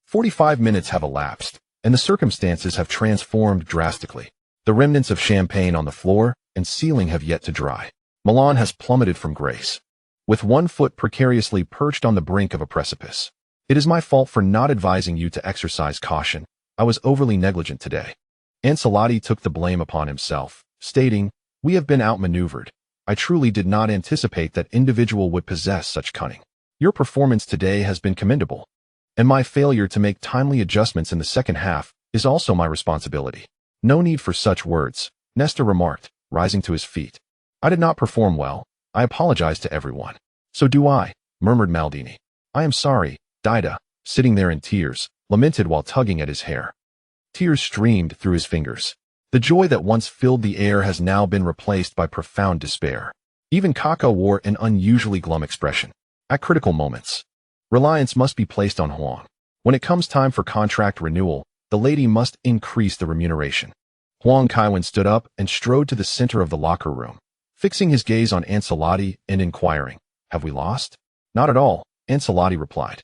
45 minutes have elapsed, and the circumstances have transformed drastically. The remnants of champagne on the floor and ceiling have yet to dry. Milan has plummeted from grace, with one foot precariously perched on the brink of a precipice. It is my fault for not advising you to exercise caution. I was overly negligent today. Ancelotti took the blame upon himself, stating, "We have been outmaneuvered. I truly did not anticipate that individual would possess such cunning. Your performance today has been commendable, and my failure to make timely adjustments in the second half is also my responsibility." "No need for such words," Nesta remarked, rising to his feet. "I did not perform well. I apologize to everyone." "So do I," murmured Maldini. "I am sorry," Dida, sitting there in tears, lamented while tugging at his hair. Tears streamed through his fingers. The joy that once filled the air has now been replaced by profound despair. Even Kaká wore an unusually glum expression. At critical moments, reliance must be placed on Huang. When it comes time for contract renewal, the lady must increase the remuneration. Huang Kaiwen stood up and strode to the center of the locker room, fixing his gaze on Ancelotti and inquiring, "Have we lost?" "Not at all," Ancelotti replied.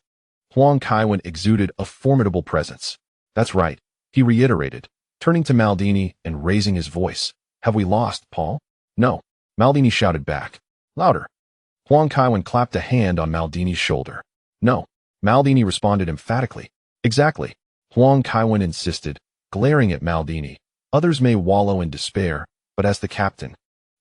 Huang Kaiwen exuded a formidable presence. "That's right," he reiterated, turning to Maldini and raising his voice. "Have we lost, Paul?" "No," Maldini shouted back. "Louder." Huang Kaiwen clapped a hand on Maldini's shoulder. "No," Maldini responded emphatically. "Exactly," Huang Kaiwen insisted, glaring at Maldini. "Others may wallow in despair, but as the captain,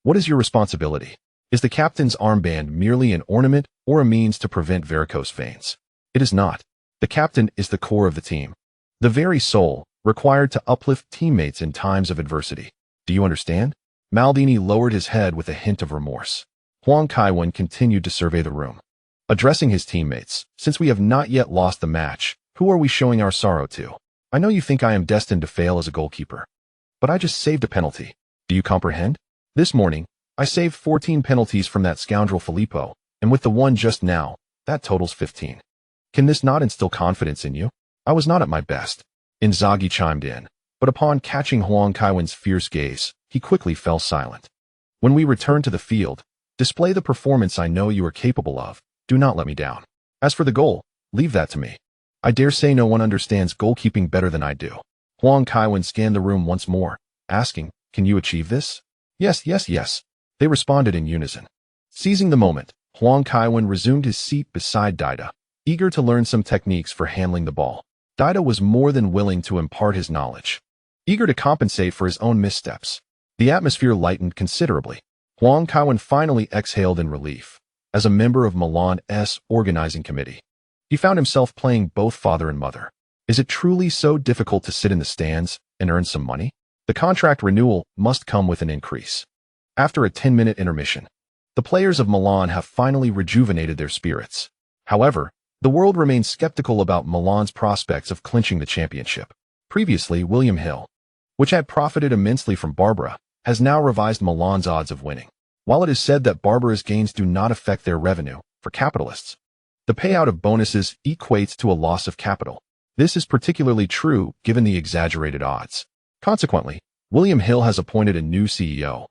what is your responsibility? Is the captain's armband merely an ornament or a means to prevent varicose veins? It is not. The captain is the core of the team, the very soul required to uplift teammates in times of adversity. Do you understand?" Maldini lowered his head with a hint of remorse. Huang Kaiwen continued to survey the room, addressing his teammates. "Since we have not yet lost the match, who are we showing our sorrow to? I know you think I am destined to fail as a goalkeeper, but I just saved a penalty. Do you comprehend? This morning, I saved 14 penalties from that scoundrel Filippo, and with the one just now, that totals 15. Can this not instill confidence in you?" "I was not at my best," Inzaghi chimed in, but upon catching Huang Kaiwen's fierce gaze, he quickly fell silent. "When we return to the field, display the performance I know you are capable of. Do not let me down. As for the goal, leave that to me. I dare say no one understands goalkeeping better than I do." Huang Kaiwen scanned the room once more, asking, "Can you achieve this?" "Yes, yes, yes," they responded in unison. Seizing the moment, Huang Kaiwen resumed his seat beside Dida, eager to learn some techniques for handling the ball. Dida was more than willing to impart his knowledge, eager to compensate for his own missteps. The atmosphere lightened considerably. Huang Kaiwen finally exhaled in relief. As a member of Milan's organizing committee, he found himself playing both father and mother. Is it truly so difficult to sit in the stands and earn some money? The contract renewal must come with an increase. After a 10-minute intermission, the players of Milan have finally rejuvenated their spirits. However, the world remains skeptical about Milan's prospects of clinching the championship. Previously, William Hill, which had profited immensely from Barbara, has now revised Milan's odds of winning. While it is said that Barbara's gains do not affect their revenue, for capitalists, the payout of bonuses equates to a loss of capital. This is particularly true given the exaggerated odds. Consequently, William Hill has appointed a new CEO,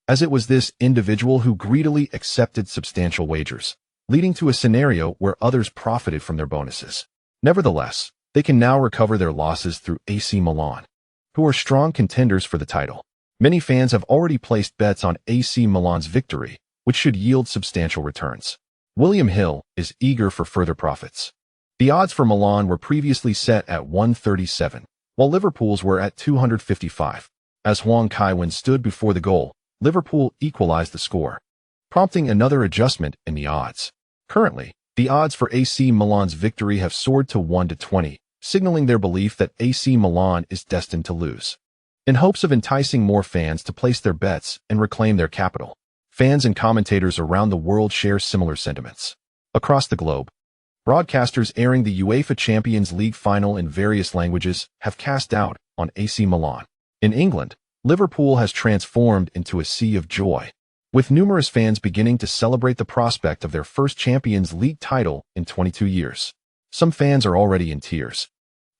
as it was this individual who greedily accepted substantial wagers, leading to a scenario where others profited from their bonuses. Nevertheless, they can now recover their losses through AC Milan, who are strong contenders for the title. Many fans have already placed bets on AC Milan's victory, which should yield substantial returns. William Hill is eager for further profits. The odds for Milan were previously set at 137, while Liverpool's were at 255. As Huang Kaiwen stood before the goal, Liverpool equalized the score, prompting another adjustment in the odds. Currently, the odds for AC Milan's victory have soared to 1-20, signaling their belief that AC Milan is destined to lose. In hopes of enticing more fans to place their bets and reclaim their capital, fans and commentators around the world share similar sentiments. Across the globe, broadcasters airing the UEFA Champions League final in various languages have cast doubt on AC Milan. In England, Liverpool has transformed into a sea of joy, with numerous fans beginning to celebrate the prospect of their first Champions League title in 22 years. Some fans are already in tears,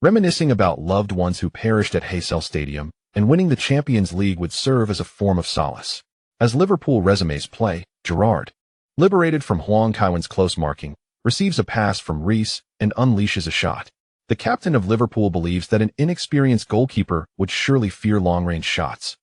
reminiscing about loved ones who perished at Heysel Stadium, and winning the Champions League would serve as a form of solace. As Liverpool resumes play, Gerrard, liberated from Huang Kaiwen's close marking, receives a pass from Rees and unleashes a shot. The captain of Liverpool believes that an inexperienced goalkeeper would surely fear long-range shots.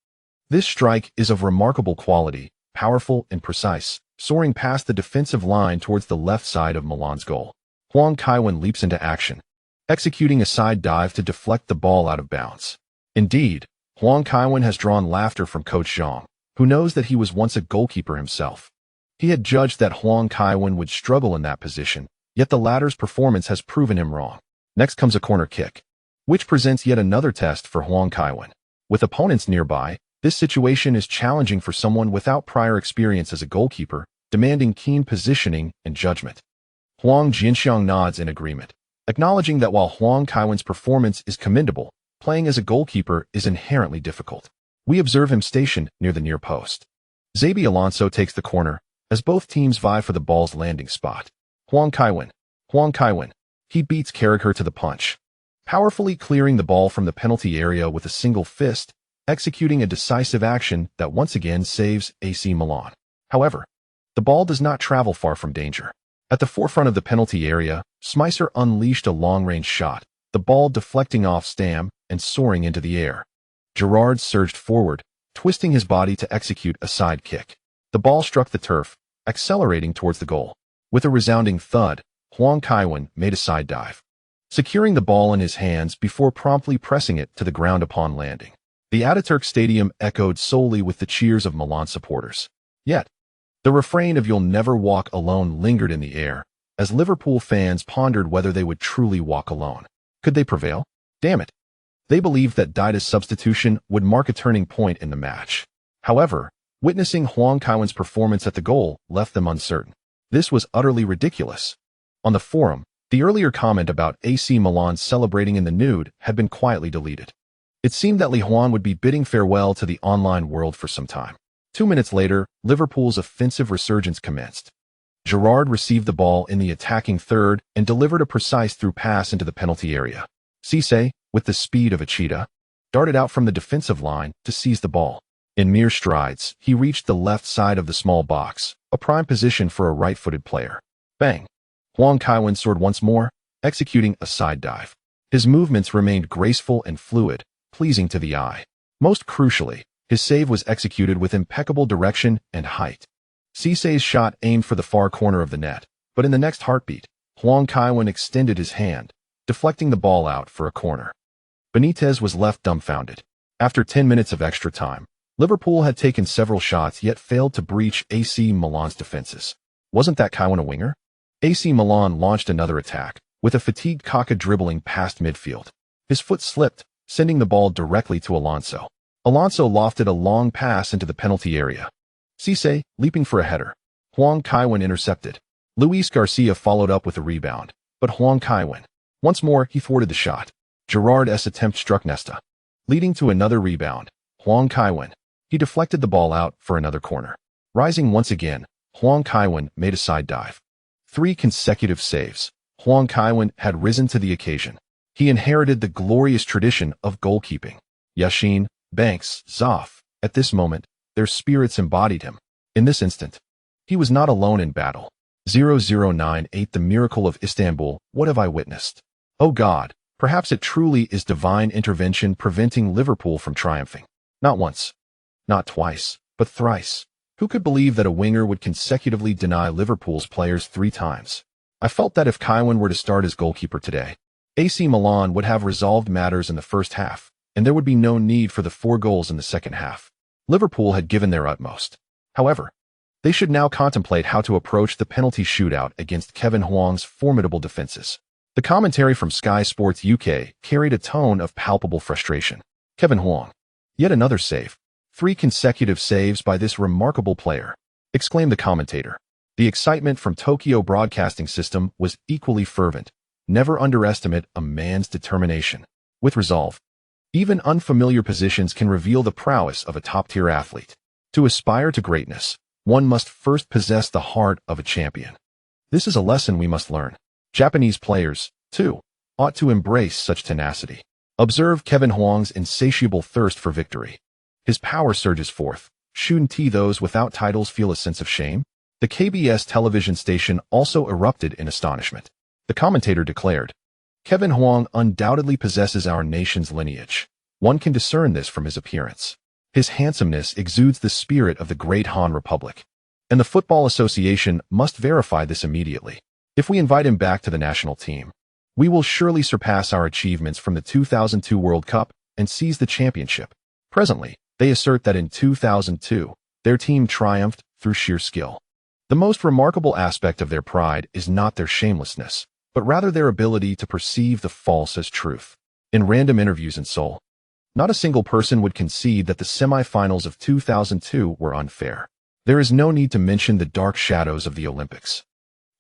This strike is of remarkable quality, powerful and precise, soaring past the defensive line towards the left side of Milan's goal. Huang Kaiwen leaps into action, executing a side dive to deflect the ball out of bounds. Indeed, Huang Kaiwen has drawn laughter from Coach Zhang, who knows that he was once a goalkeeper himself. He had judged that Huang Kaiwen would struggle in that position, yet the latter's performance has proven him wrong. Next comes a corner kick, which presents yet another test for Huang Kaiwen. With opponents nearby, this situation is challenging for someone without prior experience as a goalkeeper, demanding keen positioning and judgment. Huang Jinxiang nods in agreement, acknowledging that while Huang Kaiwen's performance is commendable, playing as a goalkeeper is inherently difficult. We observe him stationed near the near post. Xabi Alonso takes the corner, as both teams vie for the ball's landing spot. Huang Kaiwen. He beats Kaká to the punch, powerfully clearing the ball from the penalty area with a single fist, executing a decisive action that once again saves AC Milan. However, the ball does not travel far from danger. At the forefront of the penalty area, Smicer unleashed a long-range shot, the ball deflecting off Stam and soaring into the air. Gerrard surged forward, twisting his body to execute a side kick. The ball struck the turf, accelerating towards the goal. With a resounding thud, Huang Kaiwen made a side dive, securing the ball in his hands before promptly pressing it to the ground upon landing. The Ataturk Stadium echoed solely with the cheers of Milan supporters. Yet, the refrain of "You'll never walk alone" lingered in the air, as Liverpool fans pondered whether they would truly walk alone. Could they prevail? Damn it. They believed that Dida's substitution would mark a turning point in the match. However, witnessing Huang Kaiwen's performance at the goal left them uncertain. This was utterly ridiculous. On the forum, the earlier comment about AC Milan celebrating in the nude had been quietly deleted. It seemed that Li Huan would be bidding farewell to the online world for some time. 2 minutes later, Liverpool's offensive resurgence commenced. Gerrard received the ball in the attacking third and delivered a precise through pass into the penalty area. Cisse, with the speed of a cheetah, darted out from the defensive line to seize the ball. In mere strides, he reached the left side of the small box, a prime position for a right-footed player. Bang! Huang Kaiwen soared once more, executing a side dive. His movements remained graceful and fluid, pleasing to the eye. Most crucially, his save was executed with impeccable direction and height. Cisse's shot aimed for the far corner of the net, but in the next heartbeat, Huang Kaiwen extended his hand, deflecting the ball out for a corner. Benitez was left dumbfounded. After 10 minutes of extra time, Liverpool had taken several shots yet failed to breach AC Milan's defenses. Wasn't that Kaiwen a winger? AC Milan launched another attack, with a fatigued Kaká dribbling past midfield. His foot slipped, sending the ball directly to Alonso. Alonso lofted a long pass into the penalty area. Cisse, leaping for a header. Huang Kaiwen intercepted. Luis Garcia followed up with a rebound, but Huang Kaiwen. Once more, he thwarted the shot. Gerrard's attempt struck Nesta, leading to another rebound. Huang Kaiwen. He deflected the ball out for another corner. Rising once again, Huang Kaiwen made a side dive. 3 consecutive saves. Huang Kaiwen had risen to the occasion. He inherited the glorious tradition of goalkeeping. Yashin, Banks, Zoff. At this moment, their spirits embodied him. In this instant, he was not alone in battle. 0098 The miracle of Istanbul, what have I witnessed? Oh God, perhaps it truly is divine intervention preventing Liverpool from triumphing. Not once, not twice, but thrice. Who could believe that a winger would consecutively deny Liverpool's players 3 times? I felt that if Kaiwen were to start as goalkeeper today, AC Milan would have resolved matters in the first half, and there would be no need for the 4 goals in the second half. Liverpool had given their utmost. However, they should now contemplate how to approach the penalty shootout against Kevin Huang's formidable defenses. The commentary from Sky Sports UK carried a tone of palpable frustration. Kevin Huang. Yet another save. 3 consecutive saves by this remarkable player, exclaimed the commentator. The excitement from Tokyo Broadcasting System was equally fervent. Never underestimate a man's determination. With resolve, even unfamiliar positions can reveal the prowess of a top-tier athlete. To aspire to greatness, one must first possess the heart of a champion. This is a lesson we must learn. Japanese players, too, ought to embrace such tenacity. Observe Kevin Huang's insatiable thirst for victory. His power surges forth. Shouldn't those without titles feel a sense of shame? The KBS television station also erupted in astonishment. The commentator declared, Kevin Huang undoubtedly possesses our nation's lineage. One can discern this from his appearance. His handsomeness exudes the spirit of the great Han Republic. And the Football Association must verify this immediately. If we invite him back to the national team, we will surely surpass our achievements from the 2002 World Cup and seize the championship. Presently, they assert that in 2002, their team triumphed through sheer skill. The most remarkable aspect of their pride is not their shamelessness, but rather their ability to perceive the false as truth. In random interviews in Seoul, not a single person would concede that the semi-finals of 2002 were unfair. There is no need to mention the dark shadows of the Olympics.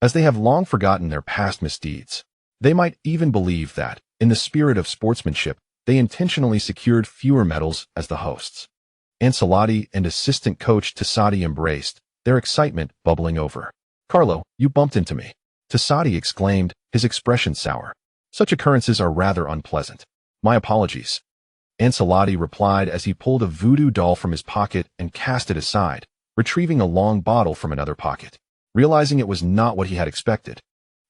As they have long forgotten their past misdeeds, they might even believe that, in the spirit of sportsmanship, they intentionally secured fewer medals as the hosts. Ancelotti and assistant coach Tassadi embraced, their excitement bubbling over. "Carlo, you bumped into me," Tassadi exclaimed, his expression sour. "Such occurrences are rather unpleasant. My apologies," Ancelotti replied as he pulled a voodoo doll from his pocket and cast it aside, retrieving a long bottle from another pocket. Realizing it was not what he had expected,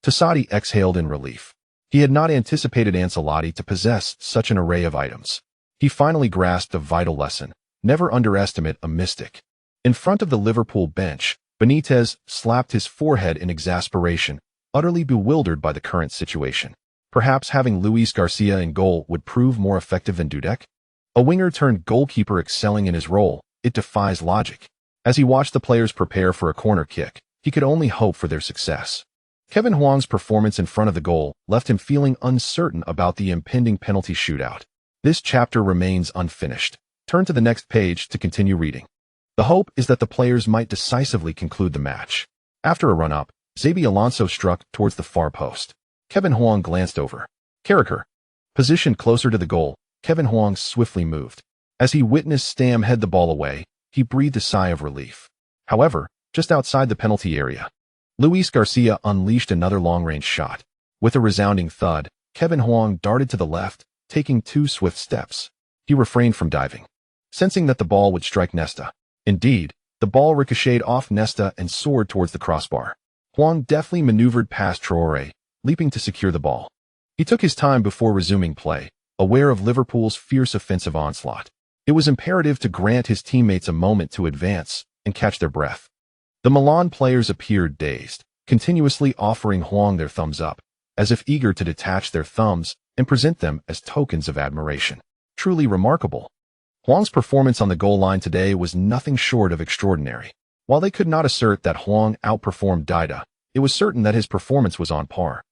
Tassadi exhaled in relief. He had not anticipated Ancelotti to possess such an array of items. He finally grasped a vital lesson: never underestimate a mystic. In front of the Liverpool bench, Benitez slapped his forehead in exasperation, utterly bewildered by the current situation. Perhaps having Luis Garcia in goal would prove more effective than Dudek? A winger-turned-goalkeeper excelling in his role, it defies logic. As he watched the players prepare for a corner kick, he could only hope for their success. Kevin Huang's performance in front of the goal left him feeling uncertain about the impending penalty shootout. This chapter remains unfinished. Turn to the next page to continue reading. The hope is that the players might decisively conclude the match. After a run-up, Xabi Alonso struck towards the far post. Kevin Huang glanced over. Kaká, positioned closer to the goal, Kevin Huang swiftly moved. As he witnessed Stam head the ball away, he breathed a sigh of relief. However, just outside the penalty area, Luis Garcia unleashed another long-range shot. With a resounding thud, Kevin Huang darted to the left, taking 2 swift steps. He refrained from diving, sensing that the ball would strike Nesta. Indeed, the ball ricocheted off Nesta and soared towards the crossbar. Huang deftly maneuvered past Traoré, leaping to secure the ball. He took his time before resuming play, aware of Liverpool's fierce offensive onslaught. It was imperative to grant his teammates a moment to advance and catch their breath. The Milan players appeared dazed, continuously offering Huang their thumbs up, as if eager to detach their thumbs and present them as tokens of admiration. Truly remarkable. Huang's performance on the goal line today was nothing short of extraordinary. While they could not assert that Huang outperformed Dida, it was certain that his performance was on par,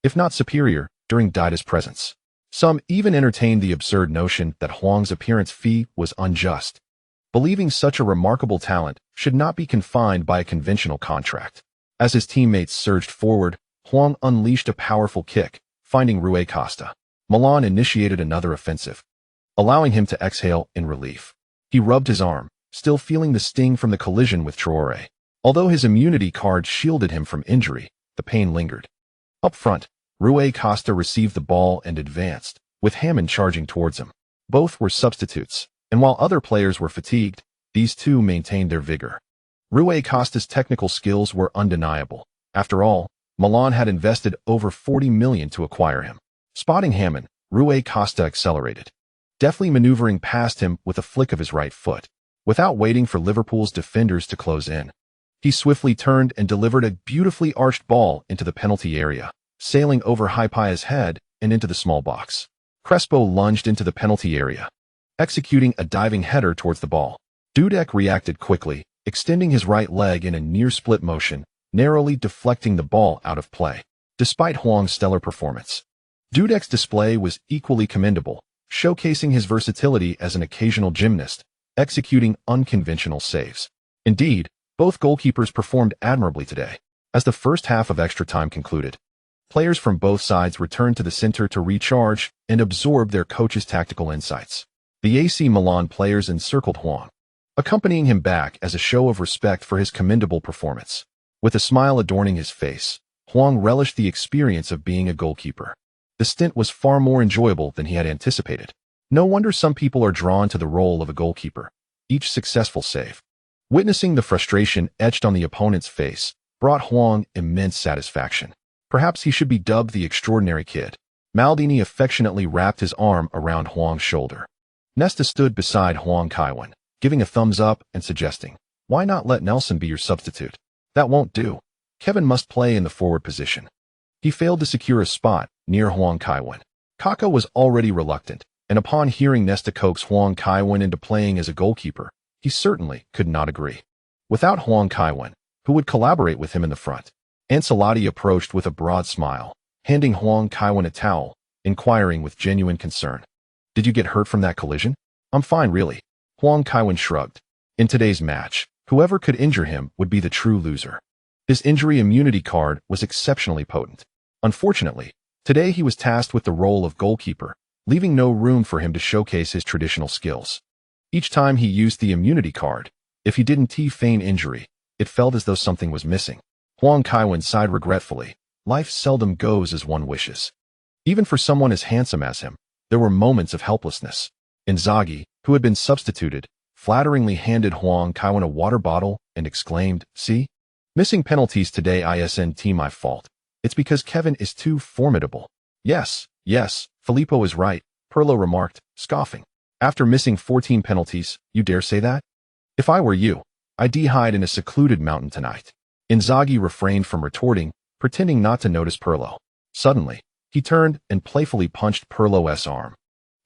if not superior, during Dida's presence. Some even entertained the absurd notion that Huang's appearance fee was unjust, believing such a remarkable talent should not be confined by a conventional contract. As his teammates surged forward, Huang unleashed a powerful kick, finding Rui Costa. Milan initiated another offensive, allowing him to exhale in relief. He rubbed his arm, still feeling the sting from the collision with Traoré. Although his immunity card shielded him from injury, the pain lingered. Up front, Rui Costa received the ball and advanced, with Hammond charging towards him. Both were substitutes, and while other players were fatigued, these two maintained their vigor. Rui Costa's technical skills were undeniable. After all, Milan had invested over 40 million to acquire him. Spotting Hammond, Rui Costa accelerated, deftly maneuvering past him with a flick of his right foot. Without waiting for Liverpool's defenders to close in, he swiftly turned and delivered a beautifully arched ball into the penalty area, sailing over Hypaia's head and into the small box. Crespo lunged into the penalty area, executing a diving header towards the ball. Dudek reacted quickly, extending his right leg in a near-split motion, narrowly deflecting the ball out of play. Despite Huang's stellar performance, Dudek's display was equally commendable, showcasing his versatility as an occasional gymnast, executing unconventional saves. Indeed, both goalkeepers performed admirably today. As the first half of extra time concluded, players from both sides returned to the center to recharge and absorb their coach's tactical insights. The AC Milan players encircled Huang, accompanying him back as a show of respect for his commendable performance. With a smile adorning his face, Huang relished the experience of being a goalkeeper. The stint was far more enjoyable than he had anticipated. No wonder some people are drawn to the role of a goalkeeper. Each successful save, witnessing the frustration etched on the opponent's face, brought Huang immense satisfaction. Perhaps he should be dubbed the extraordinary kid. Maldini affectionately wrapped his arm around Huang's shoulder. Nesta stood beside Huang Kaiwen, giving a thumbs up and suggesting, "Why not let Nelson be your substitute?" "That won't do. Kevin must play in the forward position." He failed to secure a spot near Huang Kaiwen. Kaká was already reluctant, and upon hearing Nesta coax Huang Kaiwen into playing as a goalkeeper, he certainly could not agree. Without Huang Kaiwen, who would collaborate with him in the front, Ancelotti approached with a broad smile, handing Huang Kaiwen a towel, inquiring with genuine concern, "Did you get hurt from that collision?" "I'm fine, really." Huang Kaiwen shrugged. In today's match, whoever could injure him would be the true loser. His injury immunity card was exceptionally potent. Unfortunately, today he was tasked with the role of goalkeeper, leaving no room for him to showcase his traditional skills. Each time he used the immunity card, if he didn't feign injury, it felt as though something was missing. Huang Kaiwen sighed regretfully. Life seldom goes as one wishes. Even for someone as handsome as him, there were moments of helplessness. Inzaghi, who had been substituted, flatteringly handed Huang Kaiwen a water bottle and exclaimed, "See? Missing penalties today isn't my fault. It's because Kevin is too formidable." Yes, Filippo is right," Pirlo remarked, scoffing. "After missing 14 penalties, you dare say that? If I were you, I'd hide in a secluded mountain tonight." Inzaghi refrained from retorting, pretending not to notice Pirlo. Suddenly, he turned and playfully punched Pirlo's arm,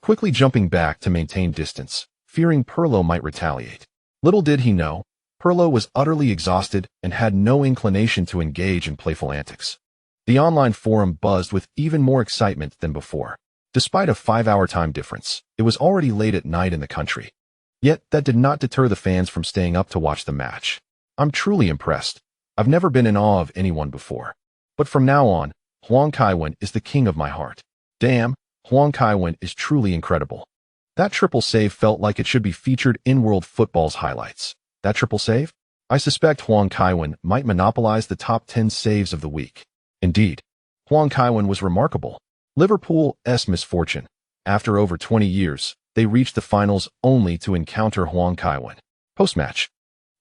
quickly jumping back to maintain distance, fearing Pirlo might retaliate. Little did he know, Pirlo was utterly exhausted and had no inclination to engage in playful antics. The online forum buzzed with even more excitement than before. Despite a 5-hour time difference, it was already late at night in the country. Yet that did not deter the fans from staying up to watch the match. "I'm truly impressed. I've never been in awe of anyone before. But from now on, Huang Kaiwen is the king of my heart. Damn, Huang Kaiwen is truly incredible." That triple save felt like it should be featured in world football's highlights. That triple save? I suspect Huang Kaiwen might monopolize the top 10 saves of the week. Indeed, Huang Kaiwen was remarkable. Liverpool's misfortune. After over 20 years, they reached the finals only to encounter Huang Kaiwen. Post-match,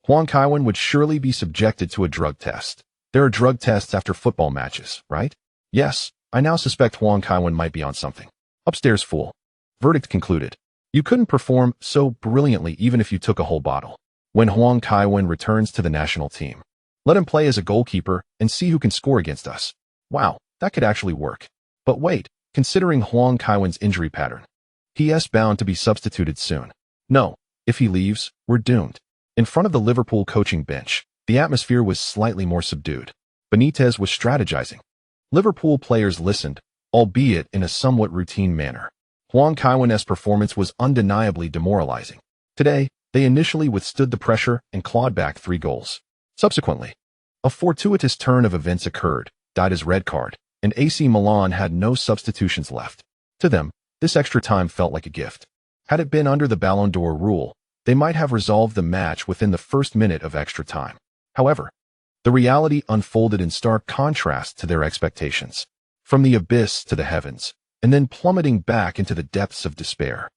Huang Kaiwen would surely be subjected to a drug test. There are drug tests after football matches, right? Yes, I now suspect Huang Kaiwen might be on something. Upstairs, fool. Verdict concluded. You couldn't perform so brilliantly even if you took a whole bottle. When Huang Kaiwen returns to the national team, let him play as a goalkeeper and see who can score against us. Wow, that could actually work. But wait, considering Huang Kaiwen's injury pattern, he's bound to be substituted soon. No, if he leaves, we're doomed. In front of the Liverpool coaching bench, the atmosphere was slightly more subdued. Benitez was strategizing. Liverpool players listened, albeit in a somewhat routine manner. Huang Kaiwen's performance was undeniably demoralizing. Today, they initially withstood the pressure and clawed back 3 goals. Subsequently, a fortuitous turn of events occurred, Dida's red card, and AC Milan had no substitutions left. To them, this extra time felt like a gift. Had it been under the Ballon d'Or rule, they might have resolved the match within the first minute of extra time. However, the reality unfolded in stark contrast to their expectations. From the abyss to the heavens, and then plummeting back into the depths of despair.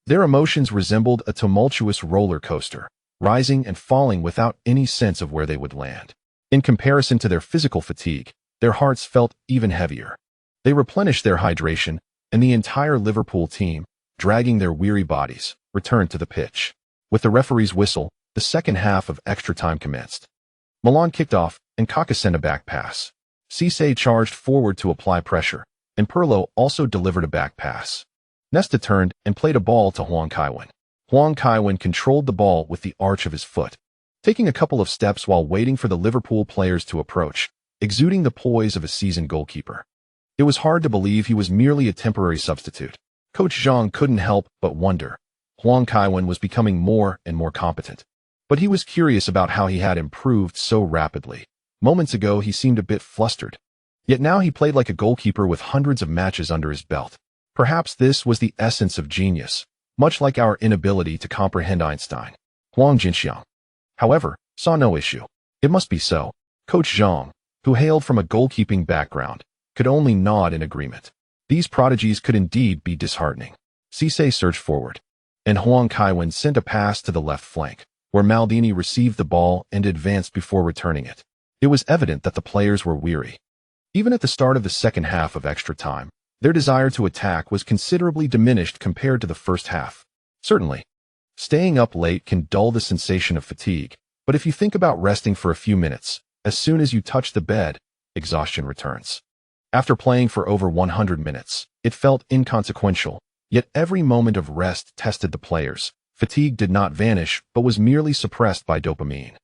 Their emotions resembled a tumultuous roller coaster, rising and falling without any sense of where they would land. In comparison to their physical fatigue, their hearts felt even heavier. They replenished their hydration, and the entire Liverpool team, dragging their weary bodies, returned to the pitch. With the referee's whistle, the second half of extra time commenced. Milan kicked off, and Kaká sent a back pass. Cisse charged forward to apply pressure, and Pirlo also delivered a back pass. Nesta turned and played a ball to Huang Kaiwen. Huang Kaiwen controlled the ball with the arch of his foot, taking a couple of steps while waiting for the Liverpool players to approach, exuding the poise of a seasoned goalkeeper. It was hard to believe he was merely a temporary substitute. Coach Zhang couldn't help but wonder. Huang Kaiwen was becoming more and more competent. But he was curious about how he had improved so rapidly. Moments ago he seemed a bit flustered. Yet now he played like a goalkeeper with hundreds of matches under his belt. Perhaps this was the essence of genius, much like our inability to comprehend Einstein. Huang Jinxiang, however, saw no issue. It must be so. Coach Zhang, who hailed from a goalkeeping background, could only nod in agreement. These prodigies could indeed be disheartening. Cisse surged forward, and Huang Kaiwen sent a pass to the left flank, where Maldini received the ball and advanced before returning it. It was evident that the players were weary. Even at the start of the second half of extra time, Their desire to attack was considerably diminished compared to the first half. Certainly, staying up late can dull the sensation of fatigue, but if you think about resting for a few minutes, as soon as you touch the bed, exhaustion returns. After playing for over 100 minutes, it felt inconsequential, yet every moment of rest tested the players. Fatigue did not vanish, but was merely suppressed by dopamine,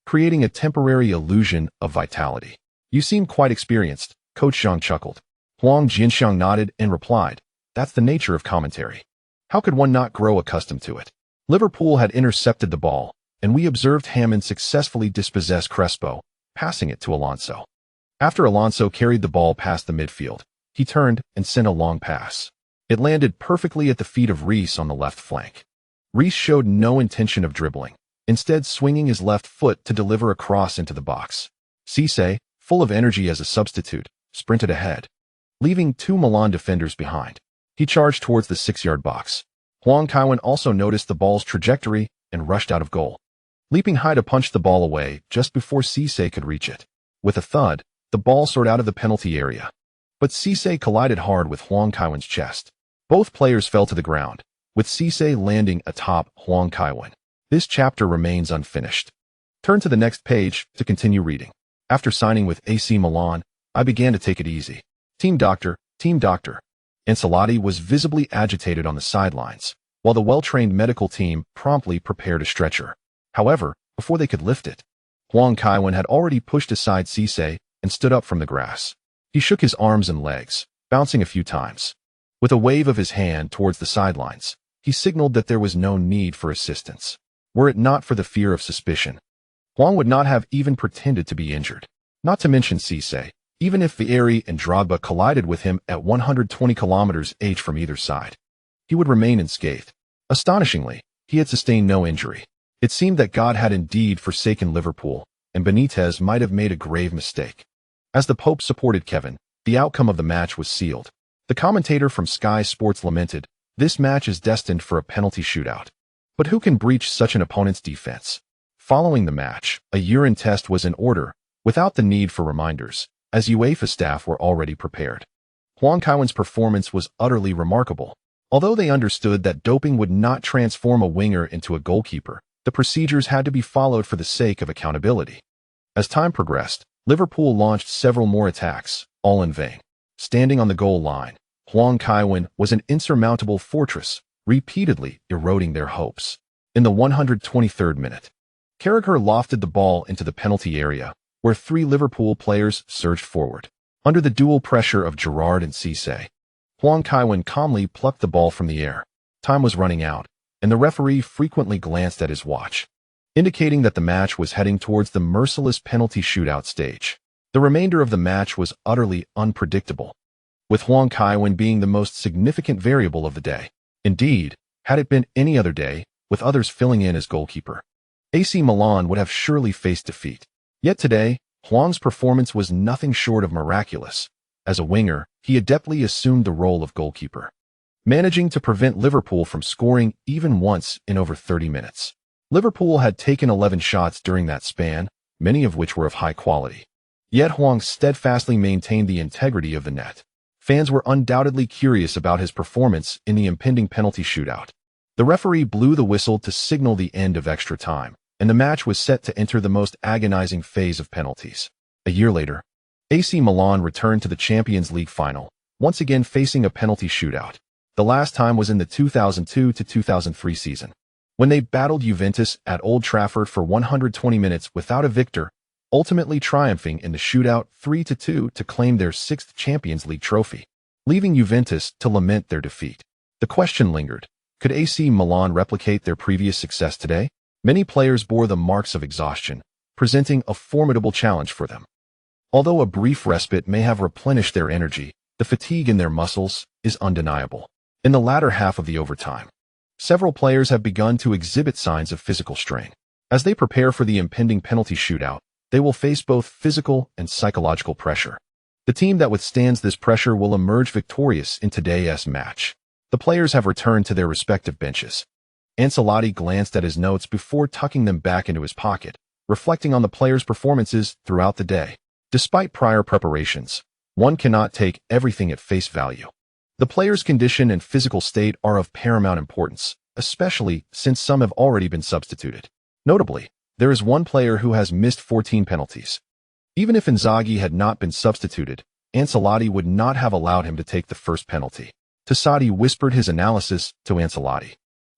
creating a temporary illusion of vitality. You seem quite experienced, Coach Zhang chuckled. Huang Jianxiang nodded and replied, "That's the nature of commentary. How could one not grow accustomed to it?" Liverpool had intercepted the ball, and we observed Hammond successfully dispossess Crespo, passing it to Alonso. After Alonso carried the ball past the midfield, he turned and sent a long pass. It landed perfectly at the feet of Reece on the left flank. Reece showed no intention of dribbling, instead swinging his left foot to deliver a cross into the box. Cisse, full of energy as a substitute, sprinted ahead, leaving two Milan defenders behind. He charged towards the 6-yard box. Huang Kaiwen also noticed the ball's trajectory and rushed out of goal, leaping high to punch the ball away just before Cisse could reach it. With a thud, the ball soared out of the penalty area, but Cisse collided hard with Huang Kaiwen's chest. Both players fell to the ground, with Cisse landing atop Huang Kaiwen. This chapter remains unfinished. Turn to the next page to continue reading. After signing with AC Milan, I began to take it easy. Team doctor, team doctor. Ancelotti was visibly agitated on the sidelines, while the well-trained medical team promptly prepared a stretcher. However, before they could lift it, Huang Kaiwen had already pushed aside Cisse and stood up from the grass. He shook his arms and legs, bouncing a few times. With a wave of his hand towards the sidelines, he signaled that there was no need for assistance. Were it not for the fear of suspicion, Huang would not have even pretended to be injured. Not to mention Cisse, even if Vieri and Drogba collided with him at 120 km/h from either side, he would remain unscathed. Astonishingly, he had sustained no injury. It seemed that God had indeed forsaken Liverpool, and Benitez might have made a grave mistake. As the Pope supported Kevin, the outcome of the match was sealed. The commentator from Sky Sports lamented, "This match is destined for a penalty shootout. But who can breach such an opponent's defense?" Following the match, a urine test was in order, without the need for reminders, as UEFA staff were already prepared. Huang Kaiwen's performance was utterly remarkable. Although they understood that doping would not transform a winger into a goalkeeper, the procedures had to be followed for the sake of accountability. As time progressed, Liverpool launched several more attacks, all in vain. Standing on the goal line, Huang Kaiwen was an insurmountable fortress, repeatedly eroding their hopes. In the 123rd minute, Kaká lofted the ball into the penalty area, where three Liverpool players surged forward. Under the dual pressure of Gerrard and Cisse, Huang Kaiwen calmly plucked the ball from the air. Time was running out, and the referee frequently glanced at his watch, indicating that the match was heading towards the merciless penalty shootout stage. The remainder of the match was utterly unpredictable, with Huang Kaiwen being the most significant variable of the day. Indeed, had it been any other day, with others filling in as goalkeeper, AC Milan would have surely faced defeat. Yet today, Huang's performance was nothing short of miraculous. As a winger, he adeptly assumed the role of goalkeeper, managing to prevent Liverpool from scoring even once in over 30 minutes. Liverpool had taken 11 shots during that span, many of which were of high quality. Yet Huang steadfastly maintained the integrity of the net. Fans were undoubtedly curious about his performance in the impending penalty shootout. The referee blew the whistle to signal the end of extra time, and the match was set to enter the most agonizing phase of penalties. A year later, AC Milan returned to the Champions League final, once again facing a penalty shootout. The last time was in the 2002-2003 season, when they battled Juventus at Old Trafford for 120 minutes without a victor, ultimately triumphing in the shootout 3-2 to claim their 6th Champions League trophy, leaving Juventus to lament their defeat. The question lingered, could AC Milan replicate their previous success today? Many players bore the marks of exhaustion, presenting a formidable challenge for them. Although a brief respite may have replenished their energy, the fatigue in their muscles is undeniable. In the latter half of the overtime, several players have begun to exhibit signs of physical strain. As they prepare for the impending penalty shootout, they will face both physical and psychological pressure. The team that withstands this pressure will emerge victorious in today's match. The players have returned to their respective benches. Ancelotti glanced at his notes before tucking them back into his pocket, reflecting on the players' performances throughout the day. Despite prior preparations, one cannot take everything at face value. The player's condition and physical state are of paramount importance, especially since some have already been substituted. Notably, there is one player who has missed 14 penalties. Even if Inzaghi had not been substituted, Ancelotti would not have allowed him to take the first penalty. Tassadi whispered his analysis to Ancelotti.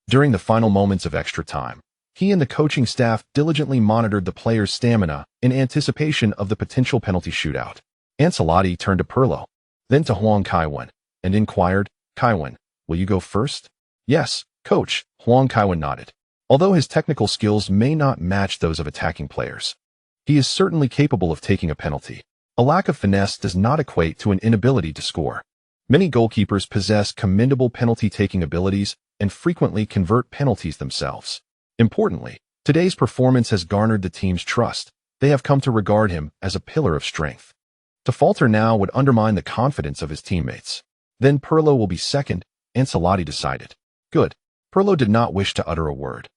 During the final moments of extra time, he and the coaching staff diligently monitored the player's stamina in anticipation of the potential penalty shootout. Ancelotti turned to Pirlo, then to Huang Kaiwen, and inquired, "Kaiwen, will you go first?" "Yes, coach," Huang Kaiwen nodded. Although his technical skills may not match those of attacking players, he is certainly capable of taking a penalty. A lack of finesse does not equate to an inability to score. Many goalkeepers possess commendable penalty-taking abilities and frequently convert penalties themselves. Importantly, today's performance has garnered the team's trust. They have come to regard him as a pillar of strength. To falter now would undermine the confidence of his teammates. Then Pirlo will be second, Ancelotti decided. Good. Pirlo did not wish to utter a word,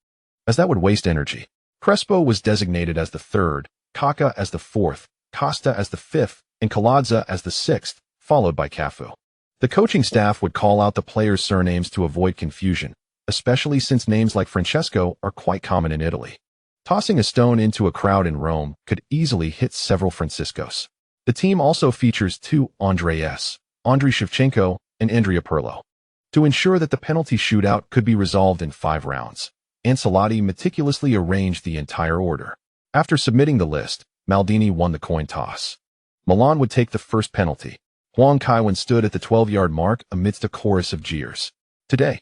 as that would waste energy. Crespo was designated as the third, Kaká as the fourth, Costa as the fifth, and Colazza as the sixth, followed by Cafu. The coaching staff would call out the players' surnames to avoid confusion, especially since names like Francesco are quite common in Italy. Tossing a stone into a crowd in Rome could easily hit several Franciscos. The team also features two Andrés, Andriy Shevchenko and Andrea Pirlo. To ensure that the penalty shootout could be resolved in 5 rounds, Ancelotti meticulously arranged the entire order. After submitting the list, Maldini won the coin toss. Milan would take the first penalty. Huang Kaiwen stood at the 12-yard mark amidst a chorus of jeers. Today,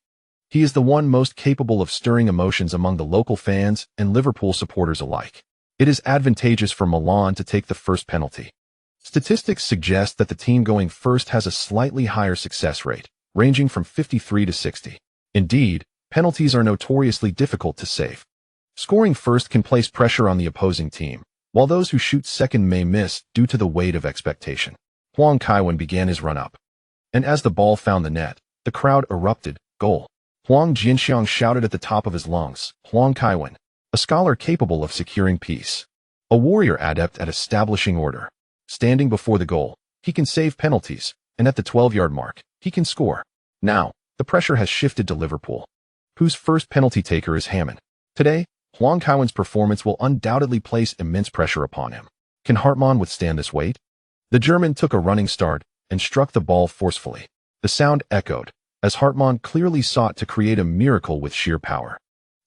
he is the one most capable of stirring emotions among the local fans and Liverpool supporters alike. It is advantageous for Milan to take the first penalty. Statistics suggest that the team going first has a slightly higher success rate, ranging from 53 to 60. Indeed, penalties are notoriously difficult to save. Scoring first can place pressure on the opposing team, while those who shoot second may miss due to the weight of expectation. Huang Kaiwen began his run-up, and as the ball found the net, the crowd erupted, "Goal!" Huang Jinxiang shouted at the top of his lungs. Huang Kaiwen, a scholar capable of securing peace, a warrior adept at establishing order. Standing before the goal, he can save penalties, and at the 12-yard mark, he can score. Now, the pressure has shifted to Liverpool, whose first penalty taker is Hammond. Today, Huang Kaiwen's performance will undoubtedly place immense pressure upon him. Can Hartmann withstand this weight? The German took a running start and struck the ball forcefully. The sound echoed, as Hartmann clearly sought to create a miracle with sheer power.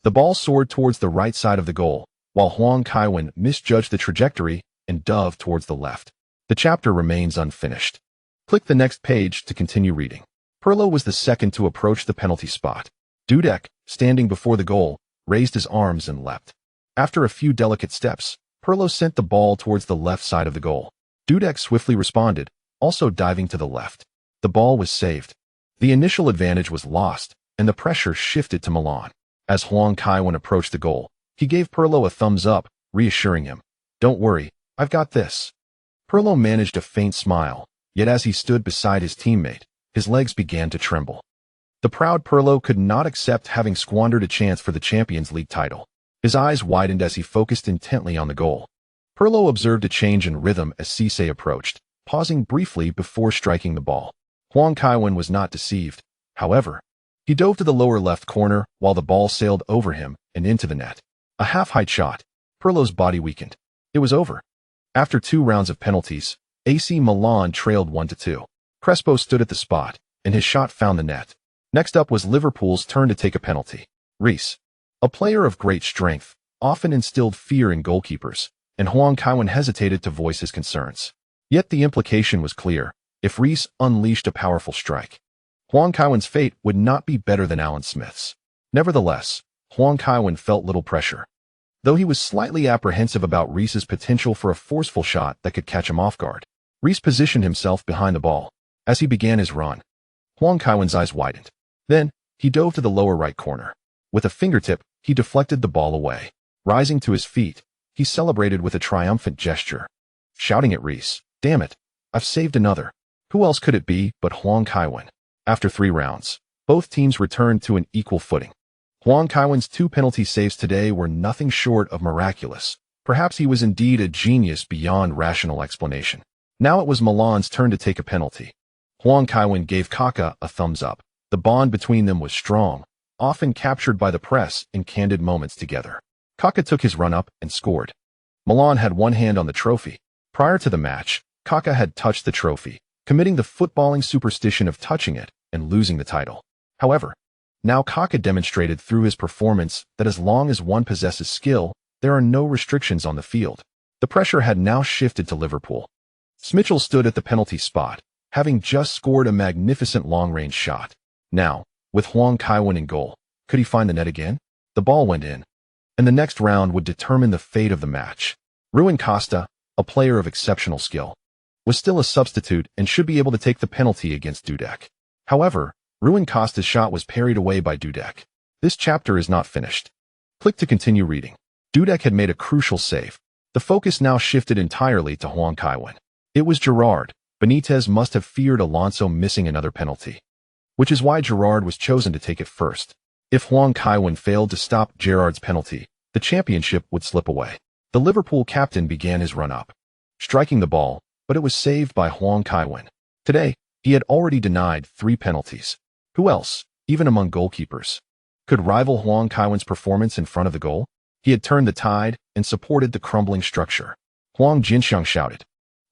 The ball soared towards the right side of the goal, while Huang Kaiwen misjudged the trajectory and dove towards the left. The chapter remains unfinished. Click the next page to continue reading. Pirlo was the second to approach the penalty spot. Dudek, standing before the goal, raised his arms and leapt. After a few delicate steps, Pirlo sent the ball towards the left side of the goal. Dudek swiftly responded, also diving to the left. The ball was saved. The initial advantage was lost, and the pressure shifted to Milan. As Huang Kaiwen approached the goal, he gave Pirlo a thumbs up, reassuring him, "Don't worry, I've got this." Pirlo managed a faint smile, yet as he stood beside his teammate, his legs began to tremble. The proud Pirlo could not accept having squandered a chance for the Champions League title. His eyes widened as he focused intently on the goal. Pirlo observed a change in rhythm as Cisse approached, pausing briefly before striking the ball. Huang Kaiwen was not deceived, however. He dove to the lower left corner while the ball sailed over him and into the net. A half-height shot. Pirlo's body weakened. It was over. After 2 rounds of penalties, AC Milan trailed 1-2. Crespo stood at the spot, and his shot found the net. Next up was Liverpool's turn to take a penalty. Rees, a player of great strength, often instilled fear in goalkeepers, and Huang Kaiwen hesitated to voice his concerns. Yet the implication was clear. If Rees unleashed a powerful strike, Huang Kaiwen's fate would not be better than Alan Smith's. Nevertheless, Huang Kaiwen felt little pressure. Though he was slightly apprehensive about Rees's potential for a forceful shot that could catch him off guard, Rees positioned himself behind the ball. As he began his run, Huang Kaiwen's eyes widened. Then, he dove to the lower right corner. With a fingertip, he deflected the ball away. Rising to his feet, he celebrated with a triumphant gesture, shouting at Rees, "Damn it, I've saved another." Who else could it be but Huang Kaiwen? After 3 rounds, both teams returned to an equal footing. Huang Kaiwen's 2 penalty saves today were nothing short of miraculous. Perhaps he was indeed a genius beyond rational explanation. Now it was Milan's turn to take a penalty. Huang Kaiwen gave Kaká a thumbs up. The bond between them was strong, often captured by the press in candid moments together. Kaká took his run-up and scored. Milan had one hand on the trophy. Prior to the match, Kaká had touched the trophy, committing the footballing superstition of touching it and losing the title. However, now Kaká demonstrated through his performance that as long as one possesses skill, there are no restrictions on the field. The pressure had now shifted to Liverpool. Schmeichel stood at the penalty spot, having just scored a magnificent long-range shot. Now, with Huang Kaiwen in goal, could he find the net again? The ball went in, and the next round would determine the fate of the match. Rui Costa, a player of exceptional skill, was still a substitute and should be able to take the penalty against Dudek. However, Rui Costa's shot was parried away by Dudek. This chapter is not finished. Click to continue reading. Dudek had made a crucial save. The focus now shifted entirely to Huang Kaiwen. It was Gerard. Benitez must have feared Alonso missing another penalty, which is why Gerard was chosen to take it first. If Huang Kaiwen failed to stop Gerard's penalty, the championship would slip away. The Liverpool captain began his run-up, striking the ball, but it was saved by Huang Kaiwen. Today, he had already denied 3 penalties. Who else, even among goalkeepers, could rival Huang Kaiwen's performance in front of the goal? He had turned the tide and supported the crumbling structure. Huang Jinxiang shouted.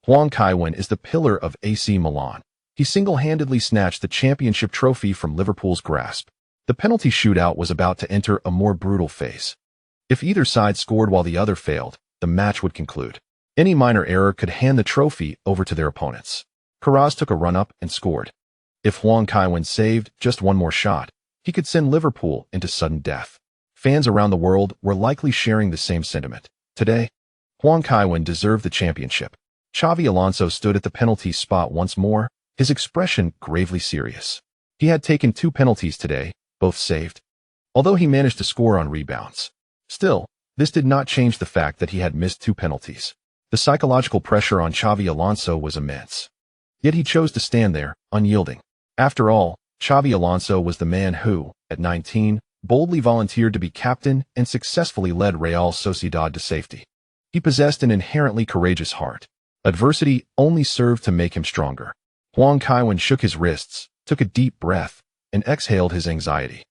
Huang Kaiwen is the pillar of AC Milan. He single-handedly snatched the championship trophy from Liverpool's grasp. The penalty shootout was about to enter a more brutal phase. If either side scored while the other failed, the match would conclude. Any minor error could hand the trophy over to their opponents. Kaká took a run-up and scored. If Huang Kaiwen saved just one more shot, he could send Liverpool into sudden death. Fans around the world were likely sharing the same sentiment. Today, Huang Kaiwen deserved the championship. Xavi Alonso stood at the penalty spot once more, his expression gravely serious. He had taken 2 penalties today, both saved, although he managed to score on rebounds. Still, this did not change the fact that he had missed 2 penalties. The psychological pressure on Xavi Alonso was immense. Yet he chose to stand there, unyielding. After all, Xavi Alonso was the man who, at 19, boldly volunteered to be captain and successfully led Real Sociedad to safety. He possessed an inherently courageous heart. Adversity only served to make him stronger. Huang Kaiwen shook his wrists, took a deep breath, and exhaled his anxiety.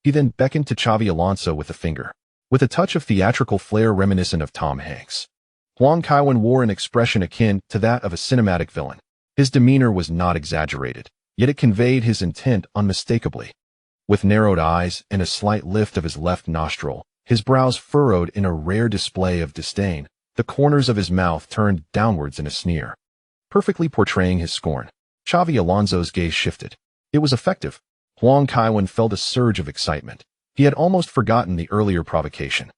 He then beckoned to Xavi Alonso with a finger, with a touch of theatrical flair reminiscent of Tom Hanks. Huang Kaiwen wore an expression akin to that of a cinematic villain. His demeanor was not exaggerated, yet it conveyed his intent unmistakably. With narrowed eyes and a slight lift of his left nostril, his brows furrowed in a rare display of disdain, the corners of his mouth turned downwards in a sneer, perfectly portraying his scorn. Xavi Alonso's gaze shifted. It was effective. Huang Kaiwen felt a surge of excitement. He had almost forgotten the earlier provocation.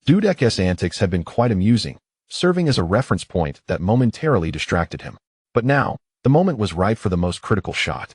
Dudek's antics had been quite amusing, serving as a reference point that momentarily distracted him. But now, the moment was ripe for the most critical shot.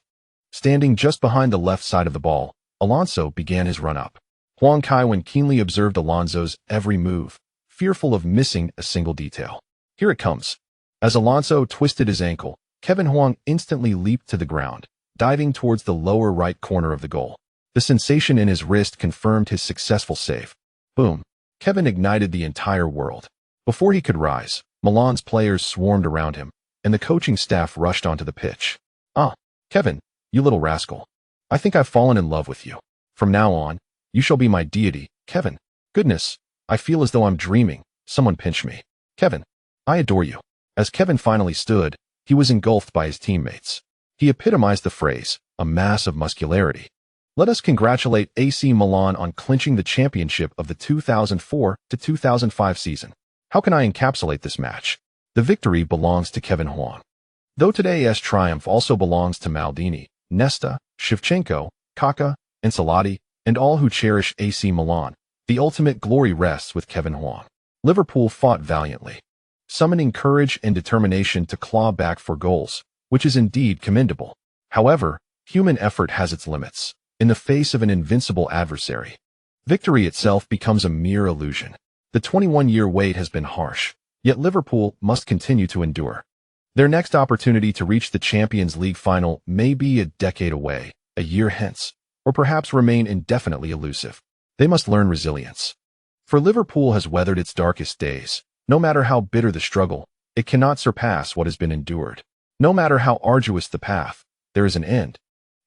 Standing just behind the left side of the ball, Alonso began his run-up. Huang Kaiwen keenly observed Alonso's every move, fearful of missing a single detail. Here it comes. As Alonso twisted his ankle, Kevin Huang instantly leaped to the ground, diving towards the lower right corner of the goal. The sensation in his wrist confirmed his successful save. Boom. Kevin ignited the entire world. Before he could rise, Milan's players swarmed around him, and the coaching staff rushed onto the pitch. Ah, Kevin, you little rascal. I think I've fallen in love with you. From now on, you shall be my deity, Kevin. Goodness, I feel as though I'm dreaming. Someone pinch me. Kevin, I adore you. As Kevin finally stood, he was engulfed by his teammates. He epitomized the phrase, a mass of muscularity. Let us congratulate AC Milan on clinching the championship of the 2004 to 2005 season. How can I encapsulate this match? The victory belongs to Kevin Huang. Though today's triumph also belongs to Maldini, Nesta, Shevchenko, Kaká, Ancelotti, and all who cherish AC Milan, the ultimate glory rests with Kevin Huang. Liverpool fought valiantly, summoning courage and determination to claw back for goals, which is indeed commendable. However, human effort has its limits. In the face of an invincible adversary, victory itself becomes a mere illusion. The 21-year wait has been harsh, yet Liverpool must continue to endure. Their next opportunity to reach the Champions League final may be a decade away, a year hence, or perhaps remain indefinitely elusive. They must learn resilience. For Liverpool has weathered its darkest days. No matter how bitter the struggle, it cannot surpass what has been endured. No matter how arduous the path, there is an end.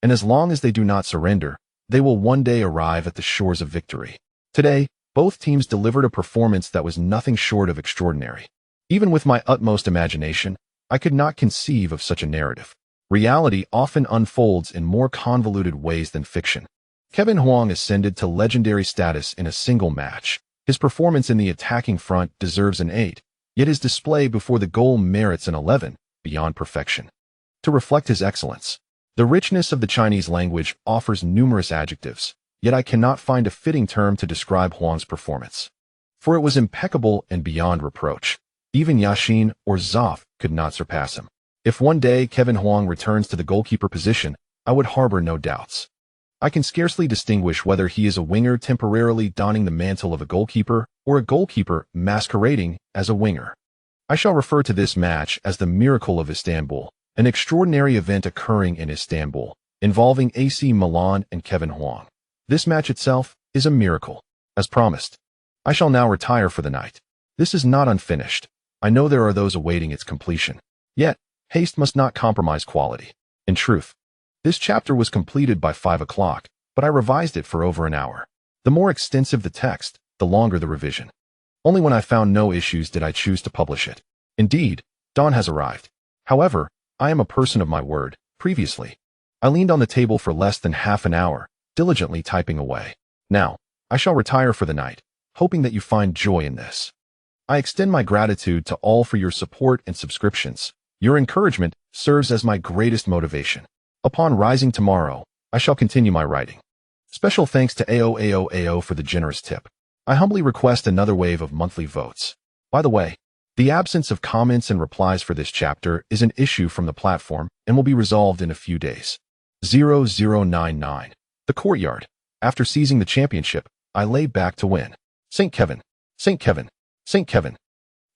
And as long as they do not surrender, they will one day arrive at the shores of victory. Today, both teams delivered a performance that was nothing short of extraordinary. Even with my utmost imagination, I could not conceive of such a narrative. Reality often unfolds in more convoluted ways than fiction. Kevin Huang ascended to legendary status in a single match. His performance in the attacking front deserves an 8, yet his display before the goal merits an 11, beyond perfection. To reflect his excellence, the richness of the Chinese language offers numerous adjectives, yet I cannot find a fitting term to describe Huang's performance. For it was impeccable and beyond reproach. Even Yashin or Zoff could not surpass him. If one day Kevin Huang returns to the goalkeeper position, I would harbor no doubts. I can scarcely distinguish whether he is a winger temporarily donning the mantle of a goalkeeper or a goalkeeper masquerading as a winger. I shall refer to this match as the Miracle of Istanbul, an extraordinary event occurring in Istanbul, involving AC Milan and Kevin Huang. This match itself is a miracle. As promised, I shall now retire for the night. This is not unfinished. I know there are those awaiting its completion. Yet, haste must not compromise quality. In truth, this chapter was completed by 5 o'clock, but I revised it for over an hour. The more extensive the text, the longer the revision. Only when I found no issues did I choose to publish it. Indeed, dawn has arrived. However, I am a person of my word. Previously, I leaned on the table for less than half an hour, diligently typing away. Now, I shall retire for the night, hoping that you find joy in this. I extend my gratitude to all for your support and subscriptions. Your encouragement serves as my greatest motivation. Upon rising tomorrow, I shall continue my writing. Special thanks to AO for the generous tip. I humbly request another wave of monthly votes. By the way, the absence of comments and replies for this chapter is an issue from the platform and will be resolved in a few days. 0099. The Courtyard. After seizing the championship, I lay back to win. St. Kevin. St. Kevin. St. Kevin.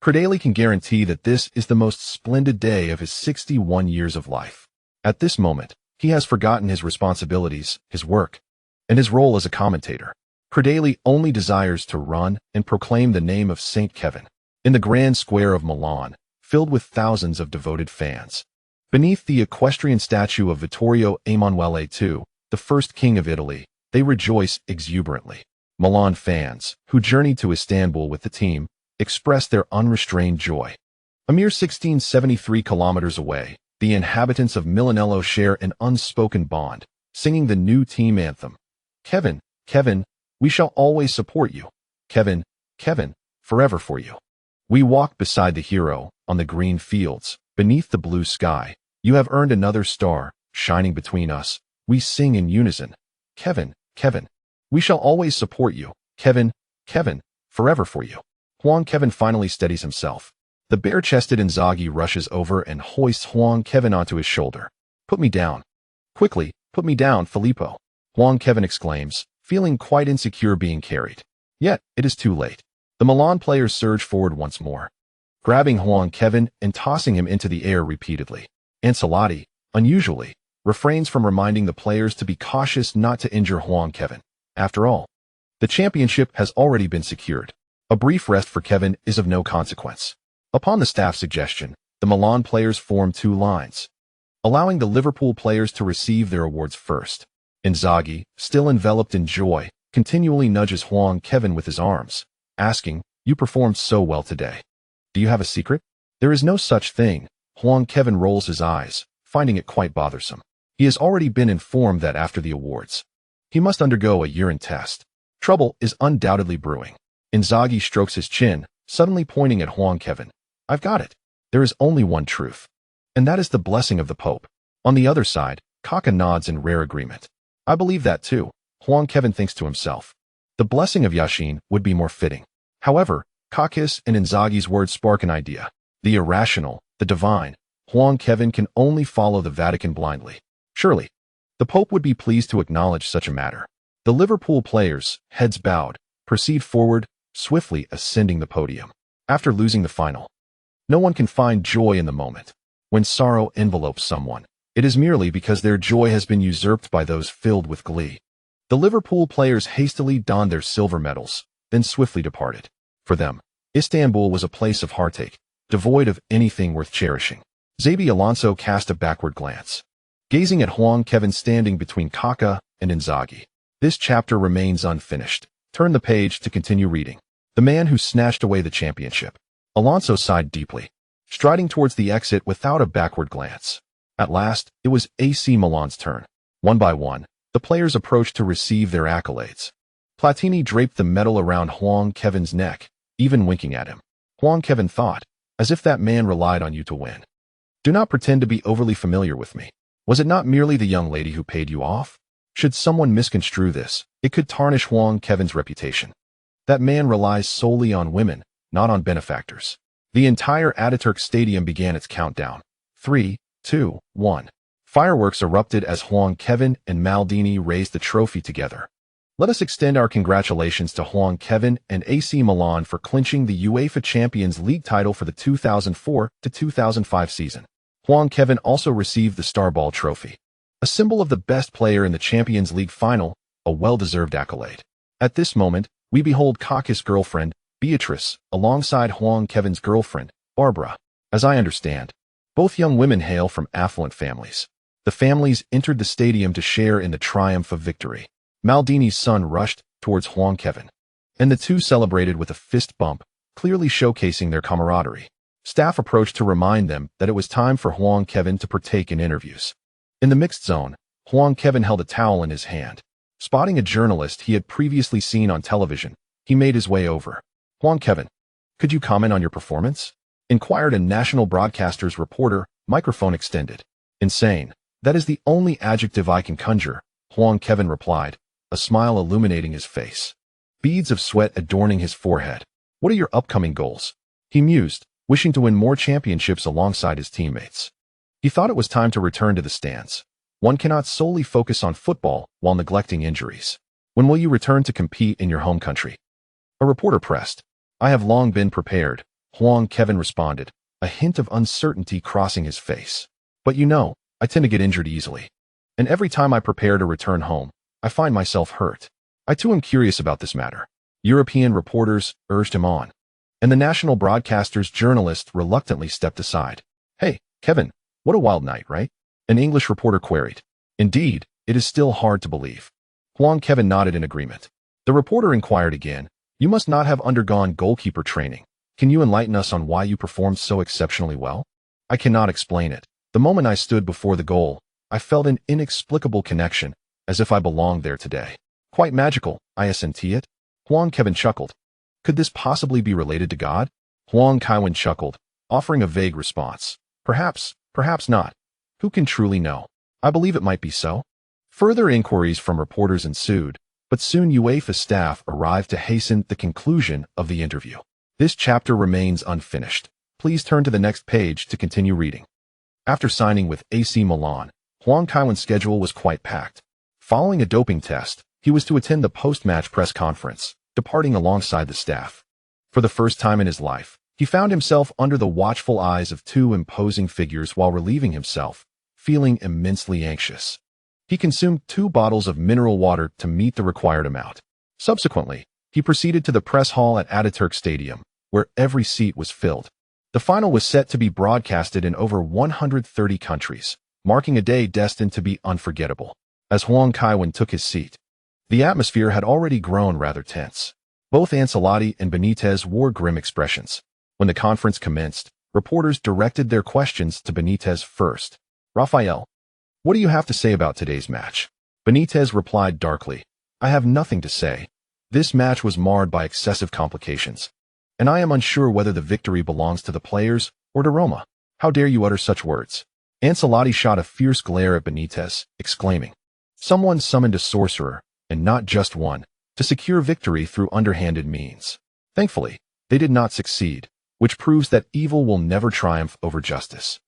Credeli can guarantee that this is the most splendid day of his 61 years of life. At this moment, he has forgotten his responsibilities, his work, and his role as a commentator. Credeli only desires to run and proclaim the name of St. Kevin in the grand square of Milan, filled with thousands of devoted fans. Beneath the equestrian statue of Vittorio Emanuele II, the first king of Italy, they rejoice exuberantly. Milan fans, who journeyed to Istanbul with the team, express their unrestrained joy. A mere 1673 kilometers away, the inhabitants of Milanello share an unspoken bond, singing the new team anthem. Kevin, Kevin, we shall always support you. Kevin, Kevin, forever for you. We walk beside the hero, on the green fields, beneath the blue sky. You have earned another star, shining between us. We sing in unison. Kevin, Kevin, we shall always support you. Kevin, Kevin, forever for you. Huang Kevin finally steadies himself. The bare-chested Inzaghi rushes over and hoists Huang Kevin onto his shoulder. Put me down. Quickly, put me down, Filippo. Huang Kevin exclaims, feeling quite insecure being carried. Yet, it is too late. The Milan players surge forward once more, grabbing Huang Kevin and tossing him into the air repeatedly. Ancelotti, unusually, refrains from reminding the players to be cautious not to injure Huang Kevin. After all, the championship has already been secured. A brief rest for Kevin is of no consequence. Upon the staff's suggestion, the Milan players form 2 lines, allowing the Liverpool players to receive their awards first. Inzaghi, still enveloped in joy, continually nudges Huang Kevin with his arms, asking, "You performed so well today. Do you have a secret?" There is no such thing. Huang Kevin rolls his eyes, finding it quite bothersome. He has already been informed that after the awards, he must undergo a urine test. Trouble is undoubtedly brewing. Inzaghi strokes his chin, suddenly pointing at Huang Kevin. I've got it. There is only one truth, and that is the blessing of the Pope. On the other side, Kaká nods in rare agreement. I believe that too. Huang Kevin thinks to himself. The blessing of Yashin would be more fitting. However, Kaká's and Inzaghi's words spark an idea. The irrational, the divine. Huang Kevin can only follow the Vatican blindly. Surely, the Pope would be pleased to acknowledge such a matter. The Liverpool players, heads bowed, proceed forward, swiftly ascending the podium. After losing the final, no one can find joy in the moment. When sorrow envelopes someone, it is merely because their joy has been usurped by those filled with glee. The Liverpool players hastily donned their silver medals, then swiftly departed. For them, Istanbul was a place of heartache, devoid of anything worth cherishing. Xabi Alonso cast a backward glance. gazing at Huang Kaiwen standing between Kaká and Inzaghi. This chapter remains unfinished. Turn the page to continue reading. The man who snatched away the championship. Alonso sighed deeply, striding towards the exit without a backward glance. At last, it was AC Milan's turn. One by one, the players approached to receive their accolades. Platini draped the medal around Huang Kaiwen's neck, even winking at him. Huang Kaiwen thought, as if that man relied on you to win. Do not pretend to be overly familiar with me. Was it not merely the young lady who paid you off? Should someone misconstrue this, it could tarnish Huang Kaiwen's reputation. That man relies solely on women, not on benefactors. The entire Ataturk Stadium began its countdown. 3, 2, 1. Fireworks erupted as Huang Kaiwen and Maldini raised the trophy together. Let us extend our congratulations to Huang Kaiwen and AC Milan for clinching the UEFA Champions League title for the 2004-2005 season. Huang Kaiwen also received the Starball Trophy, a symbol of the best player in the Champions League final, a well-deserved accolade. At this moment, we behold Kaká's girlfriend, Beatrice, alongside Huang Kaiwen's girlfriend, Barbara. As I understand, both young women hail from affluent families. The families entered the stadium to share in the triumph of victory. Maldini's son rushed towards Huang Kaiwen, and the two celebrated with a fist bump, clearly showcasing their camaraderie. Staff approached to remind them that it was time for Huang Kaiwen to partake in interviews. In the mixed zone, Huang Kaiwen held a towel in his hand. Spotting a journalist he had previously seen on television, he made his way over. Huang Kaiwen, could you comment on your performance? Inquired a national broadcaster's reporter, microphone extended. Insane. That is the only adjective I can conjure, Huang Kaiwen replied, a smile illuminating his face. Beads of sweat adorning his forehead. What are your upcoming goals? He mused, wishing to win more championships alongside his teammates. He thought it was time to return to the stands. One cannot solely focus on football while neglecting injuries. When will you return to compete in your home country? A reporter pressed. I have long been prepared, Huang Kaiwen responded, a hint of uncertainty crossing his face. But you know, I tend to get injured easily. And every time I prepare to return home, I find myself hurt. I too am curious about this matter. European reporters urged him on, and the national broadcaster's journalist reluctantly stepped aside. Hey, Kaiwen, what a wild night, right? An English reporter queried. Indeed, it is still hard to believe. Huang Kaiwen nodded in agreement. The reporter inquired again. You must not have undergone goalkeeper training. Can you enlighten us on why you performed so exceptionally well? I cannot explain it. The moment I stood before the goal, I felt an inexplicable connection, as if I belonged there today. Quite magical, I assent it. Huang Kaiwen chuckled. Could this possibly be related to God? Huang Kaiwen chuckled, offering a vague response. Perhaps, perhaps not. Who can truly know? I believe it might be so. Further inquiries from reporters ensued, but soon UEFA staff arrived to hasten the conclusion of the interview. This chapter remains unfinished. Please turn to the next page to continue reading. After signing with AC Milan, Huang Kaiwen's schedule was quite packed. Following a doping test, he was to attend the post-match press conference, departing alongside the staff. For the first time in his life, he found himself under the watchful eyes of two imposing figures while relieving himself, feeling immensely anxious. He consumed 2 bottles of mineral water to meet the required amount. Subsequently, he proceeded to the press hall at Ataturk Stadium, where every seat was filled. The final was set to be broadcasted in over 130 countries, marking a day destined to be unforgettable. As Huang Kaiwen took his seat, the atmosphere had already grown rather tense. Both Ancelotti and Benitez wore grim expressions. When the conference commenced, reporters directed their questions to Benitez first. Rafael, what do you have to say about today's match? Benitez replied darkly, I have nothing to say. This match was marred by excessive complications, and I am unsure whether the victory belongs to the players or to Roma. How dare you utter such words? Ancelotti shot a fierce glare at Benitez, exclaiming, someone summoned a sorcerer, and not just one, to secure victory through underhanded means. Thankfully, they did not succeed, which proves that evil will never triumph over justice.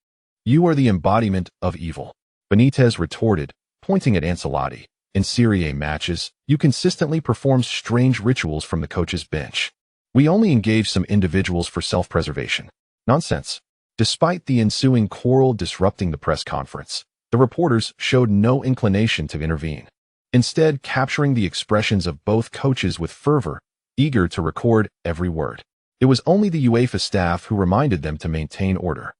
You are the embodiment of evil, Benitez retorted, pointing at Ancelotti. In Serie A matches, you consistently perform strange rituals from the coach's bench. We only engage some individuals for self-preservation. Nonsense. Despite the ensuing quarrel disrupting the press conference, the reporters showed no inclination to intervene, instead capturing the expressions of both coaches with fervor, eager to record every word. It was only the UEFA staff who reminded them to maintain order.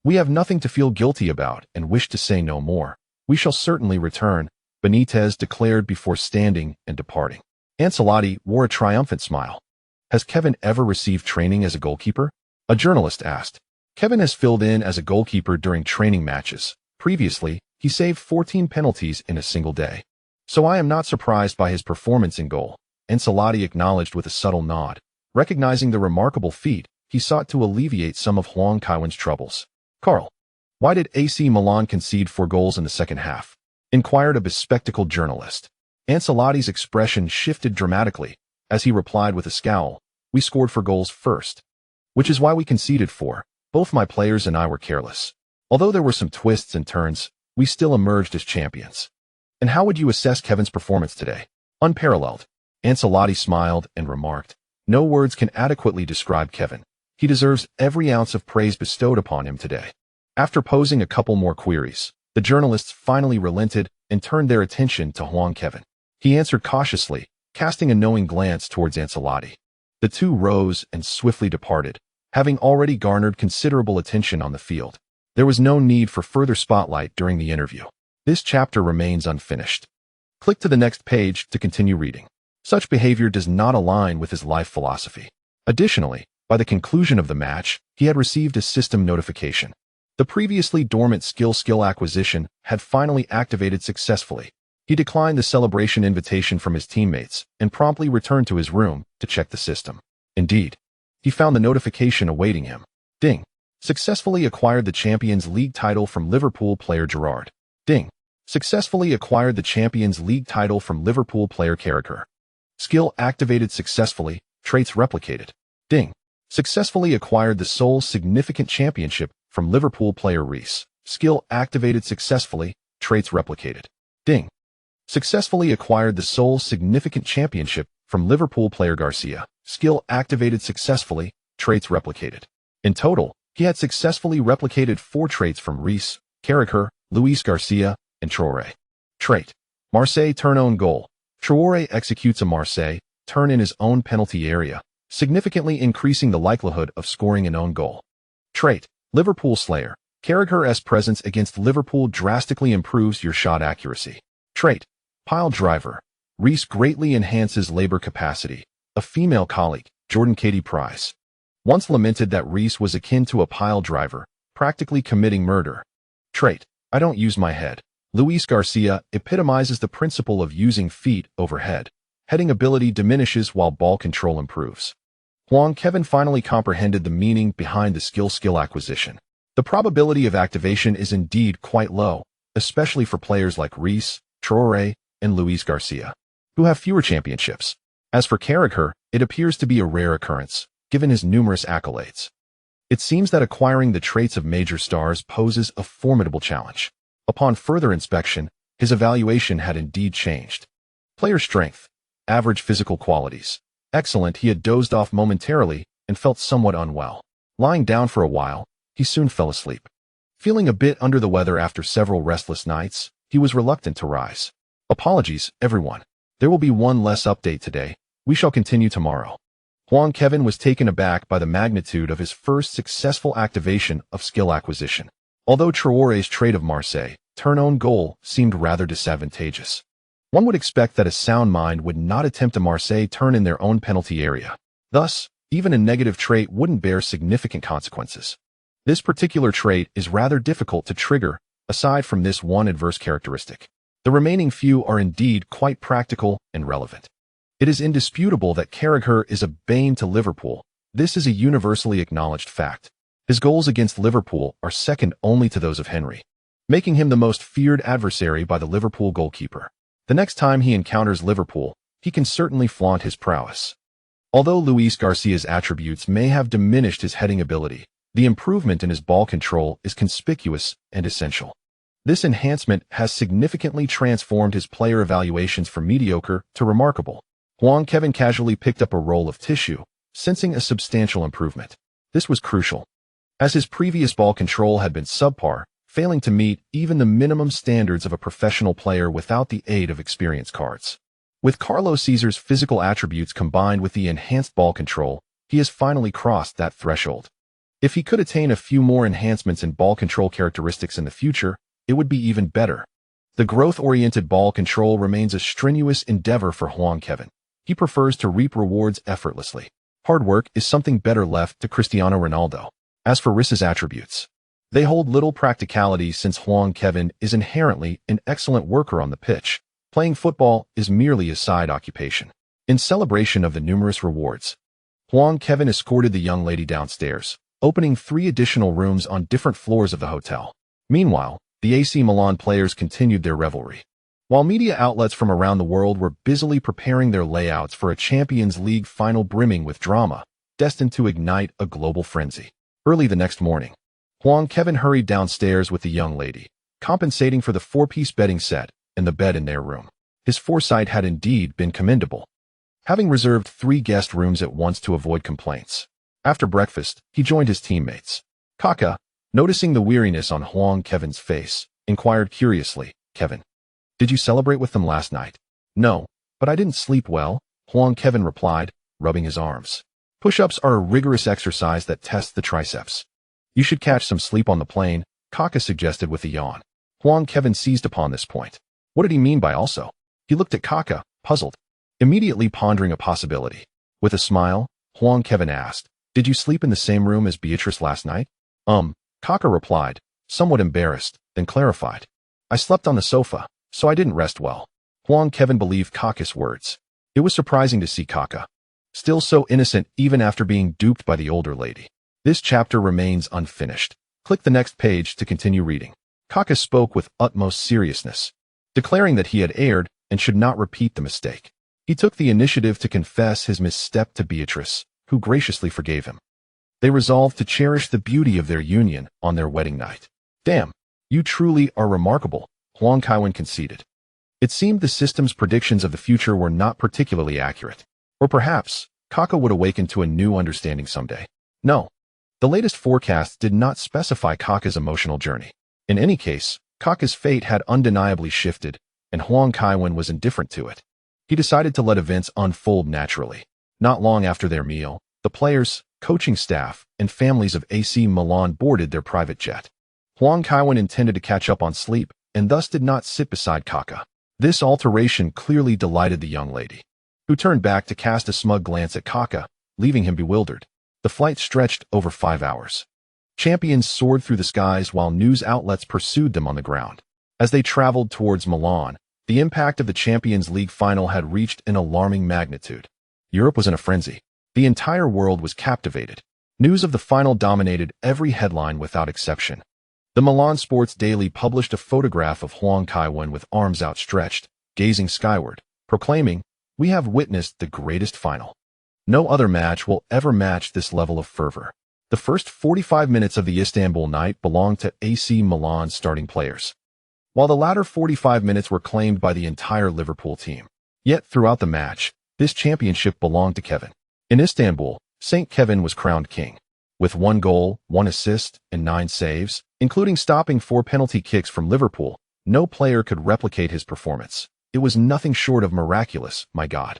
We have nothing to feel guilty about and wish to say no more, We shall certainly return, Benitez declared before standing and departing. Ancelotti wore a triumphant smile. Has Kevin ever received training as a goalkeeper? A journalist asked. Kevin has filled in as a goalkeeper during training matches. Previously, he saved 14 penalties in a single day. So I am not surprised by his performance in goal, Ancelotti acknowledged with a subtle nod. Recognizing the remarkable feat, he sought to alleviate some of Huang Kaiwen's troubles. Carl, why did AC Milan concede 4 goals in the second half? Inquired a bespectacled journalist. Ancelotti's expression shifted dramatically, as he replied with a scowl, we scored 4 goals first. Which is why we conceded 4. Both my players and I were careless. Although there were some twists and turns, we still emerged as champions. And how would you assess Kevin's performance today? Unparalleled. Ancelotti smiled and remarked, no words can adequately describe Kevin. He deserves every ounce of praise bestowed upon him today. After posing a couple more queries, the journalists finally relented and turned their attention to Huang Kaiwen. He answered cautiously, casting a knowing glance towards Ancelotti. The two rose and swiftly departed, having already garnered considerable attention on the field. There was no need for further spotlight during the interview. This chapter remains unfinished. Click to the next page to continue reading. Such behavior does not align with his life philosophy. Additionally, by the conclusion of the match, he had received a system notification. The previously dormant skill acquisition had finally activated successfully. He declined the celebration invitation from his teammates and promptly returned to his room to check the system. Indeed, he found the notification awaiting him. Ding. Successfully acquired the Champions League title from Liverpool player Gerrard. Ding. Successfully acquired the Champions League title from Liverpool player Kaká. Skill activated successfully, traits replicated. Ding. Successfully acquired the sole significant championship from Liverpool player Reece. Skill activated successfully, traits replicated. Ding. Successfully acquired the sole significant championship from Liverpool player Garcia. Skill activated successfully, traits replicated. In total, he had successfully replicated 4 traits from Reece, Kaká, Luis Garcia, and Traoré. Trait. Marseille turn own goal. Traoré executes a Marseille turn in his own penalty area, significantly increasing the likelihood of scoring an own goal. Trait. Liverpool slayer. Kaká's presence against Liverpool drastically improves your shot accuracy. Trait. Pile driver. Reece greatly enhances labor capacity. A female colleague, Jordan Katie Price, once lamented that Reece was akin to a pile driver, practically committing murder. Trait. I don't use my head. Luis Garcia epitomizes the principle of using feet over head. Heading ability diminishes while ball control improves. Huang Kaiwen finally comprehended the meaning behind the skill acquisition. The probability of activation is indeed quite low, especially for players like Reece, Traoré, and Luis Garcia, who have fewer championships. As for Kaká, it appears to be a rare occurrence, given his numerous accolades. It seems that acquiring the traits of major stars poses a formidable challenge. Upon further inspection, his evaluation had indeed changed. Player strength, average physical qualities, excellent. He had dozed off momentarily and felt somewhat unwell. Lying down for a while, he soon fell asleep. Feeling a bit under the weather after several restless nights, he was reluctant to rise. Apologies, everyone. There will be one less update today. We shall continue tomorrow. Huang Kaiwen was taken aback by the magnitude of his first successful activation of skill acquisition. Although Traoré's trait of Marseille turn own goal seemed rather disadvantageous. One would expect that a sound mind would not attempt a Marseille turn in their own penalty area. Thus, even a negative trait wouldn't bear significant consequences. This particular trait is rather difficult to trigger, aside from this one adverse characteristic. The remaining few are indeed quite practical and relevant. It is indisputable that Kaká is a bane to Liverpool. This is a universally acknowledged fact. His goals against Liverpool are second only to those of Henry, making him the most feared adversary by the Liverpool goalkeeper. The next time he encounters Liverpool, he can certainly flaunt his prowess. Although Luis Garcia's attributes may have diminished his heading ability, the improvement in his ball control is conspicuous and essential. This enhancement has significantly transformed his player evaluations from mediocre to remarkable. Huang Kaiwen casually picked up a roll of tissue, sensing a substantial improvement. This was crucial, as his previous ball control had been subpar, failing to meet even the minimum standards of a professional player without the aid of experience cards. With Carlos Caesar's physical attributes combined with the enhanced ball control, he has finally crossed that threshold. If he could attain a few more enhancements in ball control characteristics in the future, it would be even better. The growth-oriented ball control remains a strenuous endeavor for Huang Kaiwen. He prefers to reap rewards effortlessly. Hard work is something better left to Cristiano Ronaldo. As for Rissa's attributes, they hold little practicality since Huang Kaiwen is inherently an excellent worker on the pitch. Playing football is merely a side occupation. In celebration of the numerous rewards, Huang Kaiwen escorted the young lady downstairs, opening 3 additional rooms on different floors of the hotel. Meanwhile, the AC Milan players continued their revelry, while media outlets from around the world were busily preparing their layouts for a Champions League final brimming with drama, destined to ignite a global frenzy. Early the next morning, Huang Kaiwen hurried downstairs with the young lady, compensating for the 4-piece bedding set and the bed in their room. His foresight had indeed been commendable, having reserved 3 guest rooms at once to avoid complaints. After breakfast, he joined his teammates. Kaká, noticing the weariness on Huang Kaiwen's face, inquired curiously, "Kaiwen, did you celebrate with them last night?" "No, but I didn't sleep well," Huang Kaiwen replied, rubbing his arms. Push-ups are a rigorous exercise that tests the triceps. "You should catch some sleep on the plane," Kaká suggested with a yawn. Huang Kaiwen seized upon this point. What did he mean by also? He looked at Kaká, puzzled, immediately pondering a possibility. With a smile, Huang Kaiwen asked, "Did you sleep in the same room as Beatrice last night?" Kaká replied, somewhat embarrassed, then clarified, "I slept on the sofa, so I didn't rest well." Huang Kaiwen believed Kaká's words. It was surprising to see Kaká still so innocent even after being duped by the older lady. This chapter remains unfinished. Click the next page to continue reading. Kaká spoke with utmost seriousness, declaring that he had erred and should not repeat the mistake. He took the initiative to confess his misstep to Beatrice, who graciously forgave him. They resolved to cherish the beauty of their union on their wedding night. "Damn, you truly are remarkable," Huang Kaiwen conceded. It seemed the system's predictions of the future were not particularly accurate. Or perhaps, Kaká would awaken to a new understanding someday. No, the latest forecasts did not specify Kaká's emotional journey. In any case, Kaká's fate had undeniably shifted, and Huang Kaiwen was indifferent to it. He decided to let events unfold naturally. Not long after their meal, the players, coaching staff, and families of AC Milan boarded their private jet. Huang Kaiwen intended to catch up on sleep, and thus did not sit beside Kaká. This alteration clearly delighted the young lady, who turned back to cast a smug glance at Kaká, leaving him bewildered. The flight stretched over 5 hours. Champions soared through the skies while news outlets pursued them on the ground. As they traveled towards Milan, the impact of the Champions League final had reached an alarming magnitude. Europe was in a frenzy. The entire world was captivated. News of the final dominated every headline without exception. The Milan Sports Daily published a photograph of Huang Kaiwen with arms outstretched, gazing skyward, proclaiming, "We have witnessed the greatest final. No other match will ever match this level of fervor." The first 45 minutes of the Istanbul night belonged to AC Milan's starting players, while the latter 45 minutes were claimed by the entire Liverpool team. Yet throughout the match, this championship belonged to Kaiwen. In Istanbul, St. Kaiwen was crowned king. With 1 goal, 1 assist, and 9 saves, including stopping 4 penalty kicks from Liverpool, no player could replicate his performance. It was nothing short of miraculous, my God.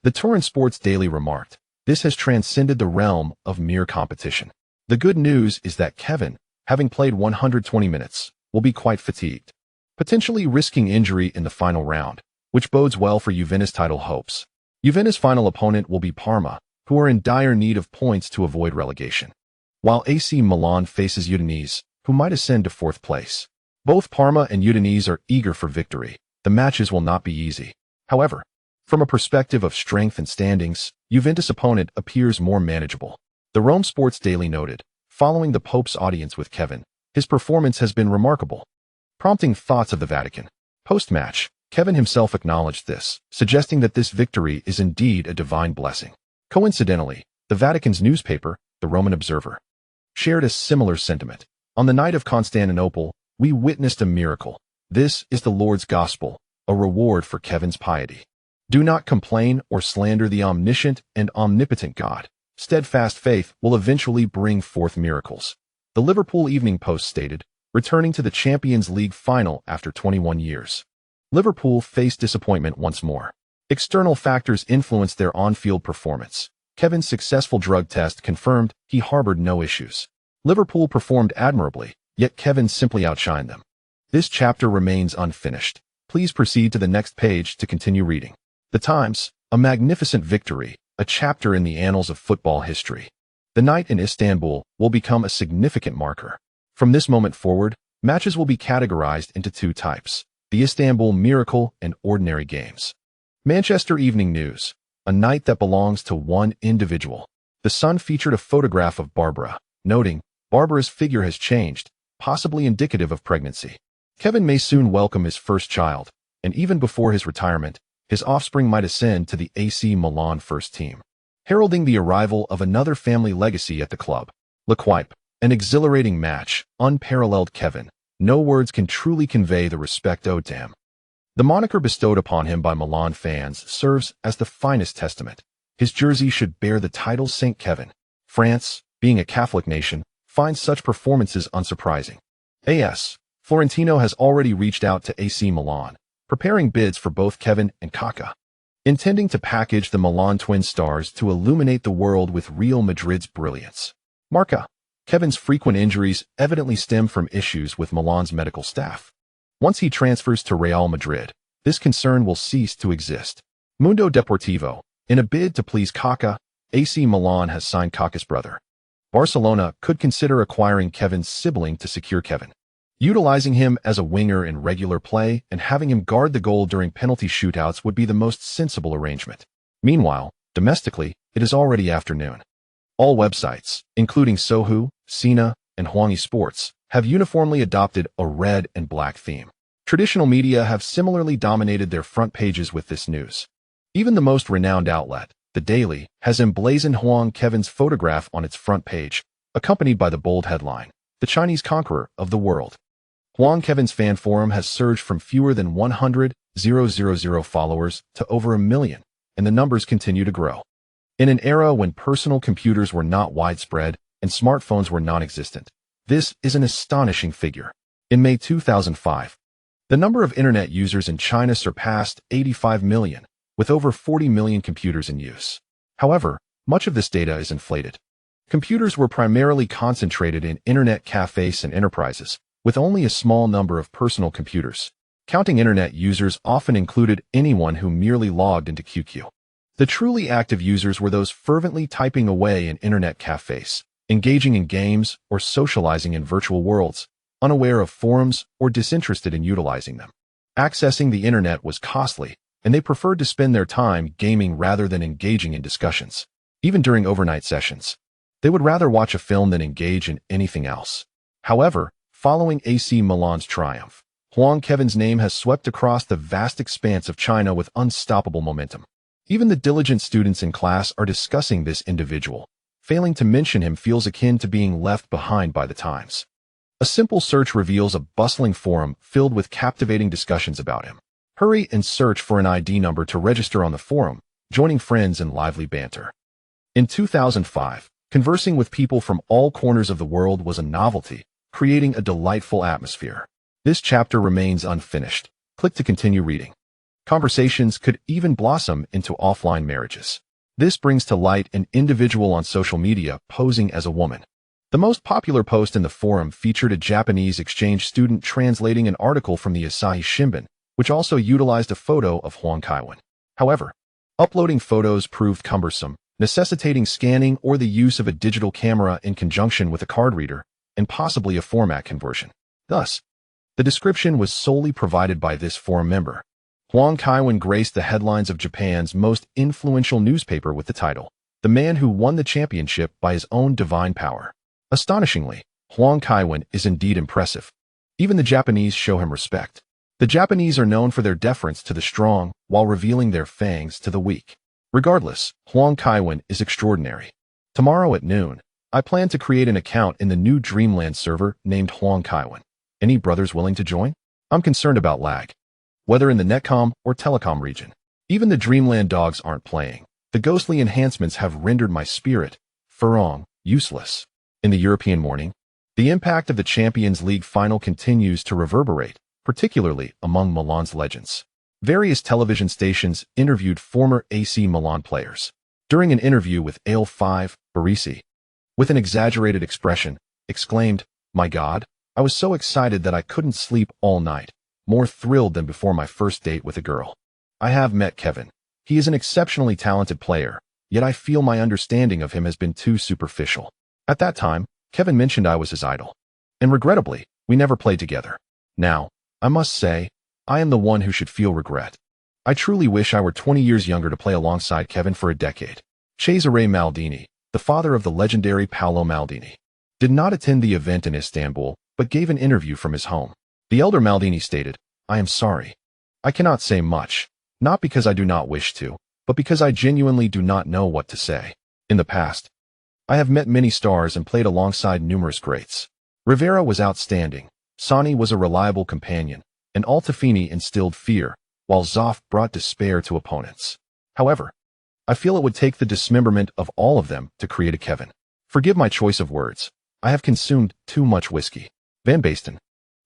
The Turin Sports Daily remarked, "This has transcended the realm of mere competition." The good news is that Kaiwen, having played 120 minutes, will be quite fatigued, potentially risking injury in the final round, which bodes well for Juventus title hopes. Juventus' final opponent will be Parma, who are in dire need of points to avoid relegation, while AC Milan faces Udinese, who might ascend to 4th place. Both Parma and Udinese are eager for victory. The matches will not be easy. However, from a perspective of strength and standings, Juventus' opponent appears more manageable. The Rome Sports Daily noted, following the Pope's audience with Kaiwen, his performance has been remarkable, prompting thoughts of the Vatican. Post-match, Kaiwen himself acknowledged this, suggesting that this victory is indeed a divine blessing. Coincidentally, the Vatican's newspaper, the Roman Observer, shared a similar sentiment. "On the night of Constantinople, we witnessed a miracle. This is the Lord's gospel, a reward for Kaiwen's piety. Do not complain or slander the omniscient and omnipotent God. Steadfast faith will eventually bring forth miracles." The Liverpool Evening Post stated, returning to the Champions League final after 21 years. Liverpool faced disappointment once more. External factors influenced their on-field performance. Kaiwen's successful drug test confirmed he harbored no issues. Liverpool performed admirably, yet Kaiwen simply outshined them. This chapter remains unfinished. Please proceed to the next page to continue reading. The Times, a magnificent victory, a chapter in the annals of football history. The night in Istanbul will become a significant marker. From this moment forward, matches will be categorized into two types: the Istanbul Miracle and ordinary games. Manchester Evening News, a night that belongs to one individual. The Sun featured a photograph of Barbara, noting, Barbara's figure has changed, possibly indicative of pregnancy. Kevin may soon welcome his first child, and even before his retirement, his offspring might ascend to the AC Milan first team, heralding the arrival of another family legacy at the club. L'Equipe, an exhilarating match, unparalleled Kevin. No words can truly convey the respect owed to him. The moniker bestowed upon him by Milan fans serves as the finest testament. His jersey should bear the title St. Kevin. France, being a Catholic nation, finds such performances unsurprising. AS, Florentino has already reached out to AC Milan, preparing bids for both Kevin and Kaká, intending to package the Milan twin stars to illuminate the world with Real Madrid's brilliance. Marca, Kevin's frequent injuries evidently stem from issues with Milan's medical staff. Once he transfers to Real Madrid, this concern will cease to exist. Mundo Deportivo, in a bid to please Kaká, AC Milan has signed Kaká's brother. Barcelona could consider acquiring Kevin's sibling to secure Kevin, utilizing him as a winger in regular play and having him guard the goal during penalty shootouts would be the most sensible arrangement. Meanwhile, domestically, it is already afternoon. All websites, including Sohu, Sina, and Huang Sports, have uniformly adopted a red and black theme. Traditional media have similarly dominated their front pages with this news. Even the most renowned outlet, The Daily, has emblazoned Huang Kevin's photograph on its front page, accompanied by the bold headline, "The Chinese Conqueror of the World." Huang Kevin's fan forum has surged from fewer than 100,000 followers to over 1 million, and the numbers continue to grow. In an era when personal computers were not widespread and smartphones were non-existent, this is an astonishing figure. In May 2005, the number of internet users in China surpassed 85 million, with over 40 million computers in use. However, much of this data is inflated. Computers were primarily concentrated in internet cafes and enterprises, with only a small number of personal computers. Counting internet users often included anyone who merely logged into QQ. The truly active users were those fervently typing away in internet cafes, engaging in games or socializing in virtual worlds, unaware of forums or disinterested in utilizing them. Accessing the internet was costly, and they preferred to spend their time gaming rather than engaging in discussions. Even during overnight sessions, they would rather watch a film than engage in anything else. However, following AC Milan's triumph, Huang Kevin's name has swept across the vast expanse of China with unstoppable momentum. Even the diligent students in class are discussing this individual. Failing to mention him feels akin to being left behind by the times. A simple search reveals a bustling forum filled with captivating discussions about him. Hurry and search for an ID number to register on the forum, joining friends in lively banter. In 2005, conversing with people from all corners of the world was a novelty, creating a delightful atmosphere. This chapter remains unfinished. Click to continue reading. Conversations could even blossom into offline marriages. This brings to light an individual on social media posing as a woman. The most popular post in the forum featured a Japanese exchange student translating an article from the Asahi Shimbun, which also utilized a photo of Huang Kaiwen. However, uploading photos proved cumbersome, necessitating scanning or the use of a digital camera in conjunction with a card reader, and possibly a format conversion. Thus, the description was solely provided by this forum member. Huang Kaiwen graced the headlines of Japan's most influential newspaper with the title, "The Man Who Won the Championship by His Own Divine Power." Astonishingly, Huang Kaiwen is indeed impressive. Even the Japanese show him respect. The Japanese are known for their deference to the strong while revealing their fangs to the weak. Regardless, Huang Kaiwen is extraordinary. Tomorrow at noon, I plan to create an account in the new Dreamland server named Huang Kaiwen. Any brothers willing to join? I'm concerned about lag, whether in the Netcom or Telecom region. Even the Dreamland dogs aren't playing. The ghostly enhancements have rendered my spirit, Furong, useless. In the European morning, the impact of the Champions League final continues to reverberate, particularly among Milan's legends. Various television stations interviewed former AC Milan players. During an interview with Ale 5, Barisi, with an exaggerated expression, exclaimed, "My God, I was so excited that I couldn't sleep all night, more thrilled than before my first date with a girl. I have met Kevin. He is an exceptionally talented player, yet I feel my understanding of him has been too superficial. At that time, Kevin mentioned I was his idol. And regrettably, we never played together. Now, I must say, I am the one who should feel regret. I truly wish I were 20 years younger to play alongside Kevin for a decade. Cesare Maldini, the father of the legendary Paolo Maldini, did not attend the event in Istanbul, but gave an interview from his home. The elder Maldini stated, "I am sorry. I cannot say much, not because I do not wish to, but because I genuinely do not know what to say. In the past, I have met many stars and played alongside numerous greats. Rivera was outstanding, Sani was a reliable companion, and Altafini instilled fear, while Zoff brought despair to opponents. However, I feel it would take the dismemberment of all of them to create a Kevin. Forgive my choice of words. I have consumed too much whiskey." Van Basten,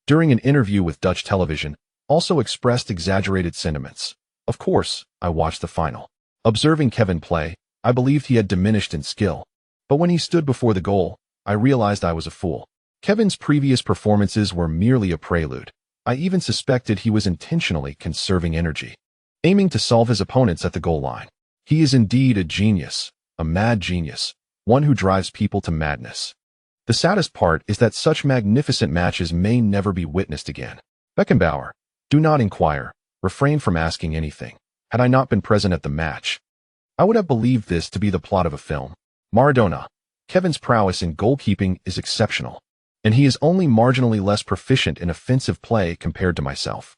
during an interview with Dutch television, also expressed exaggerated sentiments. "Of course, I watched the final. Observing Kevin play, I believed he had diminished in skill. But when he stood before the goal, I realized I was a fool. Kevin's previous performances were merely a prelude. I even suspected he was intentionally conserving energy, aiming to solve his opponents at the goal line. He is indeed a genius, a mad genius, one who drives people to madness. The saddest part is that such magnificent matches may never be witnessed again." Beckenbauer, do not inquire, refrain from asking anything. Had I not been present at the match, I would have believed this to be the plot of a film. Maradona, Kevin's prowess in goalkeeping is exceptional, and he is only marginally less proficient in offensive play compared to myself.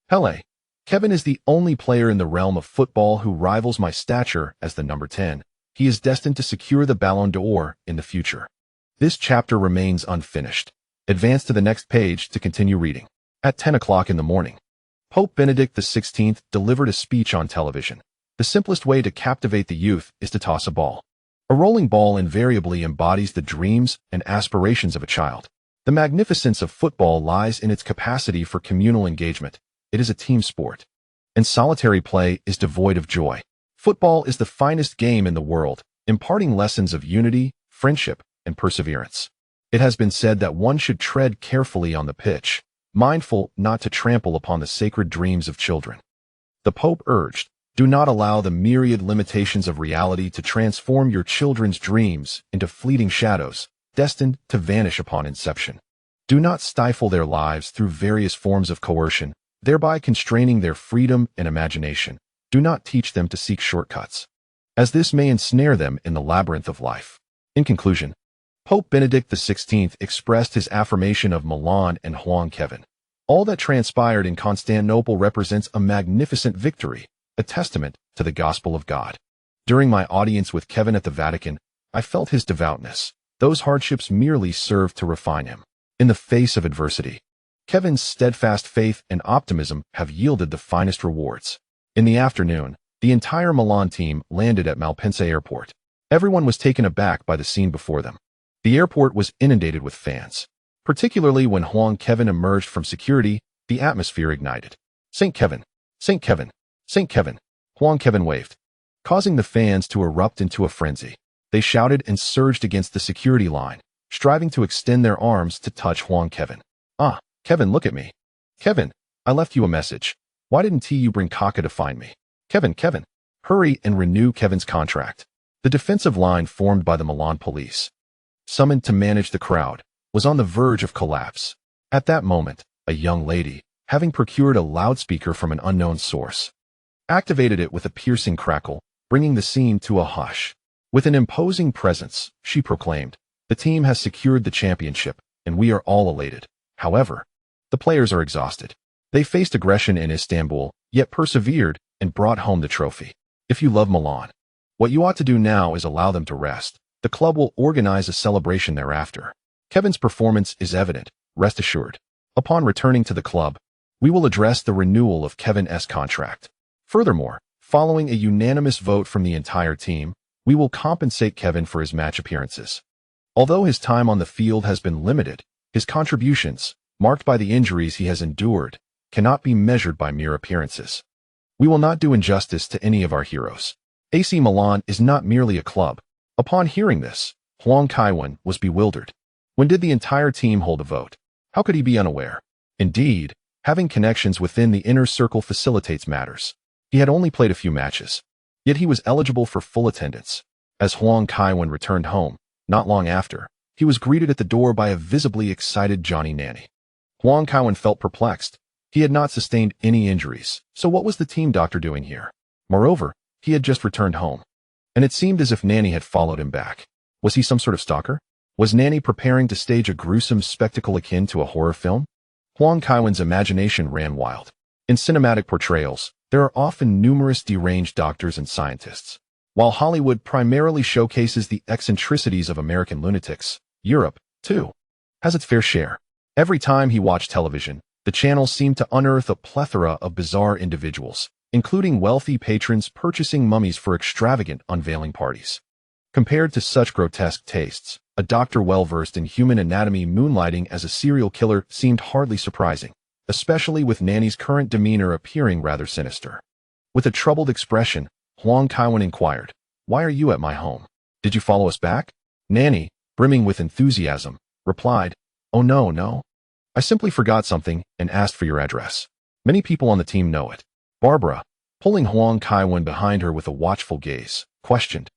Pele, Kevin is the only player in the realm of football who rivals my stature as the number 10. He is destined to secure the Ballon d'Or in the future. This chapter remains unfinished. Advance to the next page to continue reading. At 10 o'clock in the morning, Pope Benedict XVI delivered a speech on television. The simplest way to captivate the youth is to toss a ball. A rolling ball invariably embodies the dreams and aspirations of a child. The magnificence of football lies in its capacity for communal engagement. It is a team sport, and solitary play is devoid of joy. Football is the finest game in the world, imparting lessons of unity, friendship, and perseverance. It has been said that one should tread carefully on the pitch, mindful not to trample upon the sacred dreams of children. The Pope urged, "Do not allow the myriad limitations of reality to transform your children's dreams into fleeting shadows, destined to vanish upon inception. Do not stifle their lives through various forms of coercion, thereby constraining their freedom and imagination. Do not teach them to seek shortcuts, as this may ensnare them in the labyrinth of life." In conclusion, Pope Benedict XVI expressed his affirmation of Milan and Huang Kaiwen. All that transpired in Constantinople represents a magnificent victory, a testament to the gospel of God. During my audience with Kevin at the Vatican, I felt his devoutness. Those hardships merely served to refine him. In the face of adversity, Kevin's steadfast faith and optimism have yielded the finest rewards. In the afternoon, the entire Milan team landed at Malpensa Airport. Everyone was taken aback by the scene before them. The airport was inundated with fans. Particularly when Huang Kaiwen emerged from security, the atmosphere ignited. "St. Kevin! St. Kevin! St. Kevin!" Huang Kaiwen waved, causing the fans to erupt into a frenzy. They shouted and surged against the security line, striving to extend their arms to touch Huang Kaiwen. "Ah, Kevin, look at me. Kevin, I left you a message. Why didn't you bring Kaká to find me? Kevin, hurry and renew Kevin's contract." The defensive line formed by the Milan police, summoned to manage the crowd, was on the verge of collapse. At that moment, a young lady, having procured a loudspeaker from an unknown source, activated it with a piercing crackle, bringing the scene to a hush. With an imposing presence, she proclaimed, "The team has secured the championship, and we are all elated." However, the players are exhausted. They faced aggression in Istanbul, yet persevered and brought home the trophy. If you love Milan, what you ought to do now is allow them to rest. The club will organize a celebration thereafter. Kevin's performance is evident, rest assured. Upon returning to the club, we will address the renewal of Kevin's contract. Furthermore, following a unanimous vote from the entire team, we will compensate Kevin for his match appearances. Although his time on the field has been limited, his contributions, marked by the injuries he has endured, cannot be measured by mere appearances. We will not do injustice to any of our heroes. AC Milan is not merely a club. Upon hearing this, Huang Kaiwen was bewildered. When did the entire team hold a vote? How could he be unaware? Indeed, having connections within the inner circle facilitates matters. He had only played a few matches, yet he was eligible for full attendance. As Huang Kaiwen returned home, not long after, he was greeted at the door by a visibly excited Johnny Nanny. Huang Kaiwen felt perplexed. He had not sustained any injuries, so what was the team doctor doing here? Moreover, he had just returned home, and it seemed as if Nanny had followed him back. Was he some sort of stalker? Was Nanny preparing to stage a gruesome spectacle akin to a horror film? Huang Kaiwen's imagination ran wild. In cinematic portrayals, there are often numerous deranged doctors and scientists. While Hollywood primarily showcases the eccentricities of American lunatics, Europe, too, has its fair share. Every time he watched television, the channel seemed to unearth a plethora of bizarre individuals, including wealthy patrons purchasing mummies for extravagant unveiling parties. Compared to such grotesque tastes, a doctor well-versed in human anatomy moonlighting as a serial killer seemed hardly surprising, especially with Nanny's current demeanor appearing rather sinister. With a troubled expression, Huang Kaiwen inquired, "Why are you at my home? Did you follow us back?" Nanny, brimming with enthusiasm, replied, "Oh no. I simply forgot something and asked for your address. Many people on the team know it." Barbara, pulling Huang Kaiwen behind her with a watchful gaze, questioned,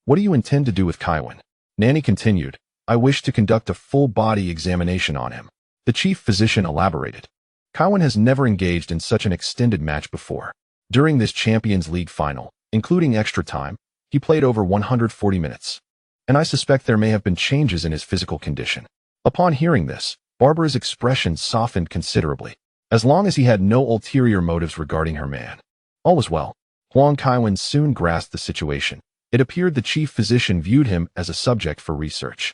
"What do you intend to do with Kaiwen?" Nanny continued, "I wish to conduct a full-body examination on him." The chief physician elaborated, "Kaiwen has never engaged in such an extended match before. During this Champions League final, including extra time, he played over 140 minutes. And I suspect there may have been changes in his physical condition." Upon hearing this, Barbara's expression softened considerably. As long as he had no ulterior motives regarding her man, all was well. Huang Kaiwen soon grasped the situation. It appeared the chief physician viewed him as a subject for research.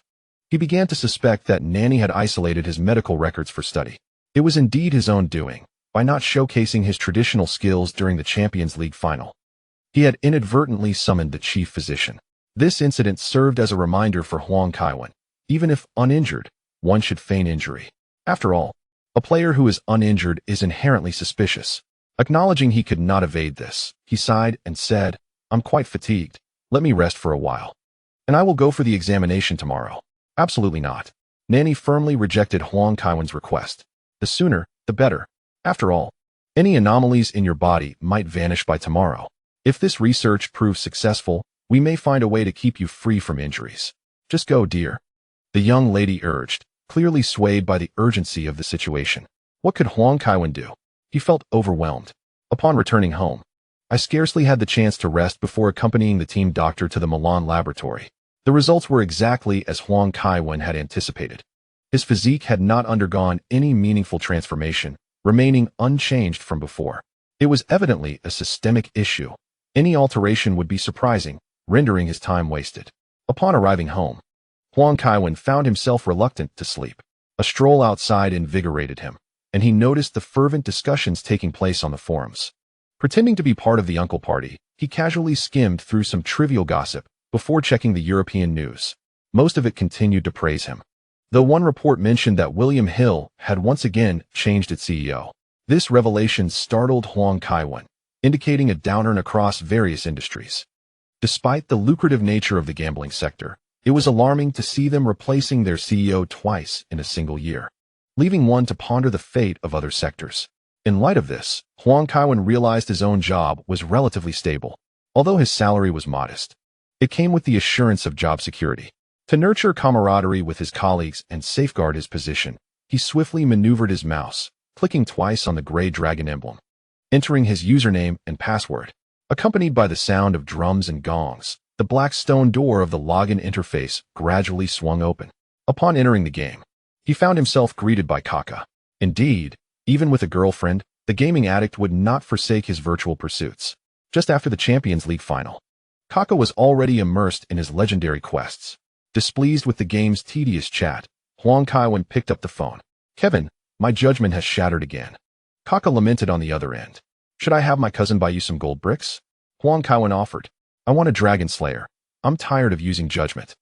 He began to suspect that Nanny had isolated his medical records for study. It was indeed his own doing, by not showcasing his traditional skills during the Champions League final. He had inadvertently summoned the chief physician. This incident served as a reminder for Huang Kaiwen. Even if uninjured, one should feign injury. After all, a player who is uninjured is inherently suspicious. Acknowledging he could not evade this, he sighed and said, "I'm quite fatigued. Let me rest for a while. And I will go for the examination tomorrow." Absolutely not. Nanny firmly rejected Huang Kaiwen's request. The sooner, the better. After all, any anomalies in your body might vanish by tomorrow. If this research proves successful, we may find a way to keep you free from injuries. Just go, dear. The young lady urged, clearly swayed by the urgency of the situation. What could Huang Kaiwen do? He felt overwhelmed. Upon returning home, "I scarcely had the chance to rest before accompanying the team doctor to the Milan laboratory." The results were exactly as Huang Kaiwen had anticipated. His physique had not undergone any meaningful transformation, remaining unchanged from before. It was evidently a systemic issue. Any alteration would be surprising, rendering his time wasted. Upon arriving home, Huang Kaiwen found himself reluctant to sleep. A stroll outside invigorated him, and he noticed the fervent discussions taking place on the forums. Pretending to be part of the uncle party, he casually skimmed through some trivial gossip before checking the European news. Most of it continued to praise him, though one report mentioned that William Hill had once again changed its CEO. This revelation startled Huang Kaiwen, indicating a downturn across various industries. Despite the lucrative nature of the gambling sector, it was alarming to see them replacing their CEO twice in a single year, leaving one to ponder the fate of other sectors. In light of this, Huang Kaiwen realized his own job was relatively stable, although his salary was modest. It came with the assurance of job security. To nurture camaraderie with his colleagues and safeguard his position, he swiftly maneuvered his mouse, clicking twice on the gray dragon emblem. Entering his username and password, accompanied by the sound of drums and gongs, the black stone door of the login interface gradually swung open. Upon entering the game, he found himself greeted by Kaká. Indeed, even with a girlfriend, the gaming addict would not forsake his virtual pursuits. Just after the Champions League final, Kaká was already immersed in his legendary quests. Displeased with the game's tedious chat, Huang Kaiwen picked up the phone. "Kevin, my judgment has shattered again." Kaká lamented on the other end. "Should I have my cousin buy you some gold bricks?" Huang Kaiwen offered. "I want a dragon slayer. I'm tired of using judgment."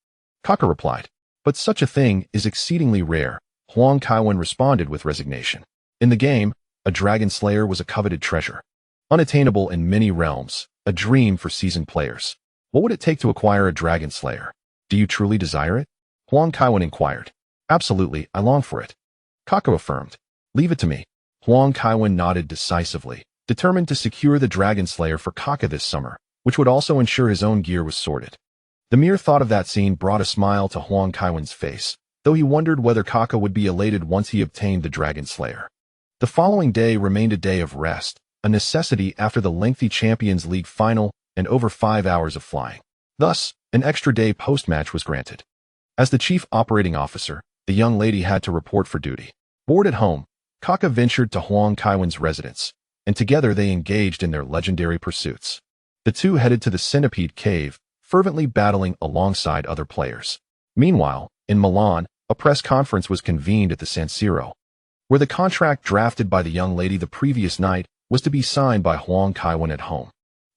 Kaká replied. "But such a thing is exceedingly rare." Huang Kaiwen responded with resignation. In the game, a dragon slayer was a coveted treasure. Unattainable in many realms, a dream for seasoned players. What would it take to acquire a dragon slayer? Do you truly desire it? Huang Kaiwen inquired. "Absolutely, I long for it." Kaká affirmed. Leave it to me. Huang Kaiwen nodded decisively, determined to secure the Dragon Slayer for Kaká this summer, which would also ensure his own gear was sorted. The mere thought of that scene brought a smile to Huang Kaiwen's face, though he wondered whether Kaká would be elated once he obtained the Dragon Slayer. The following day remained a day of rest, a necessity after the lengthy Champions League final and over 5 hours of flying. Thus, an extra day post-match was granted. As the chief operating officer, the young lady had to report for duty. Bored at home, Kaká ventured to Huang Kaiwen's residence, and together they engaged in their legendary pursuits. The two headed to the Centipede Cave, fervently battling alongside other players. Meanwhile, in Milan, a press conference was convened at the San Siro, where the contract drafted by the young lady the previous night was to be signed by Huang Kaiwen at home.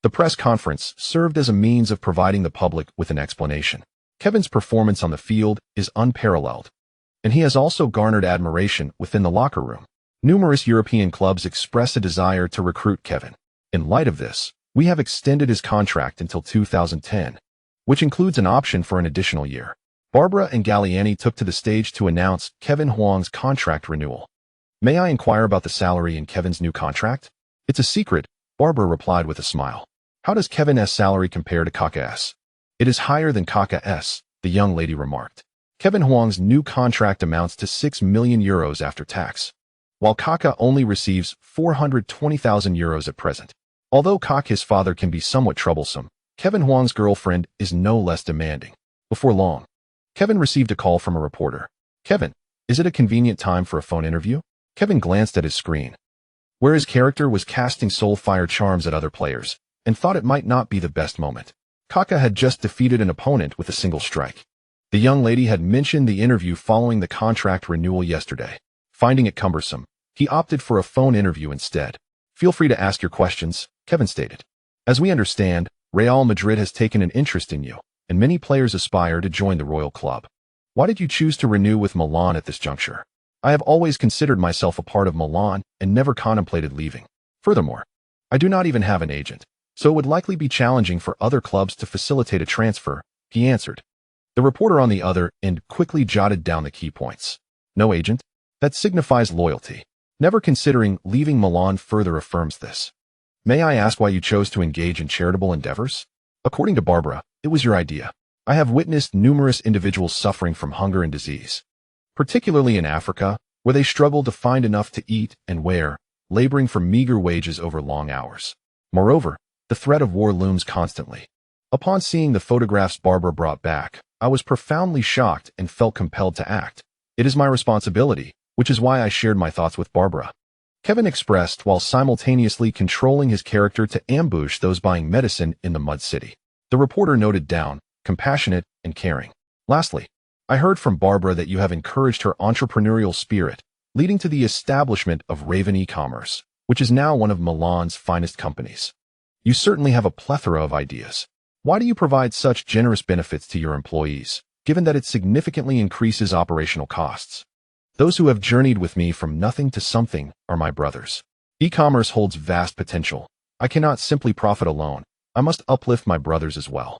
The press conference served as a means of providing the public with an explanation. Kevin's performance on the field is unparalleled, and he has also garnered admiration within the locker room. Numerous European clubs express a desire to recruit Kevin. In light of this, we have extended his contract until 2010, which includes an option for an additional year. Barbara and Galliani took to the stage to announce Kevin Huang's contract renewal. May I inquire about the salary in Kevin's new contract? It's a secret, Barbara replied with a smile. How does Kevin's salary compare to Kaká's? It is higher than Kaká's, the young lady remarked. Kevin Huang's new contract amounts to 6 million euros after tax, while Kaká only receives 420,000 euros at present. Although Kaká's father can be somewhat troublesome, Kevin Huang's girlfriend is no less demanding. Before long, Kevin received a call from a reporter. Kevin, is it a convenient time for a phone interview? Kevin glanced at his screen, where his character was casting soul-fire charms at other players, and thought it might not be the best moment. Kaká had just defeated an opponent with a single strike. The young lady had mentioned the interview following the contract renewal yesterday. Finding it cumbersome, he opted for a phone interview instead. Feel free to ask your questions, Kevin stated. As we understand, Real Madrid has taken an interest in you, and many players aspire to join the Royal Club. Why did you choose to renew with Milan at this juncture? I have always considered myself a part of Milan and never contemplated leaving. Furthermore, I do not even have an agent, so it would likely be challenging for other clubs to facilitate a transfer, he answered. The reporter on the other end quickly jotted down the key points. No agent? That signifies loyalty. Never considering leaving Milan further affirms this. May I ask why you chose to engage in charitable endeavors? According to Barbara, it was your idea. I have witnessed numerous individuals suffering from hunger and disease, particularly in Africa, where they struggle to find enough to eat and wear, laboring for meager wages over long hours. Moreover, the threat of war looms constantly. Upon seeing the photographs Barbara brought back, I was profoundly shocked and felt compelled to act. It is my responsibility, which is why I shared my thoughts with Barbara. Kevin expressed while simultaneously controlling his character to ambush those buying medicine in the Mud City. The reporter noted down, compassionate and caring. Lastly, I heard from Barbara that you have encouraged her entrepreneurial spirit, leading to the establishment of Raven e-commerce, which is now one of Milan's finest companies. You certainly have a plethora of ideas. Why do you provide such generous benefits to your employees, given that it significantly increases operational costs? Those who have journeyed with me from nothing to something are my brothers. E-commerce holds vast potential. I cannot simply profit alone. I must uplift my brothers as well.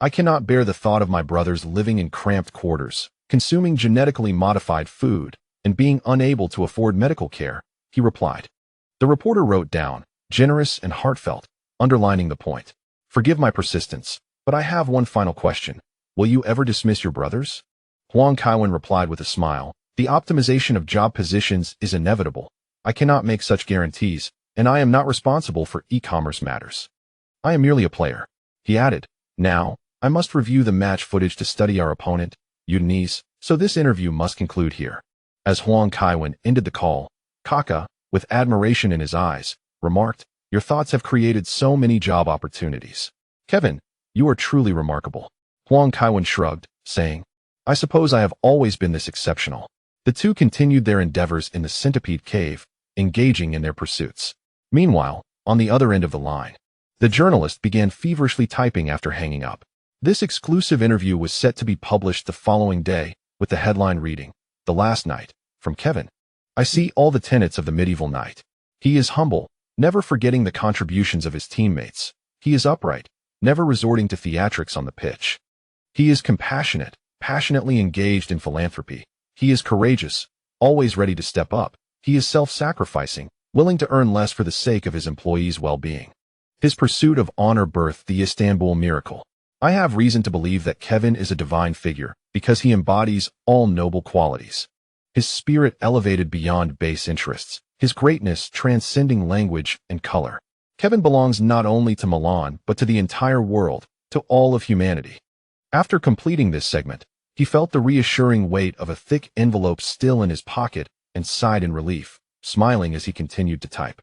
I cannot bear the thought of my brothers living in cramped quarters, consuming genetically modified food, and being unable to afford medical care, he replied. The reporter wrote down, generous and heartfelt, underlining the point. Forgive my persistence, but I have one final question. Will you ever dismiss your brothers? Huang Kaiwen replied with a smile. The optimization of job positions is inevitable. I cannot make such guarantees, and I am not responsible for e-commerce matters. I am merely a player. He added, now, I must review the match footage to study our opponent, Udinese, so this interview must conclude here. As Huang Kaiwen ended the call, Kaká, with admiration in his eyes, remarked, your thoughts have created so many job opportunities. Kevin, you are truly remarkable. Huang Kaiwen shrugged, saying, I suppose I have always been this exceptional. The two continued their endeavors in the Centipede Cave, engaging in their pursuits. Meanwhile, on the other end of the line, the journalist began feverishly typing after hanging up. This exclusive interview was set to be published the following day, with the headline reading, The Last Knight, from Kevin. I see all the tenets of the medieval knight. He is humble, never forgetting the contributions of his teammates. He is upright, never resorting to theatrics on the pitch. He is compassionate, passionately engaged in philanthropy. He is courageous, always ready to step up. He is self-sacrificing, willing to earn less for the sake of his employees' well-being. His pursuit of honor birthed the Istanbul miracle. I have reason to believe that Kaiwen is a divine figure because he embodies all noble qualities. His spirit elevated beyond base interests, his greatness transcending language and color. Kaiwen belongs not only to Milan but to the entire world, to all of humanity. After completing this segment, he felt the reassuring weight of a thick envelope still in his pocket and sighed in relief, smiling as he continued to type.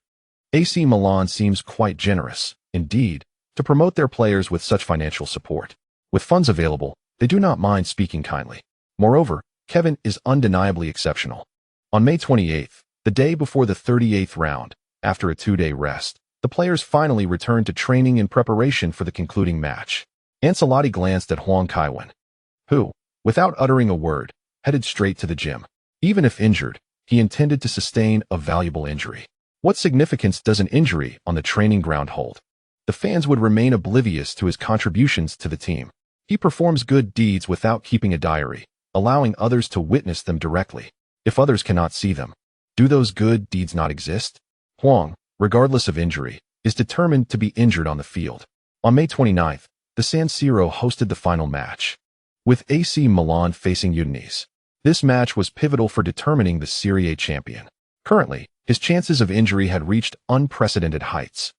AC Milan seems quite generous, indeed, to promote their players with such financial support. With funds available, they do not mind speaking kindly. Moreover, Kaiwen is undeniably exceptional. On May 28th, the day before the 38th round, after a 2-day rest, the players finally returned to training in preparation for the concluding match. Ancelotti glanced at Huang Kaiwen, who, without uttering a word, headed straight to the gym. Even if injured, he intended to sustain a valuable injury. What significance does an injury on the training ground hold? The fans would remain oblivious to his contributions to the team. He performs good deeds without keeping a diary, allowing others to witness them directly. If others cannot see them, do those good deeds not exist? Huang, regardless of injury, is determined to be injured on the field. On May 29th, the San Siro hosted the final match, with AC Milan facing Udinese. This match was pivotal for determining the Serie A champion. Currently, his chances of injury had reached unprecedented heights.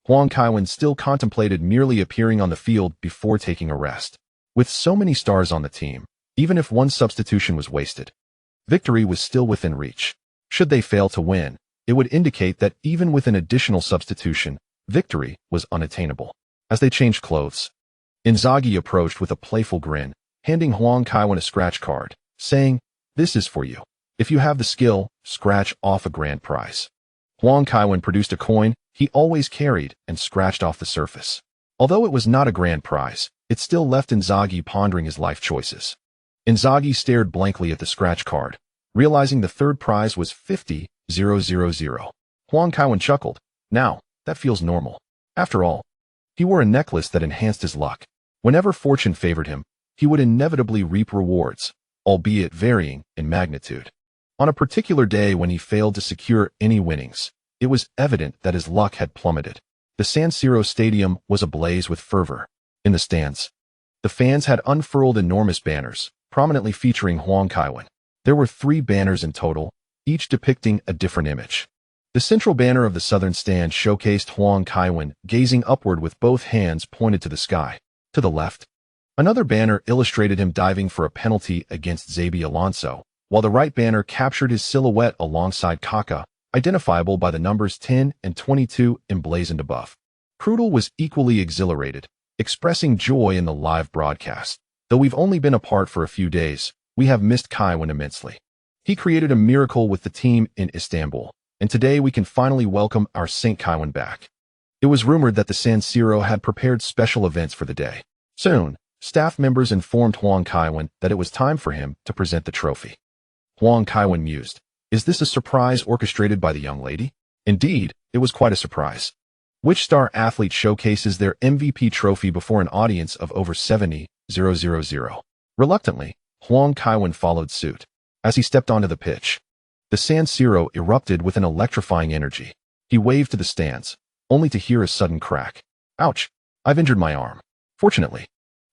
Huang Kaiwen still contemplated merely appearing on the field before taking a rest. With so many stars on the team, even if one substitution was wasted, victory was still within reach. Should they fail to win, it would indicate that even with an additional substitution, victory was unattainable. As they changed clothes, Inzaghi approached with a playful grin, handing Huang Kaiwen a scratch card, saying, "This is for you. If you have the skill, scratch off a grand prize." Huang Kaiwen produced a coin he always carried and scratched off the surface. Although it was not a grand prize, it still left Inzaghi pondering his life choices. Inzaghi stared blankly at the scratch card, realizing the third prize was 50,000. Huang Kaiwen chuckled. Now, that feels normal. After all, he wore a necklace that enhanced his luck. Whenever fortune favored him, he would inevitably reap rewards, albeit varying in magnitude. On a particular day when he failed to secure any winnings, it was evident that his luck had plummeted. The San Siro stadium was ablaze with fervor. In the stands, the fans had unfurled enormous banners, prominently featuring Huang Kaiwen. There were 3 banners in total, each depicting a different image. The central banner of the southern stand showcased Huang Kaiwen gazing upward with both hands pointed to the sky. To the left, another banner illustrated him diving for a penalty against Xabi Alonso, while the right banner captured his silhouette alongside Kaká, identifiable by the numbers 10 and 22 emblazoned above. Krudel was equally exhilarated, expressing joy in the live broadcast. Though we've only been apart for a few days, we have missed Kaiwen immensely. He created a miracle with the team in Istanbul, and today we can finally welcome our St. Kaiwen back. It was rumored that the San Siro had prepared special events for the day. Soon, staff members informed Huang Kaiwen that it was time for him to present the trophy. Huang Kaiwen mused, "Is this a surprise orchestrated by the young lady?" Indeed, it was quite a surprise. Which star athlete showcases their MVP trophy before an audience of over 70,000? Reluctantly, Huang Kaiwen followed suit. As he stepped onto the pitch, the San Siro erupted with an electrifying energy. He waved to the stands, only to hear a sudden crack. "Ouch, I've injured my arm." Fortunately,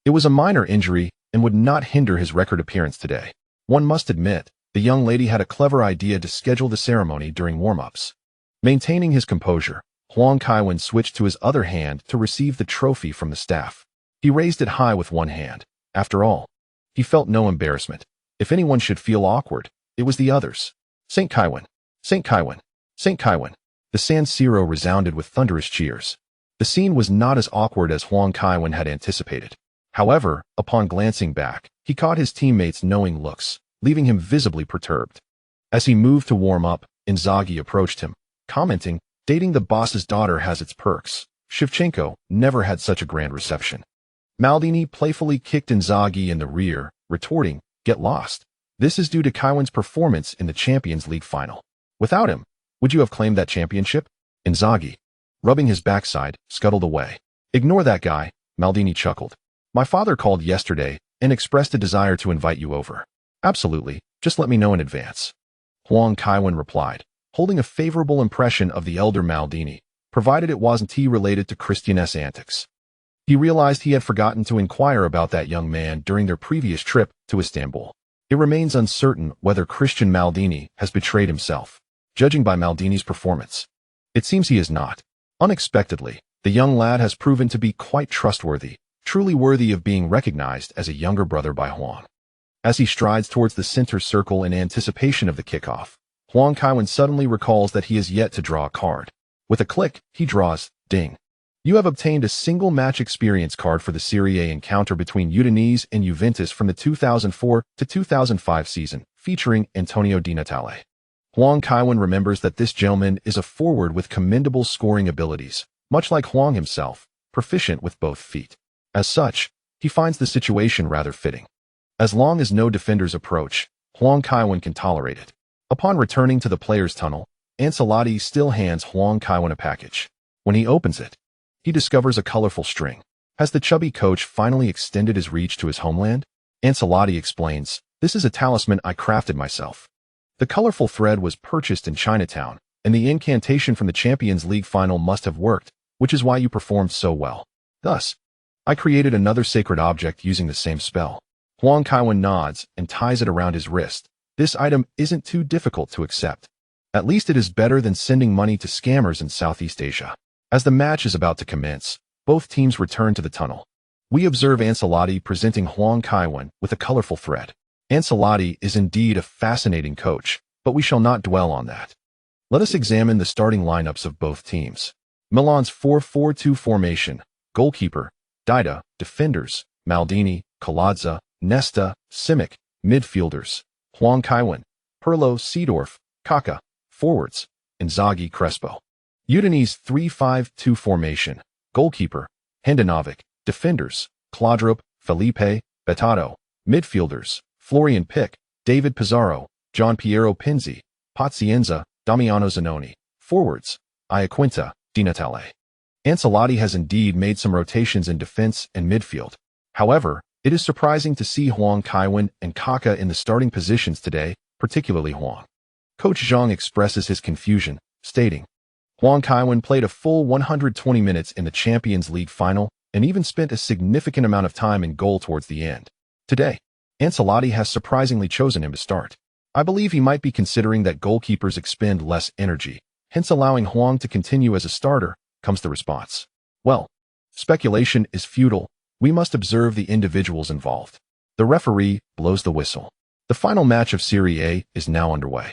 it was a minor injury and would not hinder his record appearance today. One must admit, the young lady had a clever idea to schedule the ceremony during warm-ups. Maintaining his composure, Huang Kaiwen switched to his other hand to receive the trophy from the staff. He raised it high with one hand. After all, he felt no embarrassment. If anyone should feel awkward, it was the others. St. Kaiwen, St. Kaiwen, St. Kaiwen. The San Siro resounded with thunderous cheers. The scene was not as awkward as Huang Kaiwen had anticipated. However, upon glancing back, he caught his teammates' knowing looks, leaving him visibly perturbed. As he moved to warm up, Inzaghi approached him, commenting, "Dating the boss's daughter has its perks. Shevchenko never had such a grand reception." Maldini playfully kicked Inzaghi in the rear, retorting, "Get lost. This is due to Kaiwen's performance in the Champions League final. Without him, would you have claimed that championship?" Inzaghi, rubbing his backside, scuttled away. "Ignore that guy," Maldini chuckled. "My father called yesterday and expressed a desire to invite you over." "Absolutely, just let me know in advance." Huang Kaiwen replied, holding a favorable impression of the elder Maldini, provided it wasn't related to Christian's antics. He realized he had forgotten to inquire about that young man during their previous trip to Istanbul. It remains uncertain whether Christian Maldini has betrayed himself, judging by Maldini's performance. It seems he has not. Unexpectedly, the young lad has proven to be quite trustworthy, truly worthy of being recognized as a younger brother by Huang. As he strides towards the center circle in anticipation of the kickoff, Huang Kaiwen suddenly recalls that he has yet to draw a card. With a click, he draws, ding. You have obtained a single match experience card for the Serie A encounter between Udinese and Juventus from the 2004 to 2005 season, featuring Antonio Di Natale. Huang Kaiwen remembers that this gentleman is a forward with commendable scoring abilities, much like Huang himself, proficient with both feet. As such, he finds the situation rather fitting. As long as no defenders approach, Huang Kaiwen can tolerate it. Upon returning to the players' tunnel, Ancelotti still hands Huang Kaiwen a package. When he opens it, he discovers a colorful string. Has the chubby coach finally extended his reach to his homeland? Ancelotti explains, "This is a talisman I crafted myself. The colorful thread was purchased in Chinatown, and the incantation from the Champions League final must have worked, which is why you performed so well. Thus, I created another sacred object using the same spell." Huang Kaiwen nods and ties it around his wrist. This item isn't too difficult to accept. At least it is better than sending money to scammers in Southeast Asia. As the match is about to commence, both teams return to the tunnel. We observe Ancelotti presenting Huang Kaiwen with a colorful thread. Ancelotti is indeed a fascinating coach, but we shall not dwell on that. Let us examine the starting lineups of both teams. Milan's 4-4-2 formation: goalkeeper, Dida; defenders, Maldini, Colazza, Nesta, Simic; midfielders, Huang Kaiwen, Pirlo, Seedorf, Kaká; forwards, Inzaghi, Crespo. Udinese 3-5-2 formation: goalkeeper, Handanovic; defenders, Claudrup, Felipe, Bettato; midfielders, Florian Pick, David Pizarro, Gian Piero Pinzi, Pazienza, Damiano Zanoni; forwards, Iaquinta, Di Natale. Ancelotti has indeed made some rotations in defense and midfield. However, it is surprising to see Huang Kaiwen and Kaká in the starting positions today, particularly Huang. Coach Zhang expresses his confusion, stating, "Huang Kaiwen played a full 120 minutes in the Champions League final and even spent a significant amount of time in goal towards the end. Today, Ancelotti has surprisingly chosen him to start. I believe he might be considering that goalkeepers expend less energy, hence allowing Huang to continue as a starter," comes the response. Well, speculation is futile. We must observe the individuals involved. The referee blows the whistle. The final match of Serie A is now underway.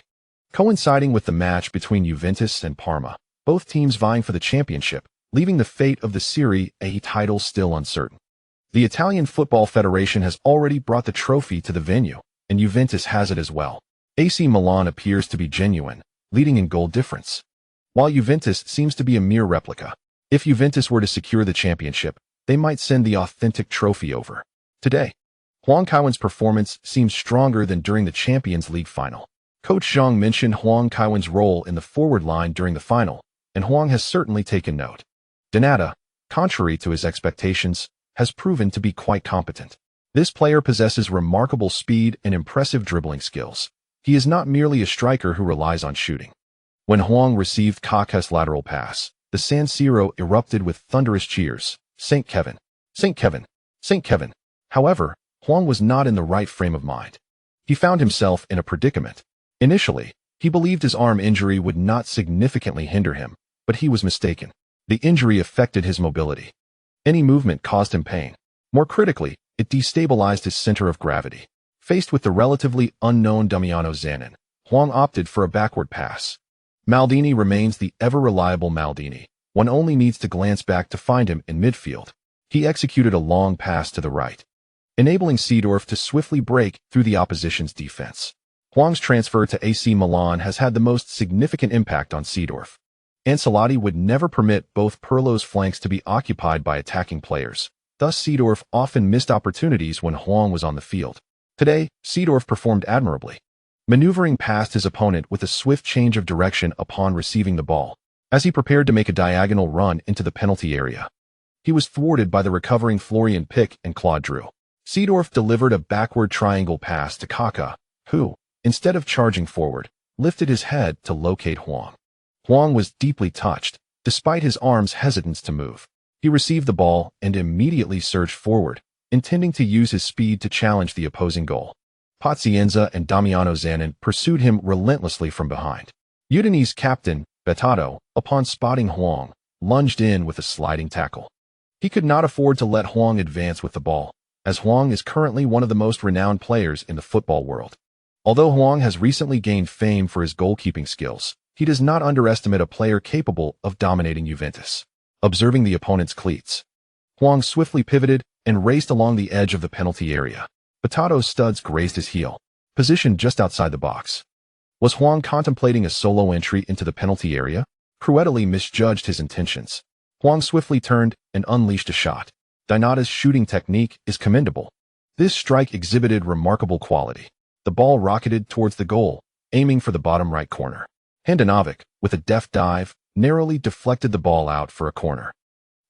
Coinciding with the match between Juventus and Parma, both teams vying for the championship, leaving the fate of the Serie A title still uncertain. The Italian Football Federation has already brought the trophy to the venue, and Juventus has it as well. AC Milan appears to be genuine, leading in goal difference, while Juventus seems to be a mere replica. If Juventus were to secure the championship, they might send the authentic trophy over. Today, Huang Kaiwen's performance seems stronger than during the Champions League final. Coach Zhang mentioned Huang Kaiwen's role in the forward line during the final, and Huang has certainly taken note. Dida, contrary to his expectations, has proven to be quite competent. This player possesses remarkable speed and impressive dribbling skills. He is not merely a striker who relies on shooting. When Huang received Kaká's lateral pass, the San Siro erupted with thunderous cheers. St. Kevin, St. Kevin, St. Kevin. However, Huang was not in the right frame of mind. He found himself in a predicament. Initially, he believed his arm injury would not significantly hinder him, but he was mistaken. The injury affected his mobility. Any movement caused him pain. More critically, it destabilized his center of gravity. Faced with the relatively unknown Damiano Zanin, Huang opted for a backward pass. Maldini remains the ever-reliable Maldini. One only needs to glance back to find him in midfield. He executed a long pass to the right, enabling Seedorf to swiftly break through the opposition's defense. Huang's transfer to AC Milan has had the most significant impact on Seedorf. Ancelotti would never permit both Pirlo's flanks to be occupied by attacking players. Thus, Seedorf often missed opportunities when Huang was on the field. Today, Seedorf performed admirably, maneuvering past his opponent with a swift change of direction upon receiving the ball. As he prepared to make a diagonal run into the penalty area, he was thwarted by the recovering Florian Pick and Claude Drew. Seedorf delivered a backward triangle pass to Kaká, who, instead of charging forward, lifted his head to locate Huang. Huang was deeply touched, despite his arm's hesitance to move. He received the ball and immediately surged forward, intending to use his speed to challenge the opposing goal. Pazienza and Damiano Zanin pursued him relentlessly from behind. Udinese captain, Bettato, upon spotting Huang, lunged in with a sliding tackle. He could not afford to let Huang advance with the ball, as Huang is currently one of the most renowned players in the football world. Although Huang has recently gained fame for his goalkeeping skills, he does not underestimate a player capable of dominating Juventus. Observing the opponent's cleats, Huang swiftly pivoted and raced along the edge of the penalty area. Bettato's studs grazed his heel, positioned just outside the box. Was Huang contemplating a solo entry into the penalty area? Cruelly misjudged his intentions. Huang swiftly turned and unleashed a shot. Dinata's shooting technique is commendable. This strike exhibited remarkable quality. The ball rocketed towards the goal, aiming for the bottom right corner. Handanovic, with a deft dive, narrowly deflected the ball out for a corner.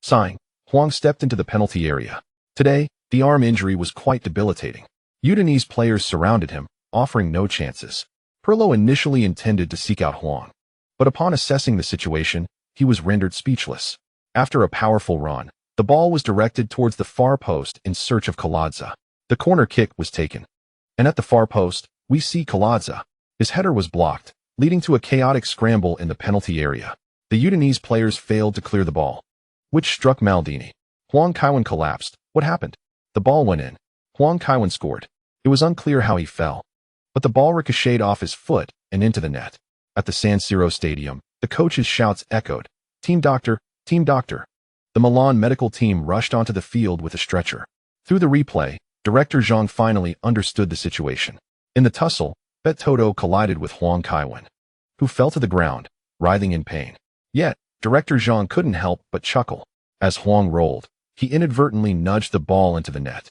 Sighing, Huang stepped into the penalty area. Today, the arm injury was quite debilitating. Udinese players surrounded him, offering no chances. Pirlo initially intended to seek out Huang, but upon assessing the situation, he was rendered speechless. After a powerful run, the ball was directed towards the far post in search of Kaladza. The corner kick was taken, and at the far post, we see Kaladza. His header was blocked, leading to a chaotic scramble in the penalty area. The Udinese players failed to clear the ball, which struck Maldini. Huang Kaiwen collapsed. What happened? The ball went in. Huang Kaiwen scored. It was unclear how he fell, but the ball ricocheted off his foot and into the net. At the San Siro Stadium, the coach's shouts echoed, "Team doctor, team doctor." The Milan medical team rushed onto the field with a stretcher. Through the replay, Director Zhang finally understood the situation. In the tussle, Bettato collided with Huang Kaiwen, who fell to the ground, writhing in pain. Yet, Director Zhang couldn't help but chuckle. As Huang rolled, he inadvertently nudged the ball into the net.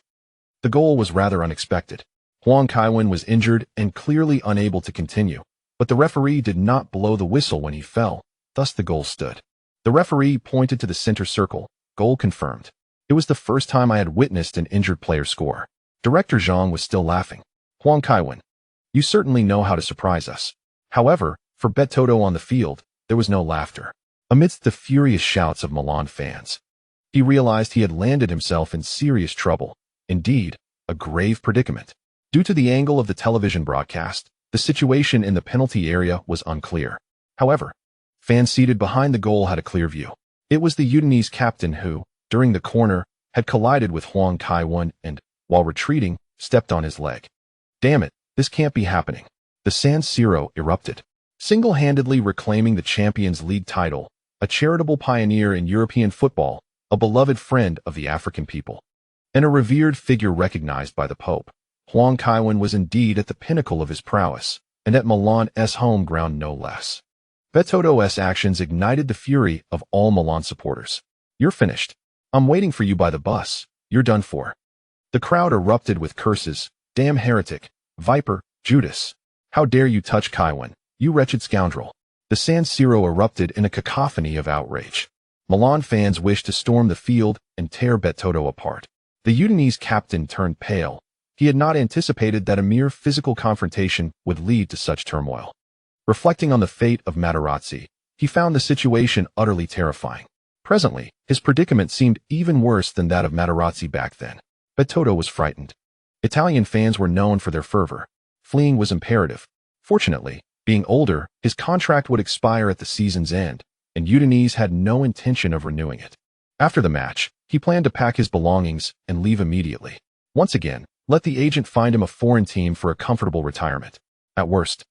The goal was rather unexpected. Huang Kaiwen was injured and clearly unable to continue, but the referee did not blow the whistle when he fell, thus the goal stood. The referee pointed to the center circle. Goal confirmed. It was the first time I had witnessed an injured player score. Director Zhang was still laughing. Huang Kaiwen, you certainly know how to surprise us. However, for Bettato on the field, there was no laughter. Amidst the furious shouts of Milan fans, he realized he had landed himself in serious trouble. Indeed, a grave predicament. Due to the angle of the television broadcast, the situation in the penalty area was unclear. However, fans seated behind the goal had a clear view. It was the Udinese captain who, during the corner, had collided with Huang Kaiwen and, while retreating, stepped on his leg. Damn it, this can't be happening. The San Siro erupted. Single-handedly reclaiming the Champions League title, a charitable pioneer in European football, a beloved friend of the African people, and a revered figure recognized by the Pope, Huang Kaiwen was indeed at the pinnacle of his prowess, and at Milan's home ground no less. Bettato's actions ignited the fury of all Milan supporters. "You're finished. I'm waiting for you by the bus. You're done for." The crowd erupted with curses. "Damn heretic, viper, Judas. How dare you touch Kaiwen, you wretched scoundrel." The San Siro erupted in a cacophony of outrage. Milan fans wished to storm the field and tear Bettato apart. The Udinese captain turned pale. He had not anticipated that a mere physical confrontation would lead to such turmoil. Reflecting on the fate of Materazzi, he found the situation utterly terrifying. Presently, his predicament seemed even worse than that of Materazzi back then. Bettato was frightened. Italian fans were known for their fervor. Fleeing was imperative. Fortunately, being older, his contract would expire at the season's end, and Udinese had no intention of renewing it. After the match, he planned to pack his belongings and leave immediately. Once again, let the agent find him a foreign team for a comfortable retirement. At worst,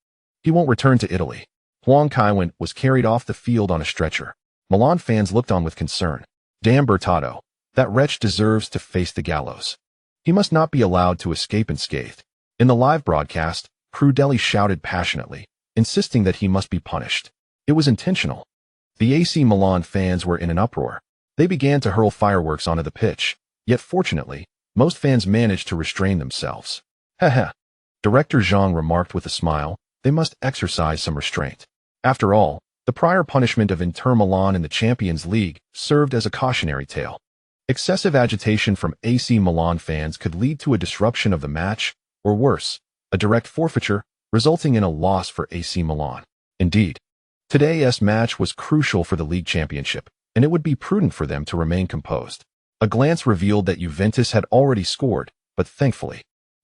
he won't return to Italy. Huang Kaiwen was carried off the field on a stretcher. Milan fans looked on with concern. Damn Bettato, that wretch deserves to face the gallows. He must not be allowed to escape unscathed. In the live broadcast, Crudeli shouted passionately, insisting that he must be punished. It was intentional. The AC Milan fans were in an uproar. They began to hurl fireworks onto the pitch, yet fortunately, most fans managed to restrain themselves. Heh. Director Zhang remarked with a smile, they must exercise some restraint. After all, the prior punishment of Inter Milan in the Champions League served as a cautionary tale. Excessive agitation from AC Milan fans could lead to a disruption of the match, or worse, a direct forfeiture, resulting in a loss for AC Milan. Indeed, today's match was crucial for the league championship, and it would be prudent for them to remain composed. A glance revealed that Juventus had already scored, but thankfully,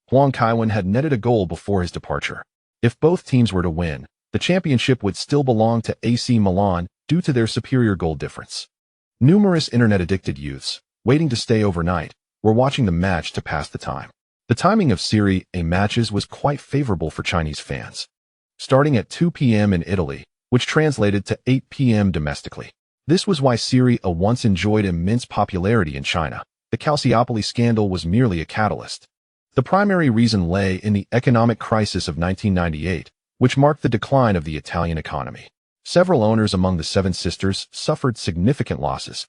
Huang Kaiwen had netted a goal before his departure. If both teams were to win, the championship would still belong to AC Milan due to their superior goal difference. Numerous internet-addicted youths, waiting to stay overnight, were watching the match to pass the time. The timing of Serie A matches was quite favorable for Chinese fans, starting at 2 p.m. in Italy, which translated to 8 p.m. domestically. This was why Serie A once enjoyed immense popularity in China. The Calciopoli scandal was merely a catalyst. The primary reason lay in the economic crisis of 1998, which marked the decline of the Italian economy. Several owners among the Seven Sisters suffered significant losses,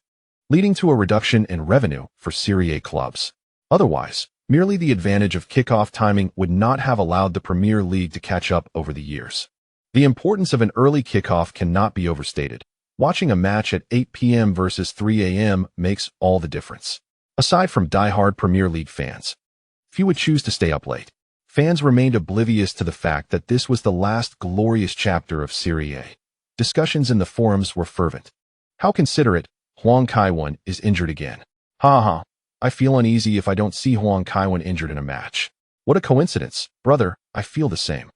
leading to a reduction in revenue for Serie A clubs. Otherwise, merely the advantage of kickoff timing would not have allowed the Premier League to catch up over the years. The importance of an early kickoff cannot be overstated. Watching a match at 8 p.m. versus 3 a.m. makes all the difference. Aside from die-hard Premier League fans, few would choose to stay up late. Fans remained oblivious to the fact that this was the last glorious chapter of Serie A. Discussions in the forums were fervent. How considerate, Huang Kaiwen is injured again. Ha. I feel uneasy if I don't see Huang Kaiwen injured in a match. What a coincidence, brother, I feel the same.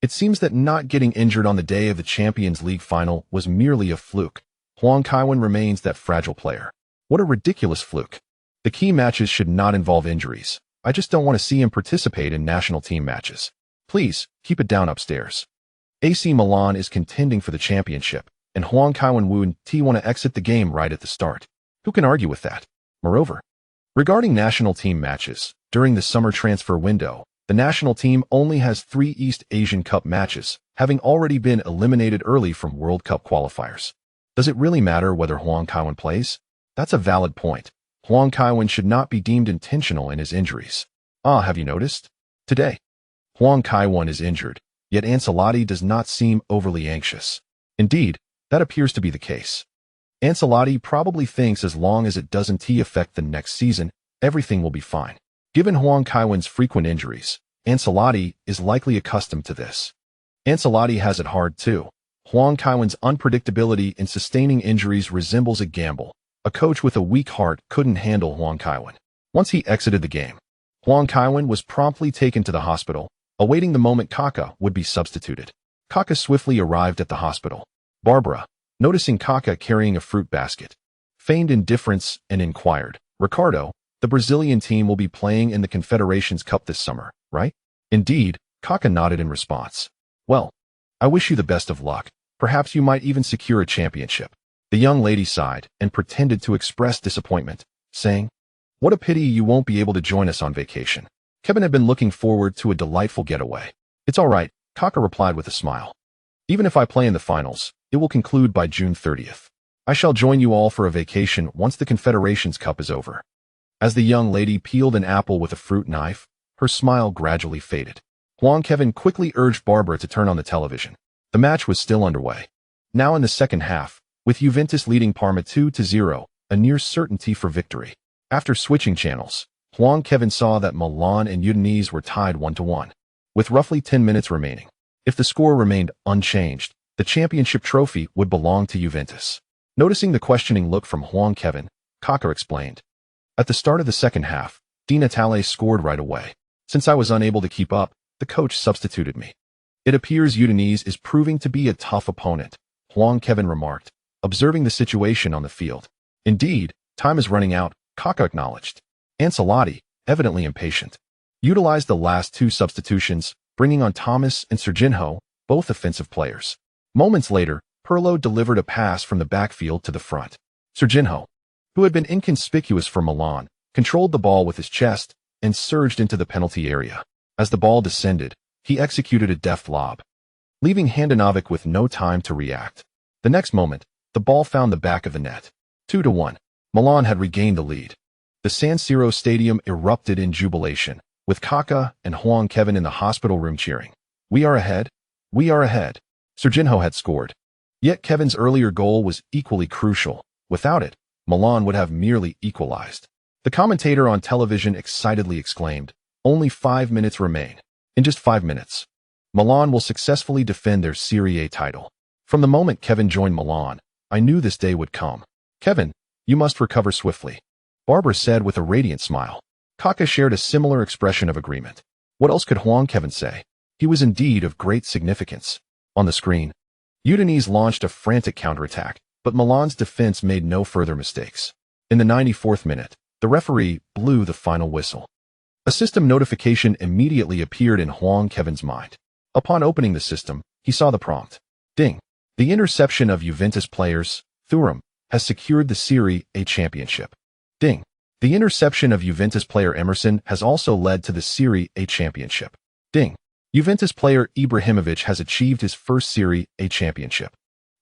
It seems that not getting injured on the day of the Champions League final was merely a fluke. Huang Kaiwen remains that fragile player. What a ridiculous fluke. The key matches should not involve injuries. I just don't want to see him participate in national team matches. Please, keep it down upstairs. AC Milan is contending for the championship, and Huang Kaiwen want to exit the game right at the start. Who can argue with that? Moreover, regarding national team matches, during the summer transfer window, the national team only has 3 East Asian Cup matches, having already been eliminated early from World Cup qualifiers. Does it really matter whether Huang Kaiwen plays? That's a valid point. Huang Kaiwen should not be deemed intentional in his injuries. Have you noticed? Today, Huang Kaiwen is injured, yet Ancelotti does not seem overly anxious. Indeed, that appears to be the case. Ancelotti probably thinks as long as it doesn't affect the next season, everything will be fine. Given Huang Kaiwen's frequent injuries, Ancelotti is likely accustomed to this. Ancelotti has it hard too. Huang Kaiwen's unpredictability in sustaining injuries resembles a gamble. A coach with a weak heart couldn't handle Huang Kaiwen. Once he exited the game, Huang Kaiwen was promptly taken to the hospital, awaiting the moment Kaká would be substituted. Kaká swiftly arrived at the hospital. Barbara, noticing Kaká carrying a fruit basket, feigned indifference and inquired, "Ricardo, the Brazilian team will be playing in the Confederations Cup this summer, right?" Indeed, Kaká nodded in response. "Well, I wish you the best of luck. Perhaps you might even secure a championship." The young lady sighed and pretended to express disappointment, saying, "What a pity you won't be able to join us on vacation." Kevin had been looking forward to a delightful getaway. "It's all right," Kaká replied with a smile. "Even if I play in the finals, it will conclude by June 30th. I shall join you all for a vacation once the Confederations Cup is over." As the young lady peeled an apple with a fruit knife, her smile gradually faded. Huang Kaiwen quickly urged Barbara to turn on the television. The match was still underway. Now in the second half, with Juventus leading Parma 2-0, a near certainty for victory. After switching channels, Huang Kaiwen saw that Milan and Udinese were tied 1-1, with roughly 10 minutes remaining. If the score remained unchanged, the championship trophy would belong to Juventus. Noticing the questioning look from Huang Kaiwen, Kaká explained, "At the start of the second half, Di Natale scored right away. Since I was unable to keep up, the coach substituted me. It appears Udinese is proving to be a tough opponent," Huang Kaiwen remarked, observing the situation on the field. "Indeed, time is running out," Kaká acknowledged. Ancelotti, evidently impatient, utilized the last 2 substitutions, bringing on Thomas and Serginho, both offensive players. Moments later, Pirlo delivered a pass from the backfield to the front. Serginho, who had been inconspicuous for Milan, controlled the ball with his chest and surged into the penalty area. As the ball descended, he executed a deft lob, leaving Handanovic with no time to react. The next moment, the ball found the back of the net. 2-1. Milan had regained the lead. The San Siro stadium erupted in jubilation, with Kaká and Huang Kaiwen in the hospital room cheering. "We are ahead! We are ahead!" Serginho had scored. Yet Kevin's earlier goal was equally crucial. Without it, Milan would have merely equalized. The commentator on television excitedly exclaimed, "Only 5 minutes remain. In just 5 minutes, Milan will successfully defend their Serie A title. From the moment Kevin joined Milan, I knew this day would come. Kevin, you must recover swiftly, Barbara said with a radiant smile. Kaká shared a similar expression of agreement. What else could Huang Kaiwen say? He was indeed of great significance. On the screen, Udinese launched a frantic counterattack, but Milan's defense made no further mistakes. In the 94th minute, the referee blew the final whistle. A system notification immediately appeared in Huang Kaiwen's mind. Upon opening the system, he saw the prompt. Ding. The interception of Juventus players, Thuram, has secured the Serie A championship. Ding. The interception of Juventus player Emerson has also led to the Serie A championship. Ding. Juventus player Ibrahimovic has achieved his first Serie A championship.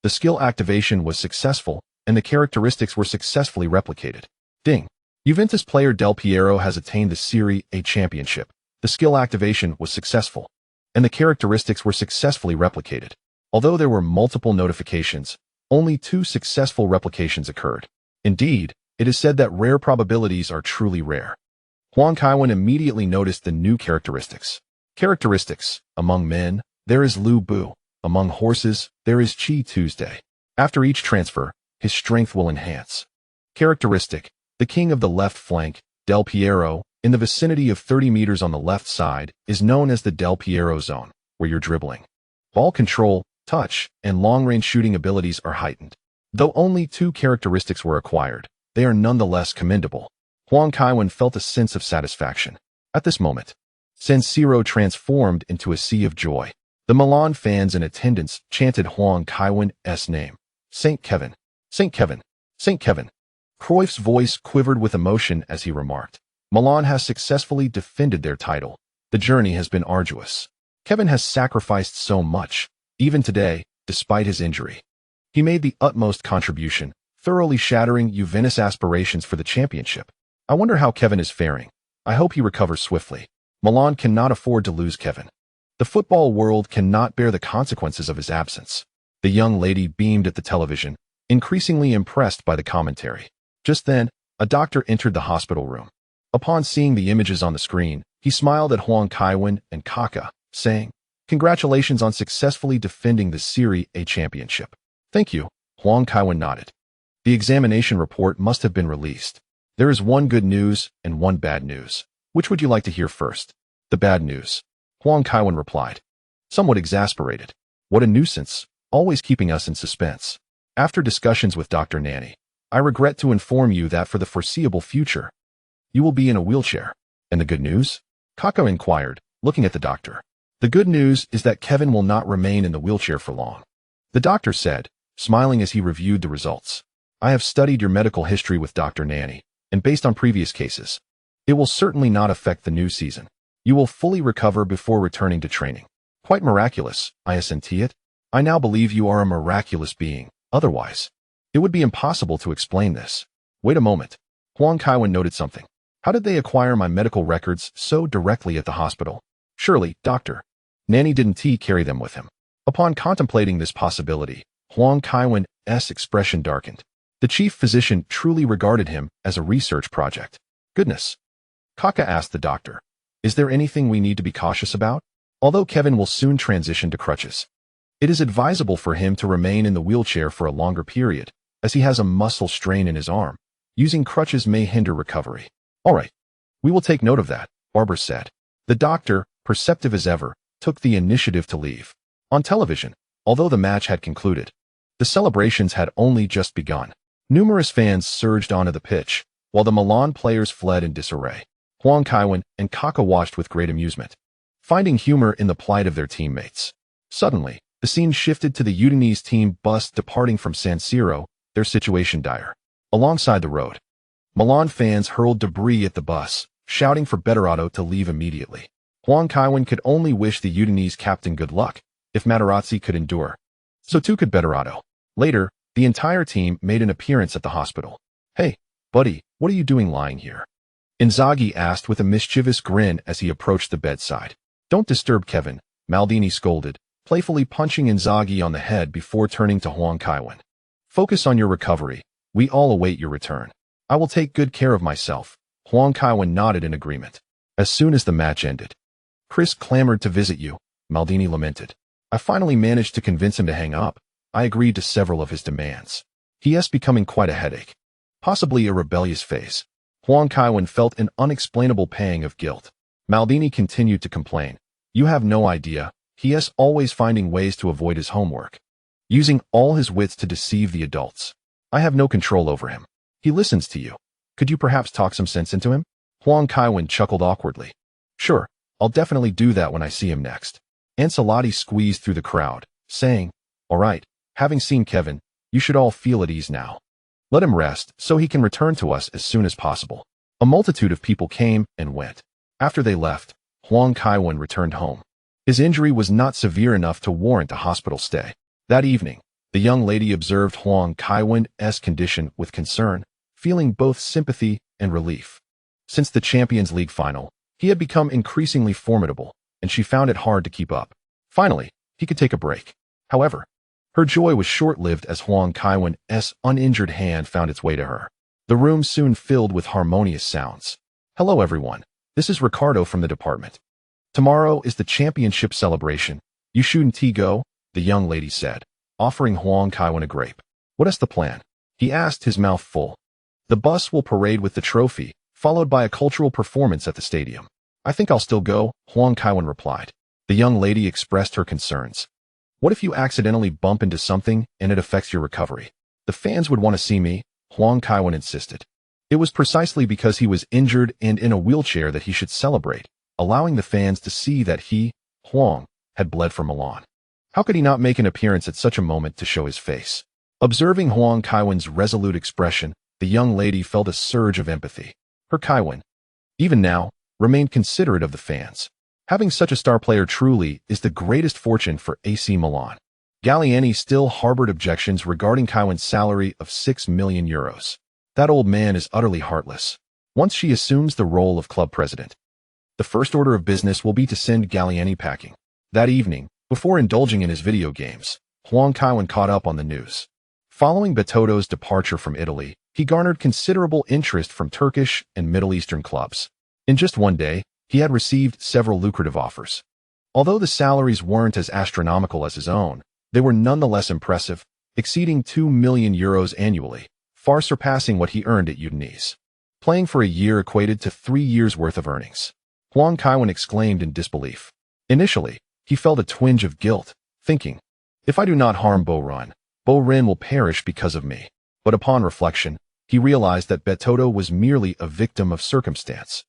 The skill activation was successful, and the characteristics were successfully replicated. Ding. Juventus player Del Piero has attained the Serie A championship. The skill activation was successful, and the characteristics were successfully replicated. Although there were multiple notifications, only 2 successful replications occurred. Indeed, it is said that rare probabilities are truly rare. Huang Kaiwen immediately noticed the new characteristics. Characteristics: among men, there is Lu Bu. Among horses, there is Chi Tuesday. After each transfer, his strength will enhance. Characteristic: the king of the left flank, Del Piero, in the vicinity of 30 meters on the left side, is known as the Del Piero zone, where you're dribbling. Ball control, touch, and long-range shooting abilities are heightened. Though only 2 characteristics were acquired, they are nonetheless commendable. Huang Kaiwen felt a sense of satisfaction. At this moment, San Siro transformed into a sea of joy. The Milan fans in attendance chanted Huang Kaiwen's name. Saint Kevin, Saint Kevin, Saint Kevin. Cruyff's voice quivered with emotion as he remarked, Milan has successfully defended their title. The journey has been arduous. Kevin has sacrificed so much, even today, despite his injury. He made the utmost contribution, thoroughly shattering Juventus' aspirations for the championship. I wonder how Kevin is faring. I hope he recovers swiftly. Milan cannot afford to lose Kevin. The football world cannot bear the consequences of his absence. The young lady beamed at the television, increasingly impressed by the commentary. Just then, a doctor entered the hospital room. Upon seeing the images on the screen, he smiled at Huang Kaiwen and Kaká, saying, "Congratulations on successfully defending the Serie A championship." "Thank you," Huang Kaiwen nodded. The examination report must have been released. There is one good news and one bad news. Which would you like to hear first? The bad news, Huang Kaiwen replied, somewhat exasperated. What a nuisance, always keeping us in suspense. After discussions with Dr. Nanny, I regret to inform you that for the foreseeable future, you will be in a wheelchair. And the good news? Kaká inquired, looking at the doctor. The good news is that Kevin will not remain in the wheelchair for long. The doctor said, smiling as he reviewed the results. I have studied your medical history with Dr. Nanny, and based on previous cases, it will certainly not affect the new season. You will fully recover before returning to training. Quite miraculous, I assent it. I now believe you are a miraculous being. Otherwise, it would be impossible to explain this. Wait a moment. Huang Kaiwen noted something. How did they acquire my medical records so directly at the hospital? Surely, Dr. Nanny didn't carry them with him. Upon contemplating this possibility, Huang Kaiwen's expression darkened. The chief physician truly regarded him as a research project. Goodness. Kaká asked the doctor, is there anything we need to be cautious about? Although Kevin will soon transition to crutches, it is advisable for him to remain in the wheelchair for a longer period, as he has a muscle strain in his arm. Using crutches may hinder recovery. All right. We will take note of that, Barbara said. The doctor, perceptive as ever, took the initiative to leave. On television, although the match had concluded, the celebrations had only just begun. Numerous fans surged onto the pitch, while the Milan players fled in disarray. Huang Kaiwen and Kaká watched with great amusement, finding humor in the plight of their teammates. Suddenly, the scene shifted to the Udinese team bus departing from San Siro, their situation dire. Alongside the road, Milan fans hurled debris at the bus, shouting for Betterato to leave immediately. Huang Kaiwen could only wish the Udinese captain good luck. If Materazzi could endure, so too could Betterato. Later, the entire team made an appearance at the hospital. Hey, buddy, what are you doing lying here? Inzaghi asked with a mischievous grin as he approached the bedside. Don't disturb Kevin, Maldini scolded, playfully punching Inzaghi on the head before turning to Huang Kaiwen. Focus on your recovery. We all await your return. I will take good care of myself. Huang Kaiwen nodded in agreement. As soon as the match ended, Chris clamored to visit you. Maldini lamented. I finally managed to convince him to hang up. I agreed to several of his demands. He is becoming quite a headache. Possibly a rebellious phase. Huang Kaiwen felt an unexplainable pang of guilt. Maldini continued to complain. You have no idea. He is always finding ways to avoid his homework, using all his wits to deceive the adults. I have no control over him. He listens to you. Could you perhaps talk some sense into him? Huang Kaiwen chuckled awkwardly. Sure, I'll definitely do that when I see him next. Ancelotti squeezed through the crowd, saying, All right, having seen Kevin, you should all feel at ease now. Let him rest so he can return to us as soon as possible. A multitude of people came and went. After they left, Huang Kaiwen returned home. His injury was not severe enough to warrant a hospital stay. That evening, the young lady observed Huang Kaiwen's condition with concern, feeling both sympathy and relief. Since the Champions League final, he had become increasingly formidable, and she found it hard to keep up. Finally, he could take a break. However, her joy was short-lived as Huang Kaiwen's uninjured hand found its way to her. The room soon filled with harmonious sounds. Hello everyone, this is Ricardo from the department. Tomorrow is the championship celebration. You shouldn't go, the young lady said, offering Huang Kaiwen a grape. What is the plan? He asked, his mouth full. The bus will parade with the trophy, followed by a cultural performance at the stadium. I think I'll still go, Huang Kaiwen replied. The young lady expressed her concerns. What if you accidentally bump into something and it affects your recovery? The fans would want to see me, Huang Kaiwen insisted. It was precisely because he was injured and in a wheelchair that he should celebrate, allowing the fans to see that he, Huang, had bled for Milan. How could he not make an appearance at such a moment to show his face? Observing Huang Kaiwen's resolute expression, the young lady felt a surge of empathy. Her Kaiwen, even now, remained considerate of the fans. Having such a star player truly is the greatest fortune for AC Milan. Galliani still harbored objections regarding Kaiwen's salary of €6 million. That old man is utterly heartless. Once she assumes the role of club president, the first order of business will be to send Galliani packing. That evening, before indulging in his video games, Huang Kaiwen caught up on the news. Following Betotto's departure from Italy, he garnered considerable interest from Turkish and Middle Eastern clubs. In just one day, he had received several lucrative offers. Although the salaries weren't as astronomical as his own, they were nonetheless impressive, exceeding €2 million annually, far surpassing what he earned at Udinese. Playing for a year equated to 3 years' worth of earnings. Huang Kaiwen exclaimed in disbelief. Initially, he felt a twinge of guilt, thinking, if I do not harm Bo Rin will perish because of me. But upon reflection, he realized that Betotto was merely a victim of circumstance.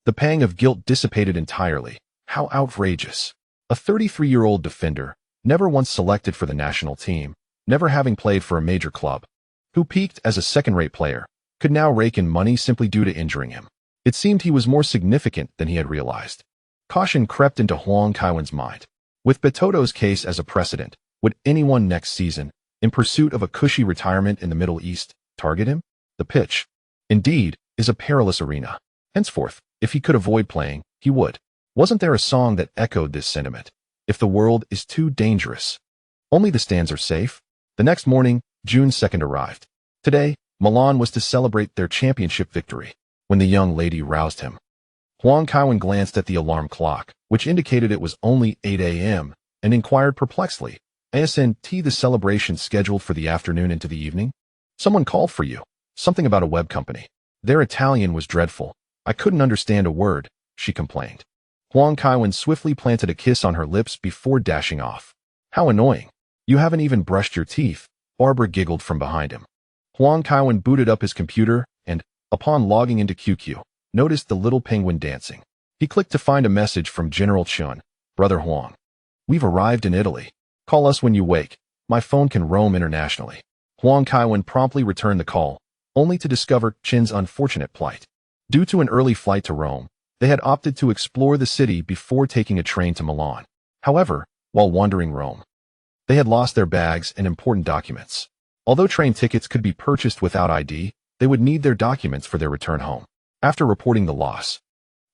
The pang of guilt dissipated entirely. How outrageous. A 33-year-old defender, never once selected for the national team, never having played for a major club, who peaked as a second-rate player, could now rake in money simply due to injuring him. It seemed he was more significant than he had realized. Caution crept into Huang Kaiwen's mind. With Betotto's case as a precedent, would anyone next season, in pursuit of a cushy retirement in the Middle East, target him? The pitch, indeed, is a perilous arena. Henceforth, if he could avoid playing, he would. Wasn't there a song that echoed this sentiment? If the world is too dangerous, only the stands are safe. The next morning, June 2nd arrived. Today, Milan was to celebrate their championship victory. When the young lady roused him, Huang Kaiwen glanced at the alarm clock, which indicated it was only 8 a.m., and inquired perplexedly, Isn't the celebration scheduled for the afternoon into the evening? Someone called for you. Something about a web company. Their Italian was dreadful. I couldn't understand a word, she complained. Huang Kaiwen swiftly planted a kiss on her lips before dashing off. How annoying. You haven't even brushed your teeth, Barbara giggled from behind him. Huang Kaiwen booted up his computer and, upon logging into QQ, noticed the little penguin dancing. He clicked to find a message from General Chun. Brother Huang. We've arrived in Italy. Call us when you wake. My phone can roam internationally. Huang Kaiwen promptly returned the call, only to discover Chin's unfortunate plight. Due to an early flight to Rome, they had opted to explore the city before taking a train to Milan. However, while wandering Rome, they had lost their bags and important documents. Although train tickets could be purchased without ID, they would need their documents for their return home. After reporting the loss,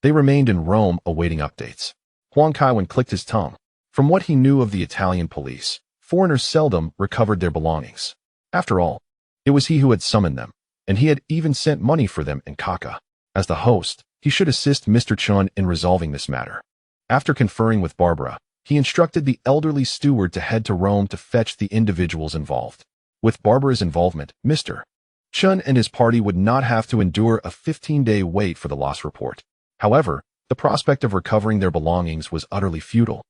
they remained in Rome awaiting updates. Huang Kaiwen clicked his tongue. From what he knew of the Italian police, foreigners seldom recovered their belongings. After all, it was he who had summoned them, and he had even sent money for them in Kaká. As the host, he should assist Mr. Chun in resolving this matter. After conferring with Barbara, He instructed the elderly steward to head to Rome to fetch the individuals involved. With Barbara's involvement, Mr. Chun and his party would not have to endure a 15-day wait for the loss report. However, the prospect of recovering their belongings was utterly futile,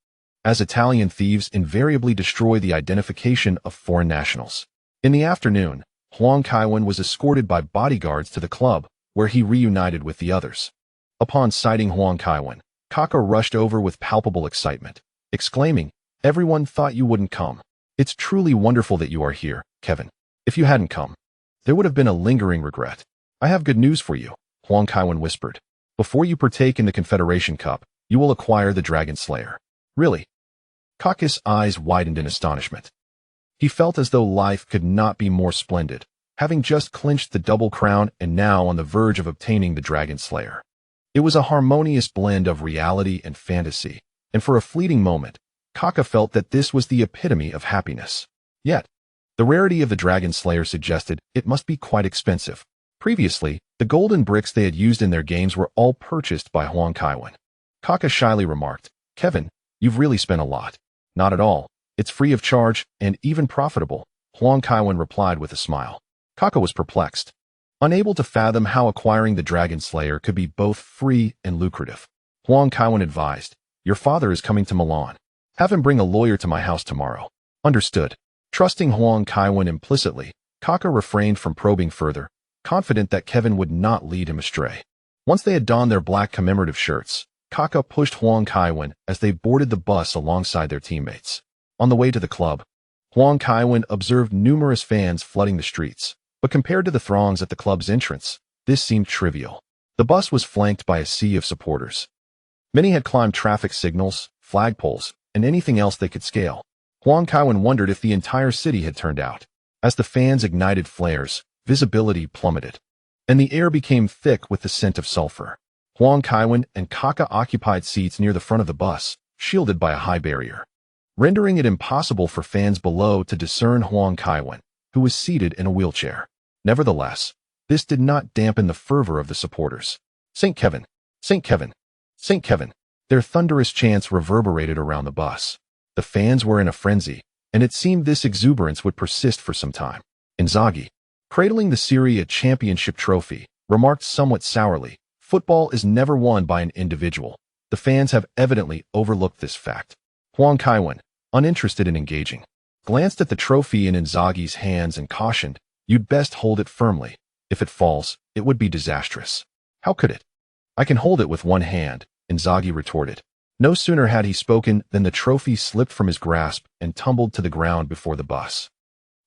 as Italian thieves invariably destroy the identification of foreign nationals. In the afternoon, Huang Kaiwen was escorted by bodyguards to the club, where he reunited with the others. Upon sighting Huang Kaiwen, Kaká rushed over with palpable excitement, exclaiming, "Everyone thought you wouldn't come. It's truly wonderful that you are here, Kevin. If you hadn't come, there would have been a lingering regret." "I have good news for you," Huang Kaiwen whispered. "Before you partake in the Confederation Cup, you will acquire the Dragon Slayer." "Really?" Kaká's eyes widened in astonishment. He felt as though life could not be more splendid, having just clinched the double crown and now on the verge of obtaining the Dragon Slayer. It was a harmonious blend of reality and fantasy, and for a fleeting moment, Kaká felt that this was the epitome of happiness. Yet, the rarity of the Dragon Slayer suggested it must be quite expensive. Previously, the golden bricks they had used in their games were all purchased by Huang Kaiwen. Kaká shyly remarked, "Kevin, you've really spent a lot." "Not at all. It's free of charge and even profitable," Huang Kaiwen replied with a smile. Kaká was perplexed, unable to fathom how acquiring the Dragon Slayer could be both free and lucrative. Huang Kaiwen advised, "Your father is coming to Milan. Have him bring a lawyer to my house tomorrow." "Understood." Trusting Huang Kaiwen implicitly, Kaká refrained from probing further, confident that Kevin would not lead him astray. Once they had donned their black commemorative shirts, Kaká pushed Huang Kaiwen as they boarded the bus alongside their teammates. On the way to the club, Huang Kaiwen observed numerous fans flooding the streets, but compared to the throngs at the club's entrance, this seemed trivial. The bus was flanked by a sea of supporters. Many had climbed traffic signals, flagpoles, and anything else they could scale. Huang Kaiwen wondered if the entire city had turned out. As the fans ignited flares, visibility plummeted, and the air became thick with the scent of sulfur. Huang Kaiwen and Kaká occupied seats near the front of the bus, shielded by a high barrier, rendering it impossible for fans below to discern Huang Kaiwen, who was seated in a wheelchair. Nevertheless, this did not dampen the fervor of the supporters. "St. Kevin! St. Kevin! St. Kevin!" Their thunderous chants reverberated around the bus. The fans were in a frenzy, and it seemed this exuberance would persist for some time. Inzaghi, cradling the Serie A championship trophy, remarked somewhat sourly, "Football is never won by an individual. The fans have evidently overlooked this fact." Huang Kaiwen, uninterested in engaging, glanced at the trophy in Inzaghi's hands and cautioned, "You'd best hold it firmly. If it falls, it would be disastrous." "How could it?" "I can hold it with one hand," Inzaghi retorted. No sooner had he spoken than the trophy slipped from his grasp and tumbled to the ground before the bus.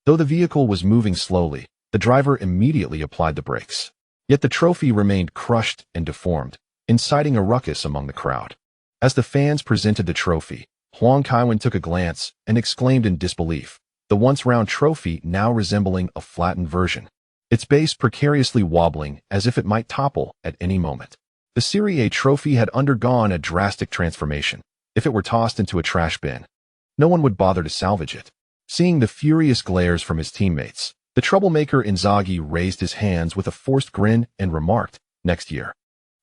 Though the vehicle was moving slowly, the driver immediately applied the brakes. Yet the trophy remained crushed and deformed, inciting a ruckus among the crowd. As the fans presented the trophy, Huang Kaiwen took a glance and exclaimed in disbelief, the once round trophy now resembling a flattened version, its base precariously wobbling as if it might topple at any moment. The Serie A trophy had undergone a drastic transformation. If it were tossed into a trash bin, no one would bother to salvage it. Seeing the furious glares from his teammates, the troublemaker Inzaghi raised his hands with a forced grin and remarked, "Next year,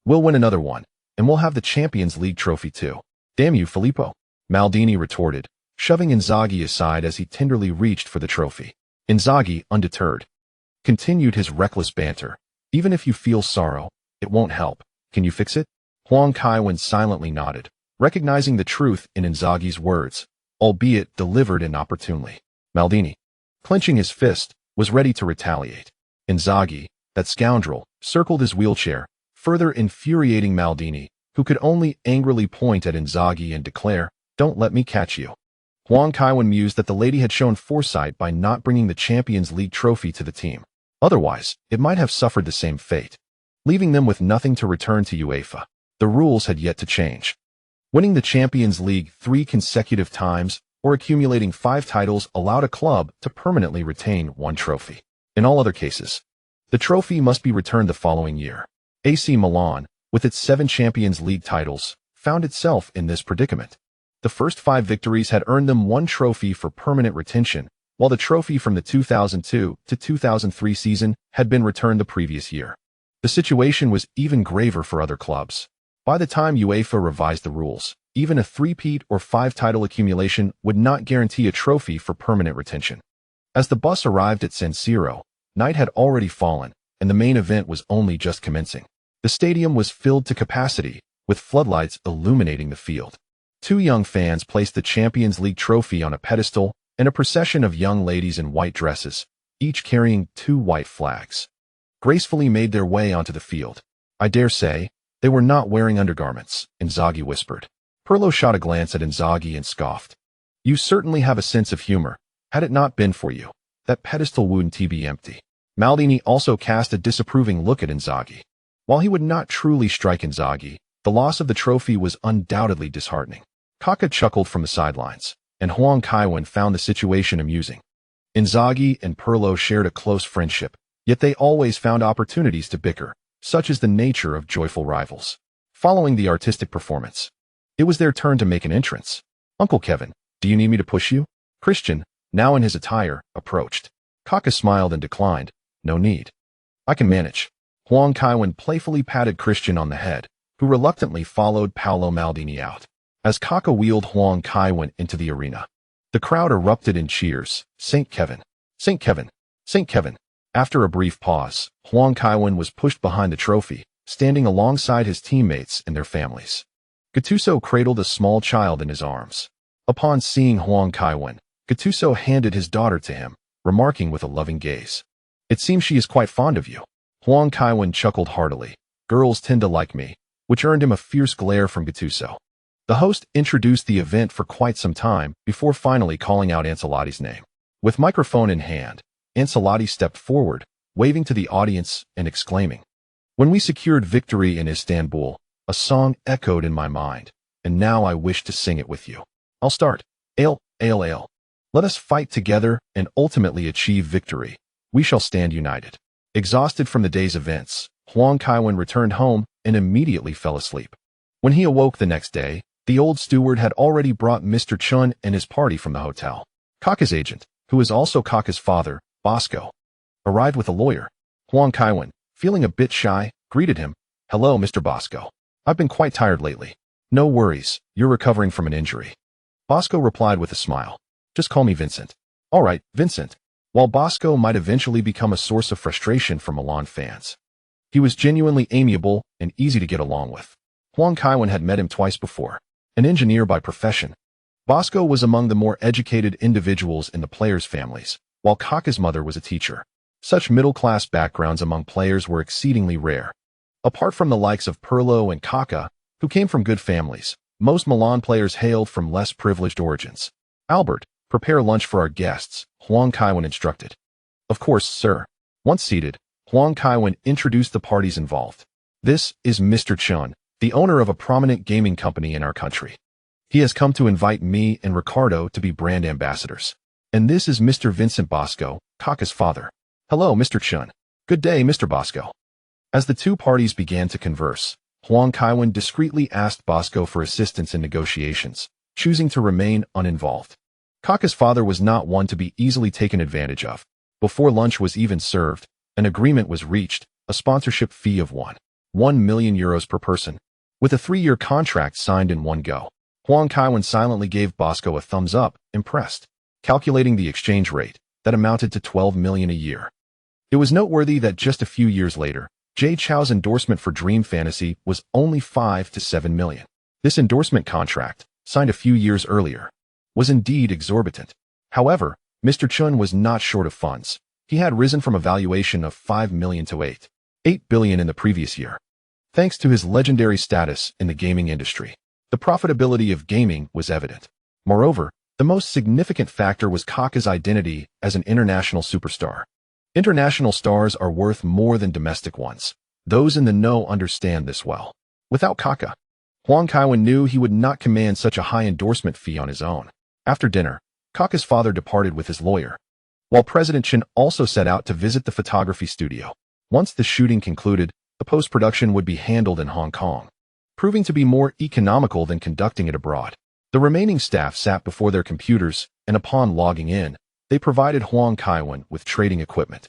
we'll win another one, and we'll have the Champions League trophy too." "Damn you, Filippo," Maldini retorted, shoving Inzaghi aside as he tenderly reached for the trophy. Inzaghi, undeterred, continued his reckless banter. "Even if you feel sorrow, it won't help. Can you fix it?" Huang Kaiwen silently nodded, recognizing the truth in Inzaghi's words, albeit delivered inopportunely. Maldini, clenching his fist, was ready to retaliate. Inzaghi, that scoundrel, circled his wheelchair, further infuriating Maldini, who could only angrily point at Inzaghi and declare, "Don't let me catch you." Huang Kaiwen mused that the lady had shown foresight by not bringing the Champions League trophy to the team. Otherwise, it might have suffered the same fate, leaving them with nothing to return to UEFA. The rules had yet to change. Winning the Champions League 3 consecutive times or accumulating 5 titles allowed a club to permanently retain 1 trophy. In all other cases, the trophy must be returned the following year. AC Milan, with its 7 Champions League titles, found itself in this predicament. The first 5 victories had earned them 1 trophy for permanent retention, while the trophy from the 2002 to 2003 season had been returned the previous year. The situation was even graver for other clubs. By the time UEFA revised the rules, even a three-peat or five-title accumulation would not guarantee a trophy for permanent retention. As the bus arrived at San Siro, night had already fallen, and the main event was only just commencing. The stadium was filled to capacity, with floodlights illuminating the field. Two young fans placed the Champions League trophy on a pedestal, and a procession of young ladies in white dresses, each carrying two white flags, gracefully made their way onto the field. I dare say, they were not wearing undergarments, Inzaghi whispered. Pirlo shot a glance at Inzaghi and scoffed. You certainly have a sense of humor. Had it not been for you, that pedestal wouldn't be empty. Maldini also cast a disapproving look at Inzaghi. While he would not truly strike Inzaghi, the loss of the trophy was undoubtedly disheartening. Kaká chuckled from the sidelines, and Huang Kaiwen found the situation amusing. Inzaghi and Pirlo shared a close friendship, yet they always found opportunities to bicker. Such is the nature of joyful rivals. Following the artistic performance, it was their turn to make an entrance. Uncle Kevin, do you need me to push you? Christian, now in his attire, approached. Kaká smiled and declined. No need. I can manage. Huang Kaiwen playfully patted Christian on the head, who reluctantly followed Paolo Maldini out. As Kaká wheeled Huang Kaiwen into the arena, the crowd erupted in cheers. St. Kevin! St. Kevin! St. Kevin! After a brief pause, Huang Kaiwen was pushed behind the trophy, standing alongside his teammates and their families. Gattuso cradled a small child in his arms. Upon seeing Huang Kaiwen, Gattuso handed his daughter to him, remarking with a loving gaze, "It seems she is quite fond of you." Huang Kaiwen chuckled heartily. "Girls tend to like me," which earned him a fierce glare from Gattuso. The host introduced the event for quite some time before finally calling out Ancelotti's name. With microphone in hand, Ancelotti stepped forward, waving to the audience and exclaiming, "When we secured victory in Istanbul, a song echoed in my mind, and now I wish to sing it with you. I'll start. Ale, ale, ale. Let us fight together and ultimately achieve victory. We shall stand united." Exhausted from the day's events, Huang Kaiwen returned home and immediately fell asleep. When he awoke the next day, the old steward had already brought Mr. Chun and his party from the hotel. Kaká's agent, who is also Kaká's father, Bosco, arrived with a lawyer. Huang Kaiwen, feeling a bit shy, greeted him. "Hello, Mr. Bosco. I've been quite tired lately." "No worries, you're recovering from an injury." Bosco replied with a smile. "Just call me Vincent." "All right, Vincent." While Bosco might eventually become a source of frustration for Milan fans, he was genuinely amiable and easy to get along with. Huang Kaiwen had met him twice before. An engineer by profession, Bosco was among the more educated individuals in the players' families, while Kaká's mother was a teacher. Such middle-class backgrounds among players were exceedingly rare. Apart from the likes of Pirlo and Kaká, who came from good families, most Milan players hailed from less privileged origins. "Albert, prepare lunch for our guests," Huang Kaiwen instructed. "Of course, sir." Once seated, Huang Kaiwen introduced the parties involved. "This is Mr. Chun, the owner of a prominent gaming company in our country. He has come to invite me and Ricardo to be brand ambassadors. And this is Mr. Vincent Bosco, Kaká's father." "Hello, Mr. Chun." "Good day, Mr. Bosco." As the two parties began to converse, Huang Kaiwen discreetly asked Bosco for assistance in negotiations, choosing to remain uninvolved. Kaká's father was not one to be easily taken advantage of. Before lunch was even served, an agreement was reached, a sponsorship fee of €1 million per person, with a 3-year contract signed in one go. Huang Kaiwen silently gave Bosco a thumbs up, impressed. Calculating the exchange rate, that amounted to 12 million a year. It was noteworthy that just a few years later, Jay Chou's endorsement for Dream Fantasy was only 5 to 7 million. This endorsement contract, signed a few years earlier, was indeed exorbitant. However, Mr. Chun was not short of funds. He had risen from a valuation of 5 million to 8 billion in the previous year. Thanks to his legendary status in the gaming industry, the profitability of gaming was evident. Moreover, the most significant factor was Kaká's identity as an international superstar. International stars are worth more than domestic ones. Those in the know understand this well. Without Kaká, Huang Kaiwen knew he would not command such a high endorsement fee on his own. After dinner, Kaká's father departed with his lawyer, while President Chen also set out to visit the photography studio. Once the shooting concluded, the post-production would be handled in Hong Kong, proving to be more economical than conducting it abroad. The remaining staff sat before their computers, and upon logging in, they provided Huang Kaiwen with trading equipment.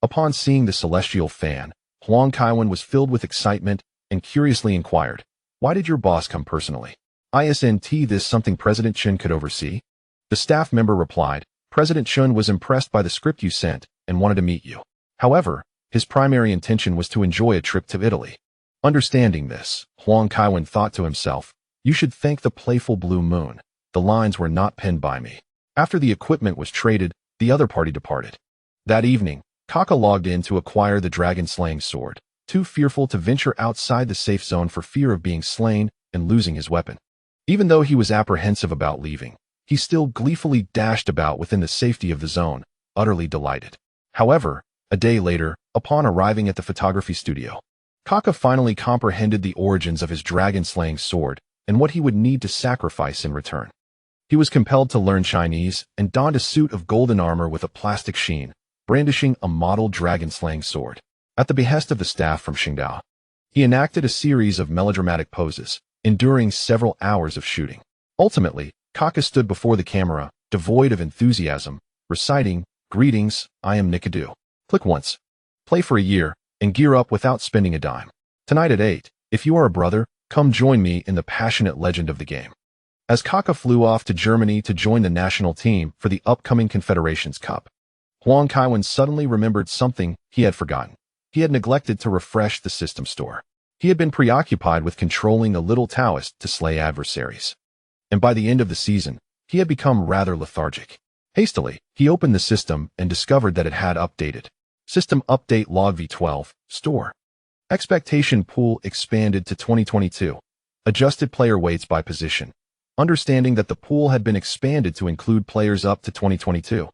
Upon seeing the celestial fan, Huang Kaiwen was filled with excitement and curiously inquired, "Why did your boss come personally?" Isn't this something President Chun could oversee? The staff member replied, President Chun was impressed by the script you sent and wanted to meet you. However, his primary intention was to enjoy a trip to Italy. Understanding this, Huang Kaiwen thought to himself, you should thank the playful blue moon. The lines were not penned by me. After the equipment was traded, the other party departed. That evening, Kaká logged in to acquire the dragon-slaying sword, too fearful to venture outside the safe zone for fear of being slain and losing his weapon. Even though he was apprehensive about leaving, he still gleefully dashed about within the safety of the zone, utterly delighted. However, a day later, upon arriving at the photography studio, Kaká finally comprehended the origins of his dragon-slaying sword and what he would need to sacrifice in return. He was compelled to learn Chinese and donned a suit of golden armor with a plastic sheen, brandishing a model dragon-slaying sword. At the behest of the staff from Qingdao, he enacted a series of melodramatic poses, enduring several hours of shooting. Ultimately, Kaká stood before the camera, devoid of enthusiasm, reciting, Greetings, I am Nikadu. Click once. Play for a year, and gear up without spending a dime. Tonight at 8, if you are a brother, come join me in the passionate legend of the game. As Kaká flew off to Germany to join the national team for the upcoming Confederations Cup, Huang Kaiwen suddenly remembered something he had forgotten. He had neglected to refresh the system store. He had been preoccupied with controlling a little Taoist to slay adversaries. And by the end of the season, he had become rather lethargic. Hastily, he opened the system and discovered that it had updated. System update log v12, store. Expectation pool expanded to 2022. Adjusted player weights by position. Understanding that the pool had been expanded to include players up to 2022,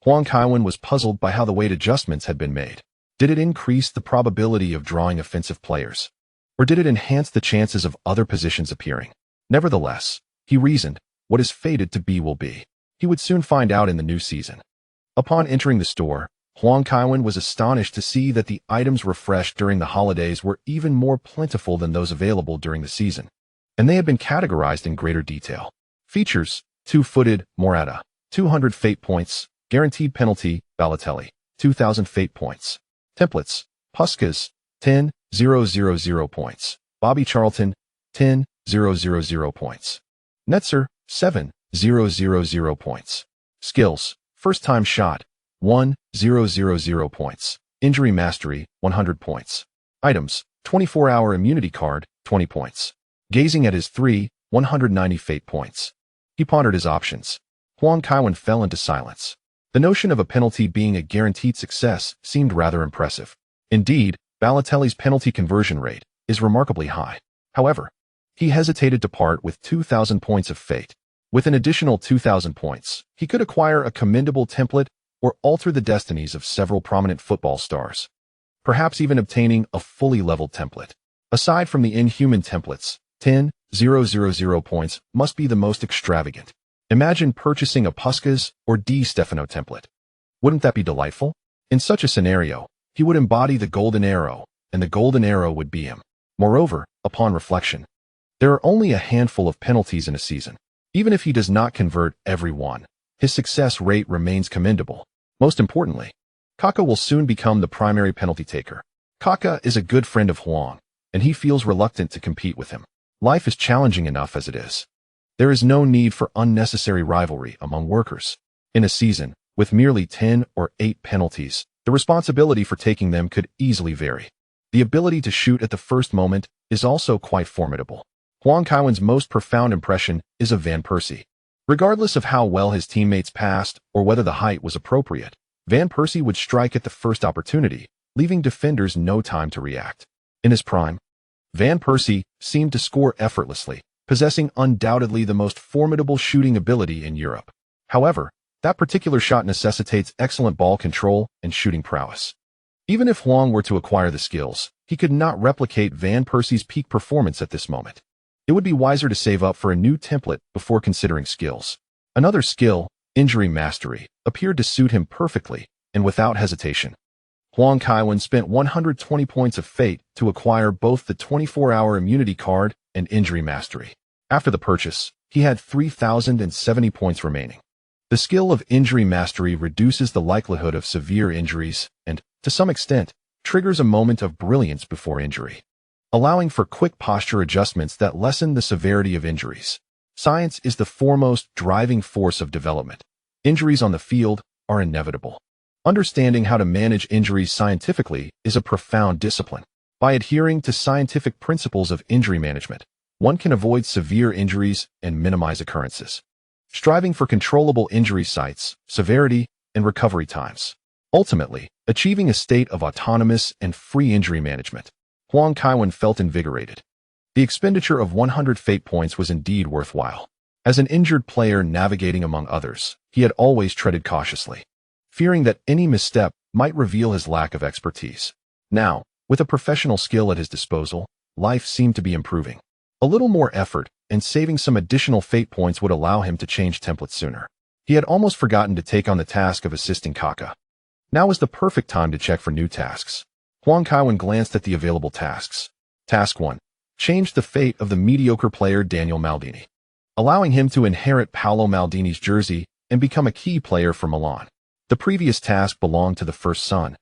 Huang Kaiwen was puzzled by how the weight adjustments had been made. Did it increase the probability of drawing offensive players? Or did it enhance the chances of other positions appearing? Nevertheless, he reasoned, what is fated to be will be. He would soon find out in the new season. Upon entering the store, Huang Kaiwen was astonished to see that the items refreshed during the holidays were even more plentiful than those available during the season, and they had been categorized in greater detail. Features: 2-footed, Morata, 200 fate points, guaranteed penalty, Balotelli, 2,000 fate points. Templates: Puskas, 10,000 points. Bobby Charlton, 10,000 points. Netzer, 7,000 points. Skills: first time shot, 1,000 points. Injury mastery, 100 points. Items: 24-hour immunity card, 20 points. Gazing at his 190 fate points. He pondered his options. Huang Kaiwen fell into silence. The notion of a penalty being a guaranteed success seemed rather impressive. Indeed, Balotelli's penalty conversion rate is remarkably high. However, he hesitated to part with 2,000 points of fate. With an additional 2,000 points, he could acquire a commendable template or alter the destinies of several prominent football stars. Perhaps even obtaining a fully leveled template. Aside from the inhuman templates, 10,000 points must be the most extravagant. Imagine purchasing a Puskas or Di Stefano template. Wouldn't that be delightful? In such a scenario, he would embody the golden arrow, and the golden arrow would be him. Moreover, upon reflection, there are only a handful of penalties in a season. Even if he does not convert every one, his success rate remains commendable. Most importantly, Kaká will soon become the primary penalty taker. Kaká is a good friend of Huang, and he feels reluctant to compete with him. Life is challenging enough as it is. There is no need for unnecessary rivalry among workers. In a season, with merely 10 or 8 penalties, the responsibility for taking them could easily vary. The ability to shoot at the first moment is also quite formidable. Huang Kaiwen's most profound impression is of Van Persie. Regardless of how well his teammates passed or whether the height was appropriate, Van Persie would strike at the first opportunity, leaving defenders no time to react. In his prime, Van Persie seemed to score effortlessly, possessing undoubtedly the most formidable shooting ability in Europe. However, that particular shot necessitates excellent ball control and shooting prowess. Even if Huang were to acquire the skills, he could not replicate Van Persie's peak performance at this moment. It would be wiser to save up for a new template before considering skills. Another skill, injury mastery, appeared to suit him perfectly and without hesitation. Huang Kaiwen spent 120 points of fate to acquire both the 24-hour immunity card and injury mastery. After the purchase, he had 3,070 points remaining. The skill of injury mastery reduces the likelihood of severe injuries and, to some extent, triggers a moment of brilliance before injury, allowing for quick posture adjustments that lessen the severity of injuries. Science is the foremost driving force of development. Injuries on the field are inevitable. Understanding how to manage injuries scientifically is a profound discipline. By adhering to scientific principles of injury management, one can avoid severe injuries and minimize occurrences. Striving for controllable injury sites, severity, and recovery times. Ultimately, achieving a state of autonomous and free injury management. Huang Kaiwen felt invigorated. The expenditure of 100 fate points was indeed worthwhile. As an injured player navigating among others, he had always treaded cautiously, fearing that any misstep might reveal his lack of expertise. Now, with a professional skill at his disposal, life seemed to be improving. A little more effort and saving some additional fate points would allow him to change templates sooner. He had almost forgotten to take on the task of assisting Kaká. Now was the perfect time to check for new tasks. Huang Kaiwen glanced at the available tasks. Task 1. Change the fate of the mediocre player Daniel Maldini, allowing him to inherit Paolo Maldini's jersey and become a key player for Milan. The previous task belonged to the first son,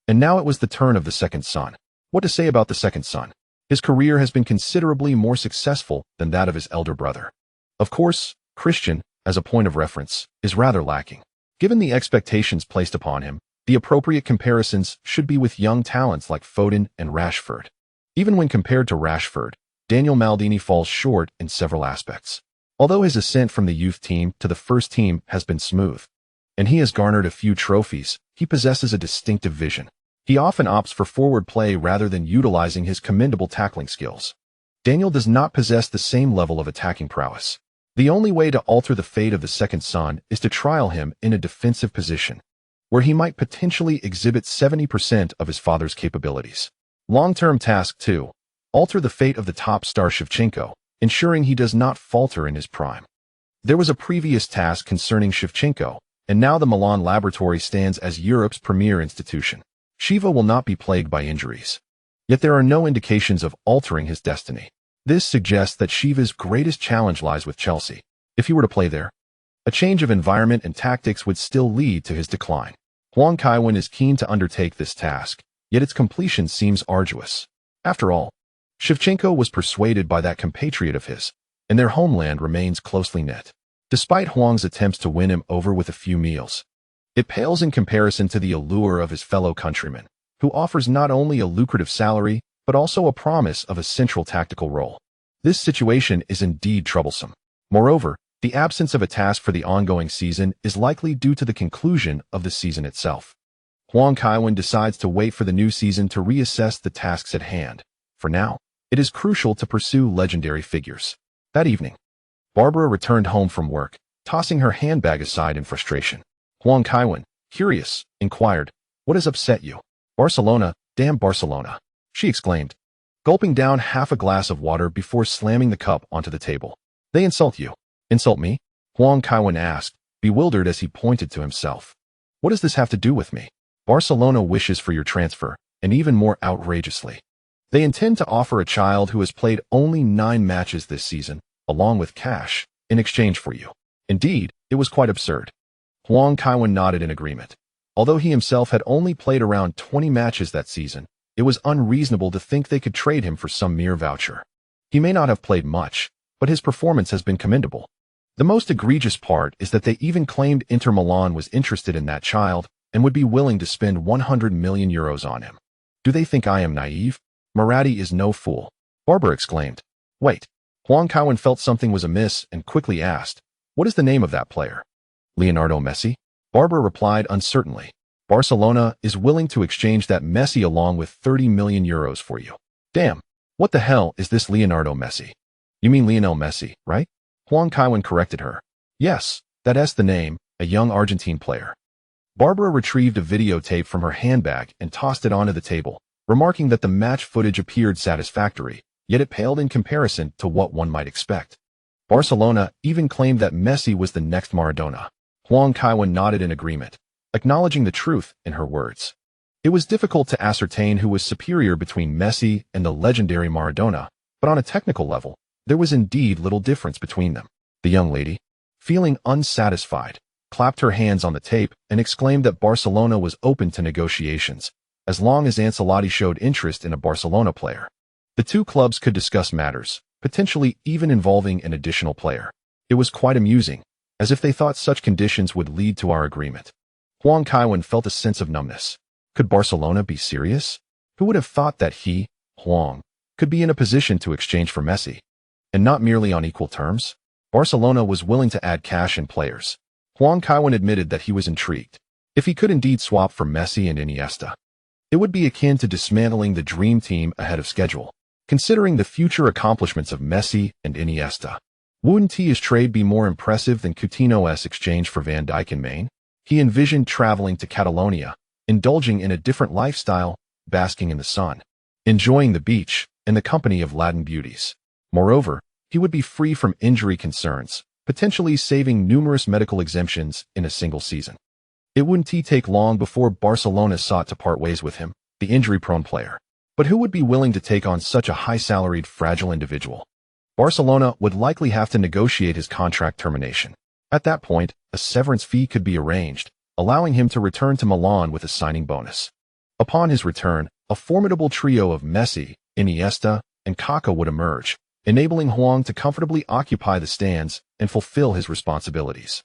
and now it was the turn of the second son. What to say about the second son? His career has been considerably more successful than that of his elder brother. Of course, Christian, as a point of reference, is rather lacking. Given the expectations placed upon him, the appropriate comparisons should be with young talents like Foden and Rashford. Even when compared to Rashford, Daniel Maldini falls short in several aspects. Although his ascent from the youth team to the first team has been smooth, and he has garnered a few trophies, he possesses a distinctive vision. He often opts for forward play rather than utilizing his commendable tackling skills. Daniel does not possess the same level of attacking prowess. The only way to alter the fate of the second son is to trial him in a defensive position, where he might potentially exhibit 70% of his father's capabilities. Long-term task 2. Alter the fate of the top star Shevchenko, ensuring he does not falter in his prime. There was a previous task concerning Shevchenko, and now the Milan laboratory stands as Europe's premier institution. Shiva will not be plagued by injuries. Yet there are no indications of altering his destiny. This suggests that Shiva's greatest challenge lies with Chelsea. If he were to play there, a change of environment and tactics would still lead to his decline. Huang Kaiwen is keen to undertake this task, yet its completion seems arduous. After all, Shevchenko was persuaded by that compatriot of his, and their homeland remains closely knit. Despite Huang's attempts to win him over with a few meals, it pales in comparison to the allure of his fellow countryman, who offers not only a lucrative salary, but also a promise of a central tactical role. This situation is indeed troublesome. Moreover, the absence of a task for the ongoing season is likely due to the conclusion of the season itself. Huang Kaiwen decides to wait for the new season to reassess the tasks at hand. For now, it is crucial to pursue legendary figures. That evening, Barbara returned home from work, tossing her handbag aside in frustration. Huang Kaiwen, curious, inquired, "What has upset you?" "Barcelona, damn Barcelona," she exclaimed, gulping down half a glass of water before slamming the cup onto the table. "They insult you." "Insult me?" Huang Kaiwen asked, bewildered as he pointed to himself. "What does this have to do with me?" "Barcelona wishes for your transfer, and even more outrageously, they intend to offer a child who has played only 9 matches this season, along with cash, in exchange for you." Indeed, it was quite absurd. Huang Kaiwen nodded in agreement. Although he himself had only played around 20 matches that season, it was unreasonable to think they could trade him for some mere voucher. He may not have played much, but his performance has been commendable. The most egregious part is that they even claimed Inter Milan was interested in that child and would be willing to spend 100 million euros on him. Do they think I am naive? Moratti is no fool, Barbara exclaimed. Wait. Huang Kaiwen felt something was amiss and quickly asked, "What is the name of that player?" "Leonardo Messi?" Barbara replied uncertainly. "Barcelona is willing to exchange that Messi along with 30 million euros for you." "Damn, what the hell is this Leonardo Messi?" "You mean Lionel Messi, right?" Huang Kaiwen corrected her. "Yes, that's the name, a young Argentine player." Barbara retrieved a videotape from her handbag and tossed it onto the table, remarking that the match footage appeared satisfactory, yet it paled in comparison to what one might expect. Barcelona even claimed that Messi was the next Maradona. Huang Kaiwen nodded in agreement, acknowledging the truth in her words. It was difficult to ascertain who was superior between Messi and the legendary Maradona, but on a technical level, there was indeed little difference between them. The young lady, feeling unsatisfied, clapped her hands on the tape and exclaimed that Barcelona was open to negotiations, as long as Ancelotti showed interest in a Barcelona player. The two clubs could discuss matters, potentially even involving an additional player. It was quite amusing, as if they thought such conditions would lead to our agreement. Huang Kaiwen felt a sense of numbness. Could Barcelona be serious? Who would have thought that he, Huang, could be in a position to exchange for Messi? And not merely on equal terms? Barcelona was willing to add cash and players. Huang Kaiwen admitted that he was intrigued. If he could indeed swap for Messi and Iniesta, it would be akin to dismantling the dream team ahead of schedule. Considering the future accomplishments of Messi and Iniesta, wouldn't his trade be more impressive than Coutinho's exchange for Van Dijk in Maine? He envisioned traveling to Catalonia, indulging in a different lifestyle, basking in the sun, enjoying the beach, and the company of Latin beauties. Moreover, he would be free from injury concerns, potentially saving numerous medical exemptions in a single season. It wouldn't take long before Barcelona sought to part ways with him, the injury-prone player. But who would be willing to take on such a high-salaried, fragile individual? Barcelona would likely have to negotiate his contract termination. At that point, a severance fee could be arranged, allowing him to return to Milan with a signing bonus. Upon his return, a formidable trio of Messi, Iniesta, and Kaká would emerge, enabling Huang to comfortably occupy the stands and fulfill his responsibilities.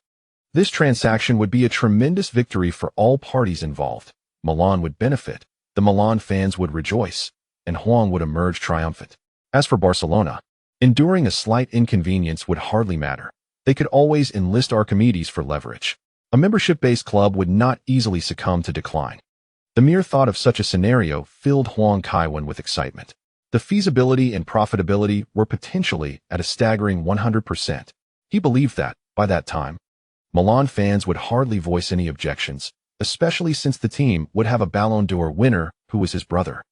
This transaction would be a tremendous victory for all parties involved. Milan would benefit, the Milan fans would rejoice, and Huang would emerge triumphant. As for Barcelona, enduring a slight inconvenience would hardly matter. They could always enlist Archimedes for leverage. A membership-based club would not easily succumb to decline. The mere thought of such a scenario filled Huang Kaiwen with excitement. The feasibility and profitability were potentially at a staggering 100%. He believed that, by that time, Milan fans would hardly voice any objections, especially since the team would have a Ballon d'Or winner who was his brother,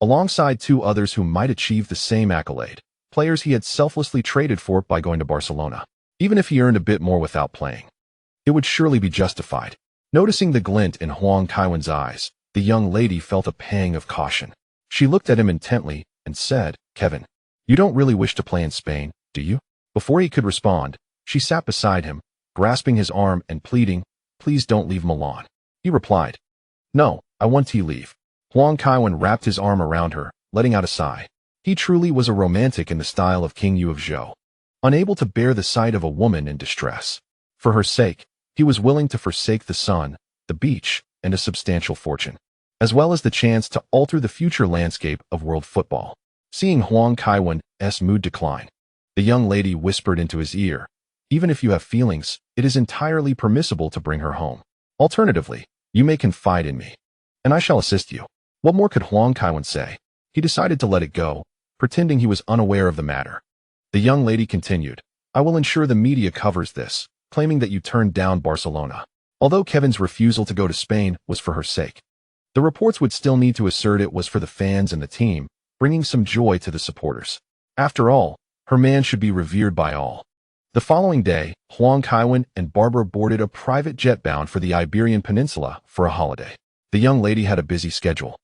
alongside two others who might achieve the same accolade, players he had selflessly traded for by going to Barcelona. Even if he earned a bit more without playing, it would surely be justified. Noticing the glint in Huang Kaiwen's eyes, the young lady felt a pang of caution. She looked at him intently and said, "Kevin, you don't really wish to play in Spain, do you?" Before he could respond, she sat beside him, grasping his arm and pleading, "Please don't leave Milan." He replied, "No, I want to leave." Huang Kaiwen wrapped his arm around her, letting out a sigh. He truly was a romantic in the style of King Yu of Zhou. Unable to bear the sight of a woman in distress. For her sake, he was willing to forsake the sun, the beach, and a substantial fortune, as well as the chance to alter the future landscape of world football. Seeing Huang Kaiwen's mood decline, the young lady whispered into his ear, "Even if you have feelings, it is entirely permissible to bring her home. Alternatively, you may confide in me, and I shall assist you." What more could Huang Kaiwen say? He decided to let it go, pretending he was unaware of the matter. The young lady continued, "I will ensure the media covers this, claiming that you turned down Barcelona." Although Kevin's refusal to go to Spain was for her sake, the reports would still need to assert it was for the fans and the team, bringing some joy to the supporters. After all, her man should be revered by all. The following day, Huang Kaiwen and Barbara boarded a private jet bound for the Iberian Peninsula for a holiday. The young lady had a busy schedule.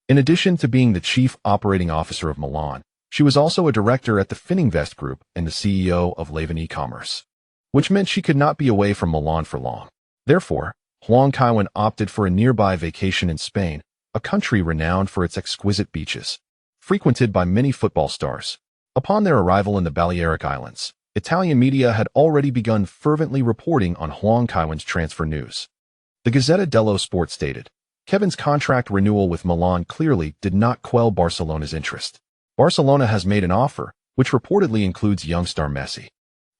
In addition to being the chief operating officer of Milan, she was also a director at the Fininvest Group and the CEO of Laven e-commerce, which meant she could not be away from Milan for long. Therefore, Huang Kaiwen opted for a nearby vacation in Spain, a country renowned for its exquisite beaches, frequented by many football stars. Upon their arrival in the Balearic Islands, Italian media had already begun fervently reporting on Huang Kaiwen's transfer news. The Gazzetta dello Sport stated, "Kevin's contract renewal with Milan clearly did not quell Barcelona's interest. Barcelona has made an offer, which reportedly includes young star Messi.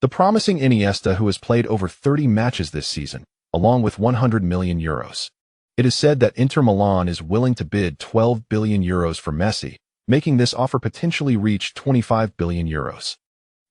The promising Iniesta, who has played over 30 matches this season, along with 100 million euros. It is said that Inter Milan is willing to bid 12 billion euros for Messi, making this offer potentially reach 25 billion euros.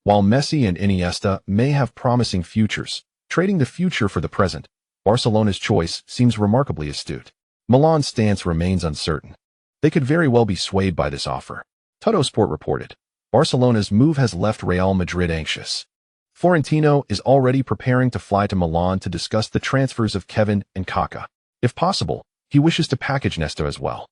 While Messi and Iniesta may have promising futures, trading the future for the present, Barcelona's choice seems remarkably astute. Milan's stance remains uncertain. They could very well be swayed by this offer." Tuttosport reported, "Barcelona's move has left Real Madrid anxious. Florentino is already preparing to fly to Milan to discuss the transfers of Kevin and Kaká. If possible, he wishes to package Nesta as well."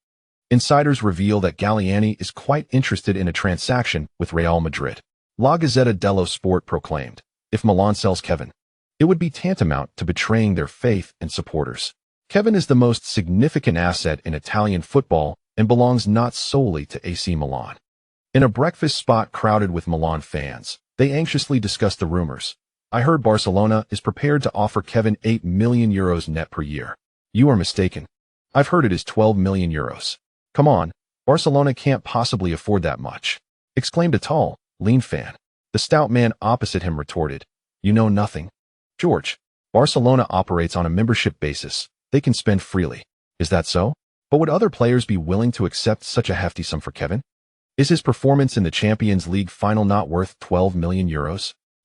Insiders reveal that Galliani is quite interested in a transaction with Real Madrid. La Gazzetta dello Sport proclaimed, "If Milan sells Kevin, it would be tantamount to betraying their faith and supporters. Kevin is the most significant asset in Italian football and belongs not solely to AC Milan." In a breakfast spot crowded with Milan fans, they anxiously discussed the rumors. I heard Barcelona is prepared to offer Kevin €8 million net per year. You are mistaken. I've heard it is €12 million. Come on, Barcelona can't possibly afford that much, exclaimed a tall, lean fan. The stout man opposite him retorted, you know nothing. George, Barcelona operates on a membership basis. They can spend freely. Is that so? But would other players be willing to accept such a hefty sum for Kevin? Is his performance in the Champions League final not worth €12 million?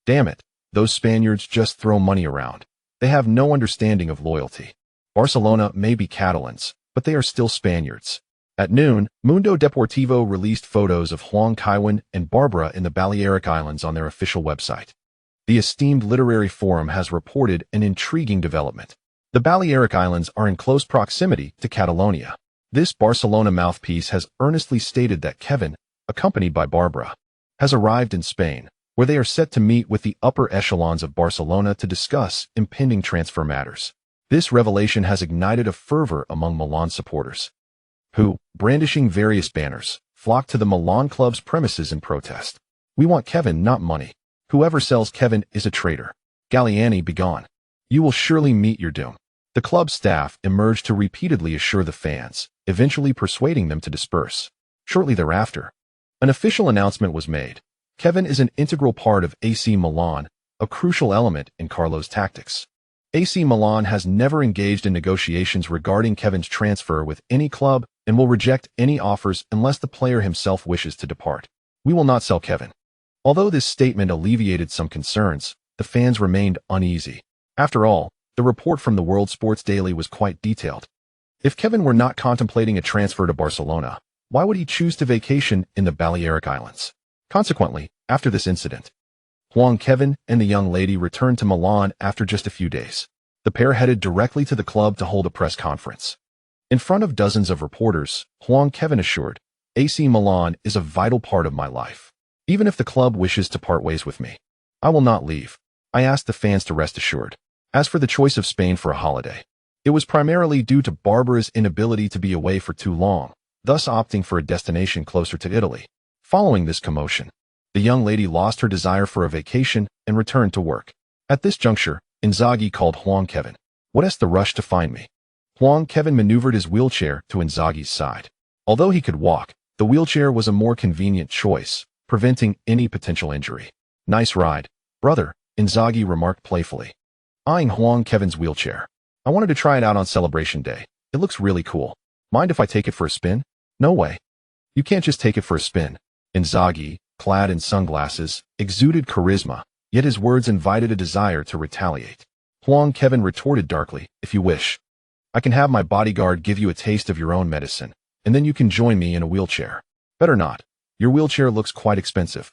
Damn it, those Spaniards just throw money around. They have no understanding of loyalty. Barcelona may be Catalans, but they are still Spaniards. At noon, Mundo Deportivo released photos of Huang Kaiwen and Barbara in the Balearic Islands on their official website. The esteemed literary forum has reported an intriguing development. The Balearic Islands are in close proximity to Catalonia. This Barcelona mouthpiece has earnestly stated that Kevin, accompanied by Barbara, has arrived in Spain, where they are set to meet with the upper echelons of Barcelona to discuss impending transfer matters. This revelation has ignited a fervor among Milan supporters, who, brandishing various banners, flocked to the Milan club's premises in protest. We want Kevin, not money. Whoever sells Kevin is a traitor. Galliani, begone. You will surely meet your doom. The club staff emerged to repeatedly assure the fans, eventually persuading them to disperse. Shortly thereafter, an official announcement was made. Kevin is an integral part of AC Milan, a crucial element in Carlo's tactics. AC Milan has never engaged in negotiations regarding Kevin's transfer with any club and will reject any offers unless the player himself wishes to depart. We will not sell Kevin. Although this statement alleviated some concerns, the fans remained uneasy. After all, the report from the World Sports Daily was quite detailed. If Kevin were not contemplating a transfer to Barcelona, why would he choose to vacation in the Balearic Islands? Consequently, after this incident, Huang Kaiwen and the young lady returned to Milan after just a few days. The pair headed directly to the club to hold a press conference. In front of dozens of reporters, Huang Kaiwen assured, AC Milan is a vital part of my life. Even if the club wishes to part ways with me, I will not leave. I asked the fans to rest assured. As for the choice of Spain for a holiday, it was primarily due to Barbara's inability to be away for too long, thus opting for a destination closer to Italy. Following this commotion, the young lady lost her desire for a vacation and returned to work. At this juncture, Inzaghi called Huang Kaiwen. What's the rush to find me? Huang Kaiwen maneuvered his wheelchair to Inzaghi's side. Although he could walk, the wheelchair was a more convenient choice, preventing any potential injury. Nice ride, brother, Inzaghi remarked playfully, eyeing Huang Kaiwen's wheelchair. I wanted to try it out on Celebration Day. It looks really cool. Mind if I take it for a spin? No way. You can't just take it for a spin. Inzaghi, clad in sunglasses, exuded charisma, yet his words invited a desire to retaliate. Huang Kaiwen retorted darkly, if you wish. I can have my bodyguard give you a taste of your own medicine, and then you can join me in a wheelchair. Better not. Your wheelchair looks quite expensive.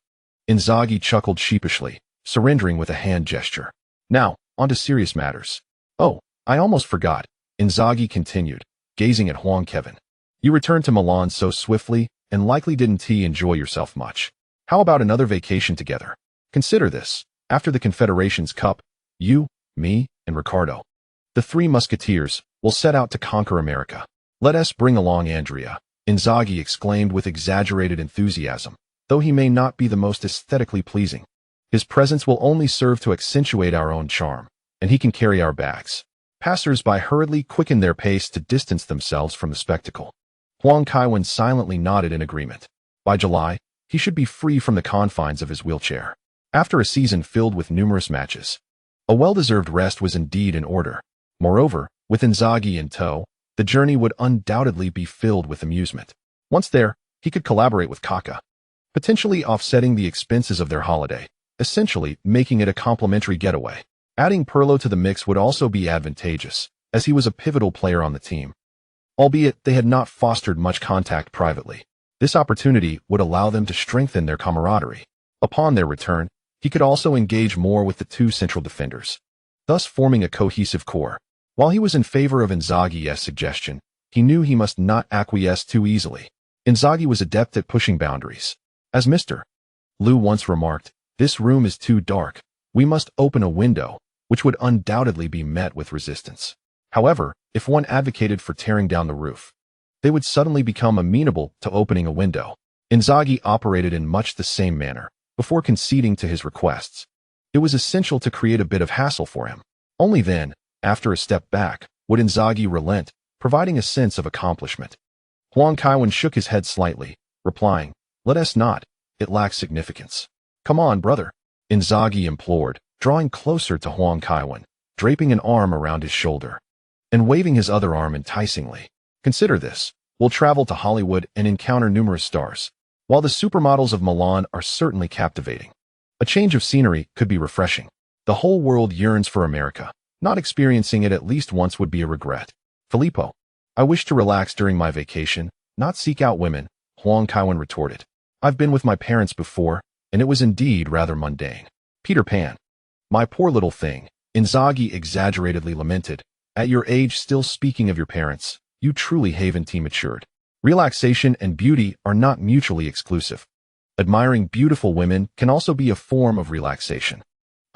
Inzaghi chuckled sheepishly, surrendering with a hand gesture. Now, on to serious matters. Oh, I almost forgot, Inzaghi continued, gazing at Huang Kaiwen. You returned to Milan so swiftly, and likely didn't enjoy yourself much. How about another vacation together? Consider this. After the Confederations Cup, you, me, and Ricardo, the three musketeers, will set out to conquer America. Let us bring along Andrea, Inzaghi exclaimed with exaggerated enthusiasm, though he may not be the most aesthetically pleasing. His presence will only serve to accentuate our own charm, and he can carry our bags. Passers-by hurriedly quickened their pace to distance themselves from the spectacle. Huang Kaiwen silently nodded in agreement. By July, he should be free from the confines of his wheelchair. After a season filled with numerous matches, a well-deserved rest was indeed in order. Moreover, with Inzaghi in tow, the journey would undoubtedly be filled with amusement. Once there, he could collaborate with Kaká, potentially offsetting the expenses of their holiday, essentially making it a complimentary getaway. Adding Pirlo to the mix would also be advantageous, as he was a pivotal player on the team. Albeit they had not fostered much contact privately, this opportunity would allow them to strengthen their camaraderie. Upon their return, he could also engage more with the two central defenders, thus forming a cohesive core. While he was in favor of Inzaghi's suggestion, he knew he must not acquiesce too easily. Inzaghi was adept at pushing boundaries. As Mr. Lou once remarked, this room is too dark. We must open a window, which would undoubtedly be met with resistance. However, if one advocated for tearing down the roof, they would suddenly become amenable to opening a window. Inzaghi operated in much the same manner, before conceding to his requests. It was essential to create a bit of hassle for him. Only then, after a step back, would Inzaghi relent, providing a sense of accomplishment. Huang Kaiwen shook his head slightly, replying, "Let us not. It lacks significance." "Come on, brother," Inzaghi implored, drawing closer to Huang Kaiwen, draping an arm around his shoulder, and waving his other arm enticingly. "Consider this. We'll travel to Hollywood and encounter numerous stars. While the supermodels of Milan are certainly captivating, a change of scenery could be refreshing. The whole world yearns for America. Not experiencing it at least once would be a regret." "Filippo, I wish to relax during my vacation, not seek out women," Huang Kaiwen retorted. "I've been with my parents before, and it was indeed rather mundane." "Peter Pan. My poor little thing," Inzaghi exaggeratedly lamented. "At your age still speaking of your parents, you truly have-teen matured. Relaxation and beauty are not mutually exclusive. Admiring beautiful women can also be a form of relaxation.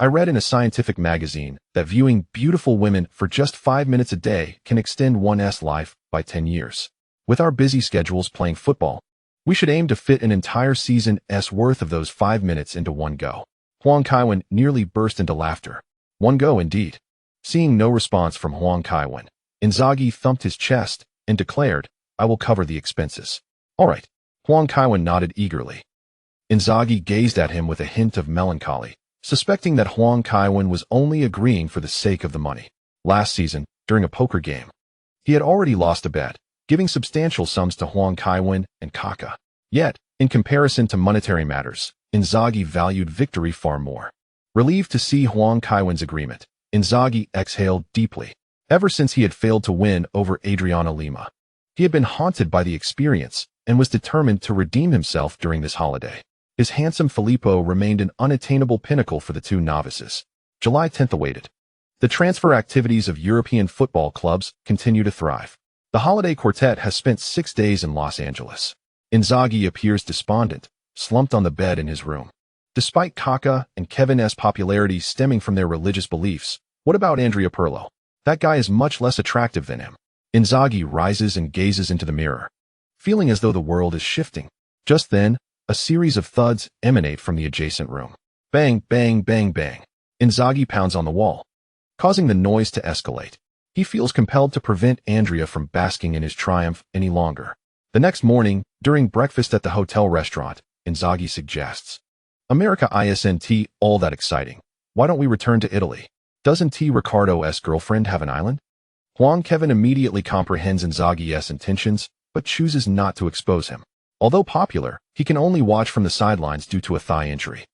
I read in a scientific magazine that viewing beautiful women for just 5 minutes a day can extend one's life by 10 years. With our busy schedules playing football, we should aim to fit an entire season's worth of those 5 minutes into one go." Huang Kaiwen nearly burst into laughter. One go indeed. Seeing no response from Huang Kaiwen, Inzaghi thumped his chest and declared, "I will cover the expenses." "All right." Huang Kaiwen nodded eagerly. Inzaghi gazed at him with a hint of melancholy, suspecting that Huang Kaiwen was only agreeing for the sake of the money. Last season, during a poker game, he had already lost a bet, giving substantial sums to Huang Kaiwen and Kaká. Yet, in comparison to monetary matters, Inzaghi valued victory far more. Relieved to see Huang Kaiwen's agreement, Inzaghi exhaled deeply. Ever since he had failed to win over Adriano Lima, he had been haunted by the experience and was determined to redeem himself during this holiday. His handsome Filippo remained an unattainable pinnacle for the two novices. July 10th awaited. The transfer activities of European football clubs continue to thrive. The holiday quartet has spent 6 days in Los Angeles. Inzaghi appears despondent, slumped on the bed in his room. Despite Kaká and Kevin's popularity stemming from their religious beliefs, what about Andrea Pirlo? That guy is much less attractive than him. Inzaghi rises and gazes into the mirror, feeling as though the world is shifting. Just then, a series of thuds emanate from the adjacent room. Bang, bang, bang, bang. Inzaghi pounds on the wall, causing the noise to escalate. He feels compelled to prevent Andrea from basking in his triumph any longer. The next morning, during breakfast at the hotel restaurant, Inzaghi suggests, "America isn't all that exciting. Why don't we return to Italy? Doesn't Ricardo's girlfriend have an island?" Huang Kaiwen immediately comprehends Inzaghi's intentions, but chooses not to expose him. Although popular, he can only watch from the sidelines due to a thigh injury.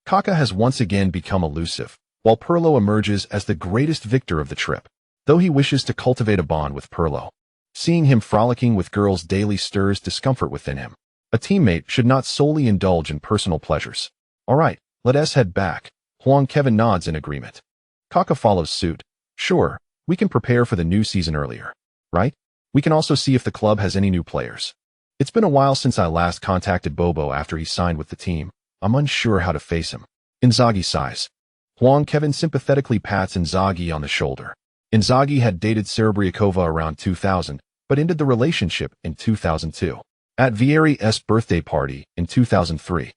Kaká has once again become elusive, while Pirlo emerges as the greatest victor of the trip. Though he wishes to cultivate a bond with Pirlo, seeing him frolicking with girls daily stirs discomfort within him. A teammate should not solely indulge in personal pleasures. "All right, let us head back." Huang Kaiwen nods in agreement. Kaká follows suit. "Sure, we can prepare for the new season earlier, right? We can also see if the club has any new players. It's been a while since I last contacted Bobo after he signed with the team. I'm unsure how to face him." Inzaghi sighs. Huang Kaiwen sympathetically pats Inzaghi on the shoulder. Inzaghi had dated Serebriakova around 2000, but ended the relationship in 2002. At Vieri's birthday party in 2003.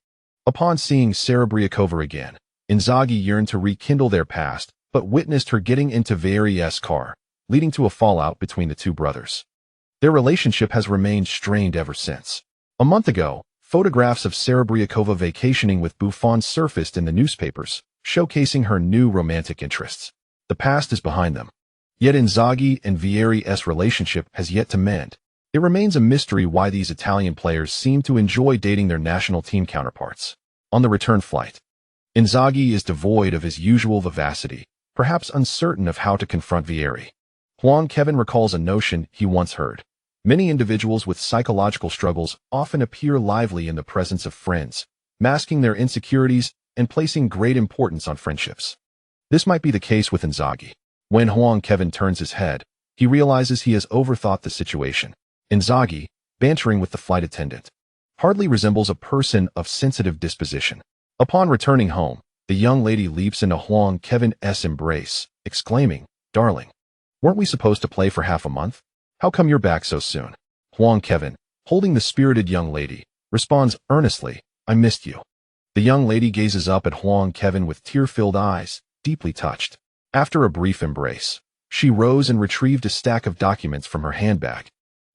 Upon seeing Serebriakova again, Inzaghi yearned to rekindle their past, but witnessed her getting into Vieri's car, leading to a fallout between the two brothers. Their relationship has remained strained ever since. A month ago, photographs of Serebriakova vacationing with Buffon surfaced in the newspapers, showcasing her new romantic interests. The past is behind them. Yet Inzaghi and Vieri's relationship has yet to mend. It remains a mystery why these Italian players seem to enjoy dating their national team counterparts. On the return flight, Inzaghi is devoid of his usual vivacity, perhaps uncertain of how to confront Vieri. Huang Kaiwen recalls a notion he once heard. Many individuals with psychological struggles often appear lively in the presence of friends, masking their insecurities and placing great importance on friendships. This might be the case with Inzaghi. When Huang Kaiwen turns his head, he realizes he has overthought the situation. Inzaghi, bantering with the flight attendant, hardly resembles a person of sensitive disposition. Upon returning home, the young lady leaps into Huang Kaiwen's embrace, exclaiming, "Darling, weren't we supposed to play for half a month? How come you're back so soon?" Huang Kaiwen, holding the spirited young lady, responds earnestly, "I missed you." The young lady gazes up at Huang Kaiwen with tear-filled eyes, deeply touched. After a brief embrace, she rose and retrieved a stack of documents from her handbag,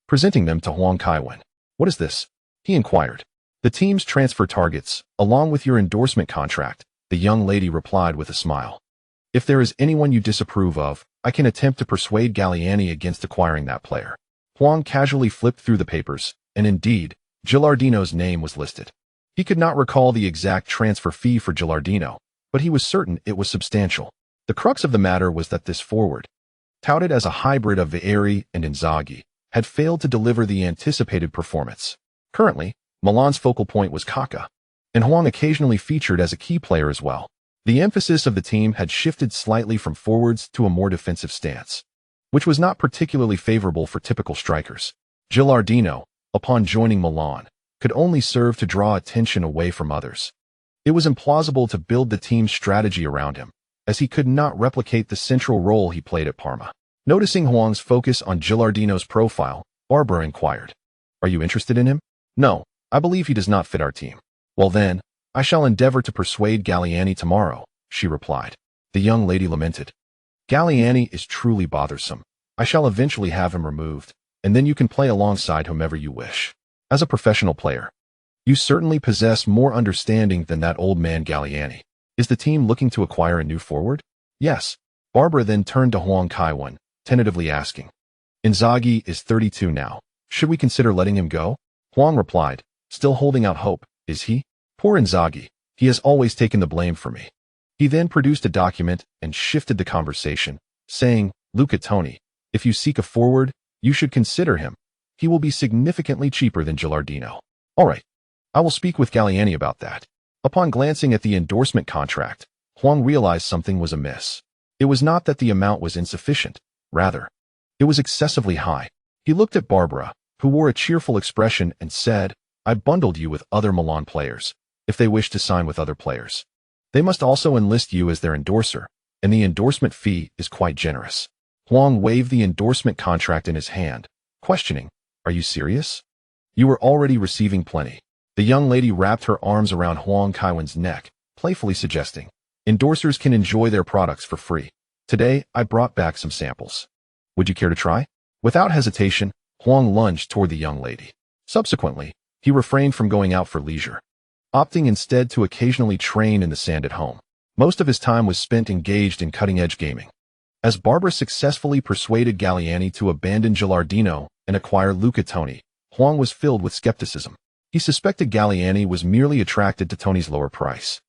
presenting them to Huang Kaiwen. "What is this?" he inquired. "The team's transfer targets, along with your endorsement contract," the young lady replied with a smile. "If there is anyone you disapprove of, I can attempt to persuade Galliani against acquiring that player." Huang casually flipped through the papers, and indeed, Gilardino's name was listed. He could not recall the exact transfer fee for Gilardino, but he was certain it was substantial. The crux of the matter was that this forward, touted as a hybrid of Vieri and Inzaghi, had failed to deliver the anticipated performance. Currently, Milan's focal point was Kaká, and Huang occasionally featured as a key player as well. The emphasis of the team had shifted slightly from forwards to a more defensive stance, which was not particularly favorable for typical strikers. Gilardino, upon joining Milan, could only serve to draw attention away from others. It was implausible to build the team's strategy around him, as he could not replicate the central role he played at Parma. Noticing Huang's focus on Gilardino's profile, Barbara inquired, "Are you interested in him?" "No, I believe he does not fit our team." "Well then, I shall endeavor to persuade Galliani tomorrow," she replied. The young lady lamented, "Galliani is truly bothersome. I shall eventually have him removed, and then you can play alongside whomever you wish. As a professional player, you certainly possess more understanding than that old man Galliani. Is the team looking to acquire a new forward?" "Yes." Barbara then turned to Huang Kaiwen, tentatively asking, "Inzaghi is 32 now. Should we consider letting him go?" Huang replied, still holding out hope, "Is he? Poor Inzaghi. He has always taken the blame for me." He then produced a document and shifted the conversation, saying, "Luca Toni, if you seek a forward, you should consider him. He will be significantly cheaper than Gilardino." "All right. I will speak with Galliani about that." Upon glancing at the endorsement contract, Huang realized something was amiss. It was not that the amount was insufficient. Rather, it was excessively high. He looked at Barbara, who wore a cheerful expression, and said, "I bundled you with other Milan players. If they wish to sign with other players, they must also enlist you as their endorser, and the endorsement fee is quite generous." Huang waved the endorsement contract in his hand, questioning, "Are you serious? You were already receiving plenty." The young lady wrapped her arms around Huang Kaiwen's neck, playfully suggesting, "Endorsers can enjoy their products for free. Today, I brought back some samples. Would you care to try?" Without hesitation, Huang lunged toward the young lady. Subsequently, he refrained from going out for leisure, opting instead to occasionally train in the sand at home. Most of his time was spent engaged in cutting-edge gaming. As Barbara successfully persuaded Galliani to abandon Gilardino and acquire Luca Toni, Huang was filled with skepticism. He suspected Galliani was merely attracted to Toni's lower price.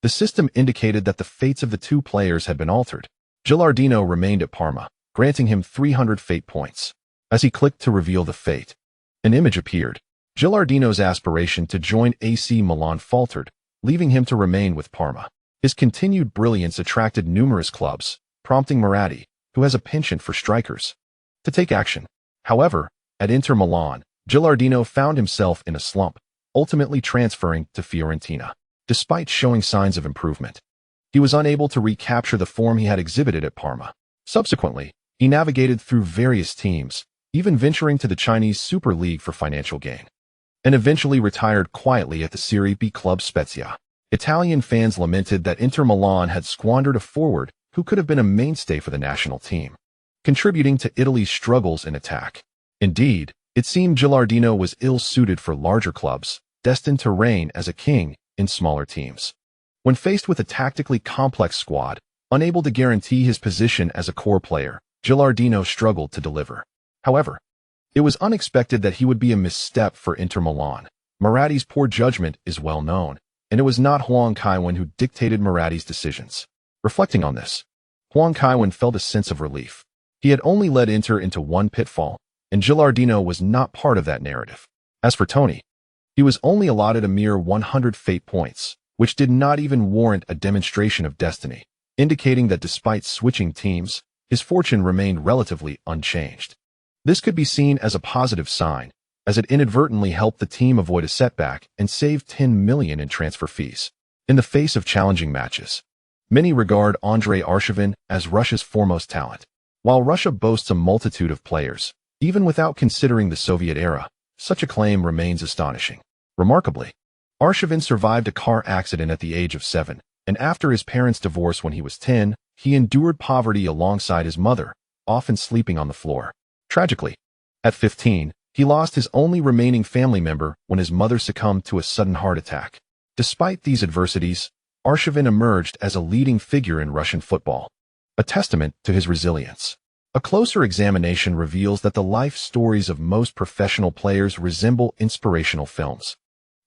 The system indicated that the fates of the two players had been altered. Gilardino remained at Parma, granting him 300 fate points. As he clicked to reveal the fate, an image appeared. Gilardino's aspiration to join AC Milan faltered, leaving him to remain with Parma. His continued brilliance attracted numerous clubs, prompting Moratti, who has a penchant for strikers, to take action. However, at Inter Milan, Gilardino found himself in a slump, ultimately transferring to Fiorentina. Despite showing signs of improvement, he was unable to recapture the form he had exhibited at Parma. Subsequently, he navigated through various teams, even venturing to the Chinese Super League for financial gain, and eventually retired quietly at the Serie B club Spezia. Italian fans lamented that Inter Milan had squandered a forward who could have been a mainstay for the national team, contributing to Italy's struggles in attack. Indeed, it seemed Gilardino was ill-suited for larger clubs, destined to reign as a king in smaller teams. When faced with a tactically complex squad, unable to guarantee his position as a core player, Gilardino struggled to deliver. However, it was unexpected that he would be a misstep for Inter Milan. Moratti's poor judgment is well known, and it was not Huang Kaiwen who dictated Moratti's decisions. Reflecting on this, Huang Kaiwen felt a sense of relief. He had only led Inter into one pitfall, and Gilardino was not part of that narrative. As for Toni, he was only allotted a mere 100 fate points, which did not even warrant a demonstration of destiny, indicating that despite switching teams, his fortune remained relatively unchanged. This could be seen as a positive sign, as it inadvertently helped the team avoid a setback and saved 10 million in transfer fees. In the face of challenging matches, many regard Andrei Arshavin as Russia's foremost talent. While Russia boasts a multitude of players, even without considering the Soviet era, such a claim remains astonishing. Remarkably, Arshavin survived a car accident at the age of 7, and after his parents' divorce when he was 10, he endured poverty alongside his mother, often sleeping on the floor. Tragically, at 15, he lost his only remaining family member when his mother succumbed to a sudden heart attack. Despite these adversities, Arshavin emerged as a leading figure in Russian football, a testament to his resilience. A closer examination reveals that the life stories of most professional players resemble inspirational films,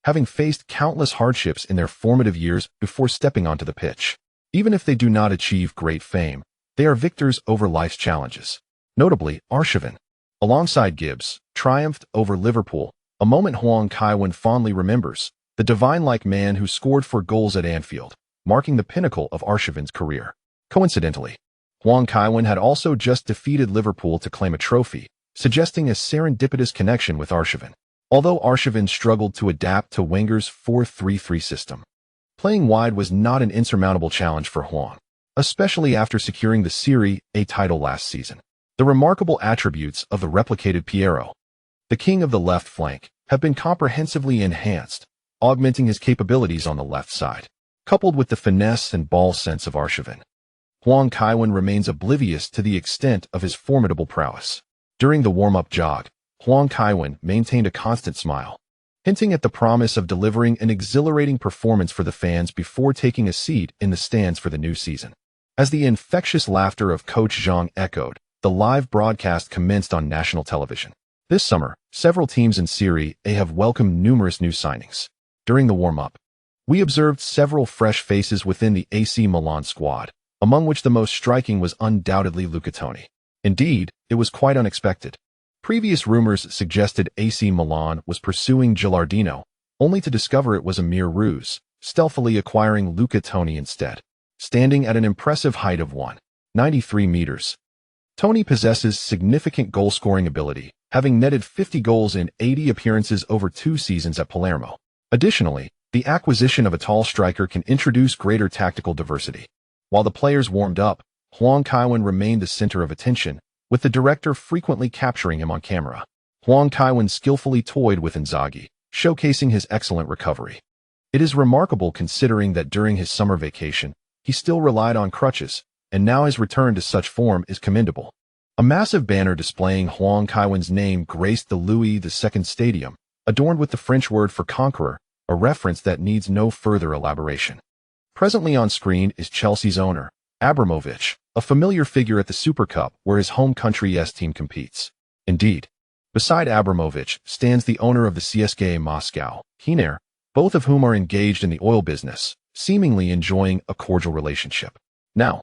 having faced countless hardships in their formative years before stepping onto the pitch. Even if they do not achieve great fame, they are victors over life's challenges. Notably, Arshavin, alongside Gibbs, triumphed over Liverpool, a moment Huang Kaiwen fondly remembers, the divine-like man who scored 4 goals at Anfield, marking the pinnacle of Arshavin's career. Coincidentally, Huang Kaiwen had also just defeated Liverpool to claim a trophy, suggesting a serendipitous connection with Arshavin. Although Arshavin struggled to adapt to Wenger's 4-3-3 system, playing wide was not an insurmountable challenge for Huang, especially after securing the Serie A title last season. The remarkable attributes of the replicated Piero, the king of the left flank, have been comprehensively enhanced, augmenting his capabilities on the left side. Coupled with the finesse and ball sense of Arshavin, Huang Kaiwen remains oblivious to the extent of his formidable prowess. During the warm-up jog, Huang Kaiwen maintained a constant smile, hinting at the promise of delivering an exhilarating performance for the fans before taking a seat in the stands for the new season. As the infectious laughter of Coach Zhang echoed, the live broadcast commenced on national television. This summer, several teams in Serie A have welcomed numerous new signings. During the warm-up, we observed several fresh faces within the AC Milan squad, among which the most striking was undoubtedly Luca Toni. Indeed, it was quite unexpected. Previous rumors suggested AC Milan was pursuing Gilardino, only to discover it was a mere ruse, stealthily acquiring Luca Toni instead. Standing at an impressive height of 1.93 meters, Toni possesses significant goal-scoring ability, having netted 50 goals in 80 appearances over 2 seasons at Palermo. Additionally, the acquisition of a tall striker can introduce greater tactical diversity. While the players warmed up, Huang Kaiwen remained the center of attention, with the director frequently capturing him on camera. Huang Kaiwen skillfully toyed with Inzaghi, showcasing his excellent recovery. It is remarkable considering that during his summer vacation, he still relied on crutches, and now his return to such form is commendable. A massive banner displaying Huang Kaiwen's name graced the Louis II Stadium, adorned with the French word for conqueror, a reference that needs no further elaboration. Presently on screen is Chelsea's owner, Abramovich, a familiar figure at the Super Cup where his home country's team competes. Indeed, beside Abramovich stands the owner of the CSKA Moscow, Hiner, both of whom are engaged in the oil business, seemingly enjoying a cordial relationship. Now,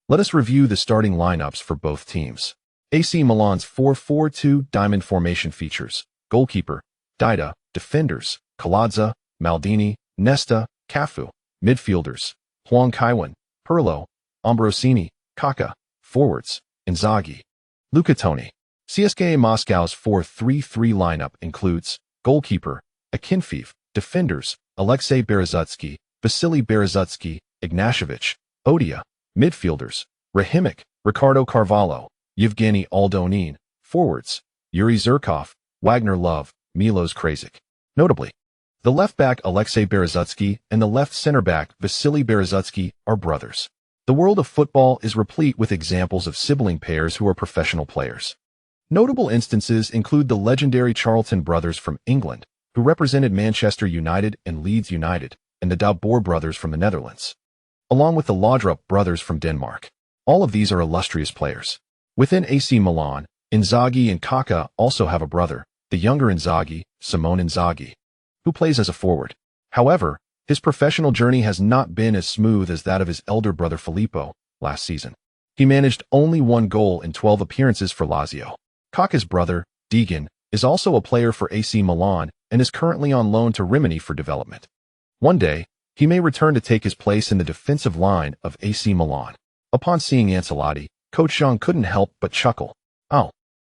let us review the starting lineups for both teams. AC Milan's 4-4-2 diamond formation features goalkeeper, Dida, defenders, Kaladze, Maldini, Nesta, Cafu, midfielders, Huang Kaiwen, Pirlo, Ambrosini, Kaká, forwards, Inzaghi, Luca Toni. CSKA Moscow's 4-3-3 lineup includes goalkeeper, Akinfeev, defenders, Alexei Berezutsky, Vasily Berezutsky, Ignashevich, Odia, midfielders, Rahimic, Ricardo Carvalho, Yevgeny Aldonin, forwards, Yuri Zirkov, Wagner Love, Milos Krasic. Notably, the left back Alexei Berezutsky and the left center back Vasily Berezutsky are brothers. The world of football is replete with examples of sibling pairs who are professional players. Notable instances include the legendary Charlton brothers from England, who represented Manchester United and Leeds United, and the De Boer brothers from the Netherlands, along with the Laudrup brothers from Denmark. All of these are illustrious players. Within AC Milan, Inzaghi and Kaká also have a brother, the younger Inzaghi, Simone Inzaghi, who plays as a forward. However, his professional journey has not been as smooth as that of his elder brother Filippo last season. He managed only 1 goal in 12 appearances for Lazio. Kaká's brother, Deegan, is also a player for AC Milan and is currently on loan to Rimini for development. One day, he may return to take his place in the defensive line of AC Milan. Upon seeing Ancelotti, Coach Zhang couldn't help but chuckle. Oh,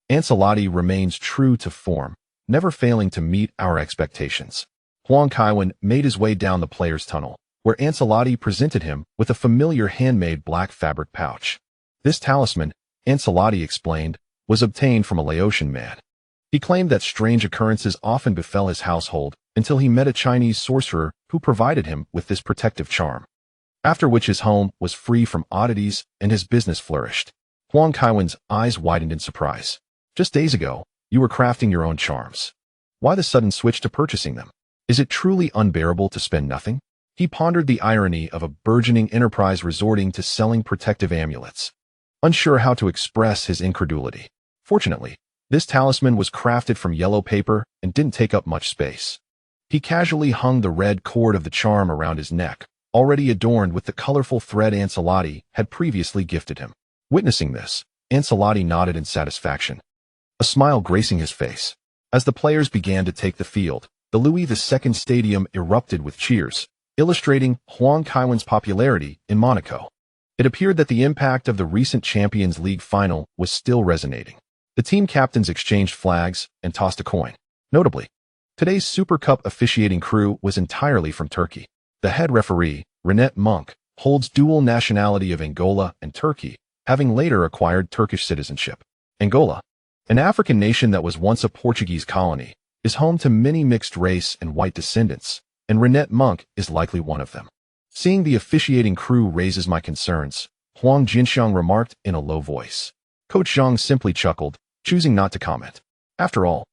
Ancelotti remains true to form, never failing to meet our expectations. Huang Kaiwen made his way down the players' tunnel, where Ancelotti presented him with a familiar handmade black fabric pouch. This talisman, Ancelotti explained, was obtained from a Laotian man. He claimed that strange occurrences often befell his household until he met a Chinese sorcerer who provided him with this protective charm, after which his home was free from oddities and his business flourished. Huang Kaiwen's eyes widened in surprise. Just days ago, you were crafting your own charms. Why the sudden switch to purchasing them? Is it truly unbearable to spend nothing? He pondered the irony of a burgeoning enterprise resorting to selling protective amulets, unsure how to express his incredulity. Fortunately, this talisman was crafted from yellow paper and didn't take up much space. He casually hung the red cord of the charm around his neck, already adorned with the colorful thread Ancelotti had previously gifted him. Witnessing this, Ancelotti nodded in satisfaction, a smile gracing his face. As the players began to take the field, the Louis II Stadium erupted with cheers, illustrating Huang Kaiwen's popularity in Monaco. It appeared that the impact of the recent Champions League final was still resonating. The team captains exchanged flags and tossed a coin. Notably, today's Super Cup officiating crew was entirely from Turkey. The head referee, René Monk, holds dual nationality of Angola and Turkey, having later acquired Turkish citizenship. Angola, an African nation that was once a Portuguese colony, is home to many mixed race and white descendants, and René Monk is likely one of them. Seeing the officiating crew raises my concerns, Huang Jinxiang remarked in a low voice. Coach Zhang simply chuckled, choosing not to comment. After all,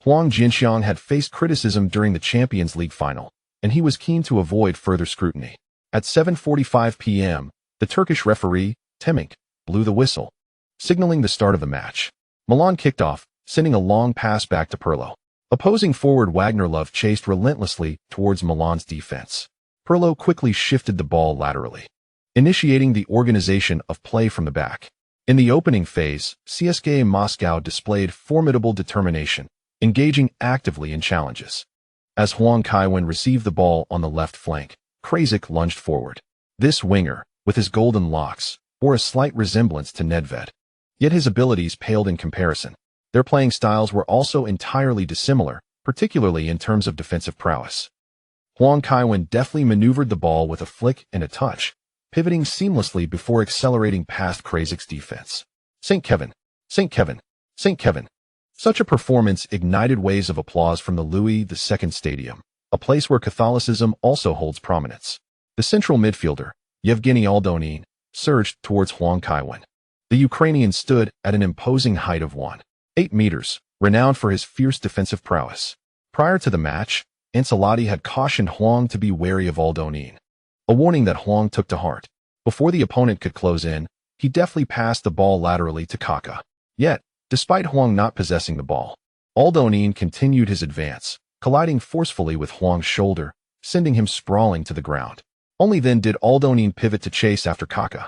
Huang Jinxiang had faced criticism during the Champions League final, and he was keen to avoid further scrutiny. At 7:45 p.m., the Turkish referee, Temink, blew the whistle, signaling the start of the match. Milan kicked off, sending a long pass back to Pirlo. Opposing forward Wagner Love chased relentlessly towards Milan's defense. Pirlo quickly shifted the ball laterally, initiating the organization of play from the back. In the opening phase, CSKA Moscow displayed formidable determination, engaging actively in challenges. As Huang Kaiwen received the ball on the left flank, Krasic lunged forward. This winger, with his golden locks, bore a slight resemblance to Nedved. Yet his abilities paled in comparison. Their playing styles were also entirely dissimilar, particularly in terms of defensive prowess. Huang Kaiwen deftly maneuvered the ball with a flick and a touch, pivoting seamlessly before accelerating past Krasic's defense. St. Kevin, St. Kevin, St. Kevin. Such a performance ignited waves of applause from the Louis II Stadium, a place where Catholicism also holds prominence. The central midfielder, Yevgeny Aldonin, surged towards Huang Kaiwen. The Ukrainian stood at an imposing height of 1.8 meters, renowned for his fierce defensive prowess. Prior to the match, Ancelotti had cautioned Huang to be wary of Aldonin, a warning that Huang took to heart. Before the opponent could close in, he deftly passed the ball laterally to Kaká. Yet, despite Huang not possessing the ball, Aldonin continued his advance, colliding forcefully with Huang's shoulder, sending him sprawling to the ground. Only then did Aldonin pivot to chase after Kaká.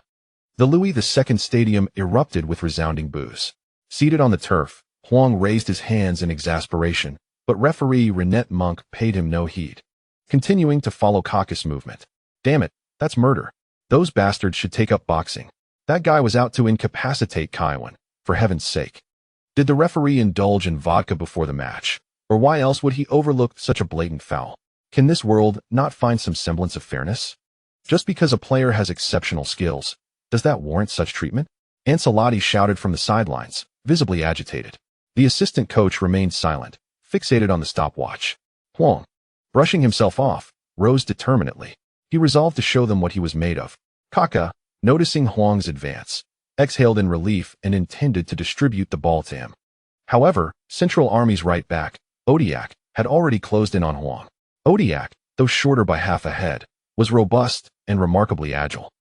The Louis II Stadium erupted with resounding boos. Seated on the turf, Huang raised his hands in exasperation, but referee René Monk paid him no heed, continuing to follow Kaká's movement. Damn it, that's murder. Those bastards should take up boxing. That guy was out to incapacitate Kaiwen, for heaven's sake. Did the referee indulge in vodka before the match? Or why else would he overlook such a blatant foul? Can this world not find some semblance of fairness? Just because a player has exceptional skills, does that warrant such treatment? Ancelotti shouted from the sidelines, visibly agitated. The assistant coach remained silent, fixated on the stopwatch. Huang, brushing himself off, rose determinedly. He resolved to show them what he was made of. Kaká, noticing Huang's advance, exhaled in relief and intended to distribute the ball to him. However, Central Army's right back, Odiak, had already closed in on Huang. Odiak, though shorter by half a head, was robust and remarkably agile,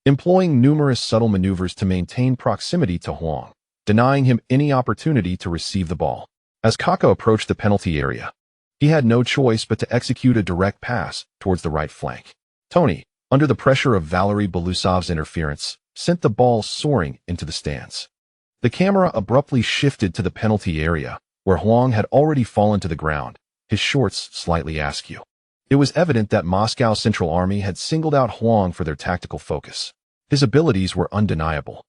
employing numerous subtle maneuvers to maintain proximity to Huang, denying him any opportunity to receive the ball. As Kaká approached the penalty area, he had no choice but to execute a direct pass towards the right flank. Tony, under the pressure of Valery Belousov's interference, sent the ball soaring into the stands. The camera abruptly shifted to the penalty area, where Huang had already fallen to the ground, his shorts slightly askew. It was evident that Moscow Central Army had singled out Huang for their tactical focus. His abilities were undeniable.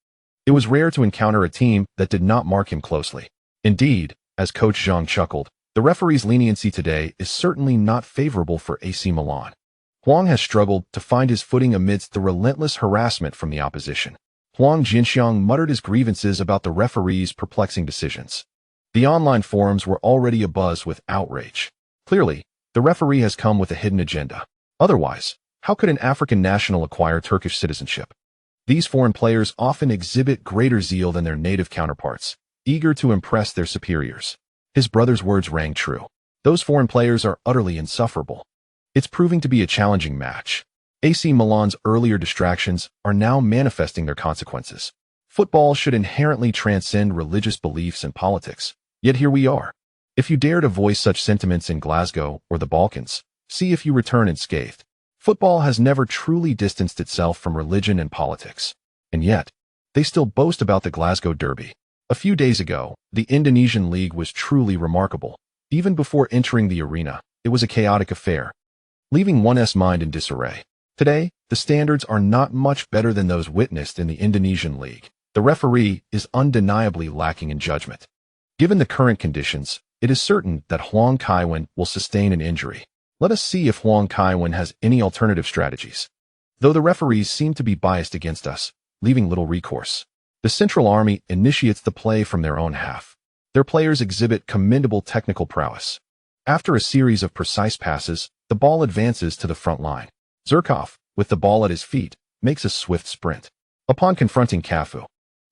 It was rare to encounter a team that did not mark him closely. Indeed, as Coach Zhang chuckled, the referee's leniency today is certainly not favorable for AC Milan. Huang has struggled to find his footing amidst the relentless harassment from the opposition. Huang Jinxiang muttered his grievances about the referee's perplexing decisions. The online forums were already abuzz with outrage. Clearly, the referee has come with a hidden agenda. Otherwise, how could an African national acquire Turkish citizenship? These foreign players often exhibit greater zeal than their native counterparts, eager to impress their superiors. His brother's words rang true. Those foreign players are utterly insufferable. It's proving to be a challenging match. AC Milan's earlier distractions are now manifesting their consequences. Football should inherently transcend religious beliefs and politics. Yet here we are. If you dare to voice such sentiments in Glasgow or the Balkans, see if you return unscathed. Football has never truly distanced itself from religion and politics. And yet, they still boast about the Glasgow Derby. A few days ago, the Indonesian league was truly remarkable. Even before entering the arena, it was a chaotic affair, leaving one's mind in disarray. Today, the standards are not much better than those witnessed in the Indonesian league. The referee is undeniably lacking in judgment. Given the current conditions, it is certain that Huang Kaiwen will sustain an injury. Let us see if Huang Kaiwen has any alternative strategies. Though the referees seem to be biased against us, leaving little recourse. The Central Army initiates the play from their own half. Their players exhibit commendable technical prowess. After a series of precise passes, the ball advances to the front line. Zurkov, with the ball at his feet, makes a swift sprint. Upon confronting Cafu,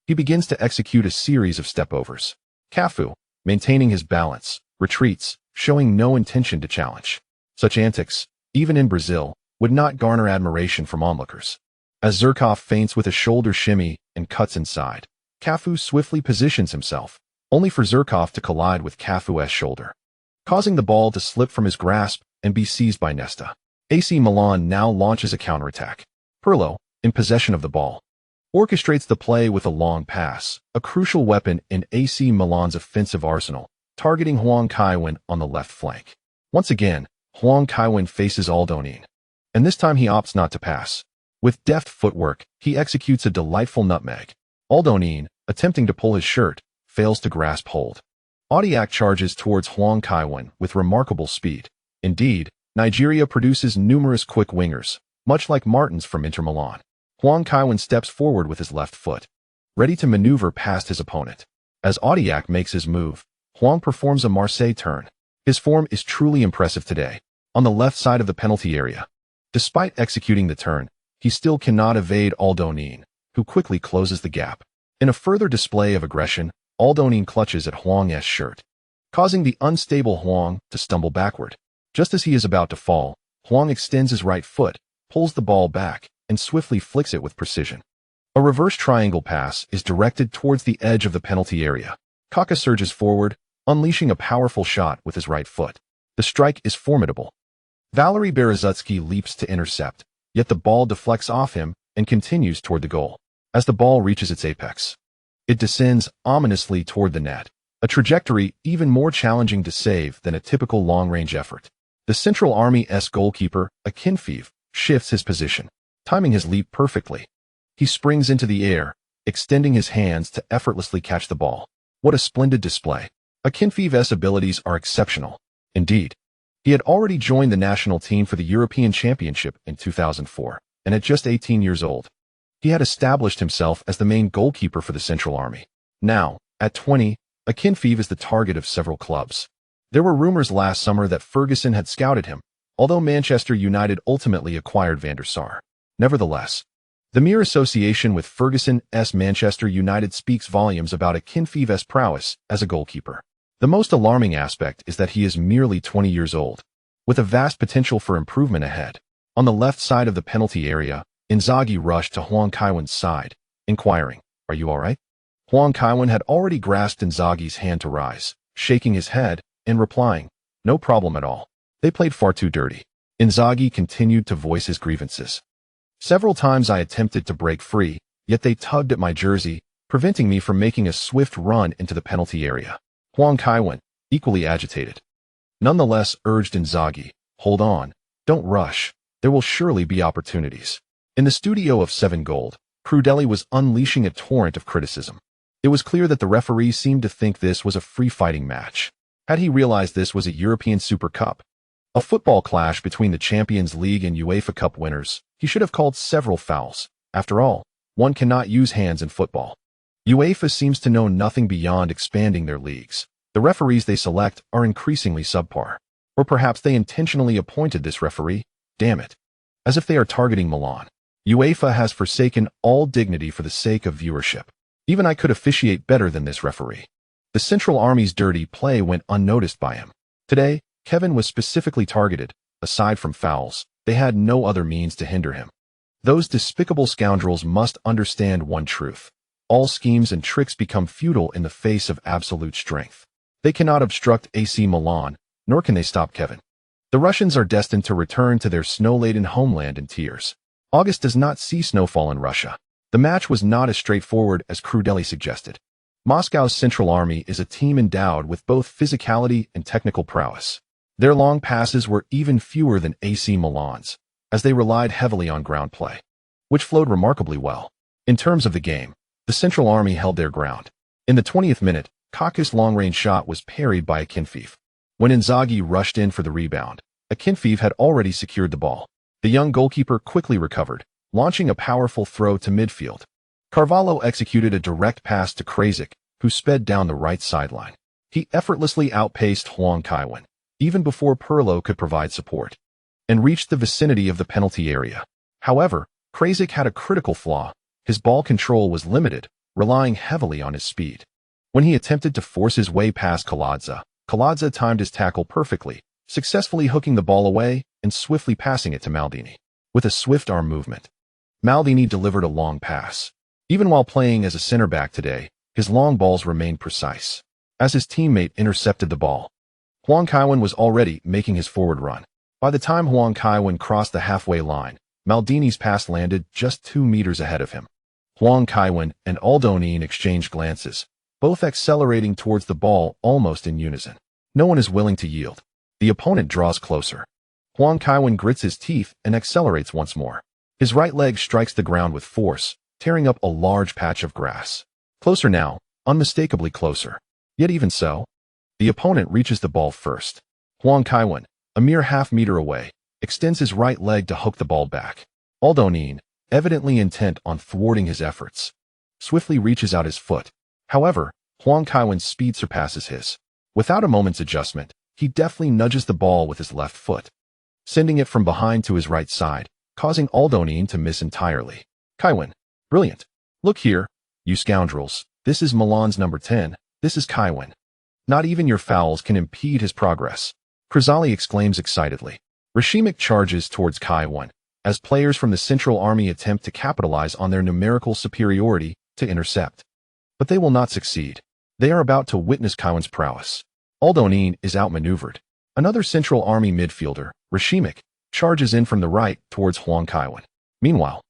he begins to execute a series of stepovers. Cafu, maintaining his balance, retreats, showing no intention to challenge. Such antics, even in Brazil, would not garner admiration from onlookers. As Zurkov feints with a shoulder shimmy and cuts inside, Cafu swiftly positions himself, only for Zurkov to collide with Cafu's shoulder, causing the ball to slip from his grasp and be seized by Nesta. AC Milan now launches a counterattack. Pirlo, in possession of the ball, orchestrates the play with a long pass, a crucial weapon in AC Milan's offensive arsenal, targeting Huang Kaiwen on the left flank. Once again, Huang Kaiwen faces Maldini, and this time he opts not to pass. With deft footwork, he executes a delightful nutmeg. Maldini, attempting to pull his shirt, fails to grasp hold. Audiak charges towards Huang Kaiwen with remarkable speed. Indeed, Nigeria produces numerous quick wingers, much like Martins from Inter Milan. Huang Kaiwen steps forward with his left foot, ready to maneuver past his opponent. As Audiak makes his move, Huang performs a Marseille turn. His form is truly impressive today. On the left side of the penalty area, despite executing the turn, he still cannot evade Maldini, who quickly closes the gap. In a further display of aggression, Maldini clutches at Huang's shirt, causing the unstable Huang to stumble backward. Just as he is about to fall, Huang extends his right foot, pulls the ball back, and swiftly flicks it with precision. A reverse triangle pass is directed towards the edge of the penalty area. Kaká surges forward, unleashing a powerful shot with his right foot. The strike is formidable. Valery Berezutsky leaps to intercept, yet the ball deflects off him and continues toward the goal. As the ball reaches its apex, it descends ominously toward the net, a trajectory even more challenging to save than a typical long-range effort. The Central Army's goalkeeper, Akinfeev, shifts his position, timing his leap perfectly. He springs into the air, extending his hands to effortlessly catch the ball. What a splendid display. Akinfeev's abilities are exceptional. Indeed, he had already joined the national team for the European Championship in 2004, and at just 18 years old, he had established himself as the main goalkeeper for the Central Army. Now, at 20, Akinfeev is the target of several clubs. There were rumors last summer that Ferguson had scouted him, although Manchester United ultimately acquired Van der Sar. Nevertheless, the mere association with Ferguson's Manchester United speaks volumes about Akinfeev's prowess as a goalkeeper. The most alarming aspect is that he is merely 20 years old, with a vast potential for improvement ahead. On the left side of the penalty area, Inzaghi rushed to Huang Kaiwen's side, inquiring, "Are you all right?" Huang Kaiwen had already grasped Inzaghi's hand to rise, shaking his head and replying, "No problem at all. They played far too dirty." Inzaghi continued to voice his grievances. "Several times I attempted to break free, yet they tugged at my jersey, preventing me from making a swift run into the penalty area." Huang Kaiwen, equally agitated, nonetheless urged Inzaghi, "Hold on, don't rush, there will surely be opportunities." In the studio of 7 Gold, Prudelli was unleashing a torrent of criticism. It was clear that the referee seemed to think this was a free-fighting match. Had he realized this was a European Super Cup, a football clash between the Champions League and UEFA Cup winners, he should have called several fouls. After all, one cannot use hands in football. UEFA seems to know nothing beyond expanding their leagues. The referees they select are increasingly subpar. Or perhaps they intentionally appointed this referee, damn it. As if they are targeting Milan. UEFA has forsaken all dignity for the sake of viewership. Even I could officiate better than this referee. The Central Army's dirty play went unnoticed by him. Today, Kevin was specifically targeted. Aside from fouls, they had no other means to hinder him. Those despicable scoundrels must understand one truth. All schemes and tricks become futile in the face of absolute strength. They cannot obstruct AC Milan, nor can they stop Kevin. The Russians are destined to return to their snow-laden homeland in tears. August does not see snowfall in Russia. The match was not as straightforward as Krudelli suggested. Moscow's Central Army is a team endowed with both physicality and technical prowess. Their long passes were even fewer than AC Milan's, as they relied heavily on ground play, which flowed remarkably well. In terms of the game, the Central Army held their ground. In the 20th minute, Kaká's long-range shot was parried by Akinfeev. When Inzaghi rushed in for the rebound, Akinfeev had already secured the ball. The young goalkeeper quickly recovered, launching a powerful throw to midfield. Carvalho executed a direct pass to Krasic, who sped down the right sideline. He effortlessly outpaced Huang Kaiwen, even before Pirlo could provide support, and reached the vicinity of the penalty area. However, Krasic had a critical flaw. His ball control was limited, relying heavily on his speed. When he attempted to force his way past Kaladze timed his tackle perfectly, successfully hooking the ball away and swiftly passing it to Maldini. With a swift arm movement, Maldini delivered a long pass. Even while playing as a center back today, his long balls remained precise. As his teammate intercepted the ball, Huang Kaiwen was already making his forward run. By the time Huang Kaiwen crossed the halfway line, Maldini's pass landed just 2 meters ahead of him. Huang Kaiwen and Maldini exchanged glances, both accelerating towards the ball almost in unison. No one is willing to yield. The opponent draws closer. Huang Kaiwen grits his teeth and accelerates once more. His right leg strikes the ground with force, tearing up a large patch of grass. Closer now, unmistakably closer. Yet even so, the opponent reaches the ball first. Huang Kaiwen, a mere half-meter away, extends his right leg to hook the ball back. Maldini, evidently intent on thwarting his efforts, swiftly reaches out his foot. However, Huang Kaiwen's speed surpasses his. Without a moment's adjustment, he deftly nudges the ball with his left foot, sending it from behind to his right side, causing Maldini to miss entirely. Kaiwen, brilliant. Look here, you scoundrels. This is Milan's number 10. This is Kaiwen. Not even your fouls can impede his progress. Krudelli exclaims excitedly. Rashimik charges towards Kaiwen, as players from the Central Army attempt to capitalize on their numerical superiority to intercept. But they will not succeed. They are about to witness Kaiwen's prowess. Maldini is outmaneuvered. Another Central Army midfielder, Rashimik, charges in from the right towards Huang Kaiwen. Meanwhile,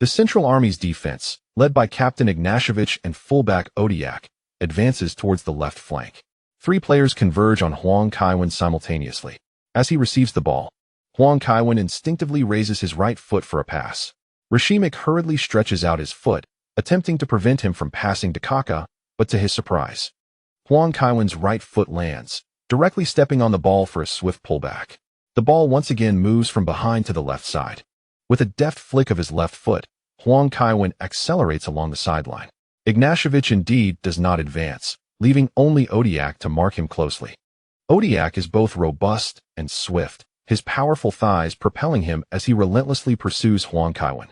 the Central Army's defense, led by Captain Ignashevich and fullback Odiak, advances towards the left flank. 3 players converge on Huang Kaiwen simultaneously. As he receives the ball, Huang Kaiwen instinctively raises his right foot for a pass. Rashimik hurriedly stretches out his foot, attempting to prevent him from passing to Kaká, but to his surprise, Huang Kaiwen's right foot lands, directly stepping on the ball for a swift pullback. The ball once again moves from behind to the left side. With a deft flick of his left foot, Huang Kaiwen accelerates along the sideline. Ignashevich indeed does not advance, leaving only Odiak to mark him closely. Odiak is both robust and swift, his powerful thighs propelling him as he relentlessly pursues Huang Kaiwen,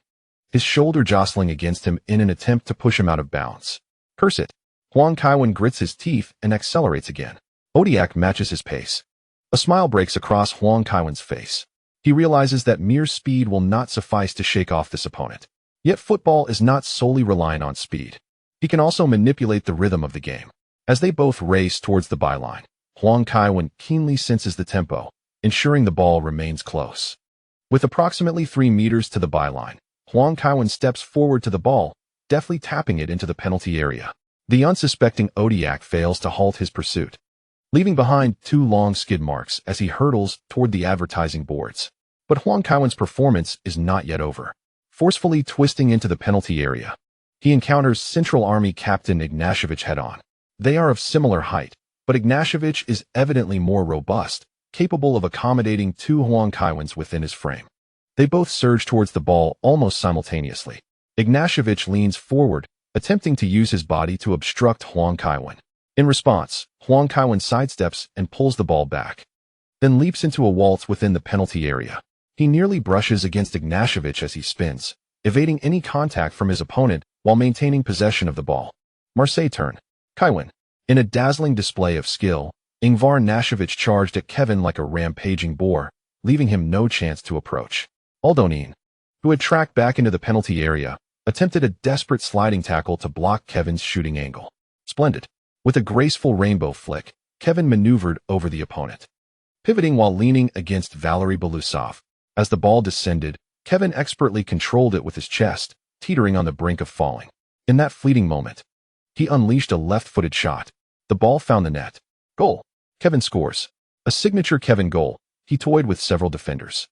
his shoulder jostling against him in an attempt to push him out of bounds. Perched. Huang Kaiwen grits his teeth and accelerates again. Odiak matches his pace. A smile breaks across Huang Kaiwen's face. He realizes that mere speed will not suffice to shake off this opponent. Yet football is not solely reliant on speed. He can also manipulate the rhythm of the game. As they both race towards the byline, Huang Kaiwen keenly senses the tempo, ensuring the ball remains close. With approximately 3 meters to the byline, Huang Kaiwen steps forward to the ball, deftly tapping it into the penalty area. The unsuspecting Odiak fails to halt his pursuit, leaving behind 2 long skid marks as he hurtles toward the advertising boards. But Huang Kaiwen's performance is not yet over. Forcefully twisting into the penalty area, he encounters Central Army Captain Ignashevich head-on. They are of similar height, but Ignashevich is evidently more robust, capable of accommodating 2 Huang Kaiwens within his frame. They both surge towards the ball almost simultaneously. Ignashevich leans forward, attempting to use his body to obstruct Huang Kaiwen. In response, Huang Kaiwen sidesteps and pulls the ball back, then leaps into a waltz within the penalty area. He nearly brushes against Ignashevich as he spins, evading any contact from his opponent while maintaining possession of the ball. Marseille turn. Kaiwen. In a dazzling display of skill, Ingvar Nashevich charged at Kevin like a rampaging boar, leaving him no chance to approach. Aldonin, who had tracked back into the penalty area, attempted a desperate sliding tackle to block Kevin's shooting angle. Splendid. With a graceful rainbow flick, Kevin maneuvered over the opponent, pivoting while leaning against Valery Belousov. As the ball descended, Kevin expertly controlled it with his chest, teetering on the brink of falling. In that fleeting moment, he unleashed a left-footed shot. The ball found the net. Goal. Kevin scores. A signature Kevin goal. He toyed with several defenders.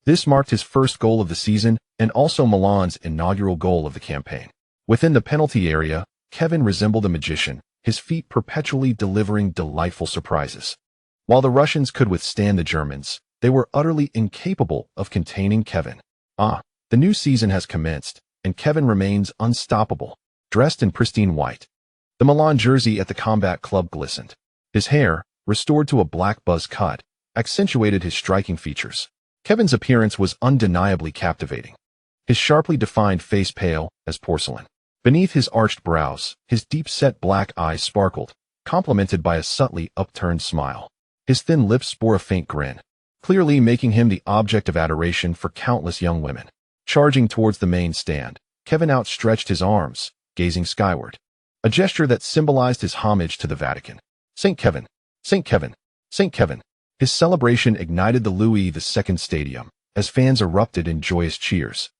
This marked his first goal of the season and also Milan's inaugural goal of the campaign. Within the penalty area, Kevin resembled a magician, his feet perpetually delivering delightful surprises. While the Russians could withstand the Germans, they were utterly incapable of containing Kevin. The new season has commenced, and Kevin remains unstoppable, dressed in pristine white. The Milan jersey at the combat club glistened. His hair, restored to a black buzz cut, accentuated his striking features. Kevin's appearance was undeniably captivating. His sharply defined face pale as porcelain. Beneath his arched brows, his deep-set black eyes sparkled, complemented by a subtly upturned smile. His thin lips bore a faint grin, clearly making him the object of adoration for countless young women. Charging towards the main stand, Kevin outstretched his arms, gazing skyward, a gesture that symbolized his homage to the Vatican. St. Kevin, St. Kevin, St. Kevin. His celebration ignited the Louis II Stadium, as fans erupted in joyous cheers.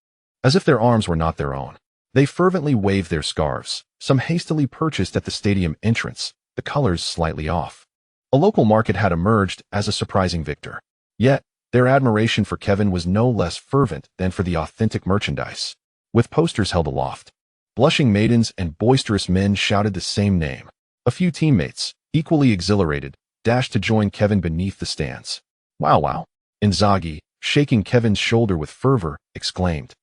As if their arms were not their own, they fervently waved their scarves, some hastily purchased at the stadium entrance, the colors slightly off. A local market had emerged as a surprising victor. Yet, their admiration for Kevin was no less fervent than for the authentic merchandise. With posters held aloft, blushing maidens and boisterous men shouted the same name. A few teammates, equally exhilarated, dashed to join Kevin beneath the stands. Wow, wow. Inzaghi, shaking Kevin's shoulder with fervor, exclaimed.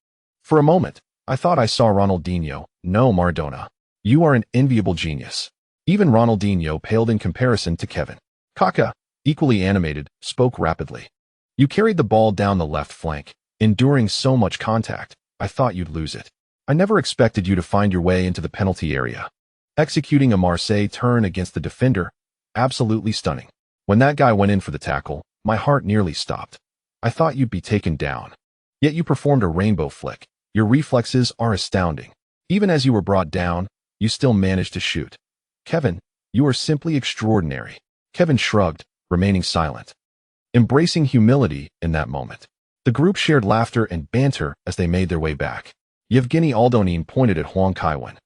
For a moment, I thought I saw Ronaldinho. No, Maradona. You are an enviable genius. Even Ronaldinho paled in comparison to Kevin. Kaká, equally animated, spoke rapidly. You carried the ball down the left flank, enduring so much contact, I thought you'd lose it. I never expected you to find your way into the penalty area. Executing a Marseille turn against the defender, absolutely stunning. When that guy went in for the tackle, my heart nearly stopped. I thought you'd be taken down. Yet you performed a rainbow flick. Your reflexes are astounding. Even as you were brought down, you still managed to shoot. Kevin, you are simply extraordinary. Kevin shrugged, remaining silent, embracing humility in that moment. The group shared laughter and banter as they made their way back. Yevgeny Aldonin pointed at Huang Kaiwen,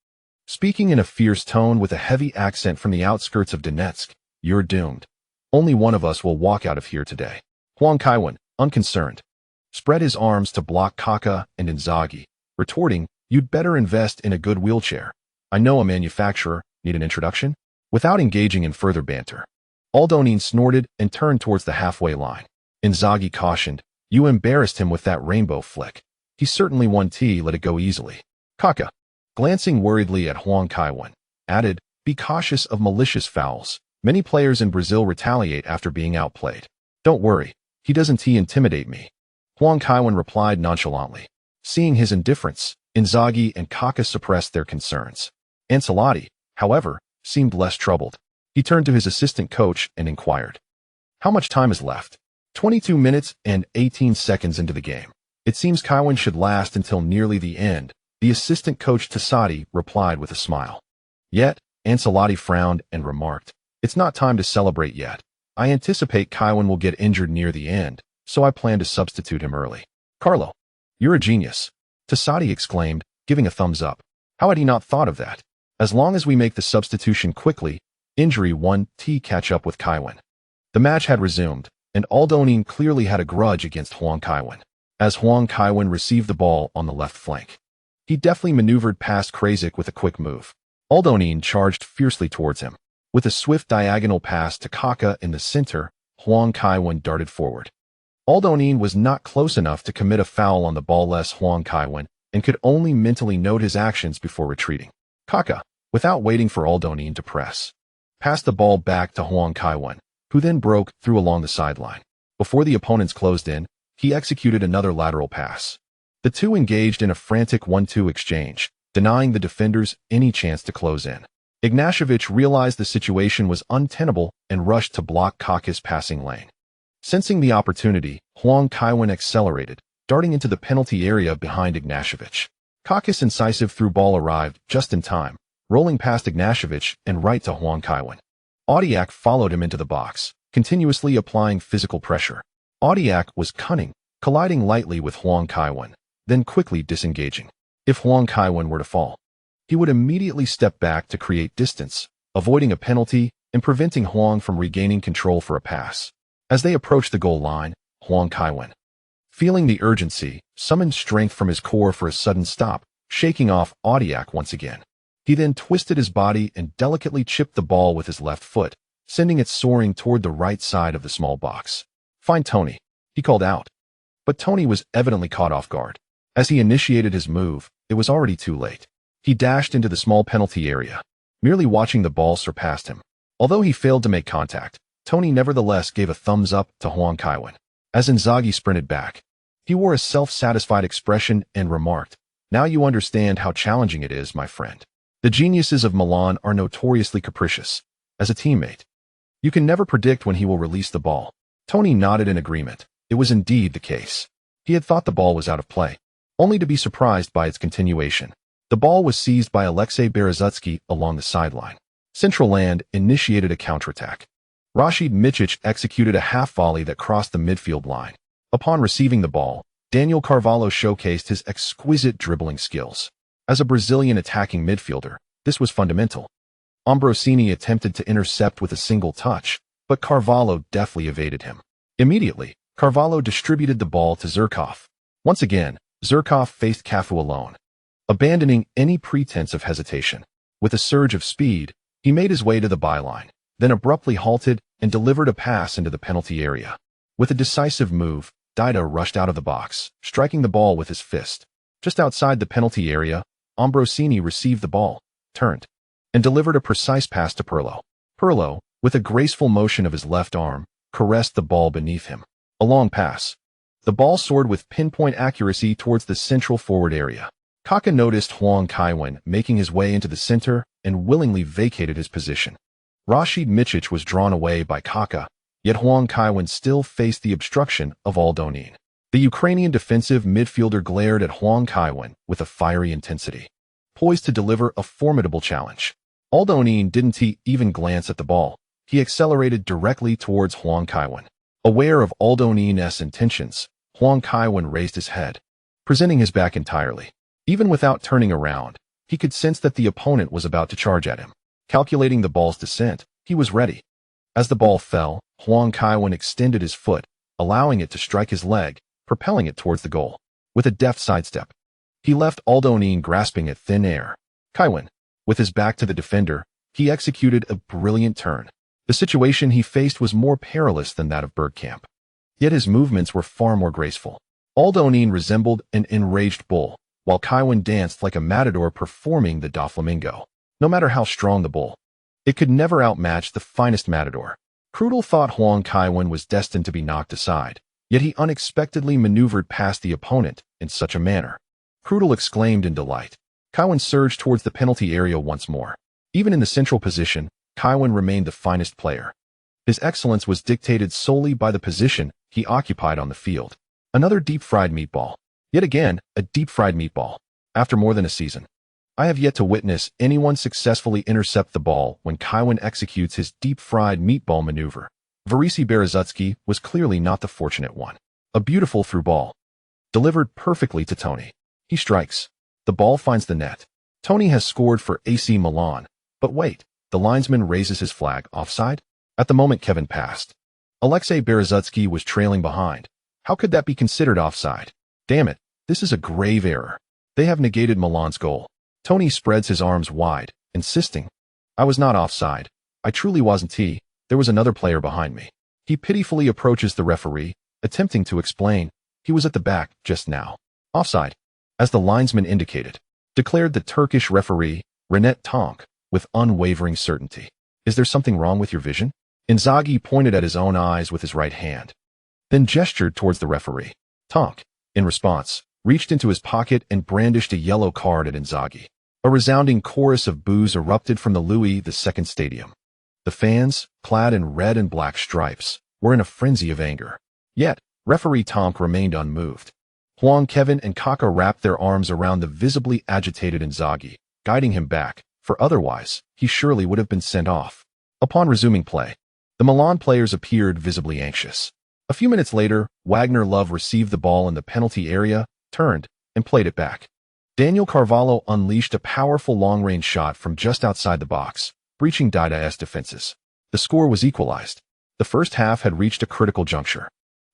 speaking in a fierce tone with a heavy accent from the outskirts of Donetsk. You're doomed. Only one of us will walk out of here today. Huang Kaiwen, unconcerned, spread his arms to block Kaká and Inzaghi, retorting, You'd better invest in a good wheelchair. I know a manufacturer. Need an introduction? Without engaging in further banter, Aldonin snorted and turned towards the halfway line. Inzaghi cautioned, You embarrassed him with that rainbow flick. He certainly won let it go easily. Kaká, glancing worriedly at Huang Kaiwen, added, Be cautious of malicious fouls. Many players in Brazil retaliate after being outplayed. Don't worry, he doesn't intimidate me. Huang Kaiwen replied nonchalantly. Seeing his indifference, Inzaghi and Kaká suppressed their concerns. Ancelotti, however, seemed less troubled. He turned to his assistant coach and inquired, How much time is left? 22 minutes and 18 seconds into the game. It seems Kaiwen should last until nearly the end, the assistant coach Tassati replied with a smile. Yet, Ancelotti frowned and remarked, It's not time to celebrate yet. I anticipate Kaiwen will get injured near the end, so I plan to substitute him early. Carlo, you're a genius, Tassati exclaimed, giving a thumbs up. How had he not thought of that? As long as we make the substitution quickly, injury 1 catch up with Kaiwen. The match had resumed, and Aldonin clearly had a grudge against Huang Kaiwen. As Huang Kaiwen received the ball on the left flank, he deftly maneuvered past Krasic with a quick move. Aldonin charged fiercely towards him. With a swift diagonal pass to Kaká in the center, Huang Kaiwen darted forward. Aldonin was not close enough to commit a foul on the ball-less Huang Kaiwen and could only mentally note his actions before retreating. Kaká, without waiting for Aldonin to press, passed the ball back to Huang Kaiwen, who then broke through along the sideline. Before the opponents closed in, he executed another lateral pass. The two engaged in a frantic 1-2 exchange, denying the defenders any chance to close in. Ignashevich realized the situation was untenable and rushed to block Kaká's passing lane. Sensing the opportunity, Huang Kaiwen accelerated, darting into the penalty area behind Ignashevich. Kaká's incisive through ball arrived just in time, rolling past Ignashevich and right to Huang Kaiwen. Audiak followed him into the box, continuously applying physical pressure. Audiak was cunning, colliding lightly with Huang Kaiwen, then quickly disengaging. If Huang Kaiwen were to fall, he would immediately step back to create distance, avoiding a penalty and preventing Huang from regaining control for a pass. As they approached the goal line, Huang Kaiwen, feeling the urgency, summoned strength from his core for a sudden stop, shaking off Audiak once again. He then twisted his body and delicately chipped the ball with his left foot, sending it soaring toward the right side of the small box. "Fine, Tony," he called out. But Tony was evidently caught off guard. As he initiated his move, it was already too late. He dashed into the small penalty area, merely watching the ball surpass him. Although he failed to make contact, Tony nevertheless gave a thumbs up to Huang Kaiwen. As Inzaghi sprinted back, he wore a self-satisfied expression and remarked, "Now you understand how challenging it is, my friend. The geniuses of Milan are notoriously capricious. As a teammate, you can never predict when he will release the ball." Tony nodded in agreement. It was indeed the case. He had thought the ball was out of play, only to be surprised by its continuation. The ball was seized by Alexei Berezutsky along the sideline. Central Land initiated a counterattack. Rashid Michich executed a half volley that crossed the midfield line. Upon receiving the ball, Daniel Carvalho showcased his exquisite dribbling skills. As a Brazilian attacking midfielder, this was fundamental. Ambrosini attempted to intercept with a single touch, but Carvalho deftly evaded him. Immediately, Carvalho distributed the ball to Zurkov. Once again, Zurkov faced Cafu alone. Abandoning any pretense of hesitation, with a surge of speed, he made his way to the byline, then abruptly halted and delivered a pass into the penalty area. With a decisive move, Dida rushed out of the box, striking the ball with his fist. Just outside the penalty area, Ambrosini received the ball, turned, and delivered a precise pass to Pirlo. Pirlo, with a graceful motion of his left arm, caressed the ball beneath him. A long pass. The ball soared with pinpoint accuracy towards the central forward area. Kaká noticed Huang Kaiwen making his way into the center and willingly vacated his position. Rashid Michich was drawn away by Kaká, yet Huang Kaiwen still faced the obstruction of Aldonin. The Ukrainian defensive midfielder glared at Huang Kaiwen with a fiery intensity, poised to deliver a formidable challenge. Aldonin didn't even glance at the ball. He accelerated directly towards Huang Kaiwen. Aware of Aldonin's intentions, Huang Kaiwen raised his head, presenting his back entirely. Even without turning around, he could sense that the opponent was about to charge at him. Calculating the ball's descent, he was ready. As the ball fell, Huang Kaiwen extended his foot, allowing it to strike his leg, propelling it towards the goal. With a deft sidestep, he left Aldonin grasping at thin air. Kaiwen, with his back to the defender, he executed a brilliant turn. The situation he faced was more perilous than that of Bergkamp, yet his movements were far more graceful. Aldonin resembled an enraged bull, while Kaiwen danced like a matador performing the Doflamingo. No matter how strong the bull, it could never outmatch the finest matador. Krudel thought Huang Kaiwen was destined to be knocked aside, yet he unexpectedly maneuvered past the opponent in such a manner. Krudel exclaimed in delight. Kaiwen surged towards the penalty area once more. Even in the central position, Kaiwen remained the finest player. His excellence was dictated solely by the position he occupied on the field. Another deep-fried meatball. Yet again, a deep-fried meatball. After more than a season, I have yet to witness anyone successfully intercept the ball when Kaiwen executes his deep-fried meatball maneuver. Varisi Berezutsky was clearly not the fortunate one. A beautiful through ball, delivered perfectly to Tony. He strikes. The ball finds the net. Tony has scored for AC Milan. But wait, the linesman raises his flag. Offside? At the moment Kevin passed, Alexei Berezutsky was trailing behind. How could that be considered offside? Damn it, this is a grave error. They have negated Milan's goal. Tony spreads his arms wide, insisting, "I was not offside. I truly wasn't. There was another player behind me." He pitifully approaches the referee, attempting to explain. He was at the back just now. Offside, as the linesman indicated, declared the Turkish referee, Renet Tonk, with unwavering certainty. Is there something wrong with your vision? Inzaghi pointed at his own eyes with his right hand, then gestured towards the referee. Tonk, in response, reached into his pocket and brandished a yellow card at Inzaghi. A resounding chorus of boos erupted from the Louis II Stadium. The fans, clad in red and black stripes, were in a frenzy of anger. Yet, referee Tonk remained unmoved. Huang Kaiwen and Kaká wrapped their arms around the visibly agitated Inzaghi, guiding him back, for otherwise, he surely would have been sent off. Upon resuming play, the Milan players appeared visibly anxious. A few minutes later, Wagner Love received the ball in the penalty area, turned, and played it back. Daniel Carvalho unleashed a powerful long-range shot from just outside the box, breaching Dida's defenses. The score was equalized. The first half had reached a critical juncture,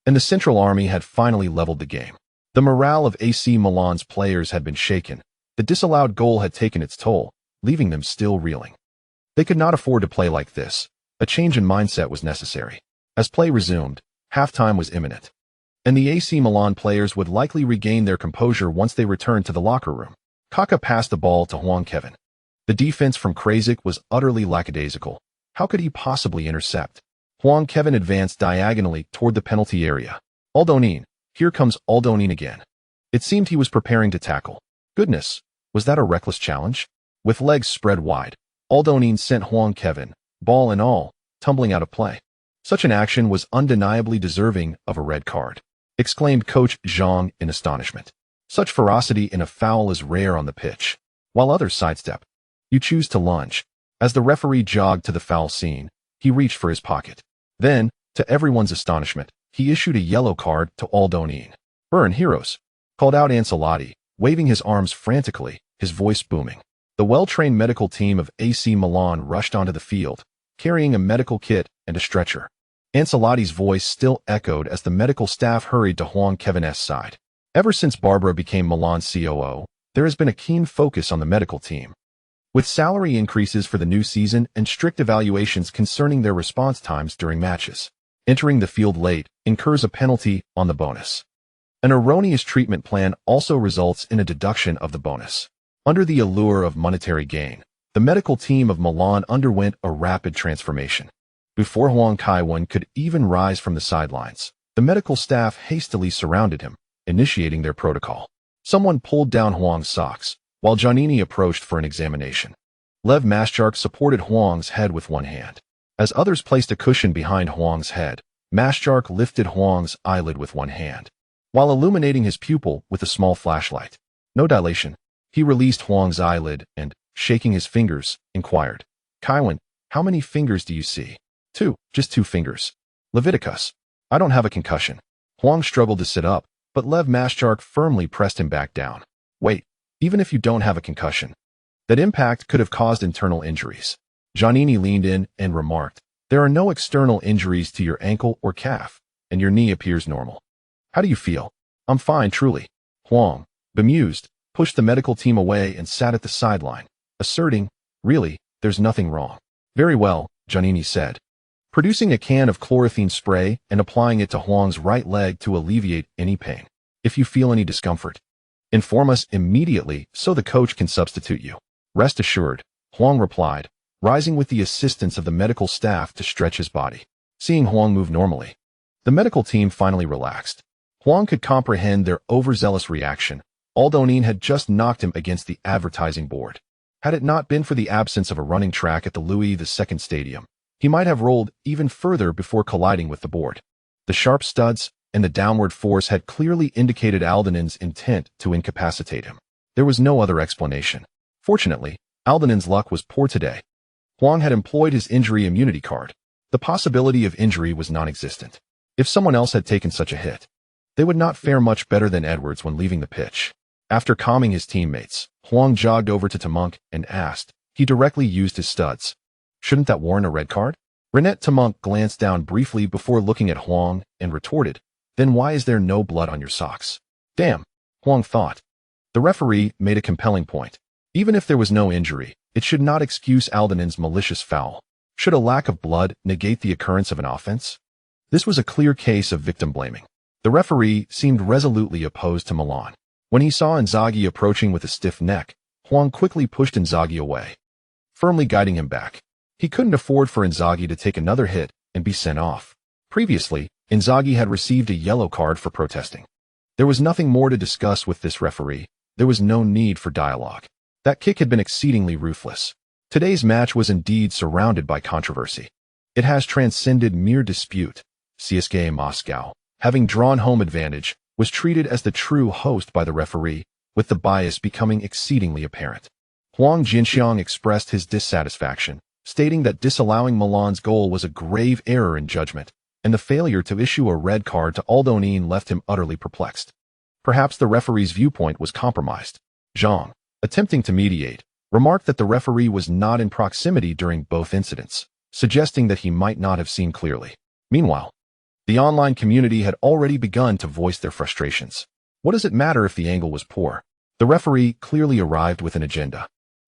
and the Central Army had finally leveled the game. The morale of AC Milan's players had been shaken. The disallowed goal had taken its toll, leaving them still reeling. They could not afford to play like this. A change in mindset was necessary. As play resumed, halftime was imminent, and the AC Milan players would likely regain their composure once they returned to the locker room. Kaká passed the ball to Huang Kaiwen. The defense from Krasic was utterly lackadaisical. How could he possibly intercept? Huang Kaiwen advanced diagonally toward the penalty area. Aldonin, here comes Aldonin again. It seemed he was preparing to tackle. Goodness, was that a reckless challenge? With legs spread wide, Aldonin sent Huang Kaiwen, ball and all, tumbling out of play. Such an action was undeniably deserving of a red card, exclaimed Coach Zhang in astonishment. Such ferocity in a foul is rare on the pitch. While others sidestep, you choose to lunge. As the referee jogged to the foul scene, he reached for his pocket. Then, to everyone's astonishment, he issued a yellow card to Aldonin. Burn, heroes, called out Ancelotti, waving his arms frantically, his voice booming. The well-trained medical team of AC Milan rushed onto the field, carrying a medical kit and a stretcher. Ancelotti's voice still echoed as the medical staff hurried to Huang Kaiwen's side. Ever since Barbara became Milan's COO, there has been a keen focus on the medical team. With salary increases for the new season and strict evaluations concerning their response times during matches. Entering the field late incurs a penalty on the bonus. An erroneous treatment plan also results in a deduction of the bonus. Under the allure of monetary gain, the medical team of Milan underwent a rapid transformation. Before Huang Kaiwen could even rise from the sidelines, the medical staff hastily surrounded him, initiating their protocol. Someone pulled down Huang's socks, while Giannini approached for an examination. Lev Maschark supported Huang's head with one hand. As others placed a cushion behind Huang's head, Maschark lifted Huang's eyelid with one hand, while illuminating his pupil with a small flashlight. No dilation. He released Huang's eyelid and, shaking his fingers, inquired, Kaiwen, how many fingers do you see? 2, just 2 fingers. Leviticus. I don't have a concussion. Huang struggled to sit up, but Lev Maschark firmly pressed him back down. Wait, even if you don't have a concussion, that impact could have caused internal injuries. Giannini leaned in and remarked, there are no external injuries to your ankle or calf, and your knee appears normal. How do you feel? I'm fine, truly. Huang, bemused, pushed the medical team away and sat at the sideline, asserting, really, there's nothing wrong. Very well, Giannini said, producing a can of chlorothene spray and applying it to Huang's right leg to alleviate any pain. If you feel any discomfort, inform us immediately so the coach can substitute you. Rest assured, Huang replied, rising with the assistance of the medical staff to stretch his body. Seeing Huang move normally, the medical team finally relaxed. Huang could comprehend their overzealous reaction. Aldonin had just knocked him against the advertising board. Had it not been for the absence of a running track at the Louis II Stadium, he might have rolled even further before colliding with the board. The sharp studs and the downward force had clearly indicated Aldonin's intent to incapacitate him. There was no other explanation. Fortunately, Aldonin's luck was poor today. Huang had employed his injury immunity card. The possibility of injury was non-existent. If someone else had taken such a hit, they would not fare much better than Edwards when leaving the pitch. After calming his teammates, Huang jogged over to Tamonk and asked. He directly used his studs. Shouldn't that warrant a red card? Renette Tamonk glanced down briefly before looking at Huang and retorted, then why is there no blood on your socks? Damn, Huang thought. The referee made a compelling point. Even if there was no injury, it should not excuse Aldonin's malicious foul. Should a lack of blood negate the occurrence of an offense? This was a clear case of victim blaming. The referee seemed resolutely opposed to Milan. When he saw Inzaghi approaching with a stiff neck, Huang quickly pushed Inzaghi away, firmly guiding him back. He couldn't afford for Inzaghi to take another hit and be sent off. Previously, Inzaghi had received a yellow card for protesting. There was nothing more to discuss with this referee. There was no need for dialogue. That kick had been exceedingly ruthless. Today's match was indeed surrounded by controversy. It has transcended mere dispute. CSKA Moscow, having drawn home advantage, was treated as the true host by the referee, with the bias becoming exceedingly apparent. Huang Jinxiang expressed his dissatisfaction, stating that disallowing Milan's goal was a grave error in judgment, and the failure to issue a red card to Maldini left him utterly perplexed. Perhaps the referee's viewpoint was compromised. Zhang, attempting to mediate, remarked that the referee was not in proximity during both incidents, suggesting that he might not have seen clearly. Meanwhile, the online community had already begun to voice their frustrations. What does it matter if the angle was poor? The referee clearly arrived with an agenda.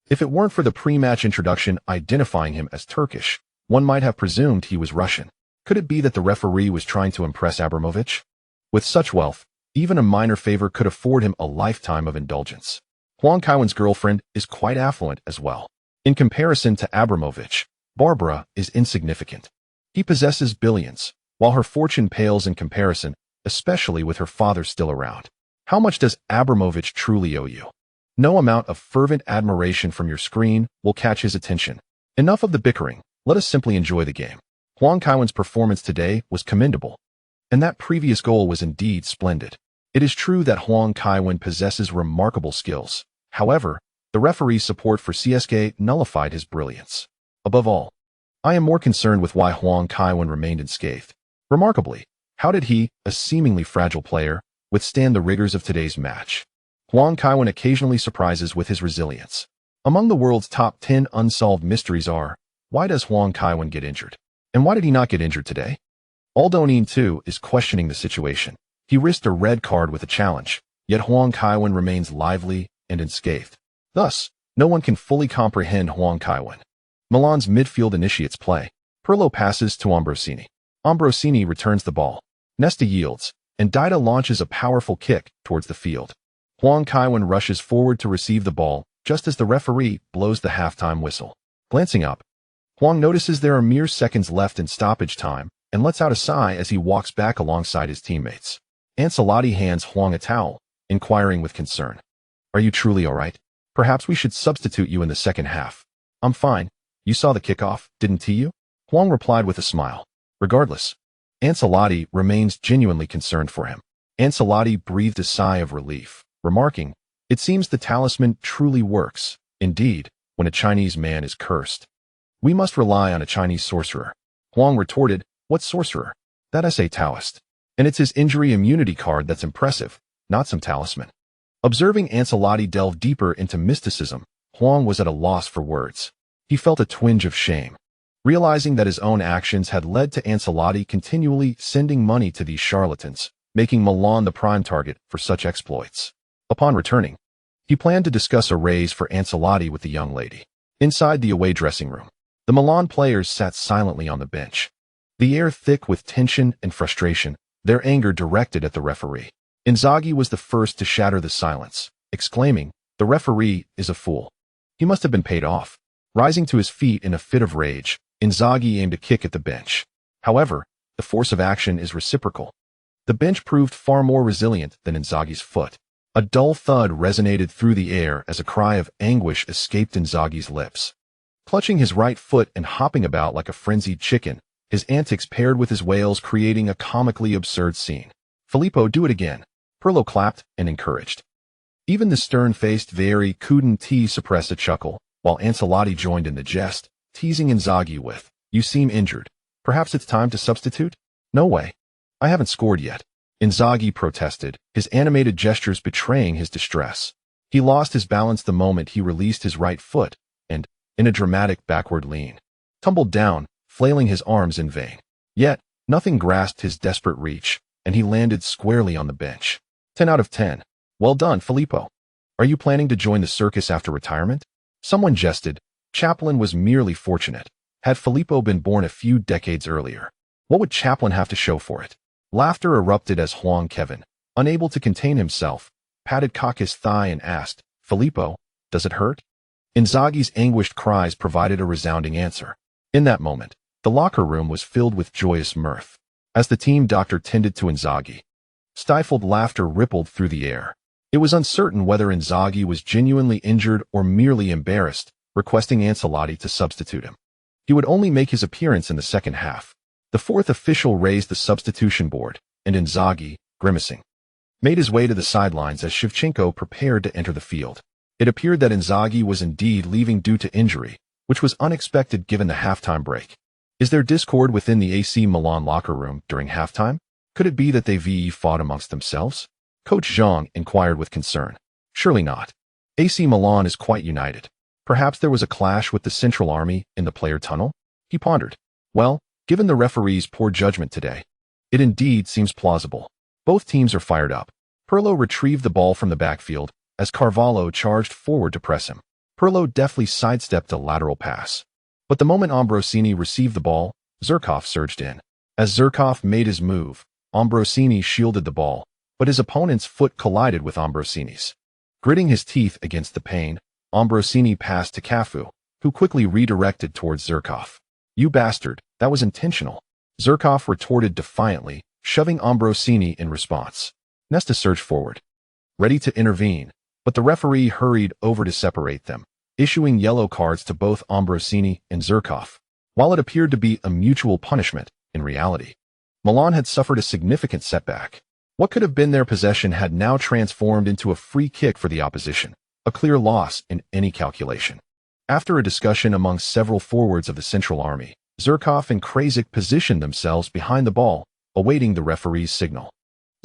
If it weren't for the pre-match introduction identifying him as Turkish, one might have presumed he was Russian. Could it be that the referee was trying to impress Abramovich? With such wealth, even a minor favor could afford him a lifetime of indulgence. Huang Kaiwen's girlfriend is quite affluent as well. In comparison to Abramovich, Barbara is insignificant. He possesses billions, while her fortune pales in comparison, especially with her father still around. How much does Abramovich truly owe you? No amount of fervent admiration from your screen will catch his attention. Enough of the bickering, let us simply enjoy the game. Huang Kaiwen's performance today was commendable, and that previous goal was indeed splendid. It is true that Huang Kaiwen possesses remarkable skills. However, the referee's support for CSKA nullified his brilliance. Above all, I am more concerned with why Huang Kaiwen remained unscathed. Remarkably, how did he, a seemingly fragile player, withstand the rigors of today's match? Huang Kaiwen occasionally surprises with his resilience. Among the world's top 10 unsolved mysteries are, why does Huang Kaiwen get injured? And why did he not get injured today? Maldini, too, is questioning the situation. He risked a red card with a challenge, yet Huang Kaiwen remains lively and unscathed. Thus, no one can fully comprehend Huang Kaiwen. Milan's midfield initiates play. Pirlo passes to Ambrosini. Ambrosini returns the ball. Nesta yields, and Dida launches a powerful kick towards the field. Huang Kaiwen rushes forward to receive the ball, just as the referee blows the halftime whistle. Glancing up, Huang notices there are mere seconds left in stoppage time, and lets out a sigh as he walks back alongside his teammates. Ancelotti hands Huang a towel, inquiring with concern. Are you truly all right? Perhaps we should substitute you in the second half. I'm fine. You saw the kickoff, didn't you? Huang replied with a smile. Regardless, Ancelotti remains genuinely concerned for him. Ancelotti breathed a sigh of relief, remarking, "It seems the talisman truly works. Indeed, when a Chinese man is cursed, we must rely on a Chinese sorcerer." Huang retorted, "What sorcerer?" "That's a Taoist. And it's his injury immunity card that's impressive, not some talisman." Observing Ancelotti delve deeper into mysticism, Huang was at a loss for words. He felt a twinge of shame, realizing that his own actions had led to Ancelotti continually sending money to these charlatans, making Milan the prime target for such exploits. Upon returning, he planned to discuss a raise for Ancelotti with the young lady. Inside the away dressing room, the Milan players sat silently on the bench, the air thick with tension and frustration, their anger directed at the referee. Inzaghi was the first to shatter the silence, exclaiming, "The referee is a fool. He must have been paid off." Rising to his feet in a fit of rage, Inzaghi aimed a kick at the bench. However, the force of action is reciprocal. The bench proved far more resilient than Inzaghi's foot. A dull thud resonated through the air as a cry of anguish escaped Inzaghi's lips. Clutching his right foot and hopping about like a frenzied chicken, his antics paired with his wails creating a comically absurd scene. "Filippo, do it again." Pirlo clapped and encouraged. Even the stern-faced Vieri couldn't suppress a chuckle, while Ancelotti joined in the jest, teasing Inzaghi with, "You seem injured. Perhaps it's time to substitute?" "No way. I haven't scored yet." Inzaghi protested, his animated gestures betraying his distress. He lost his balance the moment he released his right foot, and, in a dramatic backward lean, tumbled down, flailing his arms in vain. Yet, nothing grasped his desperate reach, and he landed squarely on the bench. 10 out of 10. Well done, Filippo. Are you planning to join the circus after retirement? Someone jested. Chaplin was merely fortunate. Had Filippo been born a few decades earlier, what would Chaplin have to show for it? Laughter erupted as Huang Kaiwen, unable to contain himself, patted Kaká's thigh and asked, "Filippo, does it hurt?" Inzaghi's anguished cries provided a resounding answer. In that moment, the locker room was filled with joyous mirth. As the team doctor tended to Inzaghi, stifled laughter rippled through the air. It was uncertain whether Inzaghi was genuinely injured or merely embarrassed, requesting Ancelotti to substitute him. He would only make his appearance in the second half. The fourth official raised the substitution board, and Inzaghi, grimacing, made his way to the sidelines as Shevchenko prepared to enter the field. It appeared that Inzaghi was indeed leaving due to injury, which was unexpected given the halftime break. Is there discord within the AC Milan locker room during halftime? Could it be that they fought amongst themselves? Coach Zhang inquired with concern. Surely not. AC Milan is quite united. Perhaps there was a clash with the Central Army in the player tunnel? He pondered. Well, given the referee's poor judgment today, it indeed seems plausible. Both teams are fired up. Pirlo retrieved the ball from the backfield as Carvalho charged forward to press him. Pirlo deftly sidestepped a lateral pass. But the moment Ambrosini received the ball, Zurkov surged in. As Zurkov made his move, Ambrosini shielded the ball, but his opponent's foot collided with Ambrosini's. Gritting his teeth against the pain, Ambrosini passed to Cafu, who quickly redirected towards Zurkov. You bastard, that was intentional. Zurkov retorted defiantly, shoving Ambrosini in response. Nesta surged forward, ready to intervene, but the referee hurried over to separate them, issuing yellow cards to both Ambrosini and Zurkov. While it appeared to be a mutual punishment, in reality, Milan had suffered a significant setback. What could have been their possession had now transformed into a free kick for the opposition, a clear loss in any calculation. After a discussion among several forwards of the Central Army, Zurkov and Krasic positioned themselves behind the ball, awaiting the referee's signal.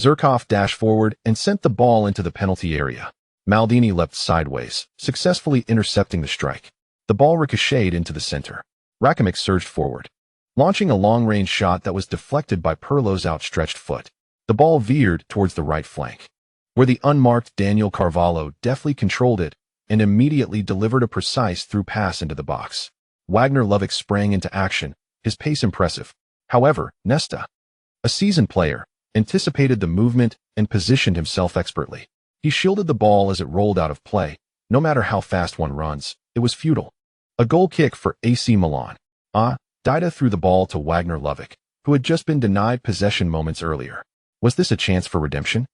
Zurkov dashed forward and sent the ball into the penalty area. Maldini leapt sideways, successfully intercepting the strike. The ball ricocheted into the center. Rakimic surged forward, launching a long-range shot that was deflected by Pirlo's outstretched foot. The ball veered towards the right flank, where the unmarked Daniel Carvalho deftly controlled it and immediately delivered a precise through pass into the box. Wagner Lovic sprang into action, his pace impressive. However, Nesta, a seasoned player, anticipated the movement and positioned himself expertly. He shielded the ball as it rolled out of play. No matter how fast one runs, it was futile. A goal kick for AC Milan. Dida threw the ball to Wagner Lovic, who had just been denied possession moments earlier. Was this a chance for redemption?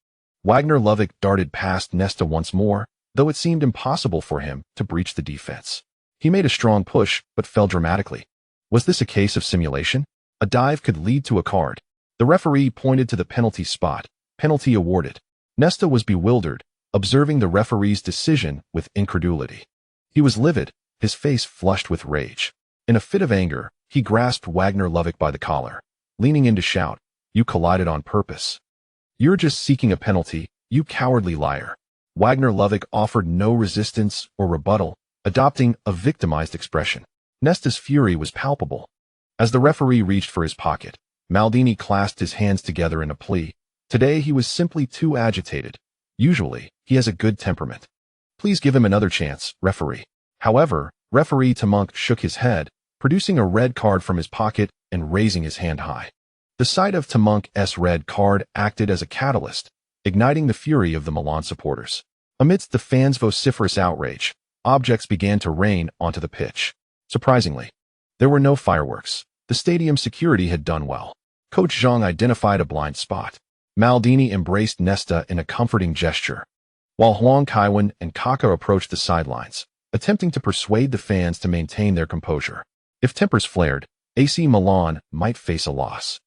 Wagner Lovic darted past Nesta once more, though it seemed impossible for him to breach the defense. He made a strong push, but fell dramatically. Was this a case of simulation? A dive could lead to a card. The referee pointed to the penalty spot. Penalty awarded. Nesta was bewildered, observing the referee's decision with incredulity. He was livid, his face flushed with rage. In a fit of anger, he grasped Wagner Lovic by the collar, leaning in to shout, "You collided on purpose. You're just seeking a penalty, you cowardly liar." Wagner Lovic offered no resistance or rebuttal, adopting a victimized expression. Nesta's fury was palpable. As the referee reached for his pocket, Maldini clasped his hands together in a plea. Today he was simply too agitated. Usually, he has a good temperament. Please give him another chance, referee. However, referee Tamonk shook his head, producing a red card from his pocket and raising his hand high. The sight of Tamonk's red card acted as a catalyst, igniting the fury of the Milan supporters. Amidst the fans' vociferous outrage, objects began to rain onto the pitch. Surprisingly, there were no fireworks. The stadium security had done well. Coach Zhang identified a blind spot. Maldini embraced Nesta in a comforting gesture, while Huang Kaiwen and Kaká approached the sidelines, attempting to persuade the fans to maintain their composure. If tempers flared, AC Milan might face a loss.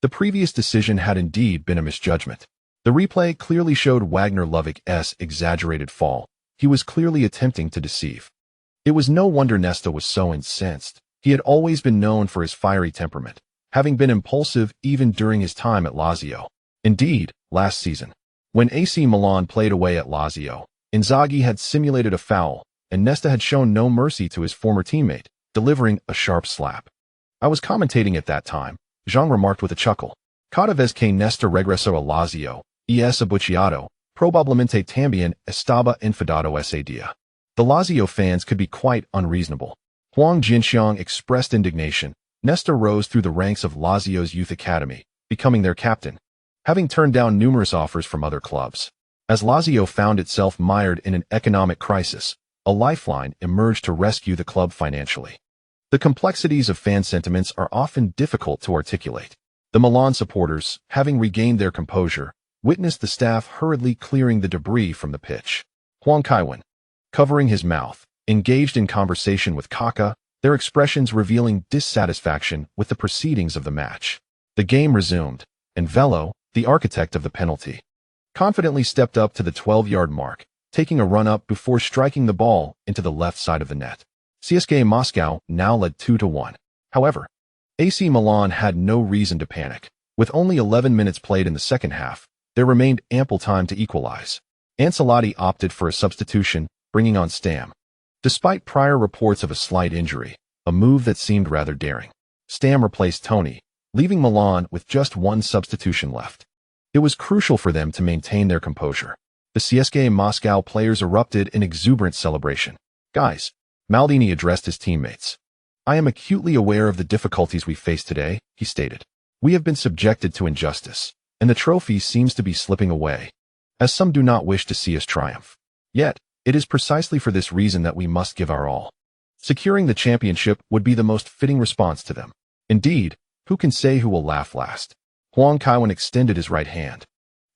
The previous decision had indeed been a misjudgment. The replay clearly showed Wagner Lovic's exaggerated fall. He was clearly attempting to deceive. It was no wonder Nesta was so incensed. He had always been known for his fiery temperament, having been impulsive even during his time at Lazio. Indeed, last season, when AC Milan played away at Lazio, Inzaghi had simulated a foul, and Nesta had shown no mercy to his former teammate, delivering a sharp slap. I was commentating at that time, Zhang remarked with a chuckle. Cada vez que Nesta regresó a Lazio, es abucheado, probablemente también estaba enfadado ese día. The Lazio fans could be quite unreasonable. Huang Jinxiang expressed indignation. Nesta rose through the ranks of Lazio's youth academy, becoming their captain, having turned down numerous offers from other clubs. As Lazio found itself mired in an economic crisis, a lifeline emerged to rescue the club financially. The complexities of fan sentiments are often difficult to articulate. The Milan supporters, having regained their composure, witnessed the staff hurriedly clearing the debris from the pitch. Huang Kaiwen, covering his mouth, engaged in conversation with Kaká, their expressions revealing dissatisfaction with the proceedings of the match. The game resumed, and Velo, the architect of the penalty, confidently stepped up to the 12-yard mark, taking a run-up before striking the ball into the left side of the net. CSKA Moscow now led 2-1. However, AC Milan had no reason to panic. With only 11 minutes played in the second half, there remained ample time to equalize. Ancelotti opted for a substitution, bringing on Stam. Despite prior reports of a slight injury, a move that seemed rather daring, Stam replaced Tony, leaving Milan with just one substitution left. It was crucial for them to maintain their composure. The CSKA Moscow players erupted in exuberant celebration. "Guys," Maldini addressed his teammates, "I am acutely aware of the difficulties we face today," he stated. "We have been subjected to injustice, and the trophy seems to be slipping away, as some do not wish to see us triumph. Yet, it is precisely for this reason that we must give our all. Securing the championship would be the most fitting response to them. Indeed, who can say who will laugh last?" Huang Kaiwen extended his right hand,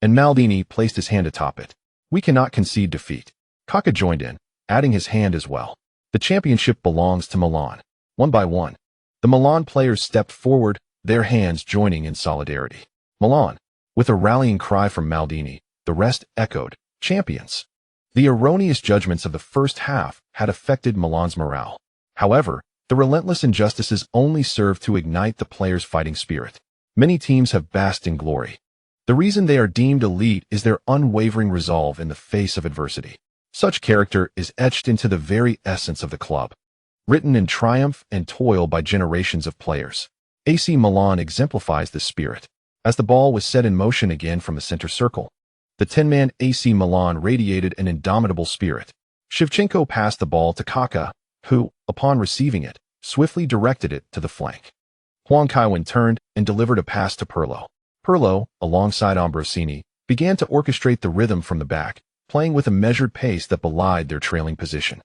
and Maldini placed his hand atop it. "We cannot concede defeat." Kaká joined in, adding his hand as well. "The championship belongs to Milan." One by one, the Milan players stepped forward, their hands joining in solidarity. "Milan!" With a rallying cry from Maldini, the rest echoed, "Champions!" The erroneous judgments of the first half had affected Milan's morale. However, the relentless injustices only served to ignite the players' fighting spirit. Many teams have basked in glory. The reason they are deemed elite is their unwavering resolve in the face of adversity. Such character is etched into the very essence of the club, written in triumph and toil by generations of players. AC Milan exemplifies this spirit. As the ball was set in motion again from the center circle, the 10-man AC Milan radiated an indomitable spirit. Shevchenko passed the ball to Kaká, who, upon receiving it, swiftly directed it to the flank. Huang Kaiwen turned and delivered a pass to Pirlo. Pirlo, alongside Ambrosini, began to orchestrate the rhythm from the back, playing with a measured pace that belied their trailing position.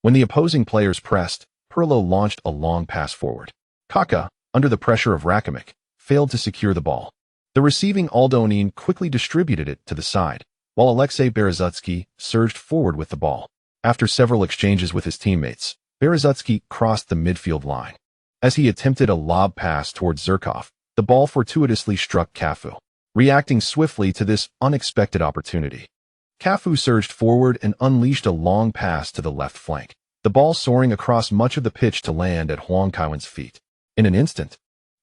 When the opposing players pressed, Pirlo launched a long pass forward. Kaká, under the pressure of Rakimic, failed to secure the ball. The receiving Maldini quickly distributed it to the side, while Alexei Berezutsky surged forward with the ball. After several exchanges with his teammates, Berezutsky crossed the midfield line. As he attempted a lob pass towards Zhirkov, the ball fortuitously struck Cafu. Reacting swiftly to this unexpected opportunity, Cafu surged forward and unleashed a long pass to the left flank, the ball soaring across much of the pitch to land at Huang Kaiwen's feet. In an instant,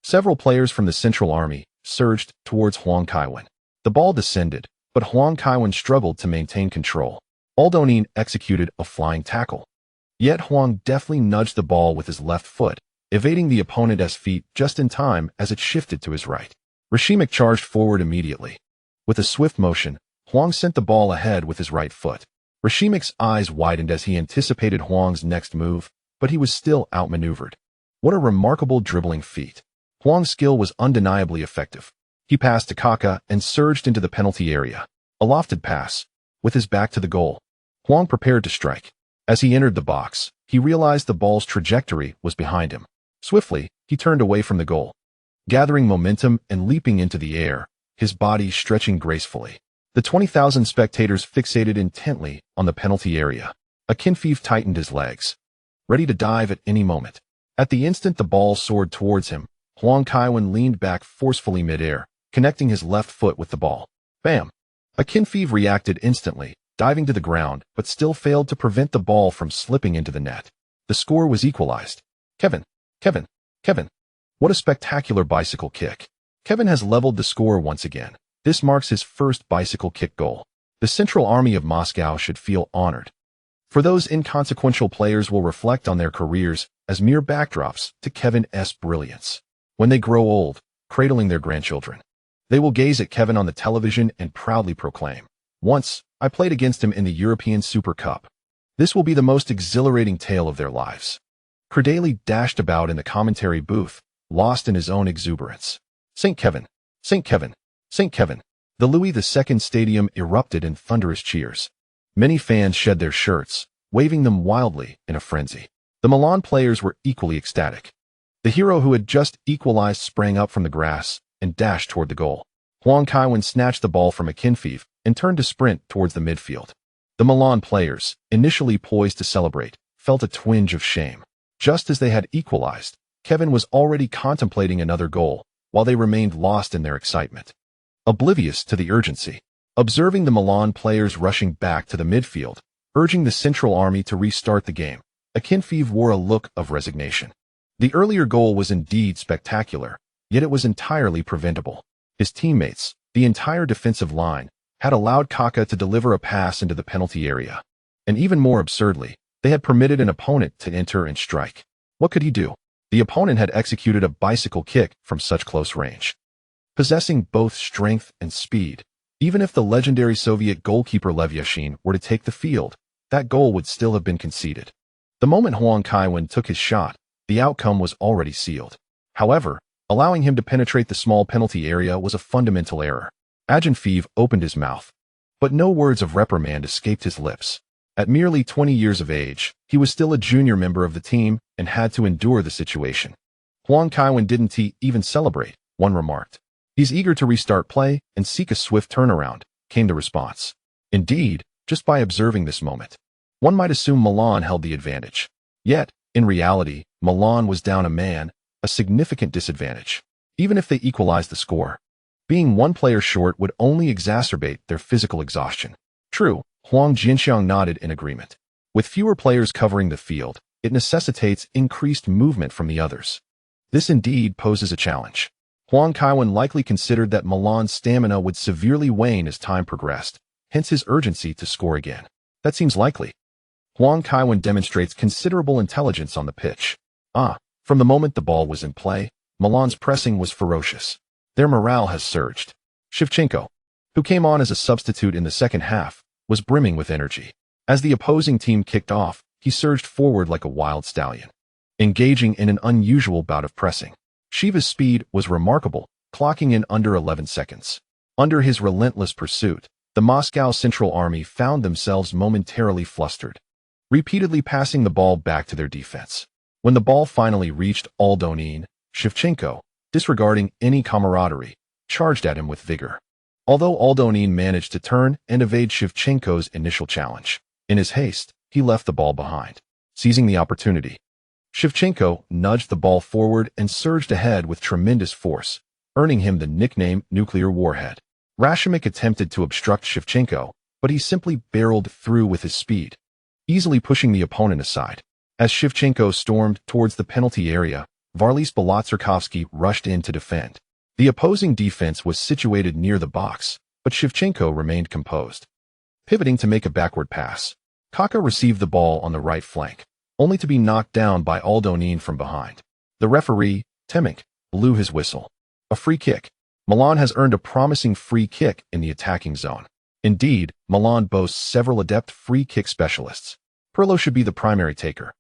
several players from the Central Army surged towards Huang Kaiwen. The ball descended, but Huang Kaiwen struggled to maintain control. Maldini executed a flying tackle. Yet Huang deftly nudged the ball with his left foot, evading the opponent's feet just in time as it shifted to his right. Rakimic charged forward immediately. With a swift motion, Huang sent the ball ahead with his right foot. Rakimic's eyes widened as he anticipated Huang's next move, but he was still outmaneuvered. What a remarkable dribbling feat. Huang's skill was undeniably effective. He passed to Kaká and surged into the penalty area. A lofted pass. With his back to the goal, Huang prepared to strike. As he entered the box, he realized the ball's trajectory was behind him. Swiftly, he turned away from the goal, gathering momentum and leaping into the air, his body stretching gracefully. The 20,000 spectators fixated intently on the penalty area. Akinfeev tightened his legs, ready to dive at any moment. At the instant the ball soared towards him, Huang Kaiwen leaned back forcefully midair, connecting his left foot with the ball. Bam! Akinfeev reacted instantly, diving to the ground, but still failed to prevent the ball from slipping into the net. The score was equalized. Kevin. What a spectacular bicycle kick. Kevin has leveled the score once again. This marks his first bicycle kick goal. The Central Army of Moscow should feel honored. For those inconsequential players will reflect on their careers as mere backdrops to Kevin's brilliance. When they grow old, cradling their grandchildren, they will gaze at Kevin on the television and proudly proclaim, "Once, I played against him in the European Super Cup." This will be the most exhilarating tale of their lives. Credeli dashed about in the commentary booth, lost in his own exuberance. St. Kevin! St. Kevin! St. Kevin! The Louis II Stadium erupted in thunderous cheers. Many fans shed their shirts, waving them wildly in a frenzy. The Milan players were equally ecstatic. The hero who had just equalized sprang up from the grass and dashed toward the goal. Huang Kaiwen snatched the ball from Akinfeev and turned to sprint towards the midfield. The Milan players, initially poised to celebrate, felt a twinge of shame. Just as they had equalized, Kevin was already contemplating another goal, while they remained lost in their excitement. Oblivious to the urgency, observing the Milan players rushing back to the midfield, urging the Central Army to restart the game, Akinfeev wore a look of resignation. The earlier goal was indeed spectacular, yet it was entirely preventable. His teammates, the entire defensive line, had allowed Kaká to deliver a pass into the penalty area. And even more absurdly, they had permitted an opponent to enter and strike. What could he do? The opponent had executed a bicycle kick from such close range. Possessing both strength and speed, even if the legendary Soviet goalkeeper Lev Yashin were to take the field, that goal would still have been conceded. The moment Huang Kaiwen took his shot, the outcome was already sealed. However, allowing him to penetrate the small penalty area was a fundamental error. Akinfeev opened his mouth, but no words of reprimand escaped his lips. At merely 20 years of age, he was still a junior member of the team and had to endure the situation. Huang Kaiwen didn't even celebrate, one remarked. He's eager to restart play and seek a swift turnaround, came the response. Indeed, just by observing this moment, one might assume Milan held the advantage. Yet, in reality, Milan was down a man, a significant disadvantage. Even if they equalized the score, being one player short would only exacerbate their physical exhaustion. True, Huang Jinxiang nodded in agreement. With fewer players covering the field, it necessitates increased movement from the others. This indeed poses a challenge. Huang Kaiwen likely considered that Milan's stamina would severely wane as time progressed, hence his urgency to score again. That seems likely. Huang Kaiwen demonstrates considerable intelligence on the pitch. From the moment the ball was in play, Milan's pressing was ferocious. Their morale has surged. Shevchenko, who came on as a substitute in the second half, was brimming with energy. As the opposing team kicked off, he surged forward like a wild stallion, engaging in an unusual bout of pressing. Shiva's speed was remarkable, clocking in under 11 seconds. Under his relentless pursuit, the Moscow Central Army found themselves momentarily flustered, repeatedly passing the ball back to their defense. When the ball finally reached Aldonin, Shevchenko, disregarding any camaraderie, charged at him with vigor. Although Aldonin managed to turn and evade Shevchenko's initial challenge, in his haste, he left the ball behind. Seizing the opportunity, Shevchenko nudged the ball forward and surged ahead with tremendous force, earning him the nickname Nuclear Warhead. Rashimik attempted to obstruct Shevchenko, but he simply barreled through with his speed, easily pushing the opponent aside. As Shevchenko stormed towards the penalty area, Varlis Balatsarkovsky rushed in to defend. The opposing defense was situated near the box, but Shevchenko remained composed. Pivoting to make a backward pass, Kaká received the ball on the right flank, only to be knocked down by Aldonin from behind. The referee, Temink, blew his whistle. A free kick. Milan has earned a promising free kick in the attacking zone. Indeed, Milan boasts several adept free kick specialists. Pirlo should be the primary taker.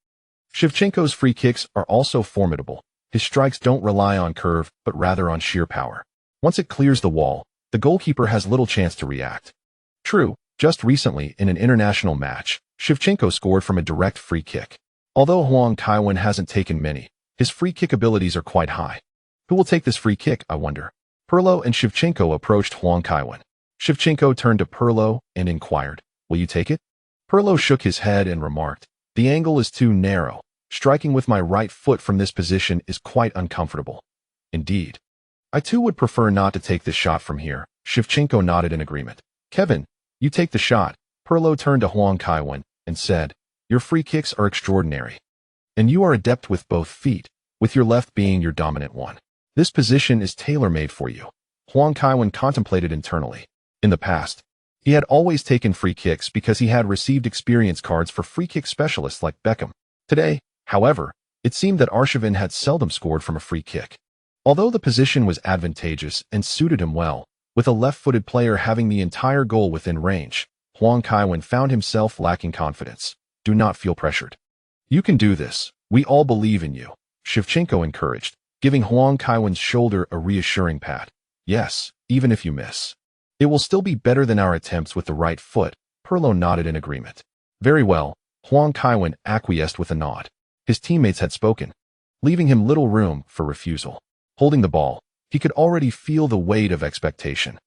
Shevchenko's free kicks are also formidable. His strikes don't rely on curve, but rather on sheer power. Once it clears the wall, the goalkeeper has little chance to react. True, just recently in an international match, Shevchenko scored from a direct free kick. Although Huang Kaiwen hasn't taken many, his free kick abilities are quite high. Who will take this free kick, I wonder? Pirlo and Shevchenko approached Huang Kaiwen. Shevchenko turned to Pirlo and inquired, "Will you take it?" Pirlo shook his head and remarked, "The angle is too narrow. Striking with my right foot from this position is quite uncomfortable." Indeed. I too would prefer not to take this shot from here. Shevchenko nodded in agreement. "Kevin, you take the shot." Pirlo turned to Huang Kaiwen and said, "Your free kicks are extraordinary. And you are adept with both feet, with your left being your dominant one. This position is tailor-made for you." Huang Kaiwen contemplated internally. In the past, he had always taken free kicks because he had received experience cards for free kick specialists like Beckham. Today, however, it seemed that Arshavin had seldom scored from a free kick. Although the position was advantageous and suited him well, with a left-footed player having the entire goal within range, Huang Kaiwen found himself lacking confidence. "Do not feel pressured. You can do this. We all believe in you," Shevchenko encouraged, giving Huang Kaiwen's shoulder a reassuring pat. "Yes, even if you miss, it will still be better than our attempts with the right foot." Pirlo nodded in agreement. "Very well." Huang Kaiwen acquiesced with a nod. His teammates had spoken, leaving him little room for refusal. Holding the ball, he could already feel the weight of expectation.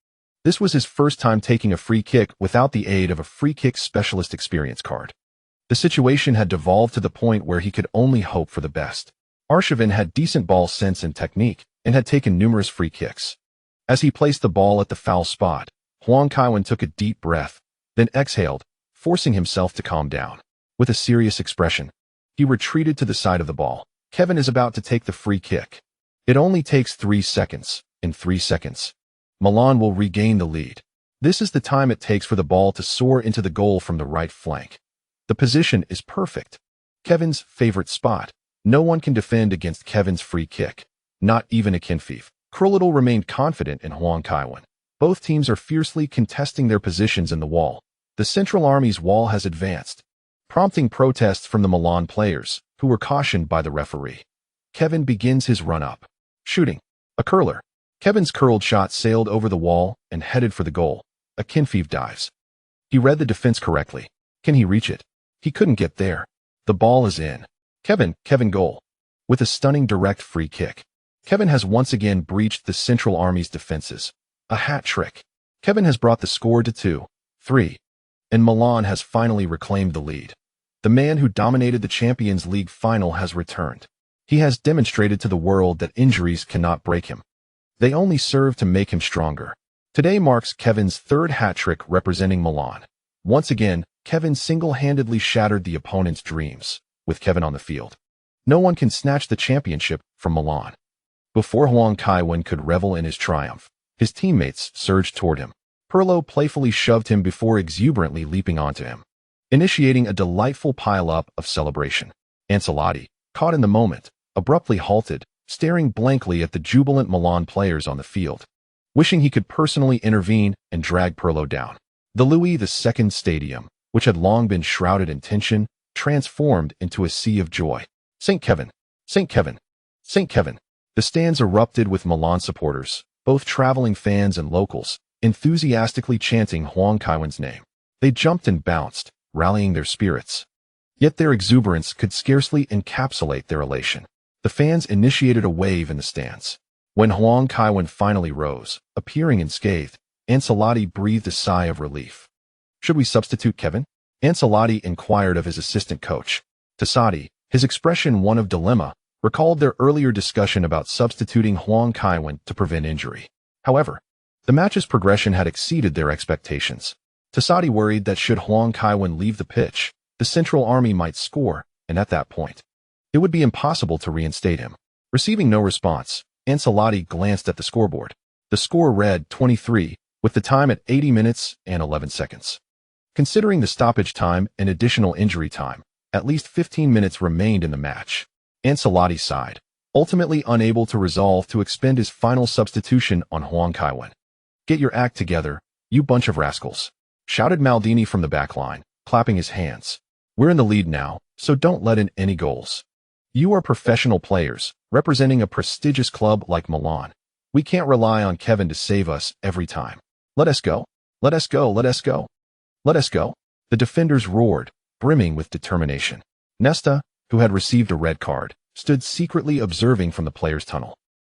This was his first time taking a free kick without the aid of a free kick specialist experience card. The situation had devolved to the point where he could only hope for the best. Arshavin had decent ball sense and technique and had taken numerous free kicks. As he placed the ball at the foul spot, Huang Kaiwen took a deep breath, then exhaled, forcing himself to calm down. With a serious expression, he retreated to the side of the ball. Kevin is about to take the free kick. It only takes 3 seconds. In 3 seconds, Milan will regain the lead. This is the time it takes for the ball to soar into the goal from the right flank. The position is perfect. Kevin's favorite spot. No one can defend against Kevin's free kick. Not even a Kinfief. Krulitl remained confident in Huang Kaiwen. Both teams are fiercely contesting their positions in the wall. The Central Army's wall has advanced, prompting protests from the Milan players, who were cautioned by the referee. Kevin begins his run-up. Shooting. A curler. Kevin's curled shot sailed over the wall and headed for the goal. A Kinfief dives. He read the defense correctly. Can he reach it? He couldn't get there. The ball is in. Kevin goal. With a stunning direct free kick. Kevin has once again breached the Central Army's defenses. A hat trick. Kevin has brought the score to 2-3. And Milan has finally reclaimed the lead. The man who dominated the Champions League final has returned. He has demonstrated to the world that injuries cannot break him. They only serve to make him stronger. Today marks Kevin's third hat-trick representing Milan. Once again, Kevin single-handedly shattered the opponent's dreams. With Kevin on the field, no one can snatch the championship from Milan. Before Huang Kaiwen could revel in his triumph, his teammates surged toward him. Pirlo playfully shoved him before exuberantly leaping onto him, initiating a delightful pile-up of celebration. Ancelotti, caught in the moment, abruptly halted, staring blankly at the jubilant Milan players on the field, wishing he could personally intervene and drag Pirlo down. The Louis II Stadium, which had long been shrouded in tension, transformed into a sea of joy. St. Kevin! St. Kevin! St. Kevin! The stands erupted with Milan supporters, both traveling fans and locals, enthusiastically chanting Huang Kaiwen's name. They jumped and bounced, rallying their spirits. Yet their exuberance could scarcely encapsulate their elation. The fans initiated a wave in the stands. When Huang Kaiwen finally rose, appearing unscathed, Ancelotti breathed a sigh of relief. Should we substitute Kevin? Ancelotti inquired of his assistant coach. Tassadi, his expression one of dilemma, recalled their earlier discussion about substituting Huang Kaiwen to prevent injury. However, the match's progression had exceeded their expectations. Tassadi worried that should Huang Kaiwen leave the pitch, the Central Army might score, and at that point, it would be impossible to reinstate him. Receiving no response, Ancelotti glanced at the scoreboard. The score read 23, with the time at 80 minutes and 11 seconds. Considering the stoppage time and additional injury time, at least 15 minutes remained in the match. Ancelotti sighed, ultimately unable to resolve to expend his final substitution on Huang Kaiwen. "Get your act together, you bunch of rascals," shouted Maldini from the back line, clapping his hands. "We're in the lead now, so don't let in any goals. You are professional players, representing a prestigious club like Milan. We can't rely on Kevin to save us every time. Let us go. Let us go. Let us go. Let us go." The defenders roared, brimming with determination. Nesta, who had received a red card, stood secretly observing from the players' tunnel.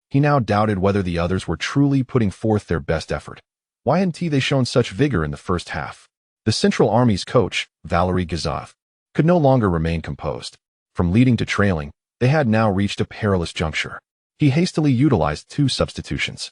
He now doubted whether the others were truly putting forth their best effort. Why hadn't they shown such vigor in the first half? The Central Army's coach, Valery Gazaev, could no longer remain composed. From leading to trailing, they had now reached a perilous juncture. He hastily utilized 2 substitutions,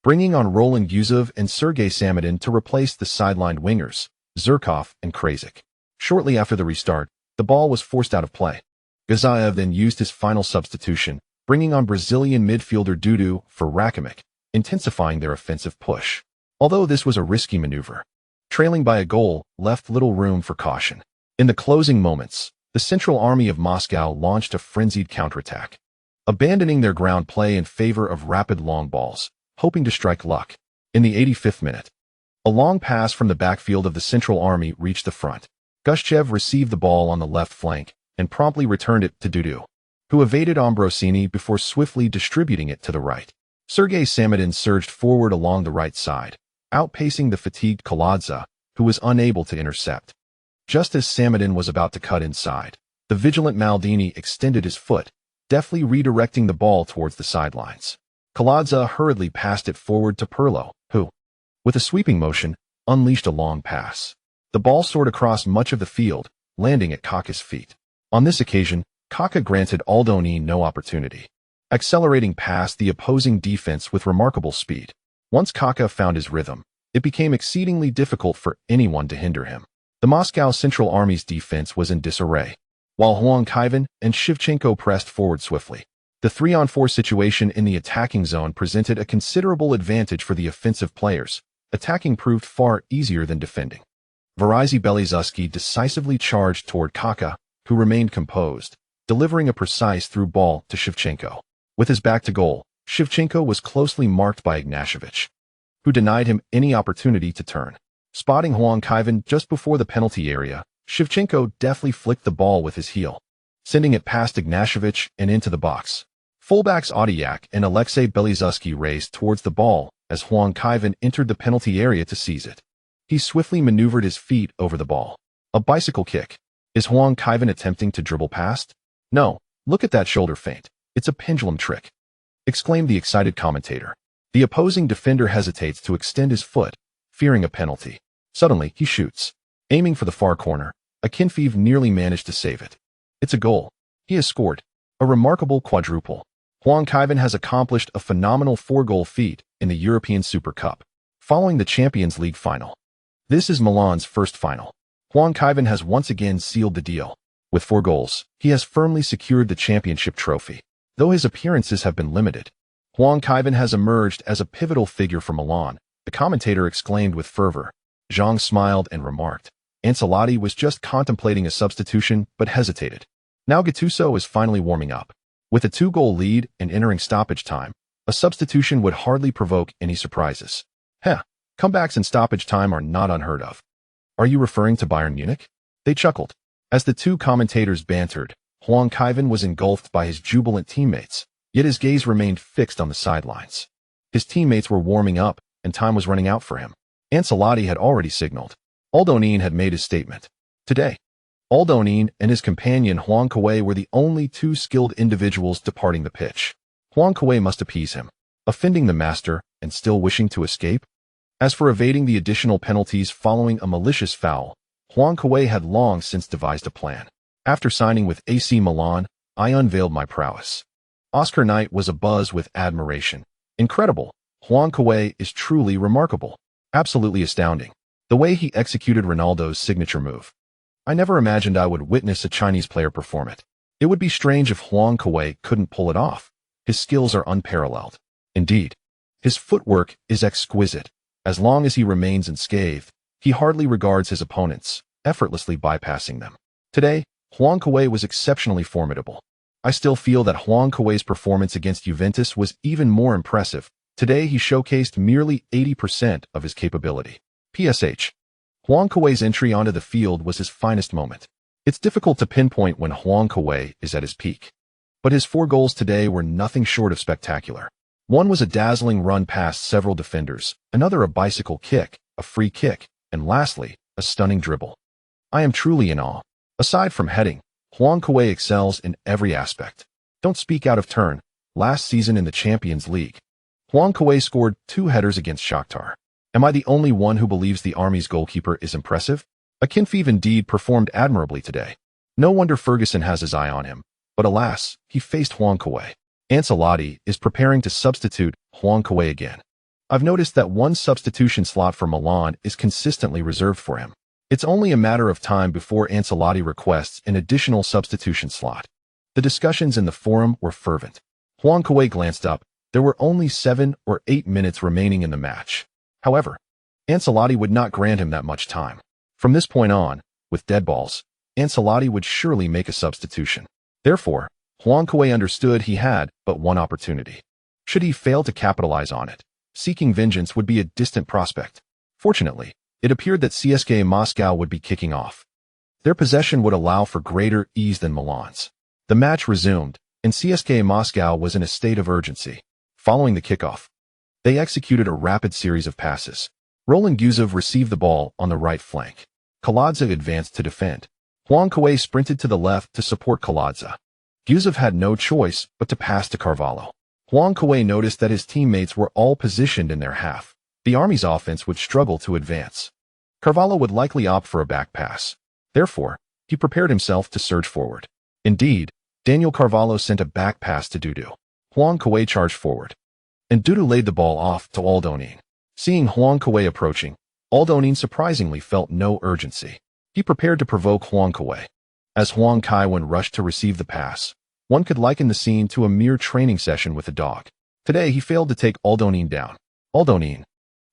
bringing on Roland Yusov and Sergei Samedin to replace the sidelined wingers, Zhirkov and Krasic. Shortly after the restart, the ball was forced out of play. Gazaev then used his final substitution, bringing on Brazilian midfielder Dudu for Rakimic, intensifying their offensive push. Although this was a risky maneuver, trailing by a goal left little room for caution. In the closing moments, the Central Army of Moscow launched a frenzied counterattack, abandoning their ground play in favor of rapid long balls, hoping to strike luck. In the 85th minute, a long pass from the backfield of the Central Army reached the front. Gushchev received the ball on the left flank and promptly returned it to Dudu, who evaded Ambrosini before swiftly distributing it to the right. Sergei Samedin surged forward along the right side, outpacing the fatigued Kaladza, who was unable to intercept. Just as Samedin was about to cut inside, The vigilant Maldini extended his foot, deftly redirecting the ball towards the sidelines. Kaká hurriedly passed it forward to Pirlo, who, with a sweeping motion, unleashed a long pass. The ball soared across much of the field, landing at Kaká's feet. On this occasion, Kaká granted Maldini no opportunity, accelerating past the opposing defense with remarkable speed. Once Kaká found his rhythm, it became exceedingly difficult for anyone to hinder him. The Moscow Central Army's defense was in disarray, while Huang Kaiwen and Shevchenko pressed forward swiftly. The 3-on-4 situation in the attacking zone presented a considerable advantage for the offensive players. Attacking proved far easier than defending. Belicki decisively charged toward Kaká, who remained composed, delivering a precise through ball to Shevchenko. With his back to goal, Shevchenko was closely marked by Ignashevich, who denied him any opportunity to turn. Spotting Huang Kaiwen just before the penalty area, Shevchenko deftly flicked the ball with his heel, sending it past Ignashevich and into the box. Fullbacks Audiak and Alexei Belicki raced towards the ball as Huang Kaiwen entered the penalty area to seize it. He swiftly maneuvered his feet over the ball. A bicycle kick. Is Huang Kaiwen attempting to dribble past? No, look at that shoulder feint. It's a pendulum trick, exclaimed the excited commentator. The opposing defender hesitates to extend his foot, fearing a penalty. Suddenly, he shoots. Aiming for the far corner, Akinfeev nearly managed to save it. It's a goal. He has scored a remarkable quadruple. Huang Kaiwen has accomplished a phenomenal 4-goal feat in the European Super Cup, following the Champions League final. This is Milan's first final. Huang Kaiwen has once again sealed the deal. With 4 goals, he has firmly secured the championship trophy. Though his appearances have been limited, Huang Kaiwen has emerged as a pivotal figure for Milan, the commentator exclaimed with fervor. Zhang smiled and remarked. Ancelotti was just contemplating a substitution but hesitated. Now Gattuso is finally warming up. With a 2-goal lead and entering stoppage time, a substitution would hardly provoke any surprises. Comebacks in stoppage time are not unheard of. Are you referring to Bayern Munich? They chuckled. As the two commentators bantered, Huang Kaiwen was engulfed by his jubilant teammates, yet his gaze remained fixed on the sidelines. His teammates were warming up, and time was running out for him. Ancelotti had already signaled. Maldini had made his statement. Today, Maldini and his companion Huang Kaiwen were the only 2 skilled individuals departing the pitch. Huang Kaiwen must appease him, offending the master and still wishing to escape. As for evading the additional penalties following a malicious foul, Huang Kaiwen had long since devised a plan. After signing with AC Milan, I unveiled my prowess. Oscar Knight was abuzz with admiration. Incredible. Huang Kaiwen is truly remarkable. Absolutely astounding. The way he executed Ronaldo's signature move. I never imagined I would witness a Chinese player perform it. It would be strange if Huang Kaiwen couldn't pull it off. His skills are unparalleled. Indeed, his footwork is exquisite. As long as he remains unscathed, he hardly regards his opponents, effortlessly bypassing them. Today, Huang Kaiwen was exceptionally formidable. I still feel that Huang Kaiwen's performance against Juventus was even more impressive. Today he showcased merely 80% of his capability. PSH. Huang Kaiwen's entry onto the field was his finest moment. It's difficult to pinpoint when Huang Kaiwen is at his peak. But his 4 goals today were nothing short of spectacular. One was a dazzling run past several defenders, another a bicycle kick, a free kick, and lastly, a stunning dribble. I am truly in awe. Aside from heading, Huang Kaiwen excels in every aspect. Don't speak out of turn. Last season in the Champions League, Huang Kaiwen scored 2 headers against Shakhtar. Am I the only one who believes the Army's goalkeeper is impressive? Akinfeev indeed performed admirably today. No wonder Ferguson has his eye on him. But alas, he faced Huang Kaiwen. Ancelotti is preparing to substitute Huang Kaiwen again. I've noticed that one substitution slot for Milan is consistently reserved for him. It's only a matter of time before Ancelotti requests an additional substitution slot. The discussions in the forum were fervent. Huang Kaiwen glanced up. There were only 7 or 8 minutes remaining in the match. However, Ancelotti would not grant him that much time. From this point on, with dead balls, Ancelotti would surely make a substitution. Therefore, Huang Kaiwen understood he had but one opportunity. Should he fail to capitalize on it, seeking vengeance would be a distant prospect. Fortunately, it appeared that CSKA Moscow would be kicking off. Their possession would allow for greater ease than Milan's. The match resumed, and CSKA Moscow was in a state of urgency. Following the kickoff, they executed a rapid series of passes. Roland Guzov received the ball on the right flank. Kaká advanced to defend. Huang Kaiwen sprinted to the left to support Kaladza. Yusuf had no choice but to pass to Carvalho. Huang Kaiwen noticed that his teammates were all positioned in their half. The army's offense would struggle to advance. Carvalho would likely opt for a back pass. Therefore, he prepared himself to surge forward. Indeed, Daniel Carvalho sent a back pass to Dudu. Huang Kaiwen charged forward, and Dudu laid the ball off to Aldonin. Seeing Huang Kaiwen approaching, Aldonin surprisingly felt no urgency. He prepared to provoke Huang Kaiwen. As Huang Kaiwen rushed to receive the pass, one could liken the scene to a mere training session with a dog. Today he failed to take Aldonin down. Aldonin,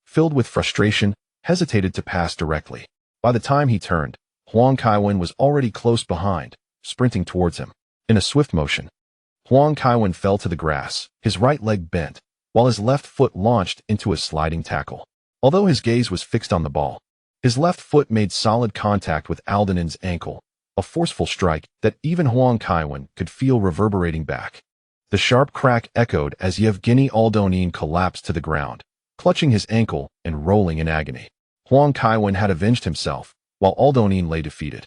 filled with frustration, hesitated to pass directly. By the time he turned, Huang Kaiwen was already close behind, sprinting towards him. In a swift motion, Huang Kaiwen fell to the grass, his right leg bent, while his left foot launched into a sliding tackle. Although his gaze was fixed on the ball, his left foot made solid contact with Aldonin's ankle, a forceful strike that even Huang Kaiwen could feel reverberating back. The sharp crack echoed as Yevgeny Aldonin collapsed to the ground, clutching his ankle and rolling in agony. Huang Kaiwen had avenged himself, while Aldonin lay defeated.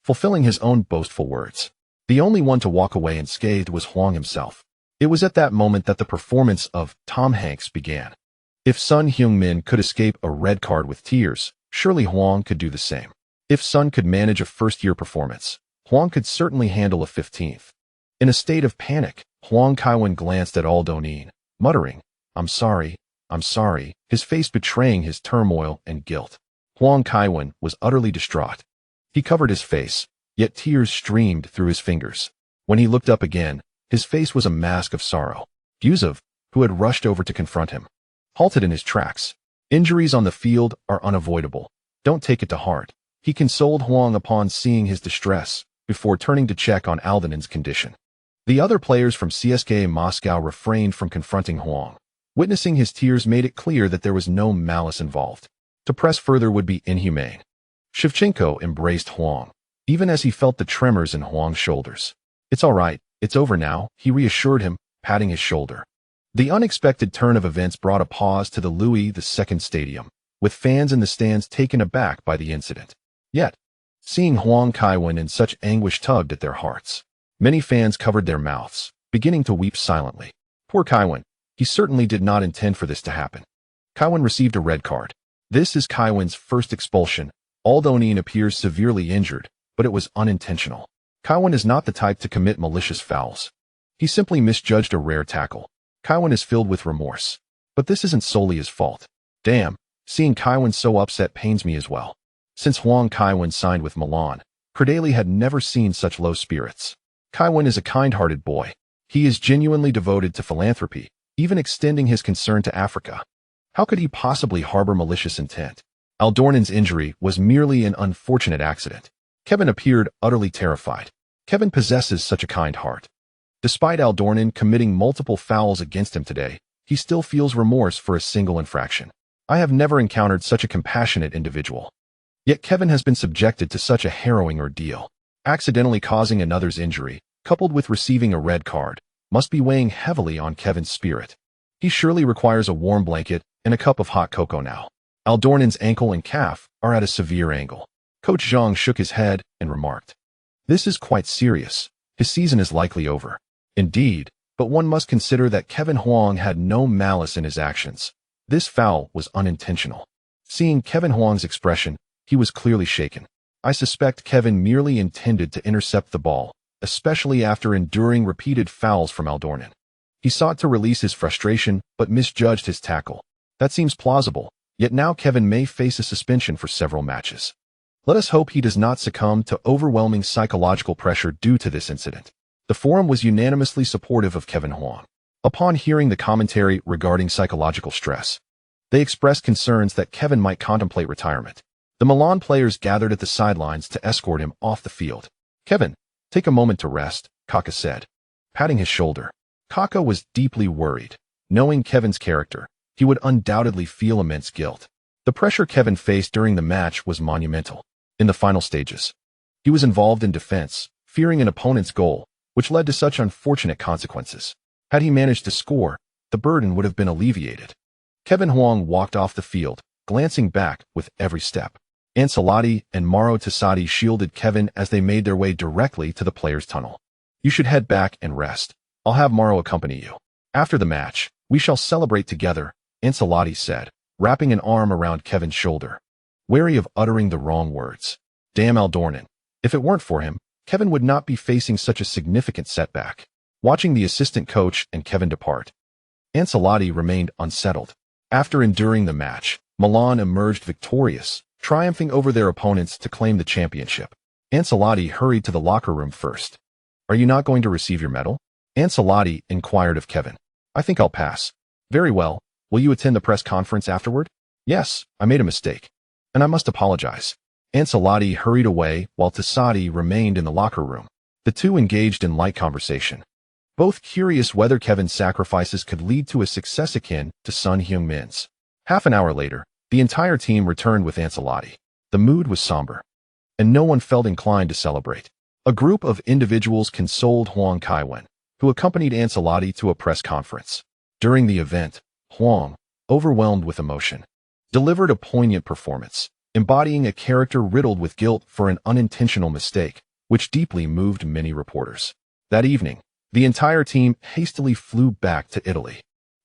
Fulfilling his own boastful words, the only one to walk away unscathed was Huang himself. It was at that moment that the performance of Tom Hanks began. If Sun Heung-min could escape a red card with tears, surely Huang could do the same. If Sun could manage a first-year performance, Huang could certainly handle a 15th. In a state of panic, Huang Kaiwen glanced at Aldonin, muttering, I'm sorry, his face betraying his turmoil and guilt. Huang Kaiwen was utterly distraught. He covered his face, yet tears streamed through his fingers. When he looked up again, his face was a mask of sorrow. Yusuf, who had rushed over to confront him, halted in his tracks. Injuries on the field are unavoidable. Don't take it to heart. He consoled Huang upon seeing his distress, before turning to check on Aldonin's condition. The other players from CSKA Moscow refrained from confronting Huang. Witnessing his tears made it clear that there was no malice involved. To press further would be inhumane. Shevchenko embraced Huang, even as he felt the tremors in Huang's shoulders. It's all right, it's over now, he reassured him, patting his shoulder. The unexpected turn of events brought a pause to the Louis II Stadium, with fans in the stands taken aback by the incident. Yet, seeing Huang Kaiwen in such anguish tugged at their hearts. Many fans covered their mouths, beginning to weep silently. Poor Kaiwen, he certainly did not intend for this to happen. Kaiwen received a red card. This is Kaiwen's first expulsion. Aldonin appears severely injured, but it was unintentional. Kaiwen is not the type to commit malicious fouls. He simply misjudged a rare tackle. Kaiwen is filled with remorse. But this isn't solely his fault. Damn, seeing Kaiwen so upset pains me as well. Since Huang Kaiwen signed with Milan, Pradeli had never seen such low spirits. Kaiwen is a kind-hearted boy. He is genuinely devoted to philanthropy, even extending his concern to Africa. How could he possibly harbor malicious intent? Aldonin's injury was merely an unfortunate accident. Kevin appeared utterly terrified. Kevin possesses such a kind heart. Despite Aldonin committing multiple fouls against him today, he still feels remorse for a single infraction. I have never encountered such a compassionate individual. Yet Kevin has been subjected to such a harrowing ordeal. Accidentally causing another's injury, coupled with receiving a red card, must be weighing heavily on Kevin's spirit. He surely requires a warm blanket and a cup of hot cocoa now. Aldonin's ankle and calf are at a severe angle. Coach Zhang shook his head and remarked, "This is quite serious. His season is likely over." Indeed, but one must consider that Kevin Huang had no malice in his actions. This foul was unintentional. Seeing Kevin Huang's expression, he was clearly shaken. I suspect Kevin merely intended to intercept the ball, especially after enduring repeated fouls from Aldonin. He sought to release his frustration, but misjudged his tackle. That seems plausible, yet now Kevin may face a suspension for several matches. Let us hope he does not succumb to overwhelming psychological pressure due to this incident. The forum was unanimously supportive of Kevin Huang. Upon hearing the commentary regarding psychological stress, they expressed concerns that Kevin might contemplate retirement. The Milan players gathered at the sidelines to escort him off the field. "Kevin, take a moment to rest," Kaká said, patting his shoulder. Kaká was deeply worried. Knowing Kevin's character, he would undoubtedly feel immense guilt. The pressure Kevin faced during the match was monumental. In the final stages, he was involved in defense, fearing an opponent's goal, which led to such unfortunate consequences. Had he managed to score, the burden would have been alleviated. Kevin Huang walked off the field, glancing back with every step. Ancelotti and Mauro Tassati shielded Kevin as they made their way directly to the players' tunnel. You should head back and rest. I'll have Mauro accompany you. After the match, we shall celebrate together, Ancelotti said, wrapping an arm around Kevin's shoulder. Wary of uttering the wrong words. Damn Aldornin. If it weren't for him, Kevin would not be facing such a significant setback. Watching the assistant coach and Kevin depart, Ancelotti remained unsettled. After enduring the match, Milan emerged victorious, triumphing over their opponents to claim the championship. Ancelotti hurried to the locker room first. Are you not going to receive your medal? Ancelotti inquired of Kevin. I think I'll pass. Very well. Will you attend the press conference afterward? Yes, I made a mistake. And I must apologize. Ancelotti hurried away while Tassati remained in the locker room. The two engaged in light conversation, both curious whether Kevin's sacrifices could lead to a success akin to Son Heung-min's. Half an hour later, the entire team returned with Ancelotti. The mood was somber, and no one felt inclined to celebrate. A group of individuals consoled Huang Kaiwen, who accompanied Ancelotti to a press conference. During the event, Huang, overwhelmed with emotion, delivered a poignant performance, embodying a character riddled with guilt for an unintentional mistake, which deeply moved many reporters. That evening, the entire team hastily flew back to Italy.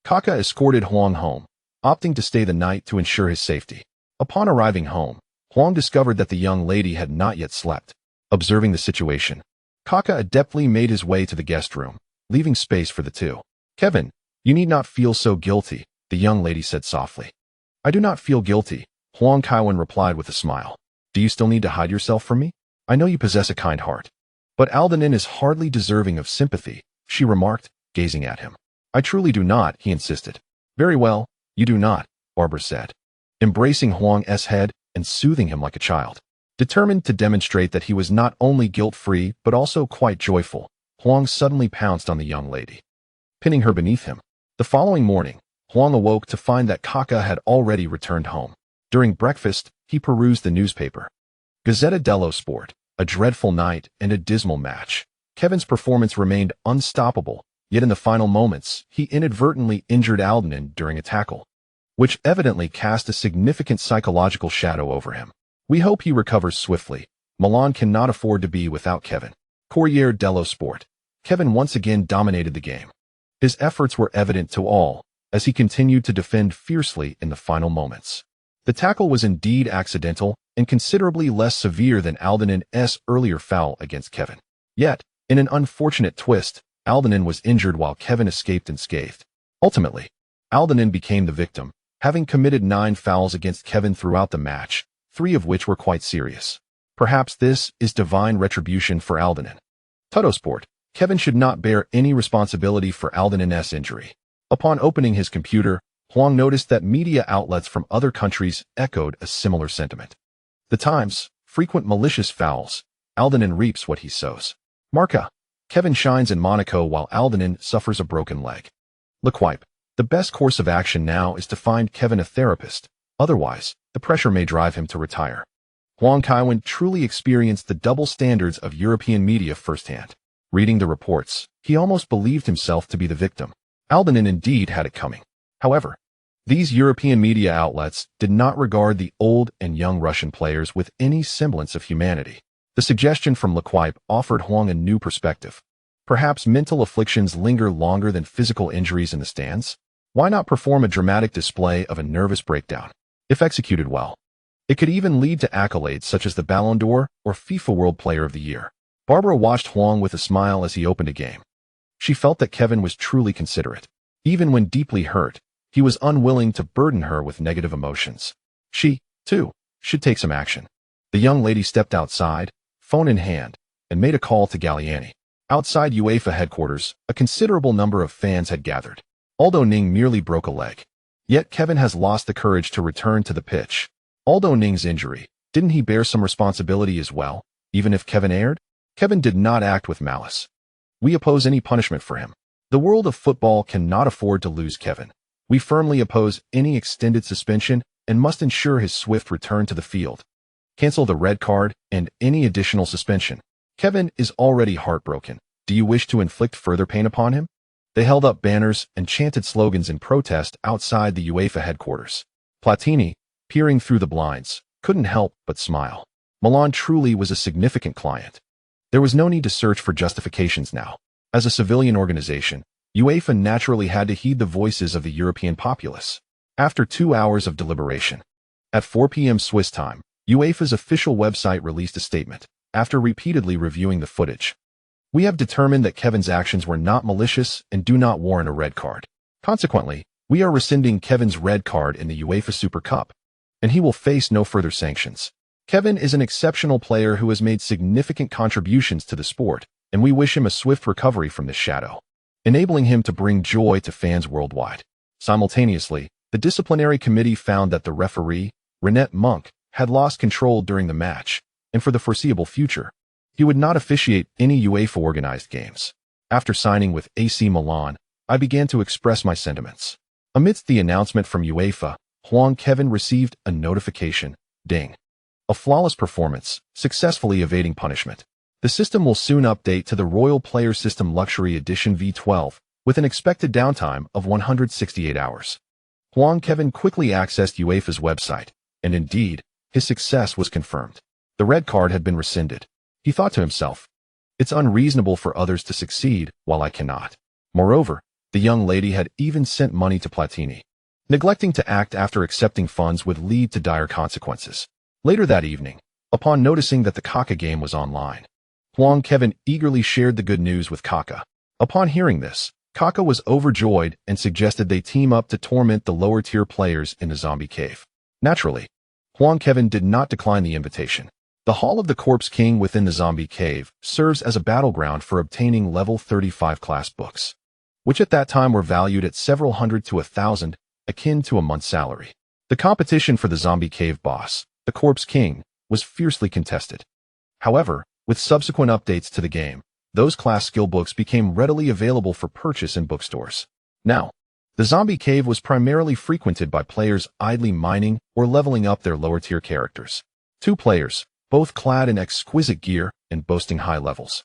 Kaká escorted Huang home, opting to stay the night to ensure his safety. Upon arriving home, Huang discovered that the young lady had not yet slept. Observing the situation, Kaká adeptly made his way to the guest room, leaving space for the two. Kevin, you need not feel so guilty, the young lady said softly. I do not feel guilty, Huang Kaiwen replied with a smile. Do you still need to hide yourself from me? I know you possess a kind heart. But Aldornin is hardly deserving of sympathy, she remarked, gazing at him. I truly do not, he insisted. Very well, you do not, Barbara said, embracing Huang's head and soothing him like a child. Determined to demonstrate that he was not only guilt-free but also quite joyful, Huang suddenly pounced on the young lady, pinning her beneath him. The following morning, Huang awoke to find that Kaká had already returned home. During breakfast, he perused the newspaper. Gazzetta dello Sport, a dreadful night and a dismal match. Kevin's performance remained unstoppable, yet in the final moments, he inadvertently injured Aldornin during a tackle, which evidently cast a significant psychological shadow over him. We hope he recovers swiftly. Milan cannot afford to be without Kevin. Corriere dello Sport. Kevin once again dominated the game. His efforts were evident to all, as he continued to defend fiercely in the final moments. The tackle was indeed accidental and considerably less severe than Aldornin's earlier foul against Kevin. Yet, in an unfortunate twist, Aldornin was injured while Kevin escaped unscathed. Ultimately, Aldornin became the victim, having committed 9 fouls against Kevin throughout the match, 3 of which were quite serious. Perhaps this is divine retribution for Aldornin. Tuttosport. Kevin should not bear any responsibility for Aldornin's injury. Upon opening his computer, Huang noticed that media outlets from other countries echoed a similar sentiment. The Times, frequent malicious fouls. Aldornin reaps what he sows. Marca. Kevin shines in Monaco while Aldornin suffers a broken leg. L'Equipe. The best course of action now is to find Kevin a therapist. Otherwise, the pressure may drive him to retire. Huang Kaiwen truly experienced the double standards of European media firsthand. Reading the reports, he almost believed himself to be the victim. Aldornin indeed had it coming. However, these European media outlets did not regard the old and young Russian players with any semblance of humanity. The suggestion from L'Equipe offered Huang a new perspective. Perhaps mental afflictions linger longer than physical injuries in the stands? Why not perform a dramatic display of a nervous breakdown? If executed well, it could even lead to accolades such as the Ballon d'Or or FIFA World Player of the Year. Barbara watched Huang with a smile as he opened a game. She felt that Kevin was truly considerate. Even when deeply hurt, he was unwilling to burden her with negative emotions. She, too, should take some action. The young lady stepped outside, phone in hand, and made a call to Galliani. Outside UEFA headquarters, a considerable number of fans had gathered. Aldo Ning merely broke a leg. Yet Kevin has lost the courage to return to the pitch. Aldo Ning's injury, didn't he bear some responsibility as well, even if Kevin erred? Kevin did not act with malice. We oppose any punishment for him. The world of football cannot afford to lose Kevin. We firmly oppose any extended suspension and must ensure his swift return to the field. Cancel the red card and any additional suspension. Kevin is already heartbroken. Do you wish to inflict further pain upon him? They held up banners and chanted slogans in protest outside the UEFA headquarters. Platini, peering through the blinds, couldn't help but smile. Milan truly was a significant client. There was no need to search for justifications now. As a civilian organization, UEFA naturally had to heed the voices of the European populace. After 2 hours of deliberation, at 4 p.m. Swiss time, UEFA's official website released a statement. After repeatedly reviewing the footage, we have determined that Kevin's actions were not malicious and do not warrant a red card. Consequently, we are rescinding Kevin's red card in the UEFA Super Cup, and he will face no further sanctions. Kevin is an exceptional player who has made significant contributions to the sport, and we wish him a swift recovery from this shadow, enabling him to bring joy to fans worldwide. Simultaneously, the disciplinary committee found that the referee, René Monk, had lost control during the match, and for the foreseeable future, he would not officiate any UEFA-organized games. After signing with AC Milan, I began to express my sentiments. Amidst the announcement from UEFA, Huang Kaiwen received a notification, ding. A flawless performance, successfully evading punishment. The system will soon update to the Royal Player System Luxury Edition V12, with an expected downtime of 168 hours. Huang Kaiwen quickly accessed UEFA's website, and indeed, his success was confirmed. The red card had been rescinded. He thought to himself, it's unreasonable for others to succeed while I cannot. Moreover, the young lady had even sent money to Platini. Neglecting to act after accepting funds would lead to dire consequences. Later that evening, upon noticing that the Kaká game was online, Huang Kaiwen eagerly shared the good news with Kaká. Upon hearing this, Kaká was overjoyed and suggested they team up to torment the lower-tier players in the zombie cave. Naturally, Huang Kaiwen did not decline the invitation. The Hall of the Corpse King within the zombie cave serves as a battleground for obtaining level 35 class books, which at that time were valued at several hundred to 1,000, akin to a month's salary. The competition for the zombie cave boss, the Corpse King, was fiercely contested. However, with subsequent updates to the game, those class skill books became readily available for purchase in bookstores. Now, the zombie cave was primarily frequented by players idly mining or leveling up their lower-tier characters. 2 players, both clad in exquisite gear and boasting high levels,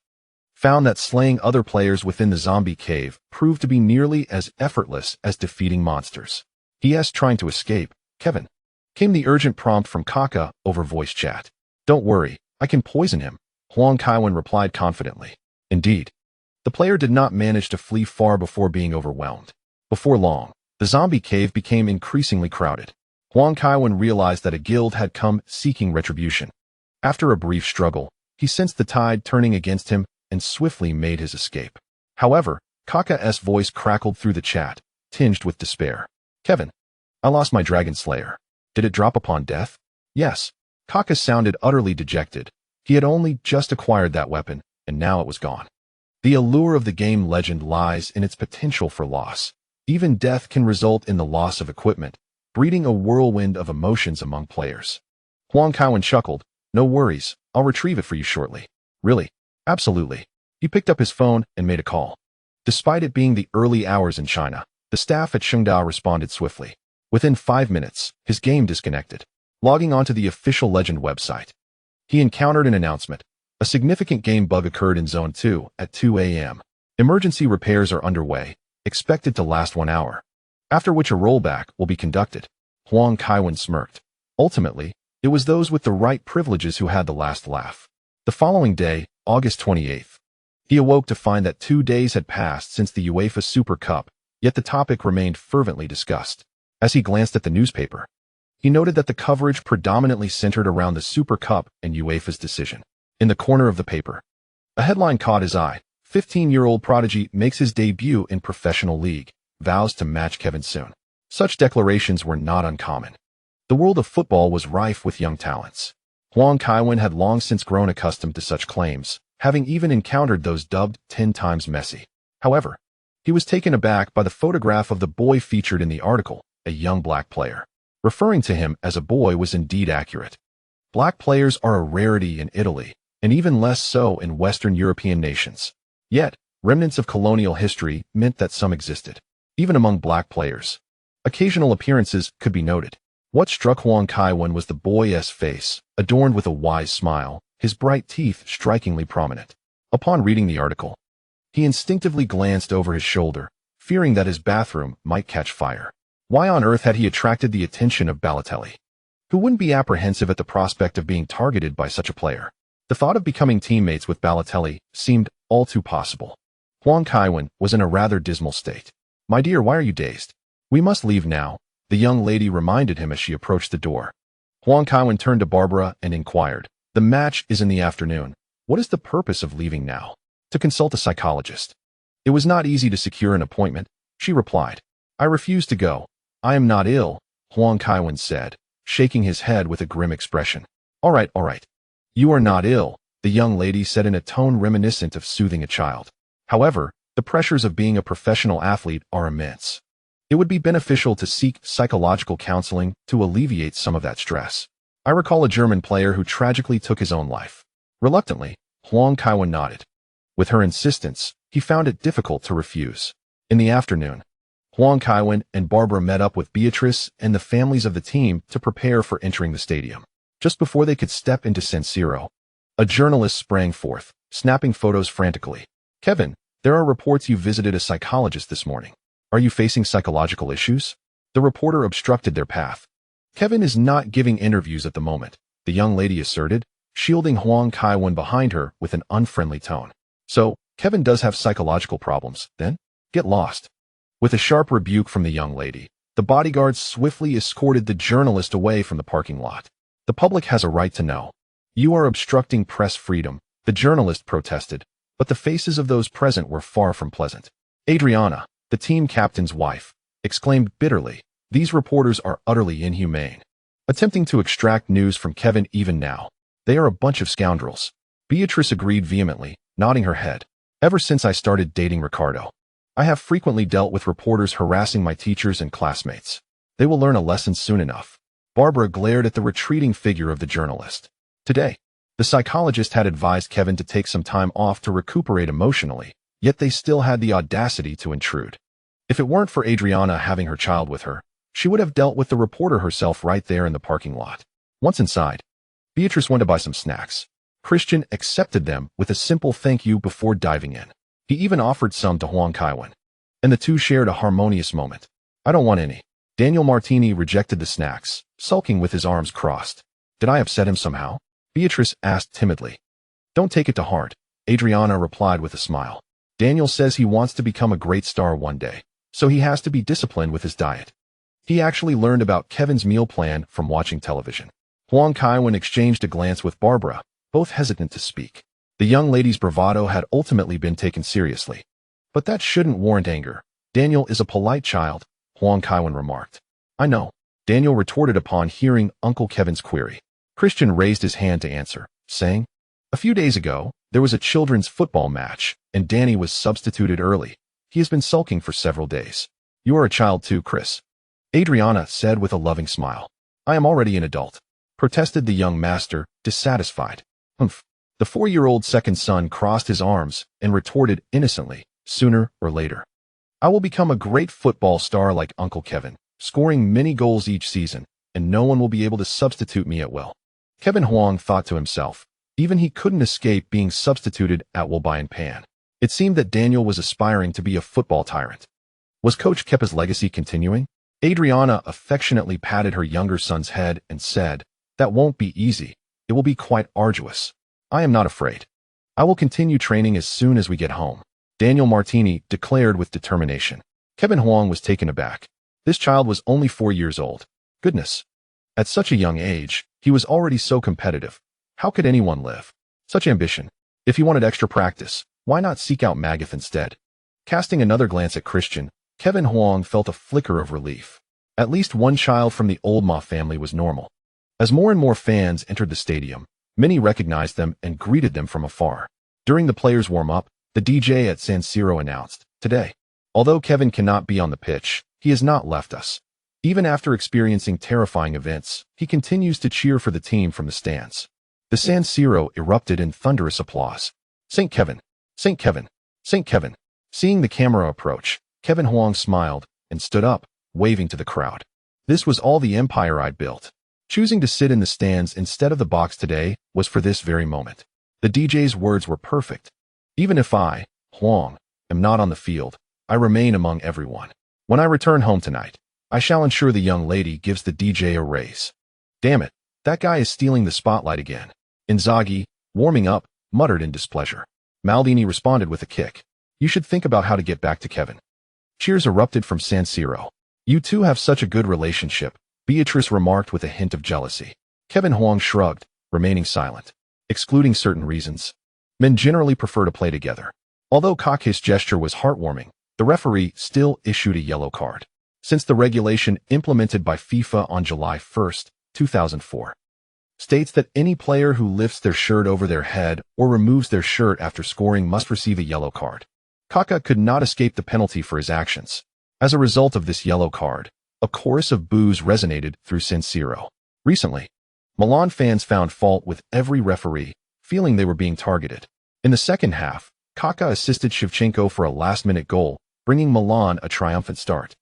found that slaying other players within the zombie cave proved to be nearly as effortless as defeating monsters. P.S. Trying to escape, Kevin, came the urgent prompt from Kaká over voice chat. Don't worry, I can poison him, Huang Kaiwen replied confidently. Indeed, the player did not manage to flee far before being overwhelmed. Before long, the zombie cave became increasingly crowded. Huang Kaiwen realized that a guild had come seeking retribution. After a brief struggle, he sensed the tide turning against him and swiftly made his escape. However, Kaká's voice crackled through the chat, tinged with despair. Kevin, I lost my Dragon Slayer. Did it drop upon death? Yes. Kaká sounded utterly dejected. He had only just acquired that weapon, and now it was gone. The allure of the game legend lies in its potential for loss. Even death can result in the loss of equipment, breeding a whirlwind of emotions among players. Huang Kaiwen chuckled. No worries, I'll retrieve it for you shortly. Really? Absolutely. He picked up his phone and made a call. Despite it being the early hours in China, the staff at Shengda responded swiftly. Within 5 minutes, his game disconnected. Logging onto the official Legend website, he encountered an announcement. A significant game bug occurred in Zone 2 at 2 a.m. Emergency repairs are underway, expected to last 1 hour, after which a rollback will be conducted. Huang Kaiwen smirked. Ultimately, it was those with the right privileges who had the last laugh. The following day, August 28th, he awoke to find that 2 days had passed since the UEFA Super Cup, yet the topic remained fervently discussed. As he glanced at the newspaper, he noted that the coverage predominantly centered around the Super Cup and UEFA's decision. In the corner of the paper, a headline caught his eye. 15-year-old prodigy makes his debut in professional league, vows to match Kevin soon. Such declarations were not uncommon. The world of football was rife with young talents. Huang Kaiwen had long since grown accustomed to such claims, having even encountered those dubbed 10 times Messi. However, he was taken aback by the photograph of the boy featured in the article, a young black player. Referring to him as a boy was indeed accurate. Black players are a rarity in Italy, and even less so in Western European nations. Yet, remnants of colonial history meant that some existed. Even among black players, occasional appearances could be noted. What struck Huang Kaiwen was the boy's face, adorned with a wise smile, his bright teeth strikingly prominent. Upon reading the article, he instinctively glanced over his shoulder, fearing that his bathroom might catch fire. Why on earth had he attracted the attention of Balotelli? Who wouldn't be apprehensive at the prospect of being targeted by such a player? The thought of becoming teammates with Balotelli seemed all too possible. Huang Kaiwen was in a rather dismal state. "My dear, why are you dazed? We must leave now," the young lady reminded him as she approached the door. Huang Kaiwen turned to Barbara and inquired, "The match is in the afternoon. What is the purpose of leaving now?" "To consult a psychologist." "It was not easy to secure an appointment," she replied. "I refuse to go." "I am not ill," Huang Kaiwen said, shaking his head with a grim expression. All right. "You are not ill," the young lady said in a tone reminiscent of soothing a child. "However, the pressures of being a professional athlete are immense. It would be beneficial to seek psychological counseling to alleviate some of that stress. I recall a German player who tragically took his own life." Reluctantly, Huang Kaiwen nodded. With her insistence, he found it difficult to refuse. In the afternoon, Huang Kaiwen and Barbara met up with Beatrice and the families of the team to prepare for entering the stadium. Just before they could step into San Siro, a journalist sprang forth, snapping photos frantically. "Kevin, there are reports you visited a psychologist this morning. Are you facing psychological issues?" The reporter obstructed their path. "Kevin is not giving interviews at the moment," the young lady asserted, shielding Huang Kaiwen behind her with an unfriendly tone. "So, Kevin does have psychological problems, then? Get lost." With a sharp rebuke from the young lady, the bodyguards swiftly escorted the journalist away from the parking lot. "The public has a right to know. You are obstructing press freedom," the journalist protested, but the faces of those present were far from pleasant. Adriana, the team captain's wife, exclaimed bitterly, "These reporters are utterly inhumane. Attempting to extract news from Kevin even now. They are a bunch of scoundrels." Beatrice agreed vehemently, nodding her head. "Ever since I started dating Ricardo, I have frequently dealt with reporters harassing my teachers and classmates. They will learn a lesson soon enough." Barbara glared at the retreating figure of the journalist. Today, the psychologist had advised Kevin to take some time off to recuperate emotionally, yet they still had the audacity to intrude. If it weren't for Adriana having her child with her, she would have dealt with the reporter herself right there in the parking lot. Once inside, Beatrice went to buy some snacks. Christian accepted them with a simple thank you before diving in. He even offered some to Huang Kaiwen, and the two shared a harmonious moment. "I don't want any." Daniel Martini rejected the snacks, sulking with his arms crossed. "Did I upset him somehow?" Beatrice asked timidly. "Don't take it to heart," Adriana replied with a smile. "Daniel says he wants to become a great star one day, so he has to be disciplined with his diet. He actually learned about Kevin's meal plan from watching television." Huang Kaiwen exchanged a glance with Barbara, both hesitant to speak. The young lady's bravado had ultimately been taken seriously. "But that shouldn't warrant anger. Daniel is a polite child," Huang Kaiwen remarked. "I know," Daniel retorted upon hearing Uncle Kevin's query. Christian raised his hand to answer, saying, "A few days ago, there was a children's football match, and Danny was substituted early. He has been sulking for several days." "You are a child too, Chris," Adriana said with a loving smile. "I am already an adult," protested the young master, dissatisfied. "Humph." The 4-year-old second son crossed his arms and retorted innocently, "Sooner or later, I will become a great football star like Uncle Kevin, scoring many goals each season, and no one will be able to substitute me at will." Kevin Huang thought to himself, even he couldn't escape being substituted at will by Pan. It seemed that Daniel was aspiring to be a football tyrant. Was Coach Kepa's legacy continuing? Adriana affectionately patted her younger son's head and said, "That won't be easy. It will be quite arduous. I am not afraid. I will continue training as soon as we get home," Daniel Martini declared with determination. Kevin Huang was taken aback. This child was only 4 years old. Goodness. At such a young age, he was already so competitive. How could anyone live? Such ambition. If he wanted extra practice, why not seek out Magath instead? Casting another glance at Christian, Kevin Huang felt a flicker of relief. At least one child from the old Ma family was normal. As more and more fans entered the stadium, many recognized them and greeted them from afar. During the players' warm-up, the DJ at San Siro announced, "Today, although Kevin cannot be on the pitch, he has not left us. Even after experiencing terrifying events, he continues to cheer for the team from the stands." The San Siro erupted in thunderous applause. "St. Kevin! St. Kevin! St. Kevin!" Seeing the camera approach, Kevin Huang smiled and stood up, waving to the crowd. "This was all the empire I'd built. Choosing to sit in the stands instead of the box today was for this very moment." The DJ's words were perfect. "Even if I, Huang, am not on the field, I remain among everyone. When I return home tonight, I shall ensure the young lady gives the DJ a raise." Damn it, that guy is stealing the spotlight again. Inzaghi, warming up, muttered in displeasure. Maldini responded with a kick. You should think about how to get back to Kevin. Cheers erupted from San Siro. You two have such a good relationship, Beatrice remarked with a hint of jealousy. Kevin Huang shrugged, remaining silent. Excluding certain reasons, men generally prefer to play together. Although Kaká's gesture was heartwarming, the referee still issued a yellow card. Since the regulation implemented by FIFA on July 1, 2004, states that any player who lifts their shirt over their head or removes their shirt after scoring must receive a yellow card. Kaká could not escape the penalty for his actions. As a result of this yellow card, a chorus of boos resonated through San Siro. Recently, Milan fans found fault with every referee, feeling they were being targeted. In the second half, Kaká assisted Shevchenko for a last-minute goal, bringing Milan a triumphant start.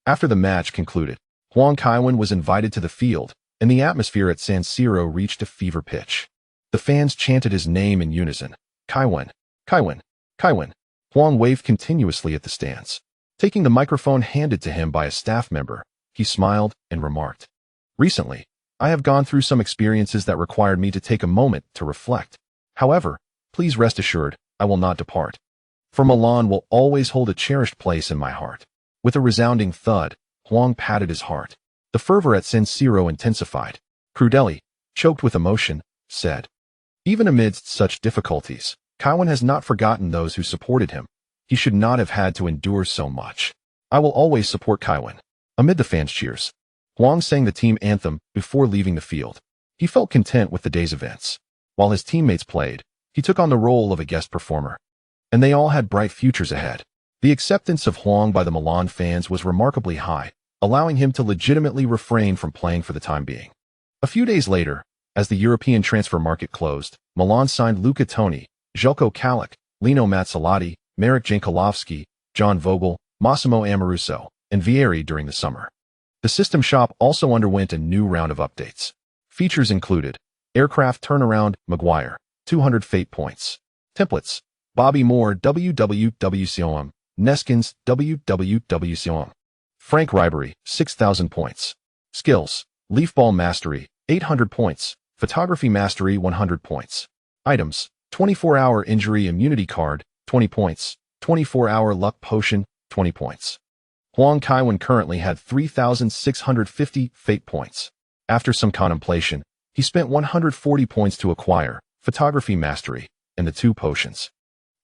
After the match concluded, Huang Kaiwen was invited to the field, and the atmosphere at San Siro reached a fever pitch. The fans chanted his name in unison. Kaiwen, Kaiwen, Kaiwen. Huang waved continuously at the stands. Taking the microphone handed to him by a staff member, he smiled and remarked, "Recently, I have gone through some experiences that required me to take a moment to reflect. However, please rest assured, I will not depart. For Milan will always hold a cherished place in my heart." With a resounding thud, Huang patted his heart. The fervor at San Siro intensified. Crudeli, choked with emotion, said, "Even amidst such difficulties, Kaiwen has not forgotten those who supported him. He should not have had to endure so much. I will always support Kaiwen." Amid the fans' cheers, Huang sang the team anthem before leaving the field. He felt content with the day's events. While his teammates played, he took on the role of a guest performer. And they all had bright futures ahead. The acceptance of Huang by the Milan fans was remarkably high, allowing him to legitimately refrain from playing for the time being. A few days later, as the European transfer market closed, Milan signed Luca Toni, Željko Kalac, Lino Ancelotti, Marek Jankulovski, John Vogel, Massimo Amoruso, and Vieri during the summer. The system shop also underwent a new round of updates. Features included aircraft turnaround, Maguire, 200 fate points. Templates, Bobby Moore, WWWCOM, Neskins, WWWCOM. Frank Ribery, 6,000 points. Skills, Leafball Mastery, 800 points. Photography Mastery, 100 points. Items, 24-hour Injury Immunity Card, 20 points. 24-hour Luck Potion, 20 points. Huang Kaiwen currently had 3,650 fate points. After some contemplation, he spent 140 points to acquire Photography Mastery and the 2 potions.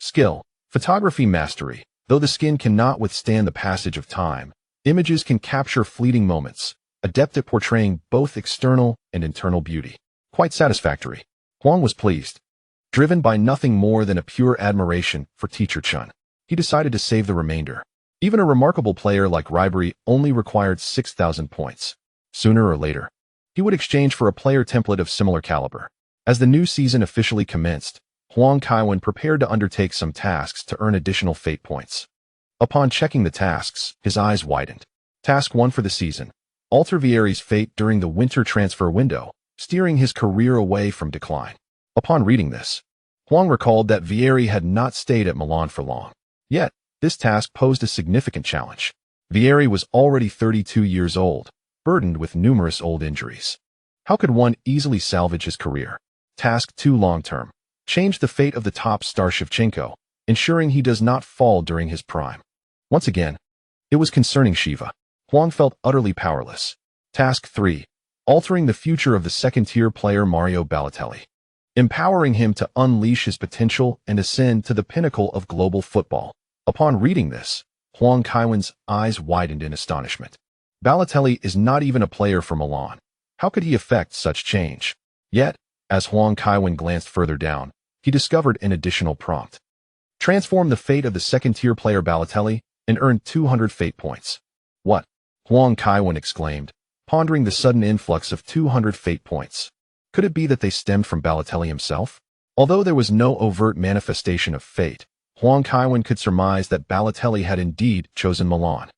Skill, Photography Mastery. Though the skin cannot withstand the passage of time, images can capture fleeting moments, adept at portraying both external and internal beauty. Quite satisfactory. Huang was pleased. Driven by nothing more than a pure admiration for Teacher Chun, he decided to save the remainder. Even a remarkable player like Ribery only required 6,000 points. Sooner or later, he would exchange for a player template of similar caliber. As the new season officially commenced, Huang Kaiwen prepared to undertake some tasks to earn additional fate points. Upon checking the tasks, his eyes widened. Task 1 for the season: alter Vieri's fate during the winter transfer window, steering his career away from decline. Upon reading this, Huang recalled that Vieri had not stayed at Milan for long. Yet, this task posed a significant challenge. Vieri was already 32 years old, burdened with numerous old injuries. How could one easily salvage his career? Task 2 long-term: change the fate of the top star Shevchenko, ensuring he does not fall during his prime. Once again, it was concerning Shiva. Huang felt utterly powerless. Task 3: altering the future of the second-tier player Mario Balotelli, empowering him to unleash his potential and ascend to the pinnacle of global football. Upon reading this, Huang Kaiwen's eyes widened in astonishment. Balotelli is not even a player for Milan. How could he effect such change? Yet, as Huang Kaiwen glanced further down, he discovered an additional prompt. Transform the fate of the second-tier player Balotelli and earn 200 fate points. What? Huang Kaiwen exclaimed, pondering the sudden influx of 200 fate points. Could it be that they stemmed from Balotelli himself? Although there was no overt manifestation of fate, Huang Kaiwen could surmise that Balotelli had indeed chosen Milan,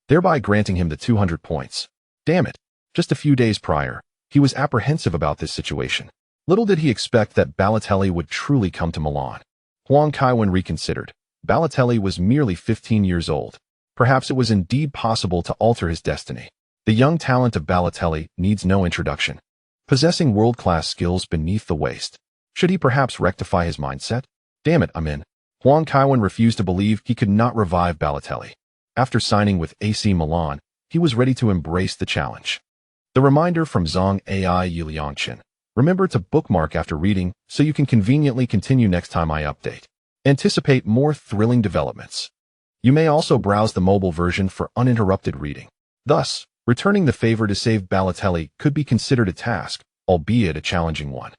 thereby granting him the 200 points. Damn it! Just a few days prior, he was apprehensive about this situation. Little did he expect that Balotelli would truly come to Milan. Huang Kaiwen reconsidered. Balotelli was merely 15 years old. Perhaps it was indeed possible to alter his destiny. The young talent of Balotelli needs no introduction. possessing world-class skills beneath the waist. Should he perhaps rectify his mindset? Damn it, I'm in. Huang Kaiwen refused to believe he could not revive Balotelli. After signing with AC Milan, he was ready to embrace the challenge. The reminder from Zhang Ai Yuliangchen. Remember to bookmark after reading so you can conveniently continue next time I update. Anticipate more thrilling developments. You may also browse the mobile version for uninterrupted reading. Thus, returning the favor to save Balotelli could be considered a task, albeit a challenging one.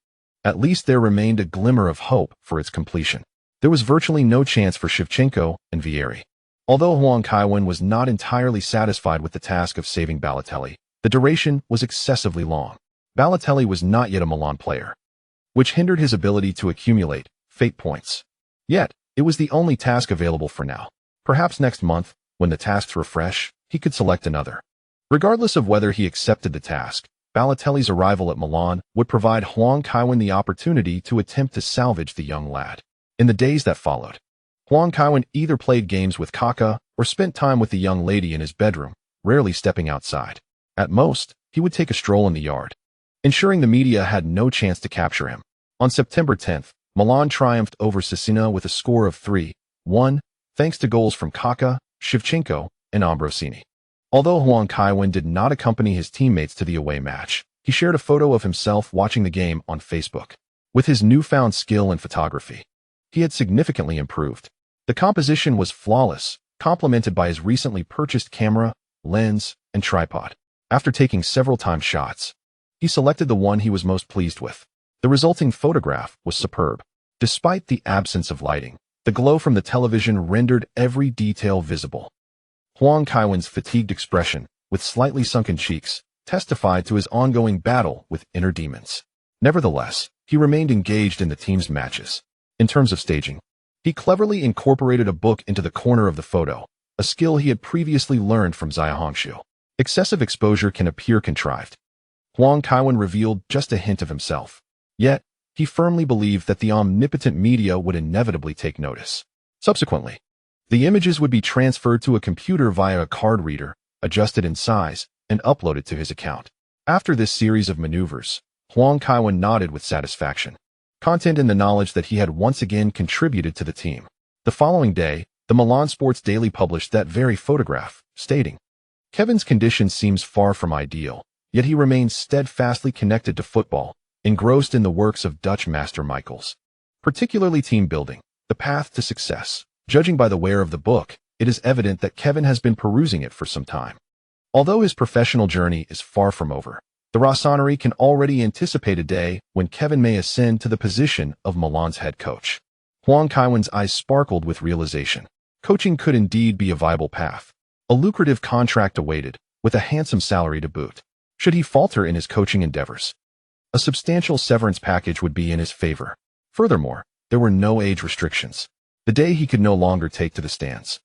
At least there remained a glimmer of hope for its completion. There was virtually no chance for Shevchenko and Vieri. Although Huang Kaiwen was not entirely satisfied with the task of saving Balotelli, the duration was excessively long. Balotelli was not yet a Milan player, which hindered his ability to accumulate fate points. Yet, it was the only task available for now. Perhaps next month, when the tasks refresh, he could select another. Regardless of whether he accepted the task, Balotelli's arrival at Milan would provide Huang Kaiwen the opportunity to attempt to salvage the young lad. In the days that followed, Huang Kaiwen either played games with Kaká or spent time with the young lady in his bedroom, rarely stepping outside. At most, he would take a stroll in the yard, ensuring the media had no chance to capture him. On September 10th, Milan triumphed over Cesena with a score of 3-1, thanks to goals from Kaká, Shevchenko, and Ambrosini. Although Huang Kaiwen did not accompany his teammates to the away match, he shared a photo of himself watching the game on Facebook. With his newfound skill in photography, he had significantly improved. The composition was flawless, complemented by his recently purchased camera, lens, and tripod. After taking several time shots, he selected the one he was most pleased with. The resulting photograph was superb. Despite the absence of lighting, the glow from the television rendered every detail visible. Huang Kaiwen's fatigued expression, with slightly sunken cheeks, testified to his ongoing battle with inner demons. Nevertheless, he remained engaged in the team's matches. In terms of staging, he cleverly incorporated a book into the corner of the photo, a skill he had previously learned from Xia Hongxiu. Excessive exposure can appear contrived. Huang Kaiwen revealed just a hint of himself. Yet, he firmly believed that the omnipotent media would inevitably take notice. Subsequently, the images would be transferred to a computer via a card reader, adjusted in size, and uploaded to his account. After this series of maneuvers, Huang Kaiwen nodded with satisfaction, content in the knowledge that he had once again contributed to the team. The following day, the Milan Sports Daily published that very photograph, stating, "Kevin's condition seems far from ideal, yet he remains steadfastly connected to football, engrossed in the works of Dutch master Michaels, particularly team building, the path to success. Judging by the wear of the book, it is evident that Kevin has been perusing it for some time. Although his professional journey is far from over, the Rossoneri can already anticipate a day when Kevin may ascend to the position of Milan's head coach." Huang Kaiwen's eyes sparkled with realization. Coaching could indeed be a viable path. A lucrative contract awaited, with a handsome salary to boot. Should he falter in his coaching endeavors, a substantial severance package would be in his favor. Furthermore, there were no age restrictions. The day he could no longer take to the stands,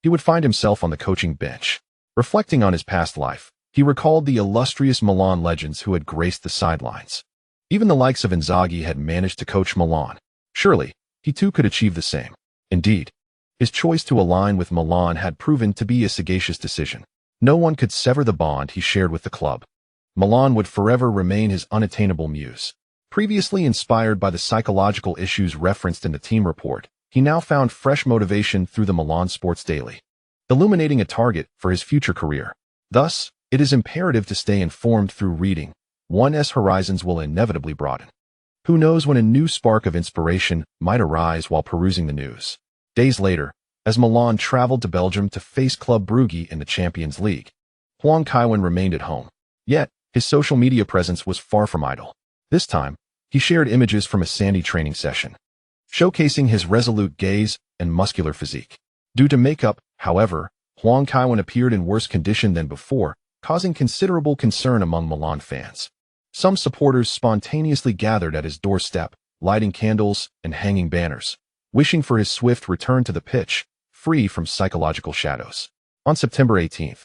he would find himself on the coaching bench. Reflecting on his past life, he recalled the illustrious Milan legends who had graced the sidelines. Even the likes of Inzaghi had managed to coach Milan. Surely, he too could achieve the same. Indeed, his choice to align with Milan had proven to be a sagacious decision. No one could sever the bond he shared with the club. Milan would forever remain his unattainable muse. Previously inspired by the psychological issues referenced in the team report, he now found fresh motivation through the Milan Sports Daily, illuminating a target for his future career. Thus, it is imperative to stay informed through reading. One's horizons will inevitably broaden. Who knows when a new spark of inspiration might arise while perusing the news. Days later, as Milan traveled to Belgium to face Club Brugge in the Champions League, Huang Kaiwen remained at home. Yet, his social media presence was far from idle. This time, he shared images from a sandy training session, showcasing his resolute gaze and muscular physique. Due to makeup, however, Huang Kaiwen appeared in worse condition than before, causing considerable concern among Milan fans. Some supporters spontaneously gathered at his doorstep, lighting candles and hanging banners, wishing for his swift return to the pitch, free from psychological shadows. On September 18th,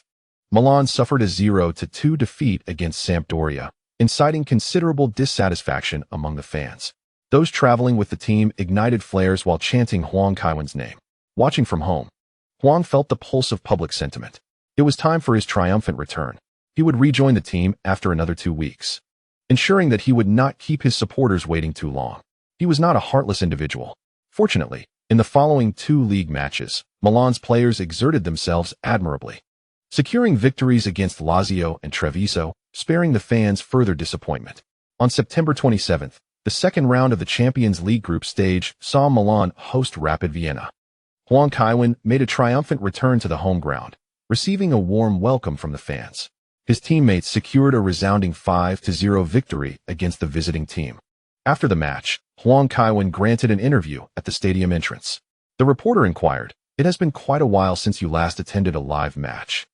Milan suffered a 0-2 defeat against Sampdoria, inciting considerable dissatisfaction among the fans. Those traveling with the team ignited flares while chanting Huang Kaiwen's name. Watching from home, Huang felt the pulse of public sentiment. It was time for his triumphant return. He would rejoin the team after another 2 weeks. ensuring that he would not keep his supporters waiting too long. He was not a heartless individual. Fortunately, in the following 2 league matches, Milan's players exerted themselves admirably, securing victories against Lazio and Treviso, sparing the fans further disappointment. On September 27th, the second round of the Champions League group stage saw Milan host Rapid Vienna. Huang Kaiwen made a triumphant return to the home ground, receiving a warm welcome from the fans. His teammates secured a resounding 5-0 victory against the visiting team. After the match, Huang Kaiwen granted an interview at the stadium entrance. The reporter inquired, "It has been quite a while since you last attended a live match.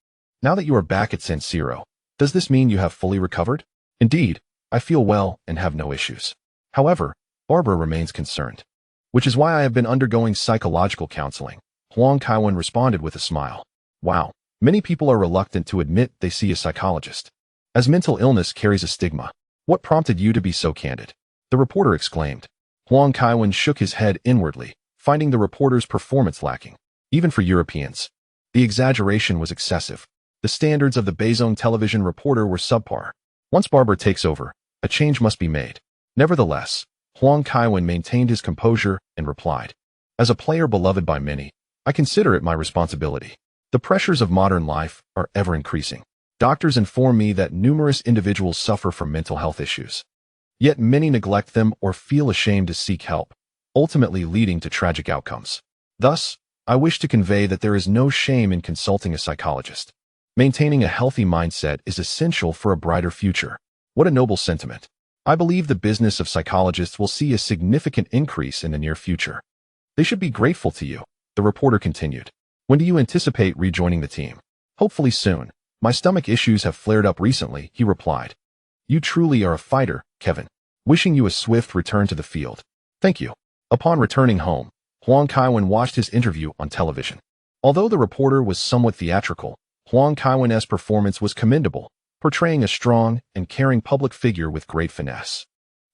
Now that you are back at San Siro, does this mean you have fully recovered?" "Indeed, I feel well and have no issues. However, Barbara remains concerned, which is why I have been undergoing psychological counseling." Huang Kaiwen responded with a smile. "Wow, many people are reluctant to admit they see a psychologist, as mental illness carries a stigma. What prompted you to be so candid?" the reporter exclaimed. Huang Kaiwen shook his head inwardly, finding the reporter's performance lacking. Even for Europeans, the exaggeration was excessive. The standards of the Beijing television reporter were subpar. Once Barbara takes over, a change must be made. Nevertheless, Huang Kaiwen maintained his composure and replied, "As a player beloved by many, I consider it my responsibility. The pressures of modern life are ever increasing. Doctors inform me that numerous individuals suffer from mental health issues. Yet many neglect them or feel ashamed to seek help, ultimately leading to tragic outcomes. Thus, I wish to convey that there is no shame in consulting a psychologist. Maintaining a healthy mindset is essential for a brighter future." What a noble sentiment. I believe the business of psychologists will see a significant increase in the near future. They should be grateful to you, the reporter continued. "When do you anticipate rejoining the team?" "Hopefully soon. My stomach issues have flared up recently," he replied. "You truly are a fighter, Kevin. Wishing you a swift return to the field." "Thank you." Upon returning home, Huang Kaiwen watched his interview on television. Although the reporter was somewhat theatrical, Huang Kaiwen's performance was commendable, portraying a strong and caring public figure with great finesse.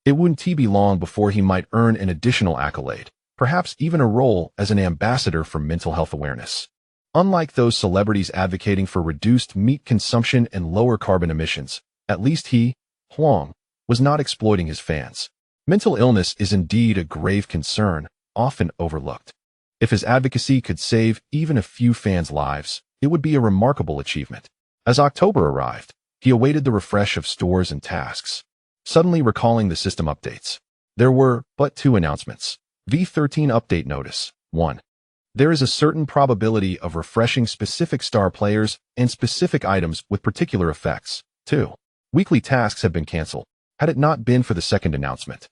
It wouldn't be long before he might earn an additional accolade, perhaps even a role as an ambassador for mental health awareness. Unlike those celebrities advocating for reduced meat consumption and lower carbon emissions, at least he, Huang, was not exploiting his fans. Mental illness is indeed a grave concern, often overlooked. If his advocacy could save even a few fans' lives, it would be a remarkable achievement. As October arrived, he awaited the refresh of stores and tasks, suddenly recalling the system updates. There were but 2 announcements. V13 update notice. 1. There is a certain probability of refreshing specific star players and specific items with particular effects. 2. Weekly tasks have been cancelled. Had it not been for the second announcement,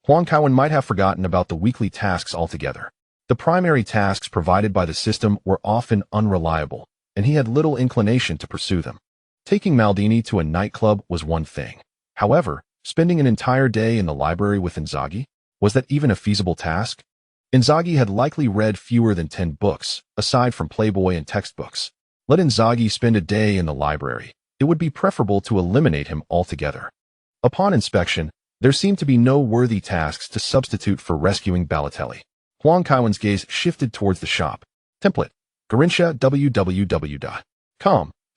Huang Kaiwen might have forgotten about the weekly tasks altogether. The primary tasks provided by the system were often unreliable, and he had little inclination to pursue them. Taking Maldini to a nightclub was one thing. However, spending an entire day in the library with Inzaghi, was that even a feasible task? Inzaghi had likely read fewer than 10 books, aside from Playboy and textbooks. Let Inzaghi spend a day in the library. It would be preferable to eliminate him altogether. Upon inspection, there seemed to be no worthy tasks to substitute for rescuing Balotelli. Huang Kaiwen's gaze shifted towards the shop. Template. Garincha www.com.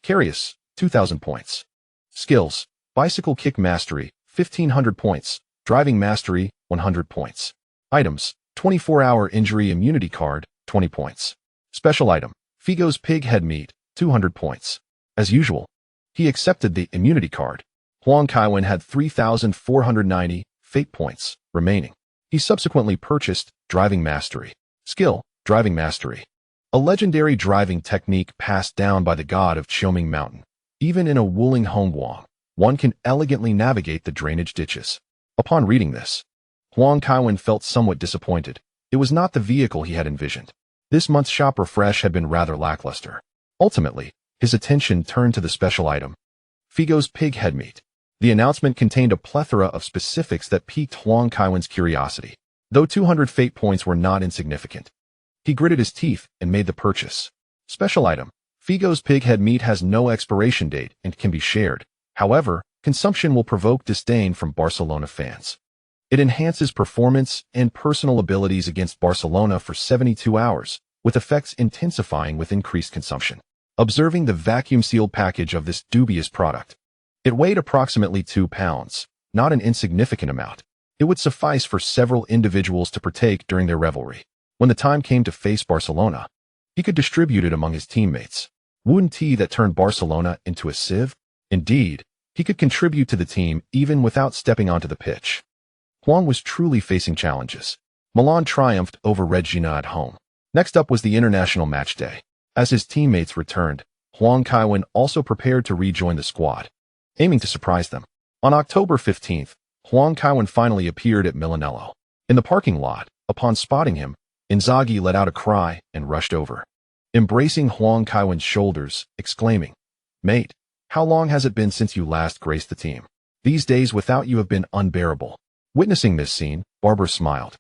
Carius, 2,000 points. Skills. Bicycle kick mastery, 1,500 points. Driving mastery, 100 points. Items. 24-hour injury immunity card, 20 points. Special item. Figo's pig head meat, 200 points. As usual, he accepted the immunity card. Huang Kaiwen had 3,490 fate points remaining. He subsequently purchased Driving Mastery. Skill, Driving Mastery. A legendary driving technique passed down by the god of Qiuming Mountain. Even in a Wuling Hongguang, one can elegantly navigate the drainage ditches. Upon reading this, Huang Kaiwen felt somewhat disappointed. It was not the vehicle he had envisioned. This month's shop refresh had been rather lackluster. Ultimately, his attention turned to the special item, Figo's pig head meat. The announcement contained a plethora of specifics that piqued Huang Kaiwen's curiosity. Though 200 fate points were not insignificant, he gritted his teeth and made the purchase. Special item. Figo's pig head meat has no expiration date and can be shared. However, consumption will provoke disdain from Barcelona fans. It enhances performance and personal abilities against Barcelona for 72 hours, with effects intensifying with increased consumption. Observing the vacuum-sealed package of this dubious product, it weighed approximately 2 pounds, not an insignificant amount. It would suffice for several individuals to partake during their revelry. When the time came to face Barcelona, he could distribute it among his teammates. Wouldn't he that turned Barcelona into a sieve? Indeed, he could contribute to the team even without stepping onto the pitch. Huang was truly facing challenges. Milan triumphed over Regina at home. Next up was the international match day. As his teammates returned, Huang Kaiwen also prepared to rejoin the squad, aiming to surprise them. On October 15th, Huang Kaiwen finally appeared at Milanello. In the parking lot, upon spotting him, Inzaghi let out a cry and rushed over, embracing Huang Kaiwen's shoulders, exclaiming, "Mate, how long has it been since you last graced the team? These days without you have been unbearable." Witnessing this scene, Barbara smiled.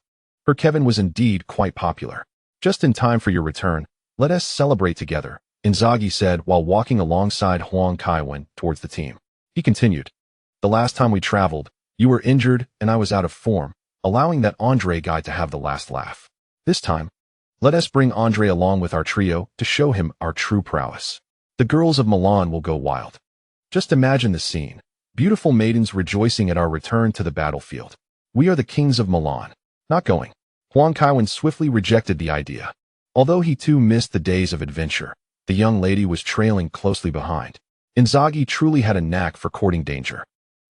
Her Kevin was indeed quite popular. "Just in time for your return, let us celebrate together," Inzaghi said while walking alongside Huang Kaiwen towards the team. He continued, "The last time we traveled, you were injured and I was out of form, allowing that Andre guy to have the last laugh. This time, let us bring Andre along with our trio to show him our true prowess. The girls of Milan will go wild. Just imagine the scene. Beautiful maidens rejoicing at our return to the battlefield. We are the kings of Milan. Not going." Huang Kaiwen swiftly rejected the idea. Although he too missed the days of adventure, the young lady was trailing closely behind. Inzaghi truly had a knack for courting danger.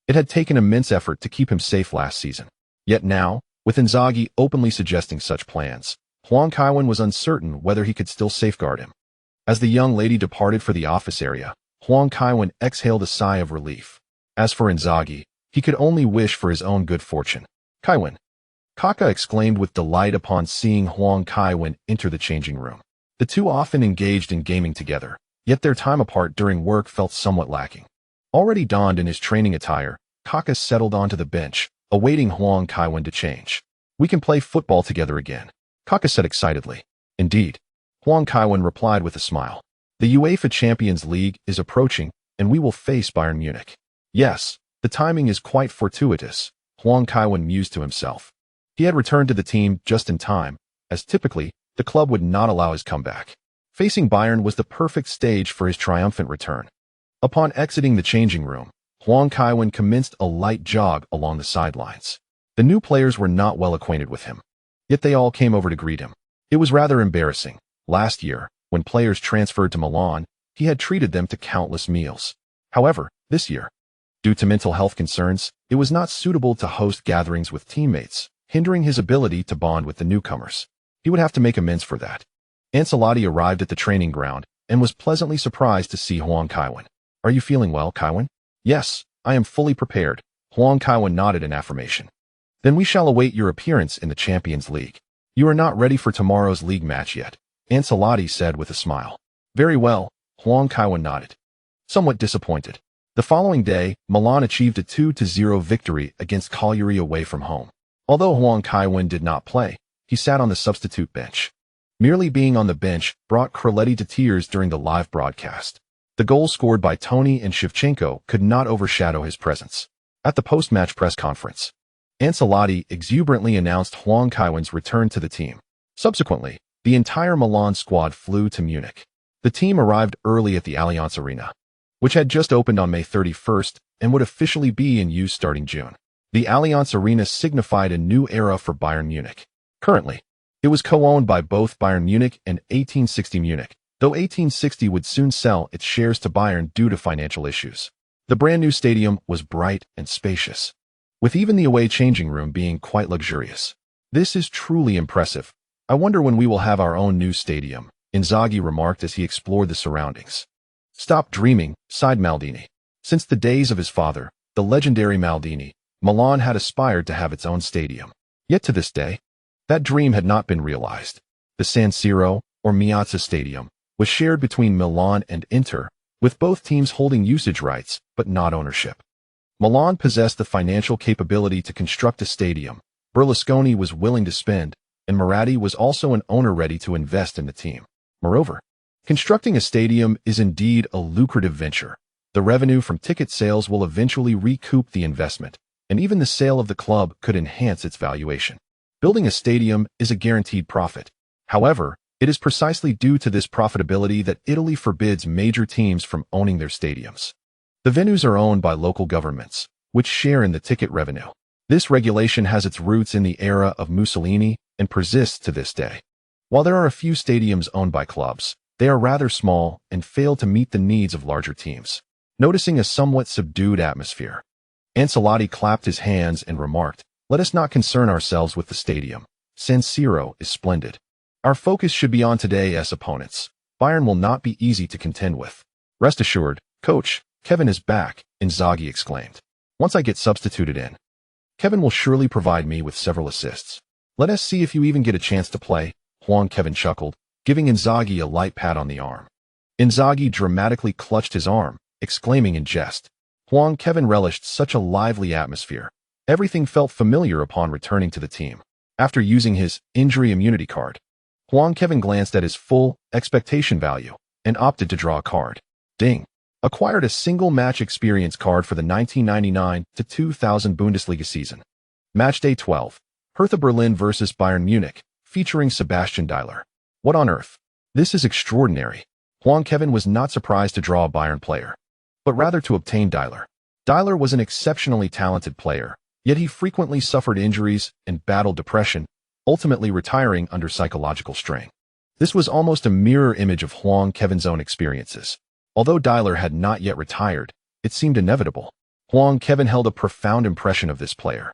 It had taken immense effort to keep him safe last season. Yet now, with Inzaghi openly suggesting such plans, Huang Kaiwen was uncertain whether he could still safeguard him. As the young lady departed for the office area, Huang Kaiwen exhaled a sigh of relief. As for Inzaghi, he could only wish for his own good fortune. "Kaiwen!" Kaká exclaimed with delight upon seeing Huang Kaiwen enter the changing room. The two often engaged in gaming together, yet their time apart during work felt somewhat lacking. Already donned in his training attire, Kaká settled onto the bench, awaiting Huang Kaiwen to change. "We can play football together again," Kaká said excitedly. "Indeed," Huang Kaiwen replied with a smile. "The UEFA Champions League is approaching, and we will face Bayern Munich." "Yes, the timing is quite fortuitous," Huang Kaiwen mused to himself. He had returned to the team just in time, as typically, the club would not allow his comeback. Facing Bayern was the perfect stage for his triumphant return. Upon exiting the changing room, Huang Kaiwen commenced a light jog along the sidelines. The new players were not well acquainted with him, yet they all came over to greet him. It was rather embarrassing. Last year, when players transferred to Milan, he had treated them to countless meals. However, this year, due to mental health concerns, it was not suitable to host gatherings with teammates, hindering his ability to bond with the newcomers. He would have to make amends for that. Ancelotti arrived at the training ground and was pleasantly surprised to see Huang Kaiwen. "Are you feeling well, Kaiwen?" "Yes, I am fully prepared," Huang Kaiwen nodded in affirmation. "Then we shall await your appearance in the Champions League. You are not ready for tomorrow's league match yet," Ancelotti said with a smile. "Very well," Huang Kaiwen nodded, somewhat disappointed. The following day, Milan achieved a 2-0 victory against Cagliari away from home. Although Huang Kaiwen did not play, he sat on the substitute bench. Merely being on the bench brought Creletti to tears during the live broadcast. The goals scored by Tony and Shevchenko could not overshadow his presence. At the post-match press conference, Ancelotti exuberantly announced Huang Kaiwen's return to the team. Subsequently, the entire Milan squad flew to Munich. The team arrived early at the Allianz Arena, which had just opened on May 31st and would officially be in use starting June. The Allianz Arena signified a new era for Bayern Munich. Currently, it was co-owned by both Bayern Munich and 1860 Munich, though 1860 would soon sell its shares to Bayern due to financial issues. The brand new stadium was bright and spacious, with even the away changing room being quite luxurious. "This is truly impressive. I wonder when we will have our own new stadium," Inzaghi remarked as he explored the surroundings. "Stop dreaming," sighed Maldini. Since the days of his father, the legendary Maldini, Milan had aspired to have its own stadium. Yet to this day, that dream had not been realized. The San Siro, or Miazza Stadium, was shared between Milan and Inter, with both teams holding usage rights, but not ownership. Milan possessed the financial capability to construct a stadium, Berlusconi was willing to spend, and Moratti was also an owner ready to invest in the team. Moreover, constructing a stadium is indeed a lucrative venture. The revenue from ticket sales will eventually recoup the investment, and even the sale of the club could enhance its valuation. Building a stadium is a guaranteed profit. However, it is precisely due to this profitability that Italy forbids major teams from owning their stadiums. The venues are owned by local governments, which share in the ticket revenue. This regulation has its roots in the era of Mussolini and persists to this day. While there are a few stadiums owned by clubs, they are rather small and fail to meet the needs of larger teams. Noticing a somewhat subdued atmosphere, Ancelotti clapped his hands and remarked, "Let us not concern ourselves with the stadium. San Siro is splendid. Our focus should be on today's opponents. Bayern will not be easy to contend with." "Rest assured, coach, Kevin is back," Inzaghi exclaimed. "Once I get substituted in, Kevin will surely provide me with several assists. Let us see if you even get a chance to play," Huang Kaiwen chuckled, giving Inzaghi a light pat on the arm. Inzaghi dramatically clutched his arm, exclaiming in jest. Huang Kaiwen relished such a lively atmosphere. Everything felt familiar upon returning to the team. After using his injury immunity card, Huang Kaiwen glanced at his full expectation value and opted to draw a card. Ding! Acquired a single match experience card for the 1999-2000 Bundesliga season. Matchday 12. Hertha Berlin vs Bayern Munich, featuring Sebastian Dida. What on earth? This is extraordinary. Huang Kaiwen was not surprised to draw a Bayern player, but rather to obtain Dida. Dida was an exceptionally talented player, yet he frequently suffered injuries and battled depression, ultimately retiring under psychological strain. This was almost a mirror image of Huang Kaiwen's own experiences. Although Dida had not yet retired, it seemed inevitable. Huang Kaiwen held a profound impression of this player.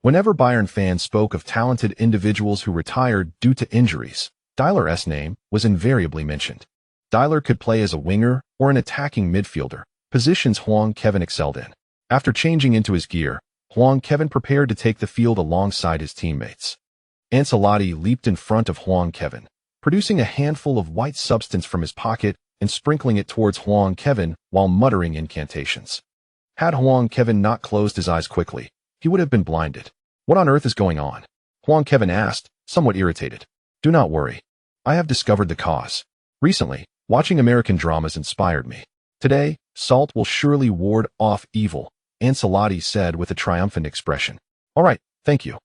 Whenever Bayern fans spoke of talented individuals who retired due to injuries, Dida's name was invariably mentioned. Dida could play as a winger or an attacking midfielder, positions Huang Kaiwen excelled in. After changing into his gear, Huang Kaiwen prepared to take the field alongside his teammates. Ancelotti leaped in front of Huang Kaiwen, producing a handful of white substance from his pocket and sprinkling it towards Huang Kaiwen while muttering incantations. Had Huang Kaiwen not closed his eyes quickly, he would have been blinded. "What on earth is going on?" Huang Kaiwen asked, somewhat irritated. "Do not worry. I have discovered the cause. Recently, watching American dramas inspired me. Today, salt will surely ward off evil," Ancelotti said with a triumphant expression. "All right, thank you,"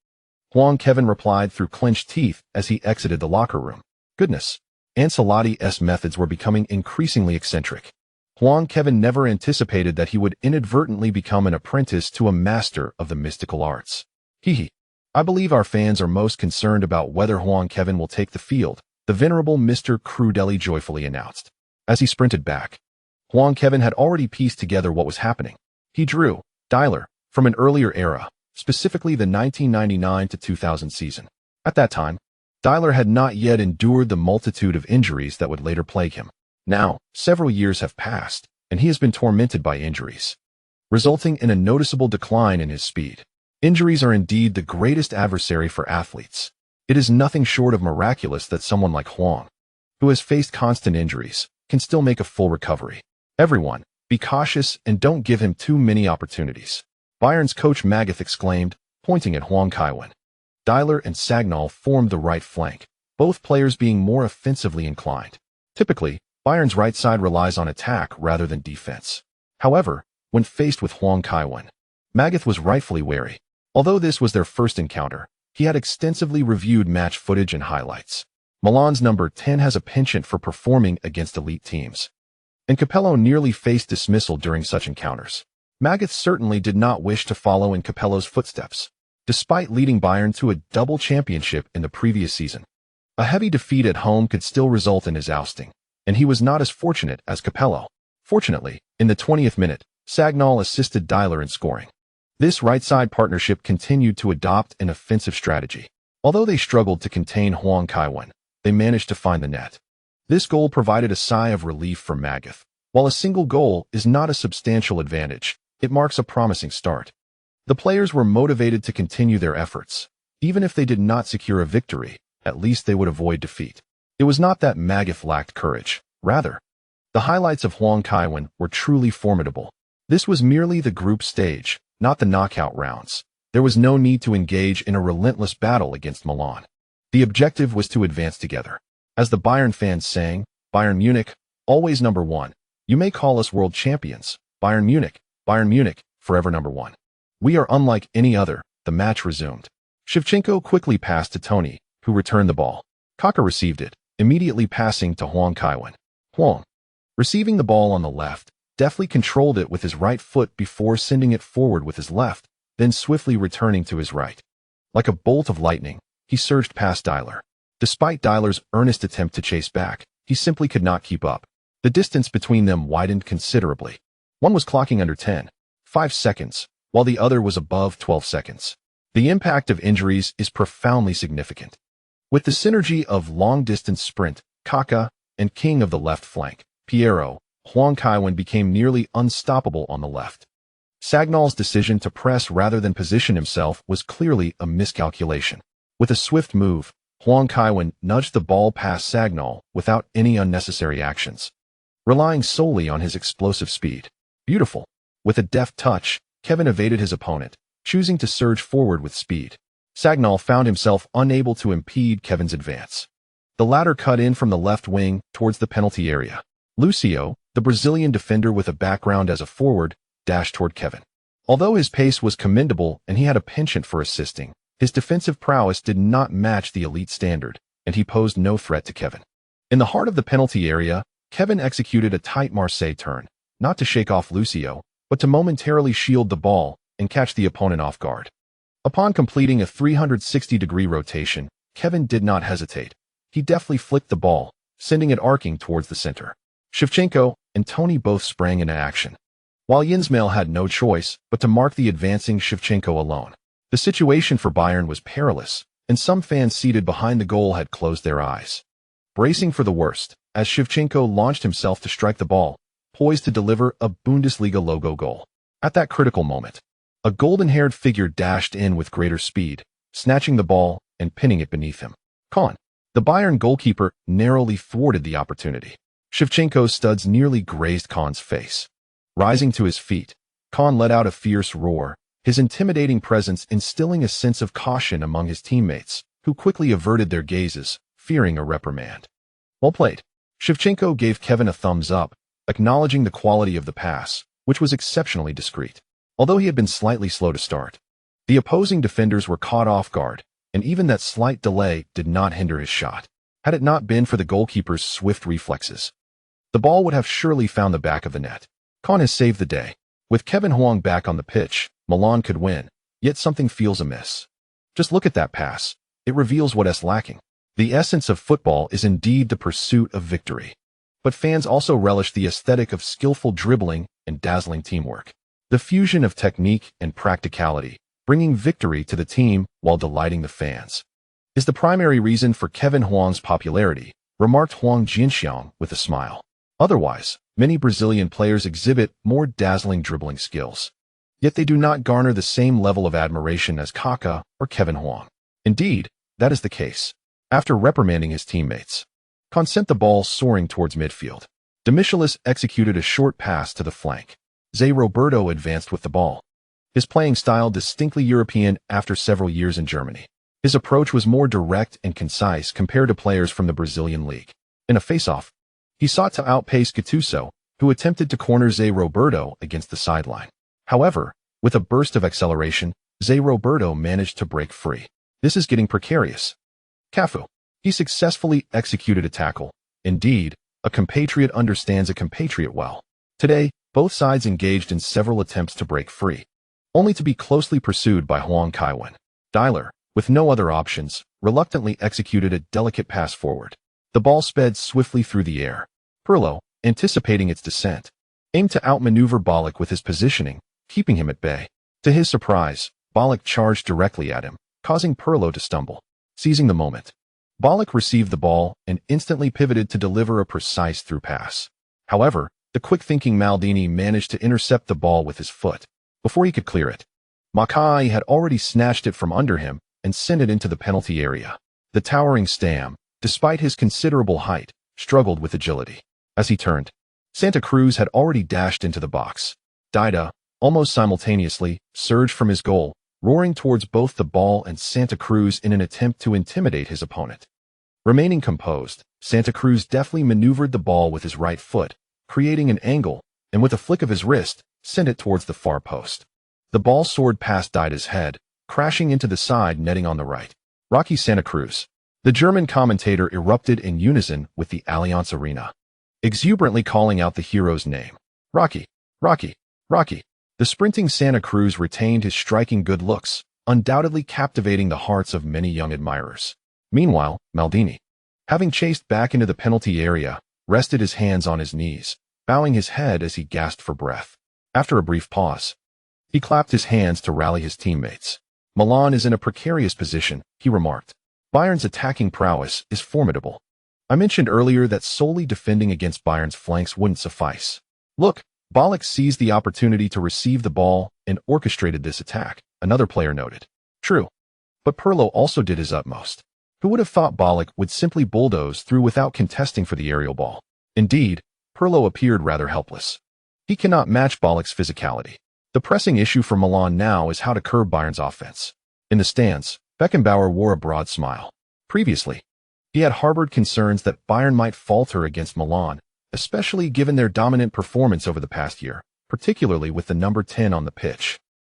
Huang Kaiwen replied through clenched teeth as he exited the locker room. Goodness. Ancelotti's methods were becoming increasingly eccentric. Huang Kaiwen never anticipated that he would inadvertently become an apprentice to a master of the mystical arts. Hee. "I believe our fans are most concerned about whether Huang Kaiwen will take the field," the venerable Mr. Crudelli joyfully announced. As he sprinted back, Huang Kaiwen had already pieced together what was happening. He drew Dida from an earlier era, specifically the 1999-2000 season. At that time, Dida had not yet endured the multitude of injuries that would later plague him. Now, several years have passed, and he has been tormented by injuries, resulting in a noticeable decline in his speed. Injuries are indeed the greatest adversary for athletes. It is nothing short of miraculous that someone like Huang, who has faced constant injuries, can still make a full recovery. Everyone, be cautious and don't give him too many opportunities, Bayern's coach Magath exclaimed, pointing at Huang Kaiwen. Dida and Sagnol formed the right flank, both players being more offensively inclined. Typically, Bayern's right side relies on attack rather than defense. However, when faced with Huang Kaiwen, Magath was rightfully wary. Although this was their first encounter, he had extensively reviewed match footage and highlights. Milan's number 10 has a penchant for performing against elite teams, and Capello nearly faced dismissal during such encounters. Magath certainly did not wish to follow in Capello's footsteps. Despite leading Bayern to a double championship in the previous season, a heavy defeat at home could still result in his ousting, and he was not as fortunate as Capello. Fortunately, in the 20th minute, Sagnol assisted Dida in scoring. This right-side partnership continued to adopt an offensive strategy. Although they struggled to contain Huang Kaiwen, they managed to find the net. This goal provided a sigh of relief for Magath. While a single goal is not a substantial advantage, it marks a promising start. The players were motivated to continue their efforts. Even if they did not secure a victory, at least they would avoid defeat. It was not that Magath lacked courage. Rather, the highlights of Huang Kaiwen were truly formidable. This was merely the group stage, not the knockout rounds. There was no need to engage in a relentless battle against Milan. The objective was to advance together. As the Bayern fans sang, Bayern Munich, always number one. You may call us world champions. Bayern Munich, forever number one. We are unlike any other. The match resumed. Shevchenko quickly passed to Tony, who returned the ball. Kaká received it, immediately passing to Huang Kaiwen. Huang, receiving the ball on the left, deftly controlled it with his right foot before sending it forward with his left, then swiftly returning to his right. Like a bolt of lightning, he surged past Dialer. Despite Dialer's earnest attempt to chase back, he simply could not keep up. The distance between them widened considerably. One was clocking under 5 seconds, while the other was above 12 seconds. The impact of injuries is profoundly significant. With the synergy of long-distance sprint, Kaká, and king of the left flank, Piero, Huang Kaiwen became nearly unstoppable on the left. Sagnol's decision to press rather than position himself was clearly a miscalculation. With a swift move, Huang Kaiwen nudged the ball past Sagnol without any unnecessary actions, relying solely on his explosive speed. Beautiful. With a deft touch, Kevin evaded his opponent, choosing to surge forward with speed. Sagnol found himself unable to impede Kevin's advance. The latter cut in from the left wing towards the penalty area. Lucio, the Brazilian defender with a background as a forward, dashed toward Kevin. Although his pace was commendable and he had a penchant for assisting, his defensive prowess did not match the elite standard, and he posed no threat to Kevin. In the heart of the penalty area, Kevin executed a tight Marseille turn, not to shake off Lucio, but to momentarily shield the ball and catch the opponent off guard. Upon completing a 360-degree rotation, Kevin did not hesitate. He deftly flicked the ball, sending it arcing towards the center. Shevchenko and Tony both sprang into action, while Yinsmail had no choice but to mark the advancing Shevchenko alone. The situation for Bayern was perilous, and some fans seated behind the goal had closed their eyes, bracing for the worst, as Shevchenko launched himself to strike the ball, poised to deliver a Bundesliga logo goal. At that critical moment, a golden-haired figure dashed in with greater speed, snatching the ball and pinning it beneath him. Kahn, the Bayern goalkeeper, narrowly thwarted the opportunity. Shevchenko's studs nearly grazed Kahn's face. Rising to his feet, Kahn let out a fierce roar, his intimidating presence instilling a sense of caution among his teammates, who quickly averted their gazes, fearing a reprimand. Well played. Shevchenko gave Kevin a thumbs up, acknowledging the quality of the pass, which was exceptionally discreet. Although he had been slightly slow to start, the opposing defenders were caught off guard, and even that slight delay did not hinder his shot. Had it not been for the goalkeeper's swift reflexes, the ball would have surely found the back of the net. Kahn has saved the day. With Kevin Huang back on the pitch, Milan could win, yet something feels amiss. Just look at that pass. It reveals what is lacking. The essence of football is indeed the pursuit of victory. But fans also relish the aesthetic of skillful dribbling and dazzling teamwork. The fusion of technique and practicality, bringing victory to the team while delighting the fans, is the primary reason for Kevin Huang's popularity, remarked Huang Jinxiang with a smile. Otherwise, many Brazilian players exhibit more dazzling dribbling skills, yet they do not garner the same level of admiration as Kaká or Kevin Huang. Indeed, that is the case. After reprimanding his teammates, Kahn sent the ball soaring towards midfield. Demichelis executed a short pass to the flank. Zé Roberto advanced with the ball. His playing style distinctly European after several years in Germany. His approach was more direct and concise compared to players from the Brazilian league. In a face-off, he sought to outpace Gattuso, who attempted to corner Zé Roberto against the sideline. However, with a burst of acceleration, Zé Roberto managed to break free. This is getting precarious. Cafu. He successfully executed a tackle. Indeed, a compatriot understands a compatriot well. Today, both sides engaged in several attempts to break free, only to be closely pursued by Huang Kaiwen. Dialer, with no other options, reluctantly executed a delicate pass forward. The ball sped swiftly through the air. Pirlo, anticipating its descent, aimed to outmaneuver Ballack with his positioning, keeping him at bay. To his surprise, Ballack charged directly at him, causing Pirlo to stumble. Seizing the moment, Ballack received the ball and instantly pivoted to deliver a precise through pass. However, the quick-thinking Maldini managed to intercept the ball with his foot. Before he could clear it, Makai had already snatched it from under him and sent it into the penalty area. The towering Stam, despite his considerable height, struggled with agility. As he turned, Santa Cruz had already dashed into the box. Dida, almost simultaneously, surged from his goal, roaring towards both the ball and Santa Cruz in an attempt to intimidate his opponent. Remaining composed, Santa Cruz deftly maneuvered the ball with his right foot, creating an angle, and with a flick of his wrist, sent it towards the far post. The ball soared past Dida's head, crashing into the side netting on the right. Rocky Santa Cruz. The German commentator erupted in unison with the Allianz Arena, exuberantly calling out the hero's name. Rocky. Rocky, Rocky. The sprinting Santa Cruz retained his striking good looks, undoubtedly captivating the hearts of many young admirers. Meanwhile, Maldini, having chased back into the penalty area, rested his hands on his knees, bowing his head as he gasped for breath. After a brief pause, he clapped his hands to rally his teammates. Milan is in a precarious position, he remarked. Bayern's attacking prowess is formidable. I mentioned earlier that solely defending against Bayern's flanks wouldn't suffice. Look, Ballack seized the opportunity to receive the ball and orchestrated this attack, another player noted. True. But Pirlo also did his utmost. Who would have thought Ballack would simply bulldoze through without contesting for the aerial ball? Indeed, Pirlo appeared rather helpless. He cannot match Ballack's physicality. The pressing issue for Milan now is how to curb Bayern's offense. In the stands, Beckenbauer wore a broad smile. Previously, he had harbored concerns that Bayern might falter against Milan, especially given their dominant performance over the past year, particularly with the number 10 on the pitch.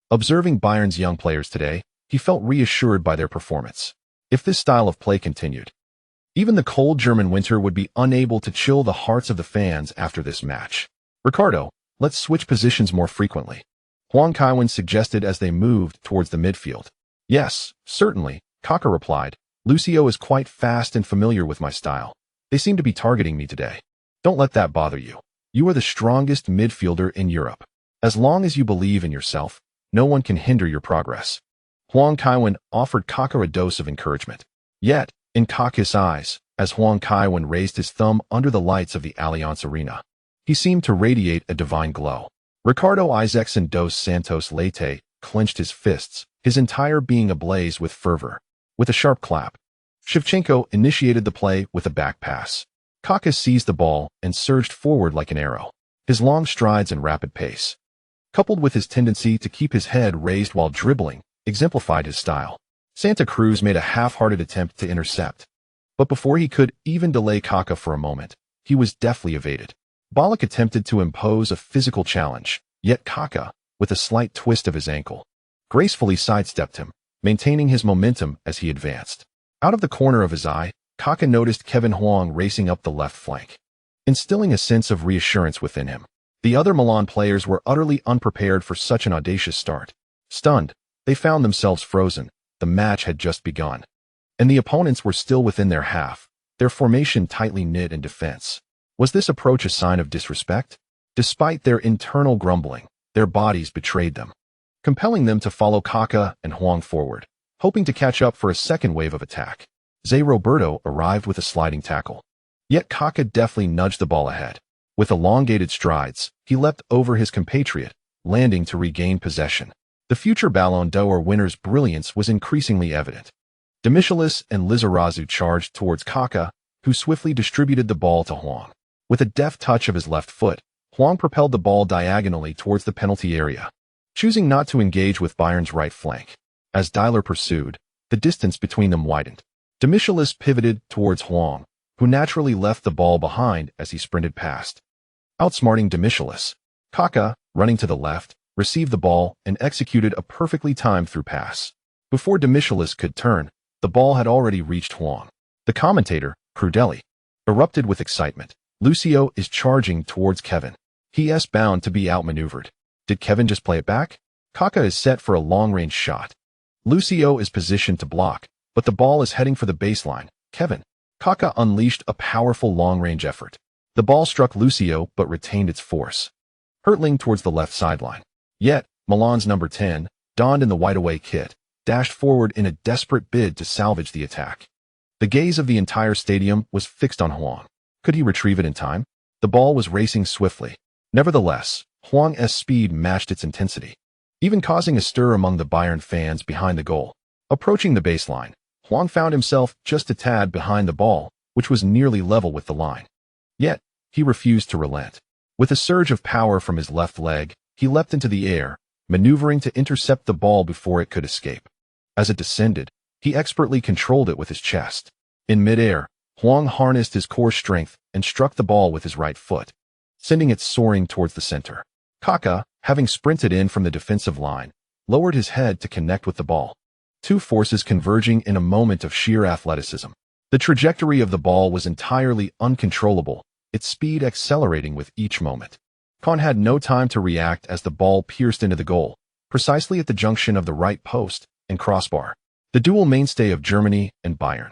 Observing Bayern's young players today, he felt reassured by their performance. If this style of play continued, even the cold German winter would be unable to chill the hearts of the fans after this match. Ricardo, let's switch positions more frequently, Huang Kaiwen suggested as they moved towards the midfield. Yes, certainly, Kaká replied. Lucio is quite fast and familiar with my style. They seem to be targeting me today. Don't let that bother you. You are the strongest midfielder in Europe. As long as you believe in yourself, no one can hinder your progress. Huang Kaiwen offered Kaká a dose of encouragement. Yet, in Kaká's eyes, as Huang Kaiwen raised his thumb under the lights of the Allianz Arena, he seemed to radiate a divine glow. Ricardo Isaacson dos Santos Leite clenched his fists, his entire being ablaze with fervor. With a sharp clap, Shevchenko initiated the play with a back pass. Kaká seized the ball and surged forward like an arrow. His long strides and rapid pace, coupled with his tendency to keep his head raised while dribbling, exemplified his style. Santa Cruz made a half-hearted attempt to intercept, but before he could even delay Kaká for a moment, he was deftly evaded. Ballack attempted to impose a physical challenge, yet Kaká, with a slight twist of his ankle, gracefully sidestepped him, maintaining his momentum as he advanced. Out of the corner of his eye, Kaká noticed Kevin Huang racing up the left flank, instilling a sense of reassurance within him. The other Milan players were utterly unprepared for such an audacious start. Stunned, they found themselves frozen. The match had just begun, and the opponents were still within their half, their formation tightly knit in defense. Was this approach a sign of disrespect? Despite their internal grumbling, their bodies betrayed them, compelling them to follow Kaká and Huang forward, hoping to catch up for a second wave of attack. Zé Roberto arrived with a sliding tackle. Yet Kaká deftly nudged the ball ahead. With elongated strides, he leapt over his compatriot, landing to regain possession. The future Ballon d'Or winner's brilliance was increasingly evident. Demichelis and Lizarazu charged towards Kaká, who swiftly distributed the ball to Huang. With a deft touch of his left foot, Huang propelled the ball diagonally towards the penalty area, choosing not to engage with Bayern's right flank. As Dyler pursued, the distance between them widened. Demichelis pivoted towards Huang, who naturally left the ball behind as he sprinted past. Outsmarting Demichelis, Kaká, running to the left, received the ball and executed a perfectly timed through pass. Before Demichelis could turn, the ball had already reached Huang. The commentator, Crudeli, erupted with excitement. Lucio is charging towards Kevin. He is bound to be outmaneuvered. Did Kevin just play it back? Kaká is set for a long-range shot. Lucio is positioned to block, but the ball is heading for the baseline. Kevin. Kaká unleashed a powerful long-range effort. The ball struck Lucio but retained its force, hurtling towards the left sideline. Yet, Milan's number 10, donned in the white-away kit, dashed forward in a desperate bid to salvage the attack. The gaze of the entire stadium was fixed on Huang. Could he retrieve it in time? The ball was racing swiftly. Nevertheless, Huang's speed matched its intensity, even causing a stir among the Bayern fans behind the goal. Approaching the baseline, Huang found himself just a tad behind the ball, which was nearly level with the line. Yet, he refused to relent. With a surge of power from his left leg, he leapt into the air, maneuvering to intercept the ball before it could escape. As it descended, he expertly controlled it with his chest. In midair, Huang harnessed his core strength and struck the ball with his right foot, sending it soaring towards the center. Kaká, having sprinted in from the defensive line, lowered his head to connect with the ball. Two forces converging in a moment of sheer athleticism. The trajectory of the ball was entirely uncontrollable, its speed accelerating with each moment. Kahn had no time to react as the ball pierced into the goal, precisely at the junction of the right post and crossbar, the dual mainstay of Germany and Bayern.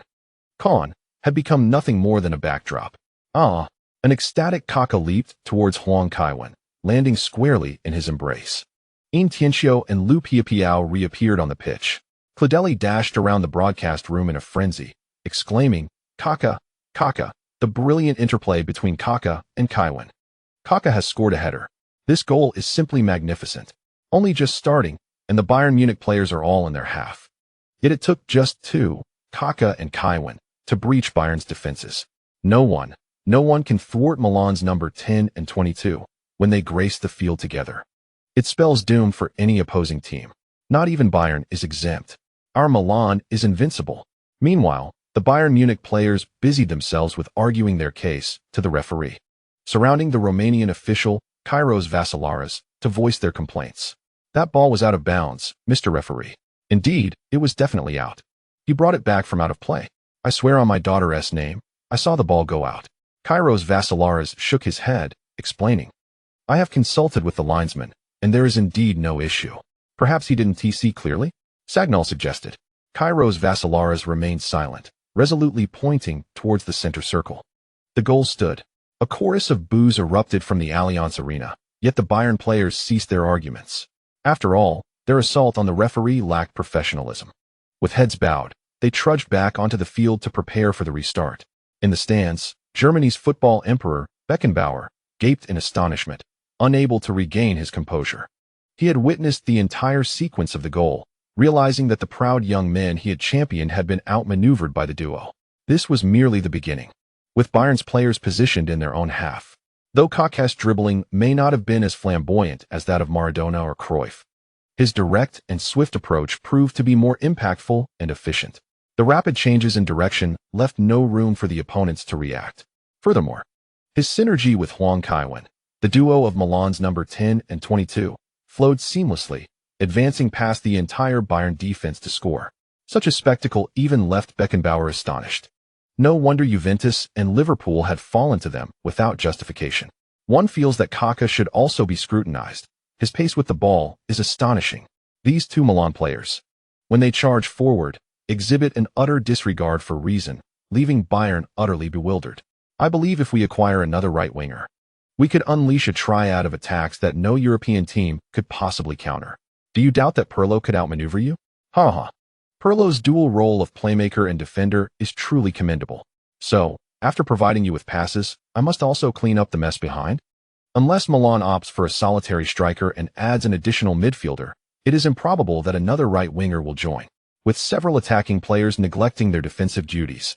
Kahn had become nothing more than a backdrop. An ecstatic Kaká leaped towards Huang Kaiwen, landing squarely in his embrace. Tianxiu and Lu Piapiao reappeared on the pitch. Cladelli dashed around the broadcast room in a frenzy, exclaiming, "Kaká, Kaká," the brilliant interplay between Kaká and Kaiwen. Kaká has scored a header. This goal is simply magnificent. Only just starting, and the Bayern Munich players are all in their half. Yet it took just two, Kaká and Kaiwen, to breach Bayern's defenses. No one can thwart Milan's number 10 and 22 when they grace the field together. It spells doom for any opposing team. Not even Bayern is exempt. Our Milan is invincible. Meanwhile, the Bayern Munich players busied themselves with arguing their case to the referee, surrounding the Romanian official, Kairos Vassilaras, to voice their complaints. "That ball was out of bounds, Mr. Referee." Indeed, it was definitely out. "You brought it back from out of play." "I swear on my daughter's name, I saw the ball go out." Kairos Vassilaras shook his head, explaining, "I have consulted with the linesman, and there is indeed no issue." "Perhaps he didn't see clearly?" Sagnol suggested. Kairos Vassilaras remained silent, resolutely pointing towards the center circle. The goal stood. A chorus of boos erupted from the Allianz Arena, yet the Bayern players ceased their arguments. After all, their assault on the referee lacked professionalism. With heads bowed, they trudged back onto the field to prepare for the restart. In the stands, Germany's football emperor, Beckenbauer, gaped in astonishment, unable to regain his composure. He had witnessed the entire sequence of the goal, realizing that the proud young men he had championed had been outmaneuvered by the duo. This was merely the beginning, with Bayern's players positioned in their own half. Though Kaká's dribbling may not have been as flamboyant as that of Maradona or Cruyff, his direct and swift approach proved to be more impactful and efficient. The rapid changes in direction left no room for the opponents to react. Furthermore, his synergy with Huang Kaiwen, the duo of Milan's number 10 and 22, flowed seamlessly, advancing past the entire Bayern defense to score. Such a spectacle even left Beckenbauer astonished. No wonder Juventus and Liverpool had fallen to them without justification. One feels that Kaká should also be scrutinized. His pace with the ball is astonishing. These two Milan players, when they charge forward, exhibit an utter disregard for reason, leaving Bayern utterly bewildered. I believe if we acquire another right winger, we could unleash a triad of attacks that no European team could possibly counter. Do you doubt that Pirlo could outmaneuver you? Pirlo's dual role of playmaker and defender is truly commendable. So, after providing you with passes, I must also clean up the mess behind? Unless Milan opts for a solitary striker and adds an additional midfielder, it is improbable that another right winger will join, with several attacking players neglecting their defensive duties.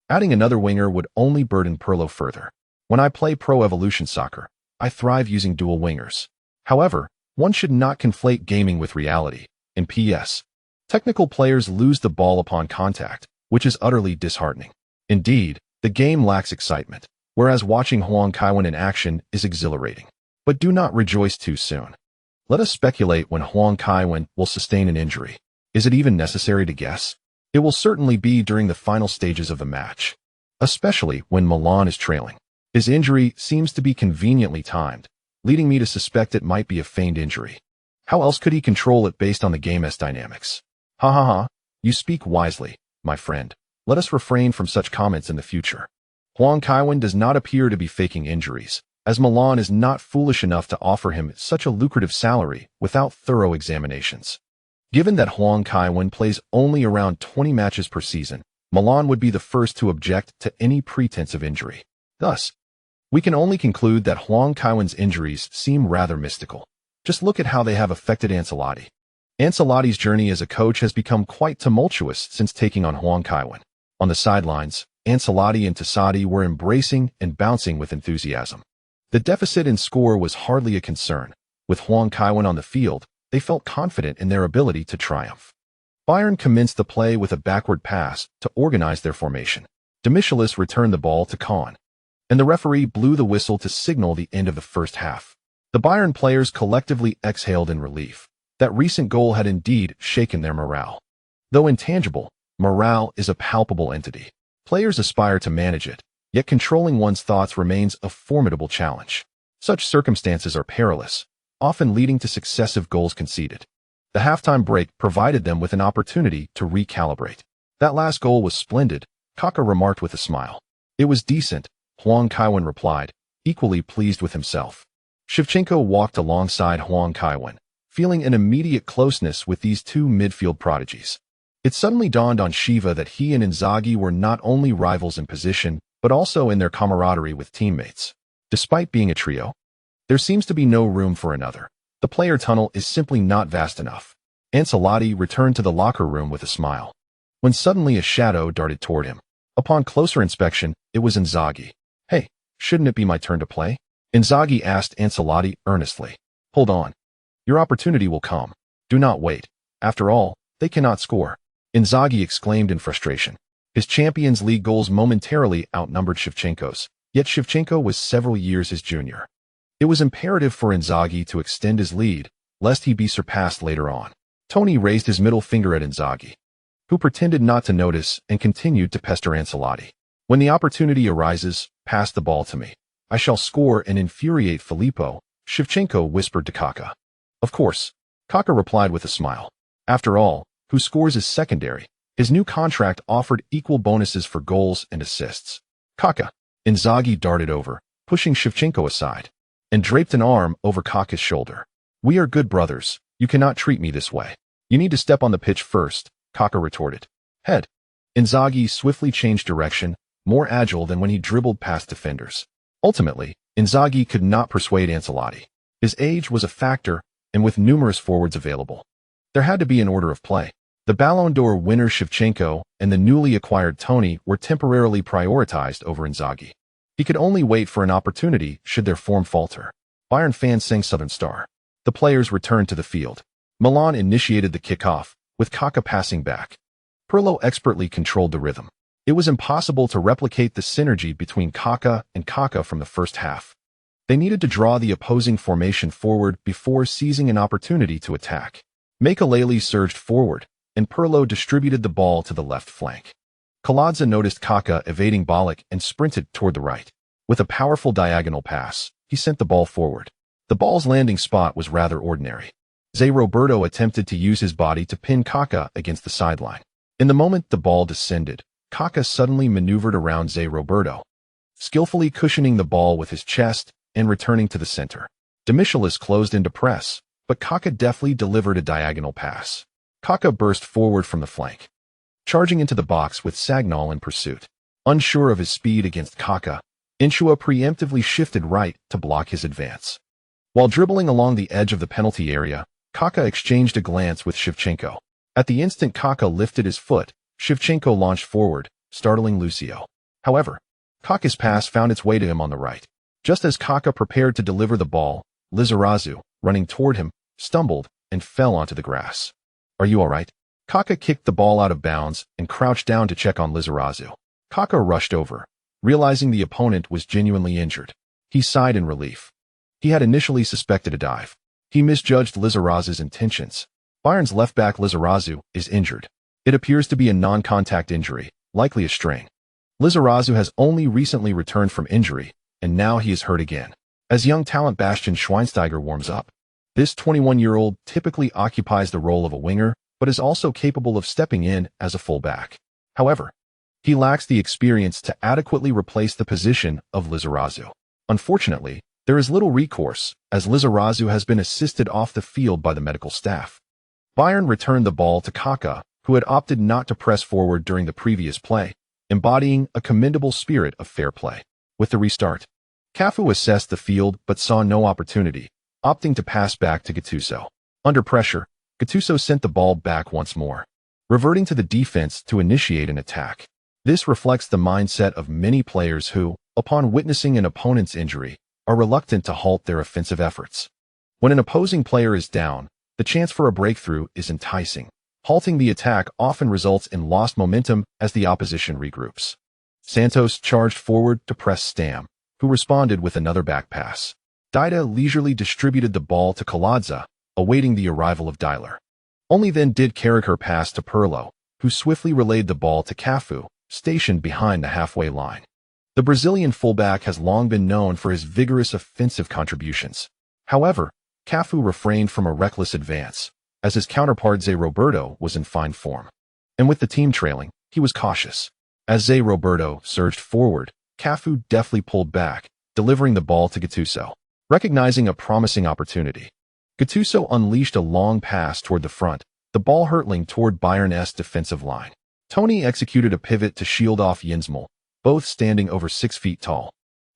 Adding another winger would only burden Pirlo further. When I play Pro Evolution Soccer, I thrive using dual wingers. However, one should not conflate gaming with reality. In PS, technical players lose the ball upon contact, which is utterly disheartening. Indeed, the game lacks excitement, whereas watching Huang Kaiwen in action is exhilarating. But do not rejoice too soon. Let us speculate when Huang Kaiwen will sustain an injury. Is it even necessary to guess? It will certainly be during the final stages of the match, especially when Milan is trailing. His injury seems to be conveniently timed, leading me to suspect it might be a feigned injury. How else could he control it based on the game's dynamics? You speak wisely, my friend. Let us refrain from such comments in the future. Huang Kaiwen does not appear to be faking injuries, as Milan is not foolish enough to offer him such a lucrative salary without thorough examinations. Given that Huang Kaiwen plays only around 20 matches per season, Milan would be the first to object to any pretense of injury. Thus, we can only conclude that Huang Kaiwen's injuries seem rather mystical. Just look at how they have affected Ancelotti. Ancelotti's journey as a coach has become quite tumultuous since taking on Huang Kaiwen. On the sidelines, Ancelotti and Tassadi were embracing and bouncing with enthusiasm. The deficit in score was hardly a concern. With Huang Kaiwen on the field, they felt confident in their ability to triumph. Bayern commenced the play with a backward pass to organize their formation. Demichelis returned the ball to Kahn, and the referee blew the whistle to signal the end of the first half. The Bayern players collectively exhaled in relief. That recent goal had indeed shaken their morale. Though intangible, morale is a palpable entity. Players aspire to manage it, yet controlling one's thoughts remains a formidable challenge. Such circumstances are perilous, often leading to successive goals conceded. The halftime break provided them with an opportunity to recalibrate. That last goal was splendid, Kaká remarked with a smile. It was decent, Huang Kaiwen replied, equally pleased with himself. Shevchenko walked alongside Huang Kaiwen, feeling an immediate closeness with these two midfield prodigies. It suddenly dawned on Shiva that he and Inzaghi were not only rivals in position, but also in their camaraderie with teammates. Despite being a trio, there seems to be no room for another. The player tunnel is simply not vast enough. Ancelotti returned to the locker room with a smile, when suddenly a shadow darted toward him. Upon closer inspection, it was Inzaghi. Hey, shouldn't it be my turn to play? Inzaghi asked Ancelotti earnestly. Hold on. Your opportunity will come. Do not wait. After all, they cannot score. Inzaghi exclaimed in frustration. His Champions League goals momentarily outnumbered Shevchenko's, yet Shevchenko was several years his junior. It was imperative for Inzaghi to extend his lead, lest he be surpassed later on. Tony raised his middle finger at Inzaghi, who pretended not to notice and continued to pester Ancelotti. When the opportunity arises, pass the ball to me. I shall score and infuriate Filippo, Shevchenko whispered to Kaká. Of course, Kaká replied with a smile. After all, who scores is secondary. His new contract offered equal bonuses for goals and assists. Kaká. Inzaghi darted over, pushing Shevchenko aside, and draped an arm over Kaká's shoulder. We are good brothers. You cannot treat me this way. You need to step on the pitch first, Kaká retorted. Head. Inzaghi swiftly changed direction, more agile than when he dribbled past defenders. Ultimately, Inzaghi could not persuade Ancelotti. His age was a factor, and with numerous forwards available, there had to be an order of play. The Ballon d'Or winner Shevchenko and the newly acquired Tony were temporarily prioritized over Inzaghi. He could only wait for an opportunity should their form falter. Bayern fans sang Southern Star. The players returned to the field. Milan initiated the kickoff, with Kaká passing back. Pirlo expertly controlled the rhythm. It was impossible to replicate the synergy between Kaká and Kaká from the first half. They needed to draw the opposing formation forward before seizing an opportunity to attack. Makelele surged forward, and Pirlo distributed the ball to the left flank. Kaladze noticed Kaká evading Ballack and sprinted toward the right. With a powerful diagonal pass, he sent the ball forward. The ball's landing spot was rather ordinary. Zé Roberto attempted to use his body to pin Kaká against the sideline. In the moment the ball descended, Kaká suddenly maneuvered around Zé Roberto, skillfully cushioning the ball with his chest and returning to the center. De Michelis closed into press, but Kaká deftly delivered a diagonal pass. Kaká burst forward from the flank, charging into the box with Sagnol in pursuit. Unsure of his speed against Kaká, Insua preemptively shifted right to block his advance. While dribbling along the edge of the penalty area, Kaká exchanged a glance with Shevchenko. At the instant Kaká lifted his foot, Shevchenko launched forward, startling Lucio. However, Kaká's pass found its way to him on the right. Just as Kaká prepared to deliver the ball, Lizarazu, running toward him, stumbled and fell onto the grass. Are you all right? Kaká kicked the ball out of bounds and crouched down to check on Lizarazu. Kaká rushed over, realizing the opponent was genuinely injured. He sighed in relief. He had initially suspected a dive. He misjudged Lizarazu's intentions. Bayern's left-back Lizarazu is injured. It appears to be a non-contact injury, likely a strain. Lizarazu has only recently returned from injury, and now he is hurt again. As young talent Bastian Schweinsteiger warms up, this 21-year-old typically occupies the role of a winger, but is also capable of stepping in as a fullback. However, he lacks the experience to adequately replace the position of Lizarazu. Unfortunately, there is little recourse, as Lizarazu has been assisted off the field by the medical staff. Bayern returned the ball to Kaká, who had opted not to press forward during the previous play, embodying a commendable spirit of fair play. With the restart, Cafu assessed the field but saw no opportunity, opting to pass back to Gattuso. Under pressure, Gattuso sent the ball back once more, reverting to the defense to initiate an attack. This reflects the mindset of many players who, upon witnessing an opponent's injury, are reluctant to halt their offensive efforts. When an opposing player is down, the chance for a breakthrough is enticing. Halting the attack often results in lost momentum as the opposition regroups. Santos charged forward to press Stam, who responded with another back pass. Dida leisurely distributed the ball to Kaladze, awaiting the arrival of Dyler. Only then did Kaká pass to Pirlo, who swiftly relayed the ball to Cafu, stationed behind the halfway line. The Brazilian fullback has long been known for his vigorous offensive contributions. However, Cafu refrained from a reckless advance, as his counterpart Zé Roberto was in fine form. And with the team trailing, he was cautious. As Zé Roberto surged forward, Cafu deftly pulled back, delivering the ball to Gattuso. Recognizing a promising opportunity, Gattuso unleashed a long pass toward the front, the ball hurtling toward Bayern's defensive line. Tony executed a pivot to shield off Yinsmal, both standing over 6 feet tall.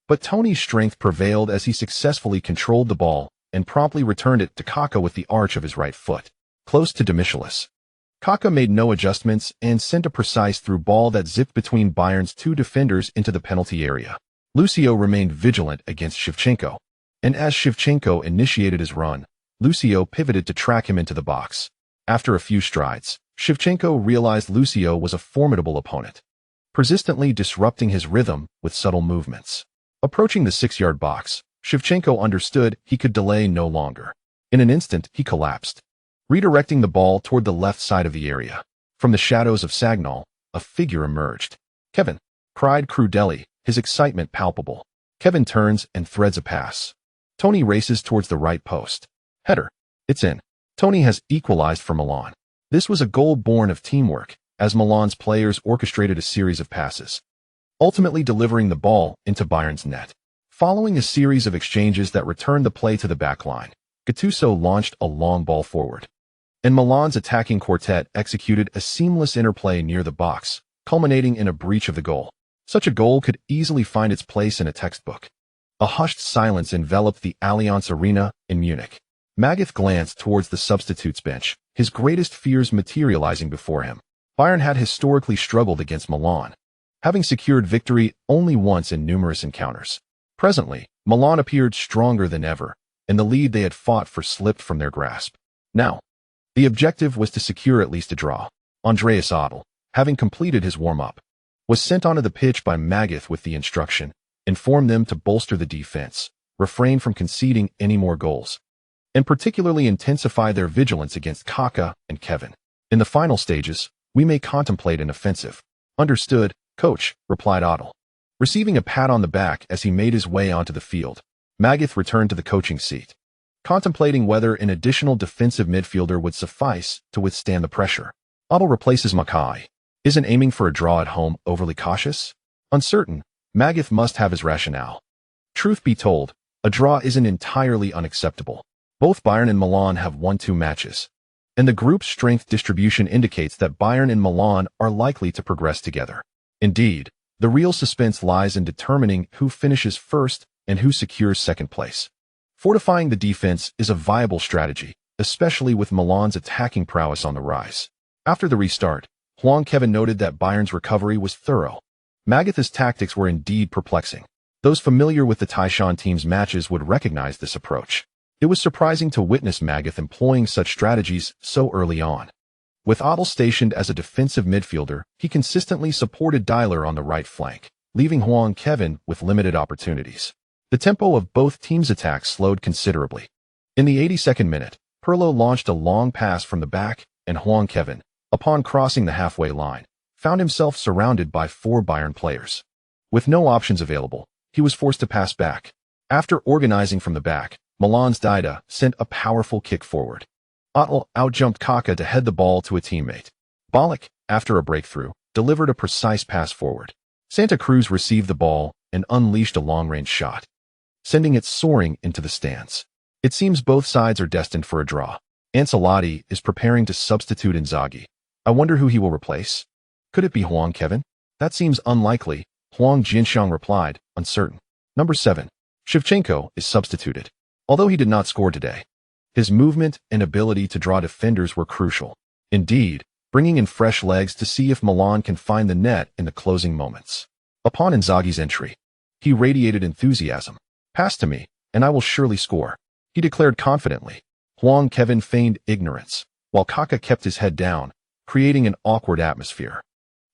But Tony's strength prevailed as he successfully controlled the ball and promptly returned it to Kaká with the arch of his right foot, close to Demichelis. Kaká made no adjustments and sent a precise through ball that zipped between Bayern's 2 defenders into the penalty area. Lucio remained vigilant against Shevchenko, and as Shevchenko initiated his run, Lucio pivoted to track him into the box. After a few strides, Shevchenko realized Lucio was a formidable opponent, persistently disrupting his rhythm with subtle movements. Approaching the 6-yard box, Shevchenko understood he could delay no longer. In an instant, he collapsed, redirecting the ball toward the left side of the area. From the shadows of Sagnol, a figure emerged. "Kevin!" cried Crudeli, his excitement palpable. Kevin turns and threads a pass. Tony races towards the right post. Header. It's in. Tony has equalized for Milan. This was a goal born of teamwork, as Milan's players orchestrated a series of passes, ultimately delivering the ball into Bayern's net. Following a series of exchanges that returned the play to the back line, Gattuso launched a long ball forward, and Milan's attacking quartet executed a seamless interplay near the box, culminating in a breach of the goal. Such a goal could easily find its place in a textbook. A hushed silence enveloped the Allianz Arena in Munich. Magath glanced towards the substitutes bench, his greatest fears materializing before him. Bayern had historically struggled against Milan, having secured victory only once in numerous encounters. Presently, Milan appeared stronger than ever, and the lead they had fought for slipped from their grasp. Now, the objective was to secure at least a draw. Andreas Ottel, having completed his warm-up, was sent onto the pitch by Magath with the instruction, inform them to bolster the defense, refrain from conceding any more goals, and particularly intensify their vigilance against Kaká and Kevin. In the final stages, we may contemplate an offensive. Understood, coach, replied Ottel, receiving a pat on the back as he made his way onto the field. Magath returned to the coaching seat, contemplating whether an additional defensive midfielder would suffice to withstand the pressure. Ottel replaces Mackay. Isn't aiming for a draw at home overly cautious? Uncertain, Magath must have his rationale. Truth be told, a draw isn't entirely unacceptable. Both Bayern and Milan have won 2 matches, and the group's strength distribution indicates that Bayern and Milan are likely to progress together. Indeed, the real suspense lies in determining who finishes first and who secures second place. Fortifying the defense is a viable strategy, especially with Milan's attacking prowess on the rise. After the restart, Huang Kaiwen noted that Bayern's recovery was thorough. Magath's tactics were indeed perplexing. Those familiar with the Taishan team's matches would recognize this approach. It was surprising to witness Magath employing such strategies so early on. With Ottel stationed as a defensive midfielder, he consistently supported Deiler on the right flank, leaving Huang Kaiwen with limited opportunities. The tempo of both teams' attacks slowed considerably. In the 82nd minute, Pirlo launched a long pass from the back, and Huang Kaiwen, upon crossing the halfway line, found himself surrounded by 4 Bayern players. With no options available, he was forced to pass back. After organizing from the back, Milan's Dida sent a powerful kick forward. Ottel outjumped Kaká to head the ball to a teammate. Ballack, after a breakthrough, delivered a precise pass forward. Santa Cruz received the ball and unleashed a long-range shot, sending it soaring into the stands. It seems both sides are destined for a draw. Ancelotti is preparing to substitute Inzaghi. I wonder who he will replace. Could it be Huang Kaiwen? That seems unlikely, Huang Jinxiang replied, uncertain. Number 7. Shevchenko is substituted. Although he did not score today, his movement and ability to draw defenders were crucial. Indeed, bringing in fresh legs to see if Milan can find the net in the closing moments. Upon Inzaghi's entry, he radiated enthusiasm. Pass to me, and I will surely score, he declared confidently. Huang Kaiwen feigned ignorance, while Kaká kept his head down, creating an awkward atmosphere.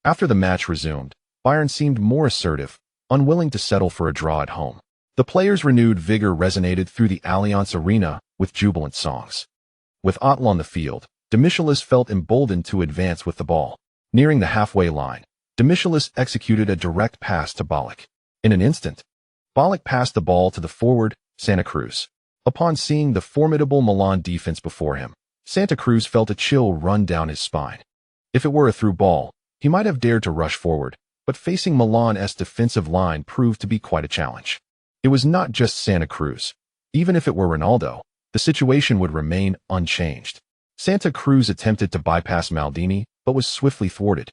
After the match resumed, Bayern seemed more assertive, unwilling to settle for a draw at home. The players' renewed vigor resonated through the Allianz Arena with jubilant songs. With Ottel on the field, Demichelis felt emboldened to advance with the ball. Nearing the halfway line, Demichelis executed a direct pass to Ballack. In an instant, Ballack passed the ball to the forward, Santa Cruz. Upon seeing the formidable Milan defense before him, Santa Cruz felt a chill run down his spine. If it were a through ball, he might have dared to rush forward, but facing Milan's defensive line proved to be quite a challenge. It was not just Santa Cruz. Even if it were Ronaldo, the situation would remain unchanged. Santa Cruz attempted to bypass Maldini, but was swiftly thwarted,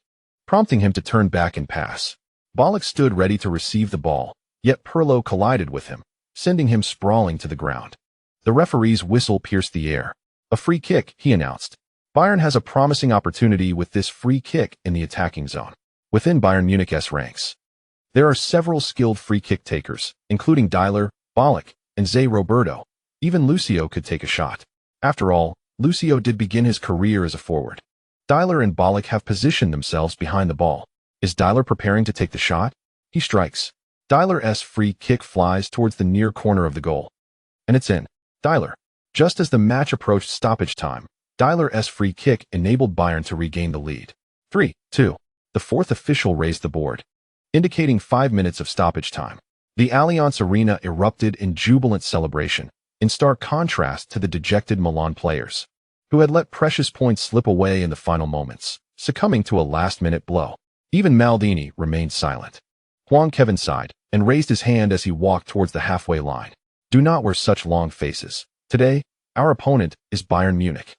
prompting him to turn back and pass. Ballack stood ready to receive the ball, yet Pirlo collided with him, sending him sprawling to the ground. The referee's whistle pierced the air. A free kick, he announced. Bayern has a promising opportunity with this free kick in the attacking zone. Within Bayern Munich's ranks, there are several skilled free kick takers, including Dida, Ballack, and Zé Roberto. Even Lucio could take a shot. After all, Lucio did begin his career as a forward. Dida and Ballack have positioned themselves behind the ball. Is Dida preparing to take the shot? He strikes. Dida's free kick flies towards the near corner of the goal. And it's in. Dida. Just as the match approached stoppage time, Dida's free kick enabled Bayern to regain the lead. 3-2. The fourth official raised the board, indicating 5 minutes of stoppage time. The Allianz Arena erupted in jubilant celebration, in stark contrast to the dejected Milan players, who had let precious points slip away in the final moments, succumbing to a last-minute blow. Even Maldini remained silent. Huang Kaiwen sighed and raised his hand as he walked towards the halfway line. Do not wear such long faces. Today, our opponent is Bayern Munich.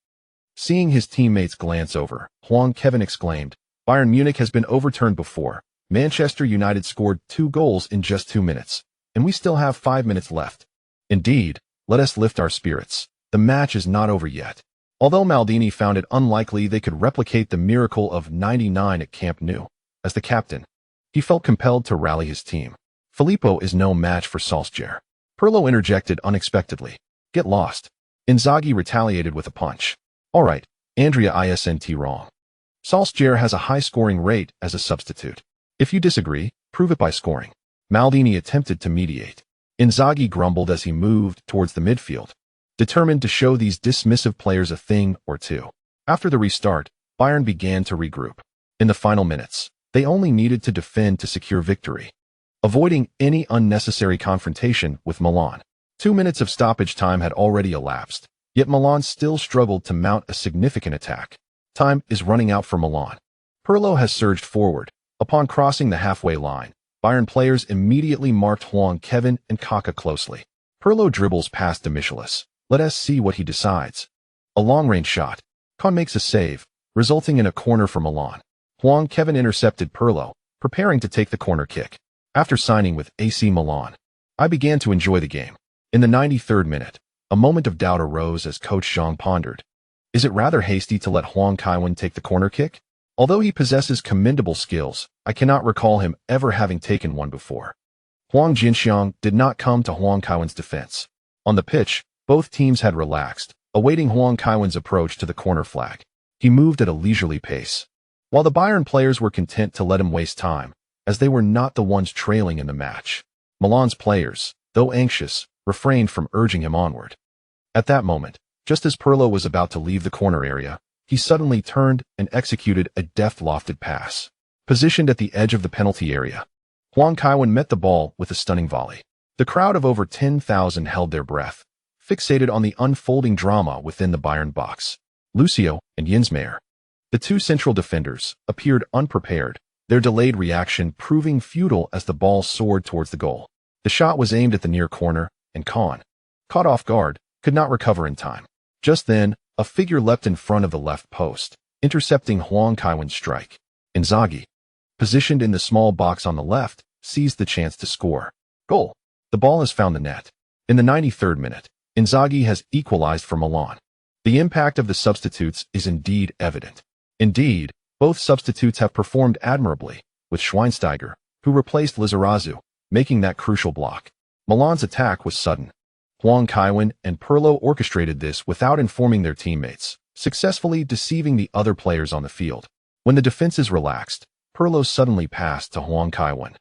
Seeing his teammates glance over, Huang Kaiwen exclaimed, Bayern Munich has been overturned before. Manchester United scored 2 goals in just 2 minutes, and we still have 5 minutes left. Indeed, let us lift our spirits. The match is not over yet. Although Maldini found it unlikely they could replicate the miracle of '99 at Camp Nou, as the captain, he felt compelled to rally his team. Filippo is no match for Solskjaer. Pirlo interjected unexpectedly. Get lost. Inzaghi retaliated with a punch. All right, Andrea isn't wrong. Solskjaer has a high-scoring rate as a substitute. If you disagree, prove it by scoring. Maldini attempted to mediate. Inzaghi grumbled as he moved towards the midfield, determined to show these dismissive players a thing or two. After the restart, Bayern began to regroup. In the final minutes, they only needed to defend to secure victory, avoiding any unnecessary confrontation with Milan. 2 minutes of stoppage time had already elapsed, yet Milan still struggled to mount a significant attack. Time is running out for Milan. Pirlo has surged forward. Upon crossing the halfway line, Bayern players immediately marked Huang Kaiwen and Kaká closely. Pirlo dribbles past Demichelis. Let us see what he decides. A long-range shot. Kahn makes a save, resulting in a corner for Milan. Huang Kaiwen intercepted Pirlo, preparing to take the corner kick. After signing with AC Milan, I began to enjoy the game. In the 93rd minute, a moment of doubt arose as Coach Zhang pondered. Is it rather hasty to let Huang Kaiwen take the corner kick? Although he possesses commendable skills, I cannot recall him ever having taken one before. Huang Jinxiang did not come to Huang Kaiwen's defense. On the pitch, both teams had relaxed, awaiting Huang Kaiwen's approach to the corner flag. He moved at a leisurely pace, while the Bayern players were content to let him waste time, as they were not the ones trailing in the match. Milan's players, though anxious, refrained from urging him onward. At that moment, just as Pirlo was about to leave the corner area, he suddenly turned and executed a deft-lofted pass. Positioned at the edge of the penalty area, Huang Kaiwen met the ball with a stunning volley. The crowd of over 10,000 held their breath, fixated on the unfolding drama within the Bayern box. Lucio and Jens Meyer, the two central defenders, appeared unprepared, their delayed reaction proving futile as the ball soared towards the goal. The shot was aimed at the near corner, and Kahn, caught off guard, could not recover in time. Just then, a figure leapt in front of the left post, intercepting Huang Kaiwen's strike. Inzaghi, positioned in the small box on the left, seized the chance to score. Goal. The ball has found the net. In the 93rd minute, Inzaghi has equalized for Milan. The impact of the substitutes is indeed evident. Indeed, both substitutes have performed admirably, with Schweinsteiger, who replaced Lizarazu, making that crucial block. Milan's attack was sudden. Huang Kaiwen and Pirlo orchestrated this without informing their teammates, successfully deceiving the other players on the field. When the defenses relaxed, Pirlo suddenly passed to Huang Kaiwen,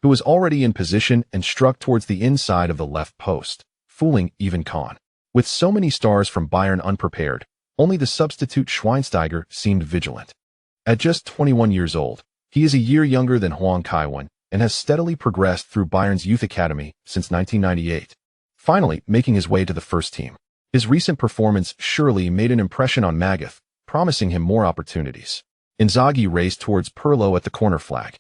who was already in position and struck towards the inside of the left post, fooling even Kahn. With so many stars from Bayern unprepared, only the substitute Schweinsteiger seemed vigilant. At just 21 years old, he is a year younger than Huang Kaiwen and has steadily progressed through Bayern's youth academy since 1998, finally making his way to the first team. His recent performance surely made an impression on Magath, promising him more opportunities. Inzaghi raced towards Pirlo at the corner flag,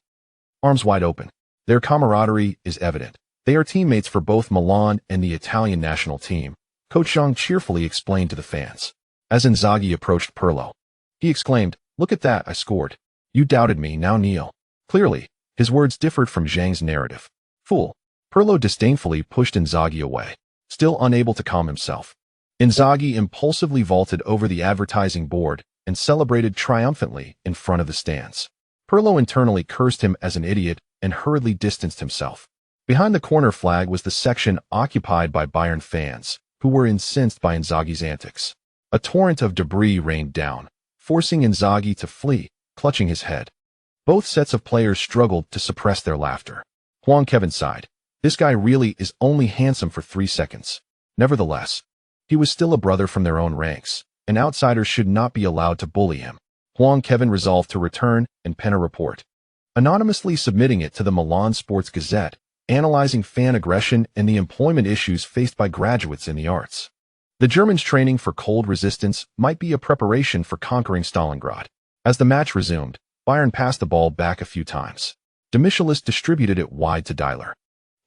arms wide open. Their camaraderie is evident. They are teammates for both Milan and the Italian national team, Coach Zhang cheerfully explained to the fans. As Inzaghi approached Pirlo, he exclaimed, "Look at that, I scored. You doubted me, now kneel." Clearly, his words differed from Zhang's narrative. Fool. Pirlo disdainfully pushed Inzaghi away, still unable to calm himself. Inzaghi impulsively vaulted over the advertising board and celebrated triumphantly in front of the stands. Pirlo internally cursed him as an idiot and hurriedly distanced himself. Behind the corner flag was the section occupied by Bayern fans, who were incensed by Inzaghi's antics. A torrent of debris rained down, forcing Inzaghi to flee, clutching his head. Both sets of players struggled to suppress their laughter. Huang Kaiwen sighed. This guy really is only handsome for 3 seconds. Nevertheless, he was still a brother from their own ranks, and outsiders should not be allowed to bully him. Huang Kaiwen resolved to return and pen a report, anonymously submitting it to the Milan Sports Gazette, analyzing fan aggression and the employment issues faced by graduates in the arts. The Germans' training for cold resistance might be a preparation for conquering Stalingrad. As the match resumed, Bayern passed the ball back a few times. De Michelis distributed it wide to Dida.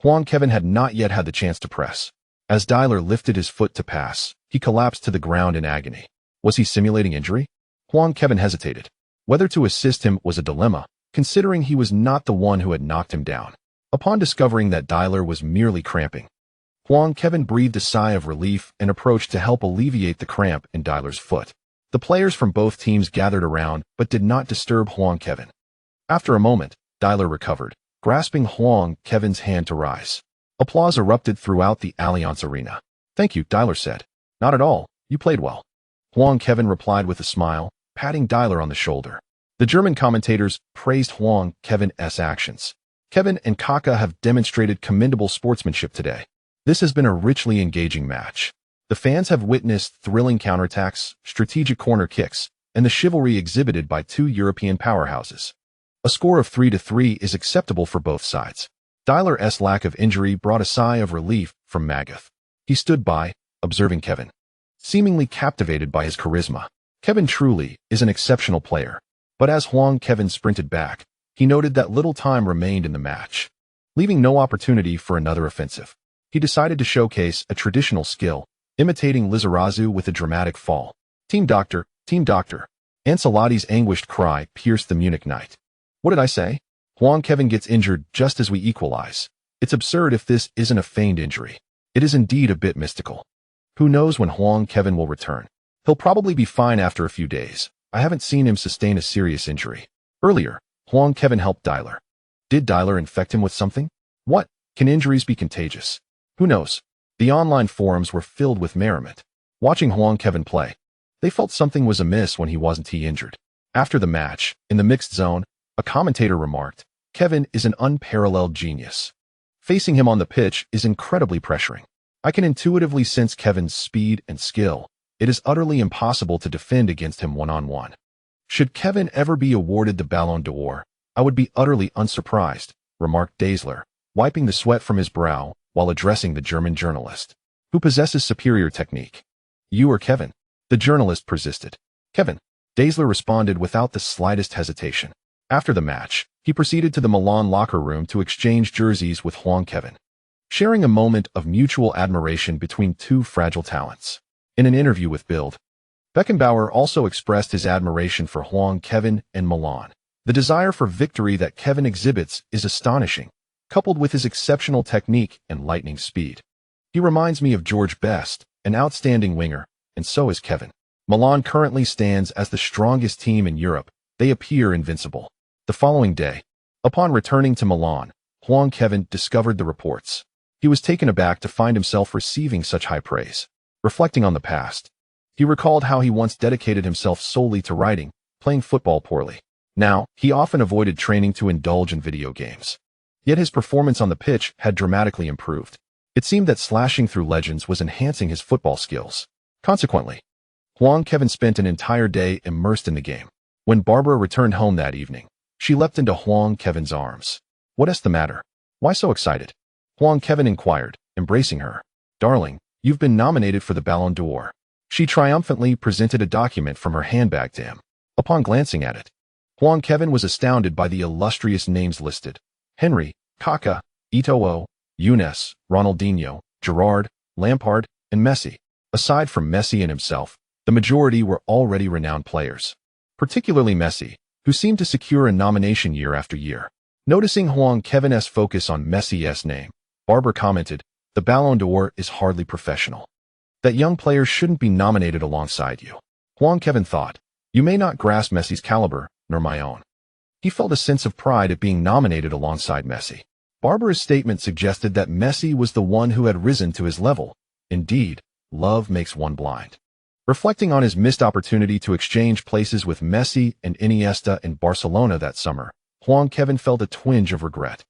Huang Kaiwen had not yet had the chance to press. As Dida lifted his foot to pass, he collapsed to the ground in agony. Was he simulating injury? Huang Kaiwen hesitated. Whether to assist him was a dilemma, considering he was not the one who had knocked him down. Upon discovering that Dida was merely cramping, Huang Kaiwen breathed a sigh of relief and approached to help alleviate the cramp in Dida's foot. The players from both teams gathered around but did not disturb Huang Kaiwen. After a moment, Dida recovered, grasping Huang Kaiwen's hand to rise. Applause erupted throughout the Allianz Arena. "Thank you," Dida said. "Not at all, you played well." Huang Kaiwen replied with a smile, patting Dida on the shoulder. The German commentators praised Huang Kaiwen's actions. Kaiwen and Kaká have demonstrated commendable sportsmanship today. This has been a richly engaging match. The fans have witnessed thrilling counterattacks, strategic corner kicks, and the chivalry exhibited by two European powerhouses. A score of 3-3 is acceptable for both sides. Dida's lack of injury brought a sigh of relief from Magath. He stood by, observing Kaiwen, seemingly captivated by his charisma. Kaiwen truly is an exceptional player, but as Huang Kaiwen sprinted back, he noted that little time remained in the match, leaving no opportunity for another offensive. He decided to showcase a traditional skill, imitating Lizarazu with a dramatic fall. Team doctor, team doctor." Ancelotti's anguished cry pierced the Munich night. "What did I say? Huang Kaiwen gets injured just as we equalize. It's absurd if this isn't a feigned injury. It is indeed a bit mystical. Who knows when Huang Kaiwen will return? He'll probably be fine after a few days. I haven't seen him sustain a serious injury." Earlier, Huang Kaiwen helped Dida. Did Dida infect him with something? What? Can injuries be contagious? Who knows? The online forums were filled with merriment. Watching Huang Kaiwen play, they felt something was amiss when he wasn't injured. After the match, in the mixed zone, a commentator remarked, "Kaiwen is an unparalleled genius. Facing him on the pitch is incredibly pressuring. I can intuitively sense Kaiwen's speed and skill. It is utterly impossible to defend against him one-on-one. Should Kaiwen ever be awarded the Ballon d'Or, I would be utterly unsurprised," remarked Dida, wiping the sweat from his brow while addressing the German journalist. "Who possesses superior technique? You or Kaiwen?" The journalist persisted. "Kaiwen," Dida responded without the slightest hesitation. After the match, he proceeded to the Milan locker room to exchange jerseys with Huang Kaiwen, sharing a moment of mutual admiration between two fragile talents. In an interview with Bild, Beckenbauer also expressed his admiration for Huang Kaiwen and Milan. The desire for victory that Kaiwen exhibits is astonishing, coupled with his exceptional technique and lightning speed. He reminds me of George Best, an outstanding winger, and so is Kaiwen. Milan currently stands as the strongest team in Europe. They appear invincible. The following day, upon returning to Milan, Huang Kaiwen discovered the reports. He was taken aback to find himself receiving such high praise. Reflecting on the past, he recalled how he once dedicated himself solely to writing, playing football poorly. Now, he often avoided training to indulge in video games. Yet his performance on the pitch had dramatically improved. It seemed that slashing through legends was enhancing his football skills. Consequently, Huang Kaiwen spent an entire day immersed in the game. When Barbara returned home that evening, she leapt into Huang Kaiwen's arms. "What's the matter? Why so excited?" Huang Kaiwen inquired, embracing her. "Darling, you've been nominated for the Ballon d'Or." She triumphantly presented a document from her handbag to him. Upon glancing at it, Huang Kaiwen was astounded by the illustrious names listed: Henry, Kaká, Eto'o, Younes, Ronaldinho, Gerrard, Lampard, and Messi. Aside from Messi and himself, the majority were already renowned players. Particularly Messi, who seemed to secure a nomination year after year. Noticing Huang Kaiwen's focus on Messi's name, Barbara commented, "The Ballon d'Or is hardly professional. That young players shouldn't be nominated alongside you." Huang Kaiwen thought, "You may not grasp Messi's caliber, nor my own." He felt a sense of pride at being nominated alongside Messi. Barbara's statement suggested that Messi was the one who had risen to his level. Indeed, love makes one blind. Reflecting on his missed opportunity to exchange places with Messi and Iniesta in Barcelona that summer, Huang Kaiwen felt a twinge of regret.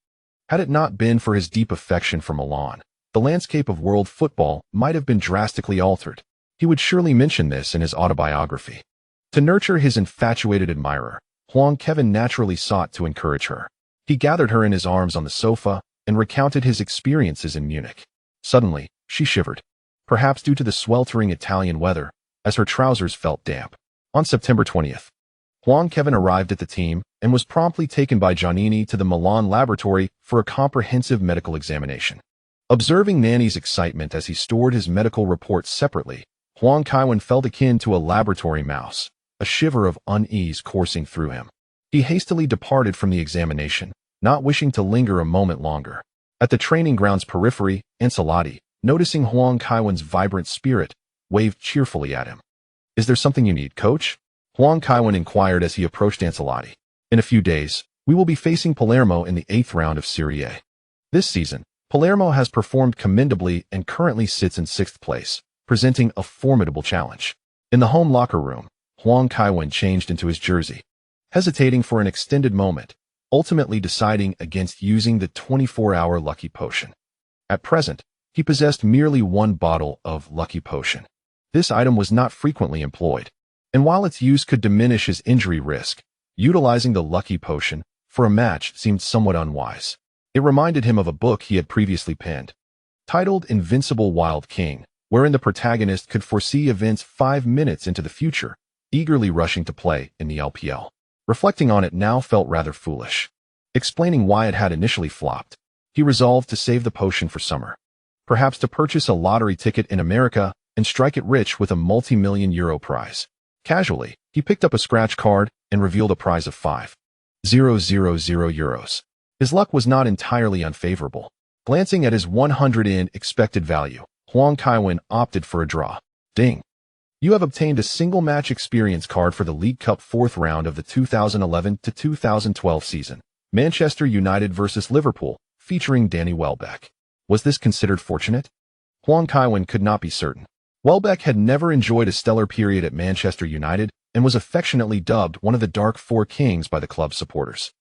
Had it not been for his deep affection for Milan, the landscape of world football might have been drastically altered. He would surely mention this in his autobiography. To nurture his infatuated admirer, Huang Kaiwen naturally sought to encourage her. He gathered her in his arms on the sofa and recounted his experiences in Munich. Suddenly, she shivered, perhaps due to the sweltering Italian weather, as her trousers felt damp. On September 20th, Huang Kaiwen arrived at the team and was promptly taken by Giannini to the Milan laboratory for a comprehensive medical examination. Observing Nani's excitement as he stored his medical reports separately, Huang Kaiwen felt akin to a laboratory mouse, a shiver of unease coursing through him. He hastily departed from the examination, not wishing to linger a moment longer. At the training ground's periphery, Ancelotti, noticing Huang Kaiwen's vibrant spirit, waved cheerfully at him. "Is there something you need, coach?" Huang Kaiwen inquired as he approached Ancelotti. "In a few days, we will be facing Palermo in the 8th round of Serie A. This season, Palermo has performed commendably and currently sits in 6th place, presenting a formidable challenge." In the home locker room, Huang Kaiwen changed into his jersey, hesitating for an extended moment, ultimately deciding against using the 24-hour Lucky Potion. At present, he possessed merely one bottle of Lucky Potion. This item was not frequently employed, and while its use could diminish his injury risk, utilizing the Lucky Potion for a match seemed somewhat unwise. It reminded him of a book he had previously penned, titled Invincible Wild King, wherein the protagonist could foresee events 5 minutes into the future, eagerly rushing to play in the LPL. Reflecting on it now felt rather foolish. Explaining why it had initially flopped, he resolved to save the potion for summer. Perhaps to purchase a lottery ticket in America and strike it rich with a multi-million euro prize. Casually, he picked up a scratch card and revealed a prize of 5,000 euros. His luck was not entirely unfavorable. Glancing at his 100 in expected value, Huang Kaiwen opted for a draw. Ding! You have obtained a single match experience card for the League Cup 4th round of the 2011 to 2012 season. Manchester United vs Liverpool, featuring Danny Welbeck. Was this considered fortunate? Huang Kaiwen could not be certain. Welbeck had never enjoyed a stellar period at Manchester United and was affectionately dubbed one of the Dark Four Kings by the club's supporters.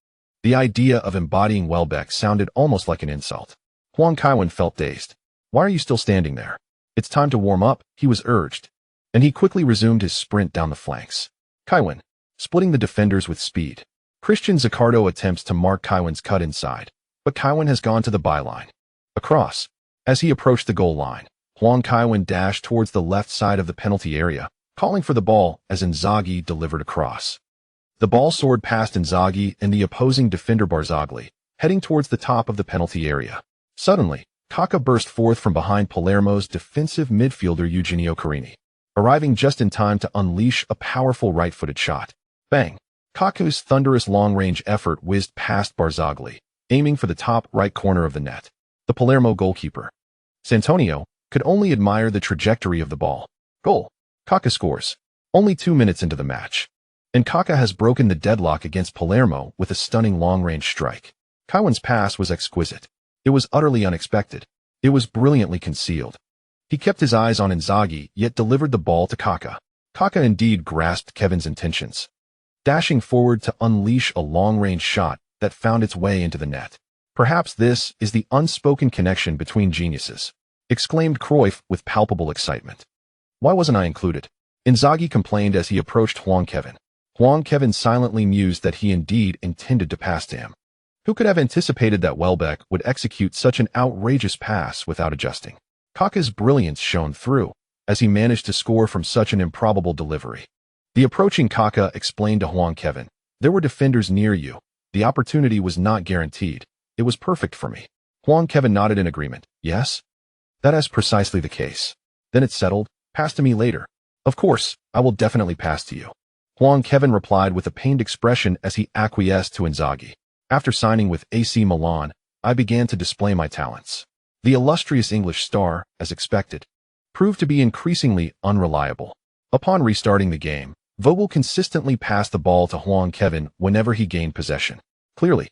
The idea of embodying Welbeck sounded almost like an insult. Huang Kaiwen felt dazed. "Why are you still standing there? It's time to warm up," he was urged, and he quickly resumed his sprint down the flanks. Kaiwen, splitting the defenders with speed. Christian Zaccardo attempts to mark Kaiwen's cut inside, but Kaiwen has gone to the byline. Across. As he approached the goal line, Huang Kaiwen dashed towards the left side of the penalty area, calling for the ball as Inzaghi delivered a cross. The ball soared past Inzaghi and the opposing defender Barzagli, heading towards the top of the penalty area. Suddenly, Kaká burst forth from behind Palermo's defensive midfielder Eugenio Carini, arriving just in time to unleash a powerful right-footed shot. Bang! Kaká's thunderous long-range effort whizzed past Barzagli, aiming for the top right corner of the net. The Palermo goalkeeper, Santonio, could only admire the trajectory of the ball. Goal! Kaká scores. Only 2 minutes into the match, and Kaká has broken the deadlock against Palermo with a stunning long-range strike. Kaiwen's pass was exquisite. It was utterly unexpected. It was brilliantly concealed. He kept his eyes on Inzaghi, yet delivered the ball to Kaká. Kaká indeed grasped Kaiwen's intentions, dashing forward to unleash a long-range shot that found its way into the net. "Perhaps this is the unspoken connection between geniuses," exclaimed Cruyff with palpable excitement. "Why wasn't I included?" Inzaghi complained as he approached Huang Kaiwen. Huang Kaiwen silently mused that he indeed intended to pass to him. Who could have anticipated that Welbeck would execute such an outrageous pass without adjusting? Kaká's brilliance shone through, as he managed to score from such an improbable delivery. The approaching Kaká explained to Huang Kaiwen, "There were defenders near you. The opportunity was not guaranteed. It was perfect for me." Huang Kaiwen nodded in agreement. "Yes? That is precisely the case. Then it's settled. Pass to me later." "Of course, I will definitely pass to you," Huang Kaiwen replied with a pained expression as he acquiesced to Inzaghi. "After signing with AC Milan, I began to display my talents." The illustrious English star, as expected, proved to be increasingly unreliable. Upon restarting the game, Vogel consistently passed the ball to Huang Kaiwen whenever he gained possession. Clearly,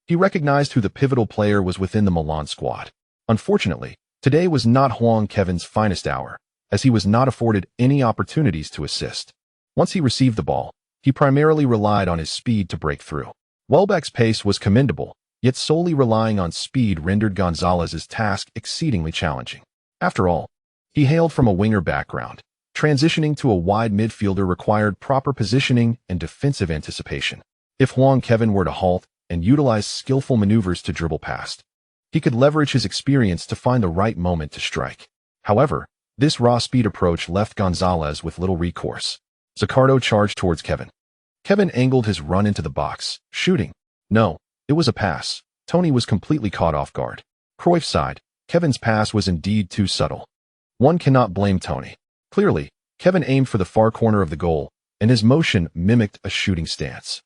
he recognized who the pivotal player was within the Milan squad. Unfortunately, today was not Huang Kaiwen's finest hour, as he was not afforded any opportunities to assist. Once he received the ball, he primarily relied on his speed to break through. Welbeck's pace was commendable, yet solely relying on speed rendered Gonzalez's task exceedingly challenging. After all, he hailed from a winger background. Transitioning to a wide midfielder required proper positioning and defensive anticipation. If Huang Kaiwen were to halt and utilize skillful maneuvers to dribble past, he could leverage his experience to find the right moment to strike. However, this raw speed approach left Gonzalez with little recourse. Zaccardo charged towards Kaiwen. Kaiwen angled his run into the box, shooting. No, it was a pass. Tony was completely caught off guard. Cruyff sighed. Kaiwen's pass was indeed too subtle. One cannot blame Tony. Clearly, Kaiwen aimed for the far corner of the goal, and his motion mimicked a shooting stance.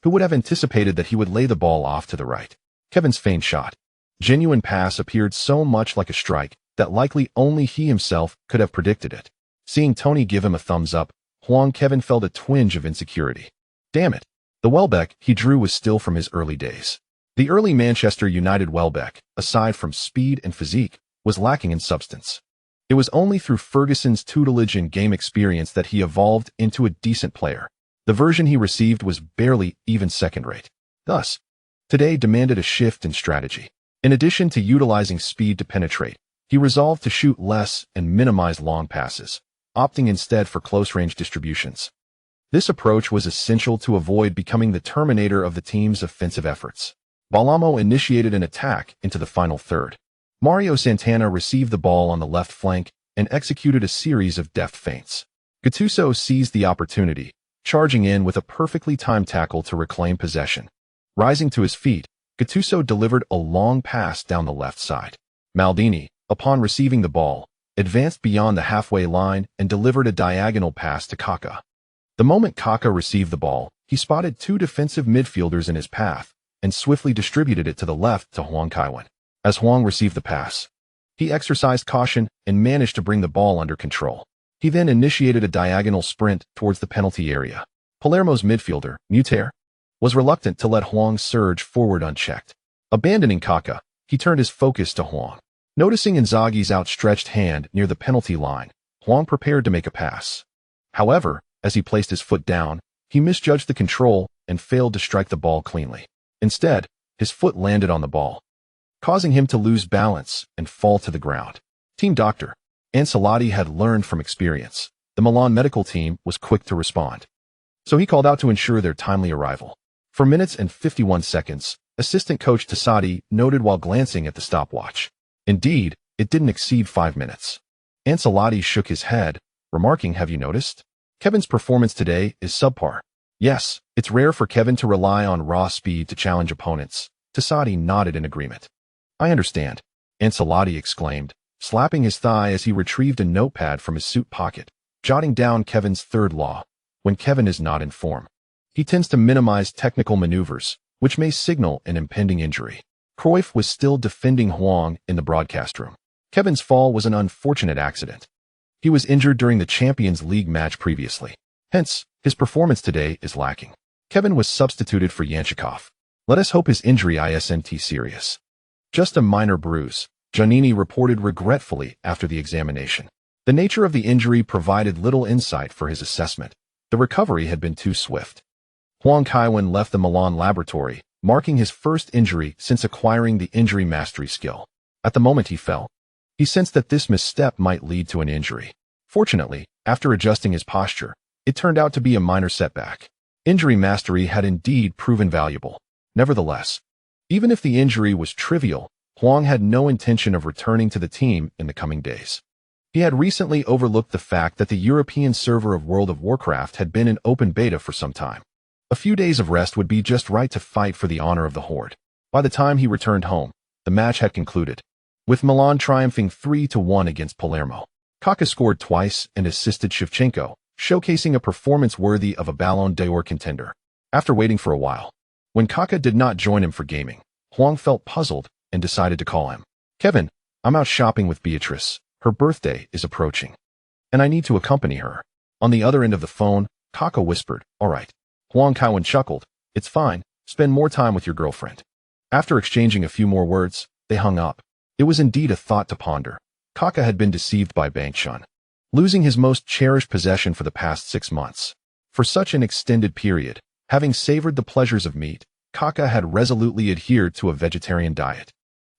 Who would have anticipated that he would lay the ball off to the right? Kaiwen's feigned shot. Genuine pass appeared so much like a strike that likely only he himself could have predicted it. Seeing Tony give him a thumbs up, Huang Kaiwen felt a twinge of insecurity. Damn it. The Welbeck he drew was still from his early days. The early Manchester United Welbeck, aside from speed and physique, was lacking in substance. It was only through Ferguson's tutelage and game experience that he evolved into a decent player. The version he received was barely even second-rate. Thus, today demanded a shift in strategy. In addition to utilizing speed to penetrate, he resolved to shoot less and minimize long passes, opting instead for close-range distributions. This approach was essential to avoid becoming the terminator of the team's offensive efforts. Balamo initiated an attack into the final third. Mario Santana received the ball on the left flank and executed a series of deft feints. Gattuso seized the opportunity, charging in with a perfectly timed tackle to reclaim possession. Rising to his feet, Gattuso delivered a long pass down the left side. Maldini, upon receiving the ball, advanced beyond the halfway line and delivered a diagonal pass to Kaká. The moment Kaká received the ball, he spotted two defensive midfielders in his path and swiftly distributed it to the left to Huang Kaiwen. As Huang received the pass, he exercised caution and managed to bring the ball under control. He then initiated a diagonal sprint towards the penalty area. Palermo's midfielder, Muter, was reluctant to let Huang surge forward unchecked. Abandoning Kaká, he turned his focus to Huang. Noticing Inzaghi's outstretched hand near the penalty line, Huang prepared to make a pass. However, as he placed his foot down, he misjudged the control and failed to strike the ball cleanly. Instead, his foot landed on the ball, causing him to lose balance and fall to the ground. Team doctor Ancelotti had learned from experience. The Milan medical team was quick to respond, so he called out to ensure their timely arrival. For minutes and 51 seconds, assistant coach Tassadi noted while glancing at the stopwatch. Indeed, it didn't exceed 5 minutes. Ancelotti shook his head, remarking, "Have you noticed? Kevin's performance today is subpar." "Yes, it's rare for Kaiwen to rely on raw speed to challenge opponents." Tassadi nodded in agreement. "I understand," Ancelotti exclaimed, slapping his thigh as he retrieved a notepad from his suit pocket, jotting down Kevin's third law. When Kaiwen is not in form, he tends to minimize technical maneuvers, which may signal an impending injury. Cruyff was still defending Huang in the broadcast room. Kevin's fall was an unfortunate accident. He was injured during the Champions League match previously. Hence, his performance today is lacking. Kaiwen was substituted for Yanchikov. Let us hope his injury isn't serious. "Just a minor bruise," Giannini reported regretfully after the examination. The nature of the injury provided little insight for his assessment. The recovery had been too swift. Huang Kaiwen left the Milan laboratory, marking his first injury since acquiring the injury mastery skill. At the moment he fell, he sensed that this misstep might lead to an injury. Fortunately, after adjusting his posture, it turned out to be a minor setback. Injury mastery had indeed proven valuable. Nevertheless, Even if the injury was trivial, Huang had no intention of returning to the team in the coming days. He had recently overlooked the fact that the European server of World of Warcraft had been in open beta for some time. A few days of rest would be just right to fight for the honor of the Horde. By the time he returned home, the match had concluded, with Milan triumphing 3-1 against Palermo. Kaká scored twice and assisted Shevchenko, showcasing a performance worthy of a Ballon d'Or contender. After waiting for a while, when Kaká did not join him for gaming, Huang felt puzzled and decided to call him. "Kevin, I'm out shopping with Beatrice. Her birthday is approaching, and I need to accompany her." On the other end of the phone, Kaká whispered, "All right." Huang Kaiwen chuckled, "It's fine. Spend more time with your girlfriend." After exchanging a few more words, they hung up. It was indeed a thought to ponder. Kaká had been deceived by Bangchun, losing his most cherished possession for the past 6 months. For such an extended period, having savored the pleasures of meat, Kaká had resolutely adhered to a vegetarian diet,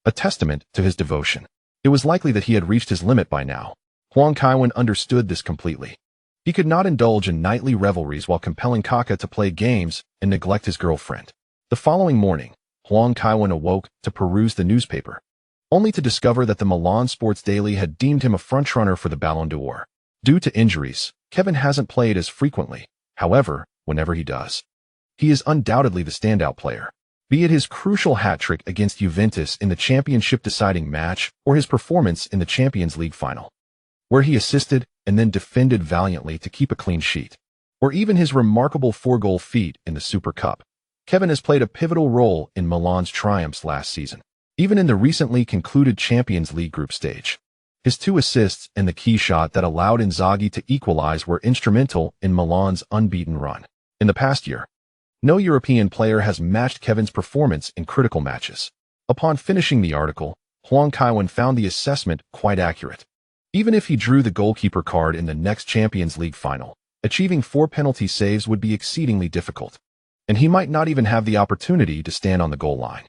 a testament to his devotion. It was likely that he had reached his limit by now. Huang Kaiwen understood this completely. He could not indulge in nightly revelries while compelling Kaká to play games and neglect his girlfriend. The following morning, Huang Kaiwen awoke to peruse the newspaper, only to discover that the Milan Sports Daily had deemed him a frontrunner for the Ballon d'Or. Due to injuries, Kevin hasn't played as frequently. However, whenever he does, he is undoubtedly the standout player. Be it his crucial hat-trick against Juventus in the championship-deciding match or his performance in the Champions League final, where he assisted and then defended valiantly to keep a clean sheet, or even his remarkable 4-goal feat in the Super Cup, Kevin has played a pivotal role in Milan's triumphs last season. Even in the recently concluded Champions League group stage, his 2 assists and the key shot that allowed Inzaghi to equalize were instrumental in Milan's unbeaten run. In the past year, no European player has matched Kevin's performance in critical matches. Upon finishing the article, Huang Kaiwen found the assessment quite accurate. Even if he drew the goalkeeper card in the next Champions League final, achieving 4 penalty saves would be exceedingly difficult, and he might not even have the opportunity to stand on the goal line.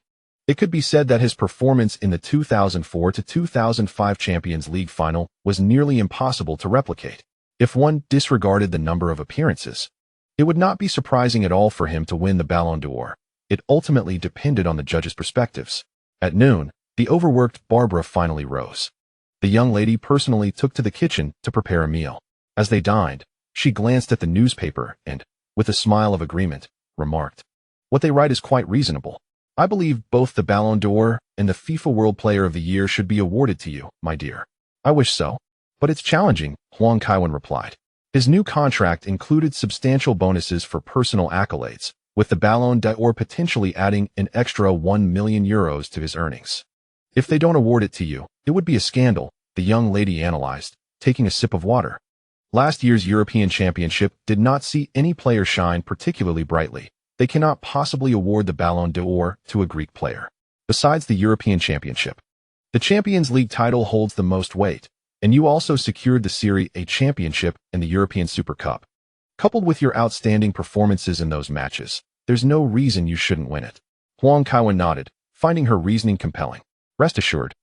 It could be said that his performance in the 2004-2005 Champions League final was nearly impossible to replicate. If one disregarded the number of appearances, it would not be surprising at all for him to win the Ballon d'Or. It ultimately depended on the judges' perspectives. At noon, the overworked Barbara finally rose. The young lady personally took to the kitchen to prepare a meal. As they dined, she glanced at the newspaper and, with a smile of agreement, remarked, "What they write is quite reasonable. I believe both the Ballon d'Or and the FIFA World Player of the Year should be awarded to you, my dear." "I wish so, but it's challenging," Huang Kaiwen replied. His new contract included substantial bonuses for personal accolades, with the Ballon d'Or potentially adding an extra €1 million to his earnings. "If they don't award it to you, it would be a scandal," the young lady analyzed, taking a sip of water. Last year's European Championship did not see any player shine particularly brightly. They cannot possibly award the Ballon d'Or to a Greek player. Besides the European Championship, the Champions League title holds the most weight, and you also secured the Serie A Championship and the European Super Cup. Coupled with your outstanding performances in those matches, there's no reason you shouldn't win it. Huang Kaiwen nodded, finding her reasoning compelling. "Rest assured,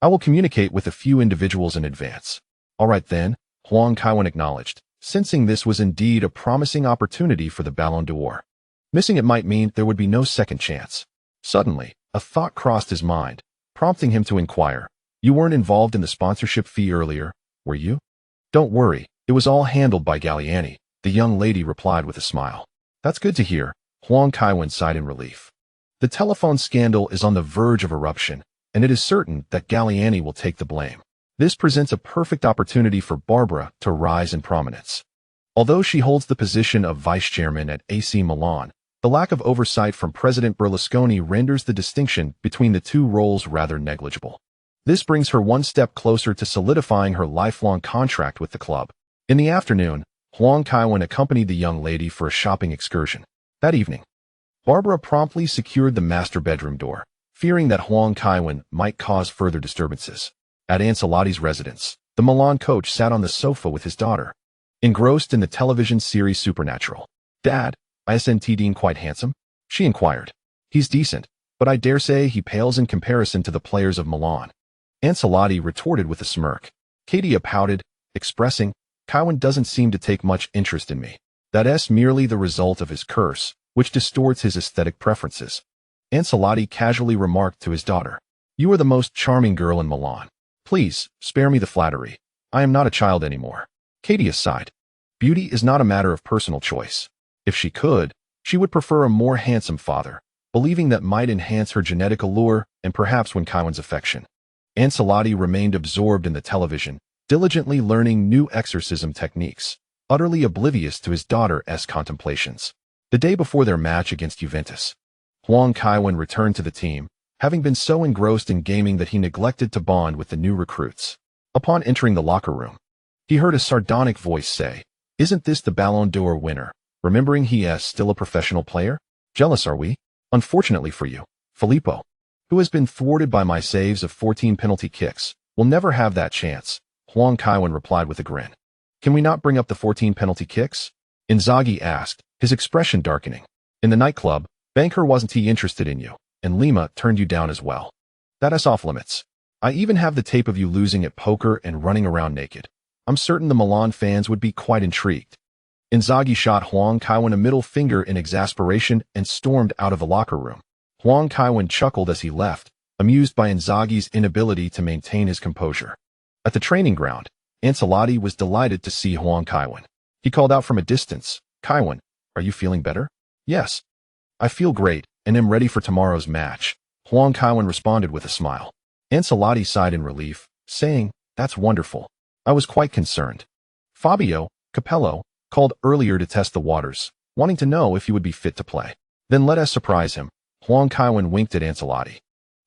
I will communicate with a few individuals in advance." "All right then," Huang Kaiwen acknowledged, sensing this was indeed a promising opportunity for the Ballon d'Or. Missing it might mean there would be no second chance. Suddenly, a thought crossed his mind, prompting him to inquire, "You weren't involved in the sponsorship fee earlier, were you?" "Don't worry, it was all handled by Galliani," the young lady replied with a smile. "That's good to hear," Huang Kaiwen sighed in relief. The telephone scandal is on the verge of eruption, and it is certain that Galliani will take the blame. This presents a perfect opportunity for Barbara to rise in prominence. Although she holds the position of vice-chairman at AC Milan, the lack of oversight from President Berlusconi renders the distinction between the 2 roles rather negligible. This brings her one step closer to solidifying her lifelong contract with the club. In the afternoon, Huang Kaiwen accompanied the young lady for a shopping excursion. That evening, Barbara promptly secured the master bedroom door, fearing that Huang Kaiwen might cause further disturbances. At Ancelotti's residence, the Milan coach sat on the sofa with his daughter, engrossed in the television series Supernatural. "Dad, isn't Dean quite handsome?" she inquired. "He's decent, but I dare say he pales in comparison to the players of Milan," Ancelotti retorted with a smirk. Katia pouted, expressing, "Kaiwen doesn't seem to take much interest in me. That's merely the result of his curse, which distorts his aesthetic preferences." Ancelotti casually remarked to his daughter. You are the most charming girl in Milan. Please, spare me the flattery. I am not a child anymore. Katie sighed. Beauty is not a matter of personal choice. If she could, she would prefer a more handsome father, believing that might enhance her genetic allure and perhaps win Kaiwen's affection. Ancelotti remained absorbed in the television, diligently learning new exorcism techniques, utterly oblivious to his daughter's contemplations. The day before their match against Juventus, Huang Kaiwen returned to the team, having been so engrossed in gaming that he neglected to bond with the new recruits. Upon entering the locker room, he heard a sardonic voice say, "Isn't this the Ballon d'Or winner? Remembering he is still a professional player? Jealous are we? Unfortunately for you, Filippo, who has been thwarted by my saves of 14 penalty kicks, will never have that chance." Huang Kaiwen replied with a grin. Can we not bring up the 14 penalty kicks? Inzaghi asked, his expression darkening. In the nightclub, Banker wasn't he interested in you, and Lima turned you down as well. That is off limits. I even have the tape of you losing at poker and running around naked. I'm certain the Milan fans would be quite intrigued. Inzaghi shot Huang Kaiwen a middle finger in exasperation and stormed out of the locker room. Huang Kaiwen chuckled as he left, amused by Inzaghi's inability to maintain his composure. At the training ground, Ancelotti was delighted to see Huang Kaiwen. He called out from a distance, "Kaiwen, are you feeling better?" "Yes. I feel great and am ready for tomorrow's match," Huang Kaiwen responded with a smile. Ancelotti sighed in relief, saying, "That's wonderful. I was quite concerned." Fabio Capello called earlier to test the waters, wanting to know if he would be fit to play. Then let us surprise him. Huang Kaiwen winked at Ancelotti,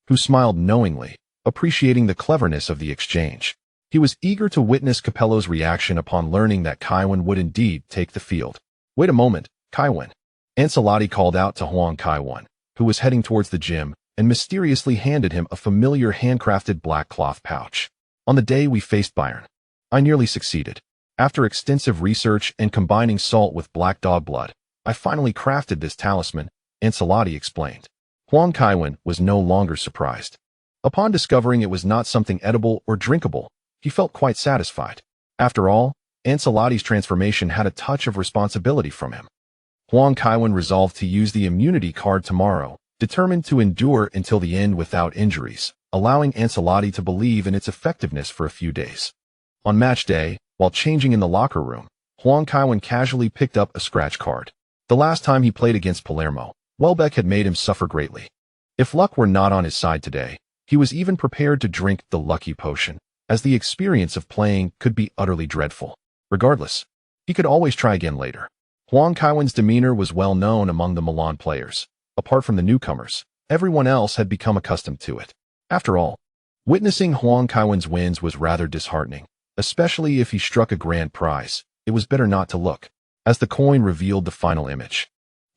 who smiled knowingly, appreciating the cleverness of the exchange. He was eager to witness Capello's reaction upon learning that Kaiwen would indeed take the field. "Wait a moment, Kaiwen." Ancelotti called out to Huang Kaiwen, who was heading towards the gym, and mysteriously handed him a familiar handcrafted black cloth pouch. "On the day we faced Bayern, I nearly succeeded. After extensive research and combining salt with black dog blood, I finally crafted this talisman," Ancelotti explained. Huang Kaiwen was no longer surprised. Upon discovering it was not something edible or drinkable, he felt quite satisfied. After all, Ancelotti's transformation had a touch of responsibility from him. Huang Kaiwen resolved to use the immunity card tomorrow, determined to endure until the end without injuries, allowing Ancelotti to believe in its effectiveness for a few days. On match day, while changing in the locker room, Huang Kaiwen casually picked up a scratch card. The last time he played against Palermo, Welbeck had made him suffer greatly. If luck were not on his side today, he was even prepared to drink the lucky potion, as the experience of playing could be utterly dreadful. Regardless, he could always try again later. Huang Kaiwen's demeanor was well known among the Milan players. Apart from the newcomers, everyone else had become accustomed to it. After all, witnessing Huang Kaiwen's wins was rather disheartening, especially if he struck a grand prize. It was better not to look. As the coin revealed the final image,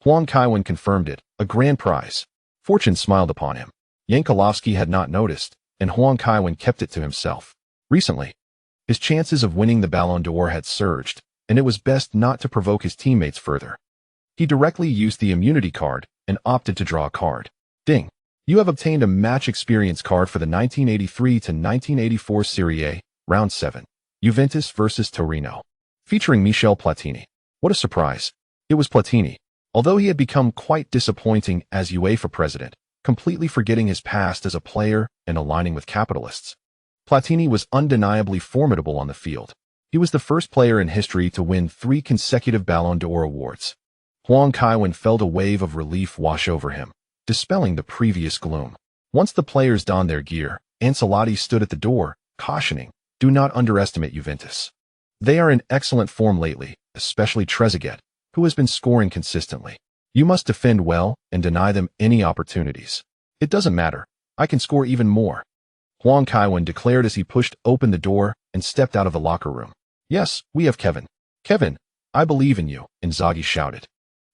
Huang Kaiwen confirmed it, a grand prize. Fortune smiled upon him. Yankolovsky had not noticed, and Huang Kaiwen kept it to himself. Recently, his chances of winning the Ballon d'Or had surged, and it was best not to provoke his teammates further. He directly used the immunity card and opted to draw a card. Ding! You have obtained a match experience card for the 1983 to 1984 Serie A, Round 7, Juventus vs Torino, featuring Michel Platini. What a surprise! It was Platini. Although he had become quite disappointing as UEFA president, completely forgetting his past as a player and aligning with capitalists, Platini was undeniably formidable on the field. He was the first player in history to win 3 consecutive Ballon d'Or awards. Huang Kaiwen felt a wave of relief wash over him, dispelling the previous gloom. Once the players donned their gear, Ancelotti stood at the door, cautioning, "Do not underestimate Juventus. They are in excellent form lately, especially Trezeguet, who has been scoring consistently. You must defend well and deny them any opportunities. It doesn't matter. I can score even more," Huang Kaiwen declared as he pushed open the door and stepped out of the locker room. "Yes, we have Kevin. Kevin, I believe in you," Inzaghi shouted,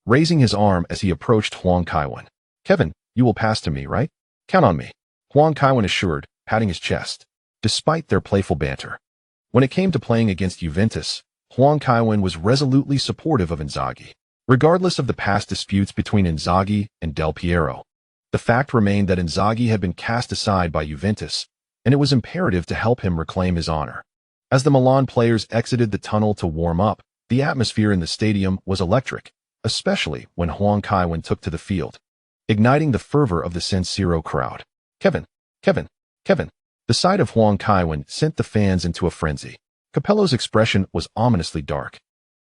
raising his arm as he approached Huang Kaiwen. "Kevin, you will pass to me, right? Count on me," Huang Kaiwen assured, patting his chest, despite their playful banter. When it came to playing against Juventus, Huang Kaiwen was resolutely supportive of Inzaghi. Regardless of the past disputes between Inzaghi and Del Piero, the fact remained that Inzaghi had been cast aside by Juventus, and it was imperative to help him reclaim his honor. As the Milan players exited the tunnel to warm up, the atmosphere in the stadium was electric, especially when Huang Kaiwen took to the field. igniting the fervor of the San Siro crowd. Kevin, Kevin, Kevin. The sight of Huang Kaiwen sent the fans into a frenzy. Capello's expression was ominously dark.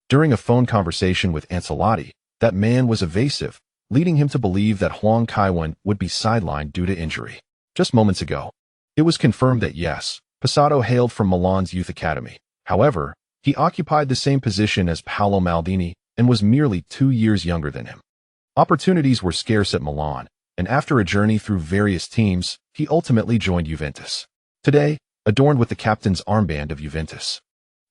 During a phone conversation with Ancelotti, that man was evasive, leading him to believe that Huang Kaiwen would be sidelined due to injury. Just moments ago, it was confirmed that yes, Passato hailed from Milan's youth academy. However, he occupied the same position as Paolo Maldini and was merely 2 years younger than him. Opportunities were scarce at Milan, and after a journey through various teams, he ultimately joined Juventus. Today, adorned with the captain's armband of Juventus,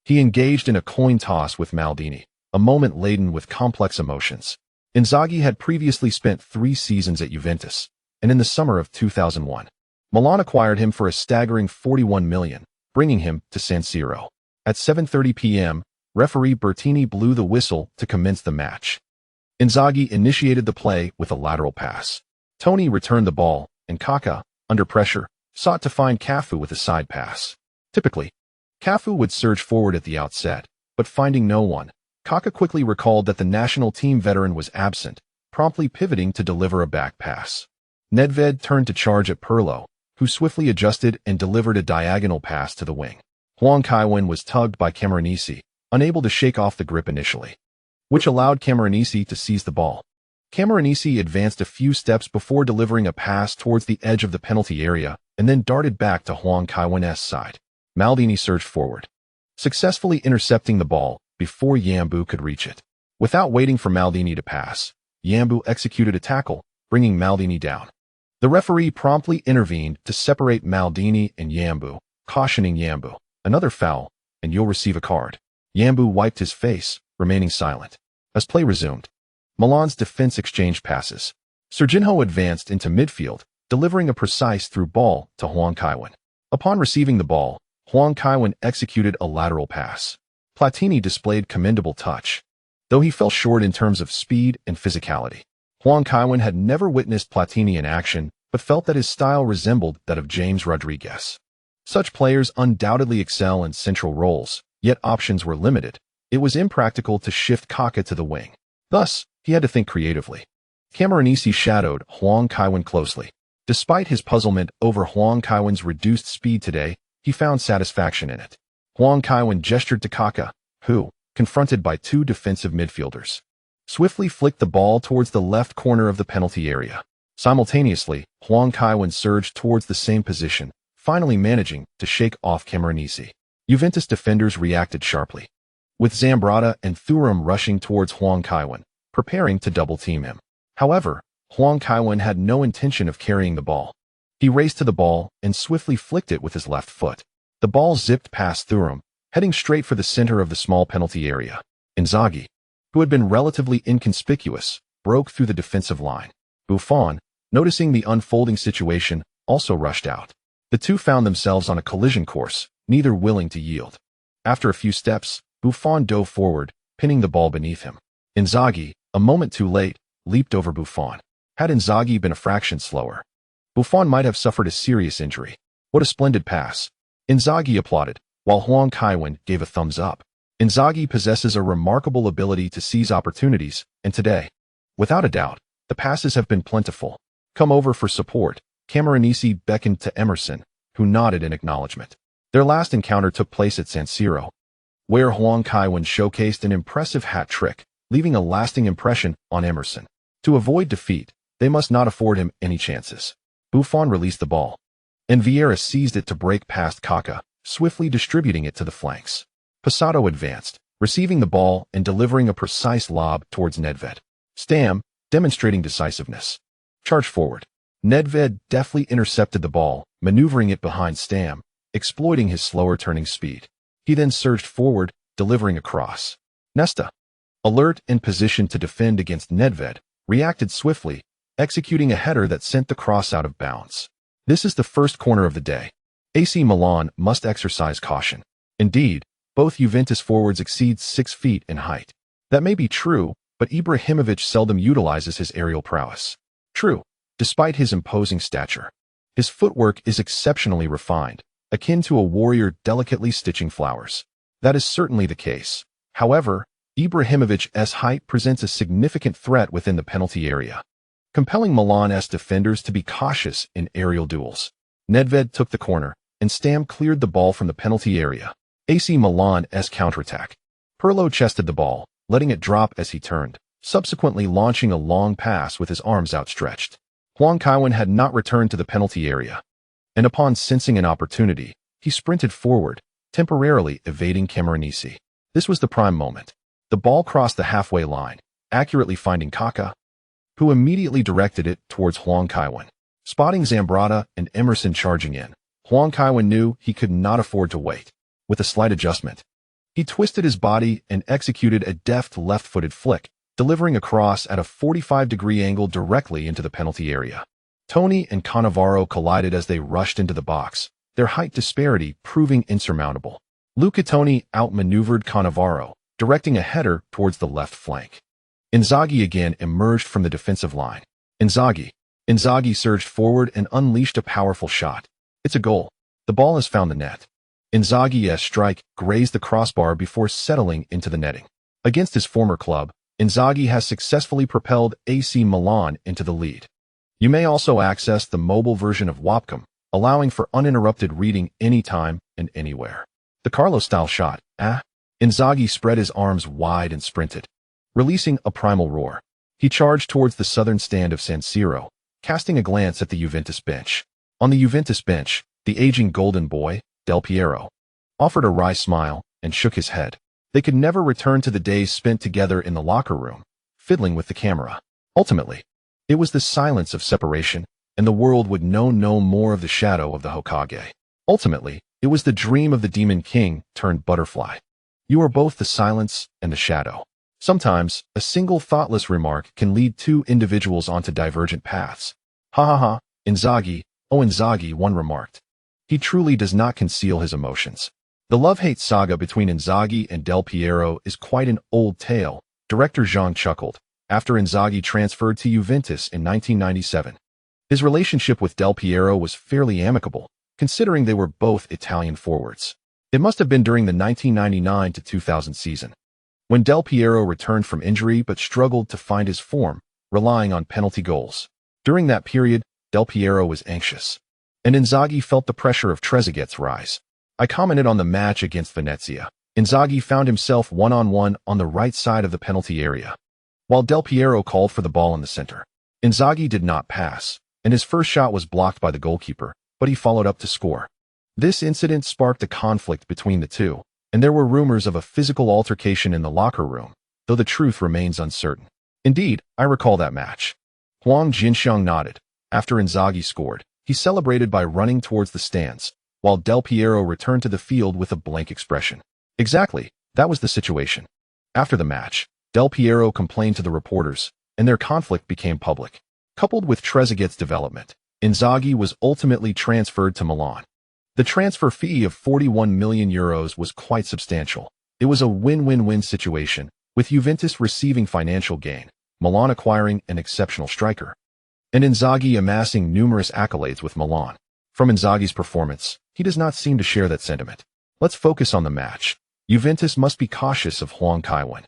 he engaged in a coin toss with Maldini, a moment laden with complex emotions. Inzaghi had previously spent 3 seasons at Juventus, and in the summer of 2001, Milan acquired him for a staggering 41 million, bringing him to San Siro. At 7:30 p.m., referee Bertini blew the whistle to commence the match. Inzaghi initiated the play with a lateral pass. Tony returned the ball, and Kaká, under pressure, sought to find Cafu with a side pass. Typically, Cafu would surge forward at the outset, but finding no one, Kaká quickly recalled that the national team veteran was absent, promptly pivoting to deliver a back pass. Nedved turned to charge at Pirlo, who swiftly adjusted and delivered a diagonal pass to the wing. Huang Kaiwen was tugged by Camoranesi, unable to shake off the grip initially, which allowed Camoranesi to seize the ball. Camoranesi advanced a few steps before delivering a pass towards the edge of the penalty area and then darted back to Huang Kaiwen's side. Maldini surged forward, successfully intercepting the ball before Yambu could reach it. Without waiting for Maldini to pass, Yambu executed a tackle, bringing Maldini down. The referee promptly intervened to separate Maldini and Yambu, cautioning Yambu, "Another foul, and you'll receive a card." Yambu wiped his face, remaining silent. As play resumed, Milan's defense exchanged passes. Serginho advanced into midfield, delivering a precise through ball to Huang Kaiwen. Upon receiving the ball, Huang Kaiwen executed a lateral pass. Platini displayed commendable touch, though he fell short in terms of speed and physicality. Huang Kaiwen had never witnessed Platini in action, but felt that his style resembled that of James Rodriguez. Such players undoubtedly excel in central roles, yet options were limited. It was impractical to shift Kaká to the wing. Thus, he had to think creatively. Camoranesi shadowed Huang Kaiwen closely. Despite his puzzlement over Huang Kaiwen's reduced speed today, he found satisfaction in it. Huang Kaiwen gestured to Kaká, who, confronted by 2 defensive midfielders, swiftly flicked the ball towards the left corner of the penalty area. Simultaneously, Huang Kaiwen surged towards the same position, finally managing to shake off Camoranesi. Juventus defenders reacted sharply, with Zambrotta and Thuram rushing towards Huang Kaiwen, preparing to double-team him. However, Huang Kaiwen had no intention of carrying the ball. He raced to the ball and swiftly flicked it with his left foot. The ball zipped past Thuram, heading straight for the center of the small penalty area. Inzaghi, who had been relatively inconspicuous, broke through the defensive line. Buffon, noticing the unfolding situation, also rushed out. The two found themselves on a collision course, neither willing to yield. After a few steps, Buffon dove forward, pinning the ball beneath him. Inzaghi, a moment too late, leaped over Buffon. Had Inzaghi been a fraction slower, Buffon might have suffered a serious injury. What a splendid pass. Inzaghi applauded, while Huang Kaiwen gave a thumbs up. Inzaghi possesses a remarkable ability to seize opportunities, and today, without a doubt, the passes have been plentiful. Come over for support. Camoranesi beckoned to Emerson, who nodded in acknowledgement. Their last encounter took place at San Siro, where Huang Kaiwen showcased an impressive hat trick, leaving a lasting impression on Emerson. To avoid defeat, they must not afford him any chances. Buffon released the ball, and Vieira seized it to break past Kaká, swiftly distributing it to the flanks. Passato advanced, receiving the ball and delivering a precise lob towards Nedved. Stam, demonstrating decisiveness, charged forward. Nedved deftly intercepted the ball, maneuvering it behind Stam, exploiting his slower turning speed. He then surged forward, delivering a cross. Nesta, alert and positioned to defend against Nedved, reacted swiftly, executing a header that sent the cross out of bounds. This is the first corner of the day. AC Milan must exercise caution. Indeed, both Juventus forwards exceed 6 feet in height. That may be true, but Ibrahimovic seldom utilizes his aerial prowess. True, despite his imposing stature, his footwork is exceptionally refined, akin to a warrior delicately stitching flowers. That is certainly the case. However, Ibrahimovic's height presents a significant threat within the penalty area. compelling Milan's defenders to be cautious in aerial duels. Nedved took the corner, and Stam cleared the ball from the penalty area. AC Milan's counterattack. Pirlo chested the ball, letting it drop as he turned, subsequently launching a long pass with his arms outstretched. Huang Kaiwen had not returned to the penalty area, and upon sensing an opportunity, he sprinted forward, temporarily evading Camoranesi. This was the prime moment. The ball crossed the halfway line, accurately finding Kaká, who immediately directed it towards Huang Kaiwen. Spotting Zambrata and Emerson charging in, Huang Kaiwen knew he could not afford to wait. With a slight adjustment, he twisted his body and executed a deft left-footed flick, delivering a cross at a 45-degree angle directly into the penalty area. Toni and Cannavaro collided as they rushed into the box, their height disparity proving insurmountable. Luca Toni outmaneuvered Cannavaro, directing a header towards the left flank. Inzaghi again emerged from the defensive line. Inzaghi surged forward and unleashed a powerful shot. It's a goal. The ball has found the net. Inzaghi's strike grazed the crossbar before settling into the netting. Against his former club, Inzaghi has successfully propelled AC Milan into the lead. You may also access the mobile version of Wapcom, allowing for uninterrupted reading anytime and anywhere. The Carlo-style shot. Inzaghi spread his arms wide and sprinted, releasing a primal roar. He charged towards the southern stand of San Siro, casting a glance at the Juventus bench. On the Juventus bench, the aging golden boy, Del Piero, offered a wry smile and shook his head. They could never return to the days spent together in the locker room, fiddling with the camera. Ultimately, it was the silence of separation, and the world would know no more of the shadow of the Hokage. Ultimately, it was the dream of the Demon King turned butterfly. You are both the silence and the shadow. Sometimes, a single thoughtless remark can lead two individuals onto divergent paths. Ha ha ha, Inzaghi, oh Inzaghi, one remarked. He truly does not conceal his emotions. The love-hate saga between Inzaghi and Del Piero is quite an old tale, director Zhang chuckled, after Inzaghi transferred to Juventus in 1997. His relationship with Del Piero was fairly amicable, considering they were both Italian forwards. It must have been during the 1999 to 2000 season, when Del Piero returned from injury but struggled to find his form, relying on penalty goals. During that period, Del Piero was anxious, and Inzaghi felt the pressure of Trezeguet's rise. I commented on the match against Venezia. Inzaghi found himself one-on-one on the right side of the penalty area, while Del Piero called for the ball in the center. Inzaghi did not pass, and his first shot was blocked by the goalkeeper, but he followed up to score. This incident sparked a conflict between the two, and there were rumors of a physical altercation in the locker room, though the truth remains uncertain. Indeed, I recall that match. Huang Jinxiang nodded. After Inzaghi scored, he celebrated by running towards the stands, while Del Piero returned to the field with a blank expression. Exactly, that was the situation. After the match, Del Piero complained to the reporters, and their conflict became public. Coupled with Trezeguet's development, Inzaghi was ultimately transferred to Milan. The transfer fee of €41 million was quite substantial. It was a win-win-win situation, with Juventus receiving financial gain, Milan acquiring an exceptional striker, and Inzaghi amassing numerous accolades with Milan. From Inzaghi's performance, he does not seem to share that sentiment. Let's focus on the match. Juventus must be cautious of Huang Kaiwen.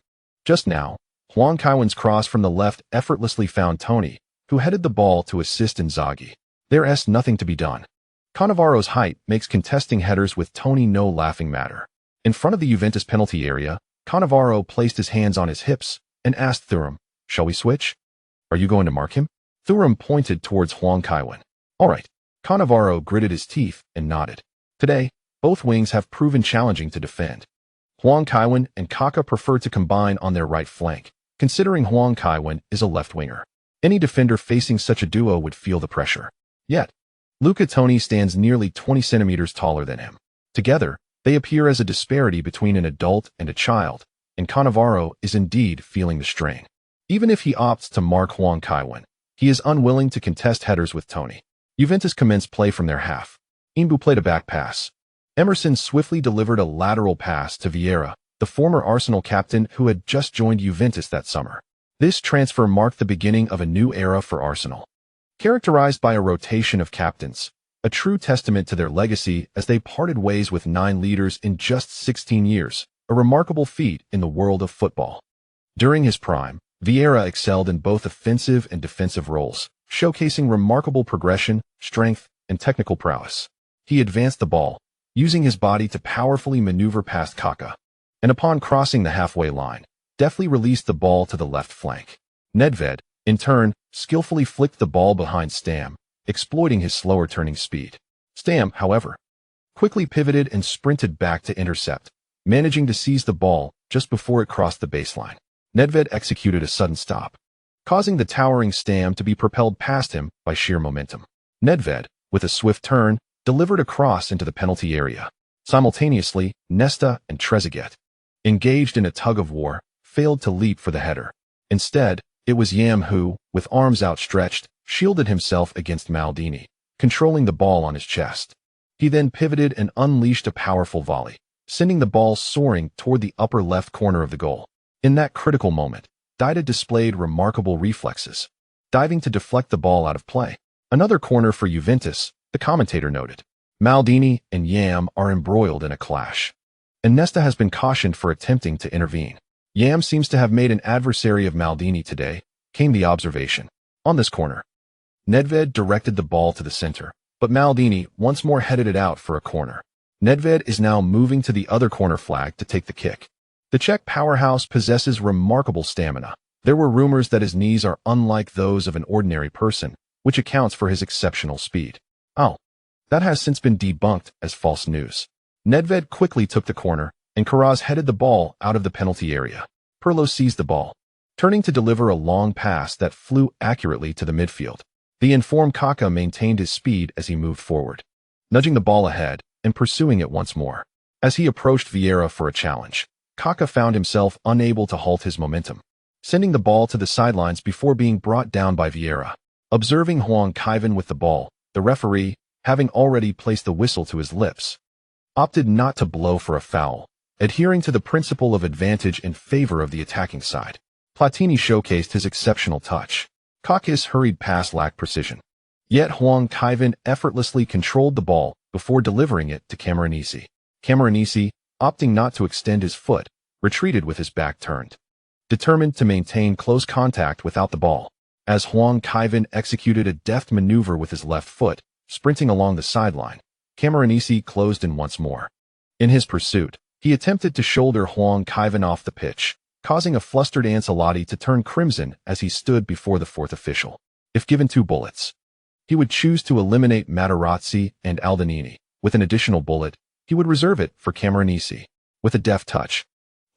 Just now, Huang Kaiwen's cross from the left effortlessly found Toni, who headed the ball to assist Inzaghi. There's nothing to be done. Cannavaro's height makes contesting headers with Toni no laughing matter. In front of the Juventus penalty area, Cannavaro placed his hands on his hips and asked Thuram, "Shall we switch? Are you going to mark him?" Thuram pointed towards Huang Kaiwen. "All right." Cannavaro gritted his teeth and nodded. Today, both wings have proven challenging to defend. Huang Kaiwen and Kaká prefer to combine on their right flank, considering Huang Kaiwen is a left winger. Any defender facing such a duo would feel the pressure. Yet, Luca Toni stands nearly 20 centimeters taller than him. Together, they appear as a disparity between an adult and a child, and Cannavaro is indeed feeling the strain. Even if he opts to mark Huang Kaiwen, he is unwilling to contest headers with Toni. Juventus commenced play from their half. Imbu played a back pass. Emerson swiftly delivered a lateral pass to Vieira, the former Arsenal captain who had just joined Juventus that summer. This transfer marked the beginning of a new era for Arsenal, characterized by a rotation of captains, a true testament to their legacy as they parted ways with 9 leaders in just 16 years, a remarkable feat in the world of football. During his prime, Vieira excelled in both offensive and defensive roles, showcasing remarkable progression, strength, and technical prowess. He advanced the ball, using his body to powerfully maneuver past Kaká, and upon crossing the halfway line, deftly released the ball to the left flank. Nedved, in turn, skillfully flicked the ball behind Stam, exploiting his slower turning speed. Stam, however, quickly pivoted and sprinted back to intercept, managing to seize the ball just before it crossed the baseline. Nedved executed a sudden stop, causing the towering Stam to be propelled past him by sheer momentum. Nedved, with a swift turn, delivered a cross into the penalty area. Simultaneously, Nesta and Trezeguet, engaged in a tug-of-war, failed to leap for the header. Instead, it was Yam who, with arms outstretched, shielded himself against Maldini, controlling the ball on his chest. He then pivoted and unleashed a powerful volley, sending the ball soaring toward the upper left corner of the goal. In that critical moment, Dida displayed remarkable reflexes, diving to deflect the ball out of play. Another corner for Juventus, the commentator noted. Maldini and Yam are embroiled in a clash, and Nesta has been cautioned for attempting to intervene. Yam seems to have made an adversary of Maldini today, came the observation. On this corner, Nedved directed the ball to the center, but Maldini once more headed it out for a corner. Nedved is now moving to the other corner flag to take the kick. The Czech powerhouse possesses remarkable stamina. There were rumors that his knees are unlike those of an ordinary person, which accounts for his exceptional speed. Oh, that has since been debunked as false news. Nedved quickly took the corner, and Karaz headed the ball out of the penalty area. Pirlo seized the ball, turning to deliver a long pass that flew accurately to the midfield. The informed Kaká maintained his speed as he moved forward, nudging the ball ahead and pursuing it once more. As he approached Vieira for a challenge, Kaká found himself unable to halt his momentum, sending the ball to the sidelines before being brought down by Vieira. Observing Huang Kaiwen with the ball, the referee, having already placed the whistle to his lips, opted not to blow for a foul, adhering to the principle of advantage in favor of the attacking side. Platini showcased his exceptional touch. Kaká's hurried pass lacked precision, yet Huang Kaiwen effortlessly controlled the ball before delivering it to Camoranesi. Camoranesi, opting not to extend his foot, retreated with his back turned, determined to maintain close contact without the ball. As Huang Kaiwen executed a deft maneuver with his left foot, sprinting along the sideline, Camoranesi closed in once more. In his pursuit, he attempted to shoulder Huang Kaiwen off the pitch, causing a flustered Ancelotti to turn crimson as he stood before the fourth official. If given 2 bullets, he would choose to eliminate Materazzi and Maldini. With an additional bullet, he would reserve it for Camoranesi. With a deft touch,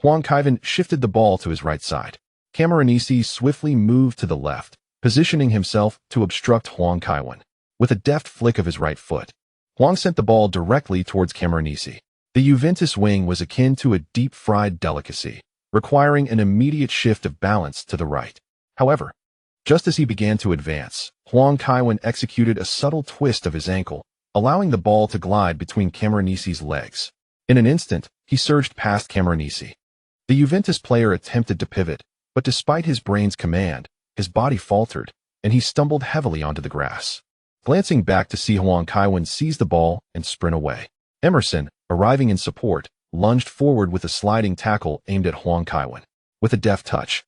Huang Kaiwen shifted the ball to his right side. Camoranesi swiftly moved to the left, positioning himself to obstruct Huang Kaiwen. With a deft flick of his right foot, Huang sent the ball directly towards Camoranesi. The Juventus wing was akin to a deep-fried delicacy, requiring an immediate shift of balance to the right. However, just as he began to advance, Huang Kaiwen executed a subtle twist of his ankle, allowing the ball to glide between Camoranesi's legs. In an instant, he surged past Camoranesi. The Juventus player attempted to pivot, but despite his brain's command, his body faltered, and he stumbled heavily onto the grass. Glancing back to see Huang Kaiwen seize the ball and sprint away, Emerson, arriving in support, lunged forward with a sliding tackle aimed at Huang Kaiwen. With a deft touch,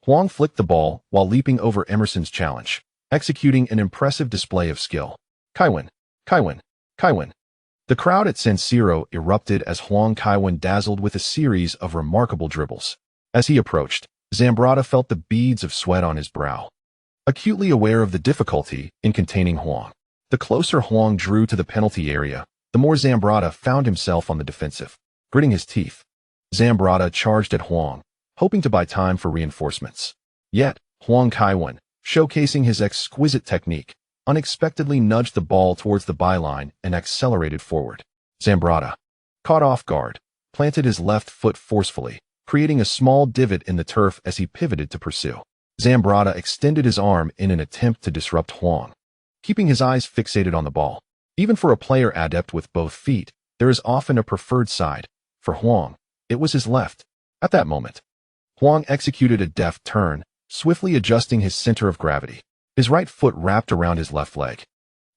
Huang flicked the ball while leaping over Emerson's challenge, executing an impressive display of skill. Kaiwen, Kaiwen, Kaiwen. The crowd at San Siro erupted as Huang Kaiwen dazzled with a series of remarkable dribbles. As he approached, Zambrotta felt the beads of sweat on his brow, acutely aware of the difficulty in containing Huang. The closer Huang drew to the penalty area, the more Zambrotta found himself on the defensive. Gritting his teeth, Zambrotta charged at Huang, hoping to buy time for reinforcements. Yet, Huang Kaiwen, showcasing his exquisite technique, unexpectedly nudged the ball towards the byline and accelerated forward. Zambrotta, caught off guard, planted his left foot forcefully, creating a small divot in the turf as he pivoted to pursue. Zambrotta extended his arm in an attempt to disrupt Huang, keeping his eyes fixated on the ball. Even for a player adept with both feet, there is often a preferred side. For Huang, it was his left. At that moment, Huang executed a deft turn, swiftly adjusting his center of gravity. His right foot wrapped around his left leg,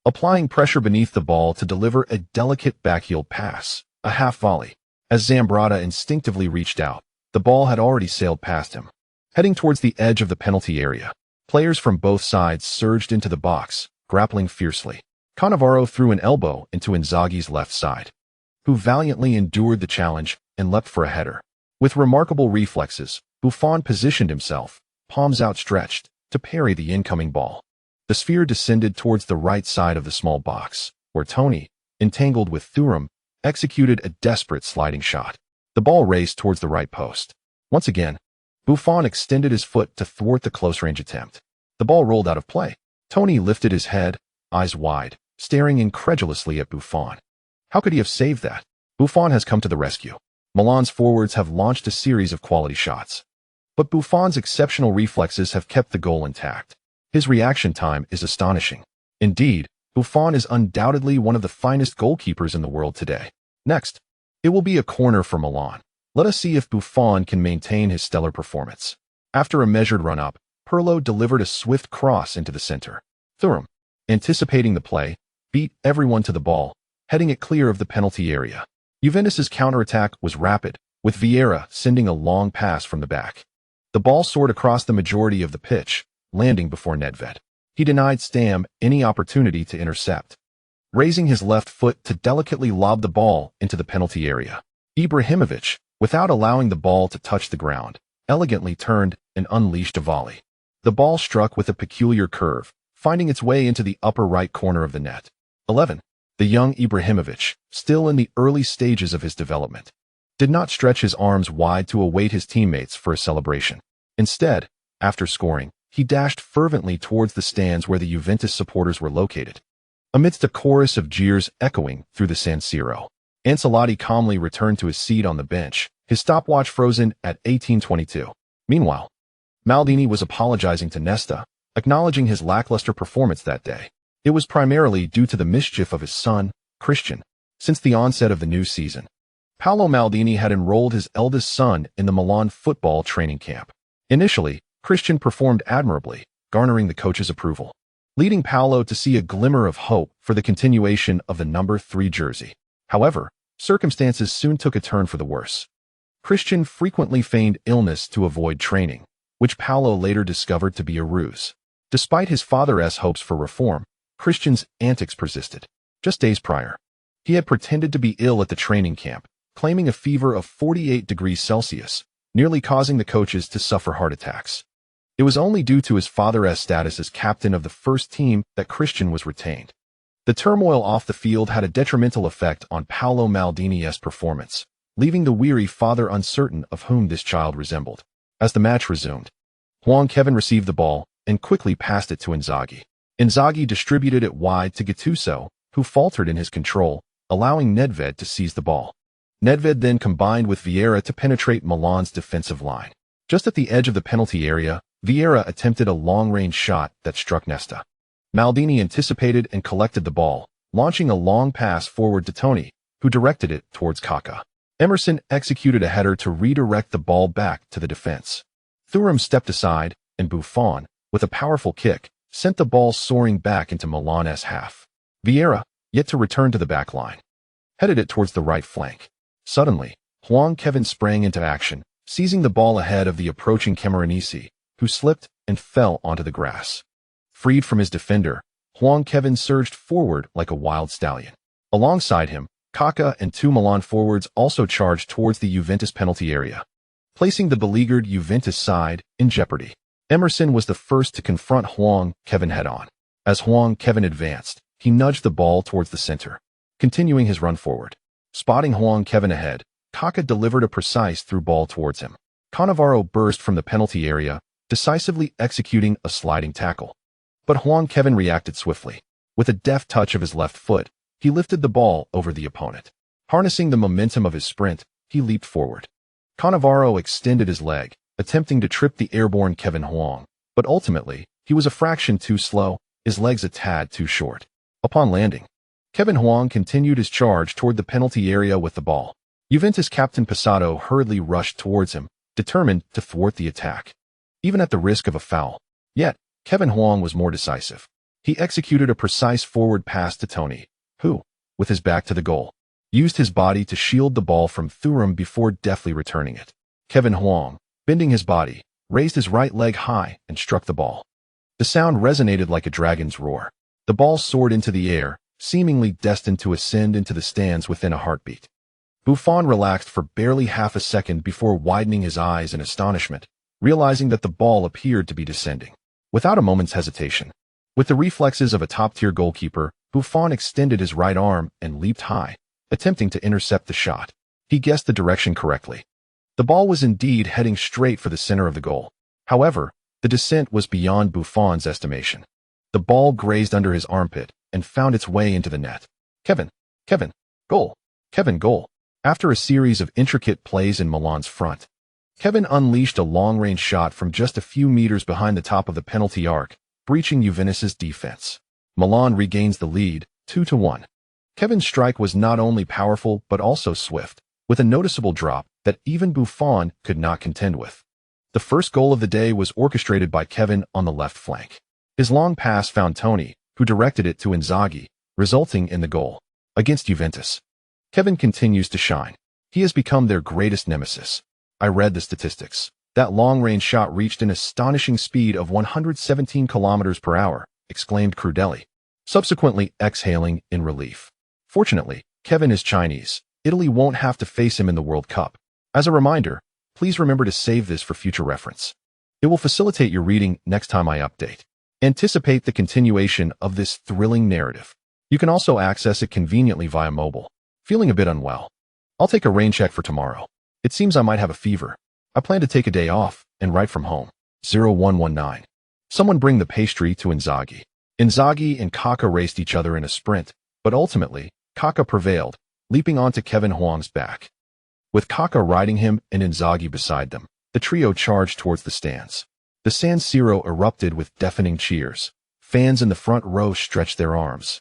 applying pressure beneath the ball to deliver a delicate backheel pass, a half volley. As Zambrotta instinctively reached out, the ball had already sailed past him. Heading towards the edge of the penalty area, players from both sides surged into the box, grappling fiercely. Cannavaro threw an elbow into Inzaghi's left side, who valiantly endured the challenge and leapt for a header. With remarkable reflexes, Buffon positioned himself, palms outstretched, to parry the incoming ball. The sphere descended towards the right side of the small box, where Toni, entangled with Thuram, executed a desperate sliding shot. The ball raced towards the right post. Once again, Buffon extended his foot to thwart the close-range attempt. The ball rolled out of play. Toni lifted his head, eyes wide, staring incredulously at Buffon. How could he have saved that? Buffon has come to the rescue. Milan's forwards have launched a series of quality shots, but Buffon's exceptional reflexes have kept the goal intact. His reaction time is astonishing. Indeed, Buffon is undoubtedly one of the finest goalkeepers in the world today. Next, it will be a corner for Milan. Let us see if Buffon can maintain his stellar performance. After a measured run-up, Pirlo delivered a swift cross into the center. Thuram, anticipating the play, beat everyone to the ball, heading it clear of the penalty area. Juventus's counterattack was rapid, with Vieira sending a long pass from the back. The ball soared across the majority of the pitch, landing before Nedved. He denied Stam any opportunity to intercept, raising his left foot to delicately lob the ball into the penalty area. Ibrahimovic, without allowing the ball to touch the ground, elegantly turned and unleashed a volley. The ball struck with a peculiar curve, finding its way into the upper right corner of the net. 11. The young Ibrahimovic, still in the early stages of his development, did not stretch his arms wide to await his teammates for a celebration. Instead, after scoring, he dashed fervently towards the stands where the Juventus supporters were located. Amidst a chorus of jeers echoing through the San Siro, Ancelotti calmly returned to his seat on the bench, his stopwatch frozen at 18:22. Meanwhile, Maldini was apologizing to Nesta, acknowledging his lackluster performance that day. It was primarily due to the mischief of his son, Christian. Since the onset of the new season, Paolo Maldini had enrolled his eldest son in the Milan football training camp. Initially, Christian performed admirably, garnering the coach's approval, leading Paolo to see a glimmer of hope for the continuation of the number 3 jersey. However, circumstances soon took a turn for the worse. Christian frequently feigned illness to avoid training, which Paolo later discovered to be a ruse. Despite his father's hopes for reform, Christian's antics persisted. Just days prior, he had pretended to be ill at the training camp, claiming a fever of 48 degrees Celsius, nearly causing the coaches to suffer heart attacks. It was only due to his father's status as captain of the first team that Christian was retained. The turmoil off the field had a detrimental effect on Paolo Maldini's performance, leaving the weary father uncertain of whom this child resembled. As the match resumed, Huang Kaiwen received the ball and quickly passed it to Inzaghi. Inzaghi distributed it wide to Gattuso, who faltered in his control, allowing Nedved to seize the ball. Nedved then combined with Vieira to penetrate Milan's defensive line. Just at the edge of the penalty area, Vieira attempted a long-range shot that struck Nesta. Maldini anticipated and collected the ball, launching a long pass forward to Toni, who directed it towards Kaká. Emerson executed a header to redirect the ball back to the defense. Thuram stepped aside, and Buffon, with a powerful kick, sent the ball soaring back into Milan's half. Vieira, yet to return to the back line, headed it towards the right flank. Suddenly, Huang Kaiwen sprang into action, seizing the ball ahead of the approaching Camoranesi, who slipped and fell onto the grass. Freed from his defender, Huang Kaiwen surged forward like a wild stallion. Alongside him, Kaká and 2 Milan forwards also charged towards the Juventus penalty area, placing the beleaguered Juventus side in jeopardy. Emerson was the first to confront Huang Kaiwen head-on. As Huang Kaiwen advanced, he nudged the ball towards the center, continuing his run forward. Spotting Huang Kaiwen ahead, Kaká delivered a precise through ball towards him. Cannavaro burst from the penalty area, decisively executing a sliding tackle. But Huang Kaiwen reacted swiftly. With a deft touch of his left foot, he lifted the ball over the opponent. Harnessing the momentum of his sprint, he leaped forward. Cannavaro extended his leg, attempting to trip the airborne Kaiwen Huang, but ultimately, he was a fraction too slow, his legs a tad too short. Upon landing, Kaiwen Huang continued his charge toward the penalty area with the ball. Juventus captain Passato hurriedly rushed towards him, determined to thwart the attack, even at the risk of a foul. Yet, Kaiwen Huang was more decisive. He executed a precise forward pass to Toni, who, with his back to the goal, used his body to shield the ball from Thuram before deftly returning it. Kaiwen Huang, bending his body, raised his right leg high and struck the ball. The sound resonated like a dragon's roar. The ball soared into the air, seemingly destined to ascend into the stands within a heartbeat. Buffon relaxed for barely half a second before widening his eyes in astonishment, realizing that the ball appeared to be descending. Without a moment's hesitation, with the reflexes of a top-tier goalkeeper, Buffon extended his right arm and leaped high, attempting to intercept the shot. He guessed the direction correctly. The ball was indeed heading straight for the center of the goal. However, the descent was beyond Buffon's estimation. The ball grazed under his armpit and found its way into the net. Kevin, goal, goal. After a series of intricate plays in Milan's front, Kevin unleashed a long-range shot from just a few meters behind the top of the penalty arc, breaching Juventus's defense. Milan regains the lead, 2-1. Kevin's strike was not only powerful but also swift, with a noticeable drop that even Buffon could not contend with. The first goal of the day was orchestrated by Kevin on the left flank. His long pass found Toni, who directed it to Inzaghi, resulting in the goal. Against Juventus, Kevin continues to shine. He has become their greatest nemesis. I read the statistics. That long-range shot reached an astonishing speed of 117 kilometers per hour, exclaimed Crudeli, subsequently exhaling in relief. Fortunately, Kevin is Chinese. Italy won't have to face him in the World Cup. As a reminder, please remember to save this for future reference. It will facilitate your reading next time I update. Anticipate the continuation of this thrilling narrative. You can also access it conveniently via mobile. Feeling a bit unwell? I'll take a rain check for tomorrow. It seems I might have a fever. I plan to take a day off and write from home. 0119. Someone bring the pastry to Inzaghi. Inzaghi and Kaká raced each other in a sprint, but ultimately, Kaká prevailed, leaping onto Kevin Huang's back. With Kaká riding him and Inzaghi beside them, the trio charged towards the stands. The San Siro erupted with deafening cheers. Fans in the front row stretched their arms,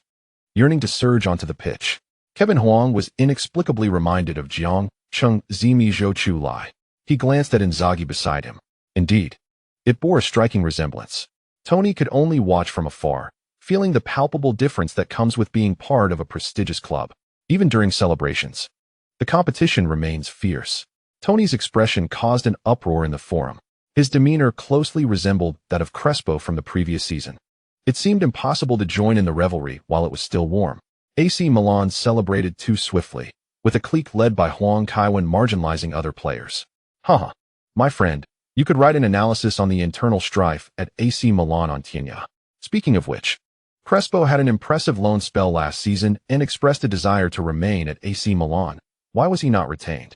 yearning to surge onto the pitch. Kevin Huang was inexplicably reminded of Jiang Cheng Zimi Zhou Lai. He glanced at Inzaghi beside him. Indeed, it bore a striking resemblance. Toni could only watch from afar, feeling the palpable difference that comes with being part of a prestigious club. Even during celebrations, the competition remains fierce. Toni's expression caused an uproar in the forum. His demeanor closely resembled that of Crespo from the previous season. It seemed impossible to join in the revelry while it was still warm. AC Milan celebrated too swiftly, with a clique led by Huang Kaiwen marginalizing other players. Haha, my friend, you could write an analysis on the internal strife at AC Milan on Tienya. Speaking of which, Crespo had an impressive loan spell last season and expressed a desire to remain at AC Milan. Why was he not retained?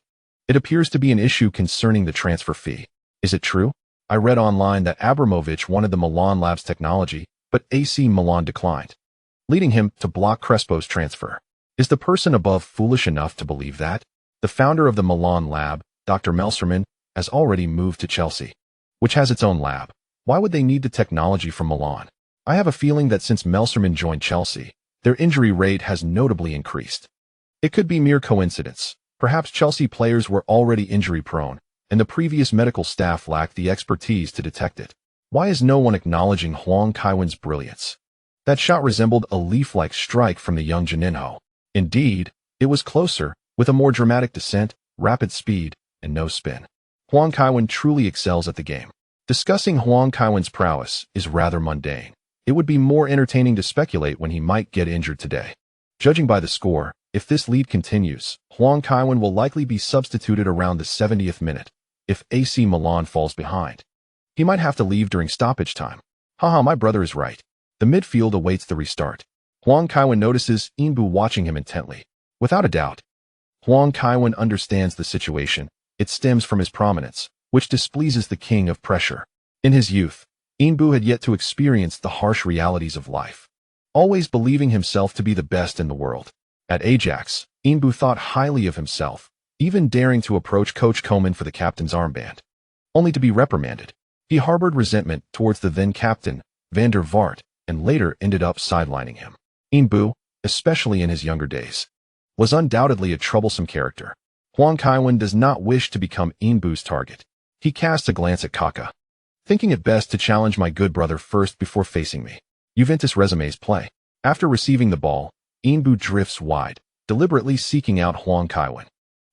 It appears to be an issue concerning the transfer fee. Is it true? I read online that Abramovich wanted the Milan Labs technology, but AC Milan declined, leading him to block Crespo's transfer. Is the person above foolish enough to believe that? The founder of the Milan Lab, Dr. Melserman, has already moved to Chelsea, which has its own lab. Why would they need the technology from Milan? I have a feeling that since Melserman joined Chelsea, their injury rate has notably increased. It could be mere coincidence. Perhaps Chelsea players were already injury-prone, and the previous medical staff lacked the expertise to detect it. Why is no one acknowledging Huang Kaiwen's brilliance? That shot resembled a leaf-like strike from the young Juninho. Indeed, it was closer, with a more dramatic descent, rapid speed, and no spin. Huang Kaiwen truly excels at the game. Discussing Huang Kaiwen's prowess is rather mundane. It would be more entertaining to speculate when he might get injured today. Judging by the score, if this lead continues, Huang Kaiwen will likely be substituted around the 70th minute. If AC Milan falls behind, he might have to leave during stoppage time. Haha, my brother is right. The midfield awaits the restart. Huang Kaiwen notices Inbu watching him intently. Without a doubt, Huang Kaiwen understands the situation. It stems from his prominence, which displeases the king of pressure. In his youth, Inbu had yet to experience the harsh realities of life, always believing himself to be the best in the world. At Ajax, Inbu thought highly of himself, even daring to approach Coach Koeman for the captain's armband, only to be reprimanded. He harbored resentment towards the then-captain, Van der Vaart, and later ended up sidelining him. Inbu, especially in his younger days, was undoubtedly a troublesome character. Huang Kaiwen does not wish to become Inbu's target. He casts a glance at Kaká, thinking it best to challenge my good brother first before facing me. Juventus resumes play. After receiving the ball, Inbu drifts wide, deliberately seeking out Huang Kaiwen.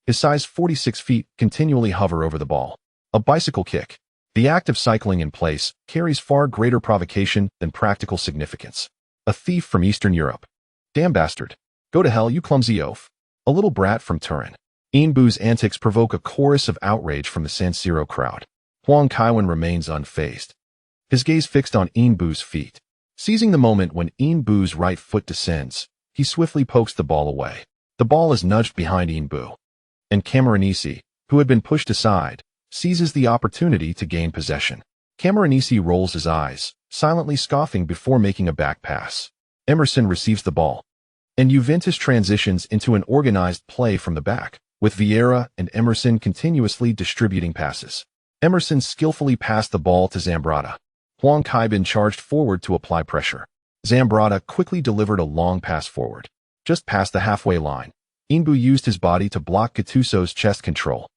His size 46 feet continually hover over the ball. A bicycle kick. The act of cycling in place carries far greater provocation than practical significance. A thief from Eastern Europe. Damn bastard. Go to hell, you clumsy oaf. A little brat from Turin. Inbu's antics provoke a chorus of outrage from the San Siro crowd. Huang Kaiwen remains unfazed, his gaze fixed on Inbu's feet. Seizing the moment when Inbu's right foot descends, he swiftly pokes the ball away. The ball is nudged behind Inbu, and Camoranesi, who had been pushed aside, seizes the opportunity to gain possession. Camoranesi rolls his eyes, silently scoffing before making a back pass. Emerson receives the ball, and Juventus transitions into an organized play from the back, with Vieira and Emerson continuously distributing passes. Emerson skillfully passed the ball to Zambrotta. Huang Kaiwen charged forward to apply pressure. Zambrotta quickly delivered a long pass forward. Just past the halfway line, Inbu used his body to block Gattuso's chest control.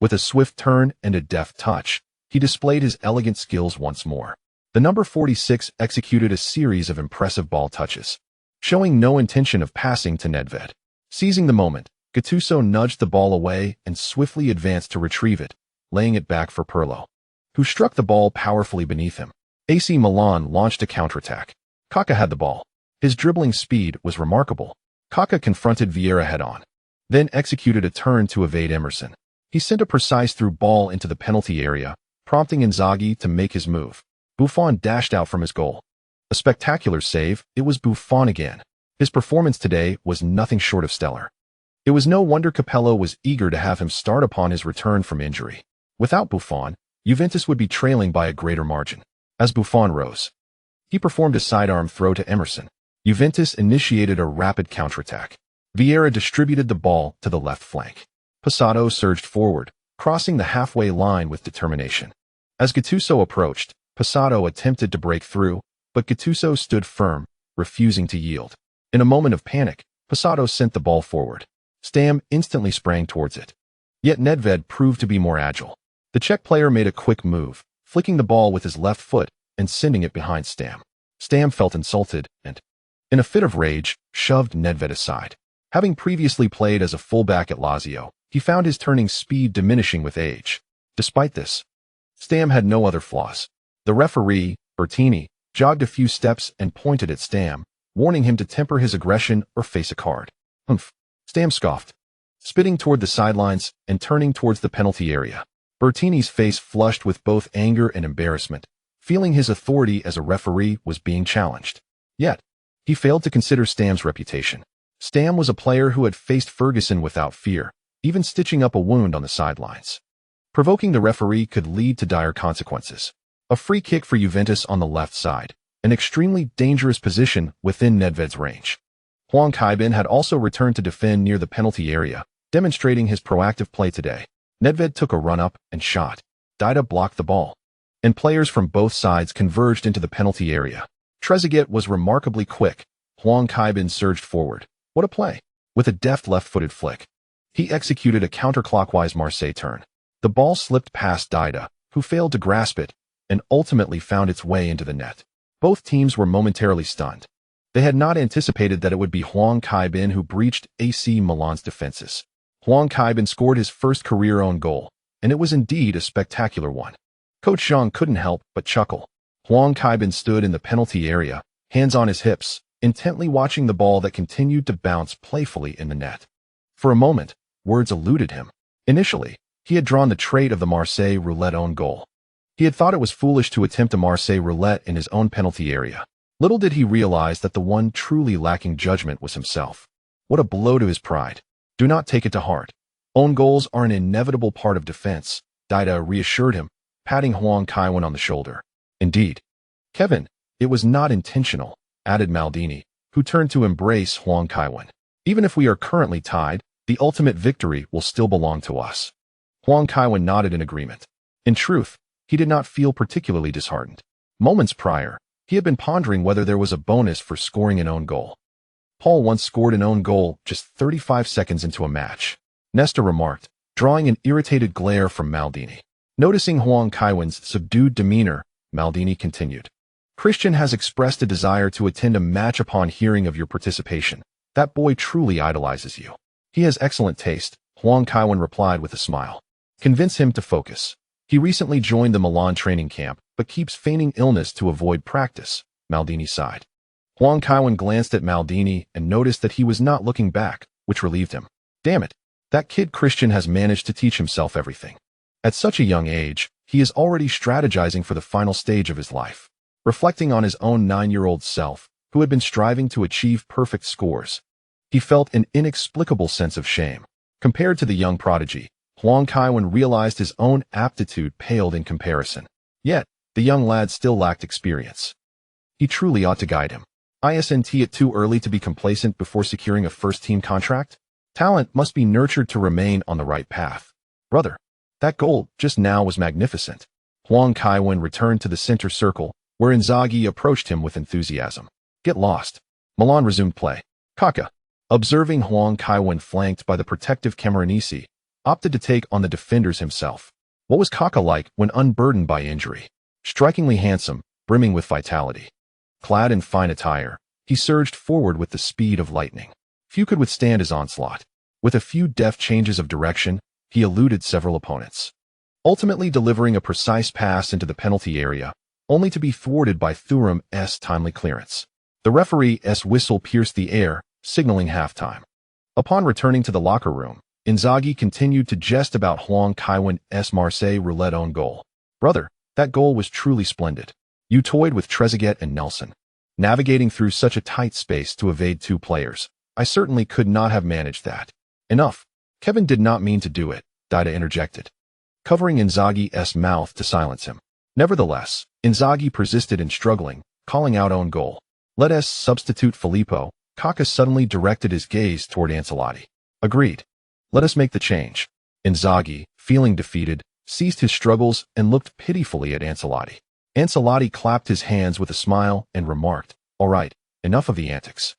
With a swift turn and a deft touch, he displayed his elegant skills once more. The number 46 executed a series of impressive ball touches, showing no intention of passing to Nedved. Seizing the moment, Gattuso nudged the ball away and swiftly advanced to retrieve it, laying it back for Pirlo, who struck the ball powerfully beneath him. AC Milan launched a counterattack. Kaká had the ball. His dribbling speed was remarkable. Kaká confronted Vieira head-on, then executed a turn to evade Emerson. He sent a precise through ball into the penalty area, prompting Inzaghi to make his move. Buffon dashed out from his goal. A spectacular save, it was Buffon again. His performance today was nothing short of stellar. It was no wonder Capello was eager to have him start upon his return from injury. Without Buffon, Juventus would be trailing by a greater margin. As Buffon rose, he performed a sidearm throw to Emerson. Juventus initiated a rapid counterattack. Vieira distributed the ball to the left flank. Passado surged forward, crossing the halfway line with determination. As Gattuso approached, Passado attempted to break through, but Gattuso stood firm, refusing to yield. In a moment of panic, Passado sent the ball forward. Stam instantly sprang towards it. Yet Nedved proved to be more agile. The Czech player made a quick move, flicking the ball with his left foot and sending it behind Stam. Stam felt insulted and, in a fit of rage, shoved Nedved aside. Having previously played as a fullback at Lazio, he found his turning speed diminishing with age. Despite this, Stam had no other flaws. The referee, Bertini, jogged a few steps and pointed at Stam, warning him to temper his aggression or face a card. Humph. Stam scoffed, spitting toward the sidelines and turning towards the penalty area. Bertini's face flushed with both anger and embarrassment, feeling his authority as a referee was being challenged. Yet, he failed to consider Stam's reputation. Stam was a player who had faced Ferguson without fear, even stitching up a wound on the sidelines. Provoking the referee could lead to dire consequences. A free kick for Juventus on the left side, an extremely dangerous position within Nedved's range. Huang Kaiwen had also returned to defend near the penalty area, demonstrating his proactive play today. Nedved took a run-up and shot. Dida blocked the ball, and players from both sides converged into the penalty area. Trezeguet was remarkably quick. Huang Kaiwen surged forward. What a play! With a deft left-footed flick, he executed a counterclockwise Marseille turn. The ball slipped past Dida, who failed to grasp it, and ultimately found its way into the net. Both teams were momentarily stunned. They had not anticipated that it would be Huang Kaiwen who breached AC Milan's defenses. Huang Kaiwen scored his first career own goal, and it was indeed a spectacular one. Coach Zhang couldn't help but chuckle. Huang Kaiwen stood in the penalty area, hands on his hips, intently watching the ball that continued to bounce playfully in the net. For a moment, words eluded him. Initially, he had drawn the trait of the Marseille roulette own goal. He had thought it was foolish to attempt a Marseille roulette in his own penalty area. Little did he realize that the one truly lacking judgment was himself. What a blow to his pride. Do not take it to heart. Own goals are an inevitable part of defense, Dida reassured him, patting Huang Kaiwen on the shoulder. Indeed. Kevin, it was not intentional, added Maldini, who turned to embrace Huang Kaiwen. Even if we are currently tied, the ultimate victory will still belong to us. Huang Kaiwen nodded in agreement. In truth, he did not feel particularly disheartened. Moments prior, he had been pondering whether there was a bonus for scoring an own goal. Paul once scored an own goal just 35 seconds into a match, Nesta remarked, drawing an irritated glare from Maldini. Noticing Huang Kaiwen's subdued demeanor, Maldini continued. Christian has expressed a desire to attend a match upon hearing of your participation. That boy truly idolizes you. He has excellent taste, Huang Kaiwen replied with a smile. Convince him to focus. He recently joined the Milan training camp, but keeps feigning illness to avoid practice, Maldini sighed. Huang Kaiwen glanced at Maldini and noticed that he was not looking back, which relieved him. Damn it, that kid Christian has managed to teach himself everything. At such a young age, he is already strategizing for the final stage of his life. Reflecting on his own 9-year-old self, who had been striving to achieve perfect scores, he felt an inexplicable sense of shame. Compared to the young prodigy, Huang Kaiwen realized his own aptitude paled in comparison. Yet, the young lad still lacked experience. He truly ought to guide him. Isn't it too early to be complacent before securing a first-team contract? Talent must be nurtured to remain on the right path. Brother, that goal just now was magnificent. Huang Kaiwen returned to the center circle, where Inzaghi approached him with enthusiasm. Get lost. Milan resumed play. Kaká, observing Huang Kaiwen flanked by the protective Camoranesi, opted to take on the defenders himself. What was Kaká like when unburdened by injury? Strikingly handsome, brimming with vitality. Clad in fine attire, he surged forward with the speed of lightning. Few could withstand his onslaught. With a few deft changes of direction, he eluded several opponents, ultimately delivering a precise pass into the penalty area, only to be thwarted by Thuram's timely clearance. The referee's whistle pierced the air, signaling halftime. Upon returning to the locker room, Inzaghi continued to jest about Huang Kaiwen's Marseille roulette own goal. Brother, that goal was truly splendid. You toyed with Trezeguet and Nelson. Navigating through such a tight space to evade 2 players, I certainly could not have managed that. Enough. Kevin did not mean to do it, Dida interjected, covering Inzaghi's mouth to silence him. Nevertheless, Inzaghi persisted in struggling, calling out own goal. Let us substitute Filippo. Kaká suddenly directed his gaze toward Ancelotti. Agreed. Let us make the change. Inzaghi, feeling defeated, ceased his struggles and looked pitifully at Ancelotti. Ancelotti clapped his hands with a smile and remarked, All right, enough of the antics.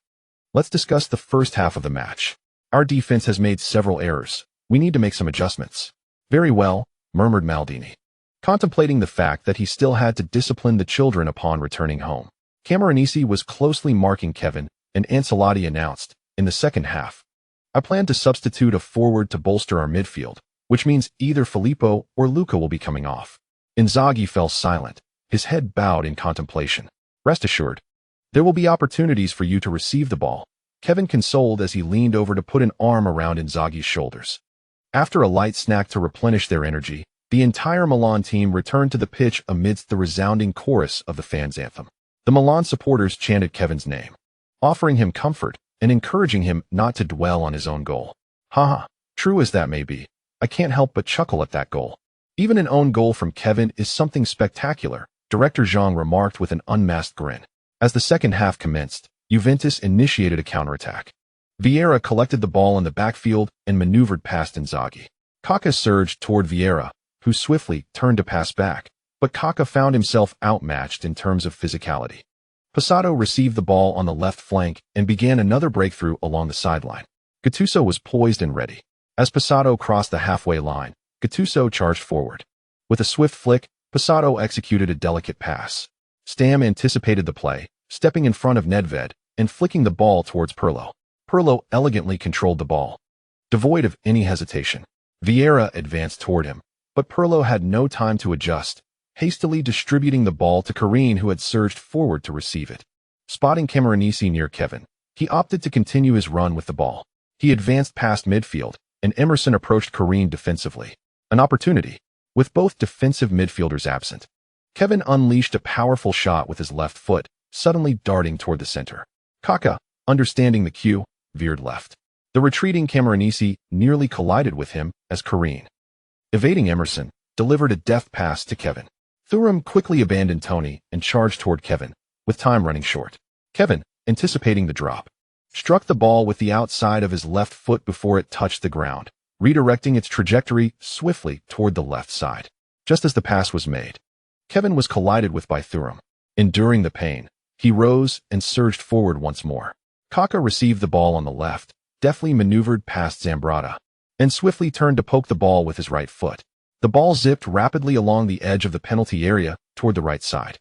Let's discuss the first half of the match. Our defense has made several errors. We need to make some adjustments. Very well, murmured Maldini, contemplating the fact that he still had to discipline the children upon returning home. Camoranesi was closely marking Kevin, and Ancelotti announced, in the second half, I plan to substitute a forward to bolster our midfield, which means either Filippo or Luca will be coming off. Inzaghi fell silent, his head bowed in contemplation. Rest assured, there will be opportunities for you to receive the ball, Kevin consoled as he leaned over to put an arm around Inzaghi's shoulders. After a light snack to replenish their energy, the entire Milan team returned to the pitch amidst the resounding chorus of the fans' anthem. The Milan supporters chanted Kevin's name, offering him comfort and encouraging him not to dwell on his own goal. Haha, true as that may be, I can't help but chuckle at that goal. Even an own goal from Kevin is something spectacular, Director Zhang remarked with an unmasked grin. As the second half commenced, Juventus initiated a counterattack. Vieira collected the ball in the backfield and maneuvered past Inzaghi. Kaká surged toward Vieira, who swiftly turned to pass back, but Kaká found himself outmatched in terms of physicality. Possato received the ball on the left flank and began another breakthrough along the sideline. Gattuso was poised and ready. As Possato crossed the halfway line, Gattuso charged forward. With a swift flick, Possato executed a delicate pass. Stam anticipated the play, stepping in front of Nedved and flicking the ball towards Pirlo. Pirlo elegantly controlled the ball. Devoid of any hesitation, Vieira advanced toward him, but Pirlo had no time to adjust, hastily distributing the ball to Karim, who had surged forward to receive it. Spotting Camoranesi near Kevin, he opted to continue his run with the ball. He advanced past midfield, and Emerson approached Karim defensively. An opportunity. With both defensive midfielders absent, Kevin unleashed a powerful shot with his left foot, suddenly darting toward the center. Kaká, understanding the cue, veered left. The retreating Camoranesi nearly collided with him as Karim, evading Emerson, delivered a deft pass to Kevin. Thuram quickly abandoned Tony and charged toward Kevin, with time running short. Kevin, anticipating the drop, struck the ball with the outside of his left foot before it touched the ground, redirecting its trajectory swiftly toward the left side. Just as the pass was made, Kevin was collided with by Thuram. Enduring the pain, he rose and surged forward once more. Kaká received the ball on the left, deftly maneuvered past Zambrotta, and swiftly turned to poke the ball with his right foot. The ball zipped rapidly along the edge of the penalty area toward the right side.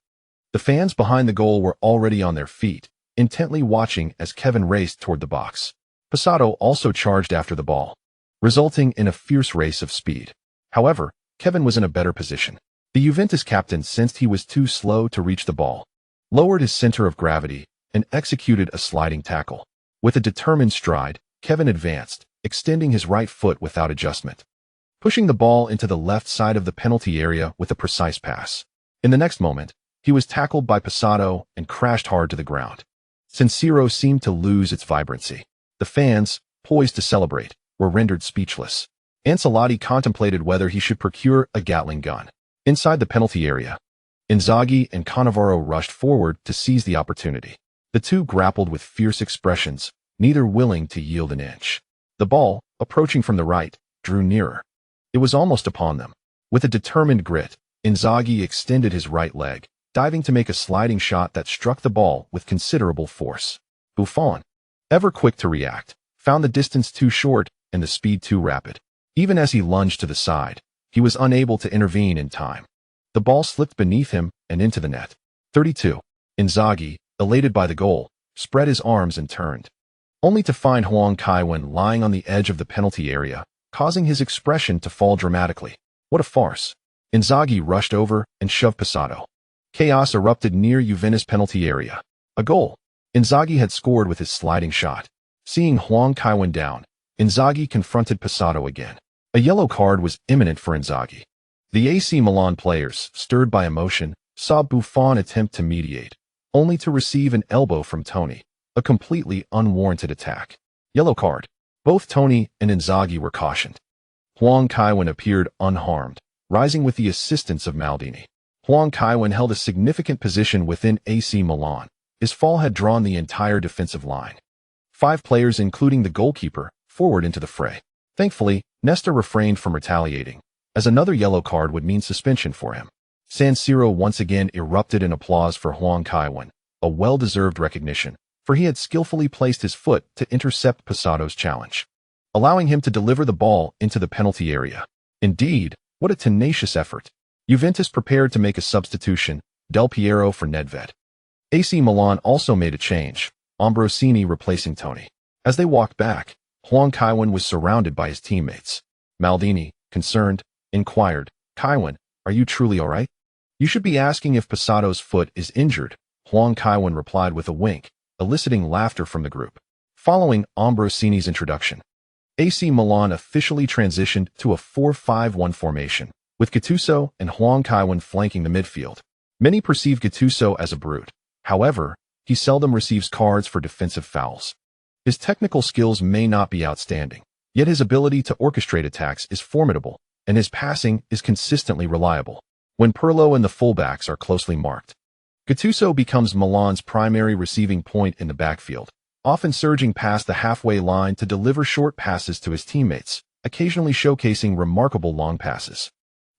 The fans behind the goal were already on their feet, intently watching as Kevin raced toward the box. Possato also charged after the ball, resulting in a fierce race of speed. However, Kevin was in a better position. The Juventus captain sensed he was too slow to reach the ball, lowered his center of gravity, and executed a sliding tackle. With a determined stride, Kevin advanced, extending his right foot without adjustment, pushing the ball into the left side of the penalty area with a precise pass. In the next moment, he was tackled by Passato and crashed hard to the ground. San Siro seemed to lose its vibrancy. The fans, poised to celebrate, were rendered speechless. Ancelotti contemplated whether he should procure a Gatling gun. Inside the penalty area, Inzaghi and Cannavaro rushed forward to seize the opportunity. The two grappled with fierce expressions, neither willing to yield an inch. The ball, approaching from the right, drew nearer. It was almost upon them. With a determined grit, Inzaghi extended his right leg, diving to make a sliding shot that struck the ball with considerable force. Buffon, ever quick to react, found the distance too short and the speed too rapid. Even as he lunged to the side, he was unable to intervene in time. The ball slipped beneath him and into the net. 32. Inzaghi, elated by the goal, spread his arms and turned, only to find Huang Kaiwen lying on the edge of the penalty area, causing his expression to fall dramatically. What a farce. Inzaghi rushed over and shoved Passato. Chaos erupted near Juventus penalty area. A goal. Inzaghi had scored with his sliding shot. Seeing Huang Kaiwen down, Inzaghi confronted Passato again. A yellow card was imminent for Inzaghi. The AC Milan players, stirred by emotion, saw Buffon attempt to mediate, only to receive an elbow from Toni, a completely unwarranted attack. Yellow card. Both Toni and Inzaghi were cautioned. Huang Kaiwen appeared unharmed, rising with the assistance of Maldini. Huang Kaiwen held a significant position within AC Milan. His fall had drawn the entire defensive line. 5 players, including the goalkeeper, forward into the fray. Thankfully, Nesta refrained from retaliating, as another yellow card would mean suspension for him. San Siro once again erupted in applause for Huang Kaiwen, a well-deserved recognition, for he had skillfully placed his foot to intercept Passato's challenge, allowing him to deliver the ball into the penalty area. Indeed, what a tenacious effort. Juventus prepared to make a substitution, Del Piero for Nedved. AC Milan also made a change, Ambrosini replacing Toni. As they walked back, Huang Kaiwen was surrounded by his teammates. Maldini, concerned, inquired, "Kaiwen, are you truly all right? You should be asking if Passato's foot is injured." Huang Kaiwen replied with a wink, eliciting laughter from the group. Following Ambrosini's introduction, AC Milan officially transitioned to a 4-5-1 formation, with Gattuso and Huang Kaiwen flanking the midfield. Many perceive Gattuso as a brute. However, he seldom receives cards for defensive fouls. His technical skills may not be outstanding, yet his ability to orchestrate attacks is formidable, and his passing is consistently reliable. When Pirlo and the fullbacks are closely marked, Gattuso becomes Milan's primary receiving point in the backfield, often surging past the halfway line to deliver short passes to his teammates, occasionally showcasing remarkable long passes.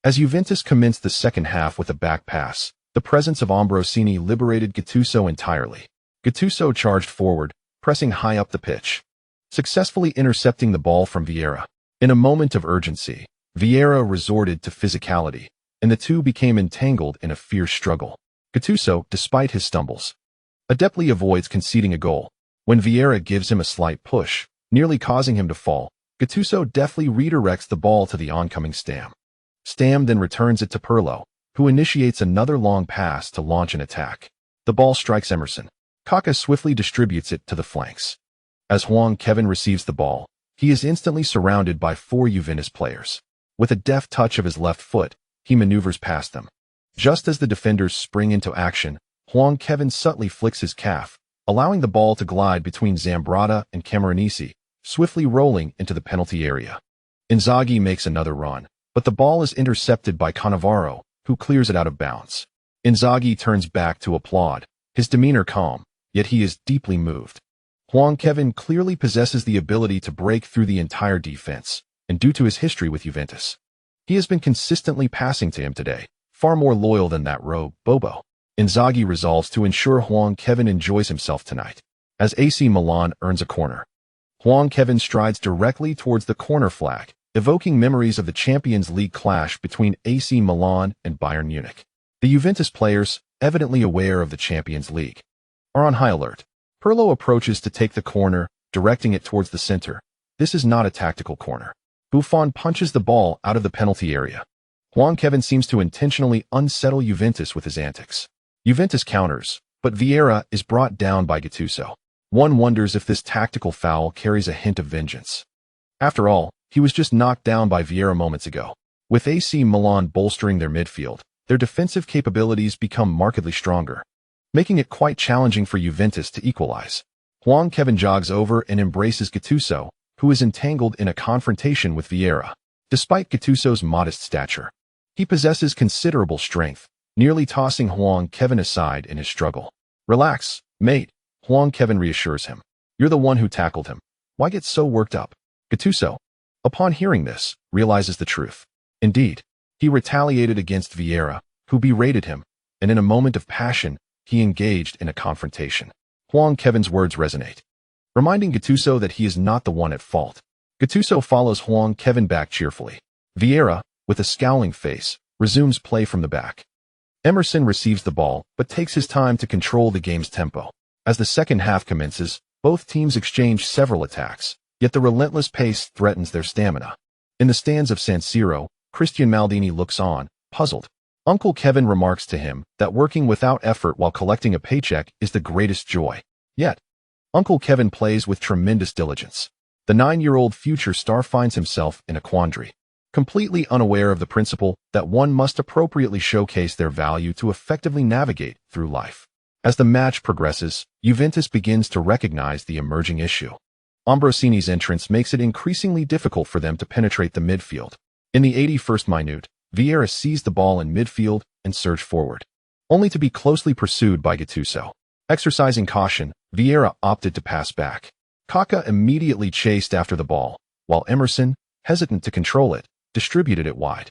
As Juventus commenced the second half with a back pass, the presence of Ambrosini liberated Gattuso entirely. Gattuso charged forward, pressing high up the pitch, successfully intercepting the ball from Vieira. In a moment of urgency, Vieira resorted to physicality, and the two became entangled in a fierce struggle. Gattuso, despite his stumbles, adeptly avoids conceding a goal. When Vieira gives him a slight push, nearly causing him to fall, Gattuso deftly redirects the ball to the oncoming Stam. Stam then returns it to Pirlo, who initiates another long pass to launch an attack. The ball strikes Emerson. Kaká swiftly distributes it to the flanks. As Huang Kaiwen receives the ball, he is instantly surrounded by 4 Juventus players. With a deft touch of his left foot, he maneuvers past them. Just as the defenders spring into action, Huang Kaiwen subtly flicks his calf, allowing the ball to glide between Zambrata and Camoranesi, swiftly rolling into the penalty area. Inzaghi makes another run, but the ball is intercepted by Cannavaro, who clears it out of bounds. Inzaghi turns back to applaud, his demeanor calm, yet he is deeply moved. Huang Kaiwen clearly possesses the ability to break through the entire defense, and due to his history with Juventus, he has been consistently passing to him today, far more loyal than that rogue, Bobo. Inzaghi resolves to ensure Huang Kaiwen enjoys himself tonight. As AC Milan earns a corner, Huang Kaiwen strides directly towards the corner flag, evoking memories of the Champions League clash between AC Milan and Bayern Munich. The Juventus players, evidently aware of the Champions League, are on high alert. Pirlo approaches to take the corner, directing it towards the center. This is not a tactical corner. Buffon punches the ball out of the penalty area. Huang Kaiwen seems to intentionally unsettle Juventus with his antics. Juventus counters, but Vieira is brought down by Gattuso. One wonders if this tactical foul carries a hint of vengeance. After all, he was just knocked down by Vieira moments ago. With AC Milan bolstering their midfield, their defensive capabilities become markedly stronger, making it quite challenging for Juventus to equalize. Huang Kaiwen jogs over and embraces Gattuso, who is entangled in a confrontation with Vieira. Despite Gattuso's modest stature, he possesses considerable strength, nearly tossing Huang Kaiwen aside in his struggle. "Relax, mate," Huang Kaiwen reassures him. "You're the one who tackled him. Why get so worked up?" Gattuso, upon hearing this, realizes the truth. Indeed, he retaliated against Vieira, who berated him, and in a moment of passion, he engaged in a confrontation. Huang Kaiwen's words resonate, reminding Gattuso that he is not the one at fault. Gattuso follows Huang Kaiwen back cheerfully. Vieira, with a scowling face, resumes play from the back. Emerson receives the ball, but takes his time to control the game's tempo. As the second half commences, both teams exchange several attacks, yet the relentless pace threatens their stamina. In the stands of San Siro, Christian Maldini looks on, puzzled. Uncle Kaiwen remarks to him that working without effort while collecting a paycheck is the greatest joy. Yet, Uncle Kaiwen plays with tremendous diligence. The 9-year-old future star finds himself in a quandary, completely unaware of the principle that one must appropriately showcase their value to effectively navigate through life. As the match progresses, Juventus begins to recognize the emerging issue. Ambrosini's entrance makes it increasingly difficult for them to penetrate the midfield. In the 81st minute, Vieira seized the ball in midfield and surged forward, only to be closely pursued by Gattuso. Exercising caution, Vieira opted to pass back. Kaká immediately chased after the ball, while Emerson, hesitant to control it, distributed it wide.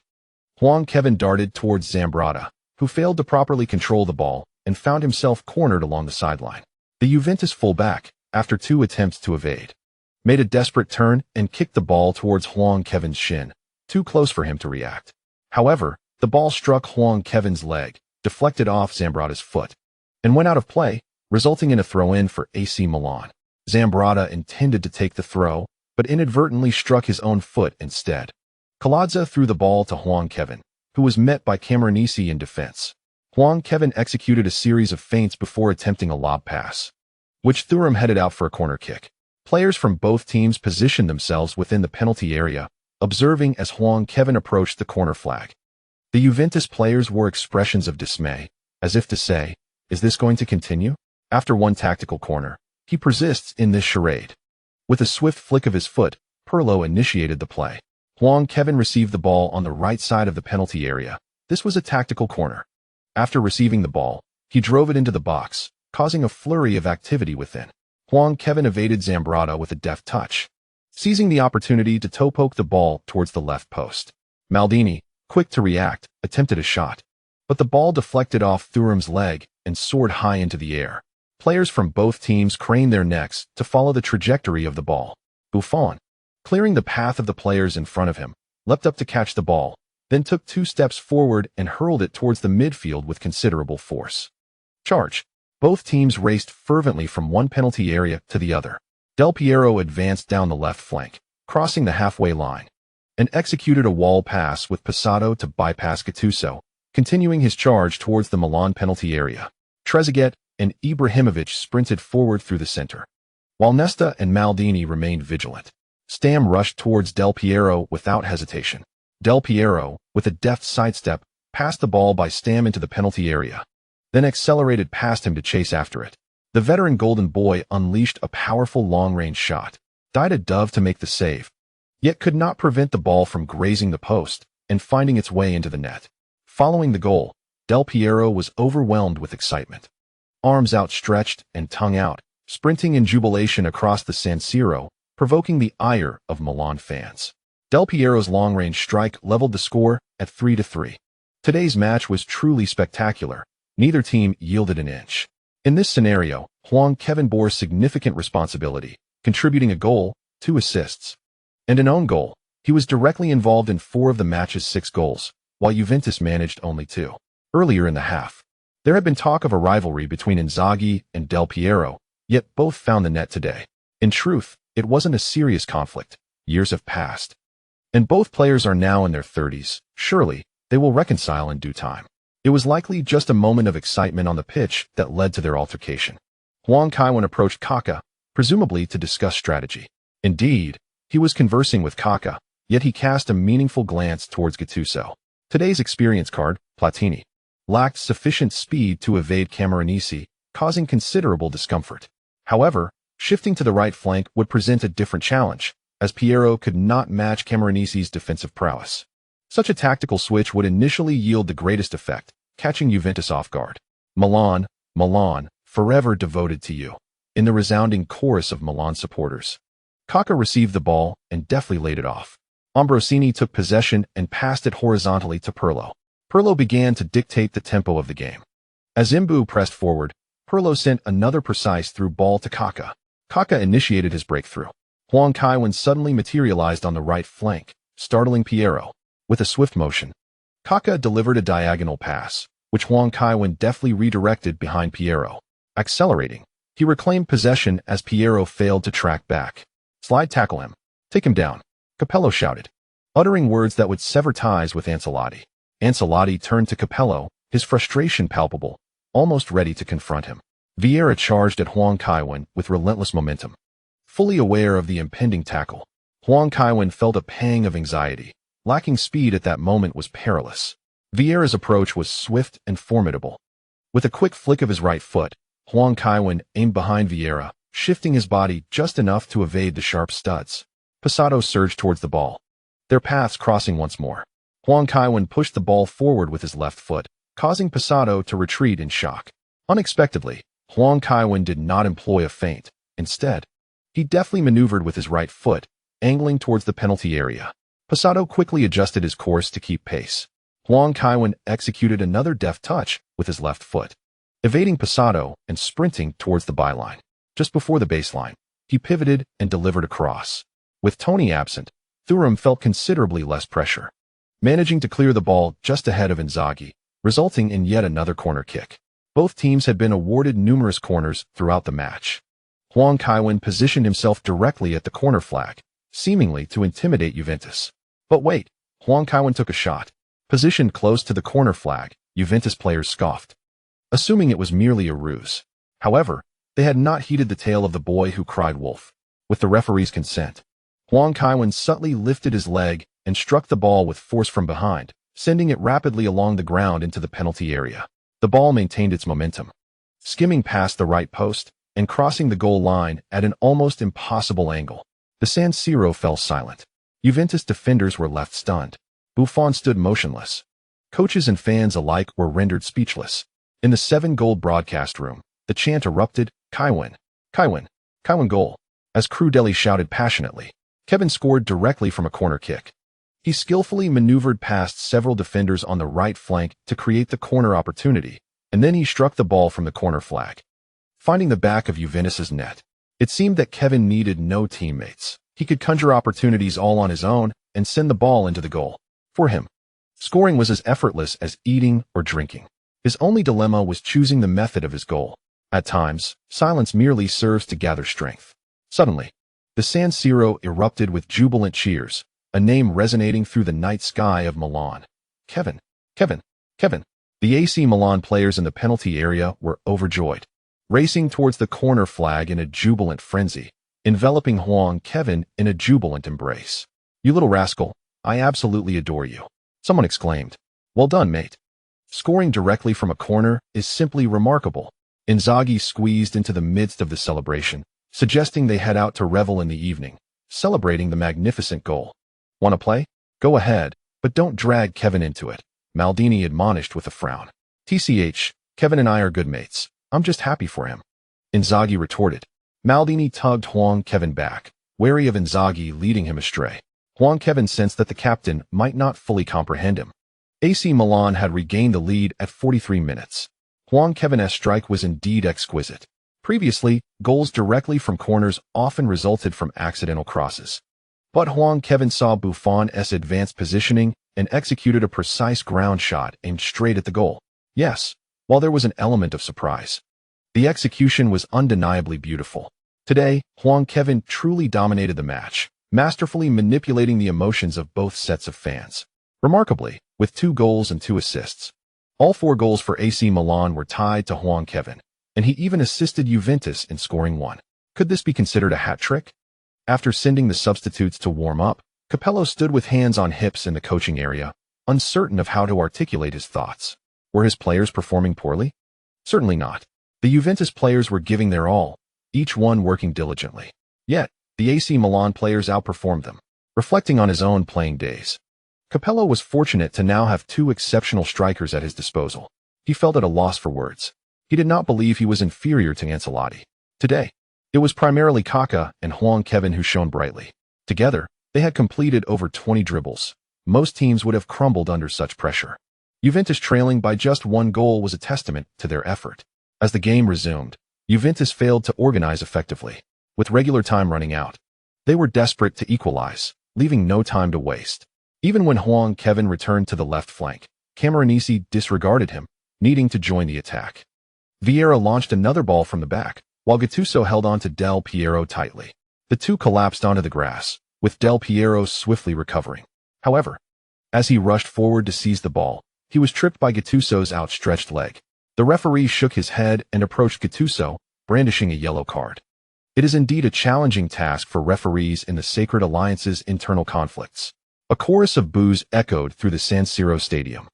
Huang Kaiwen darted towards Zambrotta, who failed to properly control the ball and found himself cornered along the sideline. The Juventus fullback, after 2 attempts to evade, made a desperate turn and kicked the ball towards Huang Kaiwen's shin, too close for him to react. However, the ball struck Huang Kaiwen's leg, deflected off Zambrotta's foot, and went out of play, resulting in a throw-in for AC Milan. Zambrotta intended to take the throw, but inadvertently struck his own foot instead. Colazza threw the ball to Huang Kaiwen, who was met by Camoranesi in defense. Huang Kaiwen executed a series of feints before attempting a lob pass, which threw him headed out for a corner kick. Players from both teams positioned themselves within the penalty area, observing as Huang Kaiwen approached the corner flag. The Juventus players wore expressions of dismay, as if to say, "Is this going to continue?" After one tactical corner, he persists in this charade. With a swift flick of his foot, Pirlo initiated the play. Huang Kaiwen received the ball on the right side of the penalty area. This was a tactical corner. After receiving the ball, he drove it into the box, causing a flurry of activity within. Huang Kaiwen evaded Zambrotta with a deft touch, seizing the opportunity to toe-poke the ball towards the left post. Maldini, quick to react, attempted a shot, but the ball deflected off Thuram's leg and soared high into the air. Players from both teams craned their necks to follow the trajectory of the ball. Buffon, clearing the path of the players in front of him, leapt up to catch the ball, then took 2 steps forward and hurled it towards the midfield with considerable force. Charge. Both teams raced fervently from one penalty area to the other. Del Piero advanced down the left flank, crossing the halfway line, and executed a wall pass with Passato to bypass Gattuso, continuing his charge towards the Milan penalty area. Trezeguet and Ibrahimovic sprinted forward through the center, while Nesta and Maldini remained vigilant. Stam rushed towards Del Piero without hesitation. Del Piero, with a deft sidestep, passed the ball by Stam into the penalty area, then accelerated past him to chase after it. The veteran Golden Boy unleashed a powerful long-range shot, died a dove to make the save, yet could not prevent the ball from grazing the post and finding its way into the net. Following the goal, Del Piero was overwhelmed with excitement. Arms outstretched and tongue out, sprinting in jubilation across the San Siro, provoking the ire of Milan fans. Del Piero's long-range strike leveled the score at 3-3. Today's match was truly spectacular. Neither team yielded an inch. In this scenario, Huang Kaiwen bore significant responsibility, contributing a goal, 2 assists, and an own goal. He was directly involved in 4 of the match's 6 goals, while Juventus managed only 2. Earlier in the half, there had been talk of a rivalry between Inzaghi and Del Piero, yet both found the net today. In truth, it wasn't a serious conflict. Years have passed, and both players are now in their 30s. Surely, They will reconcile in due time. It was likely just a moment of excitement on the pitch that led to their altercation. Huang Kaiwen approached Kaká, presumably to discuss strategy. Indeed, he was conversing with Kaká, yet he cast a meaningful glance towards Gattuso. Today's experience card, Platini, lacked sufficient speed to evade Camoranesi, causing considerable discomfort. However, shifting to the right flank would present a different challenge, as Piero could not match Camoranesi's defensive prowess. Such a tactical switch would initially yield the greatest effect, catching Juventus off guard. Milan, Milan, forever devoted to you, in the resounding chorus of Milan supporters. Kaká received the ball and deftly laid it off. Ambrosini took possession and passed it horizontally to Pirlo. Pirlo began to dictate the tempo of the game. As Mbu pressed forward, Pirlo sent another precise through ball to Kaká. Kaká initiated his breakthrough. Huang Kaiwen suddenly materialized on the right flank, startling Piero. With a swift motion, Kaká delivered a diagonal pass, which Huang Kaiwen deftly redirected behind Piero. Accelerating, he reclaimed possession as Piero failed to track back. Slide tackle him. Take him down, Capello shouted, uttering words that would sever ties with Ancelotti. Ancelotti turned to Capello, his frustration palpable, almost ready to confront him. Vieira charged at Huang Kaiwen with relentless momentum. Fully aware of the impending tackle, Huang Kaiwen felt a pang of anxiety. Lacking speed at that moment was perilous. Vieira's approach was swift and formidable. With a quick flick of his right foot, Huang Kaiwen aimed behind Vieira, shifting his body just enough to evade the sharp studs. Passado surged towards the ball, their paths crossing once more. Huang Kaiwen pushed the ball forward with his left foot, causing Passado to retreat in shock. Unexpectedly, Huang Kaiwen did not employ a feint. Instead, he deftly maneuvered with his right foot, angling towards the penalty area. Passado quickly adjusted his course to keep pace. Huang Kaiwen executed another deft touch with his left foot, evading Passado and sprinting towards the byline. Just before the baseline, he pivoted and delivered a cross. With Tony absent, Thuram felt considerably less pressure, managing to clear the ball just ahead of Inzaghi, resulting in yet another corner kick. Both teams had been awarded numerous corners throughout the match. Huang Kaiwen positioned himself directly at the corner flag, seemingly to intimidate Juventus. But wait, Huang Kaiwen took a shot. Positioned close to the corner flag, Juventus players scoffed, assuming it was merely a ruse. However, they had not heeded the tale of the boy who cried wolf. With the referee's consent, Huang Kaiwen subtly lifted his leg and struck the ball with force from behind, sending it rapidly along the ground into the penalty area. The ball maintained its momentum, skimming past the right post and crossing the goal line at an almost impossible angle. The San Siro fell silent. Juventus defenders were left stunned. Buffon stood motionless. Coaches and fans alike were rendered speechless. In the 7-goal broadcast room, the chant erupted, Kaiwen, Kaiwen, Kaiwen goal, as Crudeli shouted passionately. Kevin scored directly from a corner kick. He skillfully maneuvered past several defenders on the right flank to create the corner opportunity, and then he struck the ball from the corner flag, finding the back of Juventus's net. It seemed that Kevin needed no teammates. He could conjure opportunities all on his own and send the ball into the goal. For him, scoring was as effortless as eating or drinking. His only dilemma was choosing the method of his goal. At times, silence merely serves to gather strength. Suddenly, the San Siro erupted with jubilant cheers, a name resonating through the night sky of Milan. Kevin, Kevin, Kevin. The AC Milan players in the penalty area were overjoyed, racing towards the corner flag in a jubilant frenzy, enveloping Huang Kaiwen in a jubilant embrace. You little rascal, I absolutely adore you, someone exclaimed. Well done, mate. Scoring directly from a corner is simply remarkable. Inzaghi squeezed into the midst of the celebration, suggesting they head out to revel in the evening, celebrating the magnificent goal. Want to play? Go ahead, but don't drag Kevin into it, Maldini admonished with a frown. TCH, Kevin and I are good mates. I'm just happy for him, Inzaghi retorted. Maldini tugged Huang Kaiwen back, wary of Inzaghi leading him astray. Huang Kaiwen sensed that the captain might not fully comprehend him. AC Milan had regained the lead at 43 minutes. Huang Kaiwen's strike was indeed exquisite. Previously, goals directly from corners often resulted from accidental crosses. But Huang Kaiwen saw Buffon's advanced positioning and executed a precise ground shot aimed straight at the goal. Yes, while there was an element of surprise, the execution was undeniably beautiful. Today, Huang Kaiwen truly dominated the match, masterfully manipulating the emotions of both sets of fans. Remarkably, with 2 goals and 2 assists. All 4 goals for AC Milan were tied to Huang Kaiwen, and he even assisted Juventus in scoring 1. Could this be considered a hat trick? After sending the substitutes to warm up, Capello stood with hands on hips in the coaching area, uncertain of how to articulate his thoughts. Were his players performing poorly? Certainly not. The Juventus players were giving their all, each one working diligently. Yet, the AC Milan players outperformed them. Reflecting on his own playing days, Capello was fortunate to now have 2 exceptional strikers at his disposal. He felt at a loss for words. He did not believe he was inferior to Ancelotti. Today, it was primarily Kaká and Huang Kaiwen who shone brightly. Together, they had completed over 20 dribbles. Most teams would have crumbled under such pressure. Juventus trailing by just 1 goal was a testament to their effort. As the game resumed, Juventus failed to organize effectively. With regular time running out, they were desperate to equalize, leaving no time to waste. Even when Huang Kaiwen returned to the left flank, Camoranesi disregarded him, needing to join the attack. Vieira launched another ball from the back, while Gattuso held on to Del Piero tightly. The two collapsed onto the grass, with Del Piero swiftly recovering. However, as he rushed forward to seize the ball, he was tripped by Gattuso's outstretched leg. The referee shook his head and approached Gattuso, brandishing a yellow card. It is indeed a challenging task for referees in the Sacred Alliance's internal conflicts. A chorus of boos echoed through the San Siro stadium,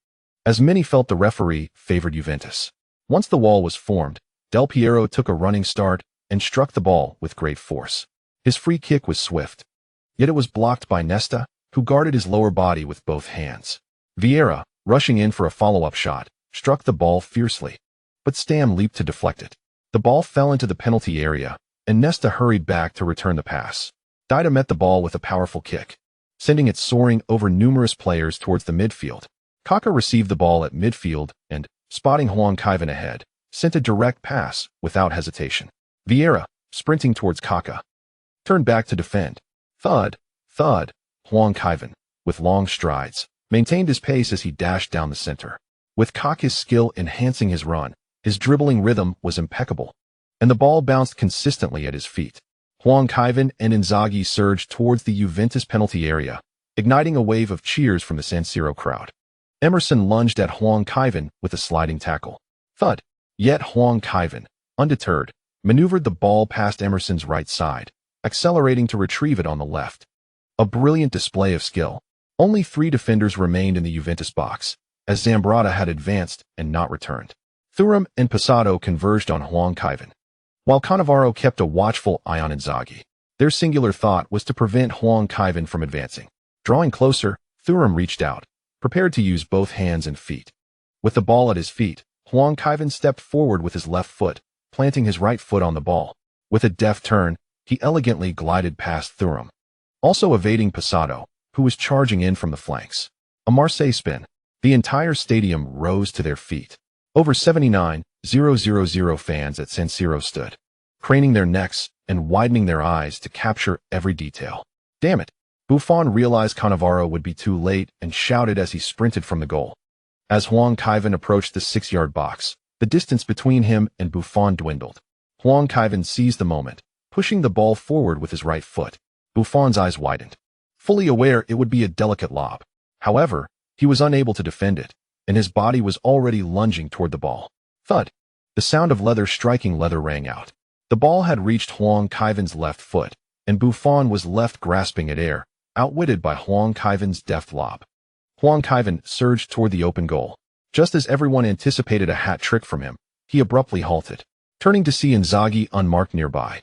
as many felt the referee favored Juventus. Once the wall was formed, Del Piero took a running start and struck the ball with great force. His free kick was swift, yet it was blocked by Nesta, who guarded his lower body with both hands. Vieira, rushing in for a follow-up shot, struck the ball fiercely, but Stam leaped to deflect it. The ball fell into the penalty area, and Nesta hurried back to return the pass. Dida met the ball with a powerful kick, sending it soaring over numerous players towards the midfield. Kaká received the ball at midfield and, spotting Huang Kaiwen ahead, sent a direct pass without hesitation. Vieira, sprinting towards Kaká, turned back to defend. Thud, thud, Huang Kaiwen, with long strides, maintained his pace as he dashed down the center. With Kaká's skill enhancing his run, his dribbling rhythm was impeccable, and the ball bounced consistently at his feet. Huang Kaiwen and Inzaghi surged towards the Juventus penalty area, igniting a wave of cheers from the San Siro crowd. Emerson lunged at Huang Kaiwen with a sliding tackle. Thud! Yet Huang Kaiwen, undeterred, maneuvered the ball past Emerson's right side, accelerating to retrieve it on the left. A brilliant display of skill. Only 3 defenders remained in the Juventus box, as Zambrotta had advanced and not returned. Thuram and Passado converged on Huang Kaiwen, while Cannavaro kept a watchful eye on Inzaghi. Their singular thought was to prevent Huang Kaiwen from advancing. Drawing closer, Thuram reached out, prepared to use both hands and feet. With the ball at his feet, Huang Kaiwen stepped forward with his left foot, planting his right foot on the ball. With a deft turn, he elegantly glided past Thuram, also evading Passado, who was charging in from the flanks. A Marseille spin. The entire stadium rose to their feet. Over 79,000 fans at San Siro stood, craning their necks and widening their eyes to capture every detail. Damn it! Buffon realized Cannavaro would be too late and shouted as he sprinted from the goal. As Huang Kaiwen approached the 6-yard box, the distance between him and Buffon dwindled. Huang Kaiwen seized the moment, pushing the ball forward with his right foot. Buffon's eyes widened, fully aware it would be a delicate lob. However, he was unable to defend it, and his body was already lunging toward the ball. Thud! The sound of leather striking leather rang out. The ball had reached Huang Kaiwen's left foot, and Buffon was left grasping at air, outwitted by Huang Kaiwen's deft lob. Huang Kaiwen surged toward the open goal. Just as everyone anticipated a hat trick from him, he abruptly halted, turning to see Inzaghi unmarked nearby.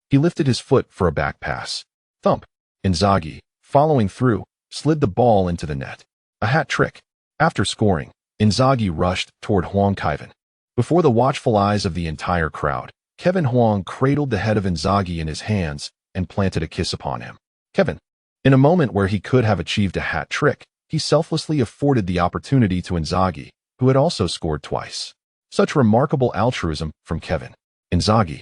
He lifted his foot for a back pass. Thump! Inzaghi, following through, slid the ball into the net. A hat trick. After scoring, Inzaghi rushed toward Huang Kaiwen. Before the watchful eyes of the entire crowd, Kevin Huang cradled the head of Inzaghi in his hands and planted a kiss upon him. Kevin, in a moment where he could have achieved a hat trick, he selflessly afforded the opportunity to Inzaghi, who had also scored twice. Such remarkable altruism from Kevin. Inzaghi,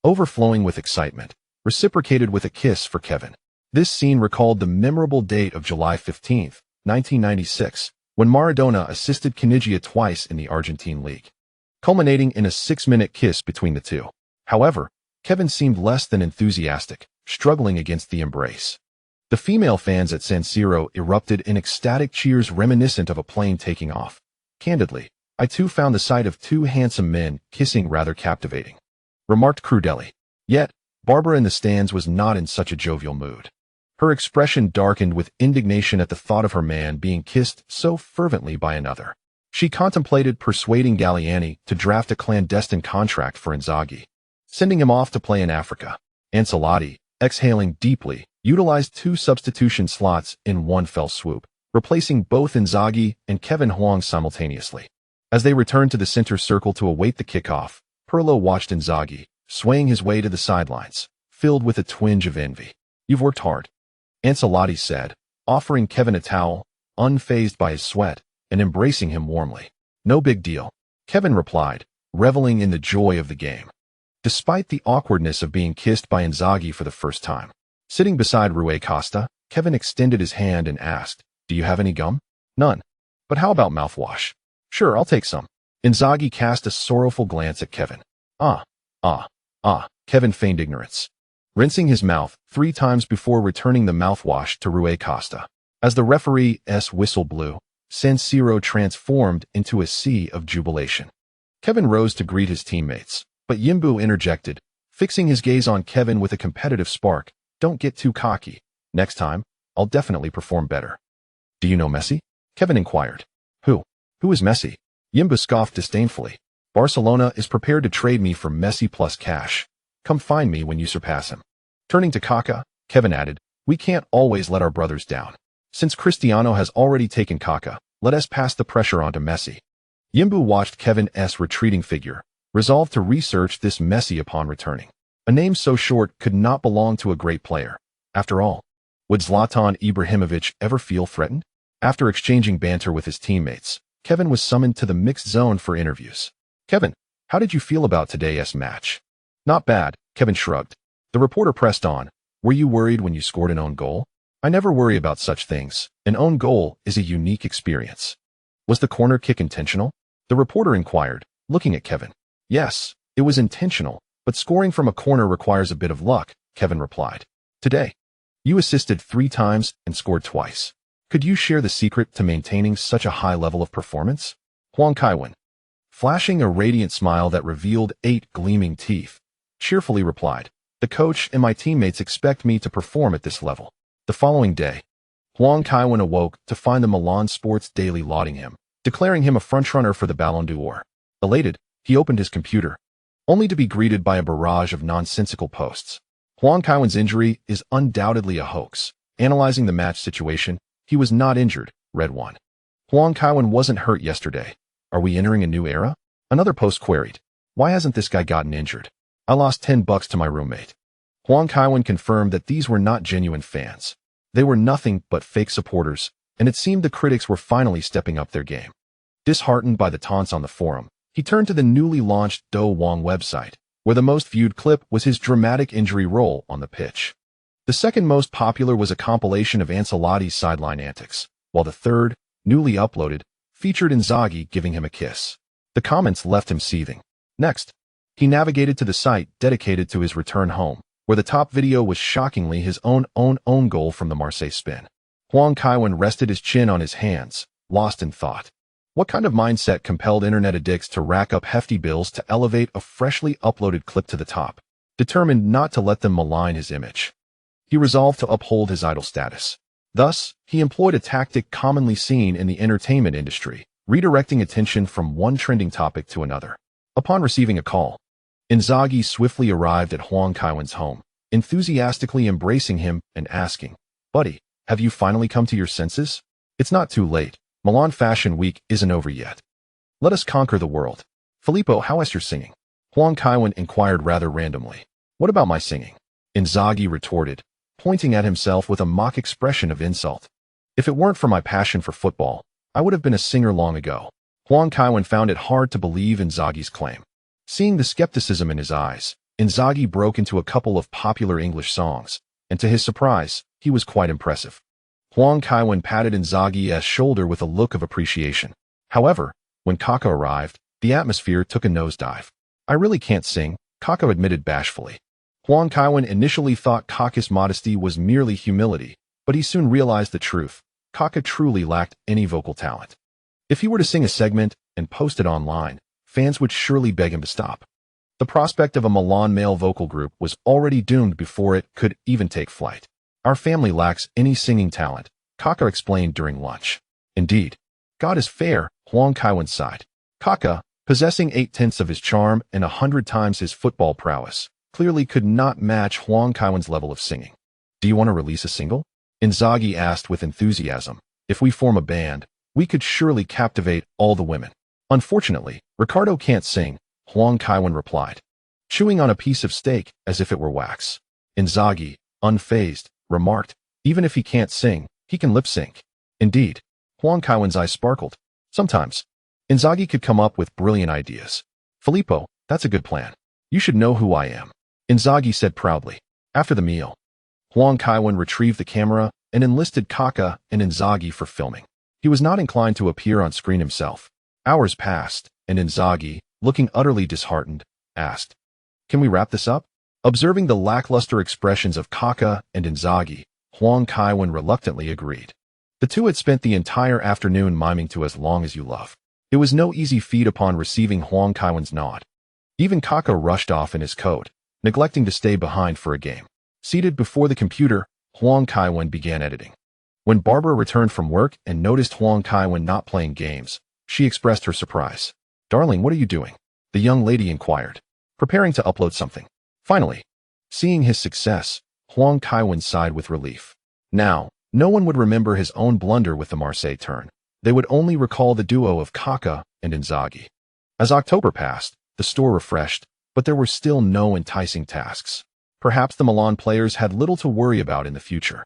overflowing with excitement, reciprocated with a kiss for Kevin. This scene recalled the memorable date of July 15, 1996, when Maradona assisted Caniggia twice in the Argentine League, culminating in a 6-minute kiss between the two. However, Kevin seemed less than enthusiastic, struggling against the embrace. The female fans at San Siro erupted in ecstatic cheers reminiscent of a plane taking off. Candidly, I too found the sight of two handsome men kissing rather captivating, remarked Crudelli. Yet, Barbara in the stands was not in such a jovial mood. Her expression darkened with indignation at the thought of her man being kissed so fervently by another. She contemplated persuading Galliani to draft a clandestine contract for Inzaghi, sending him off to play in Africa. Ancelotti, exhaling deeply, utilized 2 substitution slots in one fell swoop, replacing both Inzaghi and Kevin Huang simultaneously. As they returned to the center circle to await the kickoff, Pirlo watched Inzaghi, swaying his way to the sidelines, filled with a twinge of envy. "You've worked hard," Ancelotti said, offering Kevin a towel, unfazed by his sweat, and embracing him warmly. "No big deal," Kevin replied, reveling in the joy of the game. Despite the awkwardness of being kissed by Inzaghi for the first time, sitting beside Rui Costa, Kevin extended his hand and asked, "Do you have any gum?" "None. But how about mouthwash?" "Sure, I'll take some." Inzaghi cast a sorrowful glance at Kevin. Kevin feigned ignorance, rinsing his mouth 3 times before returning the mouthwash to Rui Costa. As the referee's whistle blew, San Siro transformed into a sea of jubilation. Kevin rose to greet his teammates, but Yimbu interjected, fixing his gaze on Kevin with a competitive spark. "Don't get too cocky. Next time, I'll definitely perform better." "Do you know Messi?" Kevin inquired. Who is Messi?" Yimbu scoffed disdainfully. "Barcelona is prepared to trade me for Messi plus cash. Come find me when you surpass him." Turning to Kaká, Kevin added, "We can't always let our brothers down. Since Cristiano has already taken Kaká, let us pass the pressure on to Messi." Yimbu watched Kevin's retreating figure, resolved to research this Messi upon returning. A name so short could not belong to a great player. After all, would Zlatan Ibrahimovic ever feel threatened? After exchanging banter with his teammates, Kevin was summoned to the mixed zone for interviews. "Kevin, how did you feel about today's match?" "Not bad," Kevin shrugged. The reporter pressed on. "Were you worried when you scored an own goal?" "I never worry about such things. An own goal is a unique experience." "Was the corner kick intentional?" the reporter inquired, looking at Kevin. "Yes, it was intentional, but scoring from a corner requires a bit of luck," Kevin replied. "Today, you assisted 3 times and scored twice. Could you share the secret to maintaining such a high level of performance?" Huang Kaiwen, flashing a radiant smile that revealed 8 gleaming teeth, cheerfully replied, "The coach and my teammates expect me to perform at this level." The following day, Huang Kaiwen awoke to find the Milan Sports Daily lauding him, declaring him a frontrunner for the Ballon d'Or. Elated, he opened his computer, only to be greeted by a barrage of nonsensical posts. Huang Kaiwen's injury is undoubtedly a hoax. Analyzing the match situation, "He was not injured," read one. "Huang Kaiwen wasn't hurt yesterday. Are we entering a new era?" Another post queried, "Why hasn't this guy gotten injured? I lost $10 to my roommate." Huang Kaiwen confirmed that these were not genuine fans. They were nothing but fake supporters, and it seemed the critics were finally stepping up their game. Disheartened by the taunts on the forum, he turned to the newly launched Do Wong website, where the most viewed clip was his dramatic injury role on the pitch. The second most popular was a compilation of Ancelotti's sideline antics, while the third, newly uploaded, featured Inzaghi giving him a kiss. The comments left him seething. Next, he navigated to the site dedicated to his return home, where the top video was shockingly his own goal from the Marseille spin. Huang Kaiwen rested his chin on his hands, lost in thought. What kind of mindset compelled internet addicts to rack up hefty bills to elevate a freshly uploaded clip to the top, determined not to let them malign his image? He resolved to uphold his idol status. Thus, he employed a tactic commonly seen in the entertainment industry, redirecting attention from one trending topic to another. Upon receiving a call, Inzaghi swiftly arrived at Huang Kaiwen's home, enthusiastically embracing him and asking, "Buddy, have you finally come to your senses? It's not too late. Milan Fashion Week isn't over yet. Let us conquer the world." "Filippo, how is your singing?" Huang Kaiwen inquired rather randomly. "What about my singing?" Inzaghi retorted, pointing at himself with a mock expression of insult. "If it weren't for my passion for football, I would have been a singer long ago." Huang Kaiwen found it hard to believe Inzaghi's claim. Seeing the skepticism in his eyes, Inzaghi broke into a couple of popular English songs, and to his surprise, he was quite impressive. Huang Kaiwen patted Inzaghi's shoulder with a look of appreciation. However, when Kaká arrived, the atmosphere took a nosedive. "I really can't sing," Kaká admitted bashfully. Huang Kaiwen initially thought Kaká's modesty was merely humility, But he soon realized the truth. Kaká truly lacked any vocal talent. If he were to sing a segment and post it online, fans would surely beg him to stop. The prospect of a Milan male vocal group was already doomed before it could even take flight. Our family lacks any singing talent, Kaká explained during lunch. Indeed, God is fair, Huang Kaiwen sighed. Kaká, possessing 8/10 of his charm and 100 times his football prowess, clearly could not match Huang Kaiwen's level of singing. Do you want to release a single? Inzaghi asked with enthusiasm. If we form a band, we could surely captivate all the women. Unfortunately, Ricardo can't sing, Huang Kaiwen replied, chewing on a piece of steak as if it were wax. Inzaghi, unfazed, remarked, even if he can't sing, he can lip sync. Indeed, Huang Kaiwen's eyes sparkled. Sometimes, Inzaghi could come up with brilliant ideas. Filippo, that's a good plan. You should know who I am, Inzaghi said proudly. After the meal, Huang Kaiwen retrieved the camera and enlisted Kaká and Inzaghi for filming. He was not inclined to appear on screen himself. Hours passed, and Inzaghi, looking utterly disheartened, asked, "Can we wrap this up?" Observing the lackluster expressions of Kaká and Inzaghi, Huang Kaiwen reluctantly agreed. The two had spent the entire afternoon miming to As Long As You Love. It was no easy feat upon receiving Huang Kaiwen's nod. Even Kaká rushed off in his coat, neglecting to stay behind for a game. Seated before the computer, Huang Kaiwen began editing. When Barbara returned from work and noticed Huang Kaiwen not playing games, she expressed her surprise. "Darling, what are you doing?" the young lady inquired. "Preparing to upload something." Finally, seeing his success, Huang Kaiwen sighed with relief. Now, no one would remember his own blunder with the Marseille turn. They would only recall the duo of Kaká and Inzaghi. As October passed, the store refreshed, but there were still no enticing tasks. Perhaps the Milan players had little to worry about in the future.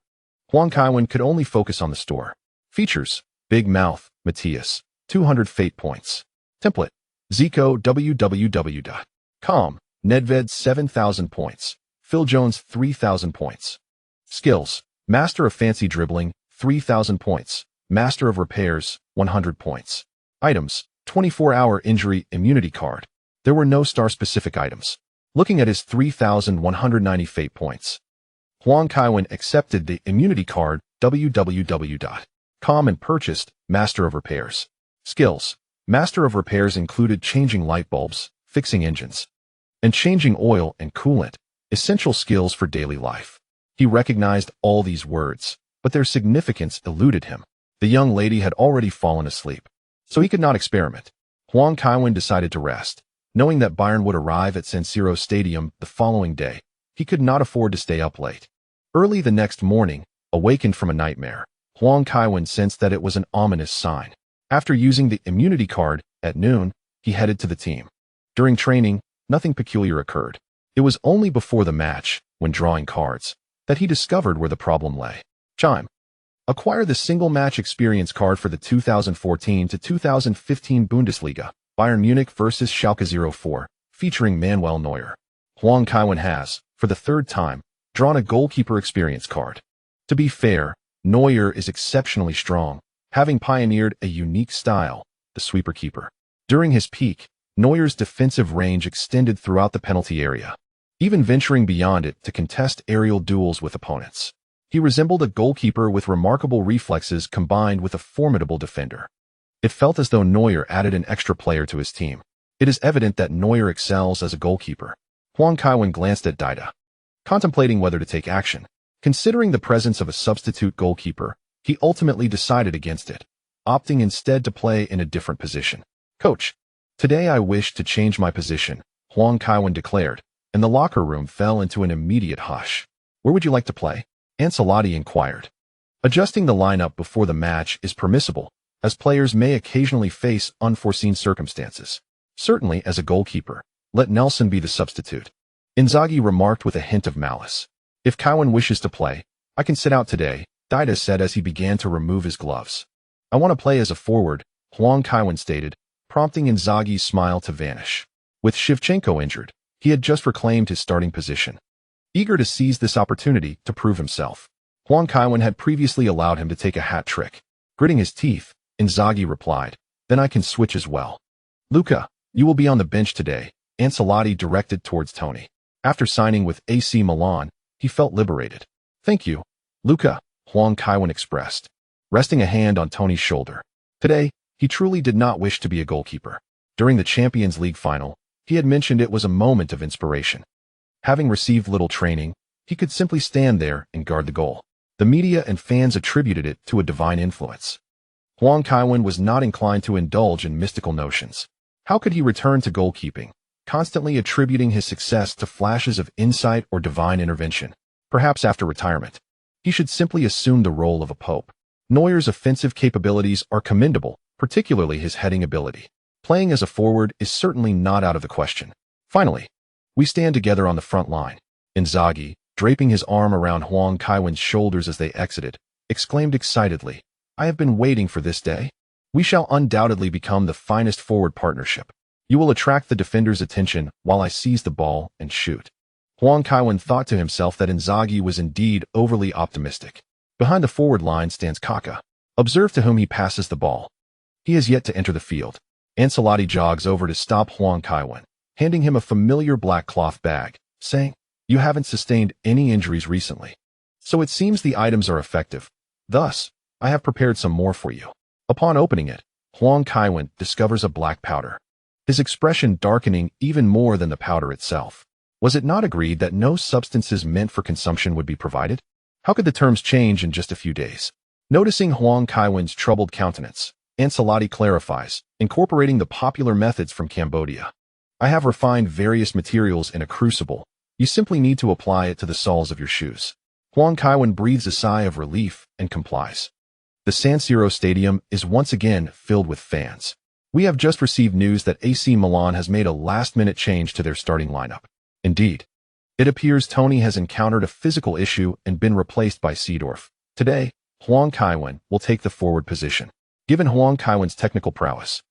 Huang Kaiwen could only focus on the store. Features: Big Mouth, Matthias, 200 fate points. Template: Zico www.com, Nedved 7,000 points. Phil Jones 3,000 points. Skills: Master of Fancy Dribbling, 3,000 points. Master of Repairs, 100 points. Items: 24-hour injury immunity card. There were no star-specific items. Looking at his 3,190 fate points, Huang Kaiwen accepted the immunity card www.com and purchased Master of Repairs. Skills: Master of Repairs included changing light bulbs, fixing engines, and changing oil and coolant, essential skills for daily life. He recognized all these words, but their significance eluded him. The young lady had already fallen asleep, so he could not experiment. Huang Kaiwen decided to rest. Knowing that Bayern would arrive at San Siro Stadium the following day, he could not afford to stay up late. Early the next morning, awakened from a nightmare, Huang Kaiwen sensed that it was an ominous sign. After using the immunity card, at noon, he headed to the team. During training, nothing peculiar occurred. It was only before the match, when drawing cards, that he discovered where the problem lay. Chime. Acquire the single match experience card for the 2014 to 2015 Bundesliga, Bayern Munich vs Schalke 04, featuring Manuel Neuer. Huang Kaiwen has, for the third time, drawn a goalkeeper experience card. To be fair, Neuer is exceptionally strong, having pioneered a unique style, the sweeper keeper. During his peak, Neuer's defensive range extended throughout the penalty area, even venturing beyond it to contest aerial duels with opponents. He resembled a goalkeeper with remarkable reflexes combined with a formidable defender. It felt as though Neuer added an extra player to his team. It is evident that Neuer excels as a goalkeeper. Huang Kaiwen glanced at Dida, contemplating whether to take action. Considering the presence of a substitute goalkeeper, he ultimately decided against it, opting instead to play in a different position. "Coach, today I wish to change my position," Huang Kaiwen declared, and the locker room fell into an immediate hush. "Where would you like to play?" Ancelotti inquired. Adjusting the lineup before the match is permissible, as players may occasionally face unforeseen circumstances. Certainly, as a goalkeeper, let Nelson be the substitute. Inzaghi remarked with a hint of malice. "If Kaiwen wishes to play, I can sit out today," Dida said as he began to remove his gloves. "I want to play as a forward," Huang Kaiwen stated, prompting Inzaghi's smile to vanish. With Shevchenko injured, he had just reclaimed his starting position. Eager to seize this opportunity to prove himself, Huang Kaiwen had previously allowed him to take a hat trick. Gritting his teeth, Inzaghi replied, "Then I can switch as well." "Luca, you will be on the bench today," Ancelotti directed towards Tony. After signing with AC Milan, he felt liberated. "Thank you, Luca," Huang Kaiwen expressed, resting a hand on Tony's shoulder. Today, he truly did not wish to be a goalkeeper. During the Champions League final, he had mentioned it was a moment of inspiration. Having received little training, he could simply stand there and guard the goal. The media and fans attributed it to a divine influence. Huang Kaiwen was not inclined to indulge in mystical notions. How could he return to goalkeeping, constantly attributing his success to flashes of insight or divine intervention? Perhaps after retirement, he should simply assume the role of a pope. Neuer's offensive capabilities are commendable, particularly his heading ability. Playing as a forward is certainly not out of the question. Finally, we stand together on the front line. Inzaghi, draping his arm around Huang Kaiwen's shoulders as they exited, exclaimed excitedly, "I have been waiting for this day. We shall undoubtedly become the finest forward partnership. You will attract the defender's attention while I seize the ball and shoot." Huang Kaiwen thought to himself that Inzaghi was indeed overly optimistic. Behind the forward line stands Kaká. Observe to whom he passes the ball. He has yet to enter the field. Ancelotti jogs over to stop Huang Kaiwen, handing him a familiar black cloth bag, saying, "You haven't sustained any injuries recently, so it seems the items are effective. Thus, I have prepared some more for you." Upon opening it, Huang Kaiwen discovers a black powder, his expression darkening even more than the powder itself. Was it not agreed that no substances meant for consumption would be provided? How could the terms change in just a few days? Noticing Huang Kaiwen's troubled countenance, Ancelotti clarifies, incorporating the popular methods from Cambodia. "I have refined various materials in a crucible. You simply need to apply it to the soles of your shoes." Huang Kaiwen breathes a sigh of relief and complies. The San Siro Stadium is once again filled with fans. We have just received news that AC Milan has made a last-minute change to their starting lineup. Indeed, it appears Tony has encountered a physical issue and been replaced by Seedorf. Today, Huang Kaiwen will take the forward position. Given Huang Kaiwen's technical prowess,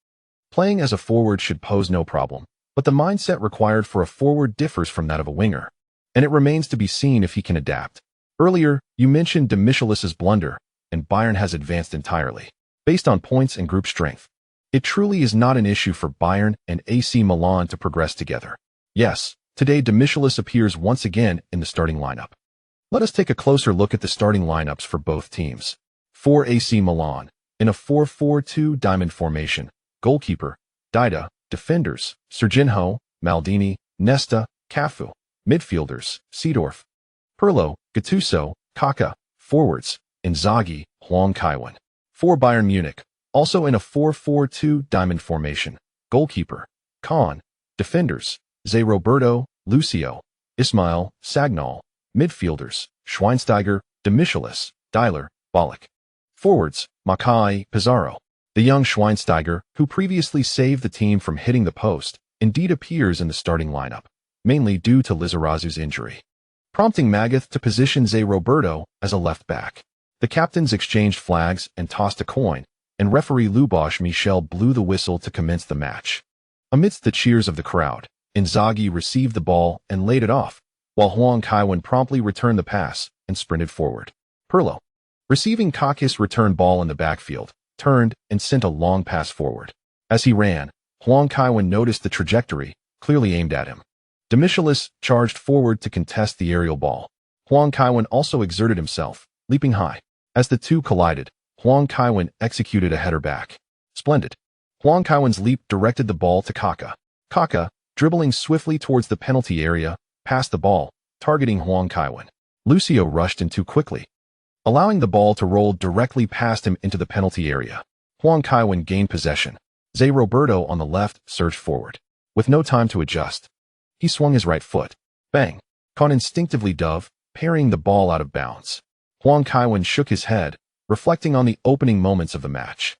playing as a forward should pose no problem, but the mindset required for a forward differs from that of a winger, and it remains to be seen if he can adapt. Earlier, you mentioned de Michelis's blunder, and Bayern has advanced entirely, based on points and group strength. It truly is not an issue for Bayern and AC Milan to progress together. Yes, today de Michelis appears once again in the starting lineup. Let us take a closer look at the starting lineups for both teams. For AC Milan, in a 4-4-2 diamond formation, goalkeeper, Dida, defenders, Serginho, Maldini, Nesta, Cafu, midfielders, Seedorf, Pirlo, Gattuso, Kaká, forwards, Inzaghi, Huang Kaiwen. For Bayern Munich, also in a 4-4-2 diamond formation, goalkeeper, Kahn, defenders, Zé Roberto, Lucio, Ismail, Sagnol, midfielders, Schweinsteiger, de Michelis, Deiler, Ballack. Forwards, Makai, Pizarro. The young Schweinsteiger, who previously saved the team from hitting the post, indeed appears in the starting lineup, mainly due to Lizarazu's injury, prompting Magath to position Zé Roberto as a left back. The captains exchanged flags and tossed a coin, and referee Luboš Michel blew the whistle to commence the match. Amidst the cheers of the crowd, Inzaghi received the ball and laid it off, while Huang Kaiwen promptly returned the pass and sprinted forward. Pirlo, receiving Kaká's return ball in the backfield, turned and sent a long pass forward. As he ran, Huang Kaiwen noticed the trajectory, clearly aimed at him. De Michelis charged forward to contest the aerial ball. Huang Kaiwen also exerted himself, leaping high. As the two collided, Huang Kaiwen executed a header back. Splendid. Huang Kaiwen's leap directed the ball to Kaká. Kaká, dribbling swiftly towards the penalty area, passed the ball, targeting Huang Kaiwen. Lucio rushed in too quickly, allowing the ball to roll directly past him into the penalty area. Huang Kaiwen gained possession. Zé Roberto on the left surged forward. With no time to adjust, he swung his right foot. Bang! Kahn instinctively dove, parrying the ball out of bounds. Huang Kaiwen shook his head, reflecting on the opening moments of the match.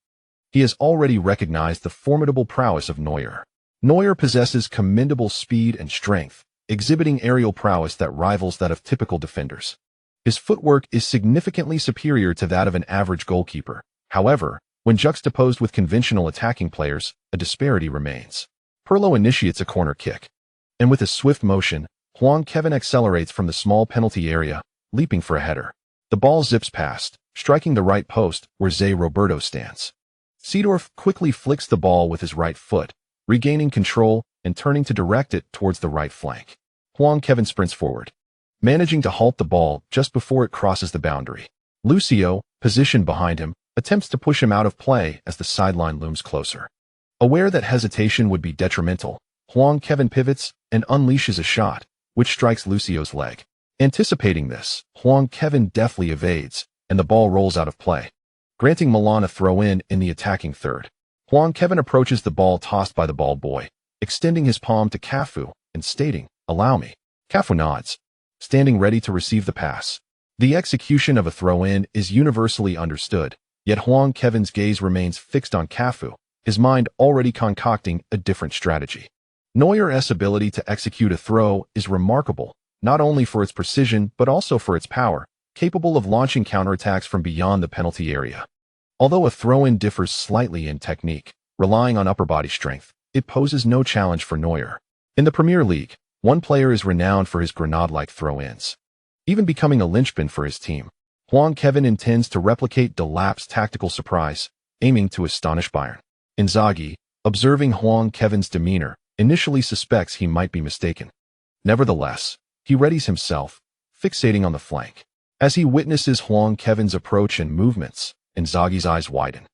He has already recognized the formidable prowess of Neuer. Neuer possesses commendable speed and strength, exhibiting aerial prowess that rivals that of typical defenders. His footwork is significantly superior to that of an average goalkeeper. However, when juxtaposed with conventional attacking players, a disparity remains. Pirlo initiates a corner kick, and with a swift motion, Huang Kaiwen accelerates from the small penalty area, leaping for a header. The ball zips past, striking the right post where Zé Roberto stands. Seedorf quickly flicks the ball with his right foot, regaining control and turning to direct it towards the right flank. Huang Kaiwen sprints forward, managing to halt the ball just before it crosses the boundary. Lucio, positioned behind him, attempts to push him out of play as the sideline looms closer. Aware that hesitation would be detrimental, Huang Kaiwen pivots and unleashes a shot, which strikes Lucio's leg. Anticipating this, Huang Kaiwen deftly evades, and the ball rolls out of play, granting Milan a throw-in the attacking third. Huang Kaiwen approaches the ball tossed by the ball boy, extending his palm to Cafu and stating, "Allow me." Cafu nods, standing ready to receive the pass. The execution of a throw-in is universally understood, yet Huang Kaiwen's gaze remains fixed on Cafu, his mind already concocting a different strategy. Neuer's ability to execute a throw is remarkable, not only for its precision but also for its power, capable of launching counterattacks from beyond the penalty area. Although a throw-in differs slightly in technique, relying on upper body strength, it poses no challenge for Neuer. In the Premier League, one player is renowned for his grenade-like throw-ins, even becoming a linchpin for his team. Huang Kaiwen intends to replicate Delap's tactical surprise, aiming to astonish Bayern. Inzaghi, observing Huang Kaiwen's demeanor, initially suspects he might be mistaken. Nevertheless, he readies himself, fixating on the flank. As he witnesses Huang Kaiwen's approach and movements, Inzaghi's eyes widen,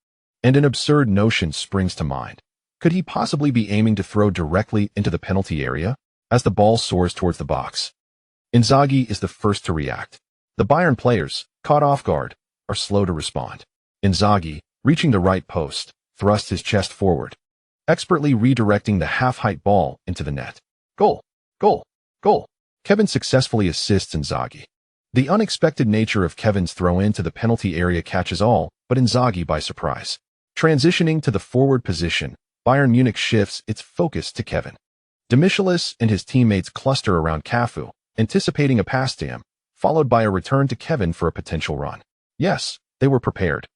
and an absurd notion springs to mind. Could he possibly be aiming to throw directly into the penalty area as the ball soars towards the box? Inzaghi is the first to react. The Bayern players, caught off guard, are slow to respond. Inzaghi, reaching the right post, thrusts his chest forward, expertly redirecting the half-height ball into the net. Goal! Goal! Goal! Kaiwen successfully assists Inzaghi. The unexpected nature of Kaiwen's throw-in to the penalty area catches all but Inzaghi by surprise. Transitioning to the forward position, Bayern Munich shifts its focus to Kaiwen. Demichelis and his teammates cluster around Cafu, anticipating a pass to him, followed by a return to Kaiwen for a potential run. Yes, they were prepared.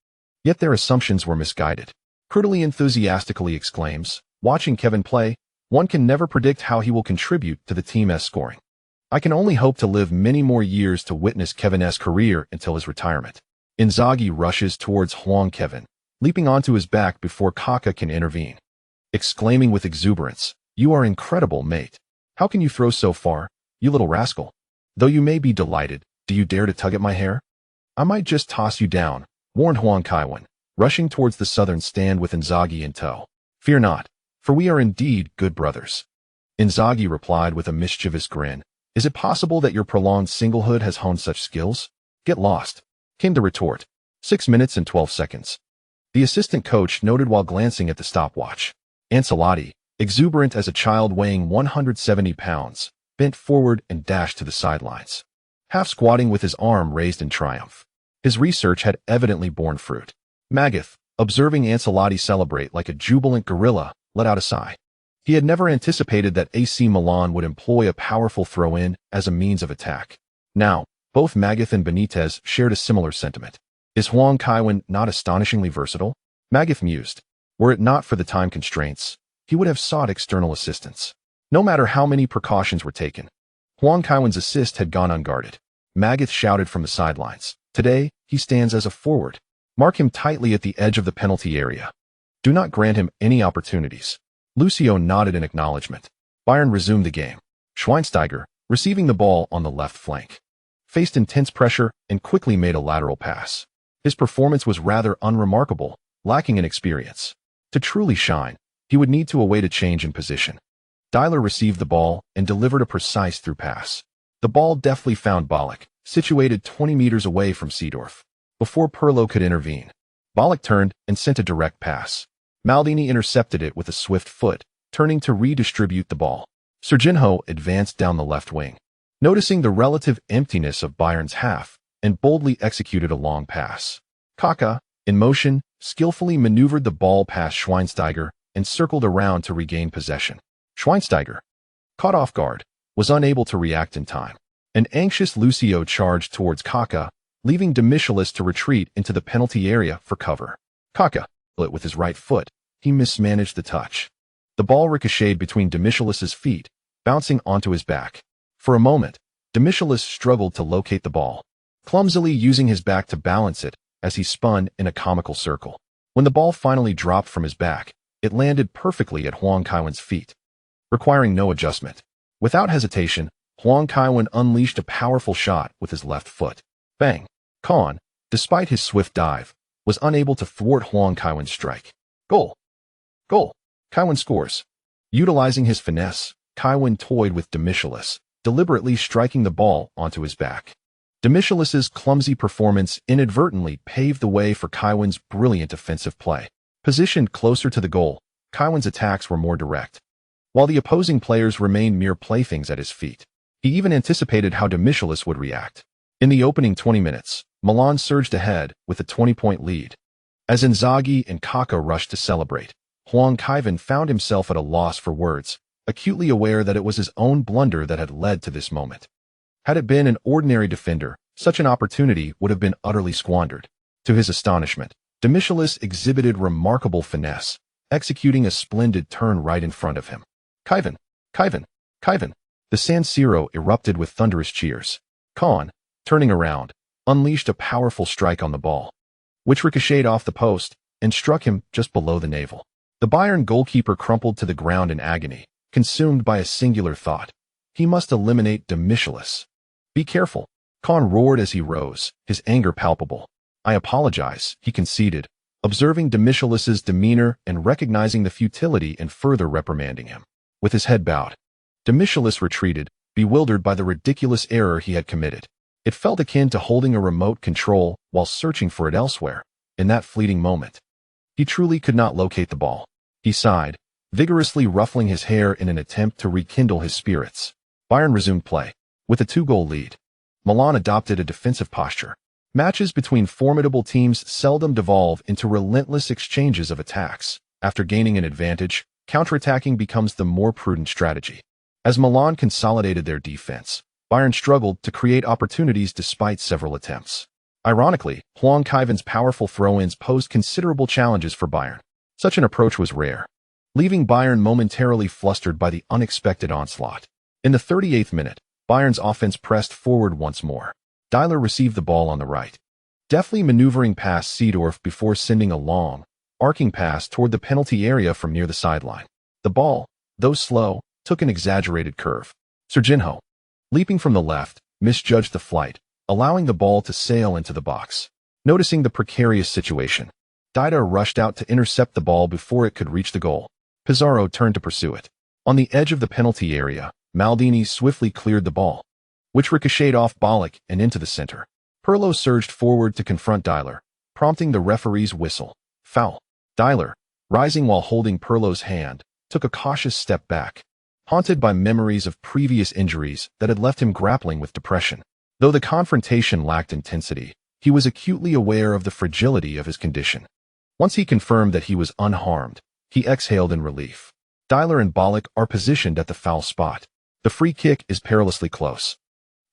Yet their assumptions were misguided. Crudely enthusiastically exclaims, "Watching Kaiwen play, one can never predict how he will contribute to the team's scoring. I can only hope to live many more years to witness Kaiwen's career until his retirement." Inzaghi rushes towards Huang Kaiwen, leaping onto his back before Kaká can intervene. Exclaiming with exuberance, "You are incredible, mate. How can you throw so far, you little rascal? Though you may be delighted, do you dare to tug at my hair? I might just toss you down," warned Huang Kaiwen, rushing towards the southern stand with Inzaghi in tow. "Fear not, for we are indeed good brothers." Inzaghi replied with a mischievous grin, "Is it possible that your prolonged singlehood has honed such skills? Get lost," came the retort. 6 minutes and 12 seconds. The assistant coach noted while glancing at the stopwatch. Ancelotti, exuberant as a child weighing 170 pounds, bent forward and dashed to the sidelines, half squatting with his arm raised in triumph. His research had evidently borne fruit. Magath, observing Ancelotti celebrate like a jubilant gorilla, let out a sigh. He had never anticipated that AC Milan would employ a powerful throw-in as a means of attack. Now, both Magath and Benitez shared a similar sentiment. Is Huang Kaiwen not astonishingly versatile? Magath mused. Were it not for the time constraints, he would have sought external assistance. No matter how many precautions were taken, Huang Kaiwen's assist had gone unguarded. Magath shouted from the sidelines, "Today, he stands as a forward. Mark him tightly at the edge of the penalty area. Do not grant him any opportunities." Lucio nodded in acknowledgement. Bayern resumed the game. Schweinsteiger, receiving the ball on the left flank, faced intense pressure and quickly made a lateral pass. His performance was rather unremarkable, lacking in experience. To truly shine, he would need to await a change in position. Dida received the ball and delivered a precise through pass. The ball deftly found Ballack, situated 20 meters away from Seedorf. Before Pirlo could intervene, Ballack turned and sent a direct pass. Maldini intercepted it with a swift foot, turning to redistribute the ball. Serginho advanced down the left wing, noticing the relative emptiness of Bayern's half, and boldly executed a long pass. Kaká, in motion, skillfully maneuvered the ball past Schweinsteiger and circled around to regain possession. Schweinsteiger, caught off guard, was unable to react in time. An anxious Lucio charged towards Kaká, leaving Demichelis to retreat into the penalty area for cover. Kaká, with his right foot, he mismanaged the touch. The ball ricocheted between Demichelis's feet, bouncing onto his back. For a moment, Demichelis struggled to locate the ball, clumsily using his back to balance it as he spun in a comical circle. When the ball finally dropped from his back, it landed perfectly at Huang Kaiwen's feet, requiring no adjustment. Without hesitation, Huang Kaiwen unleashed a powerful shot with his left foot. Bang! Con, despite his swift dive, was unable to thwart Huang Kaiwen's strike. Goal! Goal! Kaiwen scores. Utilizing his finesse, Kaiwen toyed with Demichelis, deliberately striking the ball onto his back. Demichelis's clumsy performance inadvertently paved the way for Kaiwen's brilliant offensive play. Positioned closer to the goal, Kaiwen's attacks were more direct. While the opposing players remained mere playthings at his feet, he even anticipated how Demichelis would react. In the opening 20 minutes, Milan surged ahead with a 20-point lead. As Inzaghi and Kaká rushed to celebrate, Huang Kaiwen found himself at a loss for words, acutely aware that it was his own blunder that had led to this moment. Had it been an ordinary defender, such an opportunity would have been utterly squandered. To his astonishment, Demichelis exhibited remarkable finesse, executing a splendid turn right in front of him. Kaiwen! Kaiwen! Kaiwen! The San Siro erupted with thunderous cheers. Khan, turning around, unleashed a powerful strike on the ball, which ricocheted off the post and struck him just below the navel. The Bayern goalkeeper crumpled to the ground in agony, consumed by a singular thought. He must eliminate Demichelis. Be careful, Khan roared as he rose, his anger palpable. I apologize, he conceded, observing Demichelis's demeanor and recognizing the futility in further reprimanding him. With his head bowed, Demichelis retreated, bewildered by the ridiculous error he had committed. It felt akin to holding a remote control while searching for it elsewhere. In that fleeting moment, he truly could not locate the ball. He sighed, vigorously ruffling his hair in an attempt to rekindle his spirits. Bayern resumed play. With a 2-goal lead, Milan adopted a defensive posture. Matches between formidable teams seldom devolve into relentless exchanges of attacks. After gaining an advantage, counterattacking becomes the more prudent strategy. As Milan consolidated their defense, Bayern struggled to create opportunities despite several attempts. Ironically, Huang Kaiwen's powerful throw-ins posed considerable challenges for Bayern. Such an approach was rare, leaving Bayern momentarily flustered by the unexpected onslaught. In the 38th minute, Bayern's offense pressed forward once more. Dida received the ball on the right, deftly maneuvering past Seedorf before sending a long, arcing pass toward the penalty area from near the sideline. The ball, though slow, took an exaggerated curve. Serginho, leaping from the left, misjudged the flight, allowing the ball to sail into the box. Noticing the precarious situation, Dida rushed out to intercept the ball before it could reach the goal. Pizarro turned to pursue it. On the edge of the penalty area, Maldini swiftly cleared the ball, which ricocheted off Ballack and into the center. Pirlo surged forward to confront Dida, prompting the referee's whistle. Foul. Dida, rising while holding Pirlo's hand, took a cautious step back, haunted by memories of previous injuries that had left him grappling with depression. Though the confrontation lacked intensity, he was acutely aware of the fragility of his condition. Once he confirmed that he was unharmed, he exhaled in relief. Dida and Ballack are positioned at the foul spot. The free kick is perilously close.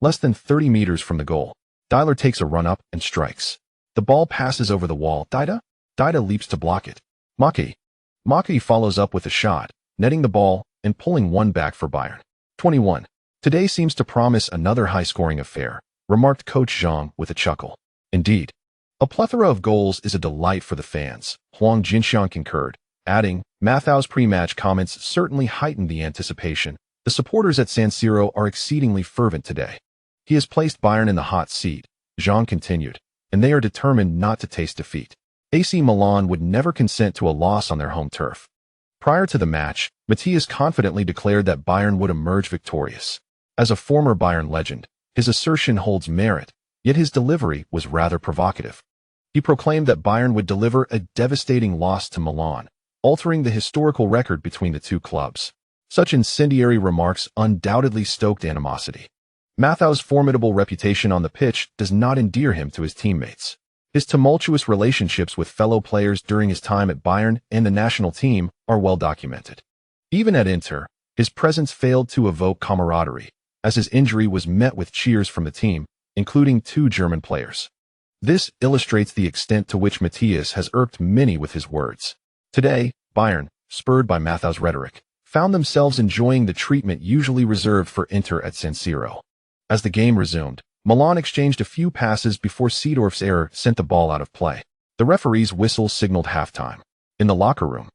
Less than 30 meters from the goal, Dida takes a run up and strikes. The ball passes over the wall. Dida leaps to block it. Maki follows up with a shot, netting the ball and pulling one back for Bayern. 21. Today seems to promise another high-scoring affair, remarked Coach Zhang with a chuckle. Indeed, a plethora of goals is a delight for the fans, Huang Jinxiang concurred, adding, Mathau's pre-match comments certainly heightened the anticipation. The supporters at San Siro are exceedingly fervent today. He has placed Bayern in the hot seat, Jean continued, and they are determined not to taste defeat. AC Milan would never consent to a loss on their home turf. Prior to the match, Matthias confidently declared that Bayern would emerge victorious. As a former Bayern legend, his assertion holds merit, yet his delivery was rather provocative. He proclaimed that Bayern would deliver a devastating loss to Milan, altering the historical record between the two clubs. Such incendiary remarks undoubtedly stoked animosity. Mathau's formidable reputation on the pitch does not endear him to his teammates. His tumultuous relationships with fellow players during his time at Bayern and the national team are well documented. Even at Inter, his presence failed to evoke camaraderie, as his injury was met with cheers from the team, including 2 German players. This illustrates the extent to which Matthias has irked many with his words. Today, Bayern, spurred by Mathau's rhetoric, found themselves enjoying the treatment usually reserved for Inter at San Siro. As the game resumed, Milan exchanged a few passes before Seedorf's error sent the ball out of play. The referee's whistle signaled halftime. In the locker room,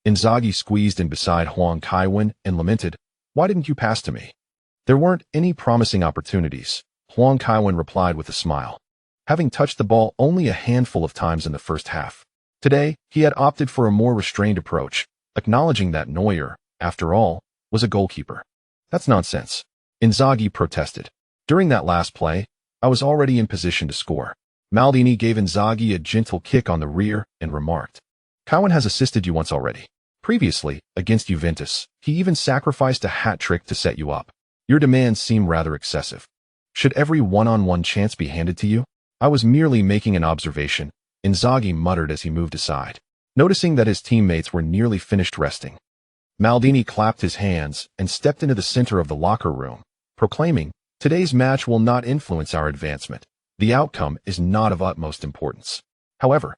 Inzaghi squeezed in beside Huang Kaiwen and lamented, "Why didn't you pass to me?" "There weren't any promising opportunities," Huang Kaiwen replied with a smile. having touched the ball only a handful of times in the first half. Today, he had opted for a more restrained approach, acknowledging that Neuer, after all, was a goalkeeper. That's nonsense. Inzaghi protested. During that last play, I was already in position to score. Maldini gave Inzaghi a gentle kick on the rear and remarked, Kaiwen has assisted you once already. Previously, against Juventus, he even sacrificed a hat trick to set you up. Your demands seem rather excessive. Should every one-on-one chance be handed to you? I was merely making an observation, Inzaghi muttered as he moved aside, noticing that his teammates were nearly finished resting. Maldini clapped his hands and stepped into the center of the locker room, proclaiming, today's match will not influence our advancement. The outcome is not of utmost importance. However,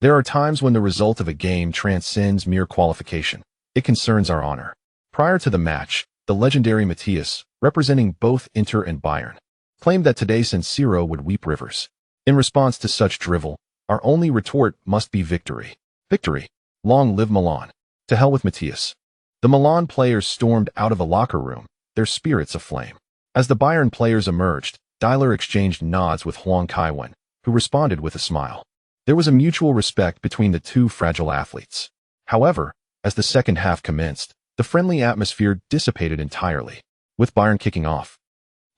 there are times when the result of a game transcends mere qualification. It concerns our honor. Prior to the match, the legendary Matthias, representing both Inter and Bayern, claimed that today's San Siro would weep rivers. In response to such drivel, our only retort must be victory. Victory. Long live Milan. To hell with Matthias. The Milan players stormed out of the locker room, their spirits aflame. As the Bayern players emerged, Dida exchanged nods with Huang Kaiwen, who responded with a smile. There was a mutual respect between the two fragile athletes. However, as the second half commenced, the friendly atmosphere dissipated entirely. With Bayern kicking off,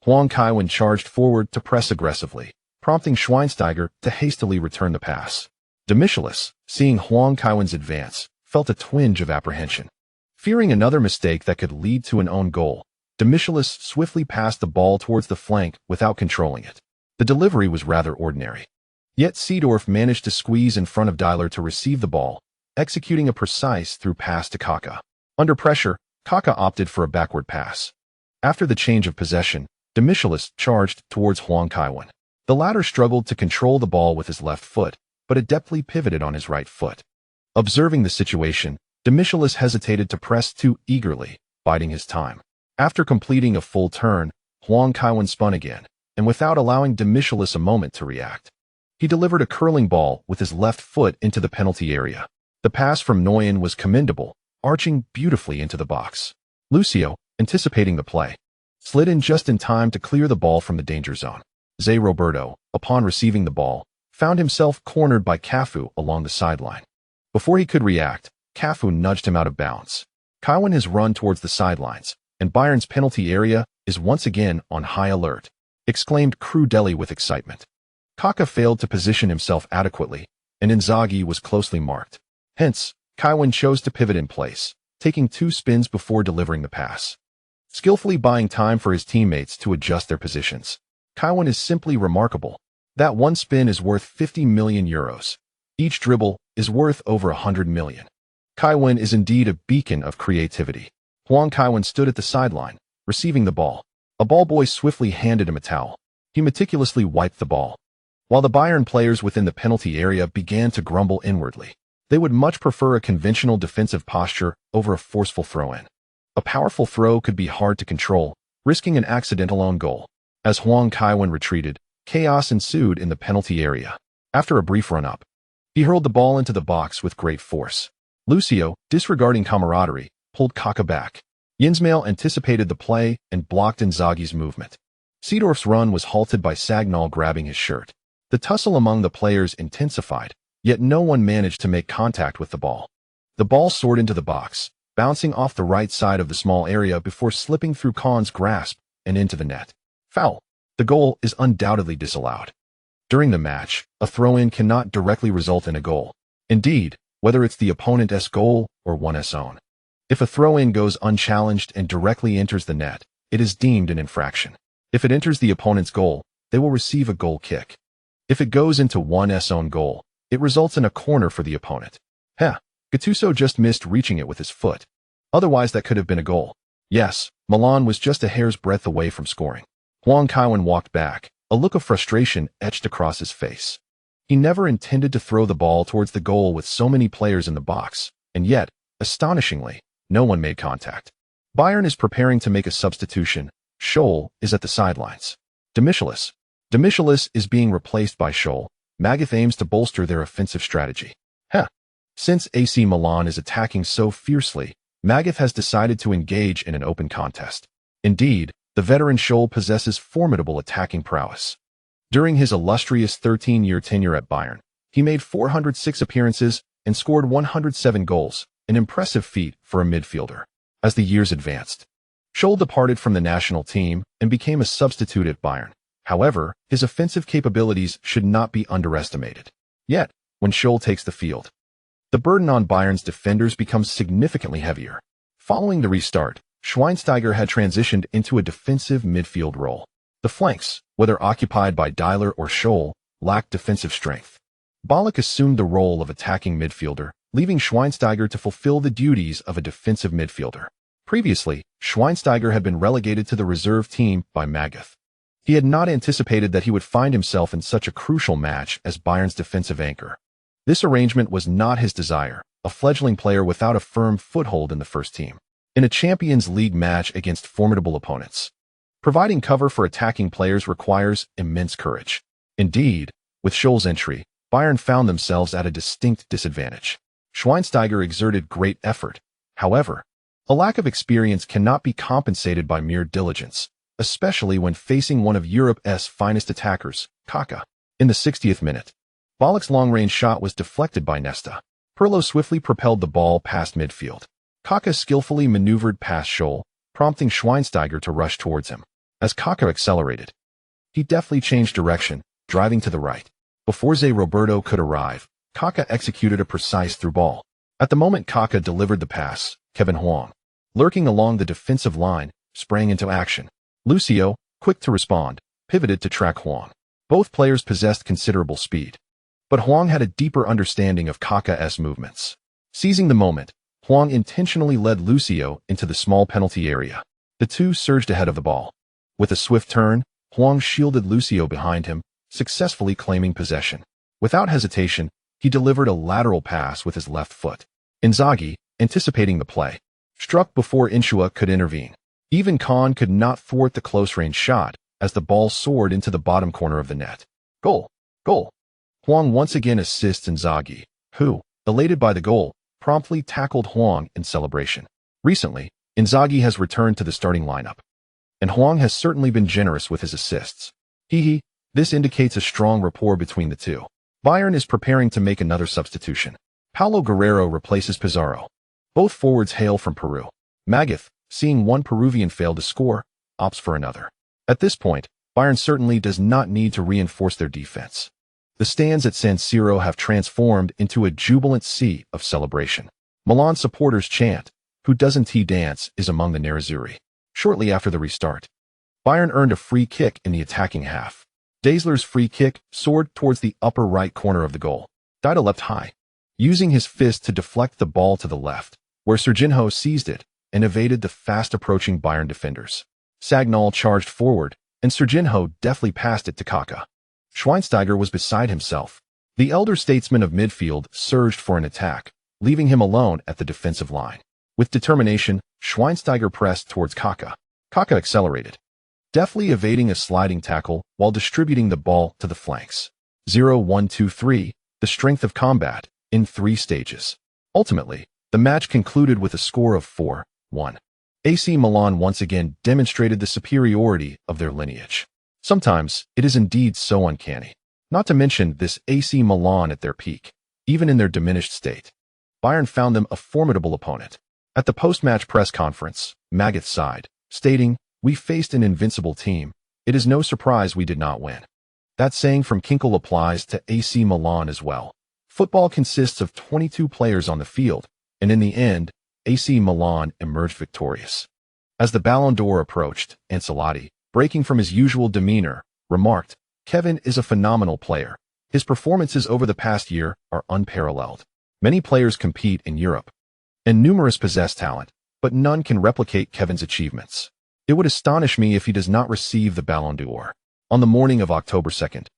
Huang Kaiwen charged forward to press aggressively, prompting Schweinsteiger to hastily return the pass. Demichelis, seeing Huang Kaiwen's advance, felt a twinge of apprehension. Fearing another mistake that could lead to an own goal, Demichelis swiftly passed the ball towards the flank without controlling it. The delivery was rather ordinary. Yet Seedorf managed to squeeze in front of Dida to receive the ball, executing a precise through pass to Kaká. Under pressure, Kaká opted for a backward pass. After the change of possession, Demichelis charged towards Huang Kaiwen. The latter struggled to control the ball with his left foot, but adeptly pivoted on his right foot. Observing the situation, Demichelis hesitated to press too eagerly, biding his time. After completing a full turn, Huang Kaiwen spun again, and without allowing Demichelis a moment to react, he delivered a curling ball with his left foot into the penalty area. The pass from Neuer was commendable, arching beautifully into the box. Lucio, anticipating the play, slid in just in time to clear the ball from the danger zone. Zé Roberto, upon receiving the ball, found himself cornered by Cafu along the sideline. Before he could react, Cafu nudged him out of bounds. Kaiwen has run towards the sidelines, and Bayern's penalty area is once again on high alert, exclaimed Crudeli with excitement. Kaká failed to position himself adequately, and Inzaghi was closely marked. Hence, Kaiwen chose to pivot in place, taking 2 spins before delivering the pass, skillfully buying time for his teammates to adjust their positions. Kaiwen is simply remarkable. That one spin is worth 50 million euros. Each dribble is worth over 100 million. Kaiwen is indeed a beacon of creativity. Huang Kaiwen stood at the sideline, receiving the ball. A ball boy swiftly handed him a towel. He meticulously wiped the ball. While the Bayern players within the penalty area began to grumble inwardly, they would much prefer a conventional defensive posture over a forceful throw-in. A powerful throw could be hard to control, risking an accidental own goal. As Huang Kaiwen retreated, chaos ensued in the penalty area. After a brief run-up, he hurled the ball into the box with great force. Lucio, disregarding camaraderie, pulled Kaká back. Yinsmail anticipated the play and blocked Inzaghi's movement. Seedorf's run was halted by Sagnol grabbing his shirt. The tussle among the players intensified, yet no one managed to make contact with the ball. The ball soared into the box, bouncing off the right side of the small area before slipping through Kahn's grasp and into the net. Foul. The goal is undoubtedly disallowed. During the match, a throw-in cannot directly result in a goal. Indeed, whether it's the opponent's goal or one's own. If a throw-in goes unchallenged and directly enters the net, it is deemed an infraction. If it enters the opponent's goal, they will receive a goal kick. If it goes into one's own goal, it results in a corner for the opponent. Gattuso just missed reaching it with his foot. Otherwise that could have been a goal. Yes, Milan was just a hair's breadth away from scoring. Huang Kaiwen walked back, a look of frustration etched across his face. He never intended to throw the ball towards the goal with so many players in the box, and yet, astonishingly, no one made contact. Bayern is preparing to make a substitution. Scholl is at the sidelines. Demichelis is being replaced by Scholl. Magath aims to bolster their offensive strategy. Since AC Milan is attacking so fiercely, Magath has decided to engage in an open contest. Indeed, the veteran Scholl possesses formidable attacking prowess. During his illustrious 13-year tenure at Bayern, he made 406 appearances and scored 107 goals, an impressive feat for a midfielder. As the years advanced, Scholl departed from the national team and became a substitute at Bayern. However, his offensive capabilities should not be underestimated. Yet, when Scholl takes the field, the burden on Bayern's defenders becomes significantly heavier. Following the restart, Schweinsteiger had transitioned into a defensive midfield role. The flanks, whether occupied by Dida or Scholl, lacked defensive strength. Ballack assumed the role of attacking midfielder, leaving Schweinsteiger to fulfill the duties of a defensive midfielder. Previously, Schweinsteiger had been relegated to the reserve team by Magath. He had not anticipated that he would find himself in such a crucial match as Bayern's defensive anchor. This arrangement was not his desire, a fledgling player without a firm foothold in the first team. In a Champions League match against formidable opponents, providing cover for attacking players requires immense courage. Indeed, with Scholl's entry, Bayern found themselves at a distinct disadvantage. Schweinsteiger exerted great effort. However, a lack of experience cannot be compensated by mere diligence, especially when facing one of Europe's finest attackers, Kaká. In the 60th minute, Ballack's long-range shot was deflected by Nesta. Pirlo swiftly propelled the ball past midfield. Kaká skillfully maneuvered past Scholl, prompting Schweinsteiger to rush towards him. As Kaká accelerated, he deftly changed direction, driving to the right. Before Zé Roberto could arrive, Kaká executed a precise through ball. At the moment Kaká delivered the pass, Kevin Huang, lurking along the defensive line, sprang into action. Lucio, quick to respond, pivoted to track Huang. Both players possessed considerable speed, but Huang had a deeper understanding of Kaká's movements. Seizing the moment, Huang intentionally led Lucio into the small penalty area. The two surged ahead of the ball. With a swift turn, Huang shielded Lucio behind him, successfully claiming possession. Without hesitation, he delivered a lateral pass with his left foot. Inzaghi, anticipating the play, struck before Insua could intervene. Even Kahn could not thwart the close-range shot as the ball soared into the bottom corner of the net. Goal! Goal! Huang once again assists Inzaghi, who, elated by the goal, promptly tackled Huang in celebration. Recently, Inzaghi has returned to the starting lineup, and Huang has certainly been generous with his assists. This indicates a strong rapport between the two. Bayern is preparing to make another substitution. Paulo Guerrero replaces Pizarro. Both forwards hail from Peru. Magath, seeing one Peruvian fail to score, opts for another. At this point, Bayern certainly does not need to reinforce their defense. The stands at San Siro have transformed into a jubilant sea of celebration. Milan supporters chant, "Who doesn't he dance?" is among the Nerazzurri. Shortly after the restart, Bayern earned a free kick in the attacking half. Daisler's free kick soared towards the upper right corner of the goal. Dida leapt high, using his fist to deflect the ball to the left, where Serginho seized it and evaded the fast-approaching Bayern defenders. Sagnol charged forward, and Serginho deftly passed it to Kaká. Schweinsteiger was beside himself. The elder statesman of midfield surged for an attack, leaving him alone at the defensive line. With determination, Schweinsteiger pressed towards Kaká. Kaká accelerated, deftly evading a sliding tackle while distributing the ball to the flanks. 0-1-2-3, the strength of combat, in 3 stages. Ultimately, the match concluded with a score of 4-1. AC Milan once again demonstrated the superiority of their lineage. Sometimes, it is indeed so uncanny. Not to mention this AC Milan at their peak. Even in their diminished state, Bayern found them a formidable opponent. At the post-match press conference, Magath sighed, stating, "We faced an invincible team. It is no surprise we did not win." That saying from Kinkel applies to AC Milan as well. Football consists of 22 players on the field, and in the end, AC Milan emerged victorious. As the Ballon d'Or approached, Ancelotti, breaking from his usual demeanor, remarked, "Kevin is a phenomenal player. His performances over the past year are unparalleled. Many players compete in Europe, and numerous possess talent, but none can replicate Kevin's achievements. It would astonish me if he does not receive the Ballon d'Or." On the morning of October 2nd,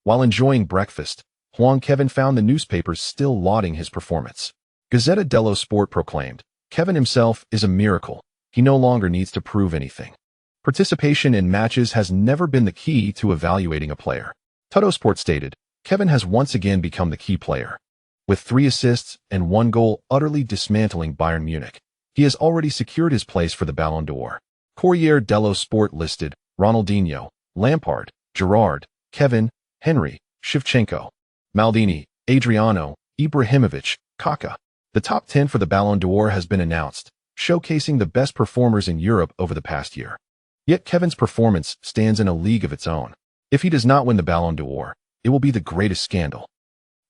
while enjoying breakfast, Huang Kaiwen found the newspapers still lauding his performance. Gazzetta dello Sport proclaimed, "Kevin himself is a miracle. He no longer needs to prove anything." Participation in matches has never been the key to evaluating a player. Tuttosport stated, "Kevin has once again become the key player. With 3 assists and 1 goal utterly dismantling Bayern Munich, he has already secured his place for the Ballon d'Or." Corriere dello Sport listed Ronaldinho, Lampard, Gerrard, Kevin, Henry, Shevchenko, Maldini, Adriano, Ibrahimovic, Kaká. The top 10 for the Ballon d'Or has been announced, showcasing the best performers in Europe over the past year. Yet Kevin's performance stands in a league of its own. If he does not win the Ballon d'Or, it will be the greatest scandal.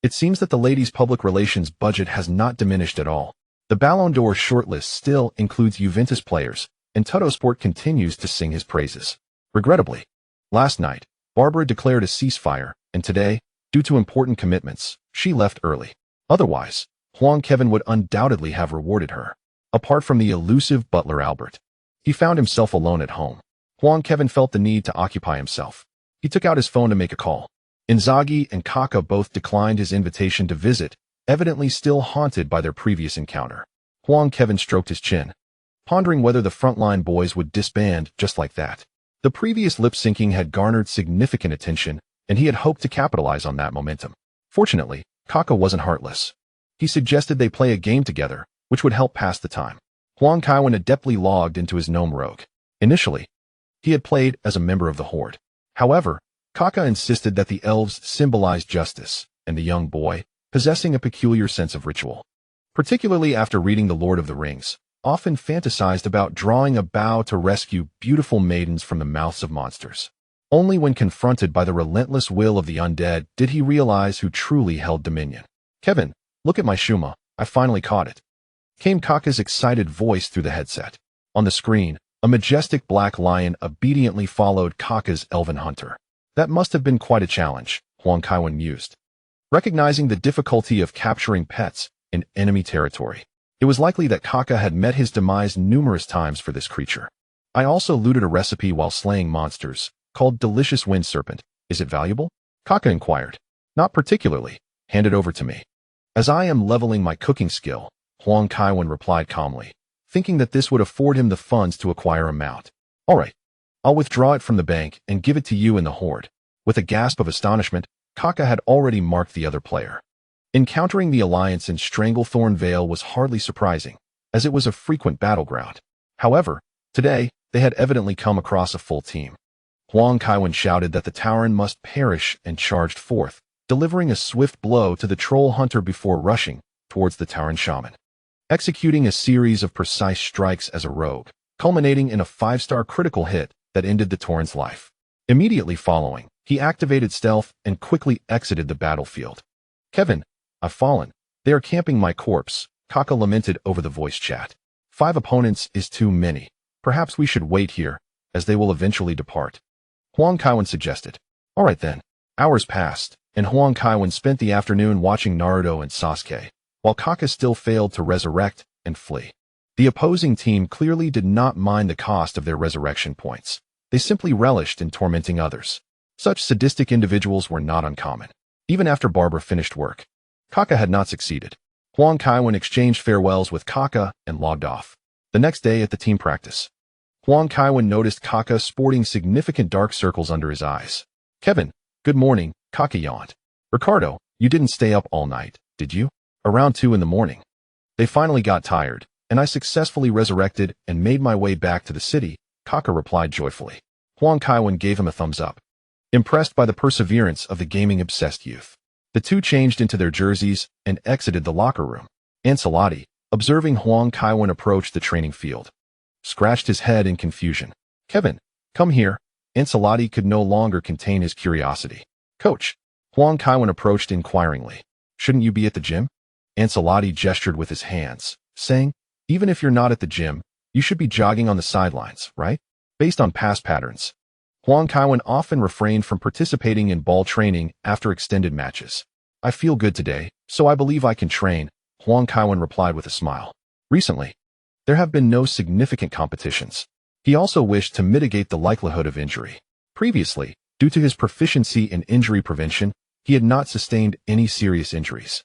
It seems that the ladies' public relations budget has not diminished at all. The Ballon d'Or shortlist still includes Juventus players, and Tuttosport continues to sing his praises. Regrettably, last night, Barbara declared a ceasefire, and today, due to important commitments, she left early. Otherwise, Huang Kaiwen would undoubtedly have rewarded her. Apart from the elusive butler Albert, he found himself alone at home. Huang Kaiwen felt the need to occupy himself. He took out his phone to make a call. Inzaghi and Kaká both declined his invitation to visit, evidently still haunted by their previous encounter. Huang Kaiwen stroked his chin, pondering whether the frontline boys would disband just like that. The previous lip-syncing had garnered significant attention, and he had hoped to capitalize on that momentum. Fortunately, Kaká wasn't heartless. He suggested they play a game together, which would help pass the time. Huang Kaiwen adeptly logged into his gnome rogue. Initially, he had played as a member of the Horde. However, Kaká insisted that the elves symbolized justice, and the young boy, possessing a peculiar sense of ritual, particularly after reading The Lord of the Rings, often fantasized about drawing a bow to rescue beautiful maidens from the mouths of monsters. Only when confronted by the relentless will of the undead did he realize who truly held dominion. "Kevin, look at my Shuma, I finally caught it," came Kaká's excited voice through the headset. On the screen, a majestic black lion obediently followed Kaká's elven hunter. That must have been quite a challenge, Huang Kaiwen mused. Recognizing the difficulty of capturing pets in enemy territory, it was likely that Kaká had met his demise numerous times for this creature. "I also looted a recipe while slaying monsters, called Delicious Wind Serpent. Is it valuable?" Kaká inquired. "Not particularly. Hand it over to me." "As I am leveling my cooking skill," Huang Kaiwen replied calmly, thinking that this would afford him the funds to acquire a mount. "All right. I'll withdraw it from the bank and give it to you in the Horde." With a gasp of astonishment, Kaká had already marked the other player. Encountering the Alliance in Stranglethorn Vale was hardly surprising, as it was a frequent battleground. However, today, they had evidently come across a full team. Huang Kaiwen shouted that the Tauren must perish and charged forth, delivering a swift blow to the troll hunter before rushing towards the Tauren shaman, executing a series of precise strikes as a rogue, culminating in a 5-star critical hit that ended the Tauren's life. Immediately following, he activated stealth and quickly exited the battlefield. "Kevin, I've fallen. They are camping my corpse," Kaká lamented over the voice chat. 5 opponents is too many. Perhaps we should wait here, as they will eventually depart," Huang Kaiwen suggested. "All right then." Hours passed, and Huang Kaiwen spent the afternoon watching Naruto and Sasuke, while Kaká still failed to resurrect and flee. The opposing team clearly did not mind the cost of their resurrection points. They simply relished in tormenting others. Such sadistic individuals were not uncommon. Even after Barbara finished work, Kaká had not succeeded. Huang Kaiwen exchanged farewells with Kaká and logged off. The next day at the team practice, Huang Kaiwen noticed Kaká sporting significant dark circles under his eyes. "Kevin, good morning," Kaká yawned. "Ricardo, you didn't stay up all night, did you?" "Around 2 in the morning. They finally got tired, and I successfully resurrected and made my way back to the city," Kaká replied joyfully. Huang Kaiwen gave him a thumbs up, impressed by the perseverance of the gaming-obsessed youth. The two changed into their jerseys and exited the locker room. Ancelotti, observing Huang Kaiwen approach the training field, scratched his head in confusion. "Kevin, come here." Ancelotti could no longer contain his curiosity. "Coach," Huang Kaiwen approached inquiringly. "Shouldn't you be at the gym?" Ancelotti gestured with his hands, saying, "Even if you're not at the gym, you should be jogging on the sidelines, right?" Based on past patterns, Huang Kaiwen often refrained from participating in ball training after extended matches. "I feel good today, so I believe I can train," Huang Kaiwen replied with a smile. Recently, there have been no significant competitions. He also wished to mitigate the likelihood of injury. Previously, due to his proficiency in injury prevention, he had not sustained any serious injuries,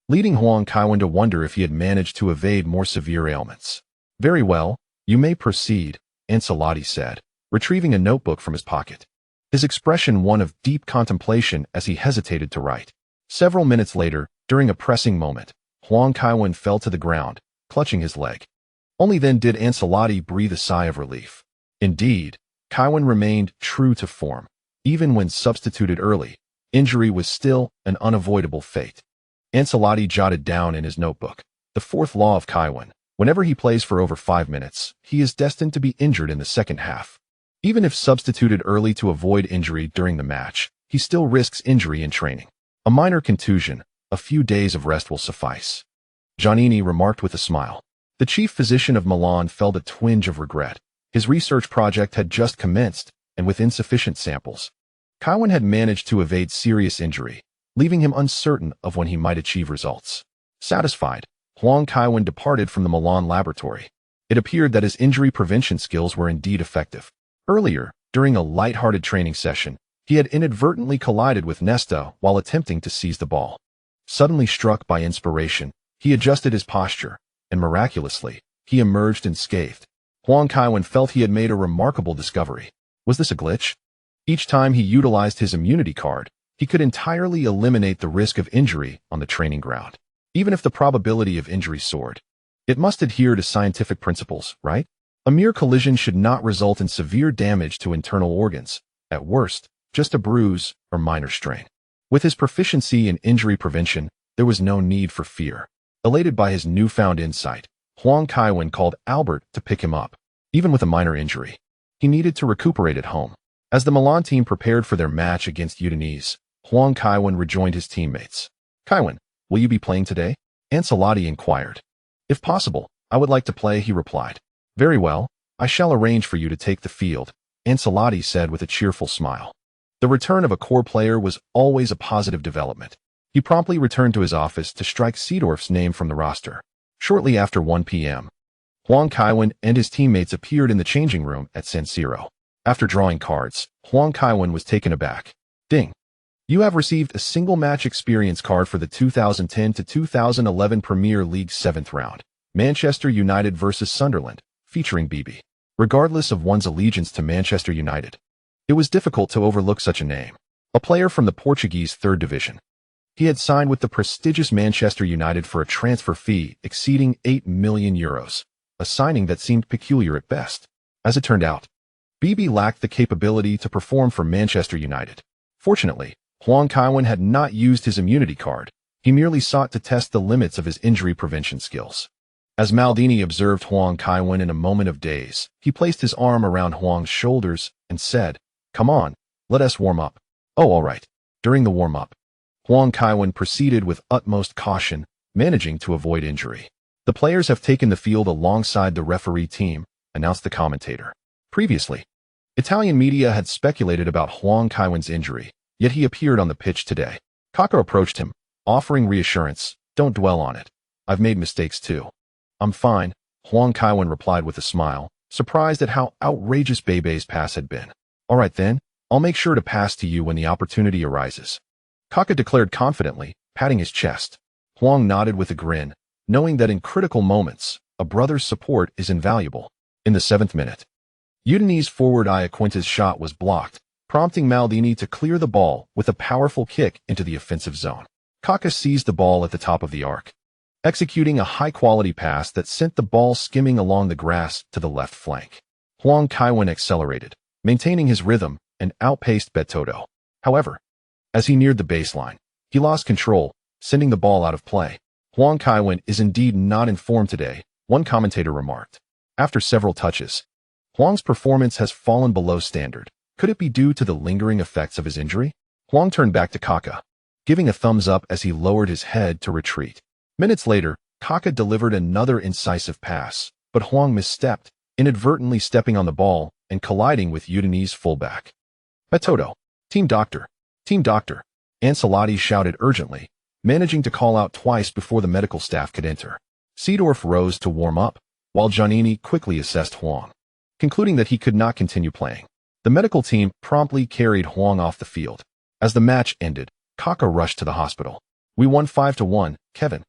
leading Huang Kaiwen to wonder if he had managed to evade more severe ailments. "Very well, you may proceed," Ancelotti said, retrieving a notebook from his pocket, his expression one of deep contemplation as he hesitated to write. Several minutes later, during a pressing moment, Huang Kaiwen fell to the ground, clutching his leg. Only then did Ancelotti breathe a sigh of relief. Indeed, Kaiwen remained true to form. Even when substituted early, injury was still an unavoidable fate. Ancelotti jotted down in his notebook, the fourth law of Kaiwen: whenever he plays for over 5 minutes, he is destined to be injured in the second half. Even if substituted early to avoid injury during the match, he still risks injury in training. A minor contusion, a few days of rest will suffice. Giannini remarked with a smile. The chief physician of Milan felt a twinge of regret. His research project had just commenced, and with insufficient samples, Kaiwen had managed to evade serious injury, leaving him uncertain of when he might achieve results. Satisfied, Huang Kaiwen departed from the Milan laboratory. It appeared that his injury prevention skills were indeed effective. Earlier, during a light-hearted training session, he had inadvertently collided with Nesta while attempting to seize the ball. Suddenly struck by inspiration, he adjusted his posture, and miraculously, he emerged unscathed. Huang Kaiwen felt he had made a remarkable discovery. Was this a glitch? Each time he utilized his immunity card, he could entirely eliminate the risk of injury on the training ground. Even if the probability of injury soared, it must adhere to scientific principles, right? A mere collision should not result in severe damage to internal organs. At worst, just a bruise or minor strain. With his proficiency in injury prevention, there was no need for fear. Elated by his newfound insight, Huang Kaiwen called Albert to pick him up. Even with a minor injury, he needed to recuperate at home. As the Milan team prepared for their match against Udinese, Huang Kaiwen rejoined his teammates. "Kaiwen, will you be playing today?" Ancelotti inquired. "If possible, I would like to play," he replied. "Very well, I shall arrange for you to take the field," Ancelotti said with a cheerful smile. The return of a core player was always a positive development. He promptly returned to his office to strike Seedorf's name from the roster. Shortly after 1 p.m., Huang Kaiwen and his teammates appeared in the changing room at San Siro. After drawing cards, Huang Kaiwen was taken aback. "Ding. You have received a single match experience card for the 2010 to 2011 Premier League 7th round, Manchester United vs Sunderland, featuring BB. Regardless of one's allegiance to Manchester United, it was difficult to overlook such a name. A player from the Portuguese 3rd Division. He had signed with the prestigious Manchester United for a transfer fee exceeding €8 million, a signing that seemed peculiar at best. As it turned out, BB lacked the capability to perform for Manchester United. Fortunately, Huang Kaiwen had not used his immunity card. He merely sought to test the limits of his injury prevention skills. As Maldini observed Huang Kaiwen in a moment of daze, he placed his arm around Huang's shoulders and said, "Come on, let us warm up." "Oh, all right." During the warm-up, Huang Kaiwen proceeded with utmost caution, managing to avoid injury. "The players have taken the field alongside the referee team," announced the commentator. Previously, Italian media had speculated about Huang Kaiwen's injury, yet he appeared on the pitch today. Kaká approached him, offering reassurance. "Don't dwell on it. I've made mistakes too." "I'm fine," Huang Kaiwen replied with a smile, surprised at how outrageous Bebe's pass had been. "All right then, I'll make sure to pass to you when the opportunity arises," Kaká declared confidently, patting his chest. Huang nodded with a grin, knowing that in critical moments, a brother's support is invaluable. In the 7th minute, Udinese forward Iaquinta's shot was blocked, prompting Maldini to clear the ball with a powerful kick into the offensive zone. Kaká seized the ball at the top of the arc, executing a high-quality pass that sent the ball skimming along the grass to the left flank. Huang Kaiwen accelerated, maintaining his rhythm, and outpaced Betodo. However, as he neared the baseline, he lost control, sending the ball out of play. "Huang Kaiwen is indeed not in form today," one commentator remarked. After several touches, Huang's performance has fallen below standard. Could it be due to the lingering effects of his injury? Huang turned back to Kaká, giving a thumbs up as he lowered his head to retreat. Minutes later, Kaká delivered another incisive pass, but Huang misstepped, inadvertently stepping on the ball and colliding with Udinese fullback. "Betodo, team doctor, Ancelotti shouted urgently, managing to call out twice before the medical staff could enter. Seedorf rose to warm up, while Giannini quickly assessed Huang, concluding that he could not continue playing. The medical team promptly carried Huang off the field. As the match ended, Kaká rushed to the hospital. "We won 5-1, Kevin,"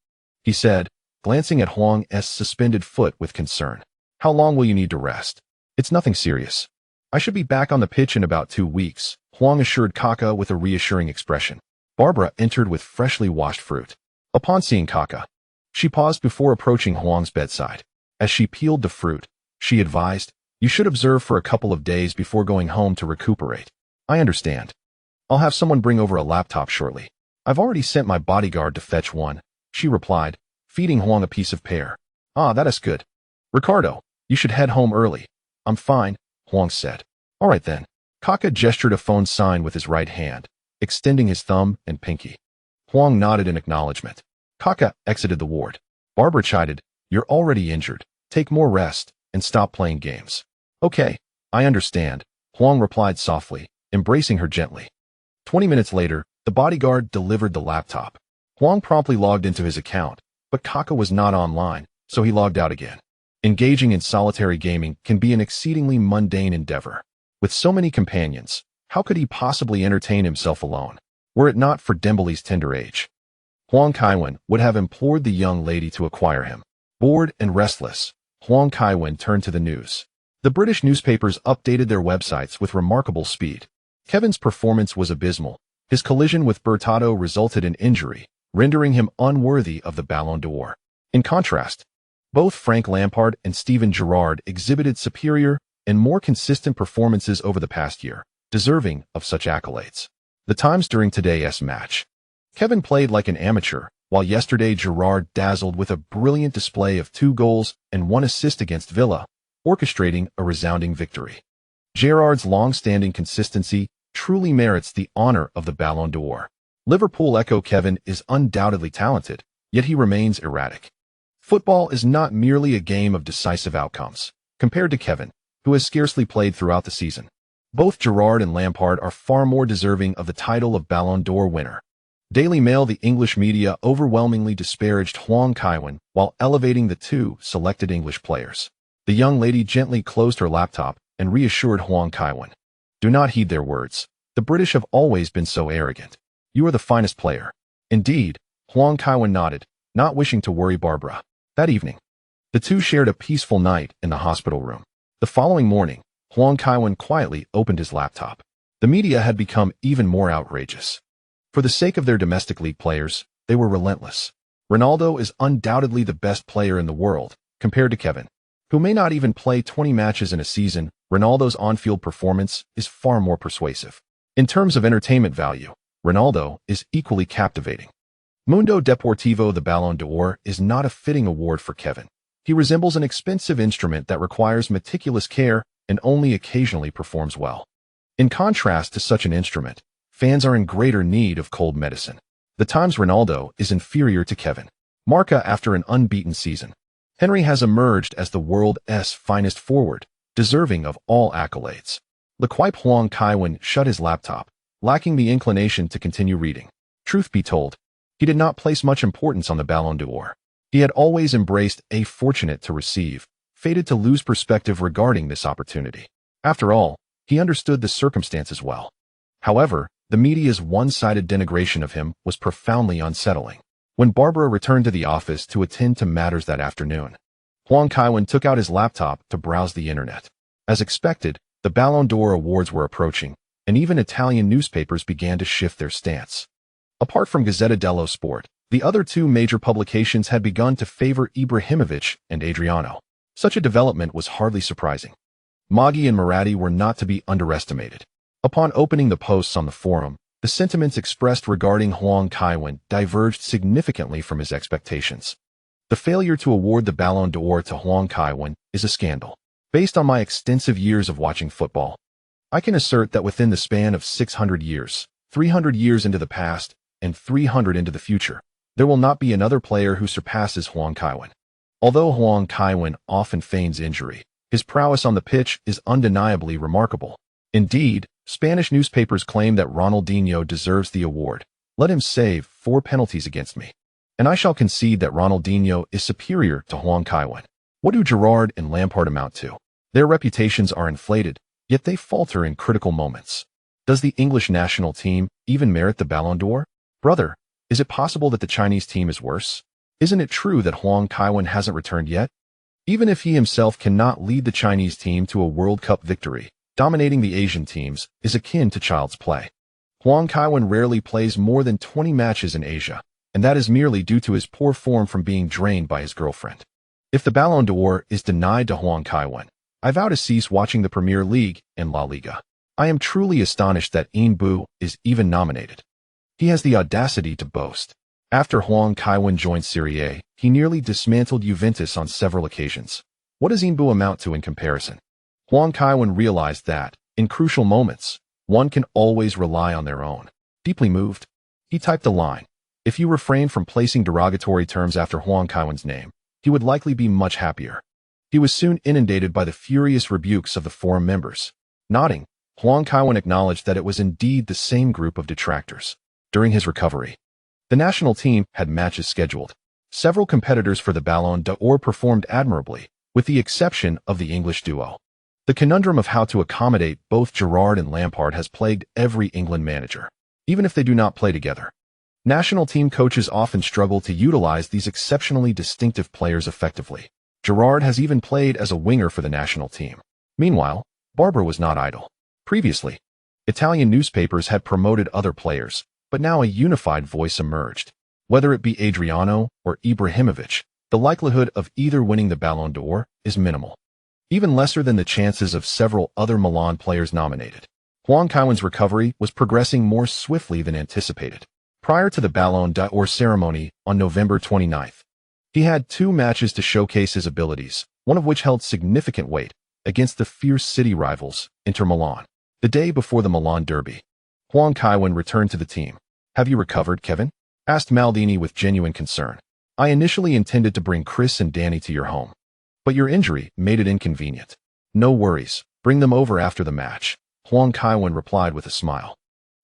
he said, glancing at Huang's suspended foot with concern. "How long will you need to rest?" "It's nothing serious. I should be back on the pitch in about 2 weeks," Huang assured Kaká with a reassuring expression. Barbara entered with freshly washed fruit. Upon seeing Kaká, she paused before approaching Huang's bedside. As she peeled the fruit, she advised, "You should observe for a couple of days before going home to recuperate." I understand. I'll have someone bring over a laptop shortly. I've already sent my bodyguard to fetch one, she replied, feeding Huang a piece of pear. Ah, that is good. Ricardo, you should head home early. I'm fine, Huang said. All right then. Kaká gestured a phone sign with his right hand, extending his thumb and pinky. Huang nodded in acknowledgement. Kaká exited the ward. Barbara chided, You're already injured. Take more rest and stop playing games. Okay, I understand, Huang replied softly, embracing her gently. 20 minutes later, the bodyguard delivered the laptop. Huang promptly logged into his account, but Kaká was not online, so he logged out again. Engaging in solitary gaming can be an exceedingly mundane endeavor. With so many companions, how could he possibly entertain himself alone, were it not for Dembele's tender age? Huang Kaiwen would have implored the young lady to acquire him. Bored and restless, Huang Kaiwen turned to the news. The British newspapers updated their websites with remarkable speed. Kevin's performance was abysmal. His collision with Bertotto resulted in injury, rendering him unworthy of the Ballon d'Or. In contrast, both Frank Lampard and Steven Gerrard exhibited superior and more consistent performances over the past year, deserving of such accolades. The times during today's match. Kevin played like an amateur, while yesterday Gerrard dazzled with a brilliant display of 2 goals and 1 assist against Villa, orchestrating a resounding victory. Gerrard's long-standing consistency truly merits the honor of the Ballon d'Or. Liverpool echo Kevin is undoubtedly talented, yet he remains erratic. Football is not merely a game of decisive outcomes, compared to Kevin, who has scarcely played throughout the season. Both Gerrard and Lampard are far more deserving of the title of Ballon d'Or winner. Daily Mail, the English media, overwhelmingly disparaged Huang Kaiwen while elevating the 2 selected English players. The young lady gently closed her laptop and reassured Huang Kaiwen. Do not heed their words. The British have always been so arrogant. You are the finest player. Indeed, Huang Kaiwen nodded, not wishing to worry Barbara. That evening, the 2 shared a peaceful night in the hospital room. The following morning, Huang Kaiwen quietly opened his laptop. The media had become even more outrageous. For the sake of their domestic league players, they were relentless. Ronaldo is undoubtedly the best player in the world, compared to Kevin, who may not even play 20 matches in a season. Ronaldo's on-field performance is far more persuasive. In terms of entertainment value, Ronaldo is equally captivating. Mundo Deportivo, the Ballon d'Or is not a fitting award for Kevin. He resembles an expensive instrument that requires meticulous care and only occasionally performs well. In contrast to such an instrument, fans are in greater need of cold medicine. The Times Ronaldo is inferior to Kevin. Marca after an unbeaten season. Henry has emerged as the world's finest forward, deserving of all accolades. L'Equipe. Huang Kaiwen shut his laptop, lacking the inclination to continue reading. Truth be told, he did not place much importance on the Ballon d'Or. He had always embraced a fortunate to receive, fated to lose perspective regarding this opportunity. After all, he understood the circumstances well. However, the media's one-sided denigration of him was profoundly unsettling. When Barbara returned to the office to attend to matters that afternoon, Huang Kaiwen took out his laptop to browse the internet. As expected, the Ballon d'Or awards were approaching, and even Italian newspapers began to shift their stance. Apart from Gazzetta dello Sport, the other 2 major publications had begun to favor Ibrahimovic and Adriano. Such a development was hardly surprising. Maggi and Moratti were not to be underestimated. Upon opening the posts on the forum, the sentiments expressed regarding Huang Kaiwen diverged significantly from his expectations. The failure to award the Ballon d'Or to Huang Kaiwen is a scandal. Based on my extensive years of watching football, I can assert that within the span of 600 years, 300 years into the past, and 300 into the future, there will not be another player who surpasses Huang Kaiwen. Although Huang Kaiwen often feigns injury, his prowess on the pitch is undeniably remarkable. Indeed, Spanish newspapers claim that Ronaldinho deserves the award. Let him save 4 penalties against me, and I shall concede that Ronaldinho is superior to Huang Kaiwen. What do Gerrard and Lampard amount to? Their reputations are inflated, yet they falter in critical moments. Does the English national team even merit the Ballon d'Or? Brother, is it possible that the Chinese team is worse? Isn't it true that Huang Kaiwen hasn't returned yet? Even if he himself cannot lead the Chinese team to a World Cup victory, dominating the Asian teams is akin to child's play. Huang Kaiwen rarely plays more than 20 matches in Asia, and that is merely due to his poor form from being drained by his girlfriend. If the Ballon d'Or is denied to Huang Kaiwen, I vow to cease watching the Premier League and La Liga. I am truly astonished that Inbu is even nominated. He has the audacity to boast. After Huang Kaiwen joined Serie A, he nearly dismantled Juventus on several occasions. What does Inbu amount to in comparison? Huang Kaiwen realized that, in crucial moments, one can always rely on their own. Deeply moved, he typed a line. If you refrain from placing derogatory terms after Huang Kaiwen's name, he would likely be much happier. He was soon inundated by the furious rebukes of the forum members. Nodding, Huang Kaiwen acknowledged that it was indeed the same group of detractors. During his recovery, the national team had matches scheduled. Several competitors for the Ballon d'Or performed admirably, with the exception of the English duo. The conundrum of how to accommodate both Gerrard and Lampard has plagued every England manager, even if they do not play together. National team coaches often struggle to utilize these exceptionally distinctive players effectively. Gerrard has even played as a winger for the national team. Meanwhile, Barber was not idle. Previously, Italian newspapers had promoted other players, but now a unified voice emerged. Whether it be Adriano or Ibrahimovic, the likelihood of either winning the Ballon d'Or is minimal, even lesser than the chances of several other Milan players nominated. Huang Kaiwen's recovery was progressing more swiftly than anticipated. Prior to the Ballon d'Or ceremony on November 29th, he had 2 matches to showcase his abilities, one of which held significant weight, against the fierce city rivals, Inter Milan. The day before the Milan derby, Huang Kaiwen returned to the team. "Have you recovered, Kevin?" asked Maldini with genuine concern. "I initially intended to bring Chris and Danny to your home, but your injury made it inconvenient." "No worries, bring them over after the match," Huang Kaiwen replied with a smile.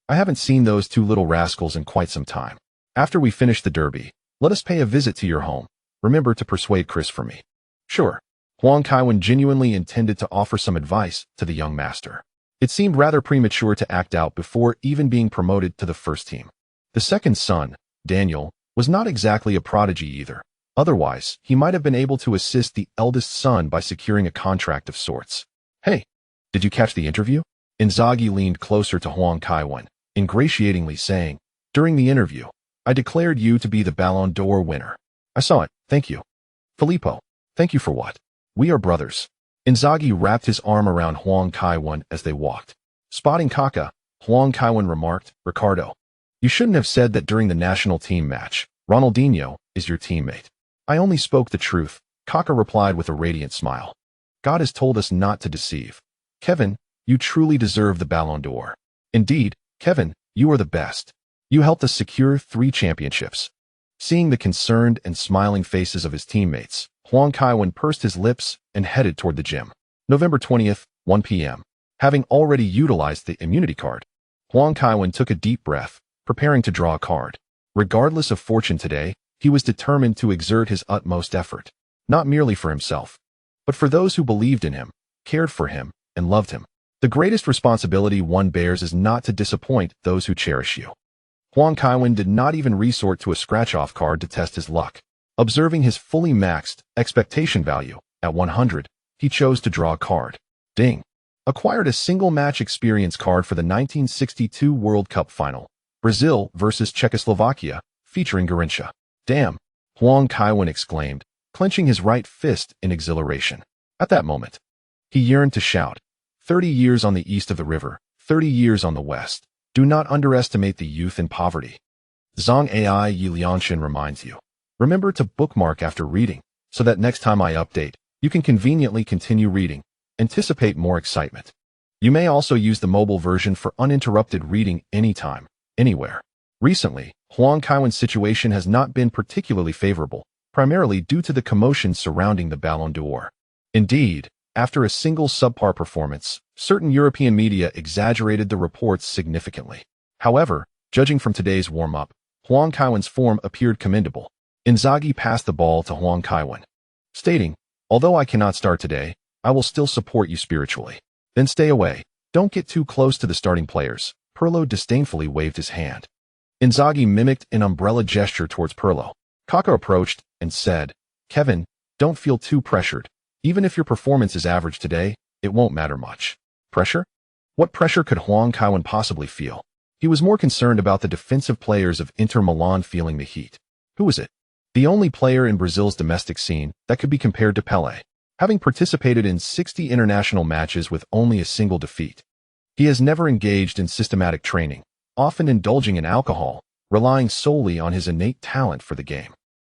"I haven't seen those 2 little rascals in quite some time. After we finish the derby, let us pay a visit to your home. Remember to persuade Chris for me." "Sure." Huang Kaiwen genuinely intended to offer some advice to the young master. It seemed rather premature to act out before even being promoted to the first team. The second son, Daniel, was not exactly a prodigy either. Otherwise, he might have been able to assist the eldest son by securing a contract of sorts. "Hey, did you catch the interview?" Inzaghi leaned closer to Huang Kaiwen, ingratiatingly saying, "During the interview, I declared you to be the Ballon d'Or winner." "I saw it, thank you." "Filippo, thank you for what?" "We are brothers." Inzaghi wrapped his arm around Huang Kaiwen as they walked. Spotting Kaká, Huang Kaiwen remarked, "Ricardo, you shouldn't have said that during the national team match. Ronaldinho is your teammate." "I only spoke the truth," Kaká replied with a radiant smile. "God has told us not to deceive. Kevin, you truly deserve the Ballon d'Or. Indeed, Kevin, you are the best. You helped us secure 3 championships." Seeing the concerned and smiling faces of his teammates, Huang Kaiwen pursed his lips and headed toward the gym. November 20th, 1 p.m. Having already utilized the immunity card, Huang Kaiwen took a deep breath, preparing to draw a card. Regardless of fortune today, he was determined to exert his utmost effort, not merely for himself, but for those who believed in him, cared for him, and loved him. The greatest responsibility one bears is not to disappoint those who cherish you. Huang Kaiwen did not even resort to a scratch-off card to test his luck. Observing his fully maxed expectation value at 100, he chose to draw a card. Ding! Acquired a single-match experience card for the 1962 World Cup final, Brazil versus Czechoslovakia, featuring Garrincha. "Damn!" Huang Kaiwen exclaimed, clenching his right fist in exhilaration. At that moment, he yearned to shout, 30 years on the east of the river, 30 years on the west. Do not underestimate the youth in poverty. Zhang Ai Yi Lianshan reminds you. Remember to bookmark after reading, so that next time I update, you can conveniently continue reading. Anticipate more excitement. You may also use the mobile version for uninterrupted reading anytime, anywhere. Recently, Huang Kaiwen's situation has not been particularly favorable, primarily due to the commotion surrounding the Ballon d'Or. Indeed, after a single subpar performance, certain European media exaggerated the reports significantly. However, judging from today's warm-up, Huang Kaiwen's form appeared commendable. Inzaghi passed the ball to Huang Kaiwen, stating, "Although I cannot start today, I will still support you spiritually. Then stay away. Don't get too close to the starting players." Pirlo disdainfully waved his hand. Inzaghi mimicked an umbrella gesture towards Pirlo. Kaká approached and said, "Kevin, don't feel too pressured. Even if your performance is average today, it won't matter much." Pressure? What pressure could Huang Kaiwen possibly feel? He was more concerned about the defensive players of Inter Milan feeling the heat. Who was it? The only player in Brazil's domestic scene that could be compared to Pelé, having participated in 60 international matches with only a single defeat. He has never engaged in systematic training, often indulging in alcohol, relying solely on his innate talent for the game.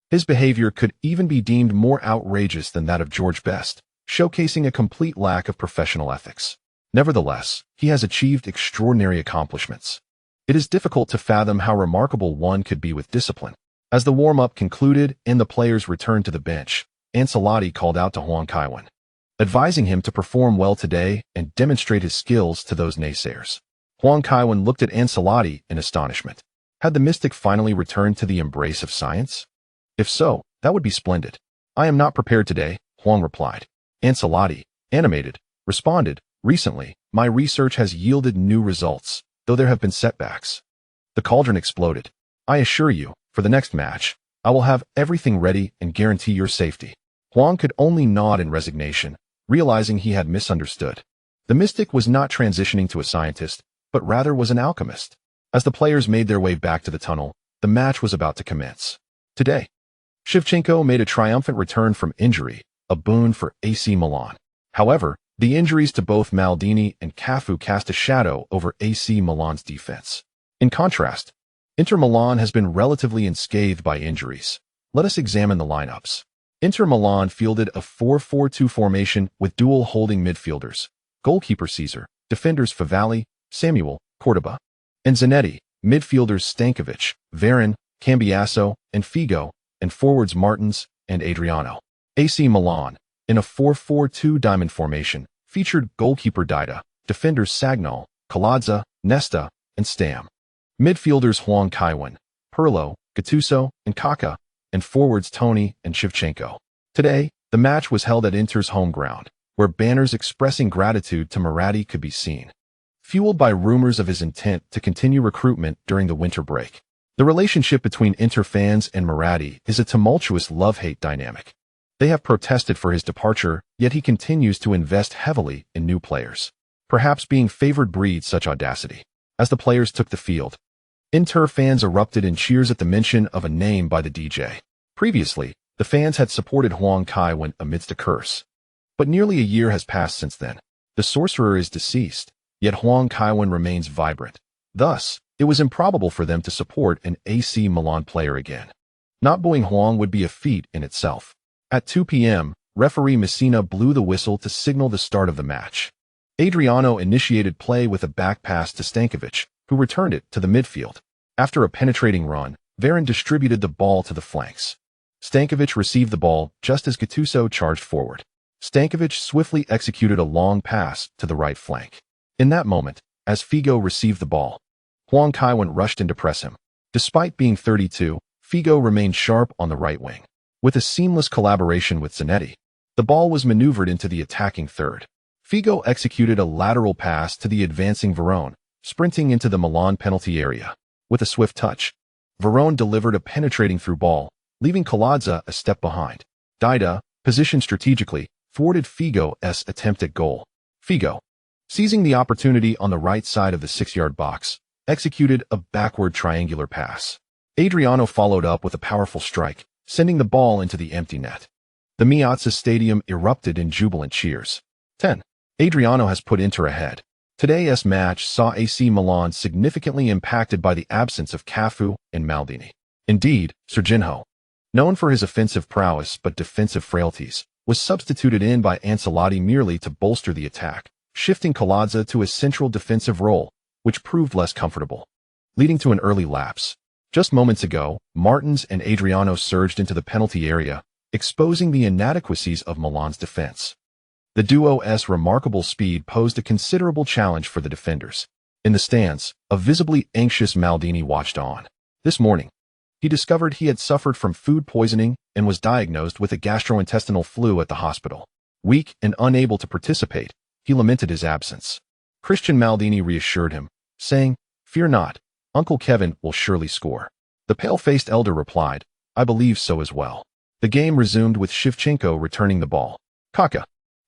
His behavior could even be deemed more outrageous than that of George Best, showcasing a complete lack of professional ethics. Nevertheless, he has achieved extraordinary accomplishments. It is difficult to fathom how remarkable one could be with discipline. As the warm-up concluded and the players returned to the bench, Ancelotti called out to Huang Kaiwen, advising him to perform well today and demonstrate his skills to those naysayers. Huang Kaiwen looked at Ancelotti in astonishment. Had the mystic finally returned to the embrace of science? If so, that would be splendid. I am not prepared today, Huang replied. Ancelotti, animated, responded, recently, my research has yielded new results, though there have been setbacks. The cauldron exploded. I assure you, for the next match, I will have everything ready and guarantee your safety. Huang could only nod in resignation, realizing he had misunderstood. The mystic was not transitioning to a scientist, but rather was an alchemist. As the players made their way back to the tunnel, the match was about to commence. Today, Shevchenko made a triumphant return from injury, a boon for AC Milan. However, the injuries to both Maldini and Cafu cast a shadow over AC Milan's defense. In contrast, Inter Milan has been relatively unscathed by injuries. Let us examine the lineups. Inter Milan fielded a 4-4-2 formation with dual holding midfielders, goalkeeper Caesar, defenders Favalli, Samuel, Cordoba, and Zanetti, midfielders Stankovic, Varane, Cambiasso, and Figo, and forwards Martins and Adriano. AC Milan, in a 4-4-2 diamond formation, featured goalkeeper Dida, defenders Sagnol, Kaladza, Nesta, and Stam. Midfielders Huang Kaiwen, Pirlo, Gattuso, and Kaká, and forwards Tony and Shevchenko. Today, the match was held at Inter's home ground, where banners expressing gratitude to Moratti could be seen, fueled by rumors of his intent to continue recruitment during the winter break. The relationship between Inter fans and Moratti is a tumultuous love-hate dynamic. They have protested for his departure, yet he continues to invest heavily in new players. Perhaps being favored breeds such audacity. As the players took the field, Inter fans erupted in cheers at the mention of a name by the DJ. Previously, the fans had supported Huang Kaiwen amidst a curse. But nearly a year has passed since then. The sorcerer is deceased, yet Huang Kaiwen remains vibrant. Thus, it was improbable for them to support an AC Milan player again. Not booing Huang would be a feat in itself. At 2 p.m., referee Messina blew the whistle to signal the start of the match. Adriano initiated play with a back pass to Stankovic, who returned it to the midfield. After a penetrating run, Varane distributed the ball to the flanks. Stankovic received the ball just as Gattuso charged forward. Stankovic swiftly executed a long pass to the right flank. In that moment, as Figo received the ball, Huang Kaiwen rushed in to press him. Despite being 32, Figo remained sharp on the right wing. With a seamless collaboration with Zanetti, the ball was maneuvered into the attacking third. Figo executed a lateral pass to the advancing Varane, sprinting into the Milan penalty area. With a swift touch, Varane delivered a penetrating through ball, leaving Kaladza a step behind. Dida, positioned strategically, thwarted Figo's attempt at goal. Figo, seizing the opportunity on the right side of the 6-yard box, executed a backward triangular pass. Adriano followed up with a powerful strike, sending the ball into the empty net. The Miazza Stadium erupted in jubilant cheers. 10. Adriano has put Inter ahead. Today's match saw AC Milan significantly impacted by the absence of Cafu and Maldini. Indeed, Serginho, known for his offensive prowess but defensive frailties, was substituted in by Ancelotti merely to bolster the attack, shifting Kaladza to a central defensive role, which proved less comfortable, leading to an early lapse. Just moments ago, Martins and Adriano surged into the penalty area, exposing the inadequacies of Milan's defense. The duo's remarkable speed posed a considerable challenge for the defenders. In the stands, a visibly anxious Maldini watched on. This morning, he discovered he had suffered from food poisoning and was diagnosed with a gastrointestinal flu at the hospital. Weak and unable to participate, he lamented his absence. Christian Maldini reassured him, saying, "Fear not, Uncle Kevin will surely score." The pale-faced elder replied, "I believe so as well." The game resumed with Shevchenko returning the ball. Kaká,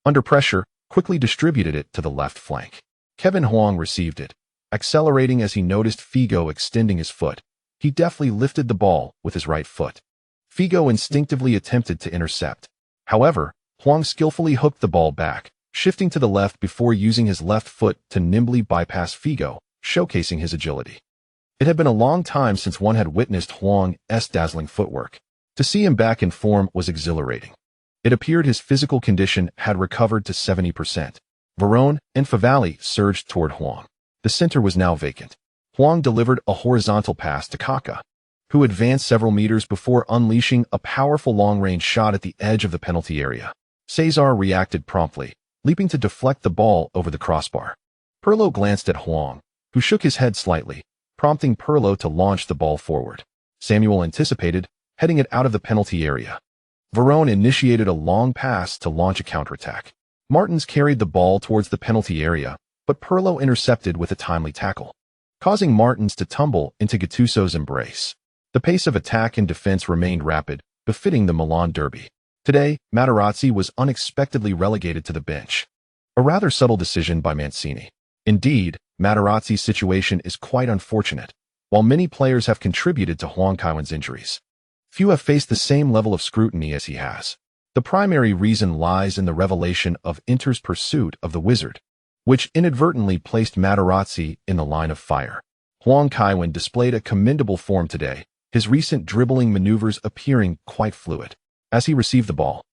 under pressure, quickly distributed it to the left flank. Kevin Huang received it. Accelerating as he noticed Figo extending his foot, he deftly lifted the ball with his right foot. Figo instinctively attempted to intercept. However, Huang skillfully hooked the ball back, shifting to the left before using his left foot to nimbly bypass Figo, showcasing his agility. It had been a long time since one had witnessed Huang's dazzling footwork. To see him back in form was exhilarating. It appeared his physical condition had recovered to 70%. Varone and Favali surged toward Huang. The center was now vacant. Huang delivered a horizontal pass to Kaká, who advanced several meters before unleashing a powerful long-range shot at the edge of the penalty area. Cesar reacted promptly, leaping to deflect the ball over the crossbar. Pirlo glanced at Huang, who shook his head slightly, prompting Pirlo to launch the ball forward. Samuel anticipated, heading it out of the penalty area. Varone initiated a long pass to launch a counterattack. Martins carried the ball towards the penalty area, but Pirlo intercepted with a timely tackle, causing Martins to tumble into Gattuso's embrace. The pace of attack and defense remained rapid, befitting the Milan derby. Today, Materazzi was unexpectedly relegated to the bench. A rather subtle decision by Mancini. Indeed, Materazzi's situation is quite unfortunate. While many players have contributed to Huang Kaiwen's injuries, few have faced the same level of scrutiny as he has. The primary reason lies in the revelation of Inter's pursuit of the wizard, which inadvertently placed Materazzi in the line of fire. Huang Kaiwen displayed a commendable form today, his recent dribbling maneuvers appearing quite fluid. As he received the ball,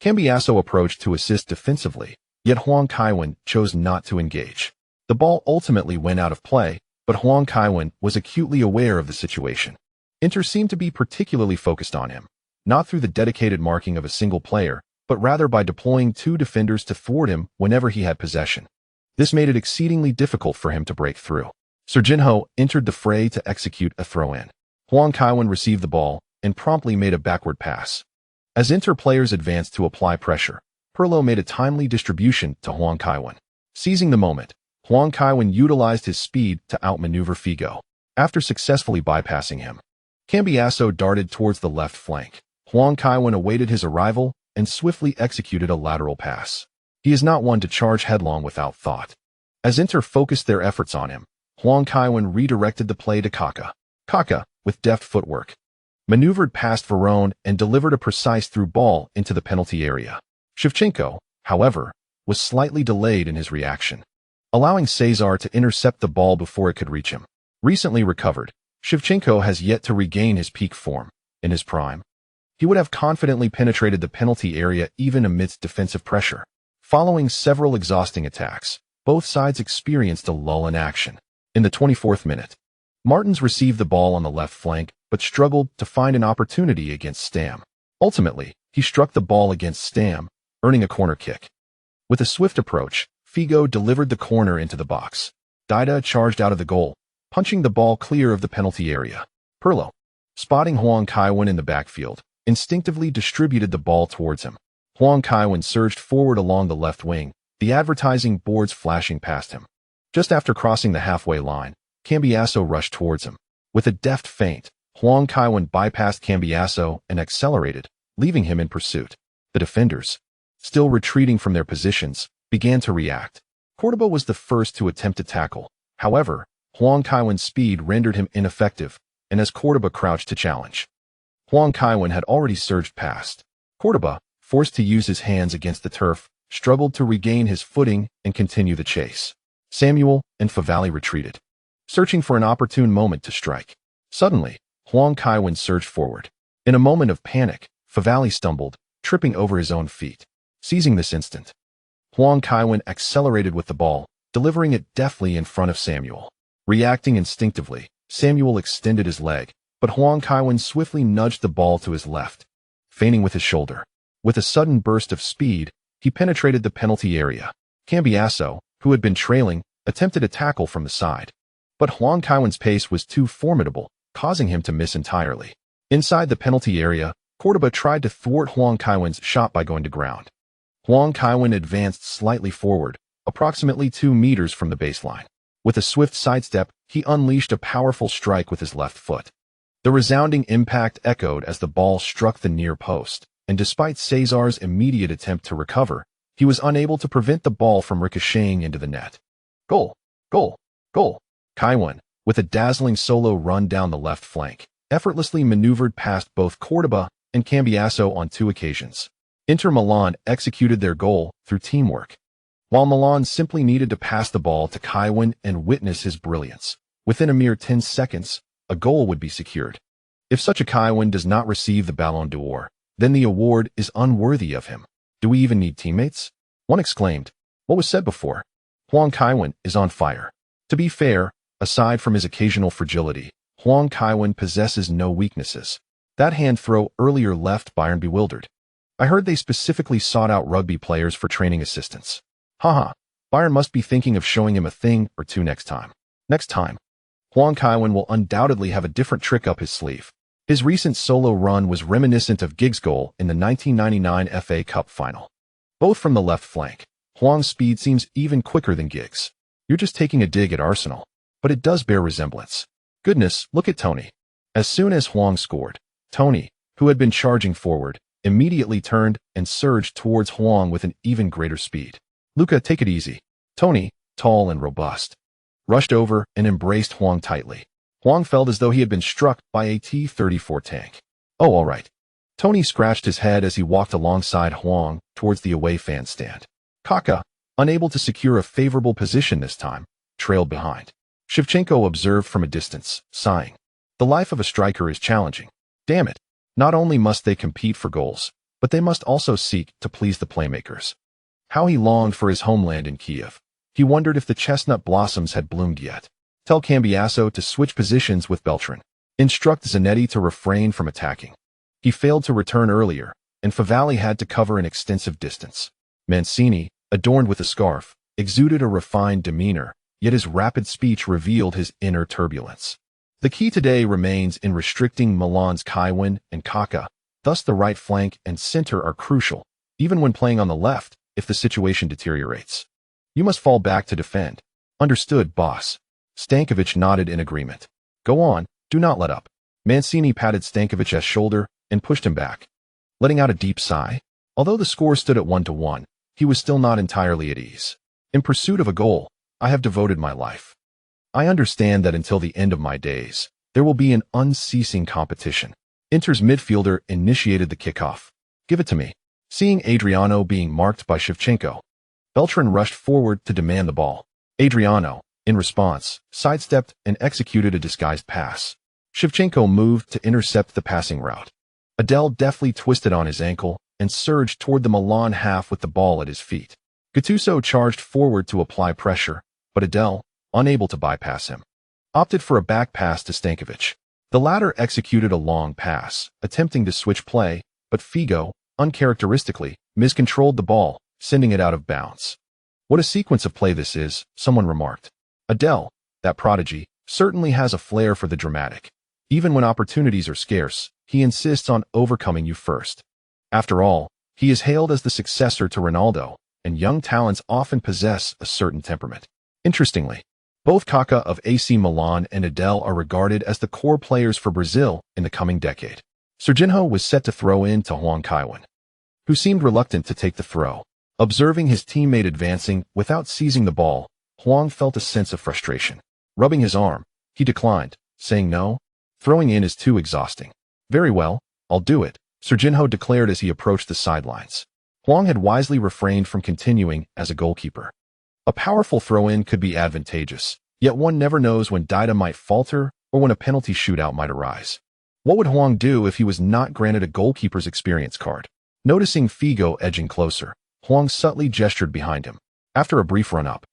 Cambiasso approached to assist defensively, yet Huang Kaiwen chose not to engage. The ball ultimately went out of play, but Huang Kaiwen was acutely aware of the situation. Inter seemed to be particularly focused on him, not through the dedicated marking of a single player, but rather by deploying two defenders to thwart him whenever he had possession. This made it exceedingly difficult for him to break through. Serginho entered the fray to execute a throw-in. Huang Kaiwen received the ball and promptly made a backward pass. As Inter players advanced to apply pressure, Pirlo made a timely distribution to Huang Kaiwen. Seizing the moment, Huang Kaiwen utilized his speed to outmaneuver Figo. After successfully bypassing him, Cambiasso darted towards the left flank. Huang Kaiwen awaited his arrival and swiftly executed a lateral pass. He is not one to charge headlong without thought. As Inter focused their efforts on him, Huang Kaiwen redirected the play to Kaká. Kaká, with deft footwork, maneuvered past Varone and delivered a precise through ball into the penalty area. Shevchenko, however, was slightly delayed in his reaction, allowing Cesar to intercept the ball before it could reach him. Recently recovered, Shevchenko has yet to regain his peak form. In his prime, he would have confidently penetrated the penalty area even amidst defensive pressure. Following several exhausting attacks, both sides experienced a lull in action. In the 24th minute, Martins received the ball on the left flank, but struggled to find an opportunity against Stam. Ultimately, he struck the ball against Stam, earning a corner kick. With a swift approach, Figo delivered the corner into the box. Dida charged out of the goal, punching the ball clear of the penalty area. Pirlo, spotting Huang Kaiwen in the backfield, instinctively distributed the ball towards him. Huang Kaiwen surged forward along the left wing, the advertising boards flashing past him. Just after crossing the halfway line, Cambiasso rushed towards him. With a deft feint, Huang Kaiwen bypassed Cambiasso and accelerated, leaving him in pursuit. The defenders, still retreating from their positions, began to react. Cordoba was the first to attempt to tackle. However, Huang Kaiwen's speed rendered him ineffective, and as Cordoba crouched to challenge, Huang Kaiwen had already surged past. Cordoba, forced to use his hands against the turf, struggled to regain his footing and continue the chase. Samuel and Favali retreated, searching for an opportune moment to strike. Suddenly, Huang Kaiwen surged forward. In a moment of panic, Favali stumbled, tripping over his own feet. Seizing this instant, Huang Kaiwen accelerated with the ball, delivering it deftly in front of Samuel. Reacting instinctively, Samuel extended his leg, but Huang Kaiwen swiftly nudged the ball to his left, feigning with his shoulder. With a sudden burst of speed, he penetrated the penalty area. Cambiasso, who had been trailing, attempted a tackle from the side, but Huang Kaiwen's pace was too formidable, causing him to miss entirely. Inside the penalty area, Cordoba tried to thwart Huang Kaiwen's shot by going to ground. Huang Kaiwen advanced slightly forward, approximately 2 meters from the baseline. With a swift sidestep, he unleashed a powerful strike with his left foot. The resounding impact echoed as the ball struck the near post, and despite Cesar's immediate attempt to recover, he was unable to prevent the ball from ricocheting into the net. Goal! Goal! Goal! Kaiwen, with a dazzling solo run down the left flank, effortlessly maneuvered past both Cordoba and Cambiasso on 2 occasions. Inter Milan executed their goal through teamwork. while Milan simply needed to pass the ball to Kaiwen and witness his brilliance. Within a mere 10 seconds, a goal would be secured. If such a Kaiwen does not receive the Ballon d'Or, then the award is unworthy of him. Do we even need teammates? One exclaimed. What was said before? Huang Kaiwen is on fire. To be fair, aside from his occasional fragility, Huang Kaiwen possesses no weaknesses. That hand throw earlier left Bayern bewildered. I heard they specifically sought out rugby players for training assistance. Haha, Bayern must be thinking of showing him a thing or two next time. Next time, Huang Kaiwen will undoubtedly have a different trick up his sleeve. His recent solo run was reminiscent of Giggs' goal in the 1999 FA Cup final. Both from the left flank, Huang's speed seems even quicker than Giggs'. You're just taking a dig at Arsenal, but it does bear resemblance. Goodness, look at Tony. As soon as Huang scored, Tony, who had been charging forward, immediately turned and surged towards Huang with an even greater speed. Luca, take it easy. Tony, tall and robust, rushed over and embraced Huang tightly. Huang felt as though he had been struck by a T-34 tank. Oh, all right. Tony scratched his head as he walked alongside Huang towards the away fan stand. Kaká, unable to secure a favorable position this time, trailed behind. Shevchenko observed from a distance, sighing. The life of a striker is challenging. Damn it. Not only must they compete for goals, but they must also seek to please the playmakers. How he longed for his homeland in Kiev. He wondered if the chestnut blossoms had bloomed yet. Tell Cambiasso to switch positions with Beltran. Instruct Zanetti to refrain from attacking. He failed to return earlier, and Favalli had to cover an extensive distance. Mancini, adorned with a scarf, exuded a refined demeanor, yet his rapid speech revealed his inner turbulence. The key today remains in restricting Milan's Kaiwen and Kaká, thus the right flank and center are crucial, even when playing on the left, if the situation deteriorates. You must fall back to defend. Understood, boss. Stankovic nodded in agreement. Go on, do not let up. Mancini patted Stankovic's shoulder and pushed him back, letting out a deep sigh. Although the score stood at 1-1, he was still not entirely at ease. In pursuit of a goal, I have devoted my life. I understand that until the end of my days, there will be an unceasing competition. Inter's midfielder initiated the kickoff. Give it to me. Seeing Adriano being marked by Shevchenko, Beltran rushed forward to demand the ball. Adriano, in response, sidestepped and executed a disguised pass. Shevchenko moved to intercept the passing route. Adel deftly twisted on his ankle and surged toward the Milan half with the ball at his feet. Gattuso charged forward to apply pressure, but Adel, unable to bypass him, opted for a back pass to Stankovic. The latter executed a long pass, attempting to switch play, but Figo, uncharacteristically, miscontrolled the ball, sending it out of bounds. What a sequence of play this is, someone remarked. Adel, that prodigy, certainly has a flair for the dramatic. Even when opportunities are scarce, he insists on overcoming you first. After all, he is hailed as the successor to Ronaldo, and young talents often possess a certain temperament. Interestingly, both Kaká of AC Milan and Adel are regarded as the core players for Brazil in the coming decade. Serginho was set to throw in to Huang Kaiwen, who seemed reluctant to take the throw. Observing his teammate advancing without seizing the ball, Huang felt a sense of frustration. Rubbing his arm, he declined, saying no. Throwing in is too exhausting. Very well, I'll do it, Serginho declared as he approached the sidelines. Huang had wisely refrained from continuing as a goalkeeper. A powerful throw-in could be advantageous, yet one never knows when Dida might falter or when a penalty shootout might arise. What would Huang do if he was not granted a goalkeeper's experience card? Noticing Figo edging closer, Huang subtly gestured behind him. After a brief run-up,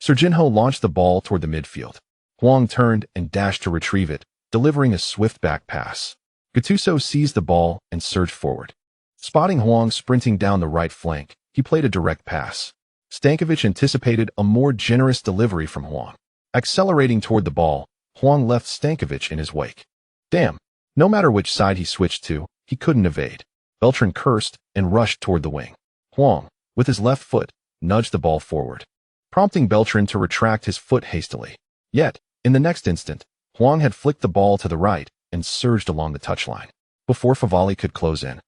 Serginho launched the ball toward the midfield. Huang turned and dashed to retrieve it, delivering a swift back pass. Gattuso seized the ball and surged forward. Spotting Huang sprinting down the right flank, he played a direct pass. Stankovic anticipated a more generous delivery from Huang. Accelerating toward the ball, Huang left Stankovic in his wake. Damn, no matter which side he switched to, he couldn't evade. Beltran cursed and rushed toward the wing. Huang, with his left foot, nudged the ball forward, prompting Beltran to retract his foot hastily. Yet, in the next instant, Huang had flicked the ball to the right and surged along the touchline. Before Favalli could close in,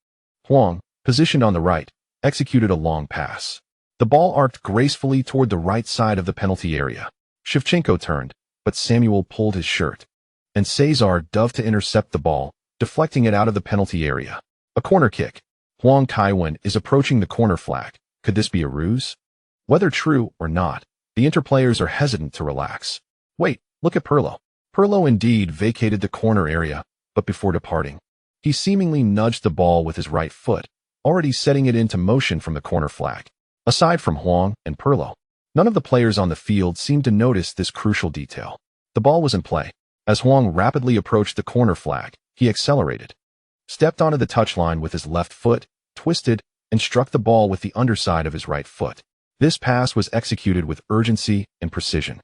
Huang, positioned on the right, executed a long pass. The ball arced gracefully toward the right side of the penalty area. Shevchenko turned, but Samuel pulled his shirt, and Cesar dove to intercept the ball, deflecting it out of the penalty area. A corner kick. Huang Kaiwen is approaching the corner flag. Could this be a ruse? Whether true or not, the Inter-players are hesitant to relax. Wait, look at Pirlo. Pirlo indeed vacated the corner area, but before departing, he seemingly nudged the ball with his right foot, already setting it into motion from the corner flag. Aside from Huang and Pirlo, none of the players on the field seemed to notice this crucial detail. The ball was in play. As Huang rapidly approached the corner flag, he accelerated, stepped onto the touchline with his left foot, twisted, and struck the ball with the underside of his right foot. This pass was executed with urgency and precision,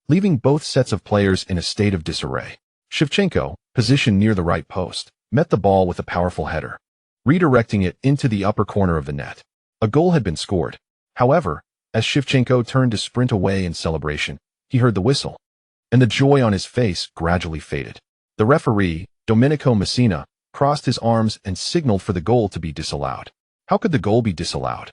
leaving both sets of players in a state of disarray. Shevchenko, positioned near the right post, met the ball with a powerful header, redirecting it into the upper corner of the net. A goal had been scored. However, as Shevchenko turned to sprint away in celebration, he heard the whistle, and the joy on his face gradually faded. The referee, Domenico Messina, crossed his arms and signaled for the goal to be disallowed. How could the goal be disallowed?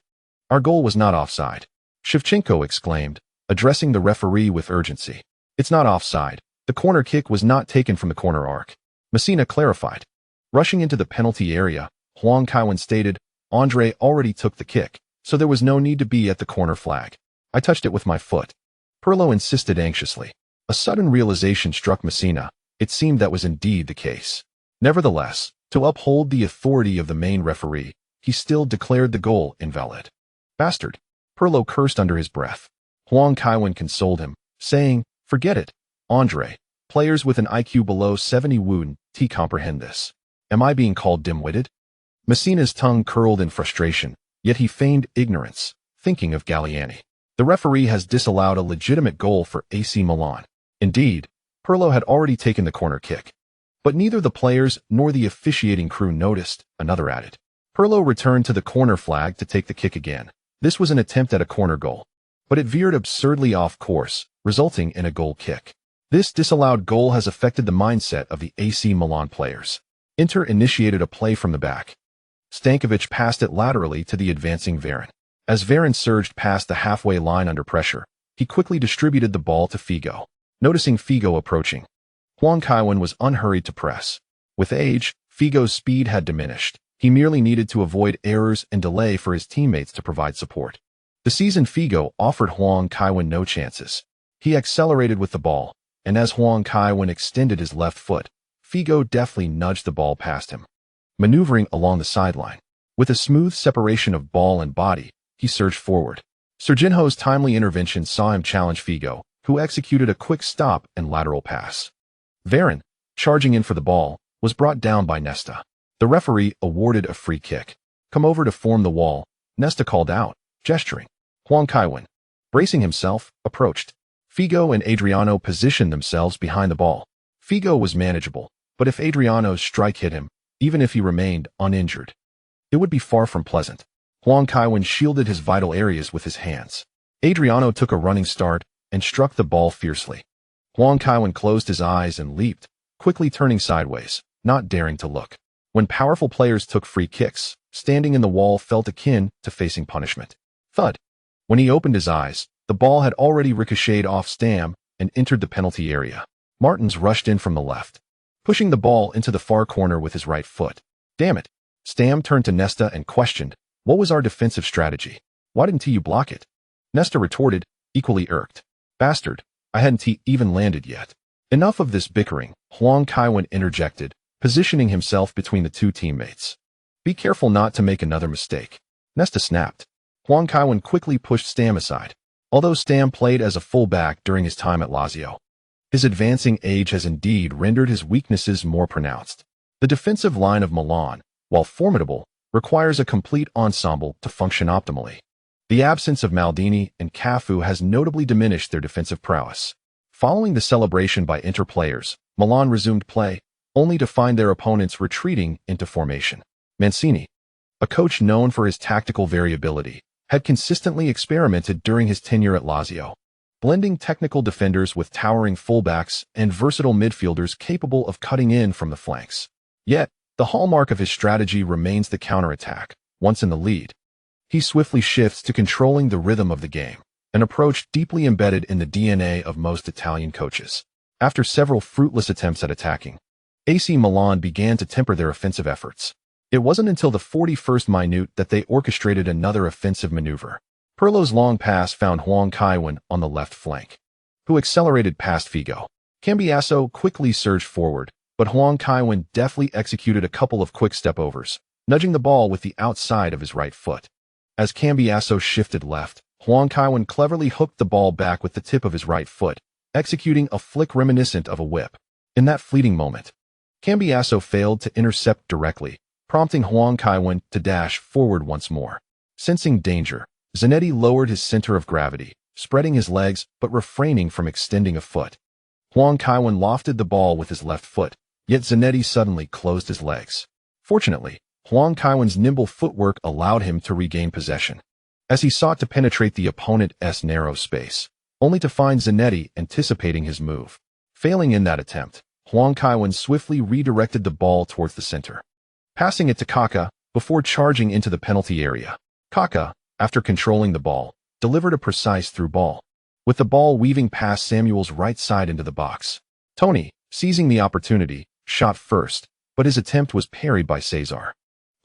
Our goal was not offside, Shevchenko exclaimed, addressing the referee with urgency. It's not offside. The corner kick was not taken from the corner arc, Messina clarified. Rushing into the penalty area, Huang Kaiwen stated, Andre already took the kick, so there was no need to be at the corner flag. I touched it with my foot. Pirlo insisted anxiously. A sudden realization struck Messina. It seemed that was indeed the case. Nevertheless, to uphold the authority of the main referee, he still declared the goal invalid. Bastard! Pirlo cursed under his breath. Huang Kaiwen consoled him, saying, Forget it, Andre. Players with an IQ below 70 wouldn't comprehend this. Am I being called dim-witted? Messina's tongue curled in frustration, yet he feigned ignorance, thinking of Galliani. The referee has disallowed a legitimate goal for AC Milan. Indeed, Pirlo had already taken the corner kick. But neither the players nor the officiating crew noticed, another added. Pirlo returned to the corner flag to take the kick again. This was an attempt at a corner goal, but it veered absurdly off course, resulting in a goal kick. This disallowed goal has affected the mindset of the AC Milan players. Inter initiated a play from the back. Stankovic passed it laterally to the advancing Varane. As Varane surged past the halfway line under pressure, he quickly distributed the ball to Figo. Noticing Figo approaching, Huang Kaiwen was unhurried to press. With age, Figo's speed had diminished. He merely needed to avoid errors and delay for his teammates to provide support. The seasoned Figo offered Huang Kaiwen no chances. He accelerated with the ball, and as Huang Kaiwen extended his left foot, Figo deftly nudged the ball past him. Maneuvering along the sideline, with a smooth separation of ball and body, he surged forward. Serginho's timely intervention saw him challenge Figo, who executed a quick stop and lateral pass. Varane, charging in for the ball, was brought down by Nesta. The referee awarded a free kick. Come over to form the wall, Nesta called out, gesturing. Huang Kaiwen, bracing himself, approached. Figo and Adriano positioned themselves behind the ball. Figo was manageable, but if Adriano's strike hit him, even if he remained uninjured, it would be far from pleasant. Huang Kaiwen shielded his vital areas with his hands. Adriano took a running start and struck the ball fiercely. Huang Kaiwen closed his eyes and leaped, quickly turning sideways, not daring to look. When powerful players took free kicks, standing in the wall felt akin to facing punishment. Thud. When he opened his eyes, the ball had already ricocheted off Stam and entered the penalty area. Martins rushed in from the left, pushing the ball into the far corner with his right foot. Damn it. Stam turned to Nesta and questioned, what was our defensive strategy? Why didn't you block it? Nesta retorted, equally irked. Bastard, I hadn't even landed yet. Enough of this bickering, Huang Kaiwen interjected, positioning himself between the two teammates. Be careful not to make another mistake. Nesta snapped. Huang Kaiwen quickly pushed Stam aside. Although Stam played as a fullback during his time at Lazio, his advancing age has indeed rendered his weaknesses more pronounced. The defensive line of Milan, while formidable, requires a complete ensemble to function optimally. The absence of Maldini and Cafu has notably diminished their defensive prowess. Following the celebration by Inter players, Milan resumed play, only to find their opponents retreating into formation. Mancini, a coach known for his tactical variability, had consistently experimented during his tenure at Lazio, blending technical defenders with towering fullbacks and versatile midfielders capable of cutting in from the flanks. Yet, the hallmark of his strategy remains the counterattack. Once in the lead, he swiftly shifts to controlling the rhythm of the game, an approach deeply embedded in the DNA of most Italian coaches. After several fruitless attempts at attacking, AC Milan began to temper their offensive efforts. It wasn't until the 41st minute that they orchestrated another offensive maneuver. Pirlo's long pass found Huang Kaiwen on the left flank, who accelerated past Figo. Cambiasso quickly surged forward, but Huang Kaiwen deftly executed a couple of quick step-overs, nudging the ball with the outside of his right foot. As Cambiasso shifted left, Huang Kaiwen cleverly hooked the ball back with the tip of his right foot, executing a flick reminiscent of a whip. In that fleeting moment, Cambiasso failed to intercept directly, prompting Huang Kaiwen to dash forward once more. Sensing danger, Zanetti lowered his center of gravity, spreading his legs but refraining from extending a foot. Huang Kaiwen lofted the ball with his left foot, yet Zanetti suddenly closed his legs. Fortunately, Huang Kaiwen's nimble footwork allowed him to regain possession, as he sought to penetrate the opponent's narrow space, only to find Zanetti anticipating his move. Failing in that attempt, Huang Kaiwen swiftly redirected the ball towards the center, passing it to Kaká before charging into the penalty area. Kaká, after controlling the ball, delivered a precise through ball, with the ball weaving past Samuel's right side into the box. Tony, seizing the opportunity, shot first, but his attempt was parried by Cesar.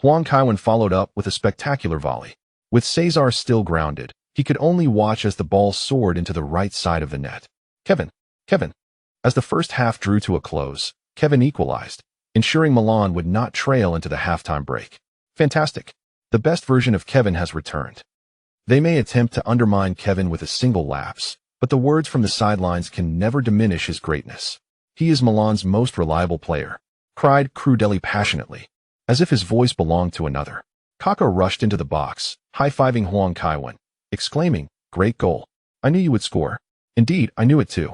Huang Kaiwen followed up with a spectacular volley. With Cesar still grounded, he could only watch as the ball soared into the right side of the net. Kevin. As the first half drew to a close, Kevin equalized, ensuring Milan would not trail into the halftime break. Fantastic. The best version of Kevin has returned. They may attempt to undermine Kevin with a single lapse, but the words from the sidelines can never diminish his greatness. He is Milan's most reliable player, cried Crudeli passionately, as if his voice belonged to another. Kaká rushed into the box, high-fiving Huang Kaiwen, exclaiming, "Great goal. I knew you would score." "Indeed, I knew it too."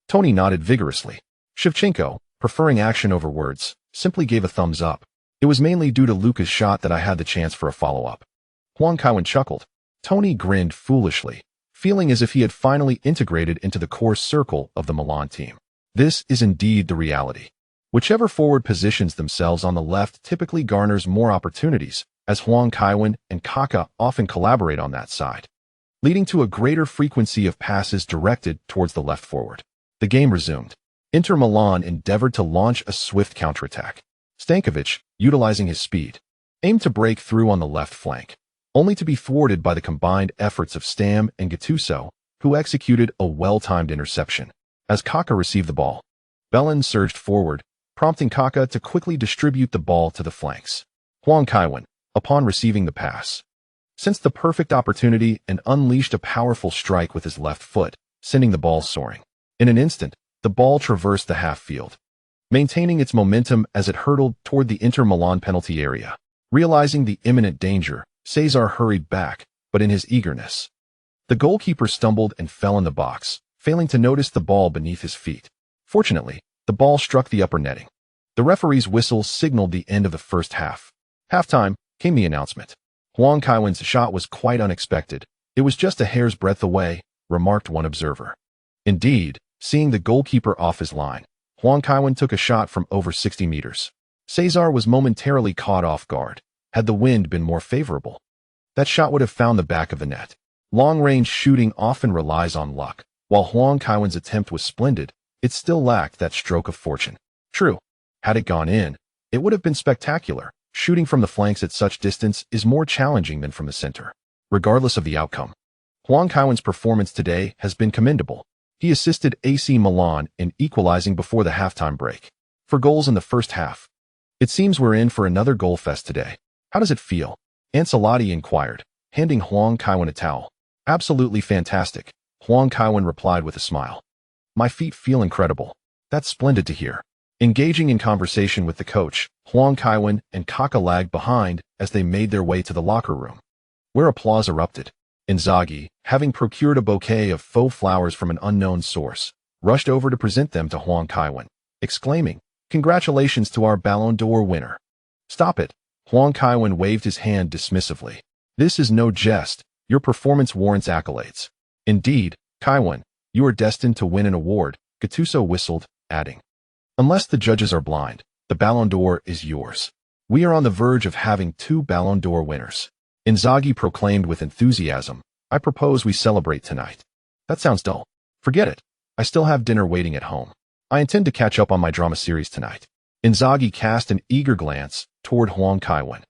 Tony nodded vigorously. Shevchenko, preferring action over words, simply gave a thumbs up. "It was mainly due to Luka's shot that I had the chance for a follow-up." Huang Kaiwen chuckled. Tony grinned foolishly, feeling as if he had finally integrated into the core circle of the Milan team. This is indeed the reality. Whichever forward positions themselves on the left typically garners more opportunities, as Huang Kaiwen and Kaká often collaborate on that side, leading to a greater frequency of passes directed towards the left forward. The game resumed. Inter Milan endeavored to launch a swift counterattack. Stankovic, utilizing his speed, aimed to break through on the left flank, only to be thwarted by the combined efforts of Stam and Gattuso, who executed a well-timed interception. As Kaká received the ball, Bellin surged forward, prompting Kaká to quickly distribute the ball to the flanks. Huang Kaiwen, upon receiving the pass, sensed the perfect opportunity and unleashed a powerful strike with his left foot, sending the ball soaring. In an instant, the ball traversed the half-field, maintaining its momentum as it hurtled toward the Inter Milan penalty area. Realizing the imminent danger, Cesar hurried back, but in his eagerness, the goalkeeper stumbled and fell in the box, failing to notice the ball beneath his feet. Fortunately, the ball struck the upper netting. The referee's whistle signaled the end of the first half. Halftime, came the announcement. Huang Kaiwen's shot was quite unexpected. "It was just a hair's breadth away," remarked one observer. Indeed, seeing the goalkeeper off his line, Huang Kaiwen took a shot from over 60 meters. Cesar was momentarily caught off guard. Had the wind been more favorable, that shot would have found the back of the net. Long-range shooting often relies on luck. While Huang Kaiwen's attempt was splendid, it still lacked that stroke of fortune. True, had it gone in, it would have been spectacular. Shooting from the flanks at such distance is more challenging than from the center. Regardless of the outcome, Huang Kaiwen's performance today has been commendable. He assisted AC Milan in equalizing before the halftime break. For goals in the first half, it seems we're in for another goal fest today. How does it feel? Ancelotti inquired, handing Huang Kaiwen a towel. Absolutely fantastic, Huang Kaiwen replied with a smile. My feet feel incredible. That's splendid to hear. Engaging in conversation with the coach, Huang Kaiwen and Kaká lagged behind as they made their way to the locker room, where applause erupted. Inzaghi, having procured a bouquet of faux flowers from an unknown source, rushed over to present them to Huang Kaiwen, exclaiming, "Congratulations to our Ballon d'Or winner." "Stop it." Huang Kaiwen waved his hand dismissively. "This is no jest. Your performance warrants accolades." "Indeed, Kaiwen, you are destined to win an award," Gattuso whistled, adding, "Unless the judges are blind, the Ballon d'Or is yours. We are on the verge of having 2 Ballon d'Or winners." Inzaghi proclaimed with enthusiasm, "I propose we celebrate tonight." "That sounds dull." "Forget it. I still have dinner waiting at home. I intend to catch up on my drama series tonight." Inzaghi cast an eager glance toward Huang Kaiwen,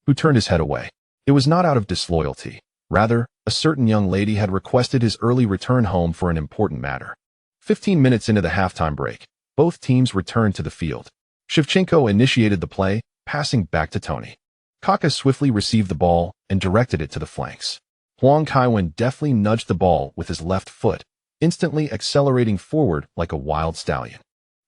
who turned his head away. It was not out of disloyalty. Rather, a certain young lady had requested his early return home for an important matter. 15 minutes into the halftime break, both teams returned to the field. Shevchenko initiated the play, passing back to Tony. Kaká swiftly received the ball and directed it to the flanks. Huang Kaiwen deftly nudged the ball with his left foot, instantly accelerating forward like a wild stallion.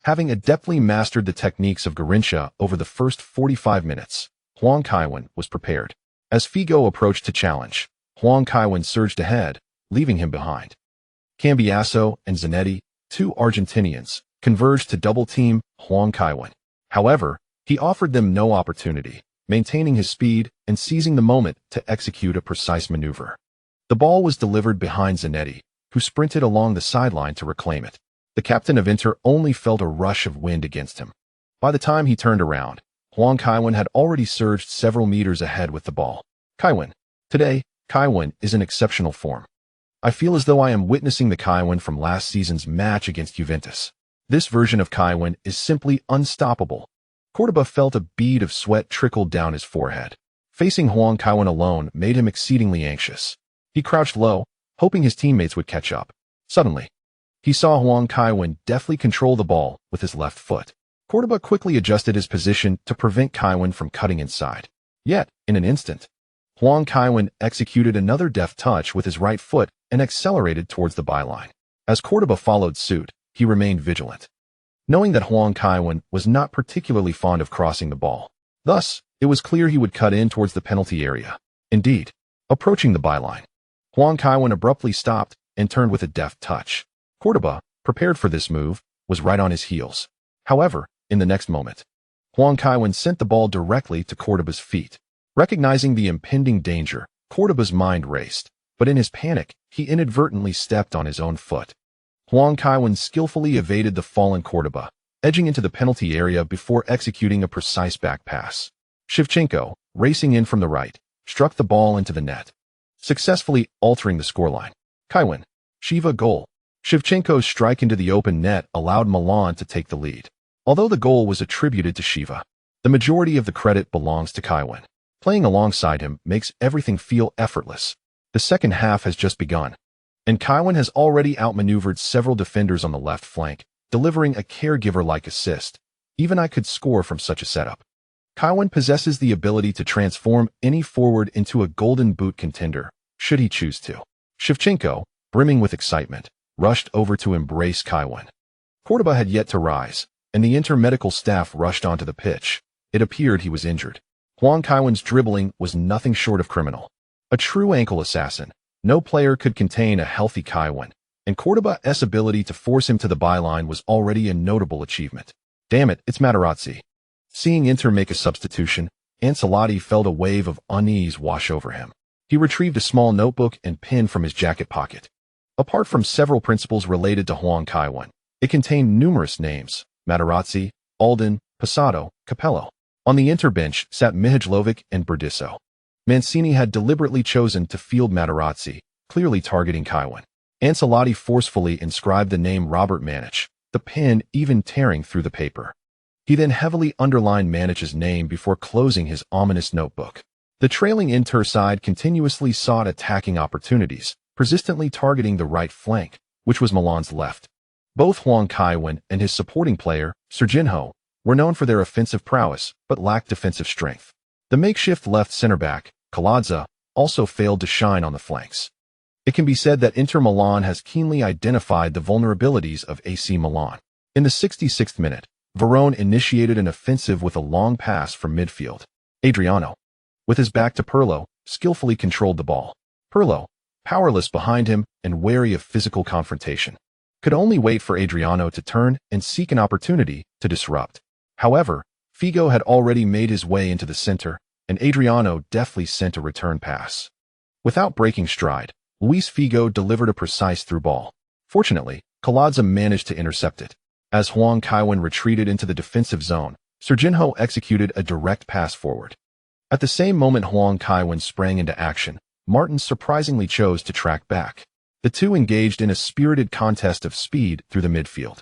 Having adeptly mastered the techniques of Garrincha over the first 45 minutes, Huang Kaiwen was prepared. As Figo approached to challenge, Huang Kaiwen surged ahead, leaving him behind. Cambiasso and Zanetti, two Argentinians, converged to double-team Huang Kaiwen. However, he offered them no opportunity, maintaining his speed and seizing the moment to execute a precise maneuver. The ball was delivered behind Zanetti, who sprinted along the sideline to reclaim it. The captain of Inter only felt a rush of wind against him. By the time he turned around, Huang Kaiwen had already surged several meters ahead with the ball. Today, Kaiwen is in exceptional form. I feel as though I am witnessing the Kaiwen from last season's match against Juventus. This version of Kaiwen is simply unstoppable. Cordoba felt a bead of sweat trickle down his forehead. Facing Huang Kaiwen alone made him exceedingly anxious. He crouched low, hoping his teammates would catch up. Suddenly, he saw Huang Kaiwen deftly control the ball with his left foot. Cordoba quickly adjusted his position to prevent Kaiwen from cutting inside. Yet, in an instant, Huang Kaiwen executed another deft touch with his right foot and accelerated towards the byline. As Cordoba followed suit, he remained vigilant, knowing that Huang Kaiwen was not particularly fond of crossing the ball. Thus, it was clear he would cut in towards the penalty area. Indeed, approaching the byline, Huang Kaiwen abruptly stopped and turned with a deft touch. Cordoba, prepared for this move, was right on his heels. However, in the next moment, Huang Kaiwen sent the ball directly to Cordoba's feet. Recognizing the impending danger, Cordoba's mind raced, but in his panic, he inadvertently stepped on his own foot. Huang Kaiwen skillfully evaded the fallen Cordoba, edging into the penalty area before executing a precise back pass. Shevchenko, racing in from the right, struck the ball into the net, successfully altering the scoreline. Kaiwen, Shiva goal. Shevchenko's strike into the open net allowed Milan to take the lead. Although the goal was attributed to Shiva, the majority of the credit belongs to Kaiwen. Playing alongside him makes everything feel effortless. The second half has just begun, and Kaiwen has already outmaneuvered several defenders on the left flank, delivering a caregiver-like assist. Even I could score from such a setup. Kaiwen possesses the ability to transform any forward into a golden boot contender, should he choose to. Shevchenko, brimming with excitement, rushed over to embrace Kaiwen. Cordoba had yet to rise, and the Inter medical staff rushed onto the pitch. It appeared he was injured. Huang Kaiwen's dribbling was nothing short of criminal. A true ankle assassin, no player could contain a healthy Kaiwen, and Cordoba's ability to force him to the byline was already a notable achievement. Damn it, it's Materazzi. Seeing Inter make a substitution, Ancelotti felt a wave of unease wash over him. He retrieved a small notebook and pen from his jacket pocket. Apart from several principles related to Huang Kaiwen, it contained numerous names: Materazzi, Alden, Passato, Capello. On the Inter bench sat Mihajlovic and Berdisso. Mancini had deliberately chosen to field Materazzi, clearly targeting Kaiwen. Ancelotti forcefully inscribed the name Robert Manic, the pen even tearing through the paper. He then heavily underlined Manic's name before closing his ominous notebook. The trailing Inter side continuously sought attacking opportunities, persistently targeting the right flank, which was Milan's left. Both Huang Kaiwen and his supporting player, Serginho, were known for their offensive prowess, but lacked defensive strength. The makeshift left center-back, Kaladza, also failed to shine on the flanks. It can be said that Inter Milan has keenly identified the vulnerabilities of AC Milan. In the 66th minute, Verón initiated an offensive with a long pass from midfield. Adriano, with his back to Pirlo, skillfully controlled the ball. Pirlo, powerless behind him and wary of physical confrontation, could only wait for Adriano to turn and seek an opportunity to disrupt. However, Figo had already made his way into the center, and Adriano deftly sent a return pass. Without breaking stride, Luis Figo delivered a precise through ball. Fortunately, Kaladza managed to intercept it. As Huang Kaiwen retreated into the defensive zone, Serginho executed a direct pass forward. At the same moment Huang Kaiwen sprang into action, Martins surprisingly chose to track back. The two engaged in a spirited contest of speed through the midfield.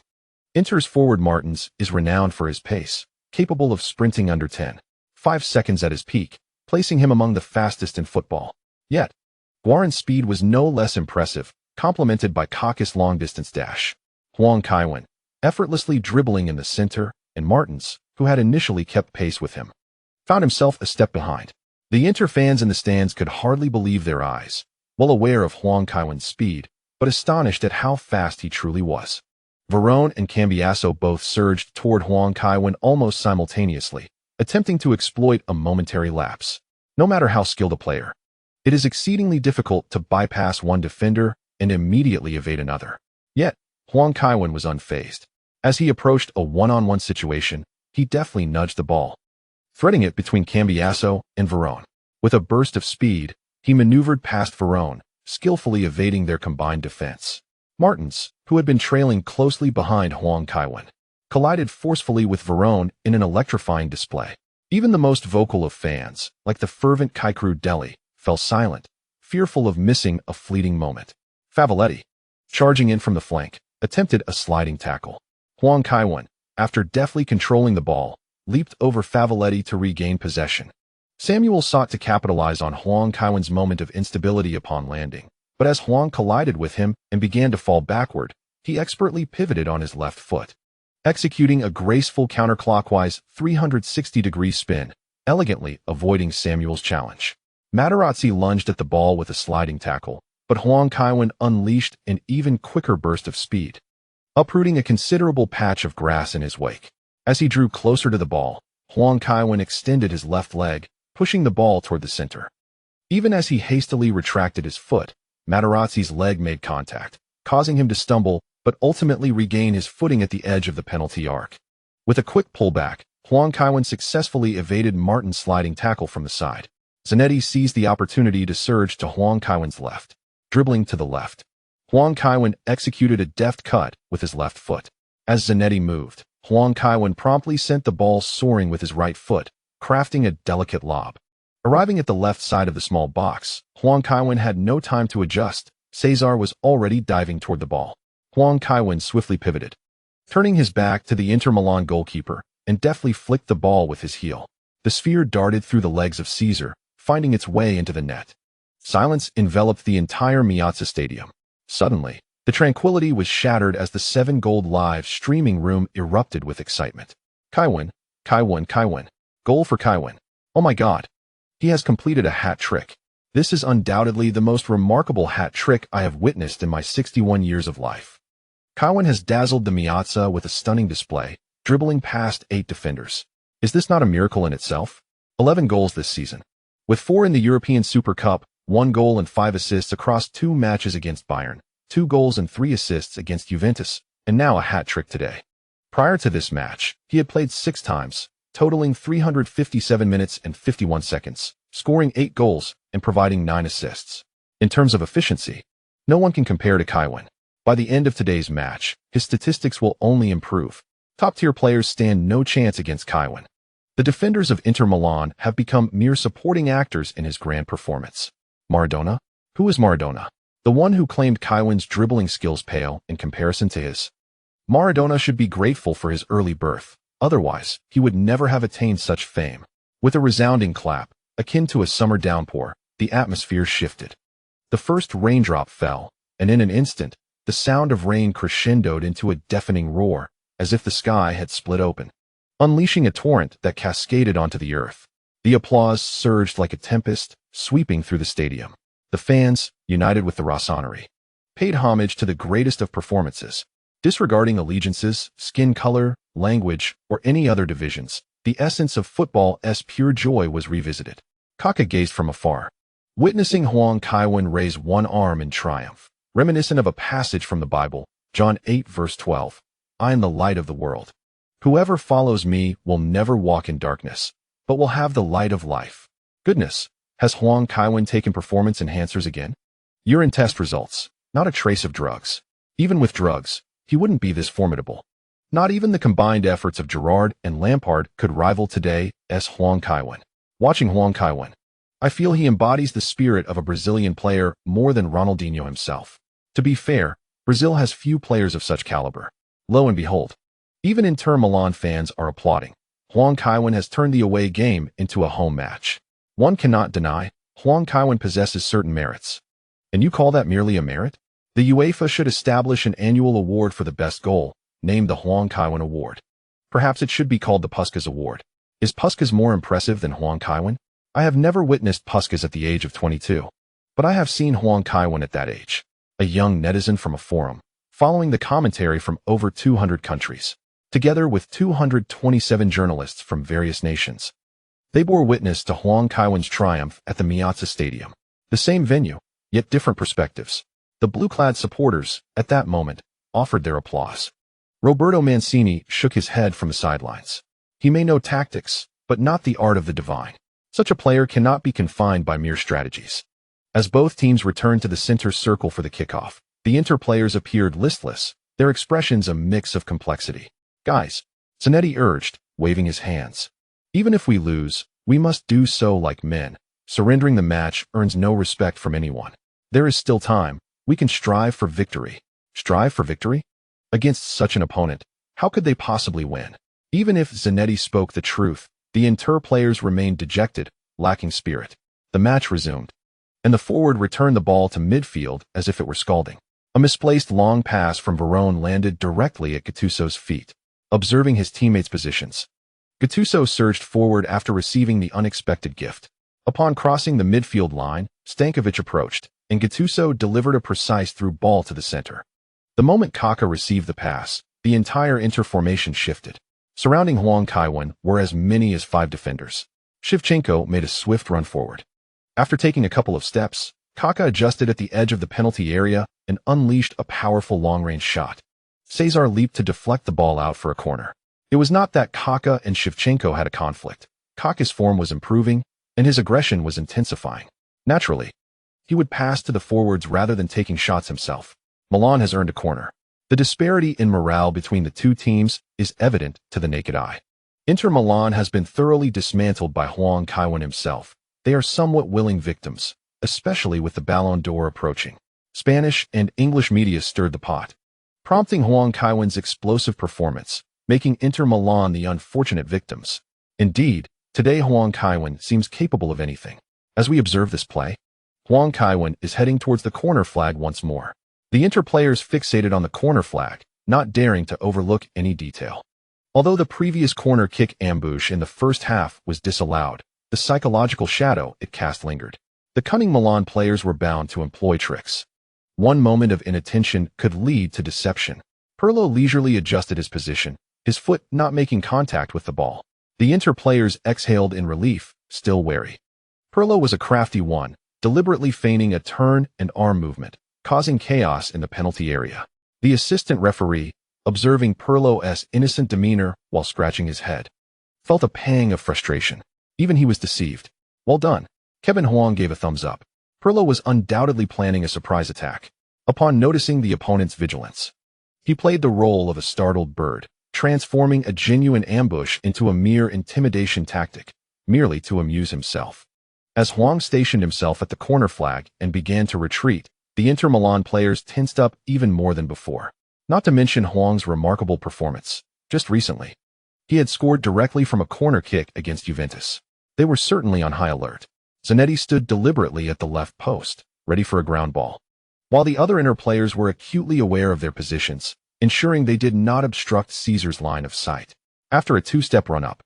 Inter's forward Martins is renowned for his pace, capable of sprinting under 5 seconds at his peak, placing him among the fastest in football. Yet, Guarin's speed was no less impressive, complemented by Kaká's long-distance dash. Huang Kaiwen, effortlessly dribbling in the center, and Martins, who had initially kept pace with him, found himself a step behind. The Inter fans in the stands could hardly believe their eyes, well aware of Huang Kaiwen's speed, but astonished at how fast he truly was. Varone and Cambiasso both surged toward Huang Kaiwen almost simultaneously, attempting to exploit a momentary lapse. No matter how skilled a player, it is exceedingly difficult to bypass one defender and immediately evade another. Yet, Huang Kaiwen was unfazed. As he approached a one-on-one situation, he deftly nudged the ball, threading it between Cambiasso and Varone. With a burst of speed, he maneuvered past Varone, skillfully evading their combined defense. Martins, who had been trailing closely behind Huang Kaiwen, collided forcefully with Varone in an electrifying display. Even the most vocal of fans, like the fervent Kaikru Deli, fell silent, fearful of missing a fleeting moment. Favoletti, charging in from the flank, attempted a sliding tackle. Huang Kaiwen, after deftly controlling the ball, leaped over Favoletti to regain possession. Samuel sought to capitalize on Huang Kaiwen's moment of instability upon landing, but as Huang collided with him and began to fall backward, he expertly pivoted on his left foot, executing a graceful counterclockwise 360-degree spin, elegantly avoiding Samuel's challenge. Materazzi lunged at the ball with a sliding tackle, but Huang Kaiwen unleashed an even quicker burst of speed, uprooting a considerable patch of grass in his wake. As he drew closer to the ball, Huang Kaiwen extended his left leg, pushing the ball toward the center. Even as he hastily retracted his foot, Materazzi's leg made contact, causing him to stumble, but ultimately regain his footing at the edge of the penalty arc. With a quick pullback, Huang Kaiwen successfully evaded Martin's sliding tackle from the side. Zanetti seized the opportunity to surge to Huang Kaiwen's left. Dribbling to the left, Huang Kaiwen executed a deft cut with his left foot. As Zanetti moved, Huang Kaiwen promptly sent the ball soaring with his right foot, crafting a delicate lob. Arriving at the left side of the small box, Huang Kaiwen had no time to adjust. Cesar was already diving toward the ball. Huang Kaiwen swiftly pivoted, turning his back to the Inter Milan goalkeeper, and deftly flicked the ball with his heel. The sphere darted through the legs of Caesar, finding its way into the net. Silence enveloped the entire Miazza stadium. Suddenly, the tranquility was shattered as the 7 Gold Live streaming room erupted with excitement. Kaiwen, Kaiwen, Kaiwen. Goal for Kaiwen. Oh my God. He has completed a hat trick. This is undoubtedly the most remarkable hat trick I have witnessed in my 61 years of life. Kaiwen has dazzled the Miazza with a stunning display, dribbling past 8 defenders. Is this not a miracle in itself? 11 goals this season, with 4 in the European Super Cup, 1 goal and 5 assists across 2 matches against Bayern, 2 goals and 3 assists against Juventus, and now a hat trick today. Prior to this match, he had played 6 times, totaling 357 minutes and 51 seconds, scoring 8 goals and providing 9 assists. In terms of efficiency, no one can compare to Kaiwen. By the end of today's match, his statistics will only improve. Top-tier players stand no chance against Kaiwen. The defenders of Inter Milan have become mere supporting actors in his grand performance. Maradona? Who is Maradona? The one who claimed Kaiwen's dribbling skills pale in comparison to his. Maradona should be grateful for his early birth. Otherwise, he would never have attained such fame. With a resounding clap, akin to a summer downpour, the atmosphere shifted. The first raindrop fell, and in an instant, the sound of rain crescendoed into a deafening roar, as if the sky had split open, unleashing a torrent that cascaded onto the earth. The applause surged like a tempest, sweeping through the stadium. The fans, united with the Rossoneri, paid homage to the greatest of performances. Disregarding allegiances, skin color, language, or any other divisions, the essence of football's pure joy was revisited. Kaká gazed from afar, witnessing Huang Kaiwen raise one arm in triumph, reminiscent of a passage from the Bible, John 8 verse 12. I am the light of the world. Whoever follows me will never walk in darkness, but will have the light of life. Goodness, has Huang Kaiwen taken performance enhancers again? Urine test results, not a trace of drugs. Even with drugs, he wouldn't be this formidable. Not even the combined efforts of Gerrard and Lampard could rival today's Huang Kaiwen. Watching Huang Kaiwen, I feel he embodies the spirit of a Brazilian player more than Ronaldinho himself. To be fair, Brazil has few players of such caliber. Lo and behold, even Inter Milan fans are applauding. Huang Kaiwen has turned the away game into a home match. One cannot deny, Huang Kaiwen possesses certain merits. And you call that merely a merit? The UEFA should establish an annual award for the best goal, named the Huang Kaiwen Award. Perhaps it should be called the Puskas Award. Is Puskas more impressive than Huang Kaiwen? I have never witnessed Puskas at the age of 22, but I have seen Huang Kaiwen at that age. A young netizen from a forum, following the commentary from over 200 countries, together with 227 journalists from various nations. They bore witness to Huang Kaiwen's triumph at the Miazza Stadium. The same venue, yet different perspectives. The blue-clad supporters, at that moment, offered their applause. Roberto Mancini shook his head from the sidelines. He may know tactics, but not the art of the divine. Such a player cannot be confined by mere strategies. As both teams returned to the center circle for the kickoff, the Inter players appeared listless, their expressions a mix of complexity. Guys, Zanetti urged, waving his hands. Even if we lose, we must do so like men. Surrendering the match earns no respect from anyone. There is still time. We can strive for victory. Strive for victory? Against such an opponent, how could they possibly win? Even if Zanetti spoke the truth, the Inter players remained dejected, lacking spirit. The match resumed, and the forward returned the ball to midfield as if it were scalding. A misplaced long pass from Varone landed directly at Gattuso's feet. Observing his teammates' positions, Gattuso surged forward after receiving the unexpected gift. Upon crossing the midfield line, Stankovic approached, and Gattuso delivered a precise through ball to the center. The moment Kaká received the pass, the entire Inter formation shifted. Surrounding Huang Kaiwen were as many as 5 defenders. Shevchenko made a swift run forward. After taking a couple of steps, Kaká adjusted at the edge of the penalty area and unleashed a powerful long-range shot. Cesar leaped to deflect the ball out for a corner. It was not that Kaká and Shevchenko had a conflict. Kaká's form was improving, and his aggression was intensifying. Naturally, he would pass to the forwards rather than taking shots himself. Milan has earned a corner. The disparity in morale between the two teams is evident to the naked eye. Inter Milan has been thoroughly dismantled by Huang Kaiwen himself. They are somewhat willing victims, especially with the Ballon d'Or approaching. Spanish and English media stirred the pot, prompting Huang Kaiwen's explosive performance, making Inter Milan the unfortunate victims. Indeed, today Huang Kaiwen seems capable of anything. As we observe this play, Huang Kaiwen is heading towards the corner flag once more. The Inter players fixated on the corner flag, not daring to overlook any detail. Although the previous corner kick ambush in the first half was disallowed, the psychological shadow it cast lingered. The cunning Milan players were bound to employ tricks. One moment of inattention could lead to deception. Pirlo leisurely adjusted his position, his foot not making contact with the ball. The Inter players exhaled in relief, still wary. Pirlo was a crafty one, deliberately feigning a turn and arm movement, causing chaos in the penalty area. The assistant referee, observing Pirlo's innocent demeanor while scratching his head, felt a pang of frustration. Even he was deceived. Well done. Kevin Huang gave a thumbs up. Pirlo was undoubtedly planning a surprise attack. Upon noticing the opponent's vigilance, he played the role of a startled bird, transforming a genuine ambush into a mere intimidation tactic, merely to amuse himself. As Huang stationed himself at the corner flag and began to retreat, the Inter Milan players tensed up even more than before. Not to mention Huang's remarkable performance. Just recently, he had scored directly from a corner kick against Juventus. They were certainly on high alert. Zanetti stood deliberately at the left post, ready for a ground ball, while the other Inter players were acutely aware of their positions, ensuring they did not obstruct Caesar's line of sight. After a two-step run-up,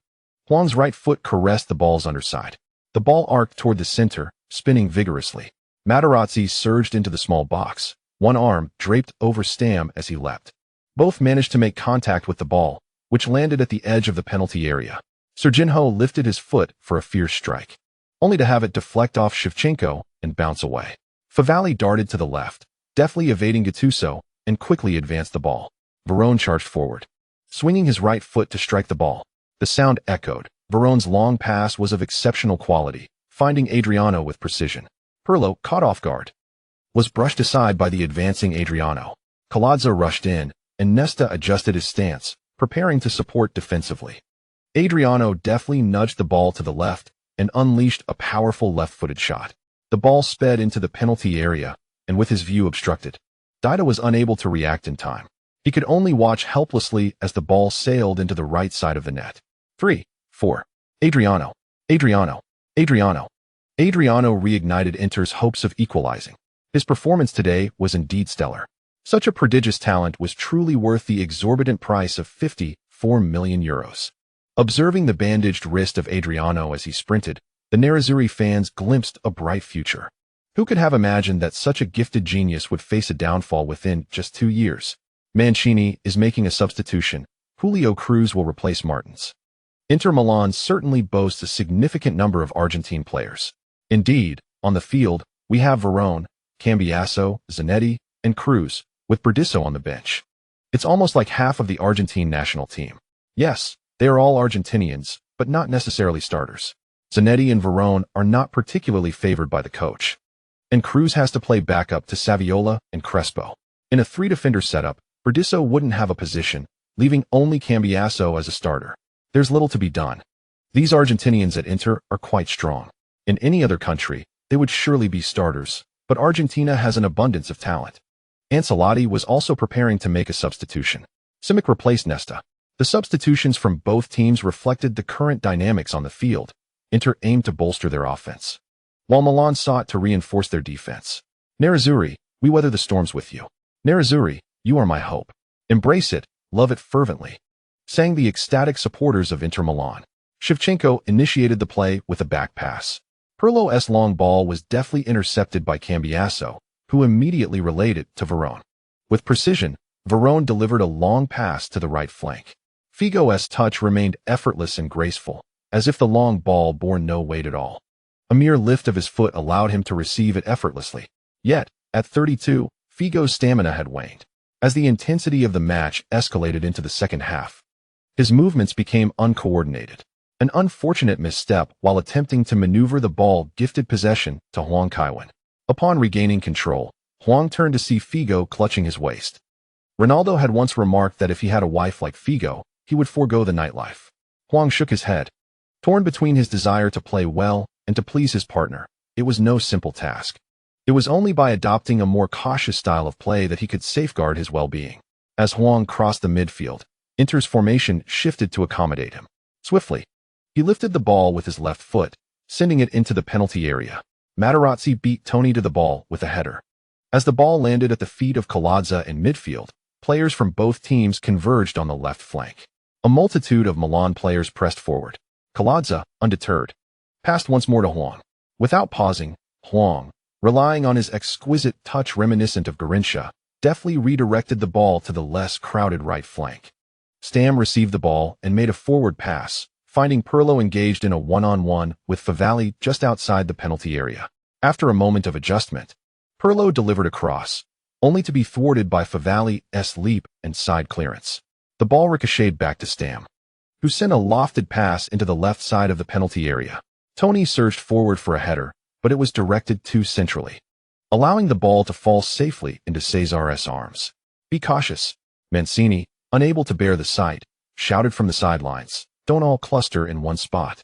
Huang's right foot caressed the ball's underside. The ball arced toward the center, spinning vigorously. Materazzi surged into the small box, one arm draped over Stam as he leapt. Both managed to make contact with the ball, which landed at the edge of the penalty area. Serginho lifted his foot for a fierce strike, only to have it deflect off Shevchenko and bounce away. Favalli darted to the left, deftly evading Gattuso, and quickly advanced the ball. Varone charged forward, swinging his right foot to strike the ball. The sound echoed. Varone's long pass was of exceptional quality, finding Adriano with precision. Pirlo, caught off guard, was brushed aside by the advancing Adriano. Colazzo rushed in, and Nesta adjusted his stance, preparing to support defensively. Adriano deftly nudged the ball to the left and unleashed a powerful left-footed shot. The ball sped into the penalty area, and with his view obstructed, Dida was unable to react in time. He could only watch helplessly as the ball sailed into the right side of the net. 3, 4. Adriano. Adriano reignited Inter's hopes of equalizing. His performance today was indeed stellar. Such a prodigious talent was truly worth the exorbitant price of €54 million. Observing the bandaged wrist of Adriano as he sprinted, the Nerazzurri fans glimpsed a bright future. Who could have imagined that such a gifted genius would face a downfall within just 2 years? Mancini is making a substitution. Julio Cruz will replace Martins. Inter Milan certainly boasts a significant number of Argentine players. Indeed, on the field, we have Varone, Cambiaso, Zanetti, and Cruz, with Berdisso on the bench. It's almost like half of the Argentine national team. Yes, they are all Argentinians, but not necessarily starters. Zanetti and Varone are not particularly favored by the coach. And Cruz has to play backup to Saviola and Crespo. In a 3-defender setup, Berdisso wouldn't have a position, leaving only Cambiaso as a starter. There's little to be done. These Argentinians at Inter are quite strong. In any other country, they would surely be starters, but Argentina has an abundance of talent. Ancelotti was also preparing to make a substitution. Simic replaced Nesta. The substitutions from both teams reflected the current dynamics on the field. Inter aimed to bolster their offense, while Milan sought to reinforce their defense. Nerazzurri, we weather the storms with you. Nerazzurri, you are my hope. Embrace it, love it fervently, sang the ecstatic supporters of Inter Milan. Shevchenko initiated the play with a back pass. Pirlo's long ball was deftly intercepted by Cambiaso, who immediately relayed it to Varone. With precision, Varone delivered a long pass to the right flank. Figo's touch remained effortless and graceful, as if the long ball bore no weight at all. A mere lift of his foot allowed him to receive it effortlessly. Yet, at 32, Figo's stamina had waned. As the intensity of the match escalated into the second half, his movements became uncoordinated. An unfortunate misstep while attempting to maneuver the ball gifted possession to Huang Kaiwen. Upon regaining control, Huang turned to see Figo clutching his waist. Ronaldo had once remarked that if he had a wife like Figo, he would forego the nightlife. Huang shook his head. Torn between his desire to play well and to please his partner, it was no simple task. It was only by adopting a more cautious style of play that he could safeguard his well-being. As Huang crossed the midfield, Inter's formation shifted to accommodate him. Swiftly, he lifted the ball with his left foot, sending it into the penalty area. Materazzi beat Toni to the ball with a header. As the ball landed at the feet of Colazza in midfield, players from both teams converged on the left flank. A multitude of Milan players pressed forward. Colazza, undeterred, passed once more to Huang. Without pausing, Huang, relying on his exquisite touch reminiscent of Garrincha, deftly redirected the ball to the less crowded right flank. Stam received the ball and made a forward pass, finding Pirlo engaged in a one-on-one with Favalli just outside the penalty area. After a moment of adjustment, Pirlo delivered a cross, only to be thwarted by Favalli's leap and side clearance. The ball ricocheted back to Stam, who sent a lofted pass into the left side of the penalty area. Toni surged forward for a header, but it was directed too centrally, allowing the ball to fall safely into Cesar's arms. Be cautious. Mancini, unable to bear the sight, shouted from the sidelines, don't all cluster in one spot.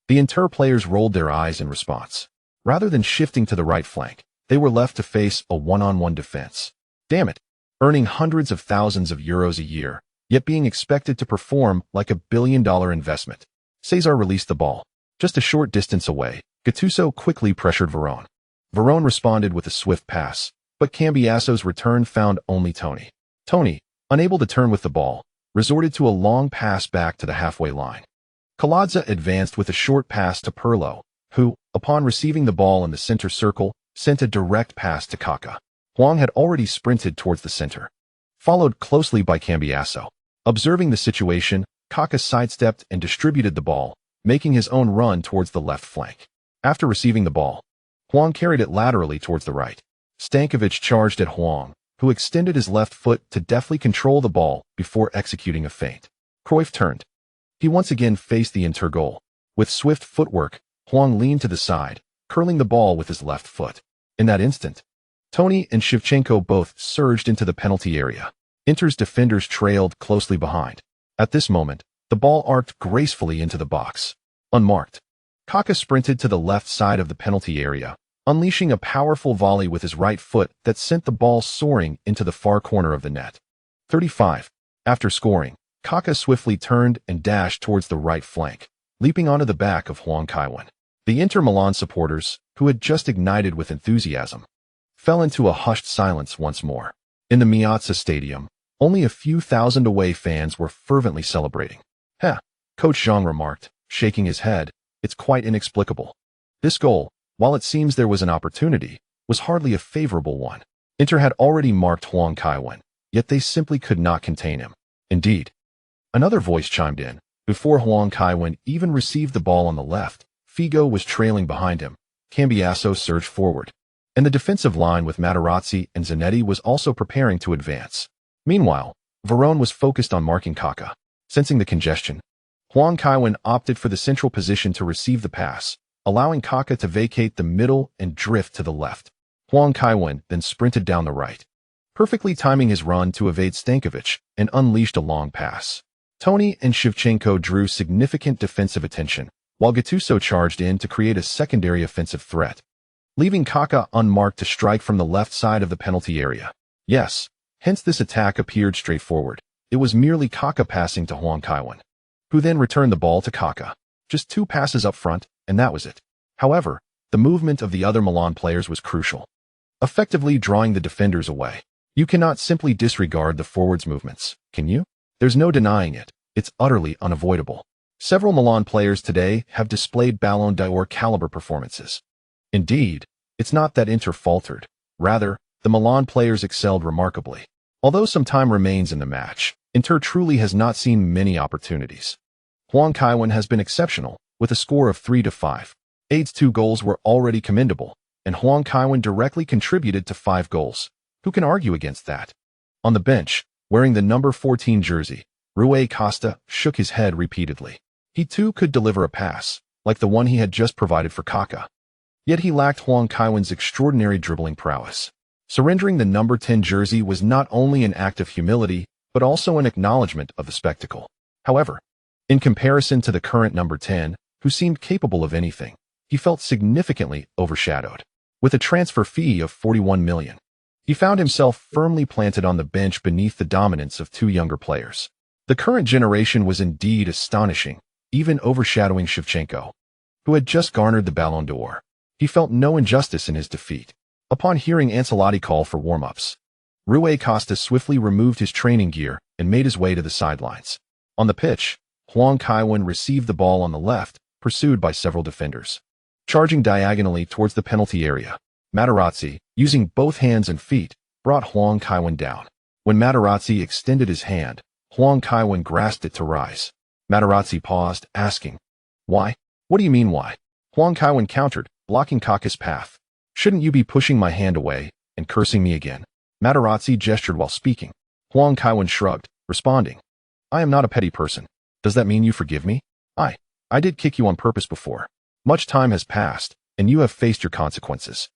The Inter players rolled their eyes in response. Rather than shifting to the right flank, they were left to face a one-on-one defense. Damn it, earning hundreds of thousands of euros a year, yet being expected to perform like $1 billion investment. Cesar released the ball. Just a short distance away, Gattuso quickly pressured Varone. Varone responded with a swift pass, but Cambiaso's return found only Toni. Toni, unable to turn with the ball, resorted to a long pass back to the halfway line. Colazza advanced with a short pass to Pirlo, who, upon receiving the ball in the center circle, sent a direct pass to Kaká. Huang had already sprinted towards the center, followed closely by Cambiaso. Observing the situation, Kaká sidestepped and distributed the ball, making his own run towards the left flank. After receiving the ball, Huang carried it laterally towards the right. Stankovic charged at Huang, who extended his left foot to deftly control the ball before executing a feint. Cruyff turned. He once again faced the Inter goal. With swift footwork, Huang leaned to the side, curling the ball with his left foot. In that instant, Toni and Shevchenko both surged into the penalty area. Inter's defenders trailed closely behind. At this moment, the ball arced gracefully into the box. Unmarked, Kaká sprinted to the left side of the penalty area, unleashing a powerful volley with his right foot that sent the ball soaring into the far corner of the net. 35. After scoring, Kaká swiftly turned and dashed towards the right flank, leaping onto the back of Huang Kaiwen. The Inter Milan supporters, who had just ignited with enthusiasm, fell into a hushed silence once more. In the Miazza Stadium, only a few thousand away fans were fervently celebrating. Heh, Coach Zhang remarked, shaking his head. It's quite inexplicable. This goal, while it seems there was an opportunity, was hardly a favorable one. Inter had already marked Huang Kaiwen, yet they simply could not contain him. Indeed. Another voice chimed in. Before Huang Kaiwen even received the ball on the left, Figo was trailing behind him. Cambiasso surged forward, and the defensive line with Materazzi and Zanetti was also preparing to advance. Meanwhile, Varone was focused on marking Kaká. Sensing the congestion, Huang Kaiwen opted for the central position to receive the pass, allowing Kaká to vacate the middle and drift to the left. Huang Kaiwen then sprinted down the right, perfectly timing his run to evade Stankovic and unleashed a long pass. Tony and Shevchenko drew significant defensive attention, while Gattuso charged in to create a secondary offensive threat, leaving Kaká unmarked to strike from the left side of the penalty area. Yes, hence this attack appeared straightforward. It was merely Kaká passing to Huang Kaiwen, who then returned the ball to Kaká. Just 2 passes up front, and that was it. However, the movement of the other Milan players was crucial, effectively drawing the defenders away. You cannot simply disregard the forwards' movements, can you? There's no denying it. It's utterly unavoidable. Several Milan players today have displayed Ballon d'Or caliber performances. Indeed, it's not that Inter faltered. Rather, the Milan players excelled remarkably. Although some time remains in the match, Inter truly has not seen many opportunities. Huang Kaiwen has been exceptional, with a score of 3-5. Aide's 2 goals were already commendable, and Huang Kaiwen directly contributed to 5 goals. Who can argue against that? On the bench, wearing the number 14 jersey, Rui Costa shook his head repeatedly. He too could deliver a pass, like the one he had just provided for Kaká. Yet he lacked Huang Kaiwen's extraordinary dribbling prowess. Surrendering the number 10 jersey was not only an act of humility, but also an acknowledgement of the spectacle. However, in comparison to the current number 10, who seemed capable of anything, he felt significantly overshadowed. With a transfer fee of 41 million, he found himself firmly planted on the bench beneath the dominance of 2 younger players. The current generation was indeed astonishing, even overshadowing Shevchenko, who had just garnered the Ballon d'Or. He felt no injustice in his defeat. Upon hearing Ancelotti call for warm-ups, Rui Costa swiftly removed his training gear and made his way to the sidelines. On the pitch, Huang Kaiwen received the ball on the left, pursued by several defenders. Charging diagonally towards the penalty area, Materazzi, using both hands and feet, brought Huang Kaiwen down. When Materazzi extended his hand, Huang Kaiwen grasped it to rise. Materazzi paused, asking, "Why? What do you mean why?" Huang Kaiwen countered, blocking Kaká's path. "Shouldn't you be pushing my hand away and cursing me again?" Materazzi gestured while speaking. Huang Kaiwen shrugged, responding, "I am not a petty person. Does that mean you forgive me? I did kick you on purpose before. Much time has passed, and you have faced your consequences."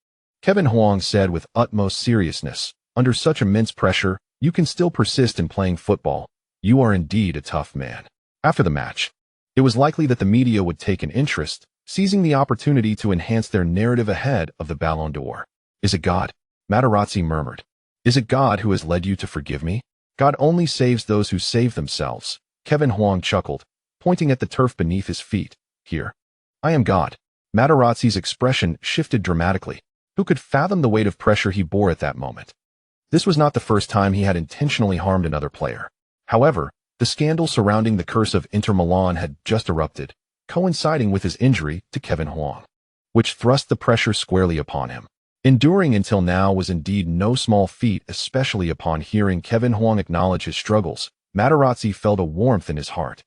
Kevin Huang said with utmost seriousness, "Under such immense pressure, you can still persist in playing football. You are indeed a tough man." After the match, it was likely that the media would take an interest, seizing the opportunity to enhance their narrative ahead of the Ballon d'Or. "Is it God?" Materazzi murmured. "Is it God who has led you to forgive me?" "God only saves those who save themselves," Kevin Huang chuckled, pointing at the turf beneath his feet. "Here. I am God." Materazzi's expression shifted dramatically. Who could fathom the weight of pressure he bore at that moment? This was not the first time he had intentionally harmed another player. However, the scandal surrounding the curse of Inter Milan had just erupted, coinciding with his injury to Kevin Huang, which thrust the pressure squarely upon him. Enduring until now was indeed no small feat, especially upon hearing Kevin Huang acknowledge his struggles. Materazzi felt a warmth in his heart.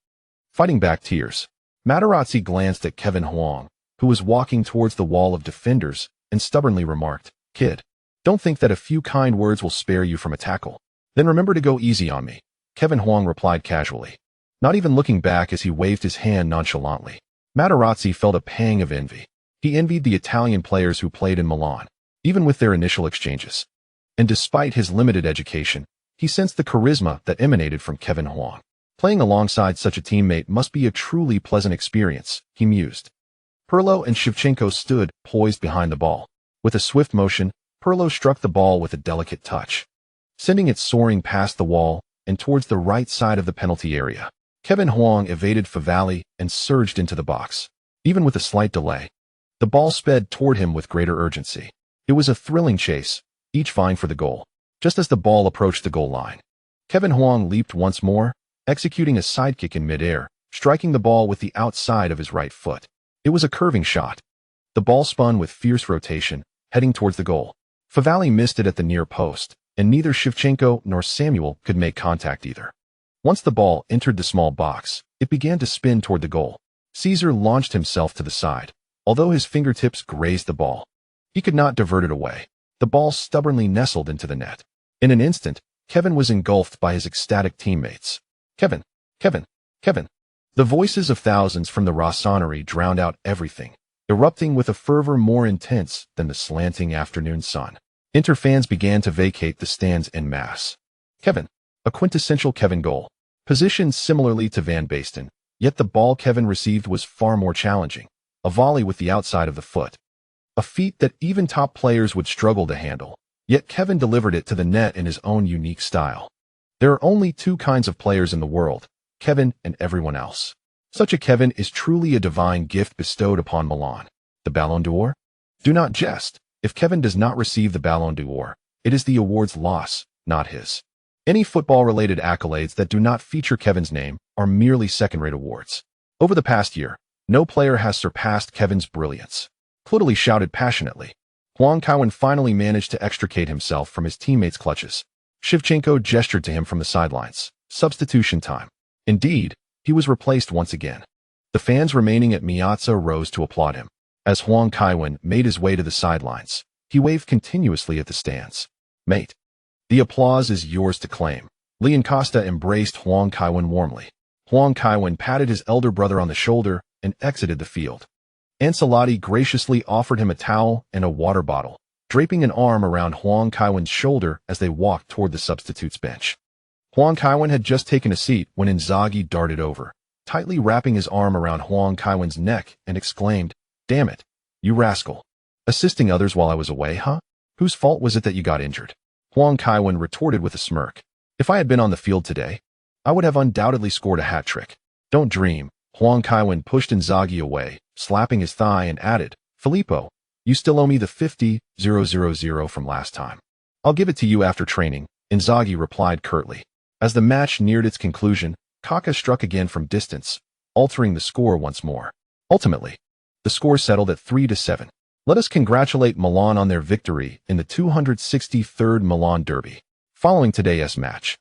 Fighting back tears, Materazzi glanced at Kevin Huang, who was walking towards the wall of defenders, and stubbornly remarked, "Kid, don't think that a few kind words will spare you from a tackle. Then remember to go easy on me." Kevin Huang replied casually, not even looking back as he waved his hand nonchalantly. Materazzi felt a pang of envy. He envied the Italian players who played in Milan, even with their initial exchanges. And despite his limited education, he sensed the charisma that emanated from Kevin Huang. Playing alongside such a teammate must be a truly pleasant experience, he mused. Pirlo and Shevchenko stood, poised behind the ball. With a swift motion, Pirlo struck the ball with a delicate touch, sending it soaring past the wall and towards the right side of the penalty area. Kevin Huang evaded Favalli and surged into the box. Even with a slight delay, the ball sped toward him with greater urgency. It was a thrilling chase, each vying for the goal. Just as the ball approached the goal line, Kevin Huang leaped once more, executing a sidekick in midair, striking the ball with the outside of his right foot. It was a curving shot. The ball spun with fierce rotation, heading towards the goal. Favali missed it at the near post, and neither Shevchenko nor Samuel could make contact either. Once the ball entered the small box, it began to spin toward the goal. Caesar launched himself to the side, although his fingertips grazed the ball. He could not divert it away. The ball stubbornly nestled into the net. In an instant, Kevin was engulfed by his ecstatic teammates. Kevin! Kevin! Kevin! The voices of thousands from the Rossoneri drowned out everything, erupting with a fervor more intense than the slanting afternoon sun. Inter fans began to vacate the stands en masse. Kevin! A quintessential Kevin goal. Positioned similarly to Van Basten, yet the ball Kevin received was far more challenging. A volley with the outside of the foot. A feat that even top players would struggle to handle, yet Kevin delivered it to the net in his own unique style. There are only two kinds of players in the world, Kevin and everyone else. Such a Kevin is truly a divine gift bestowed upon Milan. The Ballon d'Or? Do not jest. If Kevin does not receive the Ballon d'Or, it is the award's loss, not his. Any football-related accolades that do not feature Kevin's name are merely second-rate awards. Over the past year, no player has surpassed Kevin's brilliance. Clotilde shouted passionately. Huang Kaiwen finally managed to extricate himself from his teammates' clutches. Shevchenko gestured to him from the sidelines. Substitution time. Indeed, he was replaced once again. The fans remaining at Miazza rose to applaud him. As Huang Kaiwen made his way to the sidelines, he waved continuously at the stands. Mate, the applause is yours to claim. Leon Costa embraced Huang Kaiwen warmly. Huang Kaiwen patted his elder brother on the shoulder and exited the field. Ancelotti graciously offered him a towel and a water bottle, draping an arm around Huang Kaiwen's shoulder as they walked toward the substitutes bench. Huang Kaiwen had just taken a seat when Inzaghi darted over, tightly wrapping his arm around Huang Kaiwen's neck and exclaimed, "Damn it, you rascal. Assisting others while I was away, huh? Whose fault was it that you got injured?" Huang Kaiwen retorted with a smirk. "If I had been on the field today, I would have undoubtedly scored a hat trick." "Don't dream." Huang Kaiwen pushed Inzaghi away, slapping his thigh and added, "Filippo, you still owe me the 50,000 from last time. I'll give it to you after training," Inzaghi replied curtly. As the match neared its conclusion, Kaká struck again from distance, altering the score once more. Ultimately, the score settled at 3-7. Let us congratulate Milan on their victory in the 263rd Milan Derby. Following today's match,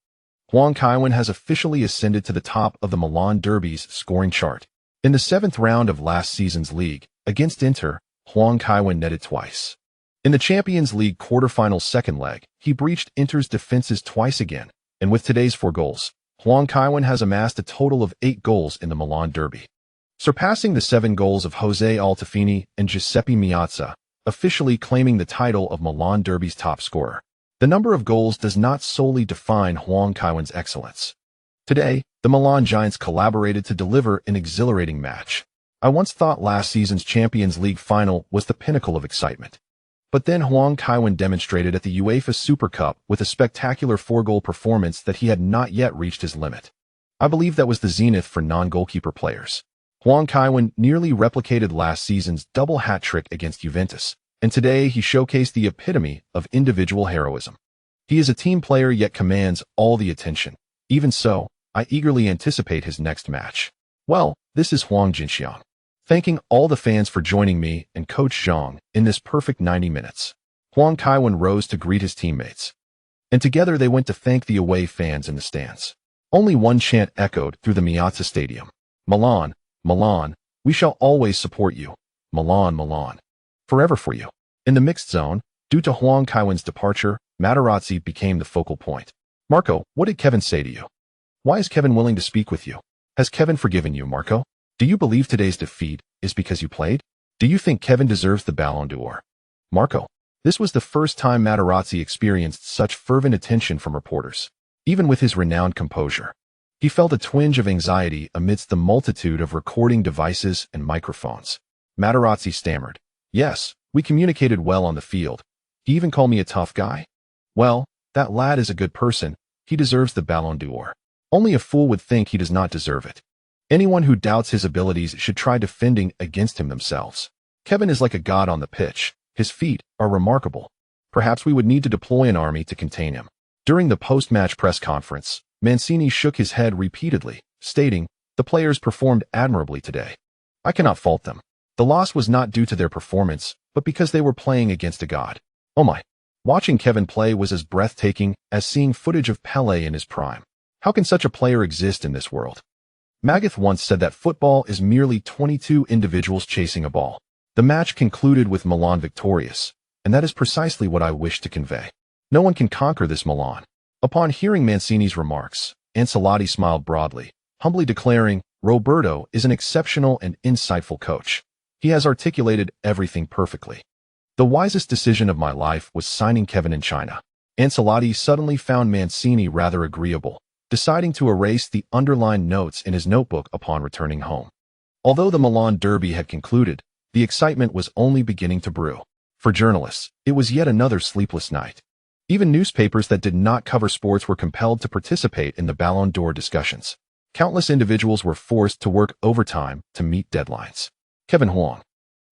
Huang Kaiwen has officially ascended to the top of the Milan Derby's scoring chart. In the 7th round of last season's league, against Inter, Huang Kaiwen netted twice. In the Champions League quarterfinal second leg, he breached Inter's defenses twice again, and with today's 4 goals, Huang Kaiwen has amassed a total of 8 goals in the Milan Derby, surpassing the 7 goals of Jose Altafini and Giuseppe Meazza, officially claiming the title of Milan Derby's top scorer. The number of goals does not solely define Huang Kaiwen's excellence. Today, the Milan Giants collaborated to deliver an exhilarating match. I once thought last season's Champions League final was the pinnacle of excitement. But then Huang Kaiwen demonstrated at the UEFA Super Cup with a spectacular 4-goal performance that he had not yet reached his limit. I believe that was the zenith for non-goalkeeper players. Huang Kaiwen nearly replicated last season's double hat-trick against Juventus, and today he showcased the epitome of individual heroism. He is a team player yet commands all the attention. Even so, I eagerly anticipate his next match. Well, this is Huang Jinxiang, thanking all the fans for joining me and Coach Zhang in this perfect 90 minutes. Huang Kaiwen rose to greet his teammates, and together they went to thank the away fans in the stands. Only one chant echoed through the Miazza Stadium. "Milan, Milan, we shall always support you. Milan, Milan. Forever for you." In the mixed zone, due to Huang Kaiwen's departure, Materazzi became the focal point. "Marco, what did Kevin say to you? Why is Kevin willing to speak with you? Has Kevin forgiven you, Marco? Do you believe today's defeat is because you played? Do you think Kevin deserves the Ballon d'Or?" Marco. This was the first time Materazzi experienced such fervent attention from reporters. Even with his renowned composure, he felt a twinge of anxiety amidst the multitude of recording devices and microphones. Materazzi stammered, "Yes, we communicated well on the field. He even called me a tough guy. Well, that lad is a good person. He deserves the Ballon d'Or. Only a fool would think he does not deserve it. Anyone who doubts his abilities should try defending against him themselves. Kevin is like a god on the pitch. His feet are remarkable. Perhaps we would need to deploy an army to contain him. During the post-match press conference, Mancini shook his head repeatedly, stating, "The players performed admirably today. I cannot fault them. The loss was not due to their performance, but because they were playing against a god. Oh my." Watching Kevin play was as breathtaking as seeing footage of Pelé in his prime. How can such a player exist in this world? Magath once said that football is merely 22 individuals chasing a ball. The match concluded with Milan victorious, and that is precisely what I wish to convey. No one can conquer this Milan. Upon hearing Mancini's remarks, Ancelotti smiled broadly, humbly declaring, "Roberto is an exceptional and insightful coach. He has articulated everything perfectly. The wisest decision of my life was signing Kevin in China." Ancelotti suddenly found Mancini rather agreeable, deciding to erase the underlined notes in his notebook upon returning home. Although the Milan derby had concluded, the excitement was only beginning to brew. For journalists, it was yet another sleepless night. Even newspapers that did not cover sports were compelled to participate in the Ballon d'Or discussions. Countless individuals were forced to work overtime to meet deadlines. Kevin Huang,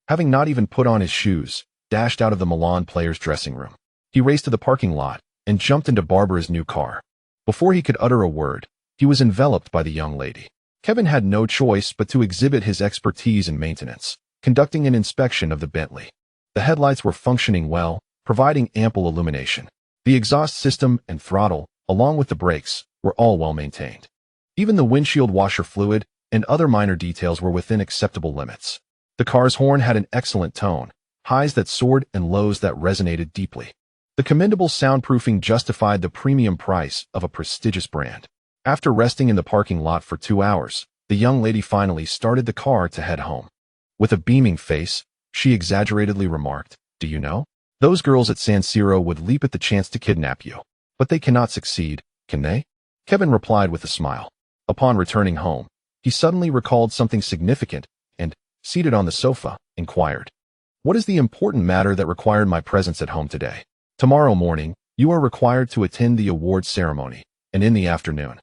having not even put on his shoes, dashed out of the Milan players' dressing room. He raced to the parking lot and jumped into Barbara's new car. Before he could utter a word, he was enveloped by the young lady. Kevin had no choice but to exhibit his expertise in maintenance, conducting an inspection of the Bentley. The headlights were functioning well, providing ample illumination. The exhaust system and throttle, along with the brakes, were all well maintained. Even the windshield washer fluid and other minor details were within acceptable limits. The car's horn had an excellent tone, highs that soared and lows that resonated deeply. The commendable soundproofing justified the premium price of a prestigious brand. After resting in the parking lot for 2 hours, the young lady finally started the car to head home. With a beaming face, she exaggeratedly remarked, "Do you know? Those girls at San Siro would leap at the chance to kidnap you. But they cannot succeed, can they?" Kevin replied with a smile. Upon returning home, he suddenly recalled something significant and, seated on the sofa, inquired, "What is the important matter that required my presence at home today?" "Tomorrow morning, you are required to attend the awards ceremony, and in the afternoon,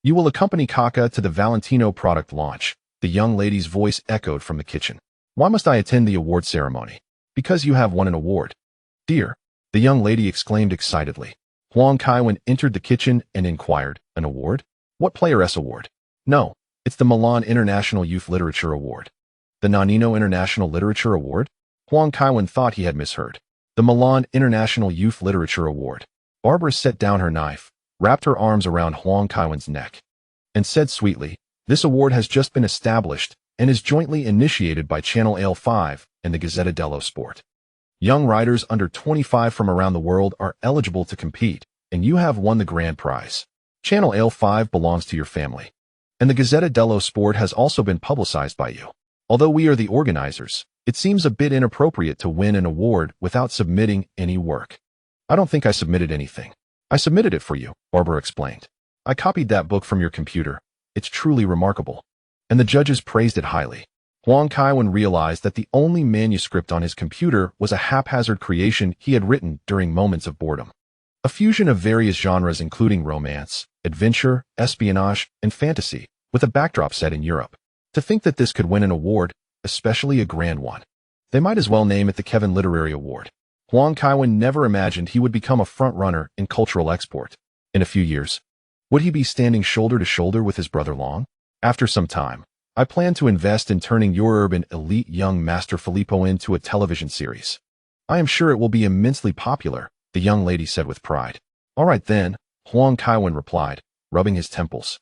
you will accompany Kaká to the Valentino product launch." The young lady's voice echoed from the kitchen. "Why must I attend the award ceremony?" "Because you have won an award." "Dear," the young lady exclaimed excitedly. Huang Kaiwen entered the kitchen and inquired, "An award? What Playeress Award?" "No, it's the Milan International Youth Literature Award." "The Nonino International Literature Award?" Huang Kaiwen thought he had misheard. "The Milan International Youth Literature Award." Barbara set down her knife, wrapped her arms around Huang Kaiwen's neck, and said sweetly, "This award has just been established and is jointly initiated by Channel L5 and the Gazzetta dello Sport. Young writers under 25 from around the world are eligible to compete, and you have won the grand prize. Channel L5 belongs to your family, and the Gazzetta dello Sport has also been publicized by you. Although we are the organizers, it seems a bit inappropriate to win an award without submitting any work." "I don't think I submitted anything. I submitted it for you," Barbara explained. "I copied that book from your computer. It's truly remarkable." And the judges praised it highly. Huang Kaiwen realized that the only manuscript on his computer was a haphazard creation he had written during moments of boredom. A fusion of various genres including romance, adventure, espionage, and fantasy, with a backdrop set in Europe. To think that this could win an award, especially a grand one. They might as well name it the Kevin Literary Award. Huang Kaiwen never imagined he would become a front-runner in cultural export. In a few years, would he be standing shoulder to shoulder with his brother Long? After some time, "I plan to invest in turning your urban elite young Master Filippo into a television series. I am sure it will be immensely popular," the young lady said with pride. "All right then," Huang Kaiwen replied, rubbing his temples,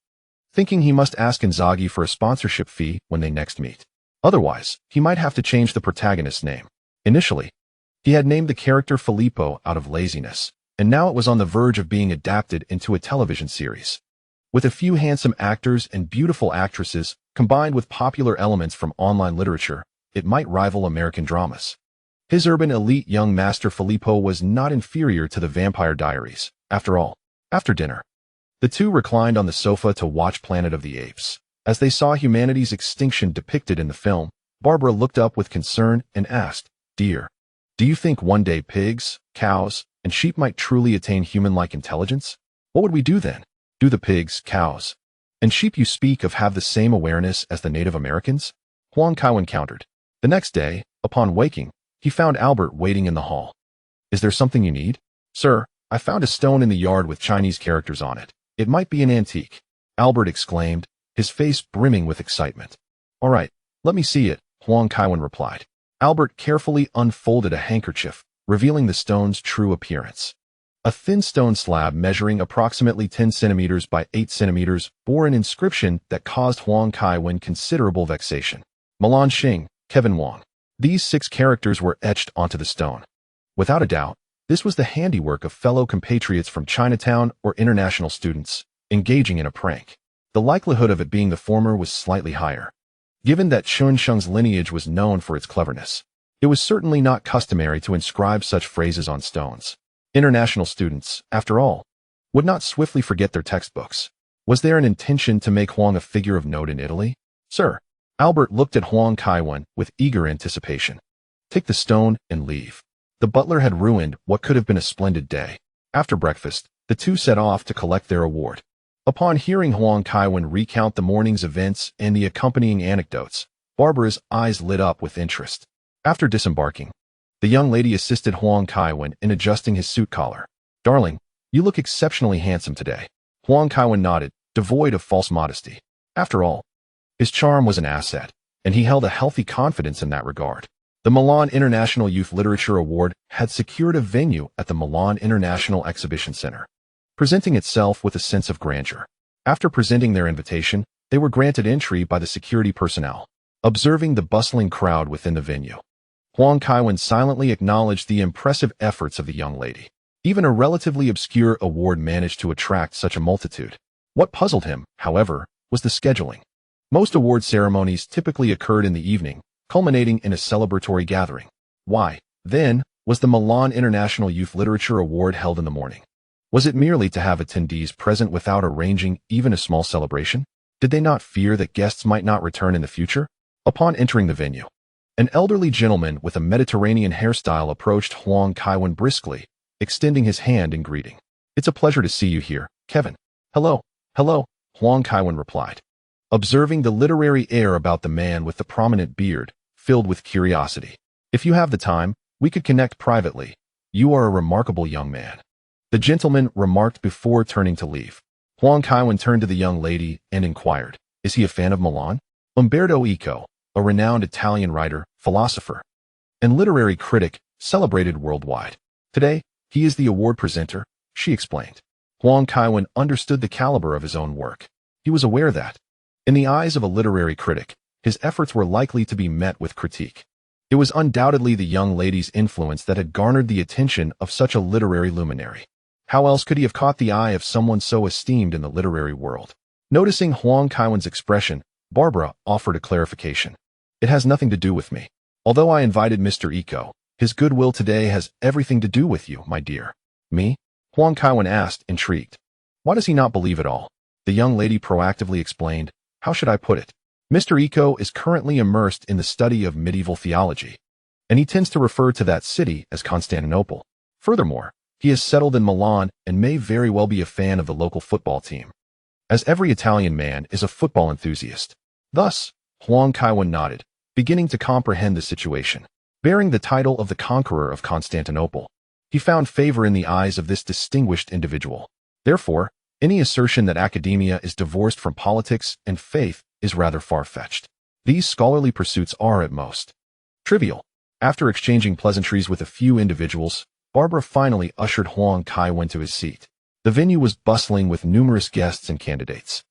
thinking he must ask Inzaghi for a sponsorship fee when they next meet. Otherwise, he might have to change the protagonist's name. Initially, he had named the character Filippo out of laziness, and now it was on the verge of being adapted into a television series. With a few handsome actors and beautiful actresses, combined with popular elements from online literature, it might rival American dramas. His urban elite young Master Filippo was not inferior to the Vampire Diaries. After all, after dinner, the two reclined on the sofa to watch Planet of the Apes. As they saw humanity's extinction depicted in the film, Barbara looked up with concern and asked, "Dear, do you think one day pigs, cows, and sheep might truly attain human-like intelligence? What would we do then? Do the pigs, cows, and sheep you speak of have the same awareness as the Native Americans?" Huang Kaiwen countered. The next day, upon waking, he found Albert waiting in the hall. Is there something you need? Sir, I found a stone in the yard with Chinese characters on it. It might be an antique, Albert exclaimed, his face brimming with excitement. All right, let me see it, Huang Kaiwen replied. Albert carefully unfolded a handkerchief, revealing the stone's true appearance. A thin stone slab measuring approximately 10 centimeters by 8 centimeters bore an inscription that caused Huang Kaiwen considerable vexation. Milan Xing, Kevin Wang. These 6 characters were etched onto the stone. Without a doubt, this was the handiwork of fellow compatriots from Chinatown or international students, engaging in a prank. The likelihood of it being the former was slightly higher. Given that Chunsheng's lineage was known for its cleverness, it was certainly not customary to inscribe such phrases on stones. International students, after all, would not swiftly forget their textbooks. Was there an intention to make Huang a figure of note in Italy? Sir, Albert looked at Huang Kaiwen with eager anticipation. Take the stone and leave. The butler had ruined what could have been a splendid day. After breakfast, the two set off to collect their award. Upon hearing Huang Kaiwen recount the morning's events and the accompanying anecdotes, Barbara's eyes lit up with interest. After disembarking, the young lady assisted Huang Kaiwen in adjusting his suit collar. Darling, you look exceptionally handsome today. Huang Kaiwen nodded, devoid of false modesty. After all, his charm was an asset, and he held a healthy confidence in that regard. The Milan International Youth Literature Award had secured a venue at the Milan International Exhibition Center, presenting itself with a sense of grandeur. After presenting their invitation, they were granted entry by the security personnel. Observing the bustling crowd within the venue, Huang Kaiwen silently acknowledged the impressive efforts of the young lady. Even a relatively obscure award managed to attract such a multitude. What puzzled him, however, was the scheduling. Most award ceremonies typically occurred in the evening, culminating in a celebratory gathering. Why, then, was the Milan International Youth Literature Award held in the morning? Was it merely to have attendees present without arranging even a small celebration? Did they not fear that guests might not return in the future? Upon entering the venue, an elderly gentleman with a Mediterranean hairstyle approached Huang Kaiwen briskly, extending his hand in greeting. It's a pleasure to see you here, Kevin. Hello, Huang Kaiwen replied, observing the literary air about the man with the prominent beard, filled with curiosity. If you have the time, we could connect privately. You are a remarkable young man, the gentleman remarked before turning to leave. Huang Kaiwen turned to the young lady and inquired, is he a fan of Milan? Umberto Eco, a renowned Italian writer, philosopher, and literary critic, celebrated worldwide. Today, he is the award presenter, she explained. Huang Kaiwen understood the caliber of his own work. He was aware that, in the eyes of a literary critic, his efforts were likely to be met with critique. It was undoubtedly the young lady's influence that had garnered the attention of such a literary luminary. How else could he have caught the eye of someone so esteemed in the literary world? Noticing Huang Kaiwen's expression, Barbara offered a clarification. It has nothing to do with me. Although I invited Mr. Eco, his goodwill today has everything to do with you, my dear. Me? Huang Kaiwen asked, intrigued. Why does he not believe it all? The young lady proactively explained. How should I put it? Mr. Eco is currently immersed in the study of medieval theology, and he tends to refer to that city as Constantinople. Furthermore, he is settled in Milan and may very well be a fan of the local football team, as every Italian man is a football enthusiast. Thus, Huang Kaiwen nodded, beginning to comprehend the situation. Bearing the title of the conqueror of Constantinople, he found favor in the eyes of this distinguished individual. Therefore, any assertion that academia is divorced from politics and faith is rather far-fetched. These scholarly pursuits are, at most, trivial. After exchanging pleasantries with a few individuals, Barbara finally ushered Huang Kaiwen to his seat. The venue was bustling with numerous guests and candidates,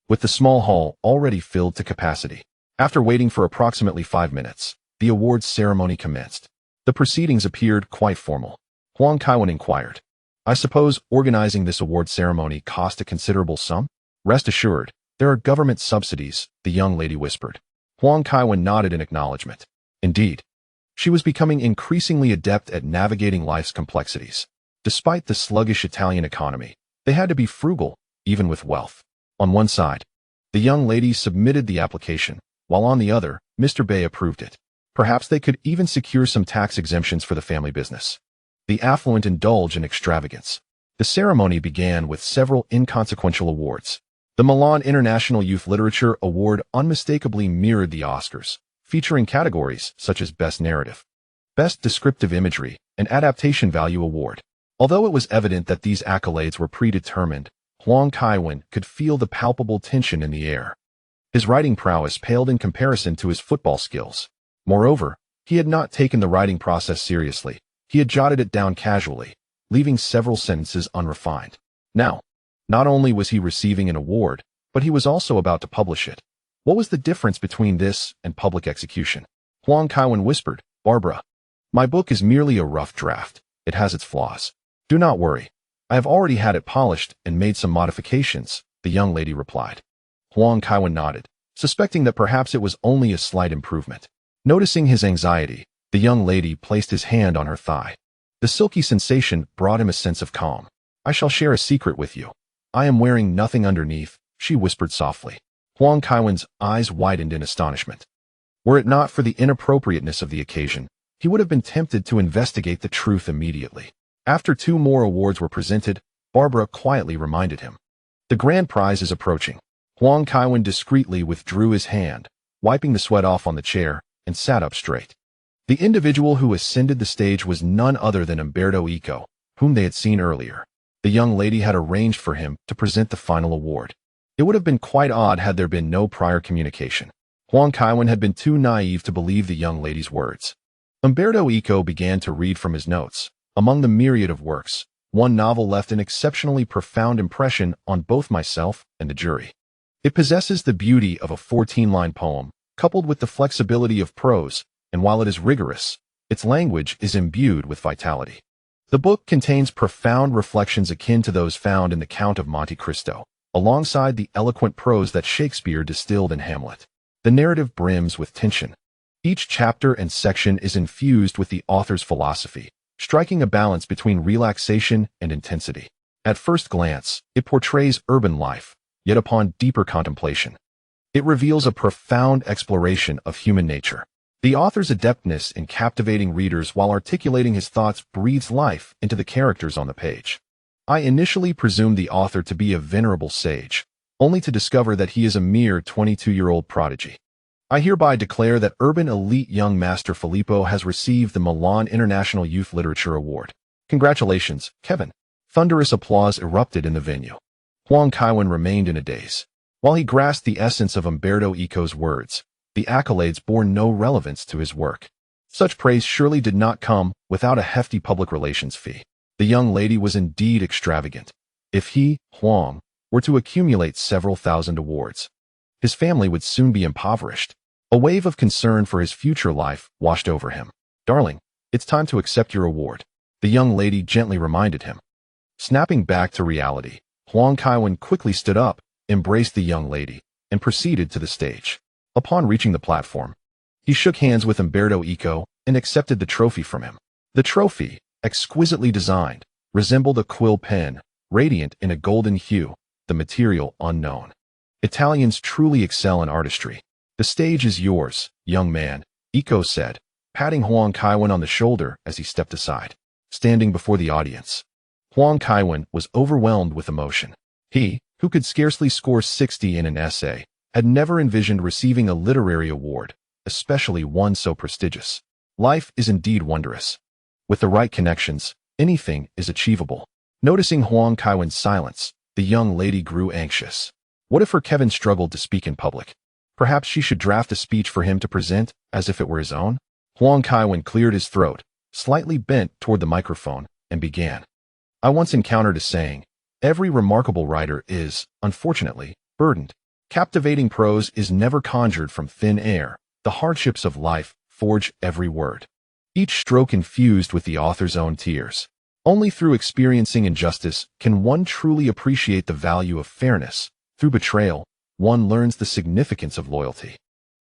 with the small hall already filled to capacity. After waiting for approximately 5 minutes, the awards ceremony commenced. The proceedings appeared quite formal. Huang Kaiwen inquired, I suppose organizing this award ceremony cost a considerable sum? Rest assured, there are government subsidies, the young lady whispered. Huang Kaiwen nodded in acknowledgement. Indeed, she was becoming increasingly adept at navigating life's complexities. Despite the sluggish Italian economy, they had to be frugal, even with wealth. On one side, the young lady submitted the application, while on the other, Mr. Bay approved it. Perhaps they could even secure some tax exemptions for the family business. The affluent indulge in extravagance. The ceremony began with several inconsequential awards. The Milan International Youth Literature Award unmistakably mirrored the Oscars, featuring categories such as Best Narrative, Best Descriptive Imagery, an adaptation value award. Although it was evident that these accolades were predetermined, Huang Kaiwen could feel the palpable tension in the air. His writing prowess paled in comparison to his football skills. Moreover, he had not taken the writing process seriously. He had jotted it down casually, leaving several sentences unrefined. Now, not only was he receiving an award, but he was also about to publish it. What was the difference between this and public execution? Huang Kaiwen whispered, "Barbara, my book is merely a rough draft. It has its flaws. Do not worry. I have already had it polished and made some modifications," the young lady replied. Huang Kaiwen nodded, suspecting that perhaps it was only a slight improvement. Noticing his anxiety, the young lady placed his hand on her thigh. The silky sensation brought him a sense of calm. "I shall share a secret with you. I am wearing nothing underneath," she whispered softly. Huang Kaiwen's eyes widened in astonishment. Were it not for the inappropriateness of the occasion, he would have been tempted to investigate the truth immediately. After 2 more awards were presented, Barbara quietly reminded him. "The grand prize is approaching." Huang Kaiwen discreetly withdrew his hand, wiping the sweat off on the chair, and sat up straight. The individual who ascended the stage was none other than Umberto Eco, whom they had seen earlier. The young lady had arranged for him to present the final award. It would have been quite odd had there been no prior communication. Huang Kaiwen had been too naive to believe the young lady's words. Umberto Eco began to read from his notes. Among the myriad of works, one novel left an exceptionally profound impression on both myself and the jury. It possesses the beauty of a 14-line poem, coupled with the flexibility of prose, and while it is rigorous, its language is imbued with vitality. The book contains profound reflections akin to those found in the Count of Monte Cristo, alongside the eloquent prose that Shakespeare distilled in Hamlet. The narrative brims with tension. Each chapter and section is infused with the author's philosophy, striking a balance between relaxation and intensity. At first glance, it portrays urban life, yet upon deeper contemplation, it reveals a profound exploration of human nature. The author's adeptness in captivating readers while articulating his thoughts breathes life into the characters on the page. I initially presumed the author to be a venerable sage, only to discover that he is a mere 22-year-old prodigy. I hereby declare that urban elite young master Filippo has received the Milan International Youth Literature Award. Congratulations, Kevin. Thunderous applause erupted in the venue. Huang Kaiwen remained in a daze. While he grasped the essence of Umberto Eco's words, the accolades bore no relevance to his work. Such praise surely did not come without a hefty public relations fee. The young lady was indeed extravagant. If he, Huang, were to accumulate several thousand awards, his family would soon be impoverished. A wave of concern for his future life washed over him. "Darling, it's time to accept your award," the young lady gently reminded him. Snapping back to reality, Huang Kaiwen quickly stood up, embraced the young lady, and proceeded to the stage. Upon reaching the platform, he shook hands with Umberto Eco and accepted the trophy from him. The trophy, exquisitely designed, resembled a quill pen, radiant in a golden hue, the material unknown. Italians truly excel in artistry. "The stage is yours, young man," Eco said, patting Huang Kaiwen on the shoulder as he stepped aside. Standing before the audience, Huang Kaiwen was overwhelmed with emotion. He, who could scarcely score 60 in an essay, had never envisioned receiving a literary award, especially one so prestigious. Life is indeed wondrous. With the right connections, anything is achievable. Noticing Huang Kaiwen's silence, the young lady grew anxious. What if her Kevin struggled to speak in public? Perhaps she should draft a speech for him to present as if it were his own? Huang Kaiwen cleared his throat, slightly bent toward the microphone, and began. "I once encountered a saying, every remarkable writer is, unfortunately, burdened. Captivating prose is never conjured from thin air. The hardships of life forge every word, each stroke infused with the author's own tears. Only through experiencing injustice can one truly appreciate the value of fairness. Through betrayal, one learns the significance of loyalty.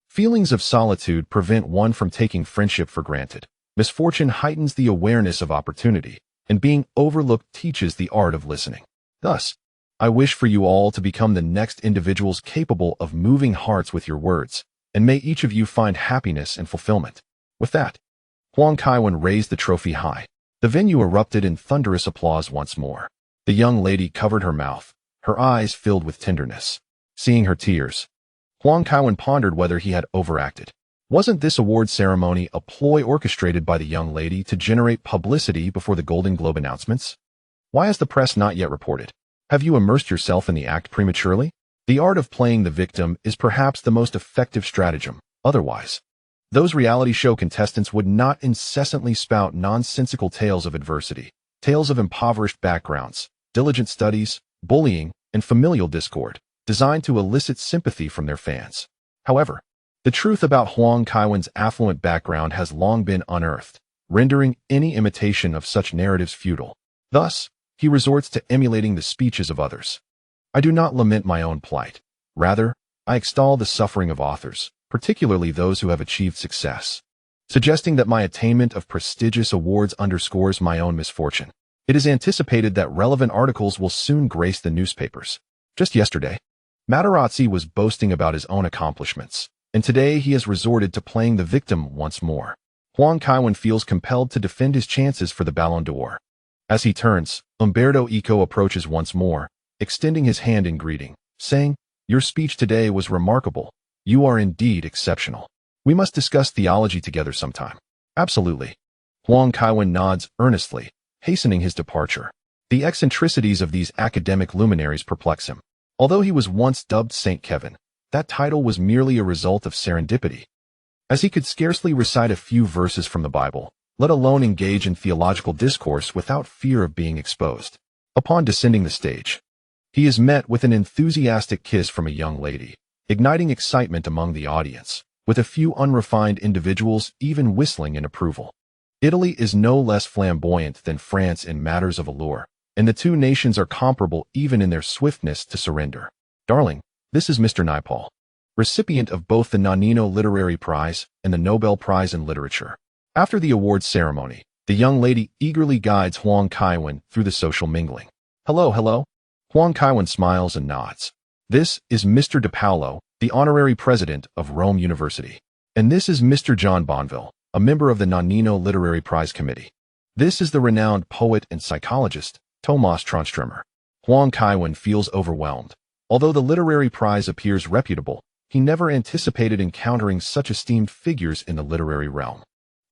Feelings of solitude prevent one from taking friendship for granted. Misfortune heightens the awareness of opportunity, and being overlooked teaches the art of listening. Thus, I wish for you all to become the next individuals capable of moving hearts with your words, and may each of you find happiness and fulfillment." With that, Huang Kaiwen raised the trophy high. The venue erupted in thunderous applause once more. The young lady covered her mouth, her eyes filled with tenderness. Seeing her tears, Huang Kaiwen pondered whether he had overacted. Wasn't this award ceremony a ploy orchestrated by the young lady to generate publicity before the Golden Globe announcements? Why has the press not yet reported? Have you immersed yourself in the act prematurely? The art of playing the victim is perhaps the most effective stratagem. Otherwise, those reality show contestants would not incessantly spout nonsensical tales of adversity, tales of impoverished backgrounds, diligent studies, bullying, and familial discord, designed to elicit sympathy from their fans. However, the truth about Huang Kaiwen's affluent background has long been unearthed, rendering any imitation of such narratives futile. Thus, he resorts to emulating the speeches of others. I do not lament my own plight. Rather, I extol the suffering of authors, particularly those who have achieved success, suggesting that my attainment of prestigious awards underscores my own misfortune. It is anticipated that relevant articles will soon grace the newspapers. Just yesterday, Materazzi was boasting about his own accomplishments, and today he has resorted to playing the victim once more. Huang Kaiwen feels compelled to defend his chances for the Ballon d'Or. As he turns, Umberto Eco approaches once more, extending his hand in greeting, saying, "Your speech today was remarkable. You are indeed exceptional. We must discuss theology together sometime." "Absolutely." Huang Kaiwen nods earnestly, hastening his departure. The eccentricities of these academic luminaries perplex him. Although he was once dubbed Saint Kevin, that title was merely a result of serendipity, as he could scarcely recite a few verses from the Bible, let alone engage in theological discourse without fear of being exposed. Upon descending the stage, he is met with an enthusiastic kiss from a young lady, igniting excitement among the audience, with a few unrefined individuals even whistling in approval. Italy is no less flamboyant than France in matters of allure, and the two nations are comparable even in their swiftness to surrender. "Darling, this is Mr. Naipaul, recipient of both the Nonino Literary Prize and the Nobel Prize in Literature." After the awards ceremony, the young lady eagerly guides Huang Kaiwen through the social mingling. "Hello, hello." Huang Kaiwen smiles and nods. "This is Mr. De Paulo, the honorary president of Rome University. And this is Mr. John Bonville, a member of the Nonino Literary Prize Committee. This is the renowned poet and psychologist, Tomas Tranströmer." Huang Kaiwen feels overwhelmed. Although the literary prize appears reputable, he never anticipated encountering such esteemed figures in the literary realm.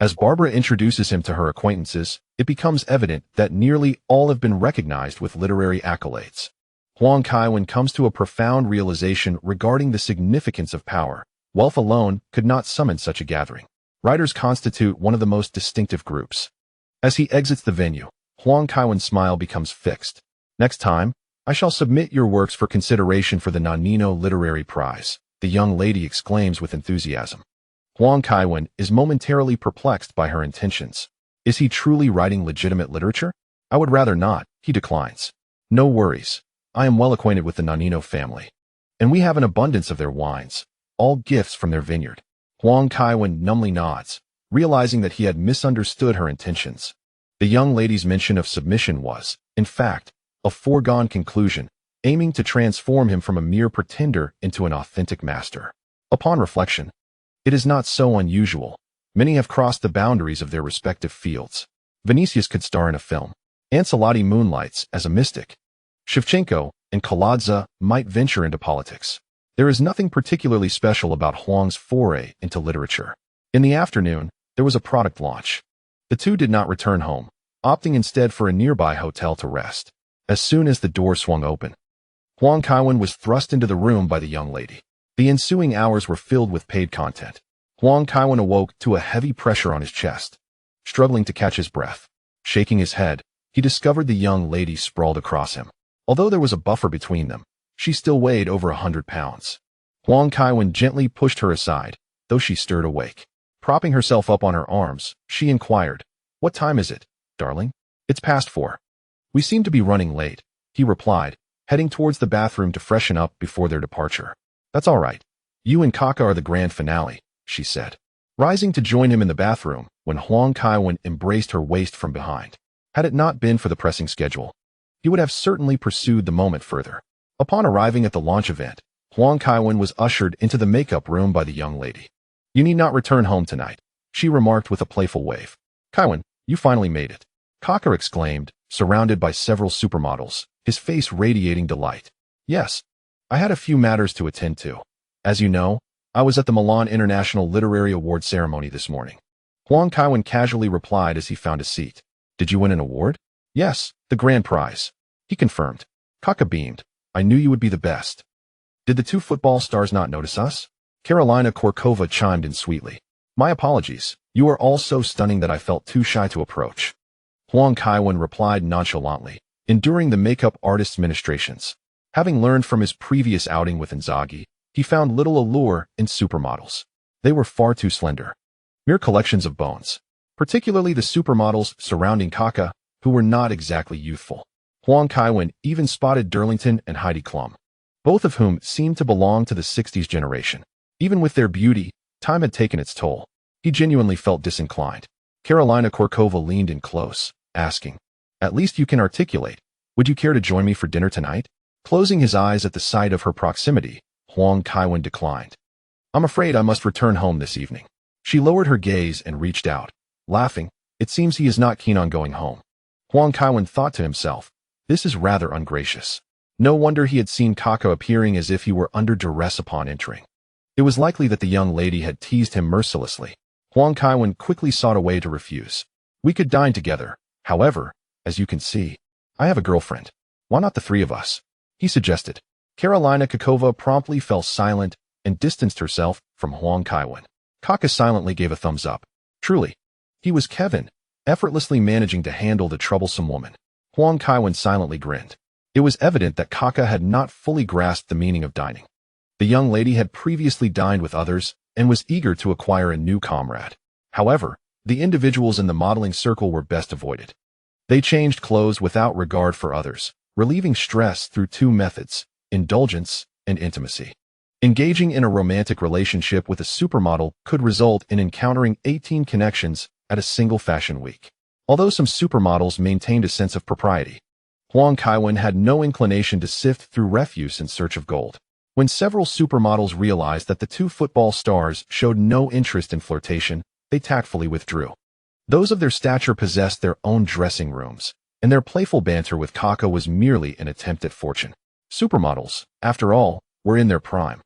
As Barbara introduces him to her acquaintances, it becomes evident that nearly all have been recognized with literary accolades. Huang Kaiwen comes to a profound realization regarding the significance of power. Wealth alone could not summon such a gathering. Writers constitute one of the most distinctive groups. As he exits the venue, Huang Kaiwen's smile becomes fixed. "Next time, I shall submit your works for consideration for the Nonino Literary Prize," the young lady exclaims with enthusiasm. Huang Kaiwen is momentarily perplexed by her intentions. Is he truly writing legitimate literature? "I would rather not," he declines. "No worries. I am well acquainted with the Nonino family, and we have an abundance of their wines, all gifts from their vineyard." Huang Kaiwen numbly nods, realizing that he had misunderstood her intentions. The young lady's mention of submission was, in fact, a foregone conclusion, aiming to transform him from a mere pretender into an authentic master. Upon reflection, it is not so unusual. Many have crossed the boundaries of their respective fields. Vinicius could star in a film. Ancelotti moonlights as a mystic. Shevchenko and Kaladze might venture into politics. There is nothing particularly special about Huang's foray into literature. In the afternoon, there was a product launch. The two did not return home, opting instead for a nearby hotel to rest. As soon as the door swung open, Huang Kaiwen was thrust into the room by the young lady. The ensuing hours were filled with paid content. Huang Kaiwen awoke to a heavy pressure on his chest. Struggling to catch his breath, shaking his head, he discovered the young lady sprawled across him. Although there was a buffer between them, she still weighed over 100 pounds. Huang Kaiwen gently pushed her aside, though she stirred awake. Propping herself up on her arms, she inquired, "What time is it, darling?" "It's past 4. We seem to be running late," he replied, heading towards the bathroom to freshen up before their departure. "That's all right. You and Kaká are the grand finale," she said, rising to join him in the bathroom when Huang Kaiwen embraced her waist from behind. Had it not been for the pressing schedule, he would have certainly pursued the moment further. Upon arriving at the launch event, Huang Kaiwen was ushered into the makeup room by the young lady. "You need not return home tonight," she remarked with a playful wave. "Kaiwen, you finally made it," Kaká exclaimed, surrounded by several supermodels, his face radiating delight. "Yes, I had a few matters to attend to. As you know, I was at the Milan International Literary Award ceremony this morning. Huang Kaiwen casually replied as he found a seat. Did you win an award? Yes, the grand prize. He confirmed. Kaká beamed. I knew you would be the best. Did the two football stars not notice us? Karolina Korkova chimed in sweetly. My apologies. You are all so stunning that I felt too shy to approach. Huang Kaiwen replied nonchalantly, enduring the makeup artist's ministrations. Having learned from his previous outing with Inzaghi, he found little allure in supermodels. They were far too slender. Mere collections of bones. Particularly the supermodels surrounding Kaká, who were not exactly youthful. Huang Kaiwen even spotted Durlington and Heidi Klum, both of whom seemed to belong to the 60s generation. Even with their beauty, time had taken its toll. He genuinely felt disinclined. Karolina Korkova leaned in close, asking, At least you can articulate. Would you care to join me for dinner tonight? Closing his eyes at the sight of her proximity, Huang Kaiwen declined. I'm afraid I must return home this evening. She lowered her gaze and reached out. Laughing, it seems he is not keen on going home. Huang Kaiwen thought to himself, this is rather ungracious. No wonder he had seen Kaká appearing as if he were under duress upon entering. It was likely that the young lady had teased him mercilessly. Huang Kaiwen quickly sought a way to refuse. We could dine together. However, as you can see, I have a girlfriend. Why not the three of us? He suggested. Karolina Korkova promptly fell silent and distanced herself from Huang Kaiwen. Kaká silently gave a thumbs up. Truly, he was Kevin, effortlessly managing to handle the troublesome woman. Huang Kaiwen silently grinned. It was evident that Kaká had not fully grasped the meaning of dining. The young lady had previously dined with others and was eager to acquire a new comrade. However, the individuals in the modeling circle were best avoided. They changed clothes without regard for others, relieving stress through two methods, indulgence and intimacy. Engaging in a romantic relationship with a supermodel could result in encountering 18 connections at a single fashion week. Although some supermodels maintained a sense of propriety, Huang Kaiwen had no inclination to sift through refuse in search of gold. When several supermodels realized that the two football stars showed no interest in flirtation, they tactfully withdrew. Those of their stature possessed their own dressing rooms, and their playful banter with Kaká was merely an attempt at fortune. Supermodels, after all, were in their prime.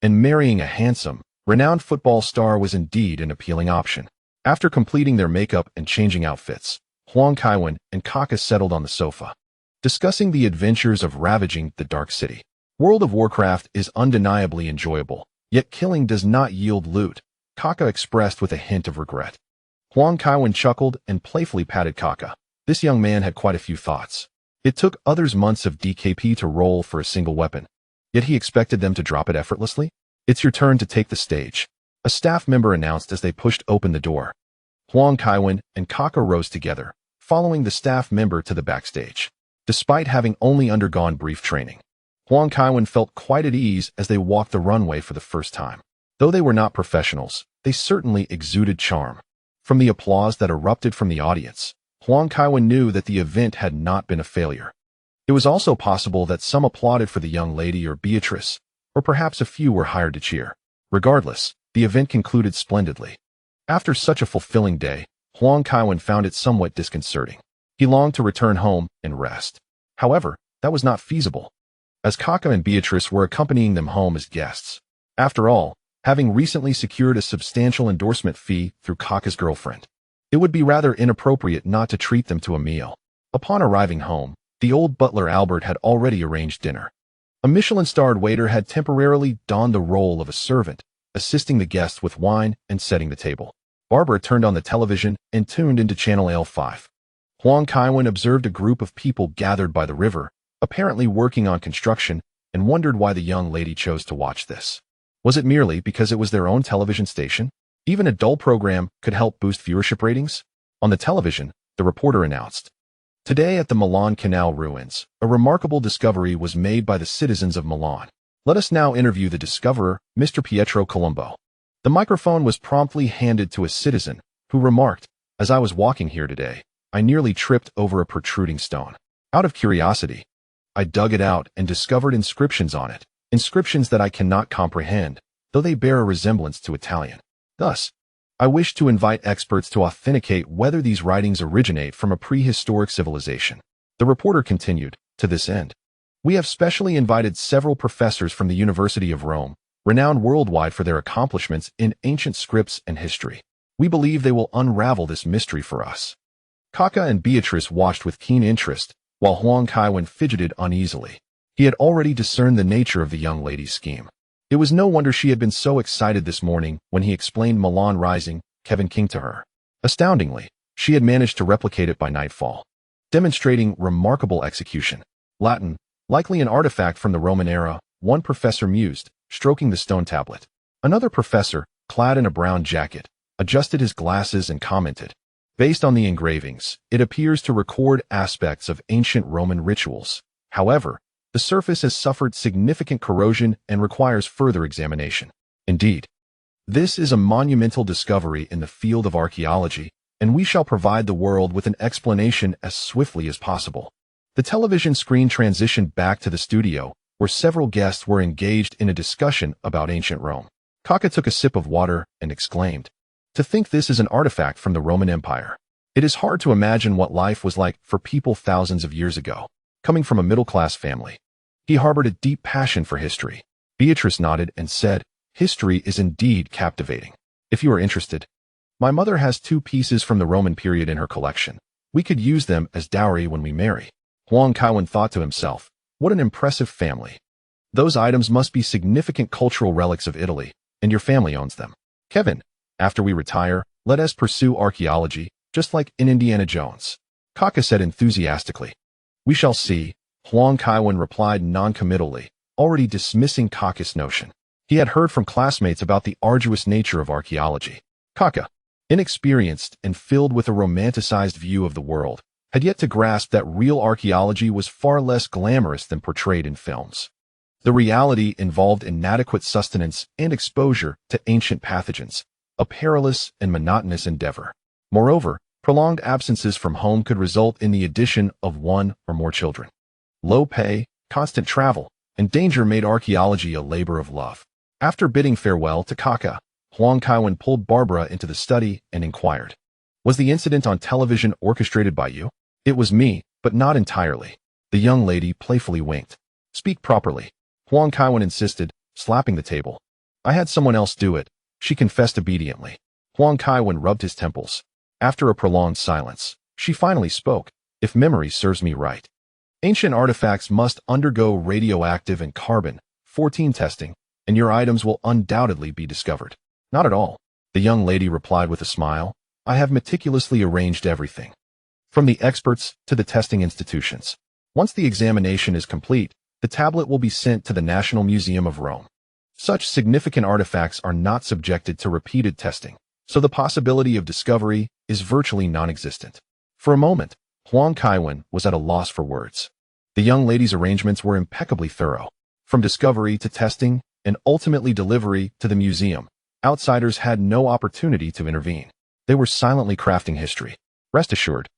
And marrying a handsome, renowned football star was indeed an appealing option. After completing their makeup and changing outfits, Huang Kaiwen and Kaká settled on the sofa, discussing the adventures of ravaging the Dark City. World of Warcraft is undeniably enjoyable, yet killing does not yield loot, Kaká expressed with a hint of regret. Huang Kaiwen chuckled and playfully patted Kaká. This young man had quite a few thoughts. It took others months of DKP to roll for a single weapon, yet he expected them to drop it effortlessly. It's your turn to take the stage, a staff member announced as they pushed open the door. Huang Kaiwen and Kaká rose together, following the staff member to the backstage. Despite having only undergone brief training, Huang Kaiwen felt quite at ease as they walked the runway for the first time. Though they were not professionals, they certainly exuded charm. From the applause that erupted from the audience, Huang Kaiwen knew that the event had not been a failure. It was also possible that some applauded for the young lady or Beatrice, or perhaps a few were hired to cheer. Regardless, the event concluded splendidly. After such a fulfilling day, Huang Kaiwen found it somewhat disconcerting. He longed to return home and rest. However, that was not feasible, as Kaká and Beatrice were accompanying them home as guests. After all, having recently secured a substantial endorsement fee through Kaká's girlfriend, it would be rather inappropriate not to treat them to a meal. Upon arriving home, the old butler Albert had already arranged dinner. A Michelin-starred waiter had temporarily donned the role of a servant, assisting the guests with wine and setting the table. Barbara turned on the television and tuned into channel L5. Huang Kaiwen observed a group of people gathered by the river, apparently working on construction, and wondered why the young lady chose to watch this. Was it merely because it was their own television station? Even a dull program could help boost viewership ratings? On the television, the reporter announced, "Today at the Milan Canal ruins, a remarkable discovery was made by the citizens of Milan. Let us now interview the discoverer, Mr. Pietro Colombo." The microphone was promptly handed to a citizen, who remarked, "As I was walking here today, I nearly tripped over a protruding stone. Out of curiosity, I dug it out and discovered inscriptions on it, inscriptions that I cannot comprehend, though they bear a resemblance to Italian. Thus, I wish to invite experts to authenticate whether these writings originate from a prehistoric civilization." The reporter continued, "To this end, we have specially invited several professors from the University of Rome renowned worldwide for their accomplishments in ancient scripts and history. We believe they will unravel this mystery for us. Kaká and Beatrice watched with keen interest, while Huang Kaiwen fidgeted uneasily. He had already discerned the nature of the young lady's scheme. It was no wonder she had been so excited this morning when he explained Milan Rising, Kevin King to her. Astoundingly, she had managed to replicate it by nightfall, demonstrating remarkable execution. Latin, likely an artifact from the Roman era, one professor mused, stroking the stone tablet. Another professor, clad in a brown jacket, adjusted his glasses and commented, "Based on the engravings, it appears to record aspects of ancient Roman rituals. However, the surface has suffered significant corrosion and requires further examination." Indeed, this is a monumental discovery in the field of archaeology, and we shall provide the world with an explanation as swiftly as possible. The television screen transitioned back to the studio, where several guests were engaged in a discussion about ancient Rome. Kaká took a sip of water and exclaimed, "To think this is an artifact from the Roman Empire. It is hard to imagine what life was like for people thousands of years ago, coming from a middle-class family." He harbored a deep passion for history. Beatrice nodded and said, "History is indeed captivating. If you are interested, my mother has 2 pieces from the Roman period in her collection. We could use them as dowry when we marry." Huang Kaiwen thought to himself, "What an impressive family. Those items must be significant cultural relics of Italy, and your family owns them. Kevin, after we retire, let us pursue archaeology, just like in Indiana Jones." Kaká said enthusiastically. "We shall see," Huang Kaiwen replied non-committally, already dismissing Kaká's notion. He had heard from classmates about the arduous nature of archaeology. Kaká, inexperienced and filled with a romanticized view of the world, had yet to grasp that real archaeology was far less glamorous than portrayed in films. The reality involved inadequate sustenance and exposure to ancient pathogens, a perilous and monotonous endeavor. Moreover, prolonged absences from home could result in the addition of 1 or more children. Low pay, constant travel, and danger made archaeology a labor of love. After bidding farewell to Kaká, Huang Kaiwen pulled Barbara into the study and inquired, "Was the incident on television orchestrated by you?" "It was me, but not entirely." The young lady playfully winked. "Speak properly," Huang Kaiwen insisted, slapping the table. "I had someone else do it," she confessed obediently. Huang Kaiwen rubbed his temples. After a prolonged silence, she finally spoke, "If memory serves me right, ancient artifacts must undergo radioactive and carbon-14 testing, and your items will undoubtedly be discovered." "Not at all," the young lady replied with a smile. "I have meticulously arranged everything, from the experts to the testing institutions. Once the examination is complete, the tablet will be sent to the National Museum of Rome. Such significant artifacts are not subjected to repeated testing, so the possibility of discovery is virtually non-existent." For a moment, Huang Kaiwen was at a loss for words. The young lady's arrangements were impeccably thorough. From discovery to testing, and ultimately delivery to the museum, outsiders had no opportunity to intervene. They were silently crafting history. Rest assured,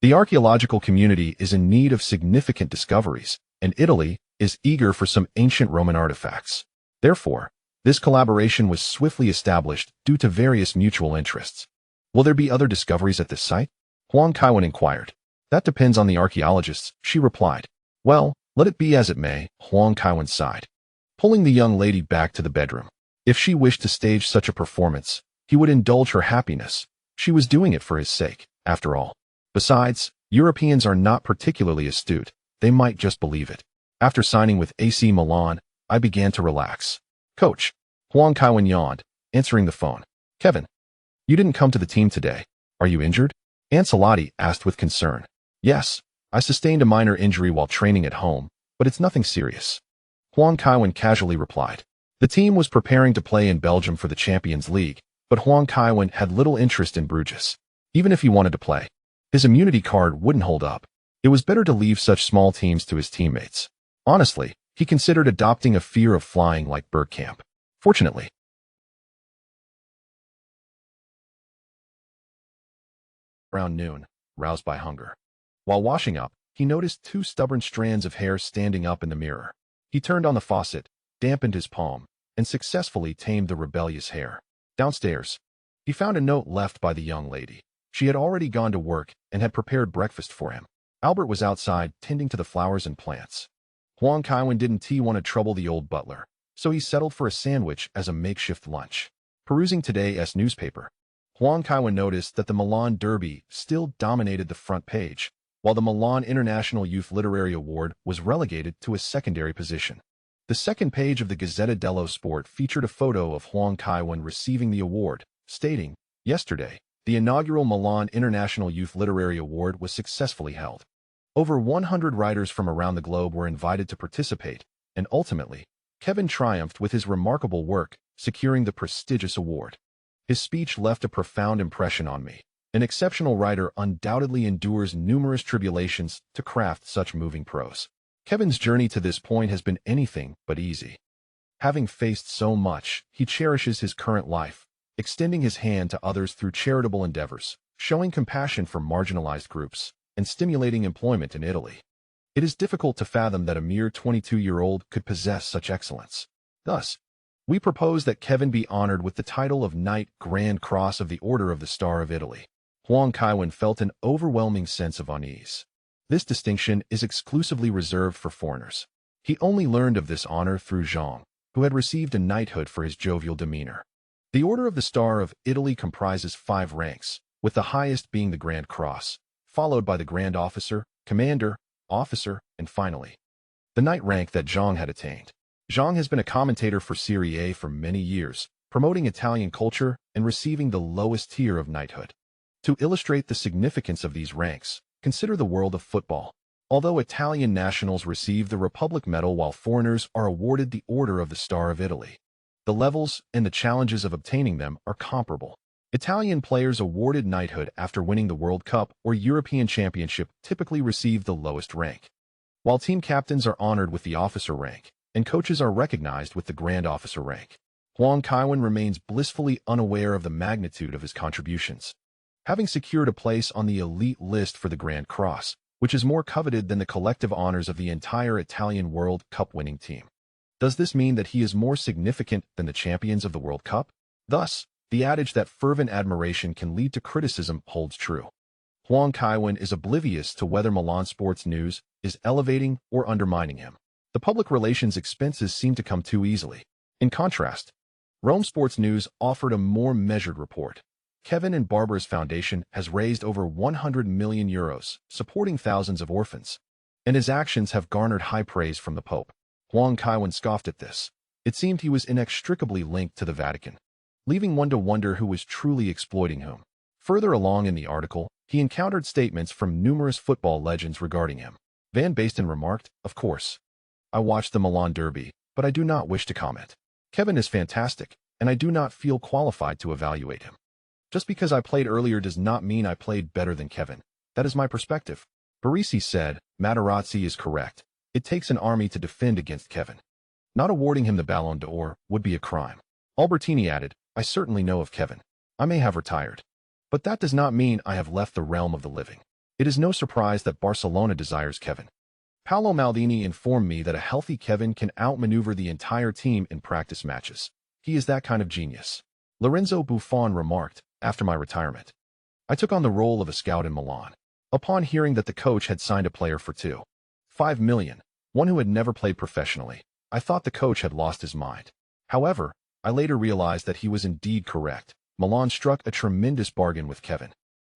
the archaeological community is in need of significant discoveries, and Italy is eager for some ancient Roman artifacts. Therefore, this collaboration was swiftly established due to various mutual interests. "Will there be other discoveries at this site?" Huang Kaiwen inquired. "That depends on the archaeologists," she replied. "Well, let it be as it may," Huang Kaiwen sighed, pulling the young lady back to the bedroom. If she wished to stage such a performance, he would indulge her happiness. She was doing it for his sake, after all. Besides, Europeans are not particularly astute. They might just believe it. After signing with AC Milan, I began to relax. "Coach," Huang Kaiwen yawned, answering the phone. "Kevin, you didn't come to the team today. Are you injured?" Ancelotti asked with concern. "Yes, I sustained a minor injury while training at home, but it's nothing serious," Huang Kaiwen casually replied. The team was preparing to play in Belgium for the Champions League, but Huang Kaiwen had little interest in Bruges. Even if he wanted to play, his immunity card wouldn't hold up. It was better to leave such small teams to his teammates. Honestly, he considered adopting a fear of flying like Bergkamp. Fortunately, around noon, roused by hunger. While washing up, he noticed 2 stubborn strands of hair standing up in the mirror. He turned on the faucet, dampened his palm, and successfully tamed the rebellious hair. Downstairs, he found a note left by the young lady. She had already gone to work and had prepared breakfast for him. Albert was outside tending to the flowers and plants. Huang Kaiwen didn't want to trouble the old butler. so he settled for a sandwich as a makeshift lunch. Perusing today's newspaper, Huang Kaiwen noticed that the Milan Derby still dominated the front page, while the Milan International Youth Literary Award was relegated to a secondary position. The second page of the Gazzetta dello Sport featured a photo of Huang Kaiwen receiving the award, stating, "Yesterday, the inaugural Milan International Youth Literary Award was successfully held. Over 100 writers from around the globe were invited to participate, and ultimately, Kevin triumphed with his remarkable work, securing the prestigious award. His speech left a profound impression on me. An exceptional writer undoubtedly endures numerous tribulations to craft such moving prose. Kevin's journey to this point has been anything but easy. Having faced so much, he cherishes his current life, extending his hand to others through charitable endeavors, showing compassion for marginalized groups, and stimulating employment in Italy. It is difficult to fathom that a mere 22-year-old could possess such excellence. Thus, we propose that Kevin be honored with the title of Knight Grand Cross of the Order of the Star of Italy." Huang Kaiwen felt an overwhelming sense of unease. This distinction is exclusively reserved for foreigners. He only learned of this honor through Zhang, who had received a knighthood for his jovial demeanor. The Order of the Star of Italy comprises 5 ranks, with the highest being the Grand Cross, followed by the Grand Officer, Commander, Officer, and finally, the Knight rank that Zhang had attained. Zhang has been a commentator for Serie A for many years, promoting Italian culture and receiving the lowest tier of knighthood. To illustrate the significance of these ranks, consider the world of football. Although Italian nationals receive the Republic Medal while foreigners are awarded the Order of the Star of Italy, the levels and the challenges of obtaining them are comparable. Italian players awarded knighthood after winning the World Cup or European Championship typically receive the lowest rank, while team captains are honored with the officer rank, and coaches are recognized with the Grand Officer rank. Huang Kaiwen remains blissfully unaware of the magnitude of his contributions, having secured a place on the elite list for the Grand Cross, which is more coveted than the collective honors of the entire Italian World Cup winning team. Does this mean that he is more significant than the champions of the World Cup? Thus, the adage that fervent admiration can lead to criticism holds true. Huang Kaiwen is oblivious to whether Milan Sports News is elevating or undermining him. The public relations expenses seem to come too easily. In contrast, Rome Sports News offered a more measured report. Kevin and Barbara's foundation has raised over 100 million euros, supporting thousands of orphans, and his actions have garnered high praise from the Pope. Huang Kaiwen scoffed at this. It seemed he was inextricably linked to the Vatican, leaving one to wonder who was truly exploiting whom. Further along in the article, he encountered statements from numerous football legends regarding him. Van Basten remarked, "Of course, I watched the Milan Derby, but I do not wish to comment. Kevin is fantastic, and I do not feel qualified to evaluate him. Just because I played earlier does not mean I played better than Kevin. That is my perspective." Barisi said, "Materazzi is correct. It takes an army to defend against Kevin. Not awarding him the Ballon d'Or would be a crime." Albertini added, "I certainly know of Kevin. I may have retired, but that does not mean I have left the realm of the living. It is no surprise that Barcelona desires Kevin. Paolo Maldini informed me that a healthy Kevin can outmaneuver the entire team in practice matches. He is that kind of genius." Lorenzo Buffon remarked, "After my retirement, I took on the role of a scout in Milan. Upon hearing that the coach had signed a player for 2.5 million, one who had never played professionally, I thought the coach had lost his mind. However, I later realized that he was indeed correct. Milan struck a tremendous bargain with Kevin.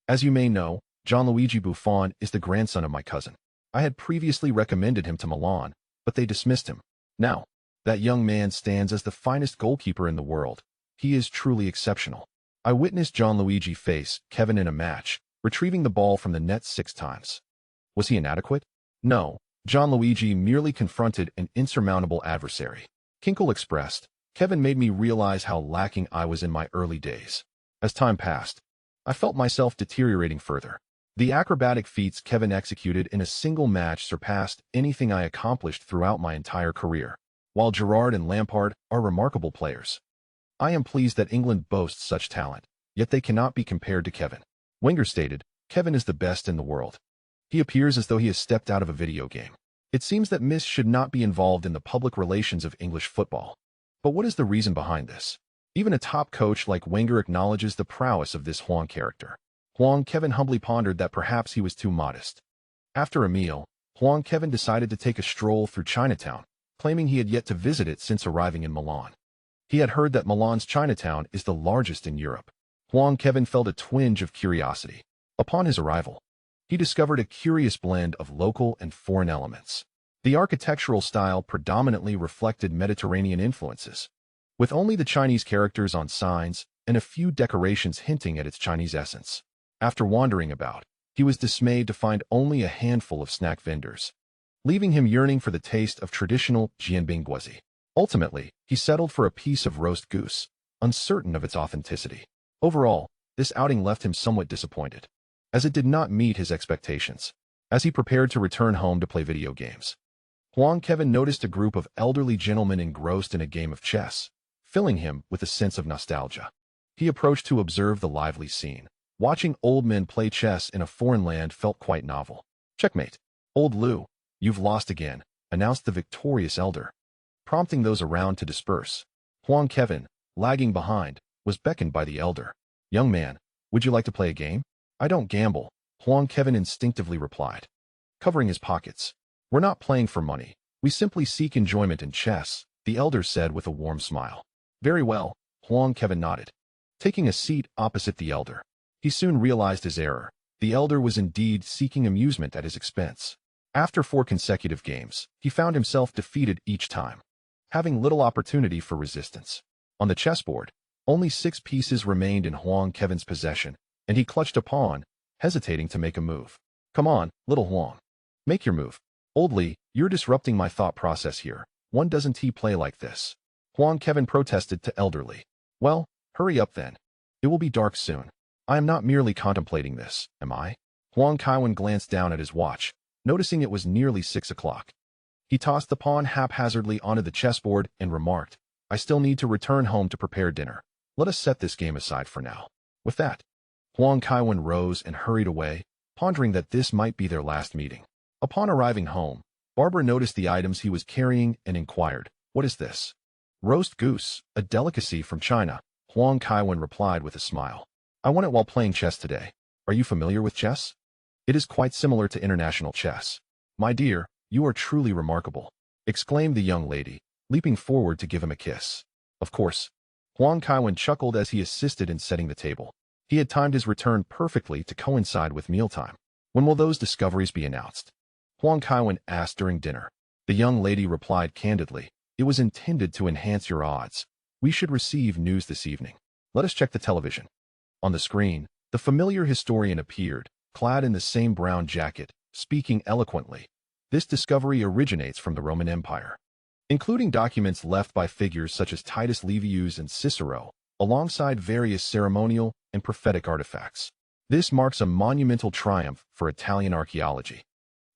As you may know, Gianluigi Buffon is the grandson of my cousin. I had previously recommended him to Milan, but they dismissed him. Now, that young man stands as the finest goalkeeper in the world. He is truly exceptional. I witnessed Gianluigi face Kevin in a match, retrieving the ball from the net 6 times. Was he inadequate? No, Gianluigi merely confronted an insurmountable adversary." Kinkel expressed, "Kevin made me realize how lacking I was in my early days. As time passed, I felt myself deteriorating further. The acrobatic feats Kevin executed in a single match surpassed anything I accomplished throughout my entire career. While Gerrard and Lampard are remarkable players, I am pleased that England boasts such talent, yet they cannot be compared to Kevin." Wenger stated, "Kevin is the best in the world. He appears as though he has stepped out of a video game." It seems that Miss should not be involved in the public relations of English football. But what is the reason behind this? Even a top coach like Wenger acknowledges the prowess of this Huang character. Kevin humbly pondered that perhaps he was too modest. After a meal, Kevin decided to take a stroll through Chinatown, claiming he had yet to visit it since arriving in Milan. He had heard that Milan's Chinatown is the largest in Europe. Huang Kaiwen felt a twinge of curiosity. Upon his arrival, he discovered a curious blend of local and foreign elements. The architectural style predominantly reflected Mediterranean influences, with only the Chinese characters on signs and a few decorations hinting at its Chinese essence. After wandering about, he was dismayed to find only a handful of snack vendors, leaving him yearning for the taste of traditional jianbingguozi. Ultimately, he settled for a piece of roast goose, uncertain of its authenticity. Overall, this outing left him somewhat disappointed, as it did not meet his expectations. As he prepared to return home to play video games, Huang Kaiwen noticed a group of elderly gentlemen engrossed in a game of chess, filling him with a sense of nostalgia. He approached to observe the lively scene. Watching old men play chess in a foreign land felt quite novel. "Checkmate. Old Liu, you've lost again," announced the victorious elder, prompting those around to disperse. Huang Kaiwen, lagging behind, was beckoned by the elder. "Young man, would you like to play a game?" "I don't gamble," Huang Kaiwen instinctively replied, covering his pockets. "We're not playing for money. We simply seek enjoyment in chess," the elder said with a warm smile. "Very well," Huang Kaiwen nodded, taking a seat opposite the elder. He soon realized his error. The elder was indeed seeking amusement at his expense. After 4 consecutive games, he found himself defeated each time, having little opportunity for resistance. On the chessboard, only 6 pieces remained in Huang Kaiwen's possession, and he clutched a pawn, hesitating to make a move. "Come on, little Huang. Make your move." "Old Li, you're disrupting my thought process here. One doesn't play like this," Huang Kaiwen protested to Elder Li. "Well, hurry up then. It will be dark soon. I am not merely contemplating this, am I?" Huang Kaiwen glanced down at his watch, noticing it was nearly 6 o'clock. He tossed the pawn haphazardly onto the chessboard and remarked, "I still need to return home to prepare dinner. Let us set this game aside for now." With that, Huang Kaiwen rose and hurried away, pondering that this might be their last meeting. Upon arriving home, Barbara noticed the items he was carrying and inquired, "What is this?" "Roast goose, a delicacy from China," Huang Kaiwen replied with a smile. "I won it while playing chess today. Are you familiar with chess? It is quite similar to international chess." "My dear, you are truly remarkable," exclaimed the young lady, leaping forward to give him a kiss. Of course, Huang Kaiwen chuckled as he assisted in setting the table. He had timed his return perfectly to coincide with mealtime. "When will those discoveries be announced?" Huang Kaiwen asked during dinner. The young lady replied candidly, "It was intended to enhance your odds. We should receive news this evening. Let us check the television." On the screen, the familiar historian appeared, clad in the same brown jacket, speaking eloquently. This discovery originates from the Roman Empire, including documents left by figures such as Titus Livius and Cicero, alongside various ceremonial and prophetic artifacts. This marks a monumental triumph for Italian archaeology.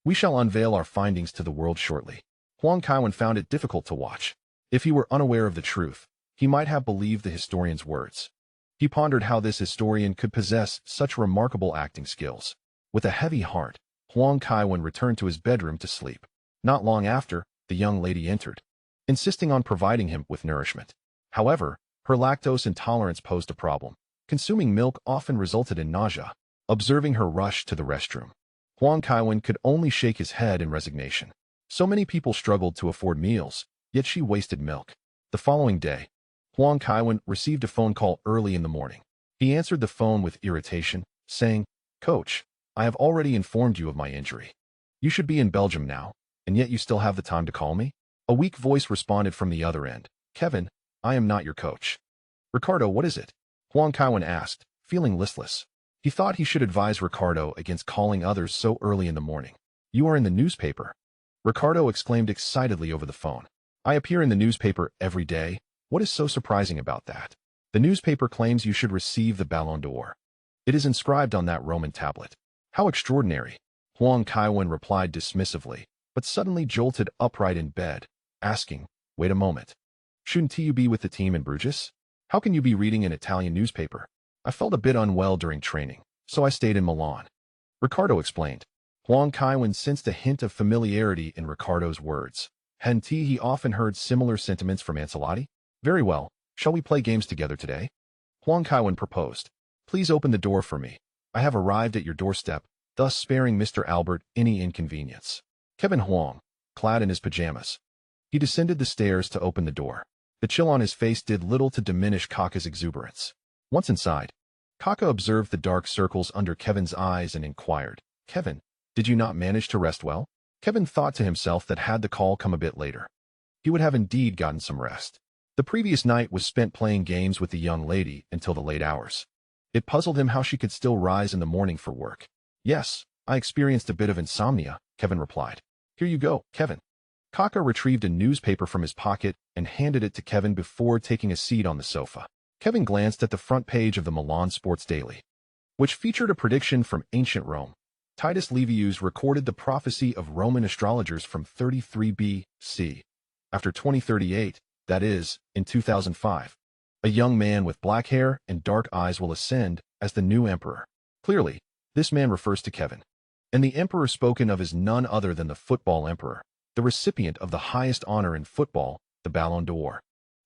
We shall unveil our findings to the world shortly. Huang Kaiwen found it difficult to watch. If he were unaware of the truth, he might have believed the historian's words. He pondered how this historian could possess such remarkable acting skills. With a heavy heart, Huang Kaiwen returned to his bedroom to sleep. Not long after, the young lady entered, insisting on providing him with nourishment. However, her lactose intolerance posed a problem. Consuming milk often resulted in nausea. Observing her rush to the restroom, Huang Kaiwen could only shake his head in resignation. So many people struggled to afford meals, yet she wasted milk. The following day, Huang Kaiwen received a phone call early in the morning. He answered the phone with irritation, saying, "Coach, I have already informed you of my injury. You should be in Belgium now, and yet you still have the time to call me?" A weak voice responded from the other end, "Kevin, I am not your coach." "Ricardo, what is it?" Huang Kaiwen asked, feeling listless. He thought he should advise Ricardo against calling others so early in the morning. "You are in the newspaper," Ricardo exclaimed excitedly over the phone. "I appear in the newspaper every day. What is so surprising about that? The newspaper claims you should receive the Ballon d'Or. It is inscribed on that Roman tablet." "How extraordinary," Huang Kaiwen replied dismissively, but suddenly jolted upright in bed, asking, "Wait a moment. Shouldn't you be with the team in Bruges? How can you be reading an Italian newspaper?" "I felt a bit unwell during training, so I stayed in Milan," Ricardo explained. Huang Kaiwen sensed a hint of familiarity in Ricardo's words. Hadn't he often heard similar sentiments from Ancelotti? "Very well, shall we play games together today?" Huang Kaiwen proposed. "Please open the door for me. I have arrived at your doorstep, thus sparing Mr. Albert any inconvenience." Kevin Huang, clad in his pajamas. He descended the stairs to open the door. The chill on his face did little to diminish Kaká's exuberance. Once inside, Kaká observed the dark circles under Kevin's eyes and inquired, "Kevin, did you not manage to rest well?" Kevin thought to himself that had the call come a bit later, he would have indeed gotten some rest. The previous night was spent playing games with the young lady until the late hours. It puzzled him how she could still rise in the morning for work. "Yes, I experienced a bit of insomnia," Kevin replied. "Here you go, Kevin." Kaká retrieved a newspaper from his pocket and handed it to Kevin before taking a seat on the sofa. Kevin glanced at the front page of the Milan Sports Daily, which featured a prediction from ancient Rome. Titus Livius recorded the prophecy of Roman astrologers from 33 B.C. After 2038, that is, in 2005, a young man with black hair and dark eyes will ascend as the new emperor. Clearly, this man refers to Kevin. And the emperor spoken of is none other than the football emperor, the recipient of the highest honor in football, the Ballon d'Or.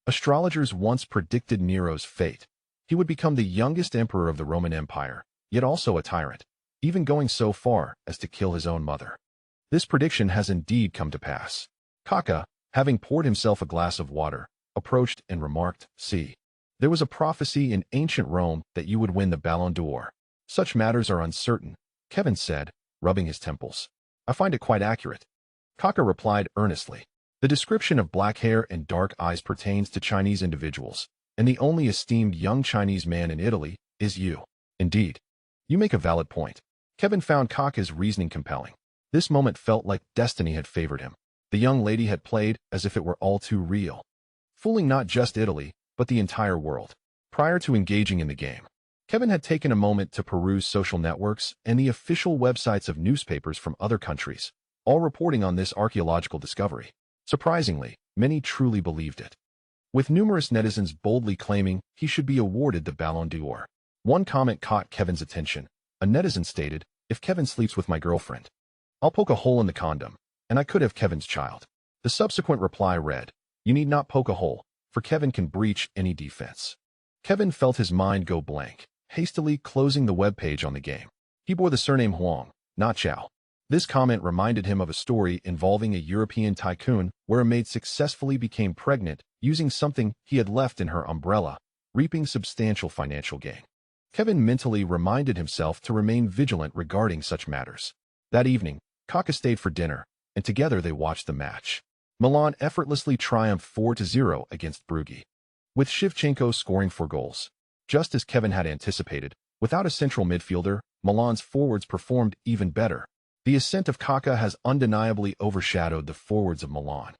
Astrologers once predicted Nero's fate. He would become the youngest emperor of the Roman Empire, yet also a tyrant, even going so far as to kill his own mother. This prediction has indeed come to pass. Kaká, having poured himself a glass of water, approached and remarked, "See, there was a prophecy in ancient Rome that you would win the Ballon d'Or." "Such matters are uncertain," Kevin said, rubbing his temples. "I find it quite accurate." Kaká replied earnestly. "The description of black hair and dark eyes pertains to Chinese individuals, and the only esteemed young Chinese man in Italy is you." "Indeed, you make a valid point." Kevin found Kaká's reasoning compelling. This moment felt like destiny had favored him. The young lady had played as if it were all too real, fooling not just Italy, but the entire world. Prior to engaging in the game, Kevin had taken a moment to peruse social networks and the official websites of newspapers from other countries, all reporting on this archaeological discovery. Surprisingly, many truly believed it, with numerous netizens boldly claiming he should be awarded the Ballon d'Or. One comment caught Kevin's attention. A netizen stated, "If Kevin sleeps with my girlfriend, I'll poke a hole in the condom, and I could have Kevin's child." The subsequent reply read, "You need not poke a hole, for Kevin can breach any defense." Kevin felt his mind go blank, hastily closing the webpage on the game. He bore the surname Huang, not Chow. This comment reminded him of a story involving a European tycoon where a maid successfully became pregnant using something he had left in her umbrella, reaping substantial financial gain. Kevin mentally reminded himself to remain vigilant regarding such matters. That evening, Kaká stayed for dinner, and together they watched the match. Milan effortlessly triumphed 4-0 against Brugge, with Shevchenko scoring 4 goals. Just as Kevin had anticipated, without a central midfielder, Milan's forwards performed even better. The ascent of Kaká has undeniably overshadowed the forwards of Milan,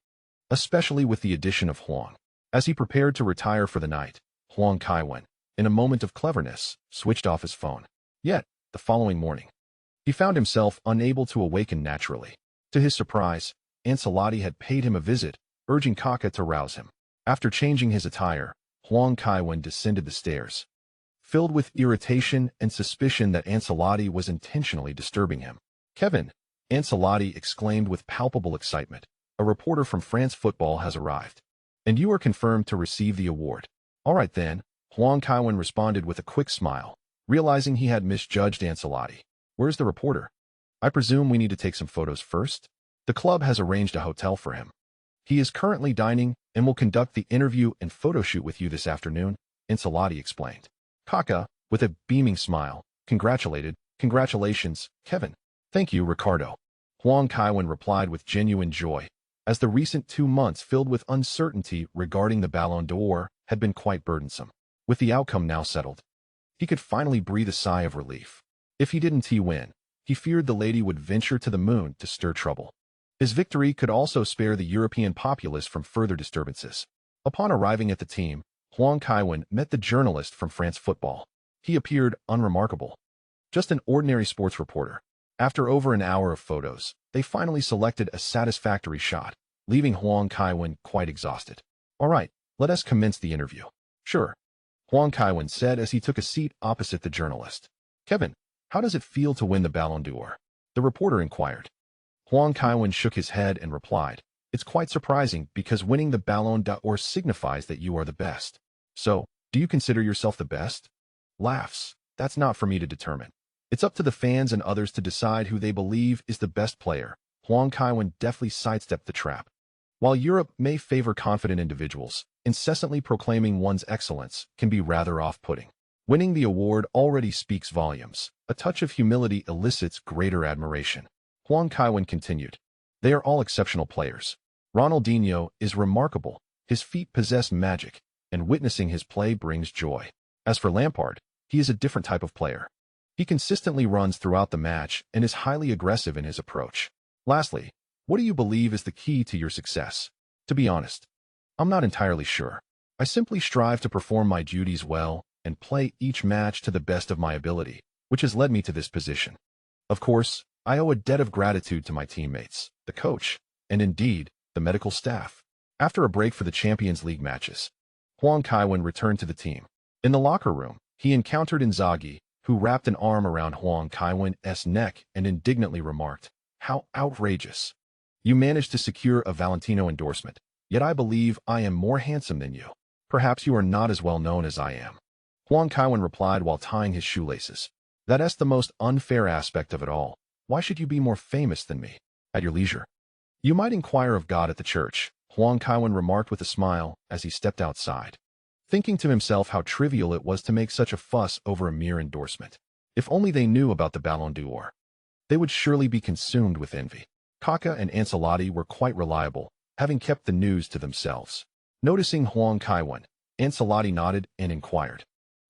especially with the addition of Huang. As he prepared to retire for the night, Huang Kaiwen, in a moment of cleverness, switched off his phone. Yet, the following morning, he found himself unable to awaken naturally. To his surprise, Ancelotti had paid him a visit, urging Kaká to rouse him. After changing his attire, Huang Kaiwen descended the stairs, filled with irritation and suspicion that Ancelotti was intentionally disturbing him. "Kevin," Ancelotti exclaimed with palpable excitement, "a reporter from France Football has arrived, and you are confirmed to receive the award." "All right then," Huang Kaiwen responded with a quick smile, realizing he had misjudged Ancelotti. "Where's the reporter? I presume we need to take some photos first?" "The club has arranged a hotel for him. He is currently dining and will conduct the interview and photo shoot with you this afternoon," Ancelotti explained. Kaká, with a beaming smile, congratulated, "Congratulations, Kevin." "Thank you, Ricardo," Huang Kaiwen replied with genuine joy, as the recent 2 months filled with uncertainty regarding the Ballon d'Or had been quite burdensome. With the outcome now settled, he could finally breathe a sigh of relief. If he didn't win, he feared the lady would venture to the moon to stir trouble. His victory could also spare the European populace from further disturbances. Upon arriving at the team, Huang Kaiwen met the journalist from France Football. He appeared unremarkable, just an ordinary sports reporter. After over an hour of photos, they finally selected a satisfactory shot, leaving Huang Kaiwen quite exhausted. "All right, let us commence the interview." "Sure," Huang Kaiwen said as he took a seat opposite the journalist. "Kevin, how does it feel to win the Ballon d'Or?" the reporter inquired. Huang Kaiwen shook his head and replied, "It's quite surprising because winning the Ballon d'Or signifies that you are the best." "So, do you consider yourself the best?" Laughs. "That's not for me to determine. It's up to the fans and others to decide who they believe is the best player." Huang Kaiwen deftly sidestepped the trap. While Europe may favor confident individuals, incessantly proclaiming one's excellence can be rather off-putting. Winning the award already speaks volumes. A touch of humility elicits greater admiration. Huang Kaiwen continued. They are all exceptional players. Ronaldinho is remarkable. His feet possess magic, and witnessing his play brings joy. As for Lampard, he is a different type of player. He consistently runs throughout the match and is highly aggressive in his approach. Lastly, what do you believe is the key to your success? To be honest, I'm not entirely sure. I simply strive to perform my duties well and play each match to the best of my ability, which has led me to this position. Of course, I owe a debt of gratitude to my teammates, the coach, and indeed, the medical staff. After a break for the Champions League matches, Huang Kaiwen returned to the team. In the locker room, he encountered Inzaghi, who wrapped an arm around Huang Kaiwen's neck and indignantly remarked, "How outrageous! You managed to secure a Valentino endorsement, yet I believe I am more handsome than you. Perhaps you are not as well known as I am." Huang Kaiwen replied while tying his shoelaces. "That's the most unfair aspect of it all. Why should you be more famous than me? At your leisure. You might inquire of God at the church," Huang Kaiwen remarked with a smile as he stepped outside, thinking to himself how trivial it was to make such a fuss over a mere endorsement. If only they knew about the Ballon d'Or. They would surely be consumed with envy. Kaká and Ancelotti were quite reliable, having kept the news to themselves. Noticing Huang Kaiwen, Ancelotti nodded and inquired,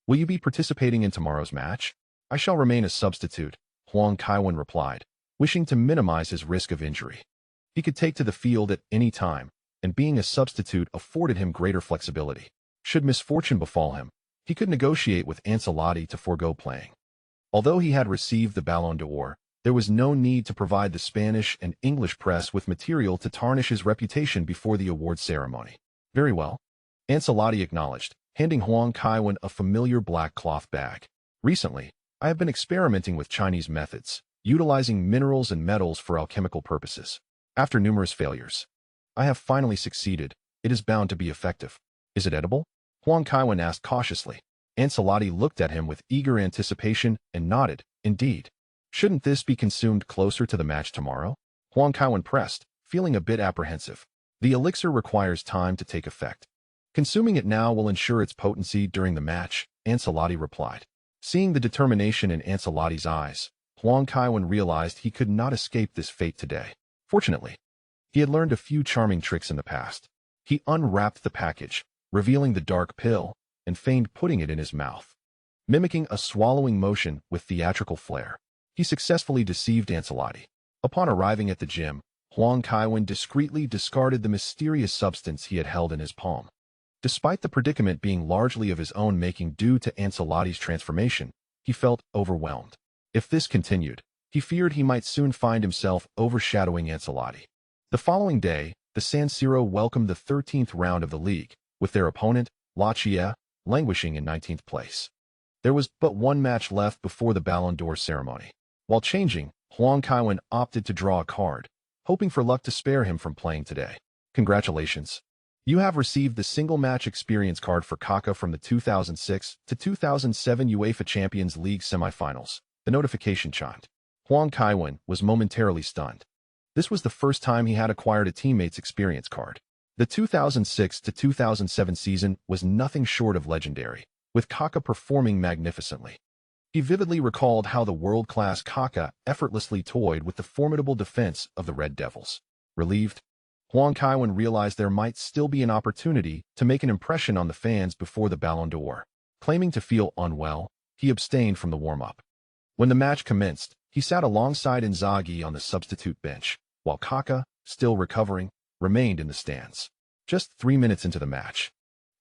"Will you be participating in tomorrow's match?" "I shall remain a substitute," Huang Kaiwen replied, wishing to minimize his risk of injury. He could take to the field at any time, and being a substitute afforded him greater flexibility. Should misfortune befall him, he could negotiate with Ancelotti to forego playing. Although he had received the Ballon d'Or, there was no need to provide the Spanish and English press with material to tarnish his reputation before the award ceremony. "Very well," Ancelotti acknowledged, handing Huang Kaiwen a familiar black cloth bag. "Recently, I have been experimenting with Chinese methods, utilizing minerals and metals for alchemical purposes. After numerous failures, I have finally succeeded. It is bound to be effective." "Is it edible?" Huang Kaiwen asked cautiously. Ancelotti looked at him with eager anticipation and nodded. "Indeed. Shouldn't this be consumed closer to the match tomorrow?" Huang Kaiwen pressed, feeling a bit apprehensive. "The elixir requires time to take effect. Consuming it now will ensure its potency during the match," Ancelotti replied. Seeing the determination in Ancelotti's eyes, Huang Kaiwen realized he could not escape this fate today. Fortunately, he had learned a few charming tricks in the past. He unwrapped the package, revealing the dark pill, and feigned putting it in his mouth. Mimicking a swallowing motion with theatrical flair, he successfully deceived Ancelotti. Upon arriving at the gym, Huang Kaiwen discreetly discarded the mysterious substance he had held in his palm. Despite the predicament being largely of his own making due to Ancelotti's transformation, he felt overwhelmed. If this continued, he feared he might soon find himself overshadowing Ancelotti. The following day, the San Siro welcomed the 13th round of the league, with their opponent, Lazio, languishing in 19th place. There was but one match left before the Ballon d'Or ceremony. While changing, Huang Kaiwen opted to draw a card, hoping for luck to spare him from playing today. "Congratulations. You have received the single-match experience card for Kaká from the 2006 to 2007 UEFA Champions League semifinals," the notification chimed. Huang Kaiwen was momentarily stunned. This was the first time he had acquired a teammate's experience card. The 2006 to 2007 season was nothing short of legendary, with Kaká performing magnificently. He vividly recalled how the world-class Kaká effortlessly toyed with the formidable defense of the Red Devils. Relieved, Huang Kaiwen realized there might still be an opportunity to make an impression on the fans before the Ballon d'Or. Claiming to feel unwell, he abstained from the warm-up. When the match commenced, he sat alongside Inzaghi on the substitute bench, while Kaká, still recovering, remained in the stands. Just 3 minutes into the match,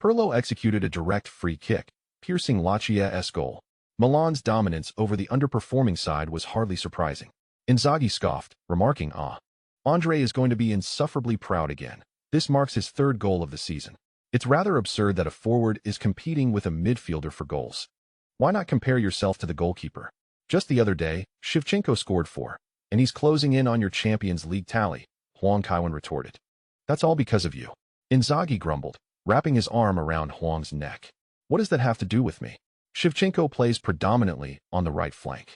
Pirlo executed a direct free kick, piercing Lazio's goal. Milan's dominance over the underperforming side was hardly surprising. Inzaghi scoffed, remarking, "Andre is going to be insufferably proud again. This marks his 3rd goal of the season. It's rather absurd that a forward is competing with a midfielder for goals. Why not compare yourself to the goalkeeper? Just the other day, Shevchenko scored 4, and he's closing in on your Champions League tally," Huang Kaiwen retorted. "That's all because of you," Inzaghi grumbled, wrapping his arm around Huang's neck. "What does that have to do with me? Shevchenko plays predominantly on the right flank.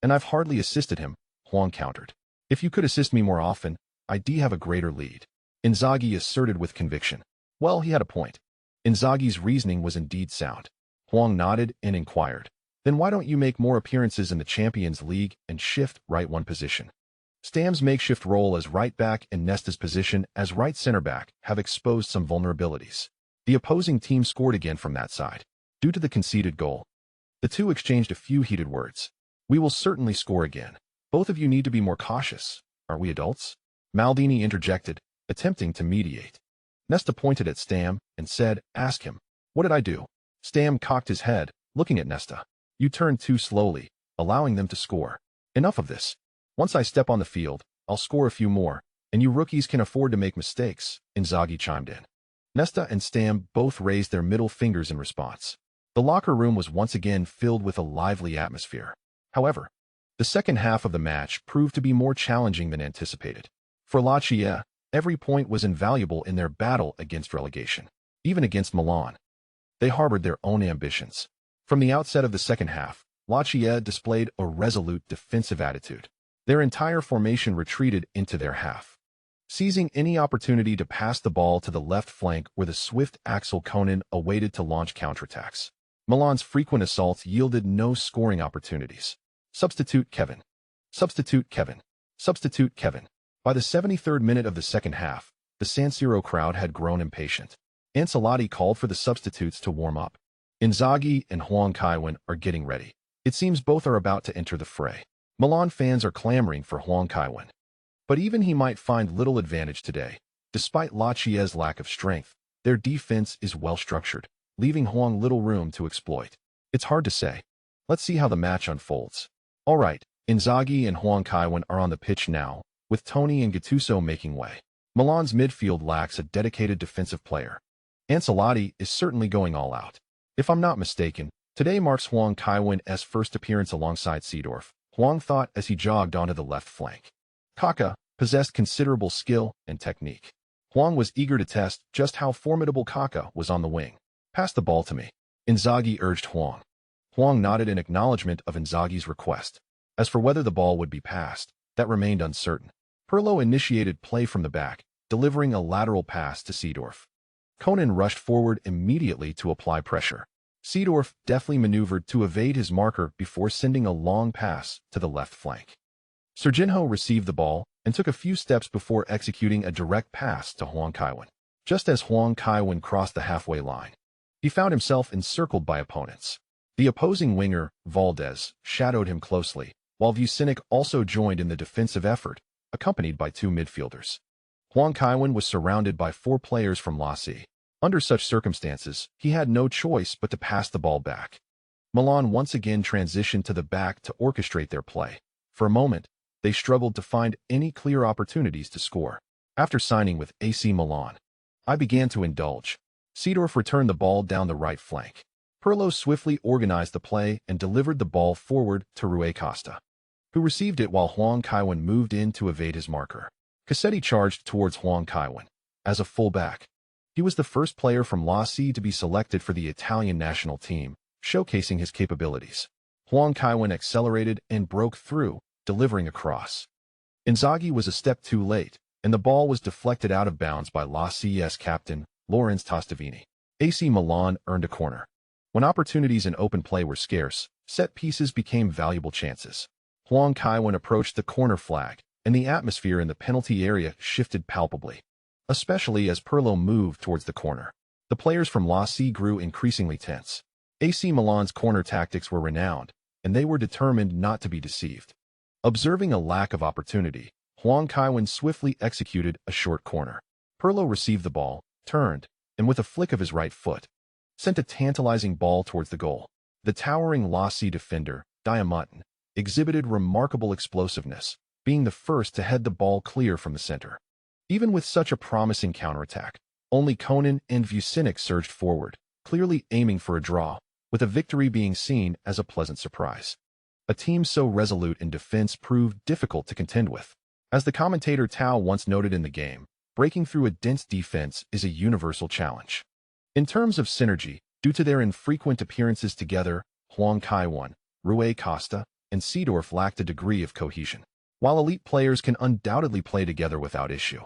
And I've hardly assisted him," Huang countered. "If you could assist me more often, I'd have a greater lead." Inzaghi asserted with conviction. Well, he had a point. Inzaghi's reasoning was indeed sound. Huang nodded and inquired. Then why don't you make more appearances in the Champions League and shift right one position? Stam's makeshift role as right back and Nesta's position as right center back have exposed some vulnerabilities. The opposing team scored again from that side, due to the conceded goal. The two exchanged a few heated words. We will certainly score again. Both of you need to be more cautious. Aren't we adults? Maldini interjected, attempting to mediate. Nesta pointed at Stam and said, ask him. What did I do? Stam cocked his head, looking at Nesta. You turned too slowly, allowing them to score. Enough of this. Once I step on the field, I'll score a few more, and you rookies can afford to make mistakes, Inzaghi chimed in. Nesta and Stam both raised their middle fingers in response. The locker room was once again filled with a lively atmosphere. However, the second half of the match proved to be more challenging than anticipated. For Lazio, every point was invaluable in their battle against relegation, even against Milan. They harbored their own ambitions. From the outset of the second half, Lazio displayed a resolute defensive attitude. Their entire formation retreated into their half, seizing any opportunity to pass the ball to the left flank where the swift Axel Konan awaited to launch counterattacks. Milan's frequent assaults yielded no scoring opportunities. Substitute Kevin. Substitute Kevin. Substitute Kevin. By the 73rd minute of the second half, the San Siro crowd had grown impatient. Ancelotti called for the substitutes to warm up. Inzaghi and Huang Kaiwen are getting ready. It seems both are about to enter the fray. Milan fans are clamoring for Huang Kaiwen. But even he might find little advantage today. Despite Lazio's lack of strength, their defense is well structured, leaving Huang little room to exploit. It's hard to say. Let's see how the match unfolds. All right, Inzaghi and Huang Kaiwen are on the pitch now, with Tony and Gattuso making way. Milan's midfield lacks a dedicated defensive player. Ancelotti is certainly going all out. If I'm not mistaken, today marks Huang Kaiwen's first appearance alongside Seedorf, Huang thought as he jogged onto the left flank. Kaká possessed considerable skill and technique. Huang was eager to test just how formidable Kaká was on the wing. Pass the ball to me, Inzaghi urged Huang. Huang nodded in acknowledgement of Inzaghi's request. As for whether the ball would be passed, that remained uncertain. Pirlo initiated play from the back, delivering a lateral pass to Seedorf. Konan rushed forward immediately to apply pressure. Seedorf deftly maneuvered to evade his marker before sending a long pass to the left flank. Serginho received the ball and took a few steps before executing a direct pass to Huang Kaiwen. Just as Huang Kaiwen crossed the halfway line, he found himself encircled by opponents. The opposing winger, Valdez, shadowed him closely, while Vucinic also joined in the defensive effort, accompanied by two midfielders. Huang Kaiwen was surrounded by 4 players from Lazio. Under such circumstances, he had no choice but to pass the ball back. Milan once again transitioned to the back to orchestrate their play. For a moment, they struggled to find any clear opportunities to score. After signing with AC Milan, I began to indulge. Seedorf returned the ball down the right flank. Pirlo swiftly organized the play and delivered the ball forward to Rui Costa, who received it while Huang Kaiwen moved in to evade his marker. Cassetti charged towards Huang Kaiwen. As a fullback, he was the first player from Lazio to be selected for the Italian national team, showcasing his capabilities. Huang Kaiwen accelerated and broke through, delivering a cross. Inzaghi was a step too late, and the ball was deflected out of bounds by Lazio's captain, Lorenz Tostavini. AC Milan earned a corner. When opportunities in open play were scarce, set pieces became valuable chances. Huang Kaiwen approached the corner flag, and the atmosphere in the penalty area shifted palpably, especially as Pirlo moved towards the corner. The players from Lazio grew increasingly tense. AC Milan's corner tactics were renowned, and they were determined not to be deceived. Observing a lack of opportunity, Huang Kaiwen swiftly executed a short corner. Pirlo received the ball, turned, and with a flick of his right foot, sent a tantalizing ball towards the goal. The towering Lazio defender, Diamantine, exhibited remarkable explosiveness, being the first to head the ball clear from the center. Even with such a promising counterattack, only Konan and Vucinic surged forward, clearly aiming for a draw, with a victory being seen as a pleasant surprise. A team so resolute in defense proved difficult to contend with. As the commentator Tao once noted in the game, breaking through a dense defense is a universal challenge. In terms of synergy, due to their infrequent appearances together, Huang Kaiwen, Rui Costa, and Seedorf lacked a degree of cohesion. While elite players can undoubtedly play together without issue,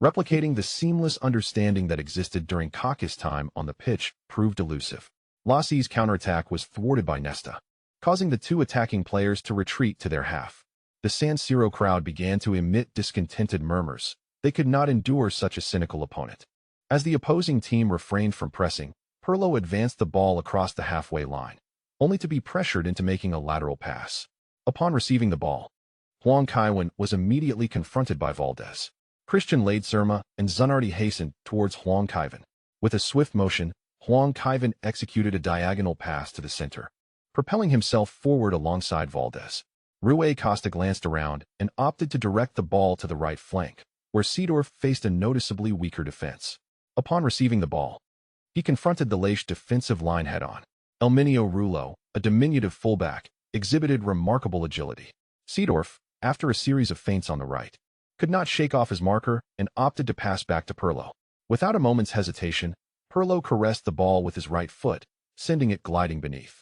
Replicating the seamless understanding that existed during Kaká's time on the pitch proved elusive. Lassie's counterattack was thwarted by Nesta, causing the two attacking players to retreat to their half. The San Siro crowd began to emit discontented murmurs. They could not endure such a cynical opponent. As the opposing team refrained from pressing, Pirlo advanced the ball across the halfway line, only to be pressured into making a lateral pass. Upon receiving the ball, Huang Kaiwen was immediately confronted by Valdez. Christian Ledesma and Zanardi hastened towards Huang Kaiwen. With a swift motion, Huang Kaiwen executed a diagonal pass to the center, propelling himself forward alongside Valdez. Rui Costa glanced around and opted to direct the ball to the right flank, where Seedorf faced a noticeably weaker defense. Upon receiving the ball, he confronted the Laish defensive line head-on. Elminio Rulo, a diminutive fullback, exhibited remarkable agility. Seedorf, after a series of feints on the right, could not shake off his marker and opted to pass back to Pirlo. Without a moment's hesitation, Pirlo caressed the ball with his right foot, sending it gliding beneath.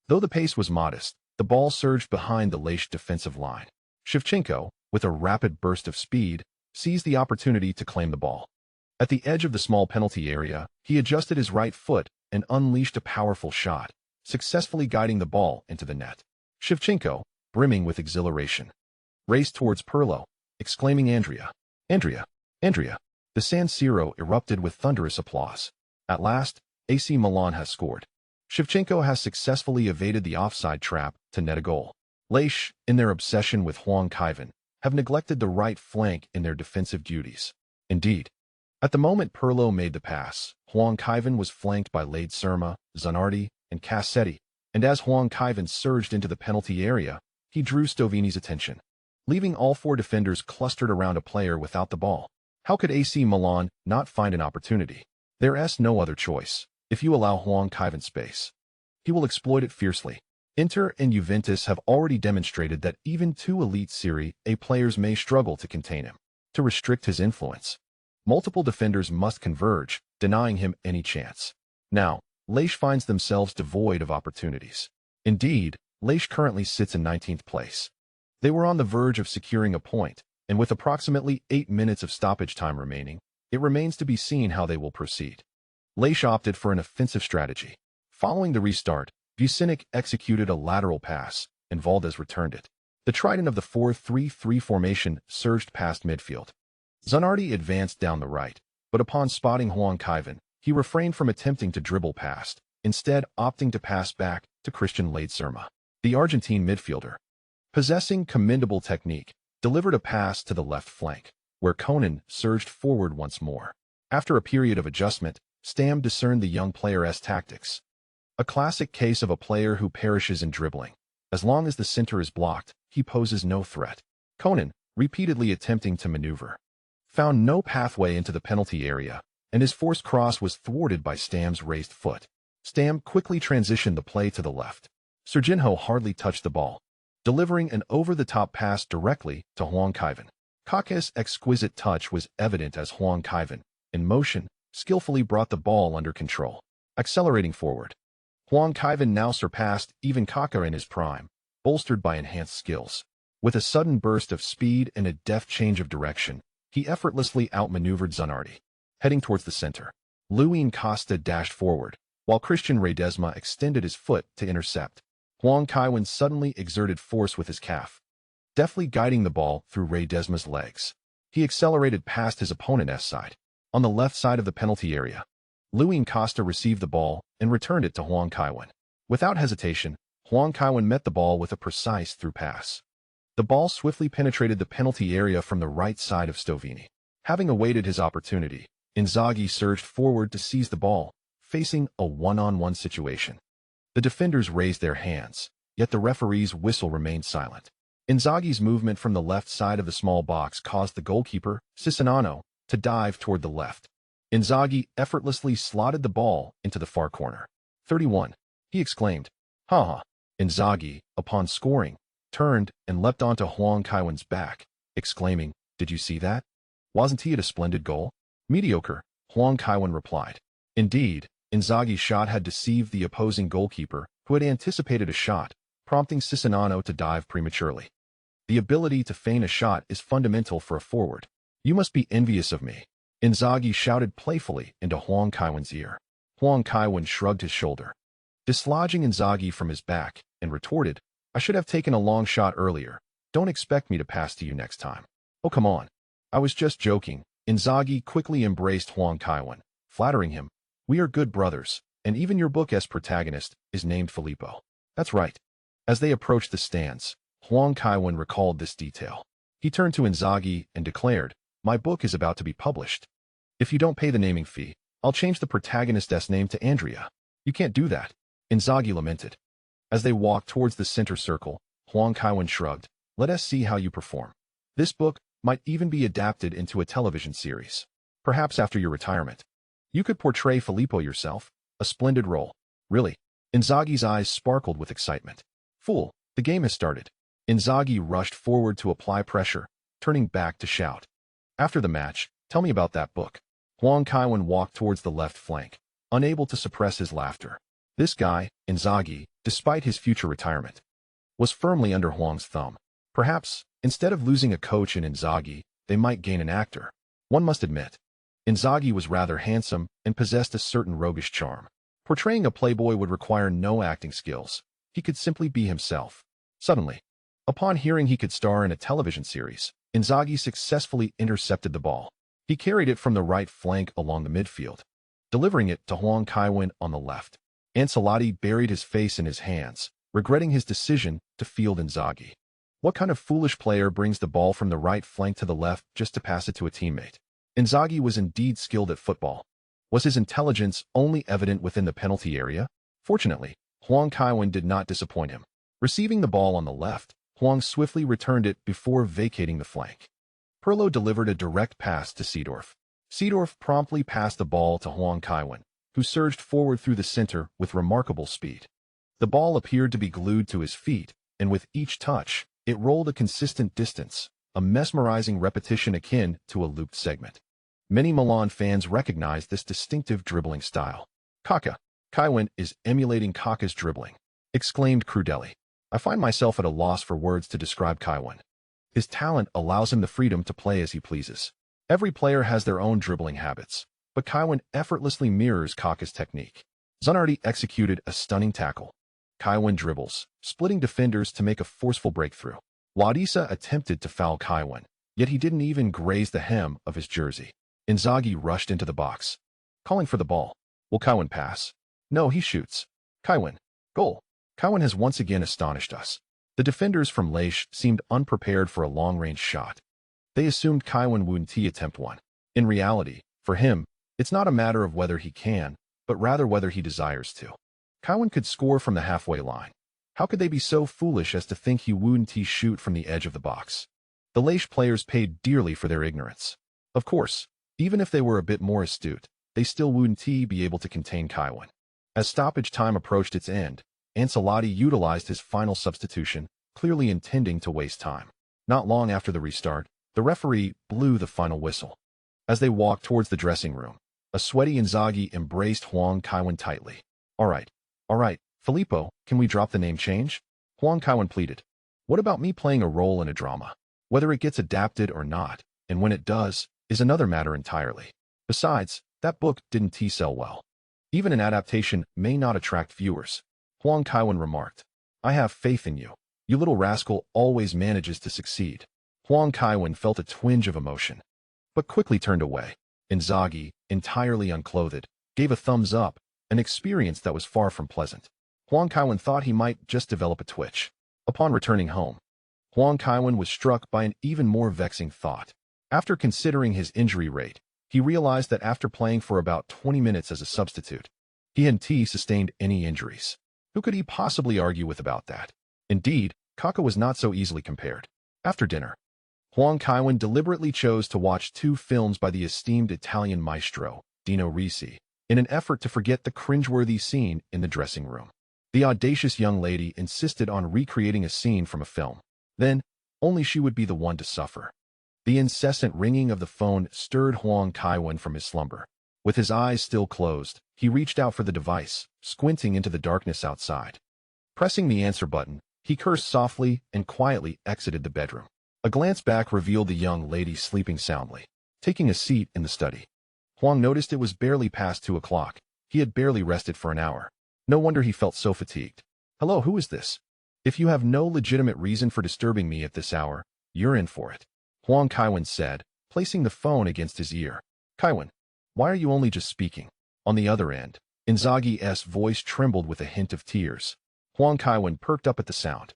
Though the pace was modest, the ball surged behind the Laish defensive line. Shevchenko, with a rapid burst of speed, seized the opportunity to claim the ball. At the edge of the small penalty area, he adjusted his right foot and unleashed a powerful shot, successfully guiding the ball into the net. Shevchenko, brimming with exhilaration, raced towards Pirlo, exclaiming, Andrea! Andrea! Andrea! The San Siro erupted with thunderous applause. At last, AC Milan has scored. Shevchenko has successfully evaded the offside trap to net a goal. Laish, in their obsession with Huang Kaiwen, have neglected the right flank in their defensive duties. Indeed, at the moment Pirlo made the pass, Huang Kaiwen was flanked by Ledesma, Zanardi, and Cassetti, and as Huang Kaiwen surged into the penalty area, he drew Stovini's attention, leaving all four defenders clustered around a player without the ball. How could AC Milan not find an opportunity? There's no other choice. If you allow Huang Kaiwen space, he will exploit it fiercely. Inter and Juventus have already demonstrated that even two elite Serie A players may struggle to contain him. To restrict his influence, multiple defenders must converge, denying him any chance. Now, Laish finds themselves devoid of opportunities. Indeed, Laish currently sits in 19th place. They were on the verge of securing a point, and with approximately 8 minutes of stoppage time remaining, it remains to be seen how they will proceed. Laish opted for an offensive strategy. Following the restart, Vucinic executed a lateral pass, and Valdez returned it. The trident of the 4-3-3 formation surged past midfield. Zanardi advanced down the right, but upon spotting Huang Kaiwen, he refrained from attempting to dribble past, instead opting to pass back to Christian Ledesma. The Argentine midfielder, possessing commendable technique, delivered a pass to the left flank, where Conan surged forward once more. After a period of adjustment, Stam discerned the young player's tactics. A classic case of a player who perishes in dribbling. As long as the center is blocked, he poses no threat. Conan, repeatedly attempting to maneuver, found no pathway into the penalty area, and his forced cross was thwarted by Stam's raised foot. Stam quickly transitioned the play to the left. Serginho hardly touched the ball, delivering an over-the-top pass directly to Huang Kaiwen. Kaká's exquisite touch was evident as Huang Kaiwen, in motion, skillfully brought the ball under control. Accelerating forward, Huang Kaiwen now surpassed even Kaká in his prime, bolstered by enhanced skills. With a sudden burst of speed and a deft change of direction, he effortlessly outmaneuvered Zanardi. Heading towards the center, Luis Costa dashed forward, while Christian Ledesma extended his foot to intercept. Huang Kaiwen suddenly exerted force with his calf, deftly guiding the ball through Ledesma's legs. He accelerated past his opponent's side. On the left side of the penalty area, Luis Costa received the ball and returned it to Huang Kaiwen. Without hesitation, Huang Kaiwen met the ball with a precise through pass. The ball swiftly penetrated the penalty area from the right side of Stovini. Having awaited his opportunity, Inzaghi surged forward to seize the ball, facing a one-on-one situation. The defenders raised their hands, yet the referee's whistle remained silent. Inzaghi's movement from the left side of the small box caused the goalkeeper, Cicinano, to dive toward the left. Inzaghi effortlessly slotted the ball into the far corner. 31. He exclaimed, "Ha!" Inzaghi, upon scoring, turned and leapt onto Huang Kaiwen's back, exclaiming, "Did you see that? Wasn't he a splendid goal?" "Mediocre," Huang Kaiwen replied. Indeed, Inzaghi's shot had deceived the opposing goalkeeper, who had anticipated a shot, prompting Cicinano to dive prematurely. The ability to feign a shot is fundamental for a forward. You must be envious of me, Inzaghi shouted playfully into Huang Kaiwen's ear. Huang Kaiwen shrugged his shoulder, dislodging Inzaghi from his back, and retorted, I should have taken a long shot earlier. Don't expect me to pass to you next time. Oh, come on. I was just joking. Inzaghi quickly embraced Huang Kaiwen, flattering him. We are good brothers, and even your book as protagonist is named Filippo. That's right. As they approached the stands, Huang Kaiwen recalled this detail. He turned to Inzaghi and declared, My book is about to be published. If you don't pay the naming fee, I'll change the protagonist's name to Andrea. You can't do that, Inzaghi lamented. As they walked towards the center circle, Huang Kaiwen shrugged. Let us see how you perform. This book might even be adapted into a television series. Perhaps after your retirement. You could portray Filippo yourself. A splendid role. Really? Inzaghi's eyes sparkled with excitement. Fool, the game has started. Inzaghi rushed forward to apply pressure, turning back to shout. After the match, tell me about that book. Huang Kaiwen walked towards the left flank, unable to suppress his laughter. This guy, Inzaghi, despite his future retirement, was firmly under Huang's thumb. Perhaps, instead of losing a coach in Inzaghi, they might gain an actor. One must admit, Inzaghi was rather handsome and possessed a certain roguish charm. Portraying a playboy would require no acting skills. He could simply be himself. Suddenly, upon hearing he could star in a television series, Inzaghi successfully intercepted the ball. He carried it from the right flank along the midfield, delivering it to Huang Kaiwen on the left. Ancelotti buried his face in his hands, regretting his decision to field Inzaghi. What kind of foolish player brings the ball from the right flank to the left just to pass it to a teammate? Inzaghi was indeed skilled at football. Was his intelligence only evident within the penalty area? Fortunately, Huang Kaiwen did not disappoint him. Receiving the ball on the left, Huang swiftly returned it before vacating the flank. Pirlo delivered a direct pass to Seedorf. Seedorf promptly passed the ball to Huang Kaiwen, who surged forward through the center with remarkable speed. The ball appeared to be glued to his feet, and with each touch, it rolled a consistent distance, a mesmerizing repetition akin to a looped segment. Many Milan fans recognized this distinctive dribbling style. Kaká. Kaiwen is emulating Kaká's dribbling, exclaimed Crudelli. I find myself at a loss for words to describe Kaiwen. His talent allows him the freedom to play as he pleases. Every player has their own dribbling habits, but Kaiwen effortlessly mirrors Kaká's technique. Zanardi executed a stunning tackle. Kaiwen dribbles, splitting defenders to make a forceful breakthrough. Wadisa attempted to foul Kaiwen, yet he didn't even graze the hem of his jersey. Inzaghi rushed into the box, calling for the ball. Will Kaiwen pass? No, he shoots. Kaiwen. Goal. Kaiwen has once again astonished us. The defenders from Lech seemed unprepared for a long-range shot. They assumed Kaiwen wouldn't attempt one. In reality, for him, it's not a matter of whether he can, but rather whether he desires to. Kaiwen could score from the halfway line. How could they be so foolish as to think he wouldn't shoot from the edge of the box? The Lech players paid dearly for their ignorance. Of course, even if they were a bit more astute, they still wouldn't be able to contain Kaiwen. As stoppage time approached its end, Ancelotti utilized his final substitution, clearly intending to waste time. Not long after the restart, the referee blew the final whistle. As they walked towards the dressing room, a sweaty Inzaghi embraced Huang Kaiwen tightly. All right, Filippo, can we drop the name change? Huang Kaiwen pleaded. What about me playing a role in a drama? Whether it gets adapted or not, and when it does, is another matter entirely. Besides, that book didn't sell well. Even an adaptation may not attract viewers. Huang Kaiwen remarked. I have faith in you. You little rascal always manages to succeed. Huang Kaiwen felt a twinge of emotion, but quickly turned away. Inzaghi, entirely unclothed, gave a thumbs up, an experience that was far from pleasant. Huang Kaiwen thought he might just develop a twitch. Upon returning home, Huang Kaiwen was struck by an even more vexing thought. After considering his injury rate, he realized that after playing for about 20 minutes as a substitute, he hadn't sustained any injuries. Who could he possibly argue with about that? Indeed, Kaká was not so easily compared. After dinner, Huang Kaiwen deliberately chose to watch 2 films by the esteemed Italian maestro, Dino Risi, in an effort to forget the cringeworthy scene in the dressing room. The audacious young lady insisted on recreating a scene from a film. Then, only she would be the one to suffer. The incessant ringing of the phone stirred Huang Kaiwen from his slumber. With his eyes still closed, he reached out for the device, squinting into the darkness outside. Pressing the answer button, he cursed softly and quietly exited the bedroom. A glance back revealed the young lady sleeping soundly. taking a seat in the study. Huang noticed it was barely past 2 o'clock. He had barely rested for an hour. No wonder he felt so fatigued. Hello, who is this? If you have no legitimate reason for disturbing me at this hour, you're in for it, Huang Kaiwen said, placing the phone against his ear. Kaiwen, why are you only just speaking? On the other end, Inzaghi's voice trembled with a hint of tears. Huang Kaiwen perked up at the sound.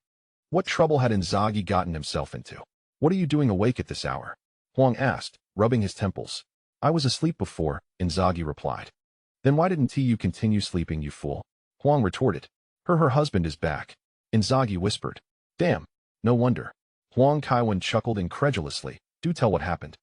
What trouble had Inzaghi gotten himself into? What are you doing awake at this hour? Huang asked, rubbing his temples. I was asleep before, Inzaghi replied. Then why didn't you continue sleeping, you fool? Huang retorted. Her husband is back. Inzaghi whispered. Damn, no wonder. Huang Kaiwen chuckled incredulously. Do tell what happened.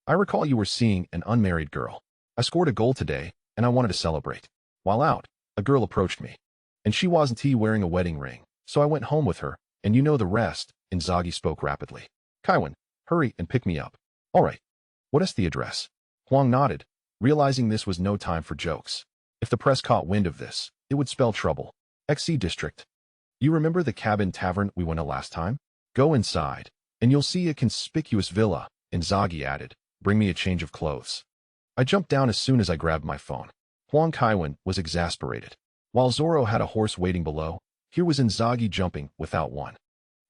I recall you were seeing an unmarried girl. I scored a goal today, and I wanted to celebrate. While out, a girl approached me. And she wasn't wearing a wedding ring, so I went home with her, and you know the rest, Inzaghi spoke rapidly. Kaiwen, hurry and pick me up. All right. What is the address? Huang nodded, realizing this was no time for jokes. If the press caught wind of this, it would spell trouble. XC District. You remember the cabin tavern we went to last time? Go inside, and you'll see a conspicuous villa, Inzaghi added. Bring me a change of clothes. I jumped down as soon as I grabbed my phone. Huang Kaiwen was exasperated. While Zoro had a horse waiting below, here was Inzaghi jumping without one.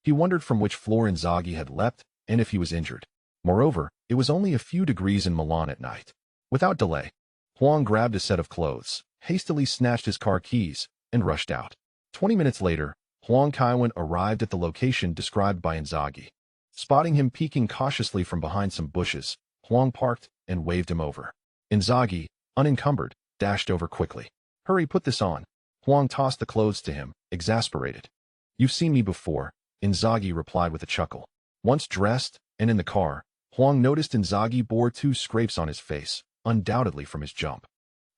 He wondered from which floor Inzaghi had leapt and if he was injured. Moreover, it was only a few degrees in Milan at night. Without delay, Huang grabbed a set of clothes, hastily snatched his car keys, and rushed out. 20 minutes later, Huang Kaiwen arrived at the location described by Inzaghi. Spotting him peeking cautiously from behind some bushes, Huang parked and waved him over. Inzaghi, unencumbered, dashed over quickly. Hurry, put this on. Huang tossed the clothes to him, exasperated. You've seen me before, Inzaghi replied with a chuckle. Once dressed, and in the car, Huang noticed Inzaghi bore 2 scrapes on his face, undoubtedly from his jump.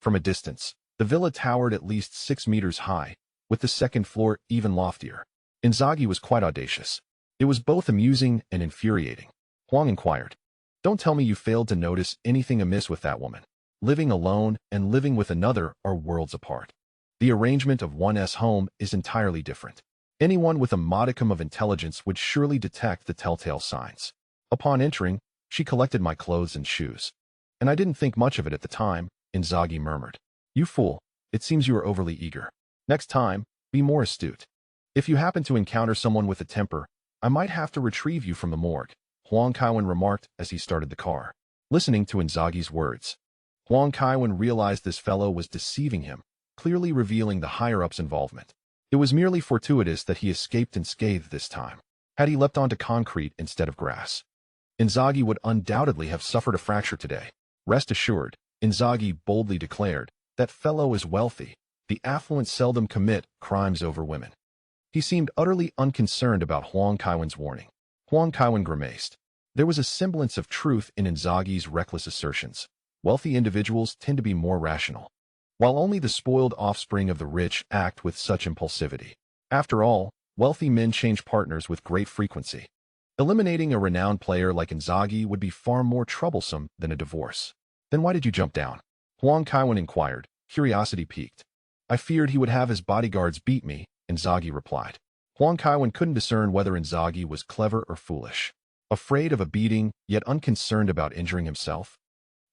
From a distance, the villa towered at least 6 meters high, with the second floor even loftier. Inzaghi was quite audacious. It was both amusing and infuriating. Huang inquired. Don't tell me you failed to notice anything amiss with that woman. Living alone and living with another are worlds apart. The arrangement of one's home is entirely different. Anyone with a modicum of intelligence would surely detect the telltale signs. Upon entering, she collected my clothes and shoes. And I didn't think much of it at the time, Inzaghi murmured. You fool, it seems you are overly eager. Next time, be more astute. If you happen to encounter someone with a temper, I might have to retrieve you from the morgue, Huang Kaiwen remarked as he started the car. Listening to Inzaghi's words, Huang Kaiwen realized this fellow was deceiving him, clearly revealing the higher-up's involvement. It was merely fortuitous that he escaped unscathed this time. Had he leapt onto concrete instead of grass, Inzaghi would undoubtedly have suffered a fracture today. Rest assured, Inzaghi boldly declared, that fellow is wealthy. The affluent seldom commit crimes over women. He seemed utterly unconcerned about Huang Kaiwen's warning. Huang Kaiwen grimaced. There was a semblance of truth in Inzaghi's reckless assertions. Wealthy individuals tend to be more rational, while only the spoiled offspring of the rich act with such impulsivity. After all, wealthy men change partners with great frequency. Eliminating a renowned player like Inzaghi would be far more troublesome than a divorce. Then why did you jump down? Huang Kaiwen inquired, curiosity piqued. I feared he would have his bodyguards beat me, Inzaghi replied. Huang Kaiwen couldn't discern whether Inzaghi was clever or foolish. Afraid of a beating, yet unconcerned about injuring himself?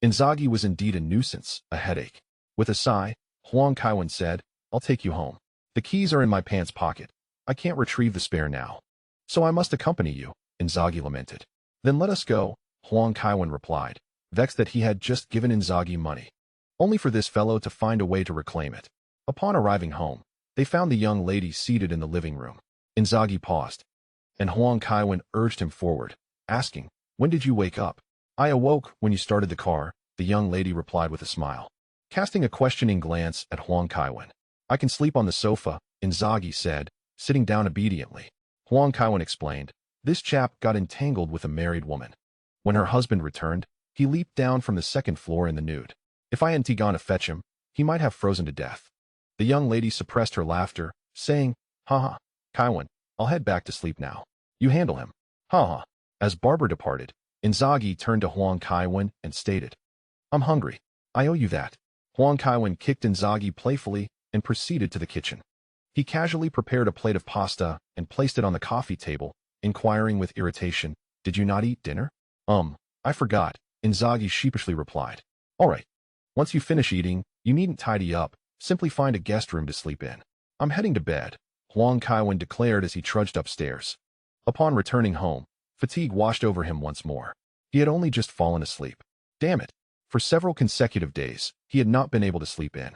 Inzaghi was indeed a nuisance, a headache. With a sigh, Huang Kaiwen said, I'll take you home. The keys are in my pants pocket. I can't retrieve the spare now. So I must accompany you, Inzaghi lamented. Then let us go, Huang Kaiwen replied, vexed that he had just given Inzaghi money, only for this fellow to find a way to reclaim it. Upon arriving home, they found the young lady seated in the living room. Inzaghi paused, and Huang Kaiwen urged him forward, asking, When did you wake up? I awoke when you started the car, the young lady replied with a smile. Casting a questioning glance at Huang Kaiwen. I can sleep on the sofa, Inzaghi said, sitting down obediently. Huang Kaiwen explained, this chap got entangled with a married woman. When her husband returned, he leaped down from the second floor in the nude. If I hadn't gone to fetch him, he might have frozen to death. The young lady suppressed her laughter, saying, Ha, Kaiwen, I'll head back to sleep now. You handle him. Ha. As Barbara departed, Inzaghi turned to Huang Kaiwen and stated, I'm hungry. I owe you that. Huang Kaiwen kicked Inzaghi playfully and proceeded to the kitchen. He casually prepared a plate of pasta and placed it on the coffee table, inquiring with irritation, Did you not eat dinner? I forgot, Inzaghi sheepishly replied. All right. Once you finish eating, you needn't tidy up. Simply find a guest room to sleep in. I'm heading to bed, Huang Kaiwen declared as he trudged upstairs. Upon returning home, fatigue washed over him once more. He had only just fallen asleep. Damn it. For several consecutive days, he had not been able to sleep in.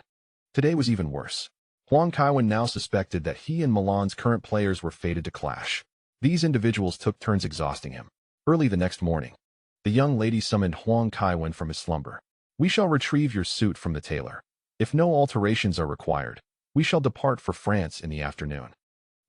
Today was even worse. Huang Kaiwen now suspected that he and Milan's current players were fated to clash. These individuals took turns exhausting him. Early the next morning, the young lady summoned Huang Kaiwen from his slumber. We shall retrieve your suit from the tailor. If no alterations are required, we shall depart for France in the afternoon.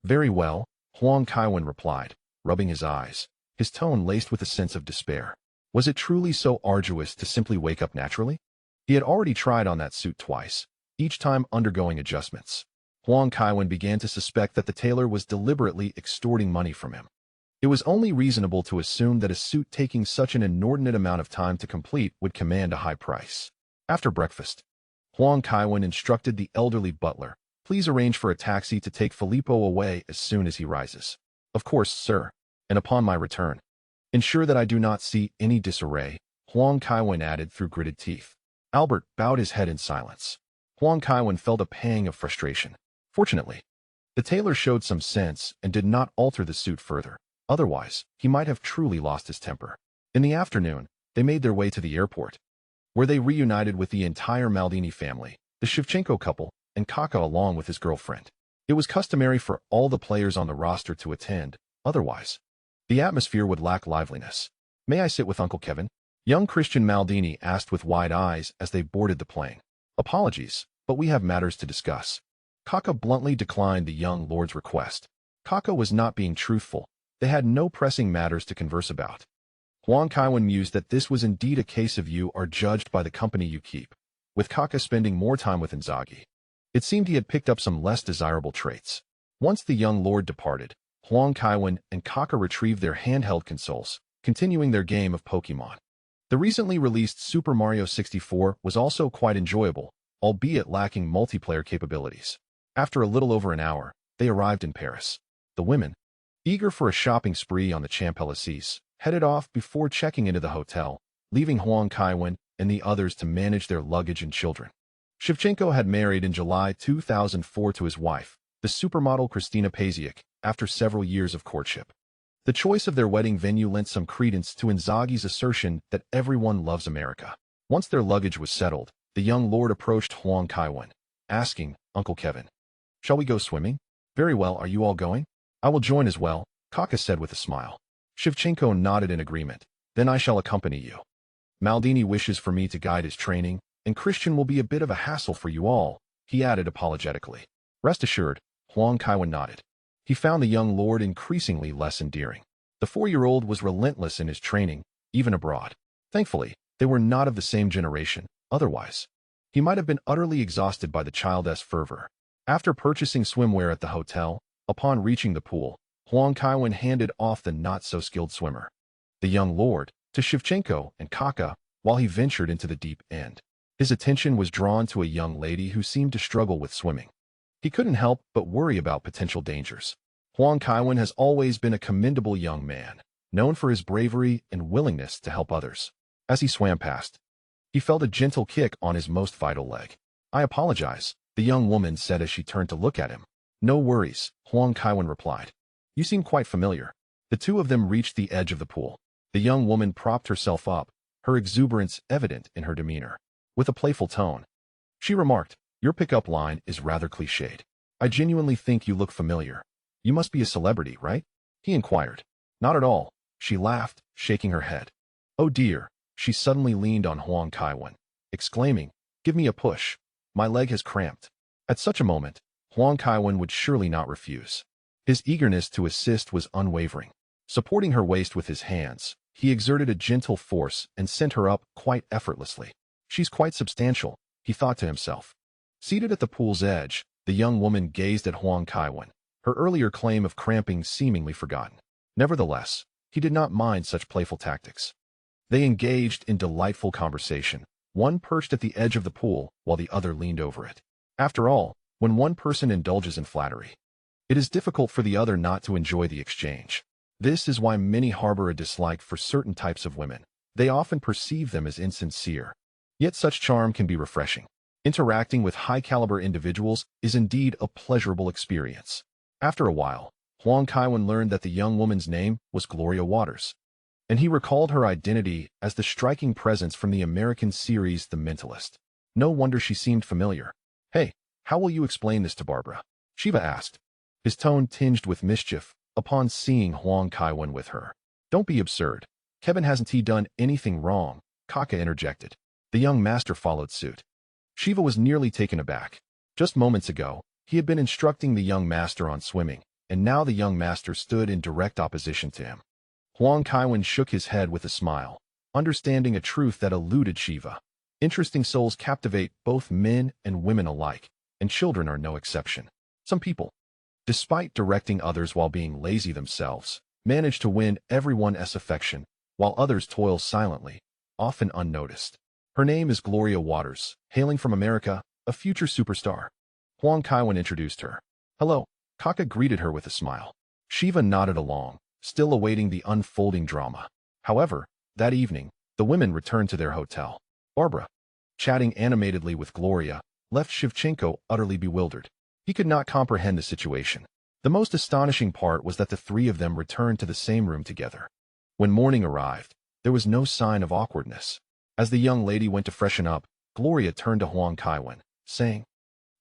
Very well, Huang Kaiwen replied, rubbing his eyes, his tone laced with a sense of despair. Was it truly so arduous to simply wake up naturally? He had already tried on that suit twice, each time undergoing adjustments. Huang Kaiwen began to suspect that the tailor was deliberately extorting money from him. It was only reasonable to assume that a suit taking such an inordinate amount of time to complete would command a high price. After breakfast, Huang Kaiwen instructed the elderly butler, please arrange for a taxi to take Filippo away as soon as he rises. Of course, sir. And upon my return, ensure that I do not see any disarray, Huang Kaiwen added through gritted teeth. Albert bowed his head in silence. Huang Kaiwen felt a pang of frustration. Fortunately, the tailor showed some sense and did not alter the suit further. Otherwise, he might have truly lost his temper. In the afternoon, they made their way to the airport, where they reunited with the entire Maldini family, the Shevchenko couple, and Kaká along with his girlfriend. It was customary for all the players on the roster to attend, otherwise, the atmosphere would lack liveliness. May I sit with Uncle Kevin? Young Christian Maldini asked with wide eyes as they boarded the plane. Apologies, but we have matters to discuss. Kaká bluntly declined the young lord's request. Kaká was not being truthful. They had no pressing matters to converse about. Huang Kaiwen mused that this was indeed a case of you are judged by the company you keep, with Kaká spending more time with Inzaghi. It seemed he had picked up some less desirable traits. Once the young lord departed, Huang Kaiwen and Kaká retrieved their handheld consoles, continuing their game of Pokemon. The recently released Super Mario 64 was also quite enjoyable, albeit lacking multiplayer capabilities. After a little over an hour, they arrived in Paris. The women, eager for a shopping spree on the Champs-Élysées, headed off before checking into the hotel, leaving Huang Kaiwen and the others to manage their luggage and children. Shevchenko had married in July 2004 to his wife, the supermodel Christina Paziak, after several years of courtship. The choice of their wedding venue lent some credence to Inzaghi's assertion that everyone loves America. Once their luggage was settled, the young lord approached Huang Kaiwen, asking, Uncle Kevin, shall we go swimming? Very well, are you all going? I will join as well, Kaká said with a smile. Shevchenko nodded in agreement. Then I shall accompany you. Maldini wishes for me to guide his training, and Christian will be a bit of a hassle for you all, he added apologetically. Rest assured, Huang Kaiwen nodded. He found the young lord increasingly less endearing. The 4-year-old was relentless in his training, even abroad. Thankfully, they were not of the same generation, otherwise, he might have been utterly exhausted by the child's fervor. After purchasing swimwear at the hotel, upon reaching the pool, Huang Kaiwen handed off the not-so-skilled swimmer, the young lord, to Shevchenko and Kaká while he ventured into the deep end. His attention was drawn to a young lady who seemed to struggle with swimming. He couldn't help but worry about potential dangers. Huang Kaiwen has always been a commendable young man, known for his bravery and willingness to help others. As he swam past, he felt a gentle kick on his most vital leg. I apologize, the young woman said as she turned to look at him. No worries, Huang Kaiwen replied. You seem quite familiar. The two of them reached the edge of the pool. The young woman propped herself up, her exuberance evident in her demeanor. With a playful tone, she remarked, your pickup line is rather cliched. I genuinely think you look familiar. You must be a celebrity, right? He inquired. Not at all, she laughed, shaking her head. Oh dear, she suddenly leaned on Huang Kaiwen, exclaiming, give me a push. My leg has cramped. At such a moment, Huang Kaiwen would surely not refuse. His eagerness to assist was unwavering. Supporting her waist with his hands, he exerted a gentle force and sent her up quite effortlessly. She's quite substantial, he thought to himself. Seated at the pool's edge, the young woman gazed at Huang Kaiwen, her earlier claim of cramping seemingly forgotten. Nevertheless, he did not mind such playful tactics. They engaged in delightful conversation, one perched at the edge of the pool while the other leaned over it. After all, when one person indulges in flattery, it is difficult for the other not to enjoy the exchange. This is why many harbor a dislike for certain types of women. they often perceive them as insincere. Yet such charm can be refreshing. Interacting with high-caliber individuals is indeed a pleasurable experience. After a while, Huang Kaiwen learned that the young woman's name was Gloria Waters, and he recalled her identity as the striking presence from the American series The Mentalist. No wonder she seemed familiar. "Hey, how will you explain this to Barbara?" Shiva asked, his tone tinged with mischief upon seeing Huang Kaiwen with her. "Don't be absurd. Kevin hasn't he done anything wrong?" Kaká interjected. The young master followed suit. Shiva was nearly taken aback. Just moments ago, he had been instructing the young master on swimming, and now the young master stood in direct opposition to him. Huang Kaiwen shook his head with a smile, understanding a truth that eluded Shiva. Interesting souls captivate both men and women alike, and children are no exception. Some people, despite directing others while being lazy themselves, manage to win everyone's affection, while others toil silently, often unnoticed. Her name is Gloria Waters, hailing from America, a future superstar. Huang Kaiwen introduced her. "Hello." Kaká greeted her with a smile. Shiva nodded along, still awaiting the unfolding drama. However, that evening, the women returned to their hotel. Barbara, chatting animatedly with Gloria, left Shevchenko utterly bewildered. He could not comprehend the situation. The most astonishing part was that the three of them returned to the same room together. When morning arrived, there was no sign of awkwardness. As the young lady went to freshen up, Gloria turned to Huang Kaiwen, saying,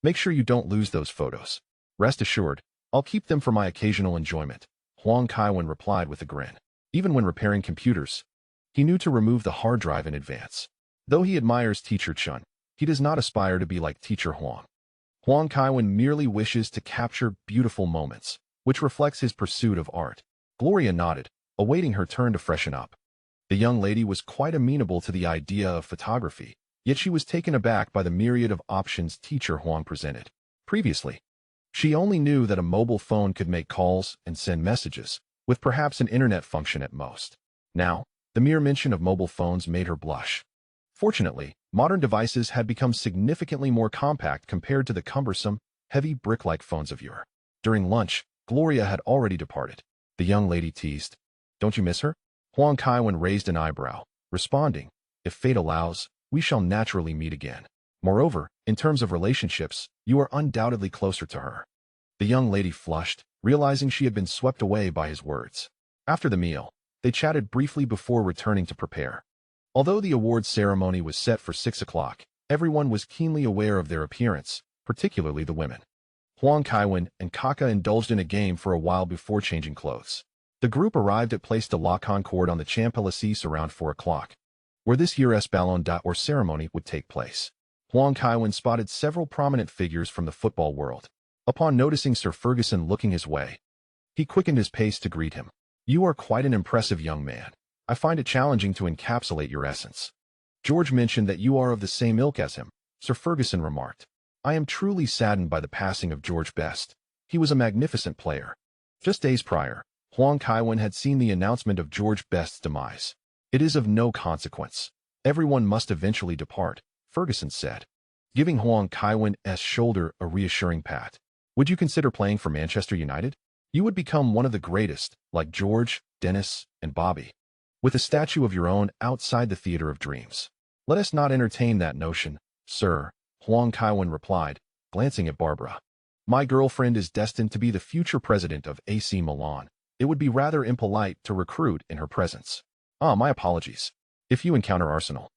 "Make sure you don't lose those photos. Rest assured, I'll keep them for my occasional enjoyment." Huang Kaiwen replied with a grin. Even when repairing computers, he knew to remove the hard drive in advance. Though he admires Teacher Chun, he does not aspire to be like Teacher Huang. Huang Kaiwen merely wishes to capture beautiful moments, which reflects his pursuit of art. Gloria nodded, awaiting her turn to freshen up. The young lady was quite amenable to the idea of photography, yet she was taken aback by the myriad of options Teacher Huang presented. Previously, she only knew that a mobile phone could make calls and send messages, with perhaps an internet function at most. Now, the mere mention of mobile phones made her blush. Fortunately, modern devices had become significantly more compact compared to the cumbersome, heavy brick-like phones of yore. During lunch, Gloria had already departed. The young lady teased, "Don't you miss her?" Huang Kaiwen raised an eyebrow, responding, "If fate allows, we shall naturally meet again. Moreover, in terms of relationships, you are undoubtedly closer to her." The young lady flushed, realizing she had been swept away by his words. After the meal, they chatted briefly before returning to prepare. Although the awards ceremony was set for 6 o'clock, everyone was keenly aware of their appearance, particularly the women. Huang Kaiwen and Kaká indulged in a game for a while before changing clothes. The group arrived at Place de la Concorde on the Champs-Élysées around 4 o'clock, where this year's Ballon d'Or ceremony would take place. Huang Kaiwen spotted several prominent figures from the football world. Upon noticing Sir Ferguson looking his way, he quickened his pace to greet him. "You are quite an impressive young man. I find it challenging to encapsulate your essence." "George mentioned that you are of the same ilk as him," Sir Ferguson remarked. "I am truly saddened by the passing of George Best. He was a magnificent player." Just days prior, Huang Kaiwen had seen the announcement of George Best's demise. "It is of no consequence. Everyone must eventually depart," Ferguson said, giving Huang Kaiwen's shoulder a reassuring pat. "Would you consider playing for Manchester United? You would become one of the greatest, like George, Dennis, and Bobby, with a statue of your own outside the theater of dreams." "Let us not entertain that notion, sir," Huang Kaiwen replied, glancing at Barbara. "My girlfriend is destined to be the future president of AC Milan. It would be rather impolite to recruit in her presence." "Ah, my apologies. If you encounter Arsenal,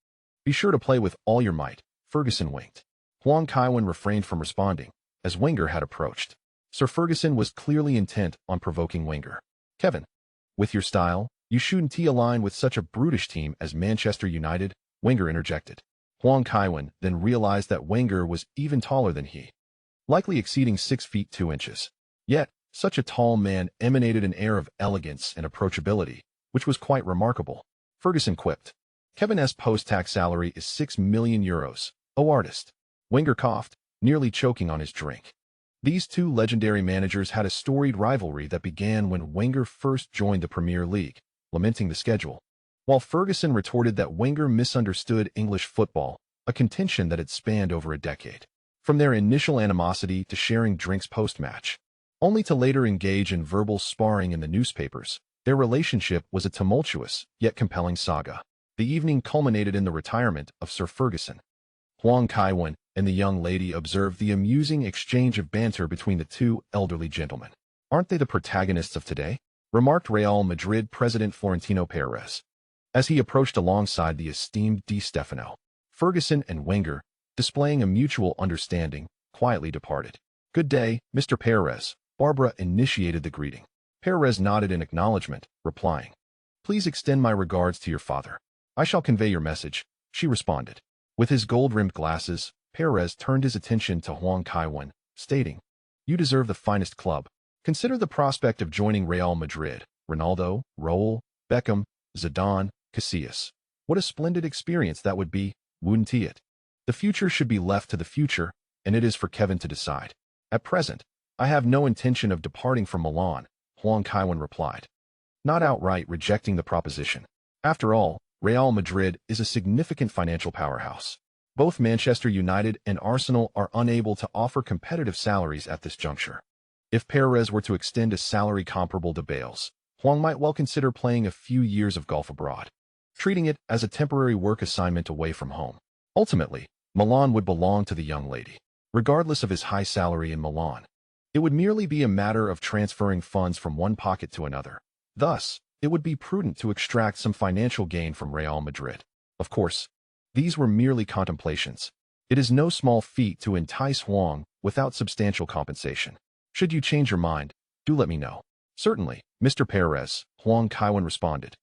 be sure to play with all your might," Ferguson winked. Huang Kaiwen refrained from responding, as Wenger had approached. Sir Ferguson was clearly intent on provoking Wenger. "Kevin, with your style, you shouldn't align with such a brutish team as Manchester United," Wenger interjected. Huang Kaiwen then realized that Wenger was even taller than he, likely exceeding 6 feet 2 inches. Yet, such a tall man emanated an air of elegance and approachability, which was quite remarkable. Ferguson quipped, "Kevin's post-tax salary is €6 million. Oh, artist." Wenger coughed, nearly choking on his drink. These two legendary managers had a storied rivalry that began when Wenger first joined the Premier League, lamenting the schedule, while Ferguson retorted that Wenger misunderstood English football, a contention that had spanned over a decade. From their initial animosity to sharing drinks post-match, only to later engage in verbal sparring in the newspapers, their relationship was a tumultuous, yet compelling saga. The evening culminated in the retirement of Sir Ferguson. Huang Kaiwen and the young lady observed the amusing exchange of banter between the two elderly gentlemen. "Aren't they the protagonists of today?" remarked Real Madrid president Florentino Perez, as he approached alongside the esteemed Di Stefano. Ferguson and Wenger, displaying a mutual understanding, quietly departed. "Good day, Mr. Perez." Barbara initiated the greeting. Perez nodded in acknowledgement, replying, "Please extend my regards to your father." "I shall convey your message," she responded. With his gold-rimmed glasses, Perez turned his attention to Huang Kaiwen, stating, "You deserve the finest club. Consider the prospect of joining Real Madrid. Ronaldo, Raul, Beckham, Zidane, Casillas. What a splendid experience that would be, wouldn't it? The future should be left to the future, and it is for Kevin to decide. At present, I have no intention of departing from Milan," Huang Kaiwen replied, not outright rejecting the proposition. After all, Real Madrid is a significant financial powerhouse. Both Manchester United and Arsenal are unable to offer competitive salaries at this juncture. If Perez were to extend a salary comparable to Bale's, Huang might well consider playing a few years of golf abroad, treating it as a temporary work assignment away from home. Ultimately, Milan would belong to the young lady. Regardless of his high salary in Milan, it would merely be a matter of transferring funds from one pocket to another. Thus, it would be prudent to extract some financial gain from Real Madrid. Of course, these were merely contemplations. It is no small feat to entice Huang without substantial compensation. Should you change your mind, do let me know. "Certainly, Mr. Perez," Huang Kaiwen responded,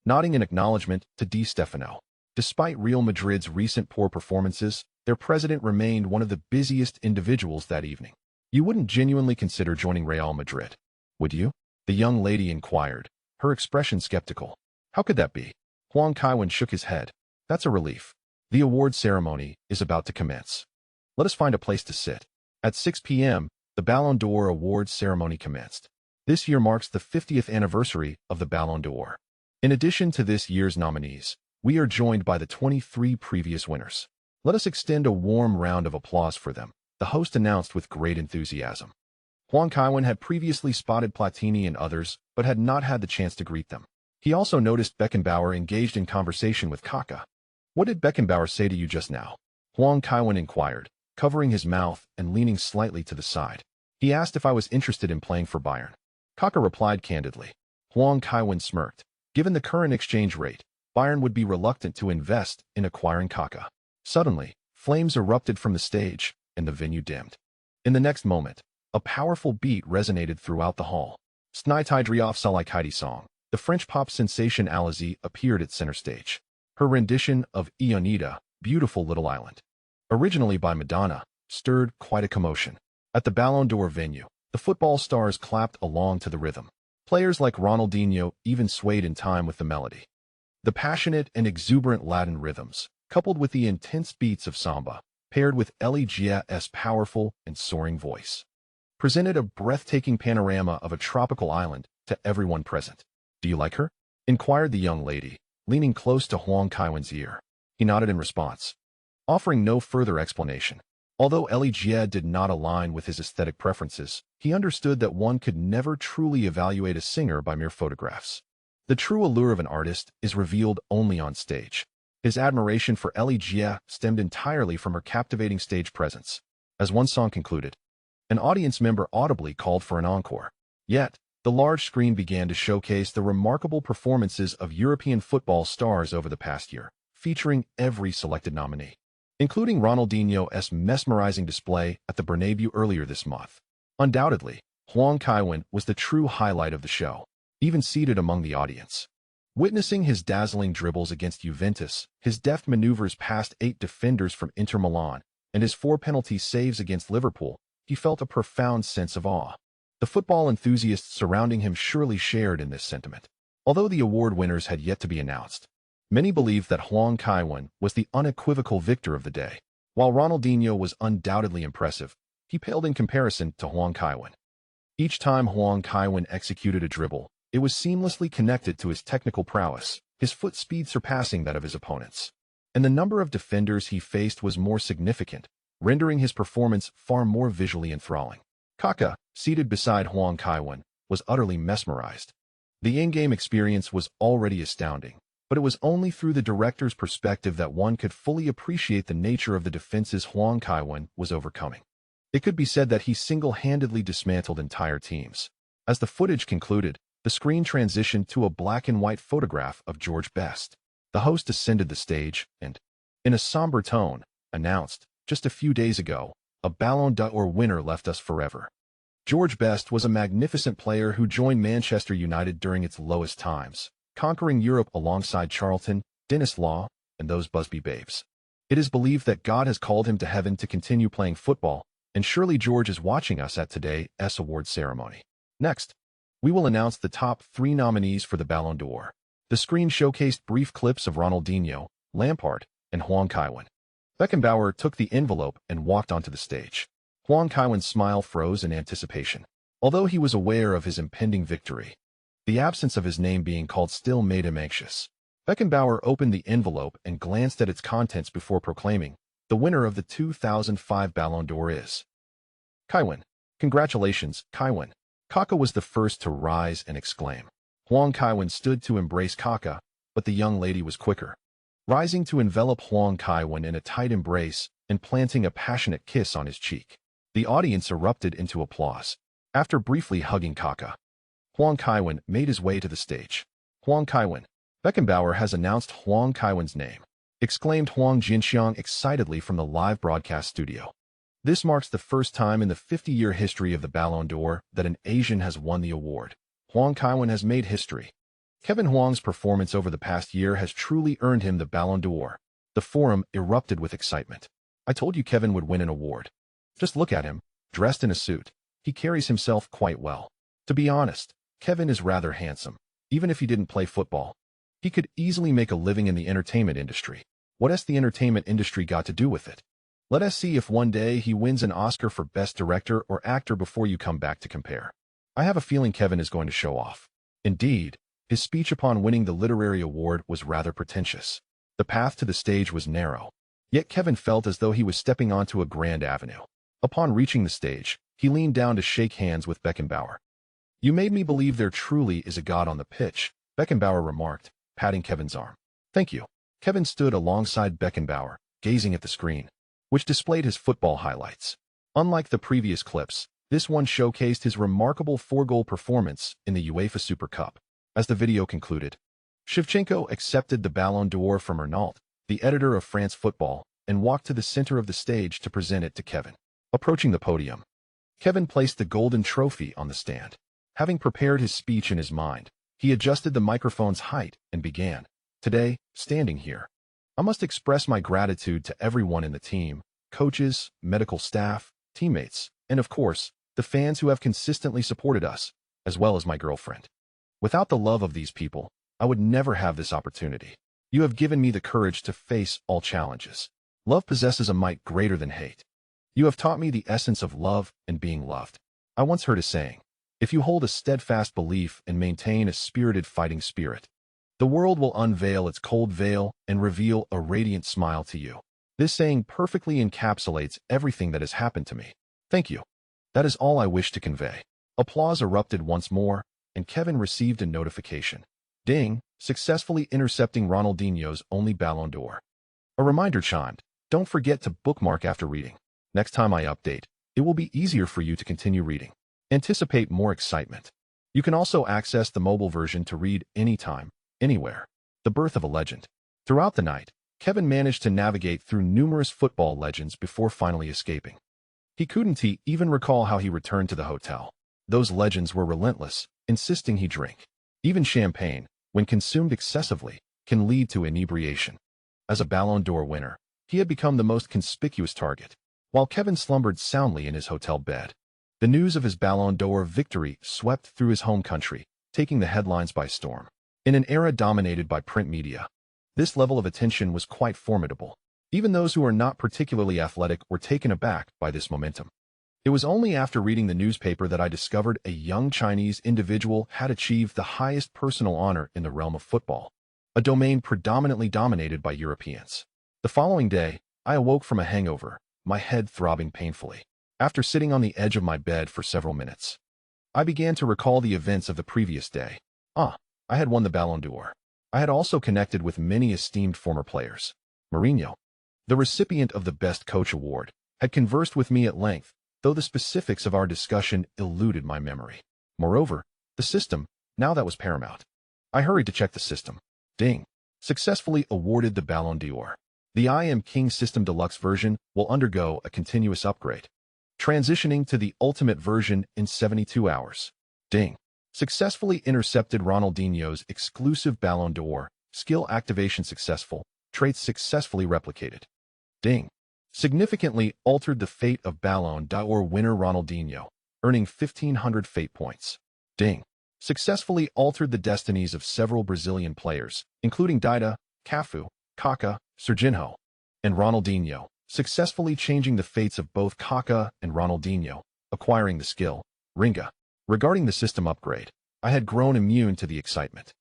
nodding in acknowledgement to Di Stefano. Despite Real Madrid's recent poor performances, their president remained one of the busiest individuals that evening. "You wouldn't genuinely consider joining Real Madrid, would you?" the young lady inquired, her expression skeptical. "How could that be?" Huang Kaiwen shook his head. "That's a relief. The award ceremony is about to commence. Let us find a place to sit." At 6 p.m., the Ballon d'Or awards ceremony commenced. This year marks the 50th anniversary of the Ballon d'Or. In addition to this year's nominees, we are joined by the 23 previous winners. "Let us extend a warm round of applause for them," the host announced with great enthusiasm. Huang Kaiwen had previously spotted Platini and others, but had not had the chance to greet them. He also noticed Beckenbauer engaged in conversation with Kaká. "What did Beckenbauer say to you just now?" Huang Kaiwen inquired, covering his mouth and leaning slightly to the side. "He asked if I was interested in playing for Bayern." Kaká replied candidly. Huang Kaiwen smirked. Given the current exchange rate, Bayern would be reluctant to invest in acquiring Kaká. Suddenly, flames erupted from the stage, and the venue dimmed. In the next moment, a powerful beat resonated throughout the hall. Snitydriov Salikaiti song. The French pop sensation Alizée appeared at center stage. Her rendition of Ionita, Beautiful Little Island, originally by Madonna, stirred quite a commotion. At the Ballon d'Or venue, the football stars clapped along to the rhythm. Players like Ronaldinho even swayed in time with the melody. The passionate and exuberant Latin rhythms, coupled with the intense beats of samba, paired with Eligie's powerful and soaring voice, presented a breathtaking panorama of a tropical island to everyone present. "Do you like her?" inquired the young lady, leaning close to Huang Kaiwen's ear. He nodded in response, offering no further explanation. Although Eligie did not align with his aesthetic preferences, he understood that one could never truly evaluate a singer by mere photographs. The true allure of an artist is revealed only on stage. His admiration for Eligie stemmed entirely from her captivating stage presence. As one song concluded, an audience member audibly called for an encore. Yet, the large screen began to showcase the remarkable performances of European football stars over the past year, featuring every selected nominee, including Ronaldinho's mesmerizing display at the Bernabeu earlier this month. Undoubtedly, Huang Kaiwen was the true highlight of the show, even seated among the audience. Witnessing his dazzling dribbles against Juventus, his deft maneuvers past 8 defenders from Inter Milan, and his 4 penalty saves against Liverpool, he felt a profound sense of awe. The football enthusiasts surrounding him surely shared in this sentiment. Although the award winners had yet to be announced, many believed that Huang Kaiwen was the unequivocal victor of the day. While Ronaldinho was undoubtedly impressive, he paled in comparison to Huang Kaiwen. Each time Huang Kaiwen executed a dribble, it was seamlessly connected to his technical prowess, his foot speed surpassing that of his opponents. And the number of defenders he faced was more significant, rendering his performance far more visually enthralling. Kaká, seated beside Huang Kaiwen, was utterly mesmerized. The in-game experience was already astounding, but it was only through the director's perspective that one could fully appreciate the nature of the defenses Huang Kaiwen was overcoming. It could be said that he single-handedly dismantled entire teams. As the footage concluded, the screen transitioned to a black-and-white photograph of George Best. The host ascended the stage and, in a somber tone, announced, just a few days ago, a Ballon d'Or winner left us forever. George Best was a magnificent player who joined Manchester United during its lowest times, conquering Europe alongside Charlton, Denis Law, and those Busby babes. It is believed that God has called him to heaven to continue playing football, and surely George is watching us at today's award ceremony. Next, we will announce the top 3 nominees for the Ballon d'Or. The screen showcased brief clips of Ronaldinho, Lampard, and Huang Kaiwen. Beckenbauer took the envelope and walked onto the stage. Huang Kaiwen's smile froze in anticipation. Although he was aware of his impending victory, the absence of his name being called still made him anxious. Beckenbauer opened the envelope and glanced at its contents before proclaiming, "The winner of the 2005 Ballon d'Or is Kaiwen. Congratulations, Kaiwen." Kaká was the first to rise and exclaim. Huang Kaiwen stood to embrace Kaká, but the young lady was quicker. Rising to envelop Huang Kaiwen in a tight embrace and planting a passionate kiss on his cheek. The audience erupted into applause. After briefly hugging Kaká, Huang Kaiwen made his way to the stage. "Huang Kaiwen, Beckenbauer has announced Huang Kaiwen's name," exclaimed Huang Jinxiang excitedly from the live broadcast studio. This marks the first time in the 50-year history of the Ballon d'Or that an Asian has won the award. Huang Kaiwen has made history. Kevin Huang's performance over the past year has truly earned him the Ballon d'Or. The forum erupted with excitement. "I told you Kevin would win an award. Just look at him, dressed in a suit. He carries himself quite well. To be honest, Kevin is rather handsome. Even if he didn't play football, he could easily make a living in the entertainment industry. What has the entertainment industry got to do with it? Let us see if one day he wins an Oscar for Best Director or Actor before you come back to compare." I have a feeling Kevin is going to show off. Indeed, his speech upon winning the literary award was rather pretentious. The path to the stage was narrow, yet Kevin felt as though he was stepping onto a grand avenue. Upon reaching the stage, he leaned down to shake hands with Beckenbauer. "You made me believe there truly is a God on the pitch," Beckenbauer remarked, patting Kevin's arm. "Thank you." Kevin stood alongside Beckenbauer, gazing at the screen, which displayed his football highlights. Unlike the previous clips, this one showcased his remarkable 4-goal performance in the UEFA Super Cup. As the video concluded, Shevchenko accepted the Ballon d'Or from Renault, the editor of France Football, and walked to the center of the stage to present it to Kevin. Approaching the podium, Kevin placed the golden trophy on the stand. Having prepared his speech in his mind, he adjusted the microphone's height and began. "Today, standing here, I must express my gratitude to everyone in the team, coaches, medical staff, teammates, and of course, the fans who have consistently supported us, as well as my girlfriend. Without the love of these people, I would never have this opportunity. You have given me the courage to face all challenges. Love possesses a might greater than hate. You have taught me the essence of love and being loved. I once heard a saying, if you hold a steadfast belief and maintain a spirited fighting spirit, the world will unveil its cold veil and reveal a radiant smile to you. This saying perfectly encapsulates everything that has happened to me. Thank you. That is all I wish to convey." Applause erupted once more, and Kevin received a notification. Ding, successfully intercepting Ronaldinho's only Ballon d'Or. A reminder chimed. Don't forget to bookmark after reading. Next time I update, it will be easier for you to continue reading. Anticipate more excitement. You can also access the mobile version to read anytime, anywhere. The birth of a legend. Throughout the night, Kevin managed to navigate through numerous football legends before finally escaping. He couldn't even recall how he returned to the hotel. Those legends were relentless, insisting he drink. Even champagne, when consumed excessively, can lead to inebriation. As a Ballon d'Or winner, he had become the most conspicuous target. While Kevin slumbered soundly in his hotel bed, the news of his Ballon d'Or victory swept through his home country, taking the headlines by storm. In an era dominated by print media, this level of attention was quite formidable. Even those who were not particularly athletic were taken aback by this momentum. It was only after reading the newspaper that I discovered a young Chinese individual had achieved the highest personal honor in the realm of football, a domain predominantly dominated by Europeans. The following day, I awoke from a hangover, my head throbbing painfully. After sitting on the edge of my bed for several minutes, I began to recall the events of the previous day. I had won the Ballon d'Or. I had also connected with many esteemed former players. Mourinho, the recipient of the Best Coach Award, had conversed with me at length, though the specifics of our discussion eluded my memory. Moreover, the system, now that was paramount. I hurried to check the system. Ding. Successfully awarded the Ballon d'Or. The I Am King System Deluxe version will undergo a continuous upgrade, transitioning to the Ultimate version in 72 hours. Ding. Successfully intercepted Ronaldinho's exclusive Ballon d'Or. Skill activation successful. Traits successfully replicated. Ding. Significantly altered the fate of Ballon d'Or winner Ronaldinho, earning 1,500 fate points. Ding. Successfully altered the destinies of several Brazilian players, including Dida, Cafu, Kaká, Serginho, and Ronaldinho, successfully changing the fates of both Kaká and Ronaldinho, acquiring the skill, Ringa. Regarding the system upgrade, I had grown immune to the excitement.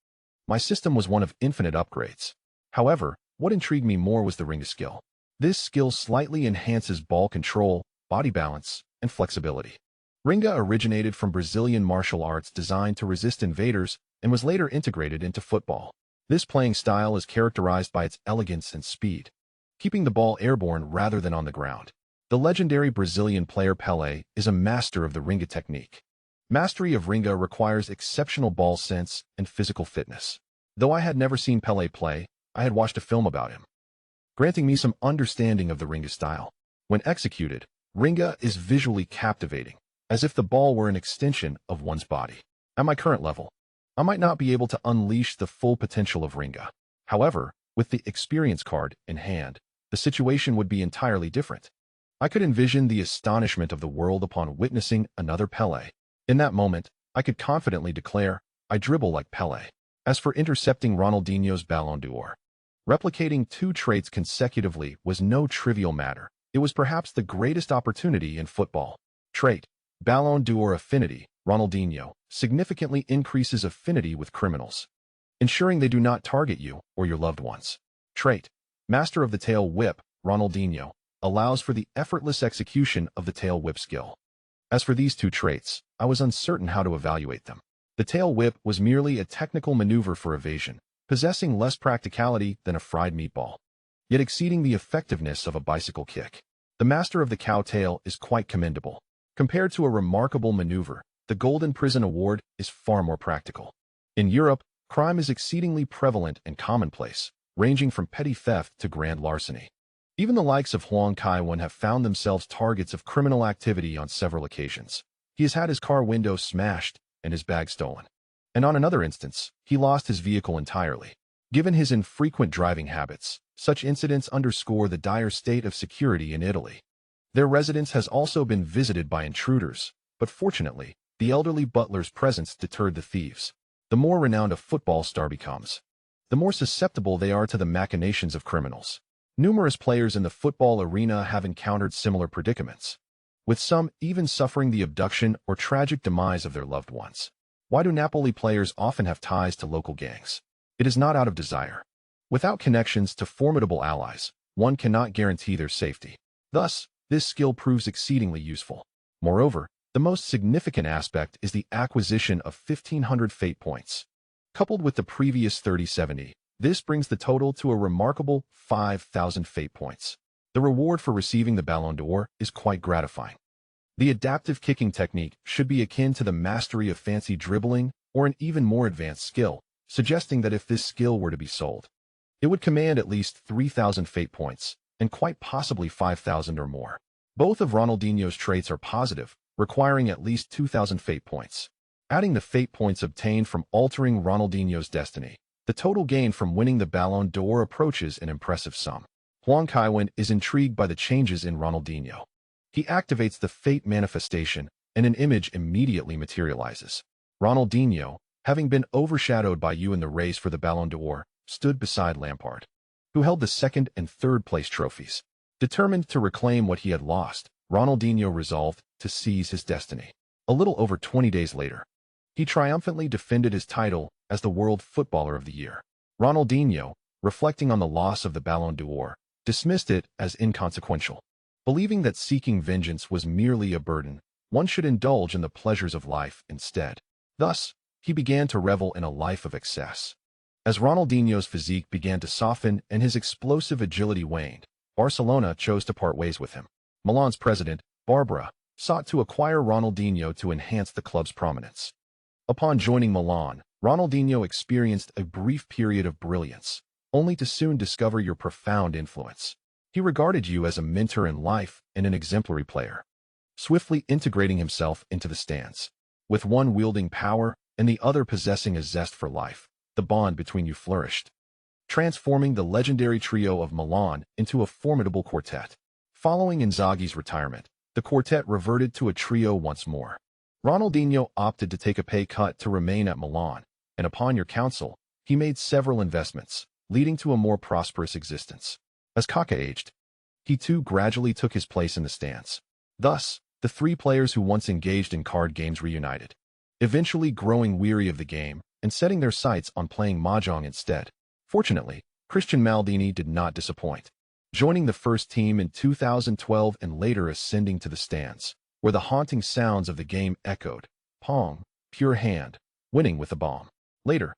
My system was one of infinite upgrades. However, what intrigued me more was the Ringa skill. This skill slightly enhances ball control, body balance, and flexibility. Ringa originated from Brazilian martial arts designed to resist invaders and was later integrated into football. This playing style is characterized by its elegance and speed, keeping the ball airborne rather than on the ground. The legendary Brazilian player Pelé is a master of the Ringa technique. Mastery of Ringa requires exceptional ball sense and physical fitness. Though I had never seen Pelé play, I had watched a film about him, granting me some understanding of the Ringa style. When executed, Ringa is visually captivating, as if the ball were an extension of one's body. At my current level, I might not be able to unleash the full potential of Ringa. However, with the experience card in hand, the situation would be entirely different. I could envision the astonishment of the world upon witnessing another Pelé. In that moment, I could confidently declare, I dribble like Pelé. As for intercepting Ronaldinho's Ballon d'Or, replicating 2 traits consecutively was no trivial matter. It was perhaps the greatest opportunity in football. Trait: Ballon d'Or affinity. Ronaldinho significantly increases affinity with criminals, ensuring they do not target you or your loved ones. Trait: Master of the tail whip. Ronaldinho allows for the effortless execution of the tail whip skill. As for these 2 traits, I was uncertain how to evaluate them. The tail whip was merely a technical maneuver for evasion, possessing less practicality than a fried meatball, yet exceeding the effectiveness of a bicycle kick. The master of the cow tail is quite commendable. Compared to a remarkable maneuver, the Golden Prison Award is far more practical. In Europe, crime is exceedingly prevalent and commonplace, ranging from petty theft to grand larceny. Even the likes of Huang Kaiwen have found themselves targets of criminal activity on several occasions. He has had his car window smashed and his bag stolen. And on another instance, he lost his vehicle entirely. Given his infrequent driving habits, such incidents underscore the dire state of security in Italy. Their residence has also been visited by intruders, but fortunately, the elderly butler's presence deterred the thieves. The more renowned a football star becomes, the more susceptible they are to the machinations of criminals. Numerous players in the football arena have encountered similar predicaments, with some even suffering the abduction or tragic demise of their loved ones. Why do Napoli players often have ties to local gangs? It is not out of desire. Without connections to formidable allies, one cannot guarantee their safety. Thus, this skill proves exceedingly useful. Moreover, the most significant aspect is the acquisition of 1,500 fate points. Coupled with the previous 3070, this brings the total to a remarkable 5,000 fate points. The reward for receiving the Ballon d'Or is quite gratifying. The adaptive kicking technique should be akin to the mastery of fancy dribbling or an even more advanced skill, suggesting that if this skill were to be sold, it would command at least 3,000 fate points, and quite possibly 5,000 or more. Both of Ronaldinho's traits are positive, requiring at least 2,000 fate points. Adding the fate points obtained from altering Ronaldinho's destiny, the total gain from winning the Ballon d'Or approaches an impressive sum. Huang Kaiwen is intrigued by the changes in Ronaldinho. He activates the fate manifestation, and an image immediately materializes. Ronaldinho, having been overshadowed by you in the race for the Ballon d'Or, stood beside Lampard, who held the 2nd and 3rd place trophies. Determined to reclaim what he had lost, Ronaldinho resolved to seize his destiny. A little over 20 days later, he triumphantly defended his title as the World Footballer of the Year. Ronaldinho, reflecting on the loss of the Ballon d'Or, dismissed it as inconsequential. Believing that seeking vengeance was merely a burden, one should indulge in the pleasures of life instead. Thus, he began to revel in a life of excess. As Ronaldinho's physique began to soften and his explosive agility waned, Barcelona chose to part ways with him. Milan's president, Barbara, sought to acquire Ronaldinho to enhance the club's prominence. Upon joining Milan, Ronaldinho experienced a brief period of brilliance, only to soon discover your profound influence. He regarded you as a mentor in life and an exemplary player, swiftly integrating himself into the stands. With one wielding power and the other possessing a zest for life, the bond between you flourished, transforming the legendary trio of Milan into a formidable quartet. Following Inzaghi's retirement, the quartet reverted to a trio once more. Ronaldinho opted to take a pay cut to remain at Milan, and upon your counsel, he made several investments, leading to a more prosperous existence. As Kaká aged, he too gradually took his place in the stands. Thus, the three players who once engaged in card games reunited, eventually growing weary of the game and setting their sights on playing mahjong instead. Fortunately, Christian Maldini did not disappoint, joining the first team in 2012 and later ascending to the stands, where the haunting sounds of the game echoed. Pong, pure hand, winning with a bomb. Later,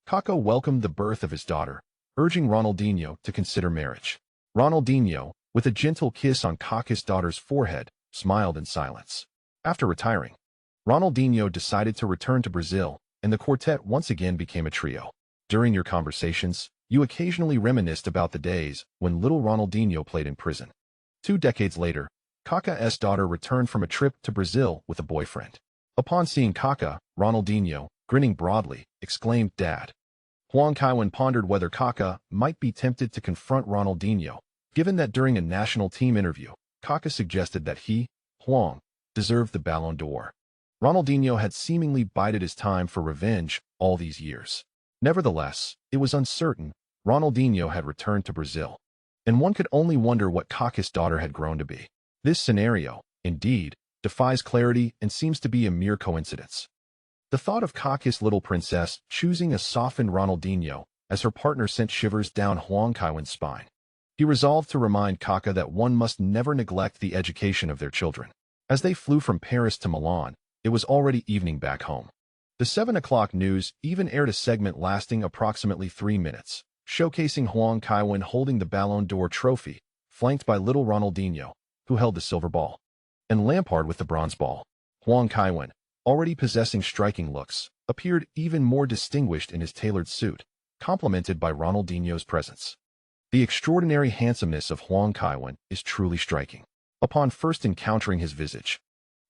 Kaká welcomed the birth of his daughter, urging Ronaldinho to consider marriage. Ronaldinho, with a gentle kiss on Kaká's daughter's forehead, smiled in silence. After retiring, Ronaldinho decided to return to Brazil, and the quartet once again became a trio. During your conversations, you occasionally reminisced about the days when little Ronaldinho played in prison. 2 decades later, Kaká's daughter returned from a trip to Brazil with a boyfriend. Upon seeing Kaká, Ronaldinho, grinning broadly, exclaimed, "Dad." Huang Kaiwen pondered whether Kaká might be tempted to confront Ronaldinho, given that during a national team interview, Kaká suggested that he, Huang, deserved the Ballon d'Or. Ronaldinho had seemingly bided his time for revenge all these years. Nevertheless, it was uncertain. Ronaldinho had returned to Brazil, and one could only wonder what Kaká's daughter had grown to be. This scenario, indeed, defies clarity and seems to be a mere coincidence. The thought of Kaká's little princess choosing a softened Ronaldinho as her partner sent shivers down Huang Kaiwen's spine. He resolved to remind Kaká that one must never neglect the education of their children. As they flew from Paris to Milan, it was already evening back home. The 7 o'clock news even aired a segment lasting approximately 3 minutes, showcasing Huang Kaiwen holding the Ballon d'Or trophy, flanked by little Ronaldinho, who held the silver ball, and Lampard with the bronze ball. Huang Kaiwen, already possessing striking looks, appeared even more distinguished in his tailored suit, complemented by Ronaldinho's presence. The extraordinary handsomeness of Huang Kaiwen is truly striking. Upon first encountering his visage,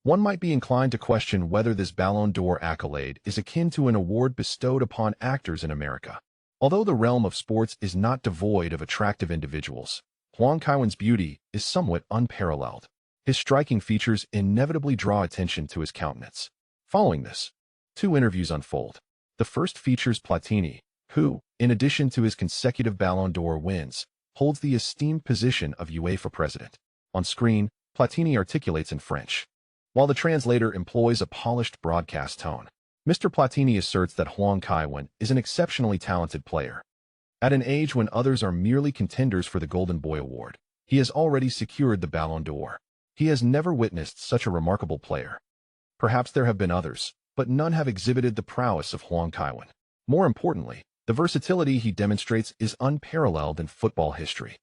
one might be inclined to question whether this Ballon d'Or accolade is akin to an award bestowed upon actors in America. Although the realm of sports is not devoid of attractive individuals, Huang Kaiwen's beauty is somewhat unparalleled. His striking features inevitably draw attention to his countenance. Following this, 2 interviews unfold. The first features Platini, who, in addition to his consecutive Ballon d'Or wins, holds the esteemed position of UEFA president. On screen, Platini articulates in French, while the translator employs a polished broadcast tone. Mr. Platini asserts that Huang Kaiwen is an exceptionally talented player. At an age when others are merely contenders for the Golden Boy Award, he has already secured the Ballon d'Or. He has never witnessed such a remarkable player. Perhaps there have been others, but none have exhibited the prowess of Huang Kaiwen. More importantly, the versatility he demonstrates is unparalleled in football history.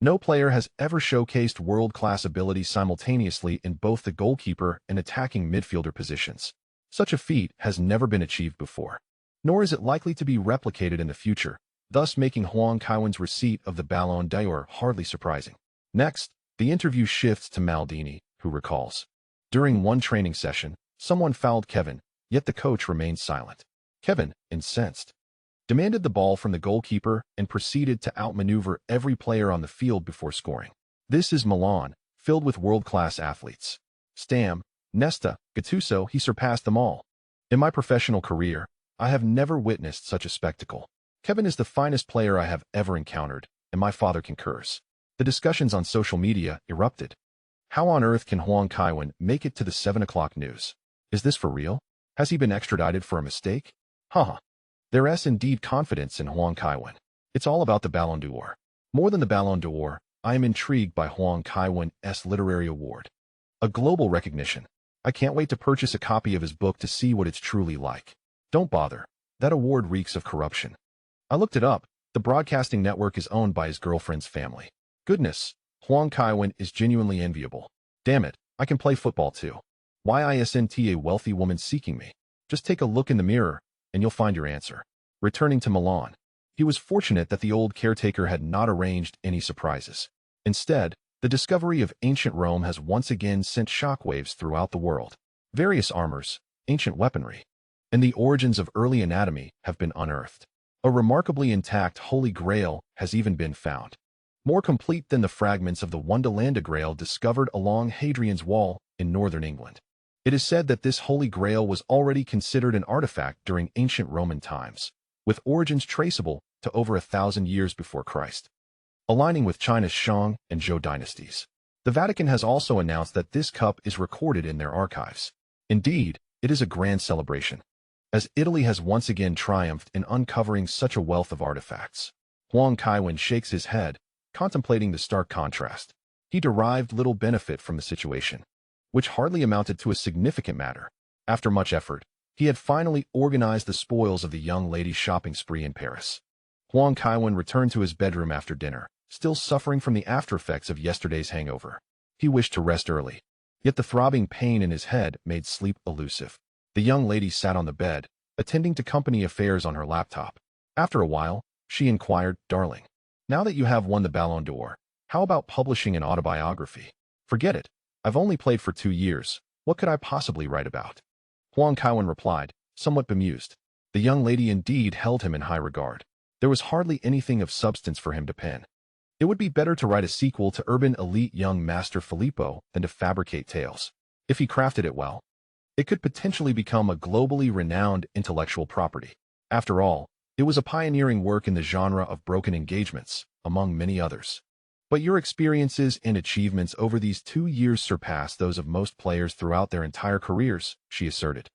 No player has ever showcased world-class ability simultaneously in both the goalkeeper and attacking midfielder positions. Such a feat has never been achieved before, nor is it likely to be replicated in the future, thus making Huang Kaiwen's receipt of the Ballon d'Or hardly surprising. Next, the interview shifts to Maldini, who recalls, "During one training session, someone fouled Kevin, yet the coach remained silent. Kevin, incensed, demanded the ball from the goalkeeper and proceeded to outmaneuver every player on the field before scoring. This is Milan, filled with world-class athletes. Stam, Nesta, Gattuso, he surpassed them all. In my professional career, I have never witnessed such a spectacle. Kevin is the finest player I have ever encountered, and my father concurs." The discussions on social media erupted. How on earth can Huang Kaiwen make it to the 7 o'clock news? Is this for real? Has he been extradited for a mistake? Haha. There is indeed confidence in Huang Kaiwen. It's all about the Ballon d'Or. More than the Ballon d'Or, I am intrigued by Huang Kaiwen's literary award. A global recognition. I can't wait to purchase a copy of his book to see what it's truly like. Don't bother. That award reeks of corruption. I looked it up. The broadcasting network is owned by his girlfriend's family. Goodness, Huang Kaiwen is genuinely enviable. Damn it, I can play football too. Why isn't a wealthy woman seeking me? Just take a look in the mirror, and you'll find your answer. Returning to Milan, he was fortunate that the old caretaker had not arranged any surprises. Instead, the discovery of ancient Rome has once again sent shockwaves throughout the world. Various armors, ancient weaponry, and the origins of early anatomy have been unearthed. A remarkably intact Holy Grail has even been found, more complete than the fragments of the Wonderland Grail discovered along Hadrian's Wall in northern England. It is said that this Holy Grail was already considered an artifact during ancient Roman times, with origins traceable to over 1,000 years before Christ, aligning with China's Shang and Zhou dynasties. The Vatican has also announced that this cup is recorded in their archives. Indeed, it is a grand celebration, as Italy has once again triumphed in uncovering such a wealth of artifacts. Huang Kaiwen shakes his head, contemplating the stark contrast. He derived little benefit from the situation, which hardly amounted to a significant matter. After much effort, he had finally organized the spoils of the young lady's shopping spree in Paris. Huang Kaiwen returned to his bedroom after dinner, still suffering from the aftereffects of yesterday's hangover. He wished to rest early, yet the throbbing pain in his head made sleep elusive. The young lady sat on the bed, attending to company affairs on her laptop. After a while, she inquired, "Darling, now that you have won the Ballon d'Or, how about publishing an autobiography?" "Forget it. I've only played for 2 years. What could I possibly write about?" Huang Kaiwen replied, somewhat bemused. The young lady indeed held him in high regard. There was hardly anything of substance for him to pen. It would be better to write a sequel to Urban Elite Young Master Filippo than to fabricate tales. If he crafted it well, it could potentially become a globally renowned intellectual property. After all, it was a pioneering work in the genre of broken engagements, among many others. But your experiences and achievements over these 2 years surpass those of most players throughout their entire careers, she asserted.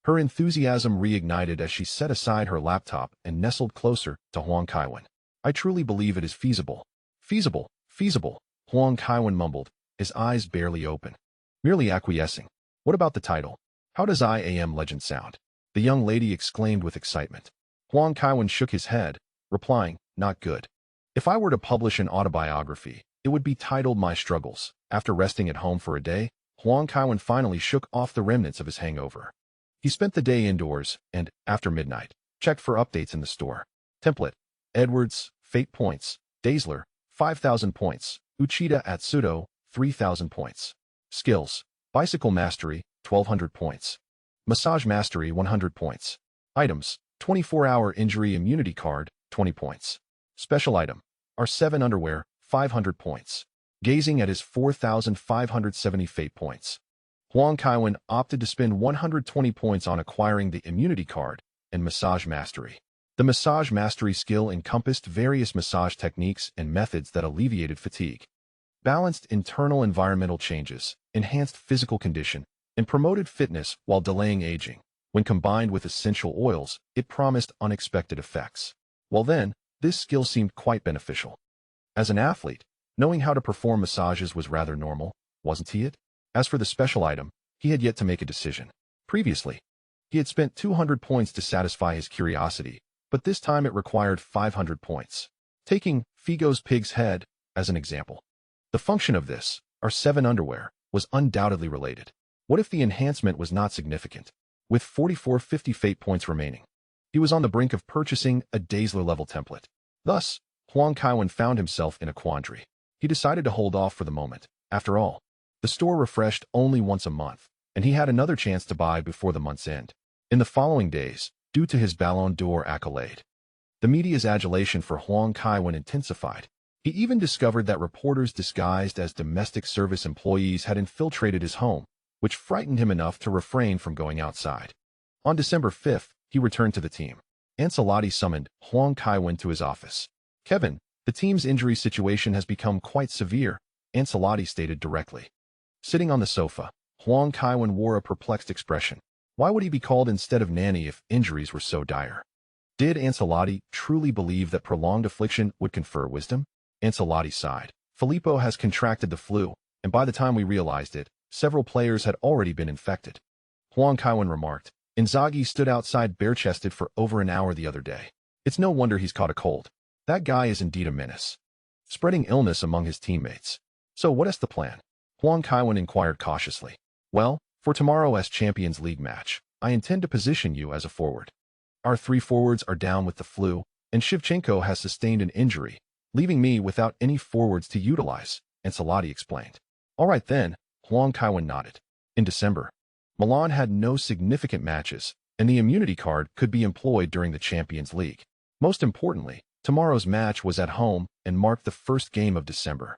Her enthusiasm reignited as she set aside her laptop and nestled closer to Huang Kaiwen. "I truly believe it is feasible." Feasible, Huang Kaiwen mumbled, his eyes barely open. Merely acquiescing. "What about the title? How does I Am Legend sound?" the young lady exclaimed with excitement. Huang Kaiwen shook his head, replying, "Not good. If I were to publish an autobiography, it would be titled My Struggles." After resting at home for a day, Huang Kaiwen finally shook off the remnants of his hangover. He spent the day indoors and, after midnight, checked for updates in the store. Template: Edwards, Fate points. Dazzler, 5,000 points. Uchida Atsudo, 3,000 points. Skills: Bicycle Mastery, 1,200 points. Massage Mastery, 100 points. Items: 24-hour Injury Immunity Card, 20 points. Special item: R7 Underwear, 500 points. Gazing at his 4,570 Fate points, Huang Kaiwen opted to spend 120 points on acquiring the Immunity Card and Massage Mastery. The Massage Mastery skill encompassed various massage techniques and methods that alleviated fatigue, balanced internal environmental changes, enhanced physical condition, and promoted fitness while delaying aging. When combined with essential oils, it promised unexpected effects. Well then, this skill seemed quite beneficial. As an athlete, knowing how to perform massages was rather normal, wasn't it? As for the special item, he had yet to make a decision. Previously, he had spent 200 points to satisfy his curiosity, but this time it required 500 points. Taking Figo's pig's head as an example, the function of this, R7 underwear, was undoubtedly related. What if the enhancement was not significant? With 4,450 Fate points remaining, he was on the brink of purchasing a Dazzler-level template. Thus, Huang Kaiwen found himself in a quandary. He decided to hold off for the moment. After all, the store refreshed only once a month, and he had another chance to buy before the month's end. In the following days, due to his Ballon d'Or accolade, the media's adulation for Huang Kaiwen intensified. He even discovered that reporters disguised as domestic service employees had infiltrated his home, which frightened him enough to refrain from going outside. On December 5th, he returned to the team. Ancelotti summoned Huang Kaiwen to his office. "Kevin, the team's injury situation has become quite severe," Ancelotti stated directly. Sitting on the sofa, Huang Kaiwen wore a perplexed expression. Why would he be called instead of Nanny if injuries were so dire? Did Ancelotti truly believe that prolonged affliction would confer wisdom? Ancelotti sighed. "Filippo has contracted the flu, and by the time we realized it, several players had already been infected." Huang Kaiwen remarked. "Inzaghi stood outside bare-chested for over an hour the other day. It's no wonder he's caught a cold. That guy is indeed a menace, spreading illness among his teammates. So what is the plan? Huang Kaiwen inquired cautiously. Well, for tomorrow's Champions League match, I intend to position you as a forward. Our 3 forwards are down with the flu, and Shevchenko has sustained an injury, leaving me without any forwards to utilize, Ancelotti explained. All right then, Huang Kaiwen nodded. In December, Milan had no significant matches, and the immunity card could be employed during the Champions League. Most importantly, tomorrow's match was at home and marked the first game of December.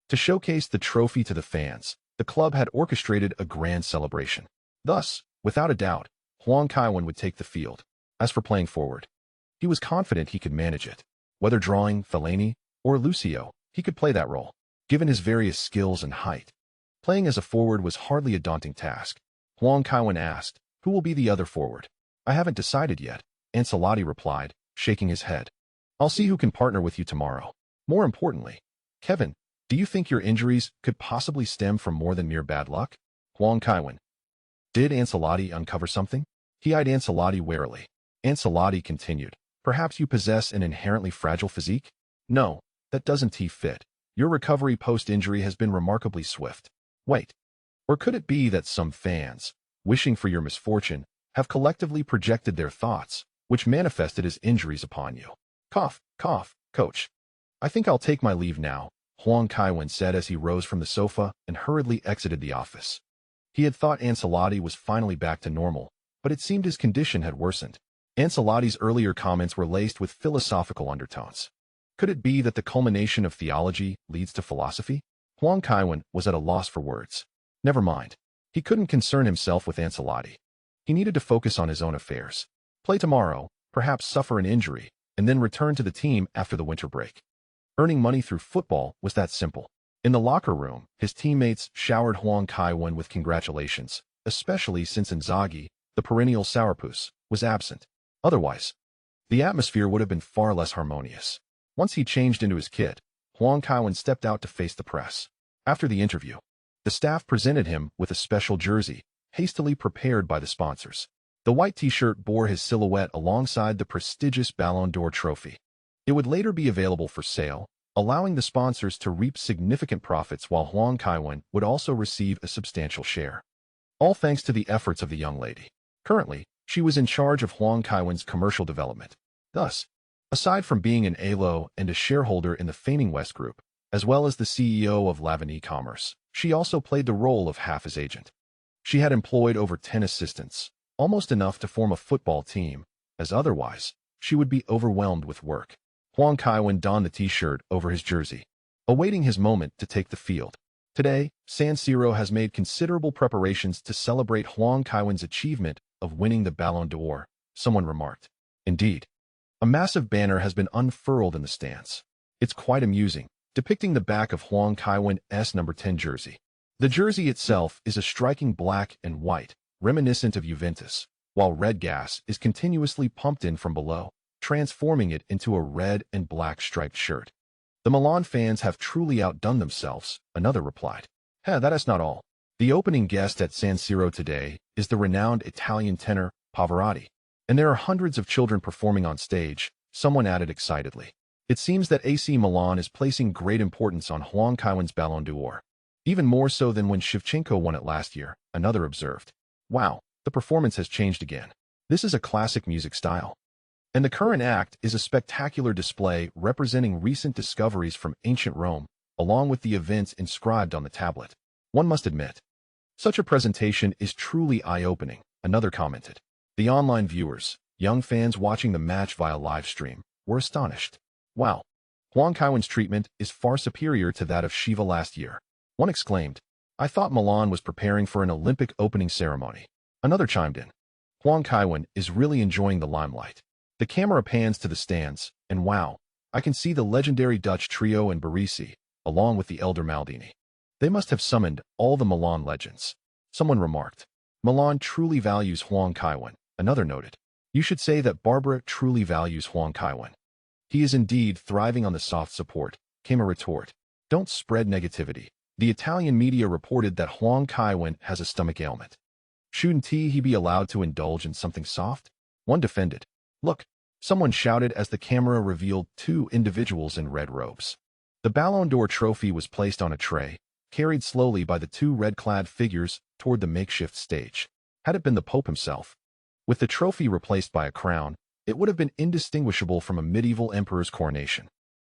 To showcase the trophy to the fans, the club had orchestrated a grand celebration. Thus, without a doubt, Huang Kaiwen would take the field. As for playing forward, he was confident he could manage it. Whether drawing Fellaini or Lucio, he could play that role, given his various skills and height. Playing as a forward was hardly a daunting task. Huang Kaiwen asked, "Who will be the other forward?" "I haven't decided yet," Ancelotti replied, shaking his head. "I'll see who can partner with you tomorrow. More importantly, Kevin, do you think your injuries could possibly stem from more than mere bad luck?" Huang Kaiwen. Did Ancelotti uncover something? He eyed Ancelotti warily. Ancelotti continued, "Perhaps you possess an inherently fragile physique? No, that doesn't fit. Your recovery post-injury has been remarkably swift. Wait. Or could it be that some fans, wishing for your misfortune, have collectively projected their thoughts, which manifested as injuries upon you?" Cough, cough, coach. "I think I'll take my leave now," Huang Kaiwen said as he rose from the sofa and hurriedly exited the office. He had thought Ancelotti was finally back to normal, but it seemed his condition had worsened. Ancelotti's earlier comments were laced with philosophical undertones. Could it be that the culmination of theology leads to philosophy? Huang Kaiwen was at a loss for words. Never mind. He couldn't concern himself with Ancelotti. He needed to focus on his own affairs. Play tomorrow, perhaps suffer an injury, and then return to the team after the winter break. Earning money through football was that simple. In the locker room, his teammates showered Huang Kaiwen with congratulations, especially since Inzaghi, the perennial sourpuss, was absent. Otherwise, the atmosphere would have been far less harmonious. Once he changed into his kit, Huang Kaiwen stepped out to face the press. After the interview, the staff presented him with a special jersey, hastily prepared by the sponsors. The white t-shirt bore his silhouette alongside the prestigious Ballon d'Or trophy. It would later be available for sale, allowing the sponsors to reap significant profits while Huang Kaiwen would also receive a substantial share. All thanks to the efforts of the young lady. Currently, she was in charge of Huang Kaiwen's commercial development. Thus, aside from being an ALO and a shareholder in the Feigning West Group, as well as the CEO of Lavani Commerce, she also played the role of half his agent. She had employed over 10 assistants, almost enough to form a football team, as otherwise, she would be overwhelmed with work. Huang Kaiwen donned the t-shirt over his jersey, awaiting his moment to take the field. Today, San Siro has made considerable preparations to celebrate Huang Kaiwen's achievement of winning the Ballon d'Or, someone remarked. Indeed, a massive banner has been unfurled in the stands. It's quite amusing, depicting the back of Huang Kaiwen's number 10 jersey. The jersey itself is a striking black and white, reminiscent of Juventus, while red gas is continuously pumped in from below, transforming it into a red and black striped shirt. "The Milan fans have truly outdone themselves," another replied. That is not all. The opening guest at San Siro today is the renowned Italian tenor Pavarotti, and there are hundreds of children performing on stage, someone added excitedly. It seems that AC Milan is placing great importance on Huang Kaiwen's Ballon d'Or, even more so than when Shevchenko won it last year, another observed. Wow, the performance has changed again. This is a classic music style. And the current act is a spectacular display representing recent discoveries from ancient Rome, along with the events inscribed on the tablet. One must admit, such a presentation is truly eye-opening, another commented. The online viewers, young fans watching the match via live stream, were astonished. Wow, Huang Kaiwen's treatment is far superior to that of Shiva last year. One exclaimed, "I thought Milan was preparing for an Olympic opening ceremony." Another chimed in, "Huang Kaiwen is really enjoying the limelight." The camera pans to the stands, and wow, I can see the legendary Dutch trio and Barisi, along with the elder Maldini. They must have summoned all the Milan legends. Someone remarked, "Milan truly values Huang Kaiwen." Another noted, "You should say that Barbara truly values Huang Kaiwen. He is indeed thriving on the soft support," came a retort. "Don't spread negativity." The Italian media reported that Huang Kaiwen has a stomach ailment. Shouldn't he be allowed to indulge in something soft? One defended, "Look, Someone shouted as the camera revealed two individuals in red robes. The Ballon d'Or trophy was placed on a tray, carried slowly by the two red-clad figures toward the makeshift stage. Had it been the Pope himself, with the trophy replaced by a crown, it would have been indistinguishable from a medieval emperor's coronation.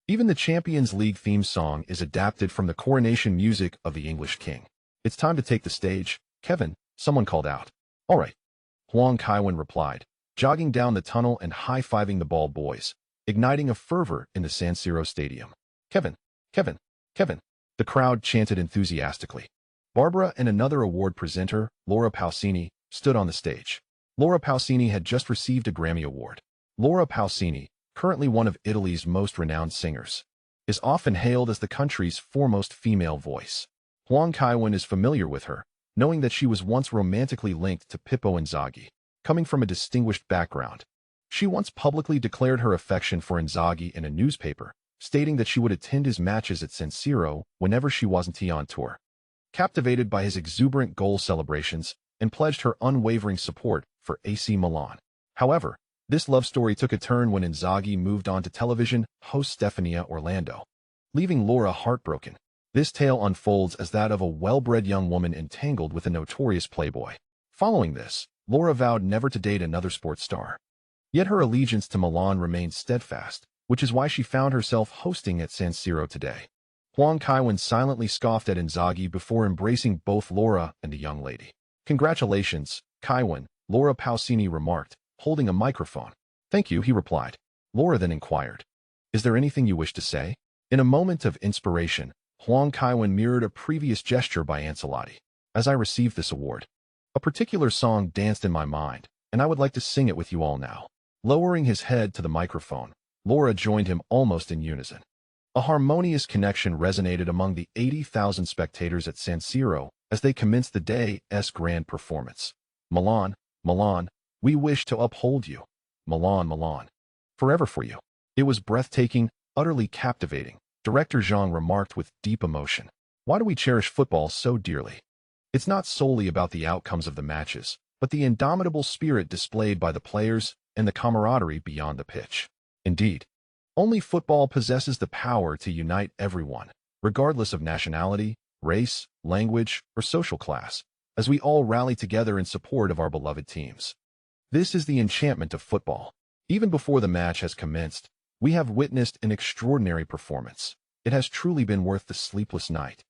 Even the Champions League theme song is adapted from the coronation music of the English king. "It's time to take the stage, Kevin," someone called out. "All right," Huang Kaiwen replied, jogging down the tunnel and high-fiving the bald boys, igniting a fervor in the San Siro stadium. "Kevin, Kevin, Kevin," the crowd chanted enthusiastically. Barbara and another award presenter, Laura Pausini, stood on the stage. Laura Pausini had just received a Grammy Award. Laura Pausini, currently one of Italy's most renowned singers, is often hailed as the country's foremost female voice. Huang Kaiwen is familiar with her, knowing that she was once romantically linked to Pippo Inzaghi. Coming from a distinguished background, she once publicly declared her affection for Inzaghi in a newspaper, stating that she would attend his matches at San Siro whenever she wasn't on tour. Captivated by his exuberant goal celebrations, and pledged her unwavering support for AC Milan. However, this love story took a turn when Inzaghi moved on to television host Stefania Orlando, leaving Laura heartbroken. This tale unfolds as that of a well-bred young woman entangled with a notorious playboy. Following this, Laura vowed never to date another sports star. Yet her allegiance to Milan remained steadfast, which is why she found herself hosting at San Siro today. Huang Kaiwen silently scoffed at Inzaghi before embracing both Laura and the young lady. "Congratulations, Kaiwen," Laura Pausini remarked, holding a microphone. "Thank you," he replied. Laura then inquired, "Is there anything you wish to say?" In a moment of inspiration, Huang Kaiwen mirrored a previous gesture by Ancelotti. "As I received this award, a particular song danced in my mind, and I would like to sing it with you all now." Lowering his head to the microphone, Laura joined him almost in unison. A harmonious connection resonated among the 80,000 spectators at San Siro as they commenced the day's grand performance. "Milan, Milan, we wish to uphold you. Milan, Milan, forever for you." It was breathtaking, utterly captivating, Director Jean remarked with deep emotion. "Why do we cherish football so dearly? It's not solely about the outcomes of the matches, but the indomitable spirit displayed by the players and the camaraderie beyond the pitch. Indeed, only football possesses the power to unite everyone, regardless of nationality, race, language, or social class, as we all rally together in support of our beloved teams. This is the enchantment of football. Even before the match has commenced, we have witnessed an extraordinary performance. It has truly been worth the sleepless night."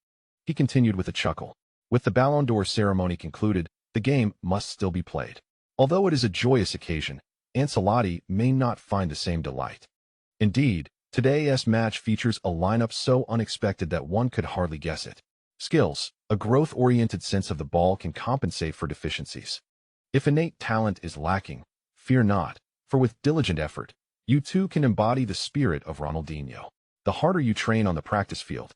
He continued with a chuckle. "With the Ballon d'Or ceremony concluded, the game must still be played. Although it is a joyous occasion, Ancelotti may not find the same delight. Indeed, today's match features a lineup so unexpected that one could hardly guess it. Skills, a growth-oriented sense of the ball can compensate for deficiencies. If innate talent is lacking, fear not, for with diligent effort, you too can embody the spirit of Ronaldinho. The harder you train on the practice field,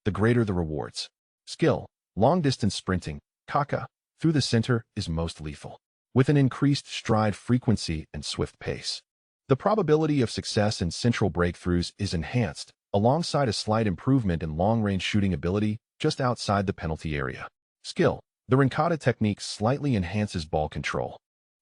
the greater the rewards. Skill, long-distance sprinting, Kaká, through the center is most lethal, with an increased stride frequency and swift pace. The probability of success in central breakthroughs is enhanced, alongside a slight improvement in long-range shooting ability just outside the penalty area. Skill, the remarked technique slightly enhances ball control,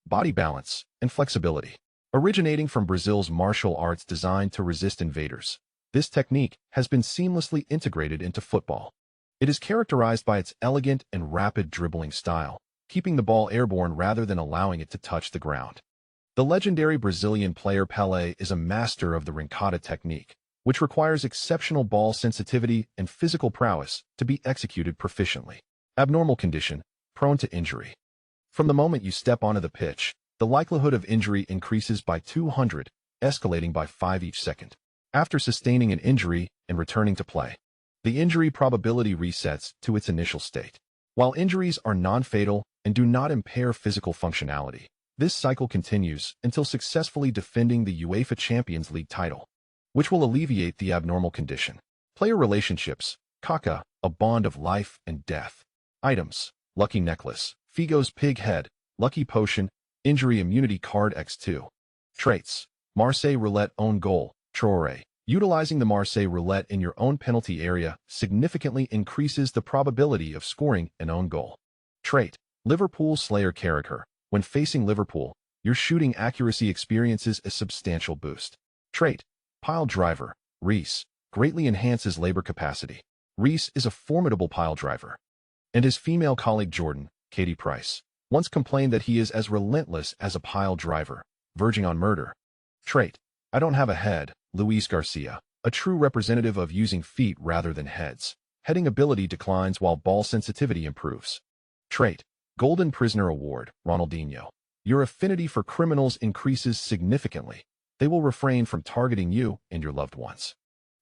body balance, and flexibility. Originating from Brazil's martial arts designed to resist invaders, this technique has been seamlessly integrated into football. It is characterized by its elegant and rapid dribbling style, keeping the ball airborne rather than allowing it to touch the ground. The legendary Brazilian player Pelé is a master of the remarked technique, which requires exceptional ball sensitivity and physical prowess to be executed proficiently. Abnormal condition, prone to injury. From the moment you step onto the pitch, the likelihood of injury increases by 200, escalating by 5 each second. After sustaining an injury and returning to play, the injury probability resets to its initial state. While injuries are non-fatal and do not impair physical functionality, this cycle continues until successfully defending the UEFA Champions League title, which will alleviate the abnormal condition. Player relationships, Kaká, a bond of life and death. Items, lucky necklace, Figo's pig head, lucky potion, injury immunity card X2. Traits, Marseille roulette own goal, Traoré. Utilizing the Marseille roulette in your own penalty area significantly increases the probability of scoring an own goal. Trait, Liverpool Slayer character. When facing Liverpool, your shooting accuracy experiences a substantial boost. Trait: pile driver. Reese greatly enhances labor capacity. Reese is a formidable pile driver, and his female colleague Jordan, Katie Price, once complained that he is as relentless as a pile driver, verging on murder. Trait: I don't have a head. Luis Garcia, a true representative of using feet rather than heads. Heading ability declines while ball sensitivity improves. Trait: Golden Prisoner Award. Ronaldinho, your affinity for criminals increases significantly. They will refrain from targeting you and your loved ones.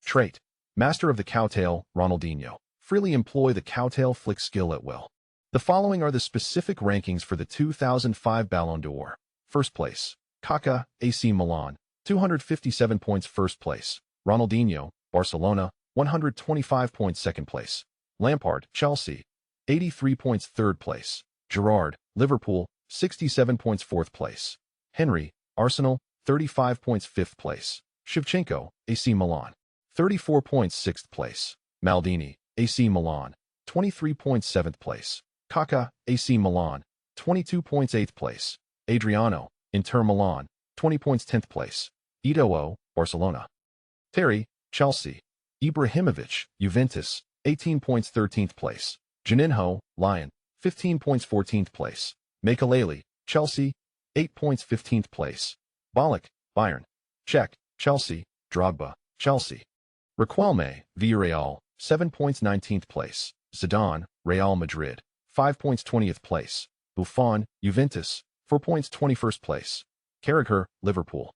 Trait: Master of the Cowtail. Ronaldinho, freely employ the cowtail flick skill at will. The following are the specific rankings for the 2005 Ballon d'Or. First place: Kaká, AC Milan, 257 points. First place: Ronaldinho, Barcelona, 125 points. Second place: Lampard, Chelsea, 83 points. Third place: Gerrard, Liverpool, 67 points. Fourth place: Henry, Arsenal, 35 points. Fifth place: Shevchenko, AC Milan, 34 points. Sixth place: Maldini, AC Milan, 23 points. Seventh place: Kaká, AC Milan, 22 points. Eighth place: Adriano, Inter Milan, 20 points. 10th place: Eto'o, Barcelona. Terry, Chelsea. Ibrahimovic, Juventus, 18 points. 13th place: Juninho, Lyon, 15 points. 14th place: Makelele, Chelsea, 8 points. 15th place: Ballack, Bayern. Czech, Chelsea. Drogba, Chelsea. Riquelme, Villarreal, 7 points. 19th place: Zidane, Real Madrid, 5 points. 20th place: Buffon, Juventus, 4 points. 21st place: Carragher, Liverpool.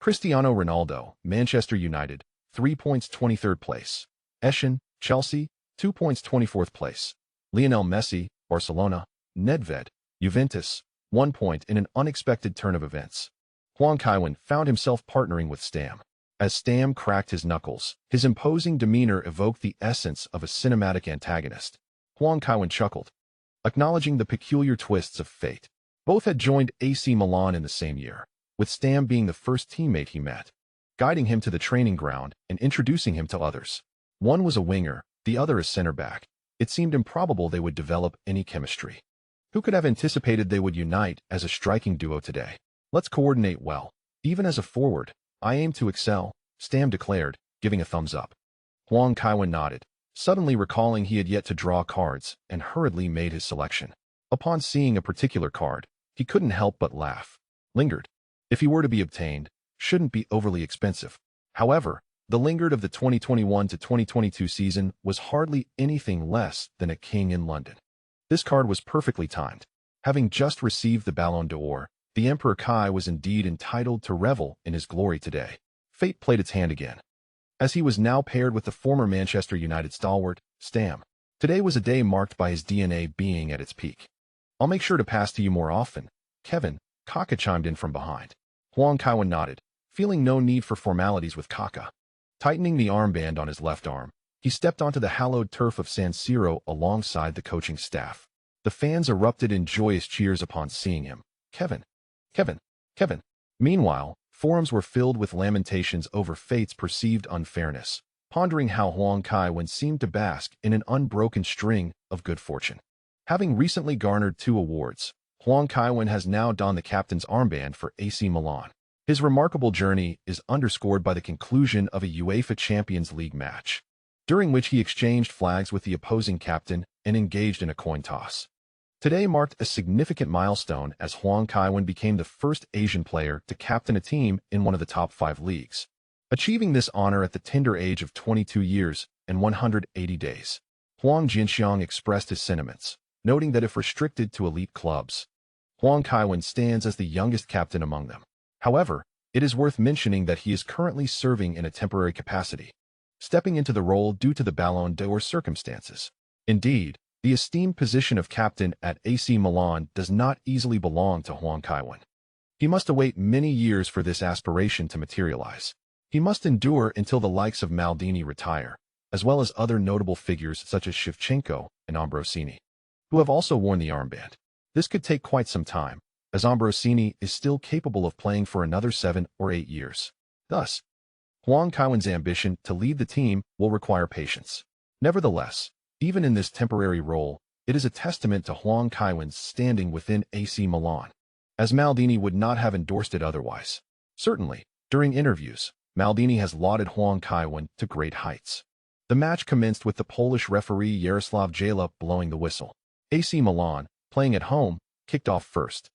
Cristiano Ronaldo, Manchester United, 3 points. 23rd place: Eschen, Chelsea, 2 points. 24th place: Lionel Messi, Barcelona. Nedved, Juventus, 1 point. In an unexpected turn of events, Huang Kaiwen found himself partnering with Stam. As Stam cracked his knuckles, his imposing demeanor evoked the essence of a cinematic antagonist. Huang Kaiwen chuckled, acknowledging the peculiar twists of fate. Both had joined AC Milan in the same year, with Stam being the first teammate he met, guiding him to the training ground and introducing him to others. One was a winger, the other a center back. It seemed improbable they would develop any chemistry. Who could have anticipated they would unite as a striking duo today? Let's coordinate well. Even as a forward, I aim to excel, Stam declared, giving a thumbs up. Huang Kaiwen nodded, suddenly recalling he had yet to draw cards, and hurriedly made his selection. Upon seeing a particular card, he couldn't help but laugh. Lingard, if he were to be obtained, shouldn't be overly expensive. However, the Lingard of the 2021 to 2022 season was hardly anything less than a king in London. This card was perfectly timed. Having just received the Ballon d'Or, the Emperor Kai was indeed entitled to revel in his glory today. Fate played its hand again, as he was now paired with the former Manchester United stalwart, Stam. Today was a day marked by his DNA being at its peak. I'll make sure to pass to you more often, Kevin, Kaká chimed in from behind. Huang Kaiwen nodded, feeling no need for formalities with Kaká. Tightening the armband on his left arm, he stepped onto the hallowed turf of San Siro alongside the coaching staff. The fans erupted in joyous cheers upon seeing him. Kevin. Kevin. Kevin. Meanwhile, forums were filled with lamentations over fate's perceived unfairness, pondering how Huang Kaiwen seemed to bask in an unbroken string of good fortune. Having recently garnered 2 awards, Huang Kaiwen has now donned the captain's armband for AC Milan. His remarkable journey is underscored by the conclusion of a UEFA Champions League match, during which he exchanged flags with the opposing captain and engaged in a coin toss. Today marked a significant milestone as Huang Kaiwen became the first Asian player to captain a team in one of the top 5 leagues, achieving this honor at the tender age of 22 years and 180 days. Huang Jinxiang expressed his sentiments, noting that if restricted to elite clubs, Huang Kaiwen stands as the youngest captain among them. However, it is worth mentioning that he is currently serving in a temporary capacity, stepping into the role due to the Ballon d'Or circumstances. Indeed, the esteemed position of captain at AC Milan does not easily belong to Huang Kaiwen. He must await many years for this aspiration to materialize. He must endure until the likes of Maldini retire, as well as other notable figures such as Shevchenko and Ambrosini, who have also worn the armband. This could take quite some time, as Ambrosini is still capable of playing for another 7 or 8 years. Thus, Huang Kaiwen's ambition to lead the team will require patience. Nevertheless, even in this temporary role, it is a testament to Huang Kaiwen's standing within AC Milan. as Maldini would not have endorsed it otherwise. Certainly, during interviews, Maldini has lauded Huang Kaiwen to great heights. The match commenced with the Polish referee Jaroslav Jalub blowing the whistle. AC Milan, playing at home, kicked off first,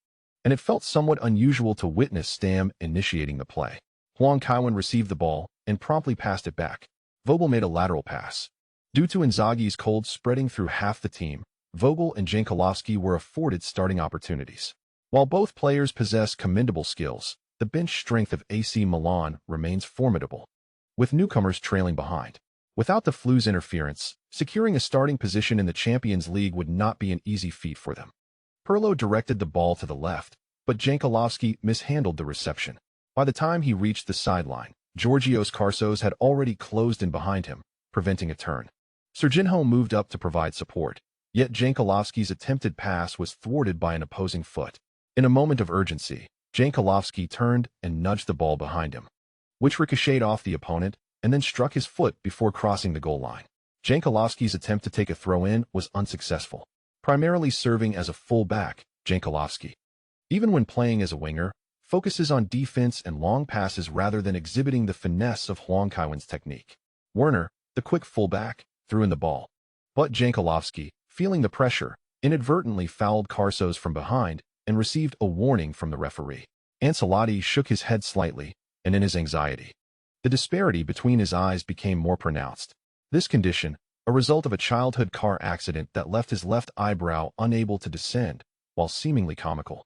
and it felt somewhat unusual to witness Stam initiating the play. Huang Kaiwen received the ball and promptly passed it back. Vogel made a lateral pass. Due to Inzaghi's cold spreading through half the team, Vogel and Jankulovski were afforded starting opportunities. While both players possess commendable skills, the bench strength of AC Milan remains formidable, with newcomers trailing behind. Without the Flu's interference, securing a starting position in the Champions League would not be an easy feat for them. Pirlo directed the ball to the left, but Jankulovski mishandled the reception. By the time he reached the sideline, Georgios Karsos had already closed in behind him, preventing a turn. Serginho moved up to provide support, yet Jankulovski's attempted pass was thwarted by an opposing foot. In a moment of urgency, Jankulovski turned and nudged the ball behind him, which ricocheted off the opponent and then struck his foot before crossing the goal line. Jankulovski's attempt to take a throw-in was unsuccessful. Primarily serving as a full-back, Jankulovski, even when playing as a winger, focuses on defense and long passes rather than exhibiting the finesse of Huang Kaiwen's technique. Werner, the quick full-back, threw in the ball, but Jankulovski, feeling the pressure, inadvertently fouled Karsos from behind and received a warning from the referee. Ancelotti shook his head slightly, and in his anxiety, the disparity between his eyes became more pronounced. This condition, a result of a childhood car accident that left his left eyebrow unable to descend, while seemingly comical.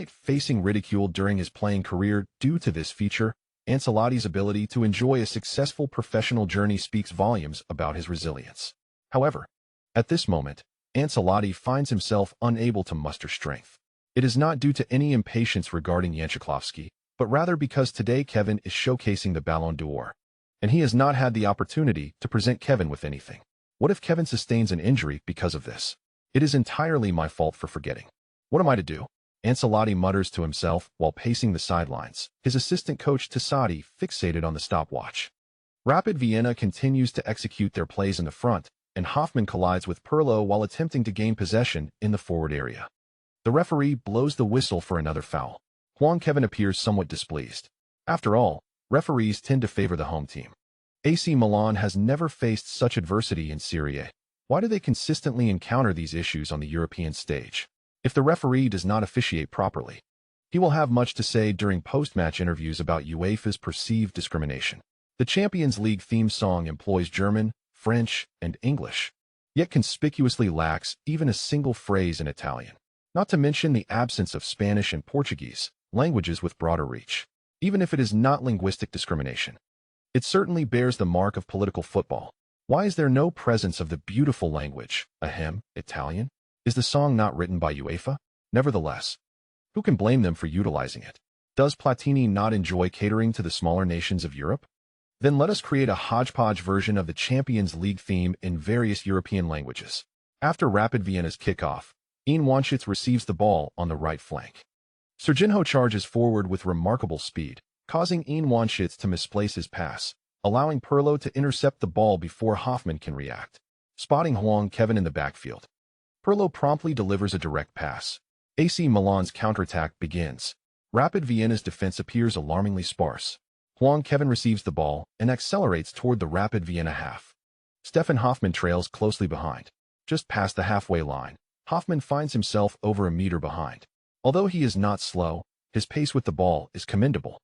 Facing ridicule during his playing career due to this feature, Ancelotti's ability to enjoy a successful professional journey speaks volumes about his resilience. However, at this moment, Ancelotti finds himself unable to muster strength. It is not due to any impatience regarding Jankulovski, but rather because today Kevin is showcasing the Ballon d'Or, and he has not had the opportunity to present Kevin with anything. What if Kevin sustains an injury because of this? It is entirely my fault for forgetting. What am I to do? Ancelotti mutters to himself while pacing the sidelines, his assistant coach Tassati fixated on the stopwatch. Rapid Vienna continues to execute their plays in the front, and Hoffmann collides with Pirlo while attempting to gain possession in the forward area. The referee blows the whistle for another foul. Huang Kaiwen appears somewhat displeased. After all, referees tend to favor the home team. AC Milan has never faced such adversity in Serie A. Why do they consistently encounter these issues on the European stage? If the referee does not officiate properly, he will have much to say during post-match interviews about UEFA's perceived discrimination. The Champions League theme song employs German, French, and English, yet conspicuously lacks even a single phrase in Italian. Not to mention the absence of Spanish and Portuguese, languages with broader reach. Even if it is not linguistic discrimination, it certainly bears the mark of political football. Why is there no presence of the beautiful language, Italian? Is the song not written by UEFA? Nevertheless, who can blame them for utilizing it? Does Platini not enjoy catering to the smaller nations of Europe? Then let us create a hodgepodge version of the Champions League theme in various European languages. After Rapid Vienna's kickoff, Wanschitz receives the ball on the right flank. Serginho charges forward with remarkable speed, causing Wanschitz to misplace his pass, allowing Pirlo to intercept the ball before Hoffmann can react. Spotting Huang Kaiwen in the backfield, Pirlo promptly delivers a direct pass. AC Milan's counterattack begins. Rapid Vienna's defense appears alarmingly sparse. Huang Kaiwen receives the ball and accelerates toward the Rapid Vienna half. Stefan Hoffmann trails closely behind. Just past the halfway line, Hoffmann finds himself over a meter behind. Although he is not slow, his pace with the ball is commendable,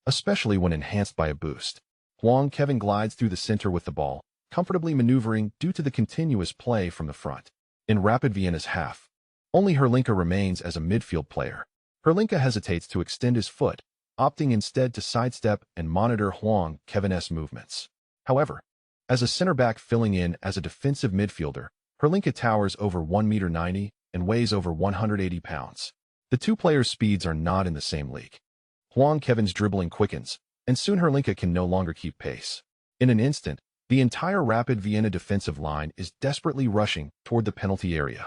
especially when enhanced by a boost. Huang Kaiwen glides through the center with the ball, comfortably maneuvering due to the continuous play from the front. In Rapid Vienna's half, only Hrelinka remains as a midfield player. Hrelinka hesitates to extend his foot, opting instead to sidestep and monitor Huang Kaiwen's movements. However, as a center-back filling in as a defensive midfielder, Hrelinka towers over 1.90 m and weighs over 180 pounds. The two players' speeds are not in the same league. Huang Kaiwen's dribbling quickens, and soon Hrelinka can no longer keep pace. In an instant, the entire Rapid Vienna defensive line is desperately rushing toward the penalty area.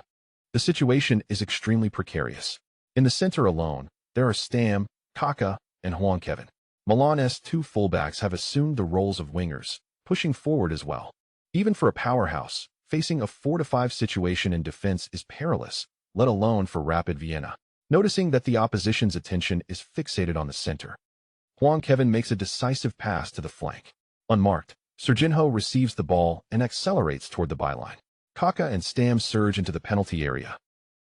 The situation is extremely precarious. In the center alone, there are Stam, Kaká, and Huang Kaiwen. Milan's two fullbacks have assumed the roles of wingers, pushing forward as well. Even for a powerhouse, facing a 4-5 situation in defense is perilous, let alone for Rapid Vienna. Noticing that the opposition's attention is fixated on the center, Huang Kaiwen makes a decisive pass to the flank. Unmarked, Serginho receives the ball and accelerates toward the byline. Kaká and Stam surge into the penalty area,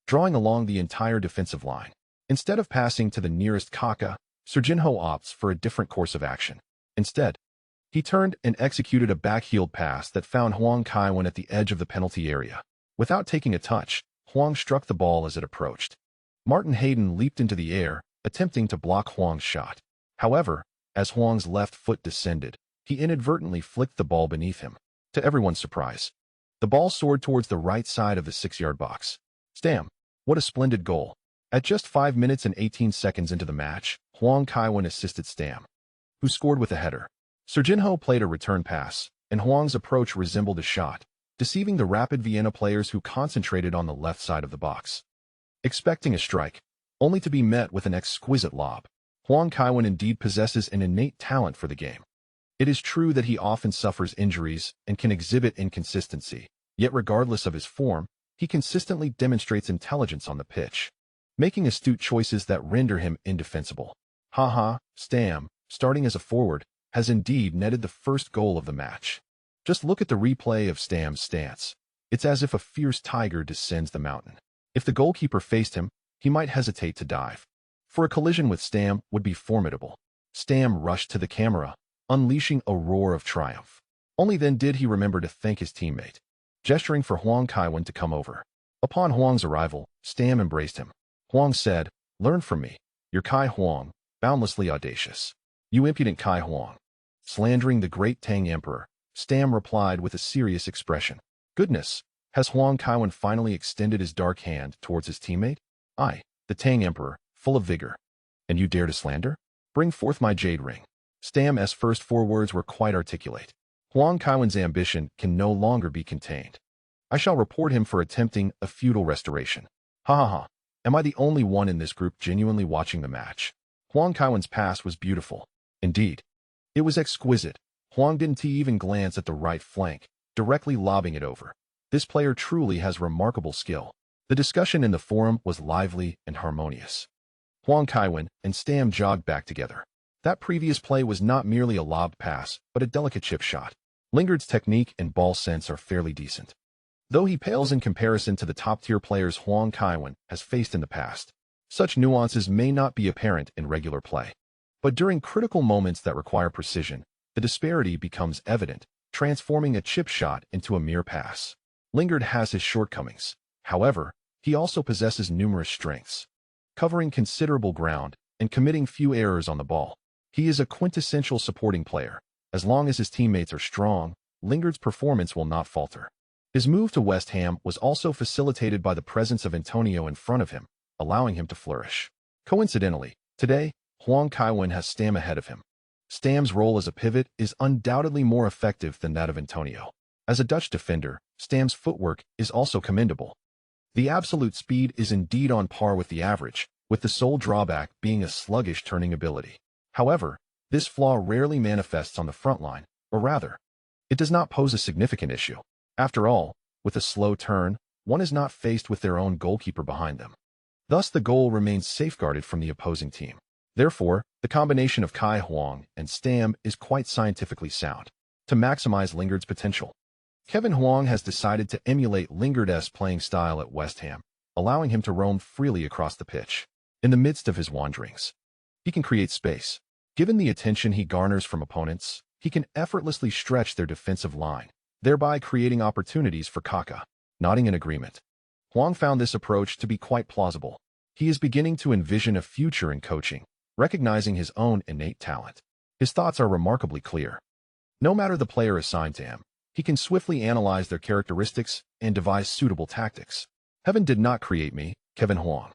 drawing along the entire defensive line. Instead of passing to the nearest Kaká, Serginho opts for a different course of action. Instead, he turned and executed a backheeled pass that found Huang Kaiwen at the edge of the penalty area. Without taking a touch, Huang struck the ball as it approached. Martin Hayden leaped into the air, attempting to block Huang's shot. However, as Huang's left foot descended, he inadvertently flicked the ball beneath him. To everyone's surprise, the ball soared towards the right side of the 6-yard box. Stam, what a splendid goal. At just 5 minutes and 18 seconds into the match, Huang Kaiwen assisted Stam, who scored with a header. Serginho played a return pass, and Huang's approach resembled a shot, deceiving the Rapid Vienna players who concentrated on the left side of the box. Expecting a strike, only to be met with an exquisite lob. Huang Kaiwen indeed possesses an innate talent for the game. It is true that he often suffers injuries and can exhibit inconsistency, yet regardless of his form, he consistently demonstrates intelligence on the pitch, making astute choices that render him indefensible. Stam, starting as a forward, has indeed netted the first goal of the match. Just look at the replay of Stam's stance. It's as if a fierce tiger descends the mountain. If the goalkeeper faced him, he might hesitate to dive, for a collision with Stam would be formidable. Stam rushed to the camera, unleashing a roar of triumph. Only then did he remember to thank his teammate, gesturing for Huang Kaiwen to come over. Upon Huang's arrival, Stam embraced him. Huang said, "Learn from me. You're Kai Huang, boundlessly audacious. You impudent Kai Huang." Slandering the great Tang Emperor, Stam replied with a serious expression. "Goodness, has Huang Kaiwen finally extended his dark hand towards his teammate? I, the Tang Emperor, full of vigor. And you dare to slander? Bring forth my jade ring." Stam's first 4 words were quite articulate. Huang Kaiwen's ambition can no longer be contained. "I shall report him for attempting a feudal restoration. Am I the only one in this group genuinely watching the match?" Huang Kaiwen's pass was beautiful. Indeed, it was exquisite. Huang didn't even glance at the right flank, directly lobbing it over. This player truly has remarkable skill. The discussion in the forum was lively and harmonious. Huang Kaiwen and Stam jogged back together. That previous play was not merely a lobbed pass, but a delicate chip shot. Lingard's technique and ball sense are fairly decent, though he pales in comparison to the top-tier players Huang Kaiwen has faced in the past. Such nuances may not be apparent in regular play, but during critical moments that require precision, the disparity becomes evident, transforming a chip shot into a mere pass. Lingard has his shortcomings. However, he also possesses numerous strengths, covering considerable ground and committing few errors on the ball. He is a quintessential supporting player. As long as his teammates are strong, Lingard's performance will not falter. His move to West Ham was also facilitated by the presence of Antonio in front of him, allowing him to flourish. Coincidentally, today, Huang Kaiwen has Stam ahead of him. Stam's role as a pivot is undoubtedly more effective than that of Antonio. As a Dutch defender, Stam's footwork is also commendable. The absolute speed is indeed on par with the average, with the sole drawback being a sluggish turning ability. However, this flaw rarely manifests on the front line, or rather, it does not pose a significant issue. After all, with a slow turn, one is not faced with their own goalkeeper behind them. Thus, the goal remains safeguarded from the opposing team. Therefore, the combination of Kai Huang and Stam is quite scientifically sound. To maximize Lingard's potential, Kevin Huang has decided to emulate Lingard's playing style at West Ham, allowing him to roam freely across the pitch. In the midst of his wanderings, he can create space. Given the attention he garners from opponents, he can effortlessly stretch their defensive line, thereby creating opportunities for Kaká. Nodding in agreement, Huang found this approach to be quite plausible. He is beginning to envision a future in coaching, recognizing his own innate talent. His thoughts are remarkably clear. No matter the player assigned to him, he can swiftly analyze their characteristics and devise suitable tactics. Heaven did not create me, Kevin Huang.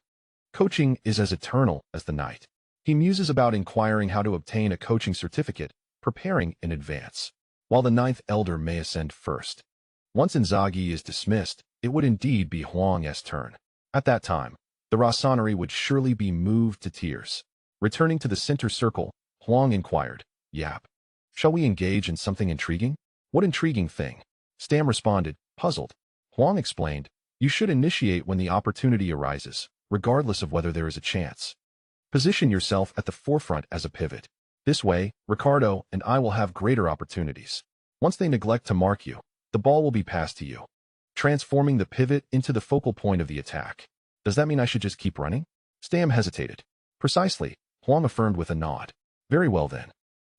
Coaching is as eternal as the night. He muses about inquiring how to obtain a coaching certificate, preparing in advance, while the 9th elder may ascend first. Once Inzaghi is dismissed, it would indeed be Huang's turn. At that time, the Rossoneri would surely be moved to tears. Returning to the center circle, Huang inquired, "Yap, shall we engage in something intriguing?" "What intriguing thing?" Stam responded, puzzled. Huang explained, "You should initiate when the opportunity arises, regardless of whether there is a chance. Position yourself at the forefront as a pivot. This way, Ricardo and I will have greater opportunities. Once they neglect to mark you, the ball will be passed to you, transforming the pivot into the focal point of the attack. Does that mean I should just keep running? Stam hesitated. Precisely, Huang affirmed with a nod. Very well then.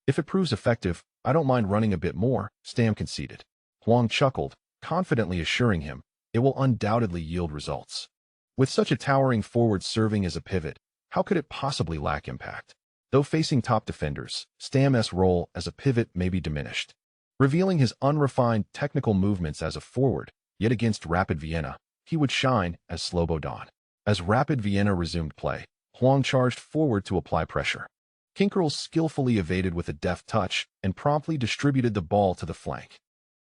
If it proves effective, I don't mind running a bit more, Stam conceded. Huang chuckled, confidently assuring him, it will undoubtedly yield results. With such a towering forward serving as a pivot, how could it possibly lack impact? Though facing top defenders, Stam's role as a pivot may be diminished, revealing his unrefined technical movements as a forward, yet against Rapid Vienna, he would shine as Slobodan. As Rapid Vienna resumed play, Huang charged forward to apply pressure. Kinkerl skillfully evaded with a deft touch and promptly distributed the ball to the flank.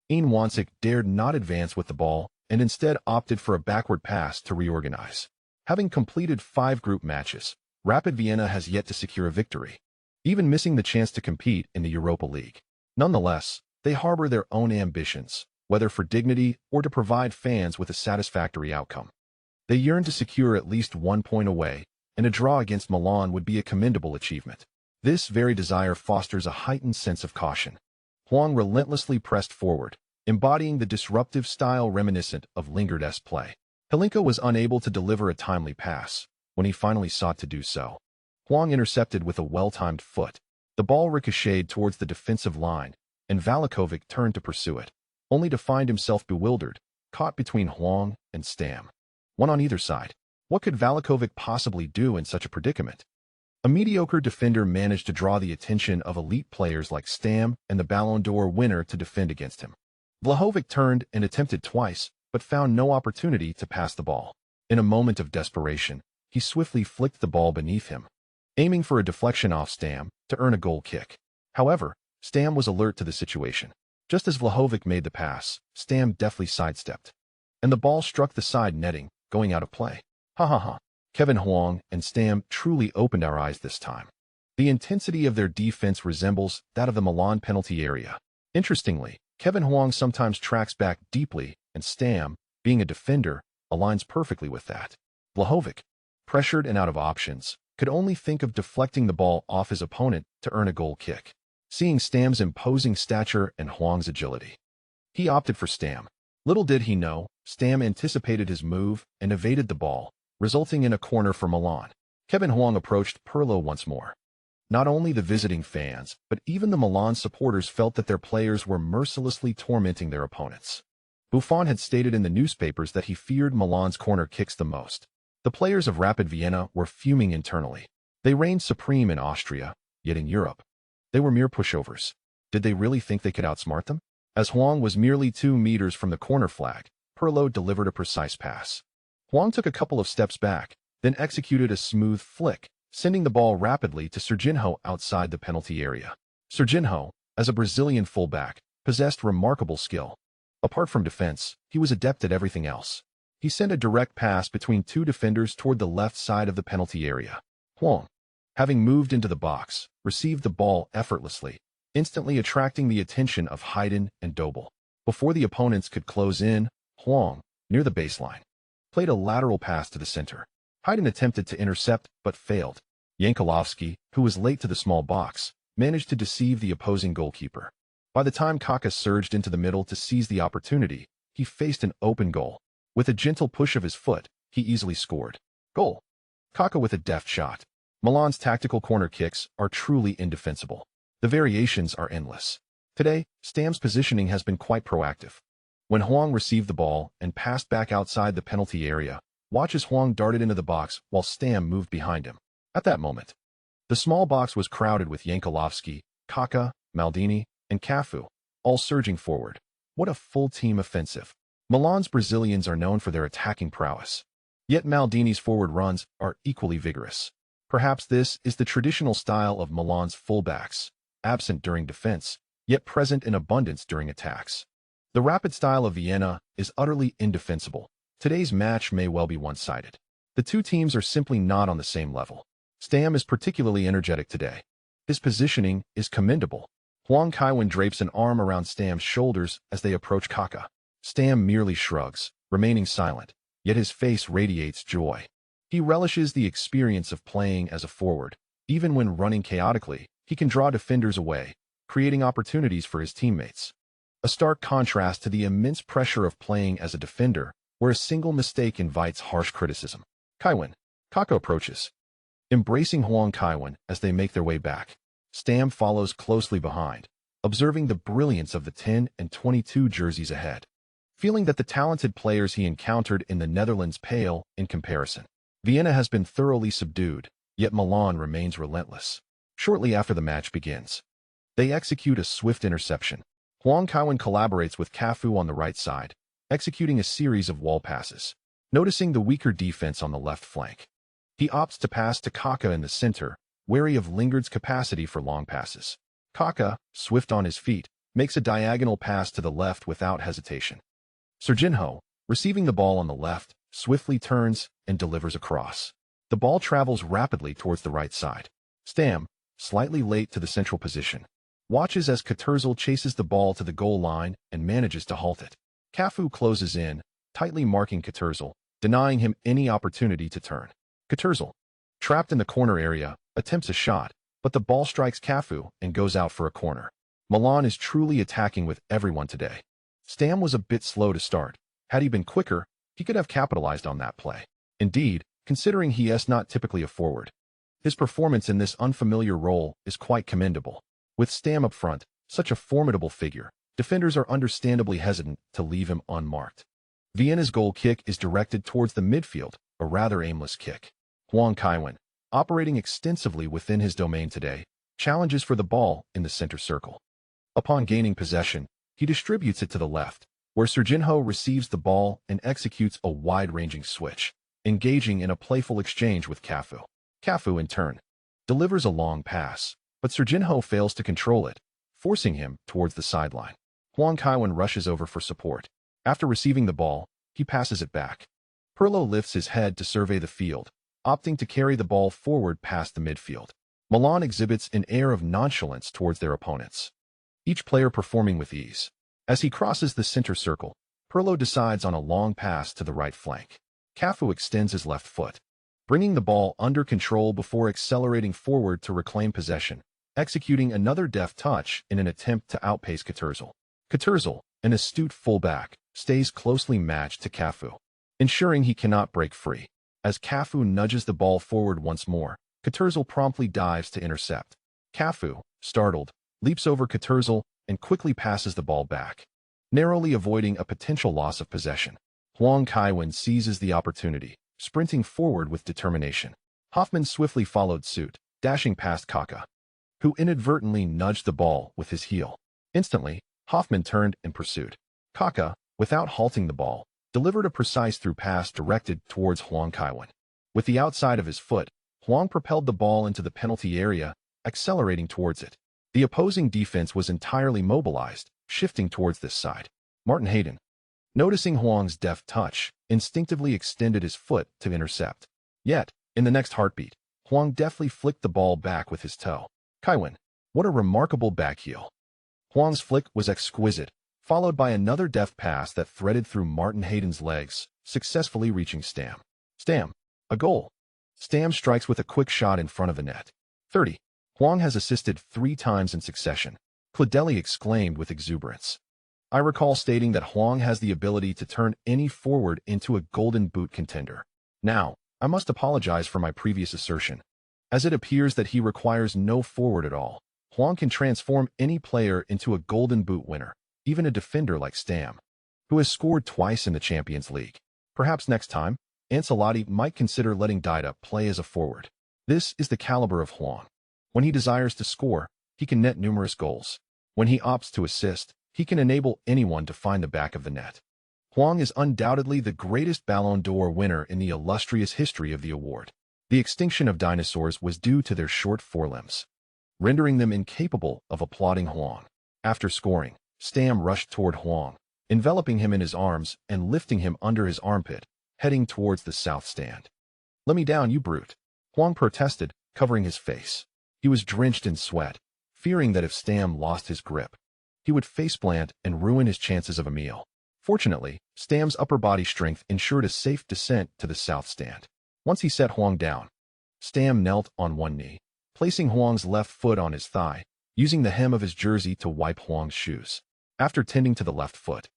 Wansik dared not advance with the ball and instead opted for a backward pass to reorganize. Having completed 5 group matches, Rapid Vienna has yet to secure a victory, even missing the chance to compete in the Europa League. Nonetheless, they harbor their own ambitions, whether for dignity or to provide fans with a satisfactory outcome. They yearn to secure at least 1 point away, and a draw against Milan would be a commendable achievement. This very desire fosters a heightened sense of caution. Huang relentlessly pressed forward, embodying the disruptive style reminiscent of Lingard's play. Helinka was unable to deliver a timely pass. When he finally sought to do so, Huang intercepted with a well-timed foot. The ball ricocheted towards the defensive line, and Valikovic turned to pursue it, only to find himself bewildered, caught between Huang and Stam. One on either side. What could Valikovic possibly do in such a predicament? A mediocre defender managed to draw the attention of elite players like Stam and the Ballon d'Or winner to defend against him. Vlahovic turned and attempted twice, but found no opportunity to pass the ball. In a moment of desperation, he swiftly flicked the ball beneath him, aiming for a deflection off Stam to earn a goal kick. However, Stam was alert to the situation. Just as Vlahovic made the pass, Stam deftly sidestepped, and the ball struck the side netting, going out of play. Ha ha ha. Kevin Huang and Stam truly opened our eyes this time. The intensity of their defense resembles that of the Milan penalty area. Interestingly, Kevin Huang sometimes tracks back deeply, and Stam, being a defender, aligns perfectly with that. Vlahovic, pressured and out of options, could only think of deflecting the ball off his opponent to earn a goal kick. Seeing Stam's imposing stature and Huang's agility, he opted for Stam. Little did he know, Stam anticipated his move and evaded the ball, resulting in a corner for Milan. Kevin Huang approached Pirlo once more. Not only the visiting fans, but even the Milan supporters felt that their players were mercilessly tormenting their opponents. Buffon had stated in the newspapers that he feared Milan's corner kicks the most. The players of Rapid Vienna were fuming internally. They reigned supreme in Austria, yet in Europe, they were mere pushovers. Did they really think they could outsmart them? As Huang was merely 2 meters from the corner flag, Pirlo delivered a precise pass. Huang took a couple of steps back, then executed a smooth flick, sending the ball rapidly to Serginho outside the penalty area. Serginho, as a Brazilian fullback, possessed remarkable skill. Apart from defense, he was adept at everything else. He sent a direct pass between 2 defenders toward the left side of the penalty area. Huang, having moved into the box, received the ball effortlessly, instantly attracting the attention of Haydn and Dobel. Before the opponents could close in, Huang, near the baseline, played a lateral pass to the center. Haydn attempted to intercept, but failed. Yankolovsky, who was late to the small box, managed to deceive the opposing goalkeeper. By the time Kaká surged into the middle to seize the opportunity, he faced an open goal. With a gentle push of his foot, he easily scored. Goal. Kaká with a deft shot. Milan's tactical corner kicks are truly indefensible. The variations are endless. Today, Stam's positioning has been quite proactive. When Huang received the ball and passed back outside the penalty area, watch as Huang darted into the box while Stam moved behind him. At that moment, the small box was crowded with Yankolovsky, Kaká, Maldini, and Cafu, all surging forward. What a full-team offensive. Milan's Brazilians are known for their attacking prowess. Yet Maldini's forward runs are equally vigorous. Perhaps this is the traditional style of Milan's fullbacks, absent during defense, yet present in abundance during attacks. The rapid style of Vienna is utterly indefensible. Today's match may well be one-sided. The 2 teams are simply not on the same level. Stam is particularly energetic today. His positioning is commendable. Huang Kaiwen drapes an arm around Stam's shoulders as they approach Kaká. Stam merely shrugs, remaining silent, yet his face radiates joy. He relishes the experience of playing as a forward. Even when running chaotically, he can draw defenders away, creating opportunities for his teammates. A stark contrast to the immense pressure of playing as a defender, where a single mistake invites harsh criticism. Kaiwen. Kaká approaches, embracing Huang Kaiwen as they make their way back. Stam follows closely behind, observing the brilliance of the 10 and 22 jerseys ahead, feeling that the talented players he encountered in the Netherlands pale in comparison. Vienna has been thoroughly subdued, yet Milan remains relentless. Shortly after the match begins, they execute a swift interception. Huang Kaiwen collaborates with Cafu on the right side, executing a series of wall passes. Noticing the weaker defense on the left flank, he opts to pass to Kaká in the center, wary of Lingard's capacity for long passes. Kaká, swift on his feet, makes a diagonal pass to the left without hesitation. Serginho, receiving the ball on the left, swiftly turns and delivers a cross. The ball travels rapidly towards the right side. Stam, slightly late to the central position, watches as Cătărzău chases the ball to the goal line and manages to halt it. Cafu closes in, tightly marking Cătărzău, denying him any opportunity to turn. Cătărzău, trapped in the corner area, attempts a shot, but the ball strikes Cafu and goes out for a corner. Milan is truly attacking with everyone today. Stam was a bit slow to start. Had he been quicker, he could have capitalized on that play. Indeed, considering he is not typically a forward, his performance in this unfamiliar role is quite commendable. With Stam up front, such a formidable figure, defenders are understandably hesitant to leave him unmarked. Vienna's goal kick is directed towards the midfield, a rather aimless kick. Huang Kaiwen, operating extensively within his domain today, challenges for the ball in the center circle. Upon gaining possession, he distributes it to the left, where Serginho receives the ball and executes a wide-ranging switch, engaging in a playful exchange with Cafu. Cafu, in turn, delivers a long pass, but Serginho fails to control it, forcing him towards the sideline. Huang Kaiwen rushes over for support. After receiving the ball, he passes it back. Pirlo lifts his head to survey the field, opting to carry the ball forward past the midfield. Milan exhibits an air of nonchalance towards their opponents, each player performing with ease. As he crosses the center circle, Pirlo decides on a long pass to the right flank. Cafu extends his left foot, bringing the ball under control before accelerating forward to reclaim possession, executing another deft touch in an attempt to outpace Cătărzău. Cătărzău, an astute fullback, stays closely matched to Cafu, ensuring he cannot break free. As Cafu nudges the ball forward once more, Cătărzău promptly dives to intercept. Cafu, startled, leaps over Cătărzău and quickly passes the ball back, narrowly avoiding a potential loss of possession. Huang Kaiwen seizes the opportunity, sprinting forward with determination. Hoffmann swiftly followed suit, dashing past Kaká, who inadvertently nudged the ball with his heel. Instantly, Hoffmann turned and pursued. Kaká, without halting the ball, delivered a precise through pass directed towards Huang Kaiwen. With the outside of his foot, Huang propelled the ball into the penalty area, accelerating towards it. The opposing defense was entirely mobilized, shifting towards this side. Martin Hayden, noticing Huang's deft touch, instinctively extended his foot to intercept. Yet, in the next heartbeat, Huang deftly flicked the ball back with his toe. Kaiwen, what a remarkable backheel. Huang's flick was exquisite, followed by another deft pass that threaded through Martin Hayden's legs, successfully reaching Stam. Stam, a goal. Stam strikes with a quick shot in front of the net. 30. Huang has assisted 3 times in succession, Cladelli exclaimed with exuberance. I recall stating that Huang has the ability to turn any forward into a golden boot contender. Now, I must apologize for my previous assertion, as it appears that he requires no forward at all. Huang can transform any player into a golden boot winner, even a defender like Stam, who has scored twice in the Champions League. Perhaps next time, Ancelotti might consider letting Dida play as a forward. This is the caliber of Huang. When he desires to score, he can net numerous goals. When he opts to assist, he can enable anyone to find the back of the net. Huang is undoubtedly the greatest Ballon d'Or winner in the illustrious history of the award. The extinction of dinosaurs was due to their short forelimbs, rendering them incapable of applauding Huang. After scoring, Stam rushed toward Huang, enveloping him in his arms and lifting him under his armpit, heading towards the south stand. Let me down, you brute, Huang protested, covering his face. He was drenched in sweat, fearing that if Stam lost his grip, he would faceplant and ruin his chances of a meal. Fortunately, Stam's upper body strength ensured a safe descent to the south stand. Once he set Huang down, Stam knelt on one knee, placing Huang's left foot on his thigh, using the hem of his jersey to wipe Huang's shoes. After tending to the left foot,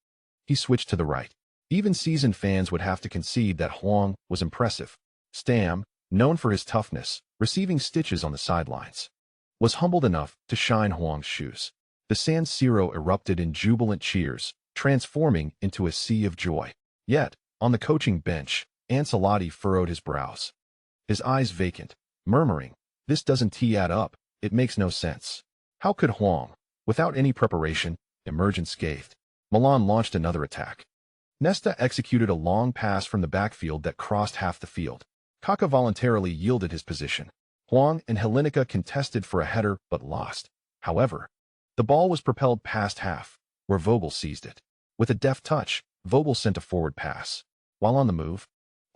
he switched to the right. Even seasoned fans would have to concede that Huang was impressive. Stam, known for his toughness, receiving stitches on the sidelines, was humbled enough to shine Huang's shoes. The San Siro erupted in jubilant cheers, transforming into a sea of joy. Yet, on the coaching bench, Ancelotti furrowed his brows, his eyes vacant, murmuring, "This doesn't add up, it makes no sense." How could Huang, without any preparation, emerge unscathed? Milan launched another attack. Nesta executed a long pass from the backfield that crossed half the field. Kaká voluntarily yielded his position. Huang and Hellenica contested for a header but lost. However, the ball was propelled past half, where Vogel seized it. With a deft touch, Vogel sent a forward pass. While on the move,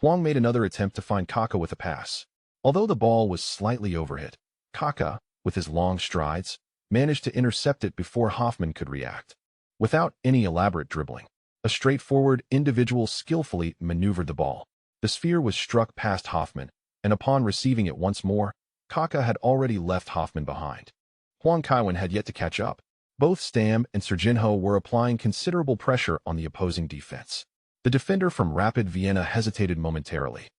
Huang made another attempt to find Kaká with a pass. Although the ball was slightly overhit, Kaká, with his long strides, managed to intercept it before Hoffmann could react. Without any elaborate dribbling, a straightforward individual skillfully maneuvered the ball. The sphere was struck past Hoffmann, and upon receiving it once more, Kaká had already left Hoffmann behind. Huang Kaiwen had yet to catch up. Both Stam and Serginho were applying considerable pressure on the opposing defense. The defender from Rapid Vienna hesitated momentarily,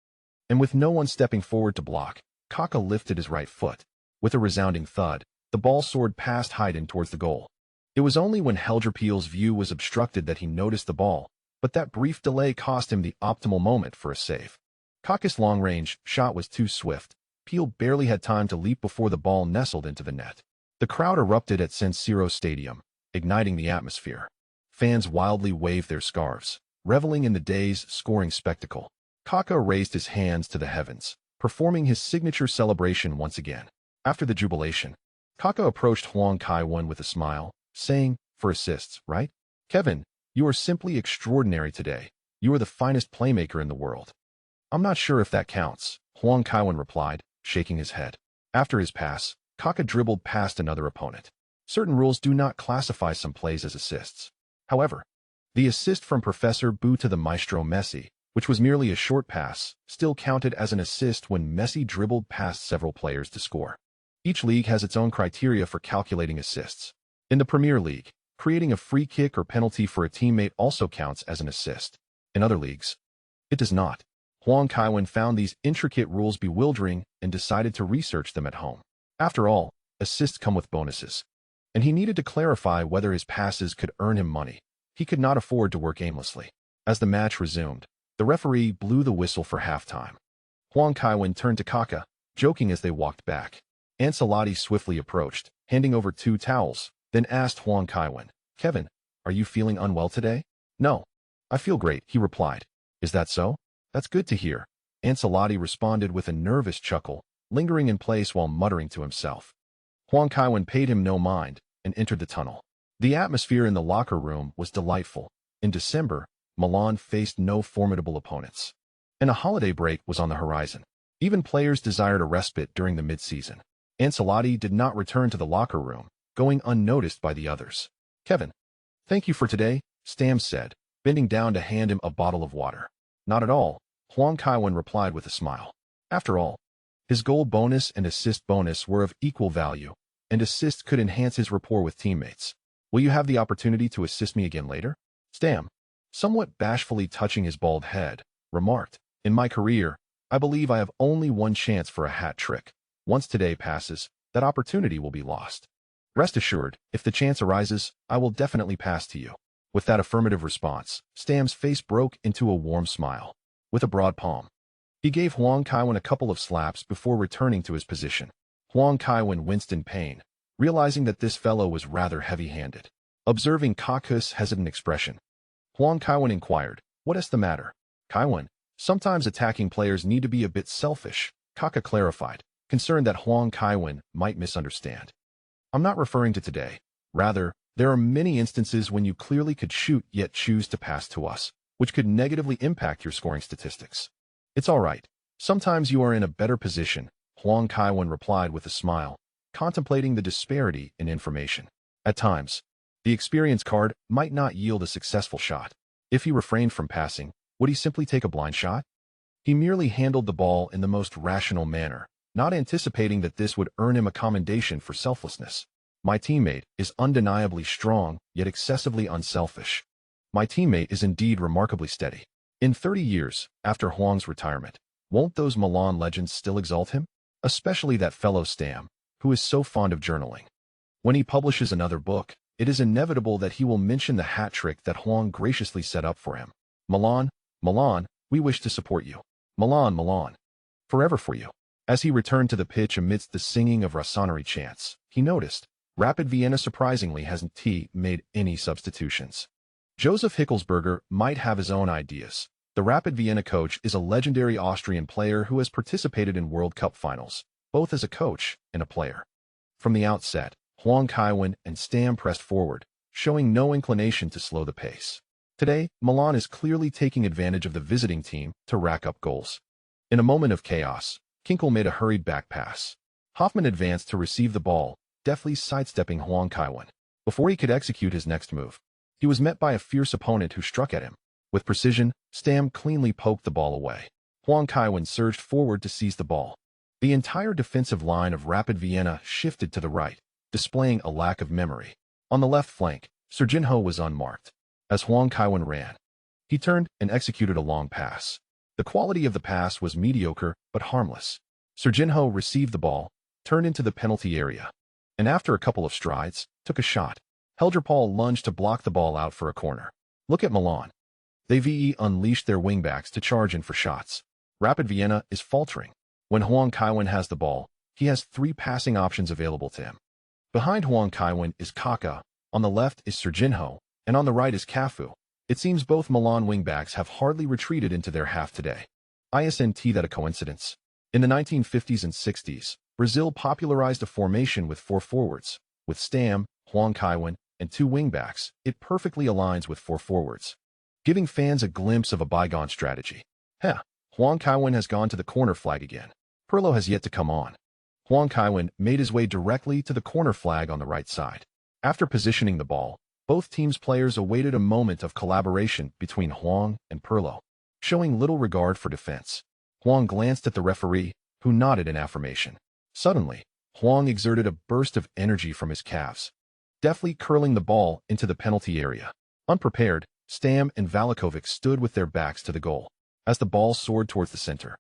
and with no one stepping forward to block, Kaká lifted his right foot. With a resounding thud, the ball soared past Haydn towards the goal. It was only when Helder Peel's view was obstructed that he noticed the ball, but that brief delay cost him the optimal moment for a save. Kaká's long-range shot was too swift. Peel barely had time to leap before the ball nestled into the net. The crowd erupted at San Siro Stadium, igniting the atmosphere. Fans wildly waved their scarves, reveling in the day's scoring spectacle. Kaká raised his hands to the heavens, performing his signature celebration once again. After the jubilation, Kaká approached Huang Kaiwen with a smile, saying, "For assists, right? Kevin, you are simply extraordinary today. You are the finest playmaker in the world." "I'm not sure if that counts," Huang Kaiwen replied, shaking his head. After his pass, Kaká dribbled past another opponent. Certain rules do not classify some plays as assists. However, the assist from Professor Bu to the Maestro Messi, which was merely a short pass, still counted as an assist when Messi dribbled past several players to score. Each league has its own criteria for calculating assists. In the Premier League, creating a free kick or penalty for a teammate also counts as an assist. In other leagues, it does not. Huang Kaiwen found these intricate rules bewildering and decided to research them at home. After all, assists come with bonuses, and he needed to clarify whether his passes could earn him money. He could not afford to work aimlessly. As the match resumed, the referee blew the whistle for halftime. Huang Kaiwen turned to Kaká, joking as they walked back. Ancelotti swiftly approached, handing over 2 towels, then asked Huang Kaiwen, "Kevin, are you feeling unwell today?" "No, I feel great," he replied. "Is that so? That's good to hear." Ancelotti responded with a nervous chuckle, lingering in place while muttering to himself. Huang Kaiwen paid him no mind and entered the tunnel. The atmosphere in the locker room was delightful. In December, Milan faced no formidable opponents, and a holiday break was on the horizon. Even players desired a respite during the mid-season. Ancelotti did not return to the locker room, going unnoticed by the others. "Kevin, thank you for today," Stam said, bending down to hand him a bottle of water. "Not at all," Huang Kaiwen replied with a smile. After all, his goal bonus and assist bonus were of equal value, and assist could enhance his rapport with teammates. "Will you have the opportunity to assist me again later?" Stam, somewhat bashfully touching his bald head, remarked, "In my career, I believe I have only one chance for a hat trick. Once today passes, that opportunity will be lost. Rest assured, if the chance arises, I will definitely pass to you." With that affirmative response, Stam's face broke into a warm smile. With a broad palm, he gave Huang Kaiwen a couple of slaps before returning to his position. Huang Kaiwen winced in pain, realizing that this fellow was rather heavy-handed. Observing Kaká's hesitant expression, Huang Kaiwen inquired, "What is the matter?" "Kaiwen, sometimes attacking players need to be a bit selfish," Kaká clarified, concerned that Huang Kaiwen might misunderstand. "I'm not referring to today. Rather, there are many instances when you clearly could shoot yet choose to pass to us, which could negatively impact your scoring statistics." "It's all right. Sometimes you are in a better position," Huang Kaiwen replied with a smile, contemplating the disparity in information. At times, the experience card might not yield a successful shot. If he refrained from passing, would he simply take a blind shot? He merely handled the ball in the most rational manner, not anticipating that this would earn him a commendation for selflessness. My teammate is undeniably strong, yet excessively unselfish. My teammate is indeed remarkably steady. In 30 years, after Huang's retirement, won't those Milan legends still exalt him? Especially that fellow Stam, who is so fond of journaling. When he publishes another book, it is inevitable that he will mention the hat trick that Huang graciously set up for him. Milan, Milan, we wish to support you. Milan, Milan. Forever for you. As he returned to the pitch amidst the singing of Rossoneri chants, he noticed, Rapid Vienna surprisingly hasn't made any substitutions. Joseph Hickelsberger might have his own ideas. The Rapid Vienna coach is a legendary Austrian player who has participated in World Cup finals, both as a coach and a player. From the outset, Huang Kaiwen and Stam pressed forward, showing no inclination to slow the pace. Today, Milan is clearly taking advantage of the visiting team to rack up goals. In a moment of chaos, Kinkel made a hurried back pass. Hoffmann advanced to receive the ball, deftly sidestepping Huang Kaiwen. Before he could execute his next move, he was met by a fierce opponent who struck at him. With precision, Stam cleanly poked the ball away. Huang Kaiwen surged forward to seize the ball. The entire defensive line of Rapid Vienna shifted to the right, displaying a lack of memory. On the left flank, Serginho was unmarked. As Huang Kaiwen ran, he turned and executed a long pass. The quality of the pass was mediocre but harmless. Serginho received the ball, turned into the penalty area, and after a couple of strides, took a shot. Helder Paul lunged to block the ball out for a corner. Look at Milan. They unleashed their wingbacks to charge in for shots. Rapid Vienna is faltering. When Huang Kaiwen has the ball, he has 3 passing options available to him. Behind Huang Kaiwen is Kaká, on the left is Serginho, and on the right is Cafu. It seems both Milan wingbacks have hardly retreated into their half today. Isn't that a coincidence? In the 1950s and 60s, Brazil popularized a formation with 4 forwards. With Stam, Huang Kaiwen, and 2 wingbacks, it perfectly aligns with 4 forwards, giving fans a glimpse of a bygone strategy. Huang Kaiwen has gone to the corner flag again. Pirlo has yet to come on. Huang Kaiwen made his way directly to the corner flag on the right side. After positioning the ball, both teams' players awaited a moment of collaboration between Huang and Pirlo, showing little regard for defense. Huang glanced at the referee, who nodded in affirmation. Suddenly, Huang exerted a burst of energy from his calves, deftly curling the ball into the penalty area. Unprepared, Stam and Valikovic stood with their backs to the goal. As the ball soared towards the center,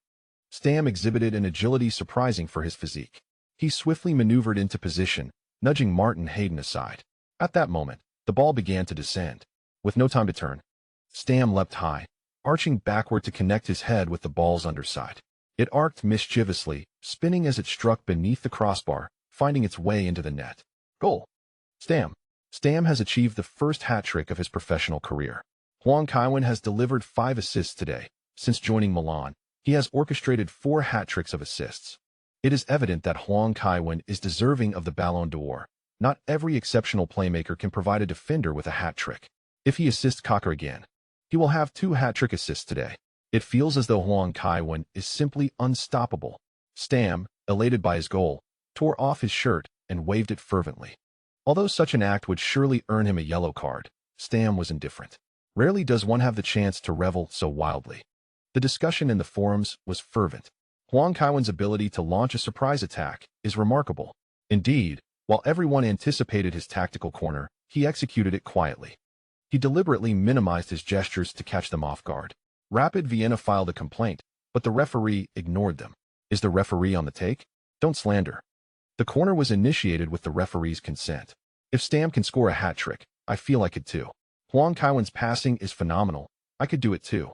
Stam exhibited an agility surprising for his physique. He swiftly maneuvered into position, nudging Martin Hayden aside. At that moment, the ball began to descend. With no time to turn, Stam leapt high, arching backward to connect his head with the ball's underside. It arced mischievously, spinning as it struck beneath the crossbar, finding its way into the net. Goal. Stam. Stam has achieved the first hat-trick of his professional career. Huang Kaiwen has delivered 5 assists today. Since joining Milan, he has orchestrated 4 hat-tricks of assists. It is evident that Huang Kaiwen is deserving of the Ballon d'Or. Not every exceptional playmaker can provide a defender with a hat-trick. If he assists Kaká again, he will have 2 hat-trick assists today. It feels as though Huang Kaiwen is simply unstoppable. Stam, elated by his goal, tore off his shirt and waved it fervently. Although such an act would surely earn him a yellow card, Stam was indifferent. Rarely does one have the chance to revel so wildly. The discussion in the forums was fervent. Huang Kaiwen's ability to launch a surprise attack is remarkable. Indeed, while everyone anticipated his tactical corner, he executed it quietly. He deliberately minimized his gestures to catch them off guard. Rapid Vienna filed a complaint, but the referee ignored them. Is the referee on the take? Don't slander. The corner was initiated with the referee's consent. If Stam can score a hat-trick, I feel I could too. Huang Kaiwen's passing is phenomenal. I could do it too.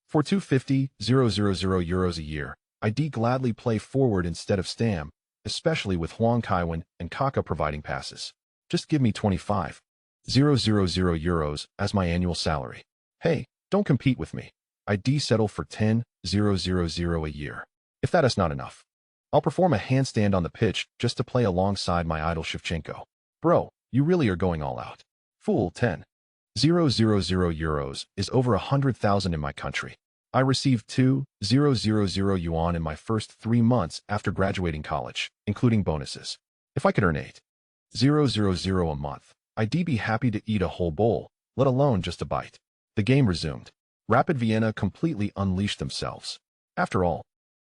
For €250,000 a year, I'd gladly play forward instead of Stam, especially with Huang Kaiwen and Kaká providing passes. Just give me €25,000 as my annual salary. Hey, don't compete with me. I'd settle for €10,000 a year. If that is not enough, I'll perform a handstand on the pitch just to play alongside my idol Shevchenko. Bro, you really are going all out. Fool, €10,000 is over 100,000 in my country. I received 2,000 yuan in my first 3 months after graduating college, including bonuses. If I could earn 8,000 a month, I'd be happy to eat a whole bowl, let alone just a bite. The game resumed. Rapid Vienna completely unleashed themselves. After all,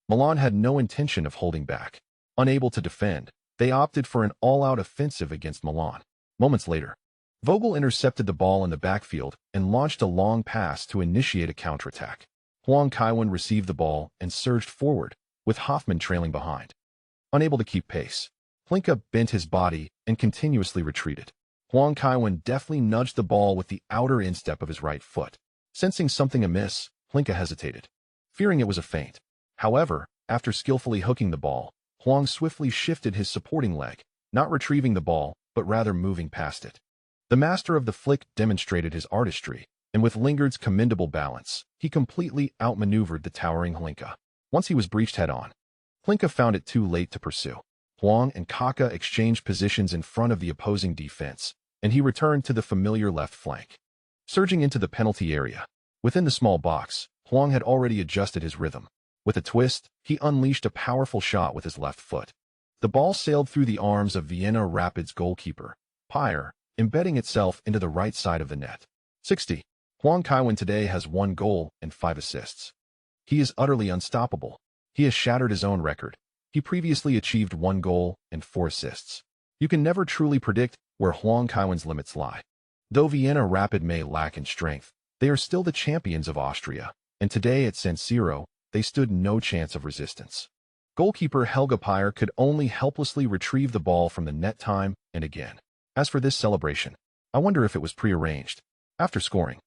Milan had no intention of holding back. Unable to defend, they opted for an all-out offensive against Milan. Moments later, Vogel intercepted the ball in the backfield and launched a long pass to initiate a counterattack. Huang Kaiwen received the ball and surged forward, with Hoffmann trailing behind. Unable to keep pace, Plinka bent his body and continuously retreated. Huang Kaiwen deftly nudged the ball with the outer instep of his right foot. Sensing something amiss, Plinka hesitated, fearing it was a feint. However, after skillfully hooking the ball, Huang swiftly shifted his supporting leg, not retrieving the ball, but rather moving past it. The master of the flick demonstrated his artistry, and with Lingard's commendable balance, he completely outmaneuvered the towering Plinka. Once he was breached head-on, Plinka found it too late to pursue. Huang and Kaká exchanged positions in front of the opposing defense, and he returned to the familiar left flank. Surging into the penalty area, within the small box, Huang had already adjusted his rhythm. With a twist, he unleashed a powerful shot with his left foot. The ball sailed through the arms of Vienna Rapid's goalkeeper, Pyre, embedding itself into the right side of the net. 60. Huang Kaiwen today has 1 goal and 5 assists. He is utterly unstoppable. He has shattered his own record. He previously achieved 1 goal and 4 assists. You can never truly predict where Huang Kaiwen's limits lie. Though Vienna Rapid may lack in strength, they are still the champions of Austria, and today at San Siro, they stood no chance of resistance. Goalkeeper Helge Pyre could only helplessly retrieve the ball from the net time and again. As for this celebration, I wonder if it was prearranged. After scoring,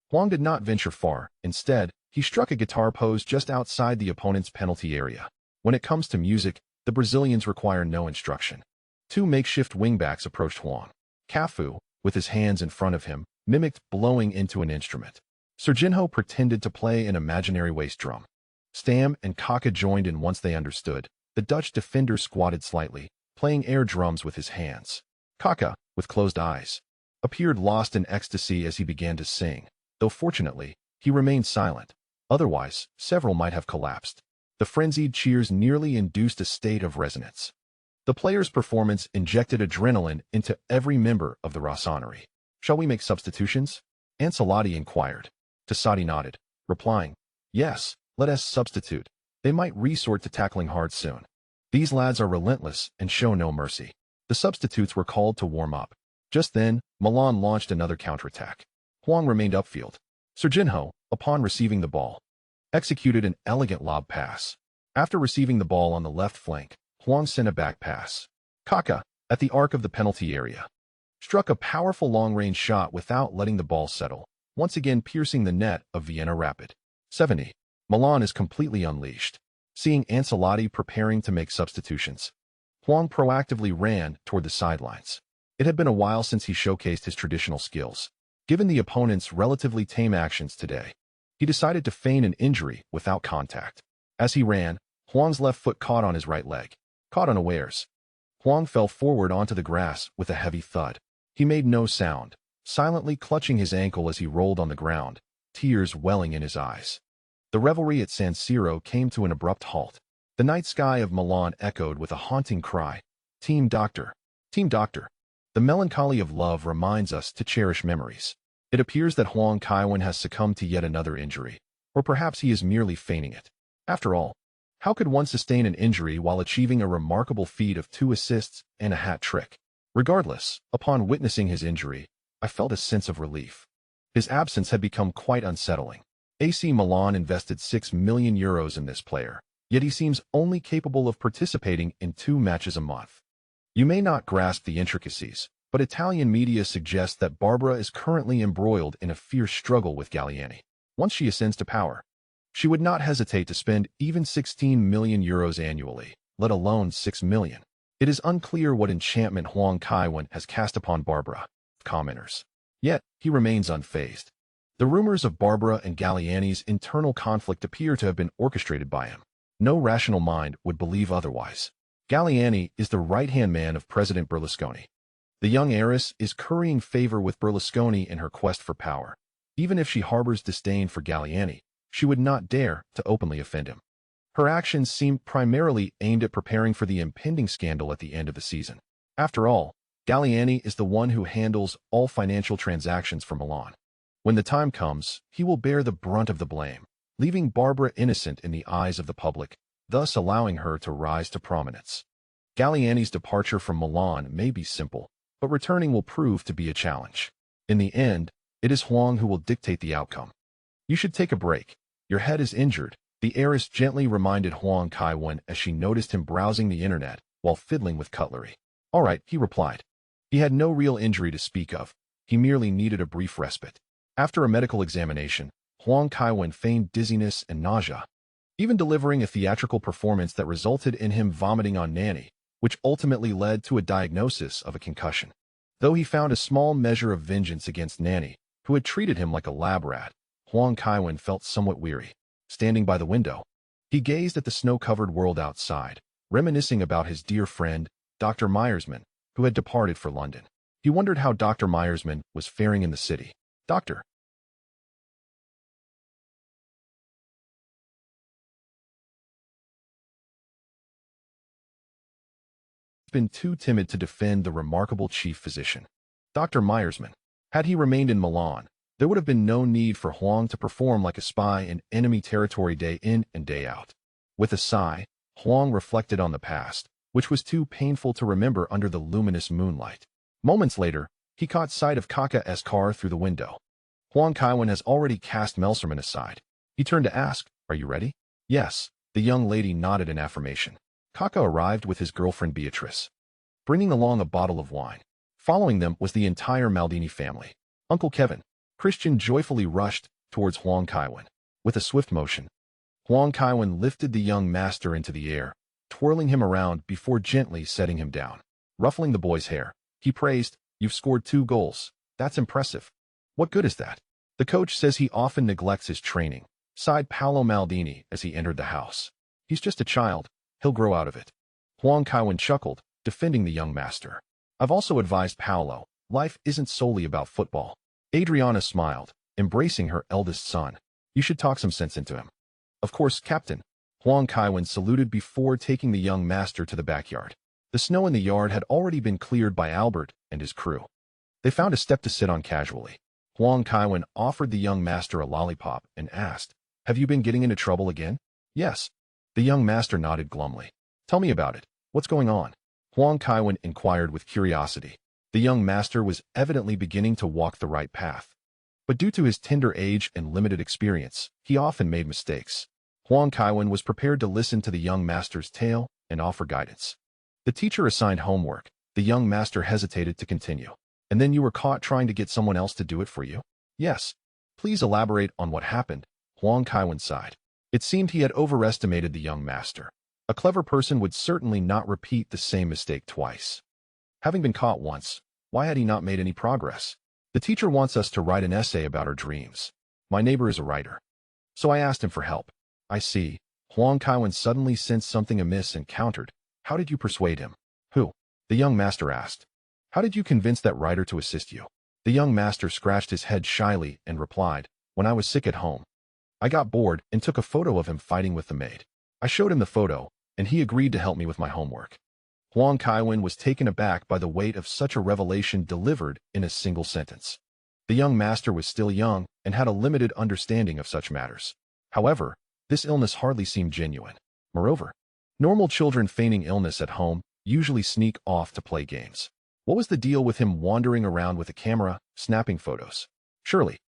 Huang did not venture far. Instead, he struck a guitar pose just outside the opponent's penalty area. When it comes to music, the Brazilians require no instruction. 2 makeshift wingbacks approached Huang. Cafu, with his hands in front of him, mimicked blowing into an instrument. Serginho pretended to play an imaginary waist drum. Stam and Kaká joined in once they understood. The Dutch defender squatted slightly, playing air drums with his hands. Kaká, with closed eyes, appeared lost in ecstasy as he began to sing, though fortunately, he remained silent. Otherwise, several might have collapsed. The frenzied cheers nearly induced a state of resonance. The players' performance injected adrenaline into every member of the Rossoneri. "Shall we make substitutions?" Ancelotti inquired. Tassati nodded, replying, "Yes, let us substitute. They might resort to tackling hard soon. These lads are relentless and show no mercy." The substitutes were called to warm up. Just then, Milan launched another counterattack. Huang remained upfield. Serginho, upon receiving the ball, executed an elegant lob pass. After receiving the ball on the left flank, Huang sent a back pass. Kaká, at the arc of the penalty area, struck a powerful long-range shot without letting the ball settle, once again piercing the net of Vienna Rapid. 70. Milan is completely unleashed. Seeing Ancelotti preparing to make substitutions, Huang proactively ran toward the sidelines. It had been a while since he showcased his traditional skills. Given the opponent's relatively tame actions today, he decided to feign an injury without contact. As he ran, Huang's left foot caught on his right leg. Caught unawares, Huang fell forward onto the grass with a heavy thud. He made no sound, silently clutching his ankle as he rolled on the ground, tears welling in his eyes. The revelry at San Siro came to an abrupt halt. The night sky of Milan echoed with a haunting cry, "Team Doctor! Team Doctor!" The melancholy of love reminds us to cherish memories. It appears that Huang Kaiwen has succumbed to yet another injury, or perhaps he is merely feigning it. After all, how could one sustain an injury while achieving a remarkable feat of 2 assists and a hat trick? Regardless, upon witnessing his injury, I felt a sense of relief. His absence had become quite unsettling. AC Milan invested €6 million in this player, yet he seems only capable of participating in 2 matches a month. You may not grasp the intricacies, but Italian media suggests that Barbara is currently embroiled in a fierce struggle with Galliani. Once she ascends to power, she would not hesitate to spend even €16 million annually, let alone 6 million. It is unclear what enchantment Huang Kaiwen has cast upon Barbara, commenters. Yet, he remains unfazed. The rumors of Barbara and Galliani's internal conflict appear to have been orchestrated by him. No rational mind would believe otherwise. Galliani is the right-hand man of President Berlusconi. The young heiress is currying favor with Berlusconi in her quest for power. Even if she harbors disdain for Galliani, she would not dare to openly offend him. Her actions seem primarily aimed at preparing for the impending scandal at the end of the season. After all, Galliani is the one who handles all financial transactions for Milan. When the time comes, he will bear the brunt of the blame. leaving Barbara innocent in the eyes of the public, thus allowing her to rise to prominence. Galliani's departure from Milan may be simple, but returning will prove to be a challenge. In the end, it is Huang who will dictate the outcome. You should take a break. Your head is injured, the heiress gently reminded Huang Kaiwen as she noticed him browsing the internet while fiddling with cutlery. All right, he replied. He had no real injury to speak of. He merely needed a brief respite. After a medical examination, Huang Kaiwen feigned dizziness and nausea, even delivering a theatrical performance that resulted in him vomiting on Nanny, which ultimately led to a diagnosis of a concussion. Though he found a small measure of vengeance against Nanny, who had treated him like a lab rat, Huang Kaiwen felt somewhat weary. Standing by the window, he gazed at the snow-covered world outside, reminiscing about his dear friend, Dr. Myersman, who had departed for London. He wondered how Dr. Myersman was faring in the city. Doctor. Been too timid to defend the remarkable chief physician. Dr. Myersman. Had he remained in Milan, there would have been no need for Huang to perform like a spy in enemy territory day in and day out. With a sigh, Huang reflected on the past, which was too painful to remember under the luminous moonlight. Moments later, he caught sight of Kaká's car through the window. Huang Kaiwen has already cast Melserman aside. He turned to ask, "Are you ready?" "Yes." The young lady nodded in affirmation. Kaká arrived with his girlfriend Beatrice, bringing along a bottle of wine. Following them was the entire Maldini family. Uncle Kevin, Christian joyfully rushed towards Huang Kaiwen. With a swift motion, Huang Kaiwen lifted the young master into the air, twirling him around before gently setting him down. Ruffling the boy's hair, he praised, "You've scored 2 goals. That's impressive." "What good is that?" "The coach says he often neglects his training," sighed Paolo Maldini as he entered the house. "He's just a child. He'll grow out of it." Huang Kaiwen chuckled, defending the young master. "I've also advised Paolo, life isn't solely about football." Adriana smiled, embracing her eldest son. "You should talk some sense into him." "Of course, Captain." Huang Kaiwen saluted before taking the young master to the backyard. The snow in the yard had already been cleared by Albert and his crew. They found a step to sit on casually. Huang Kaiwen offered the young master a lollipop and asked, "Have you been getting into trouble again?" "Yes." The young master nodded glumly. "Tell me about it. What's going on?" Huang Kaiwen inquired with curiosity. The young master was evidently beginning to walk the right path. But due to his tender age and limited experience, he often made mistakes. Huang Kaiwen was prepared to listen to the young master's tale and offer guidance. The teacher assigned homework. The young master hesitated to continue. "And then you were caught trying to get someone else to do it for you?" "Yes." "Please elaborate on what happened." Huang Kaiwen sighed. It seemed he had overestimated the young master. A clever person would certainly not repeat the same mistake twice. Having been caught once, why had he not made any progress? "The teacher wants us to write an essay about our dreams. My neighbor is a writer. So I asked him for help." "I see." Huang Kaiwen suddenly sensed something amiss and countered. "How did you persuade him?" "Who?" the young master asked. "How did you convince that writer to assist you?" The young master scratched his head shyly and replied, "When I was sick at home, I got bored and took a photo of him fighting with the maid. I showed him the photo, and he agreed to help me with my homework." Huang Kaiwen was taken aback by the weight of such a revelation delivered in a single sentence. The young master was still young and had a limited understanding of such matters. However, this illness hardly seemed genuine. Moreover, normal children feigning illness at home usually sneak off to play games. What was the deal with him wandering around with a camera, snapping photos? Surely.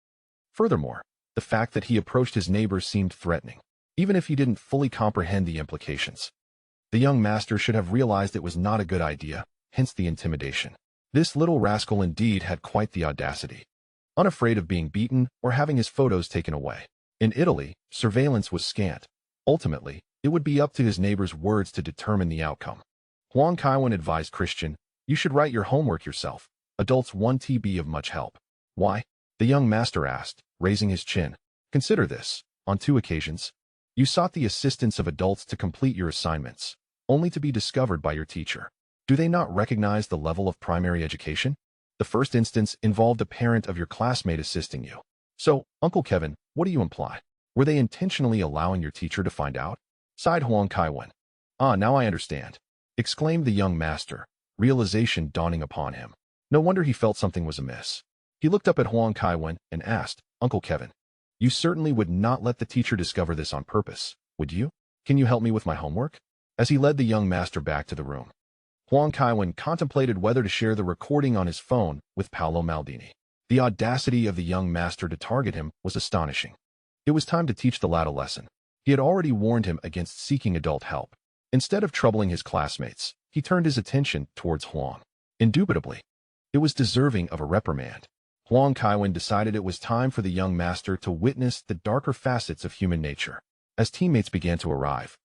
Furthermore, the fact that he approached his neighbors seemed threatening, even if he didn't fully comprehend the implications. The young master should have realized it was not a good idea, hence the intimidation. This little rascal indeed had quite the audacity. Unafraid of being beaten or having his photos taken away. In Italy, surveillance was scant. Ultimately, it would be up to his neighbor's words to determine the outcome. Huang Kaiwen advised Christian, "You should write your homework yourself. Adults won't be of much help." "Why?" the young master asked, raising his chin. "Consider this. On 2 occasions, you sought the assistance of adults to complete your assignments, only to be discovered by your teacher. Do they not recognize the level of primary education? The first instance involved a parent of your classmate assisting you. So, Uncle Kevin, what do you imply? Were they intentionally allowing your teacher to find out?" sighed Huang Kaiwen. "Ah, now I understand," exclaimed the young master, realization dawning upon him. No wonder he felt something was amiss. He looked up at Huang Kaiwen and asked, "Uncle Kevin, You certainly would not let the teacher discover this on purpose, would you? Can you help me with my homework? As he led the young master back to the room, Huang Kaiwen contemplated whether to share the recording on his phone with Paolo Maldini. The audacity of the young master to target him was astonishing. It was time to teach the lad a lesson. He had already warned him against seeking adult help. Instead of troubling his classmates, he turned his attention towards Huang. Indubitably, it was deserving of a reprimand. Huang Kaiwen decided it was time for the young master to witness the darker facets of human nature. As teammates began to arrive,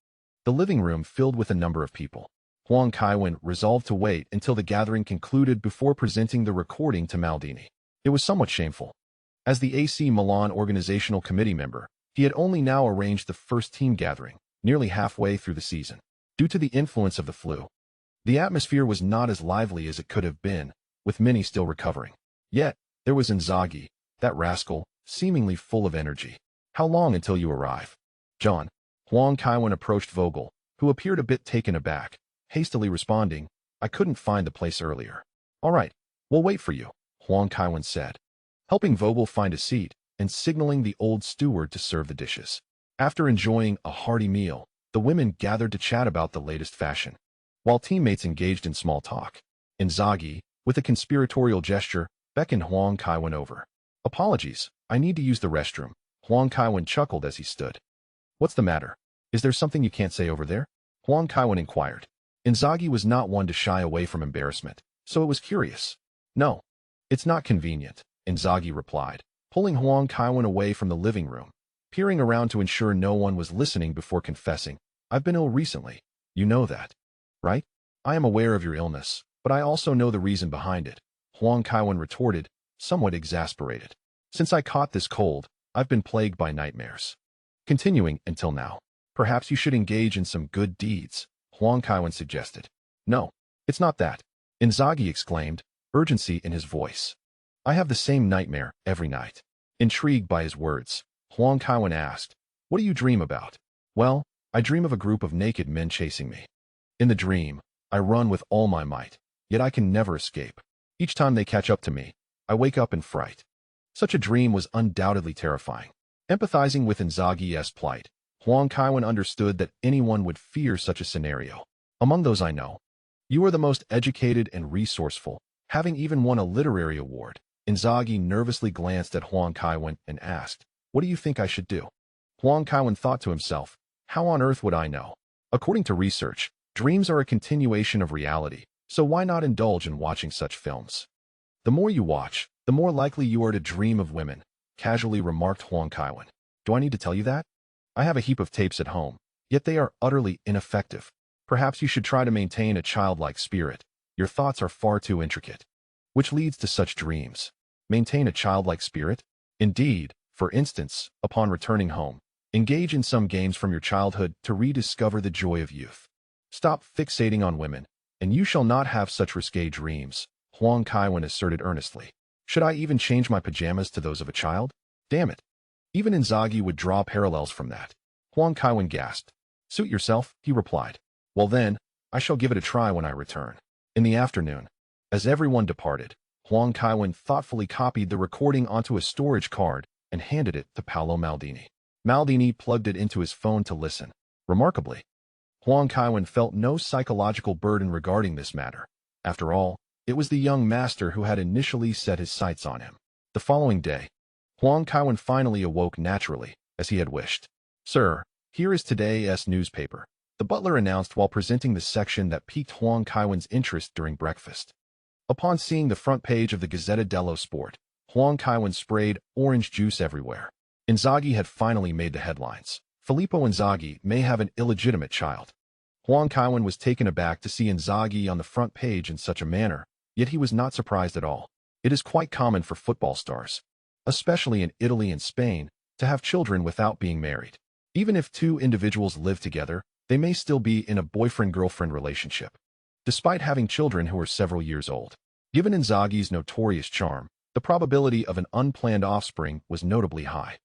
the living room filled with a number of people. Huang Kaiwen resolved to wait until the gathering concluded before presenting the recording to Maldini. It was somewhat shameful. As the AC Milan organizational committee member, he had only now arranged the first team gathering, nearly halfway through the season. Due to the influence of the flu, the atmosphere was not as lively as it could have been, with many still recovering. Yet, there was Inzaghi, that rascal, seemingly full of energy. How long until you arrive? John. Huang Kaiwen approached Vogel, who appeared a bit taken aback, hastily responding, I couldn't find the place earlier. All right, we'll wait for you, Huang Kaiwen said, helping Vogel find a seat and signaling the old steward to serve the dishes. After enjoying a hearty meal, the women gathered to chat about the latest fashion, while teammates engaged in small talk. Inzaghi, with a conspiratorial gesture, beckoned Huang Kaiwen over. Apologies, I need to use the restroom. Huang Kaiwen chuckled as he stood. What's the matter? Is there something you can't say over there? Huang Kaiwen inquired. Inzaghi was not one to shy away from embarrassment, so it was curious. No, it's not convenient, Inzaghi replied, pulling Huang Kaiwen away from the living room, peering around to ensure no one was listening before confessing. I've been ill recently. You know that, right? I am aware of your illness, but I also know the reason behind it, Huang Kaiwen retorted, somewhat exasperated. Since I caught this cold, I've been plagued by nightmares. Continuing until now. Perhaps you should engage in some good deeds, Huang Kaiwen suggested. No, it's not that, Inzaghi exclaimed, urgency in his voice. I have the same nightmare every night. Intrigued by his words, Huang Kaiwen asked, what do you dream about? Well, I dream of a group of naked men chasing me. In the dream, I run with all my might, yet I can never escape. Each time they catch up to me, I wake up in fright. Such a dream was undoubtedly terrifying. Empathizing with Inzaghi's plight, Huang Kaiwen understood that anyone would fear such a scenario. Among those I know, you are the most educated and resourceful, having even won a literary award. Inzaghi nervously glanced at Huang Kaiwen and asked, what do you think I should do? Huang Kaiwen thought to himself, how on earth would I know? According to research, dreams are a continuation of reality, so why not indulge in watching such films? The more you watch, the more likely you are to dream of women, casually remarked Huang Kaiwen. Do I need to tell you that? I have a heap of tapes at home, yet they are utterly ineffective. Perhaps you should try to maintain a childlike spirit. Your thoughts are far too intricate. Which leads to such dreams. Maintain a childlike spirit? Indeed, for instance, upon returning home, engage in some games from your childhood to rediscover the joy of youth. Stop fixating on women, and you shall not have such risque dreams, Huang Kaiwen asserted earnestly. Should I even change my pajamas to those of a child? Damn it. Even Inzaghi would draw parallels from that. Huang Kaiwen gasped. Suit yourself, he replied. Well then, I shall give it a try when I return. In the afternoon, as everyone departed, Huang Kaiwen thoughtfully copied the recording onto a storage card and handed it to Paolo Maldini. Maldini plugged it into his phone to listen. Remarkably, Huang Kaiwen felt no psychological burden regarding this matter. After all, it was the young master who had initially set his sights on him. The following day, Huang Kaiwen finally awoke naturally, as he had wished. Sir, here is today's newspaper, the butler announced while presenting the section that piqued Huang Kaiwen's interest during breakfast. Upon seeing the front page of the Gazzetta dello Sport, Huang Kaiwen sprayed orange juice everywhere. Inzaghi had finally made the headlines. Filippo Inzaghi may have an illegitimate child. Huang Kaiwen was taken aback to see Inzaghi on the front page in such a manner, yet he was not surprised at all. It is quite common for football stars, especially in Italy and Spain, to have children without being married. Even if two individuals live together, they may still be in a boyfriend-girlfriend relationship, despite having children who are several years old. Given Inzaghi's notorious charm, the probability of an unplanned offspring was notably high.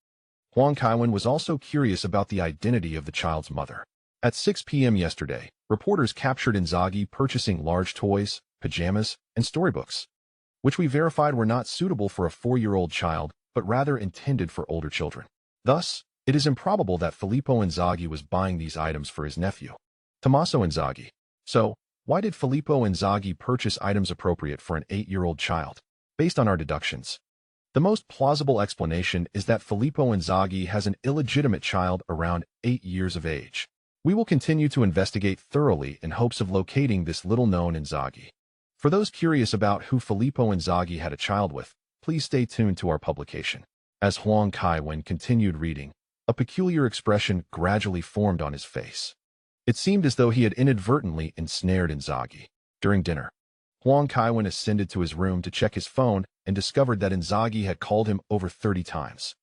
Huang Kaiwen was also curious about the identity of the child's mother. At 6 p.m. yesterday, reporters captured Inzaghi purchasing large toys, pajamas, and storybooks, which we verified were not suitable for a 4-year-old child, but rather intended for older children. Thus, it is improbable that Filippo Inzaghi was buying these items for his nephew, Tommaso Inzaghi. So, why did Filippo Inzaghi purchase items appropriate for an 8-year-old child? Based on our deductions, the most plausible explanation is that Filippo Inzaghi has an illegitimate child around 8 years of age. We will continue to investigate thoroughly in hopes of locating this little-known Inzaghi. For those curious about who Filippo Inzaghi had a child with, please stay tuned to our publication. As Huang Kaiwen continued reading, a peculiar expression gradually formed on his face. It seemed as though he had inadvertently ensnared Inzaghi. During dinner, Huang Kaiwen ascended to his room to check his phone and discovered that Inzaghi had called him over 30 times.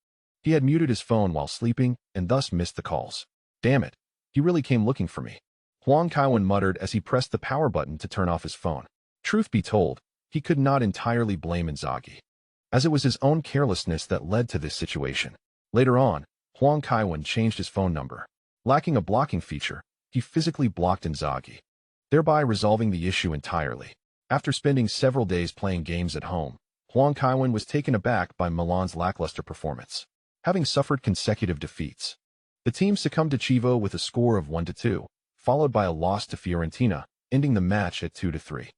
He had muted his phone while sleeping and thus missed the calls. Damn it, he really came looking for me, Huang Kaiwen muttered as he pressed the power button to turn off his phone. Truth be told, he could not entirely blame Inzaghi, as it was his own carelessness that led to this situation. Later on, Huang Kaiwen changed his phone number. Lacking a blocking feature, he physically blocked Inzaghi, thereby resolving the issue entirely. After spending several days playing games at home, Huang Kaiwen was taken aback by Milan's lackluster performance. Having suffered consecutive defeats, the team succumbed to Chievo with a score of 1-2, followed by a loss to Fiorentina, ending the match at 2-3.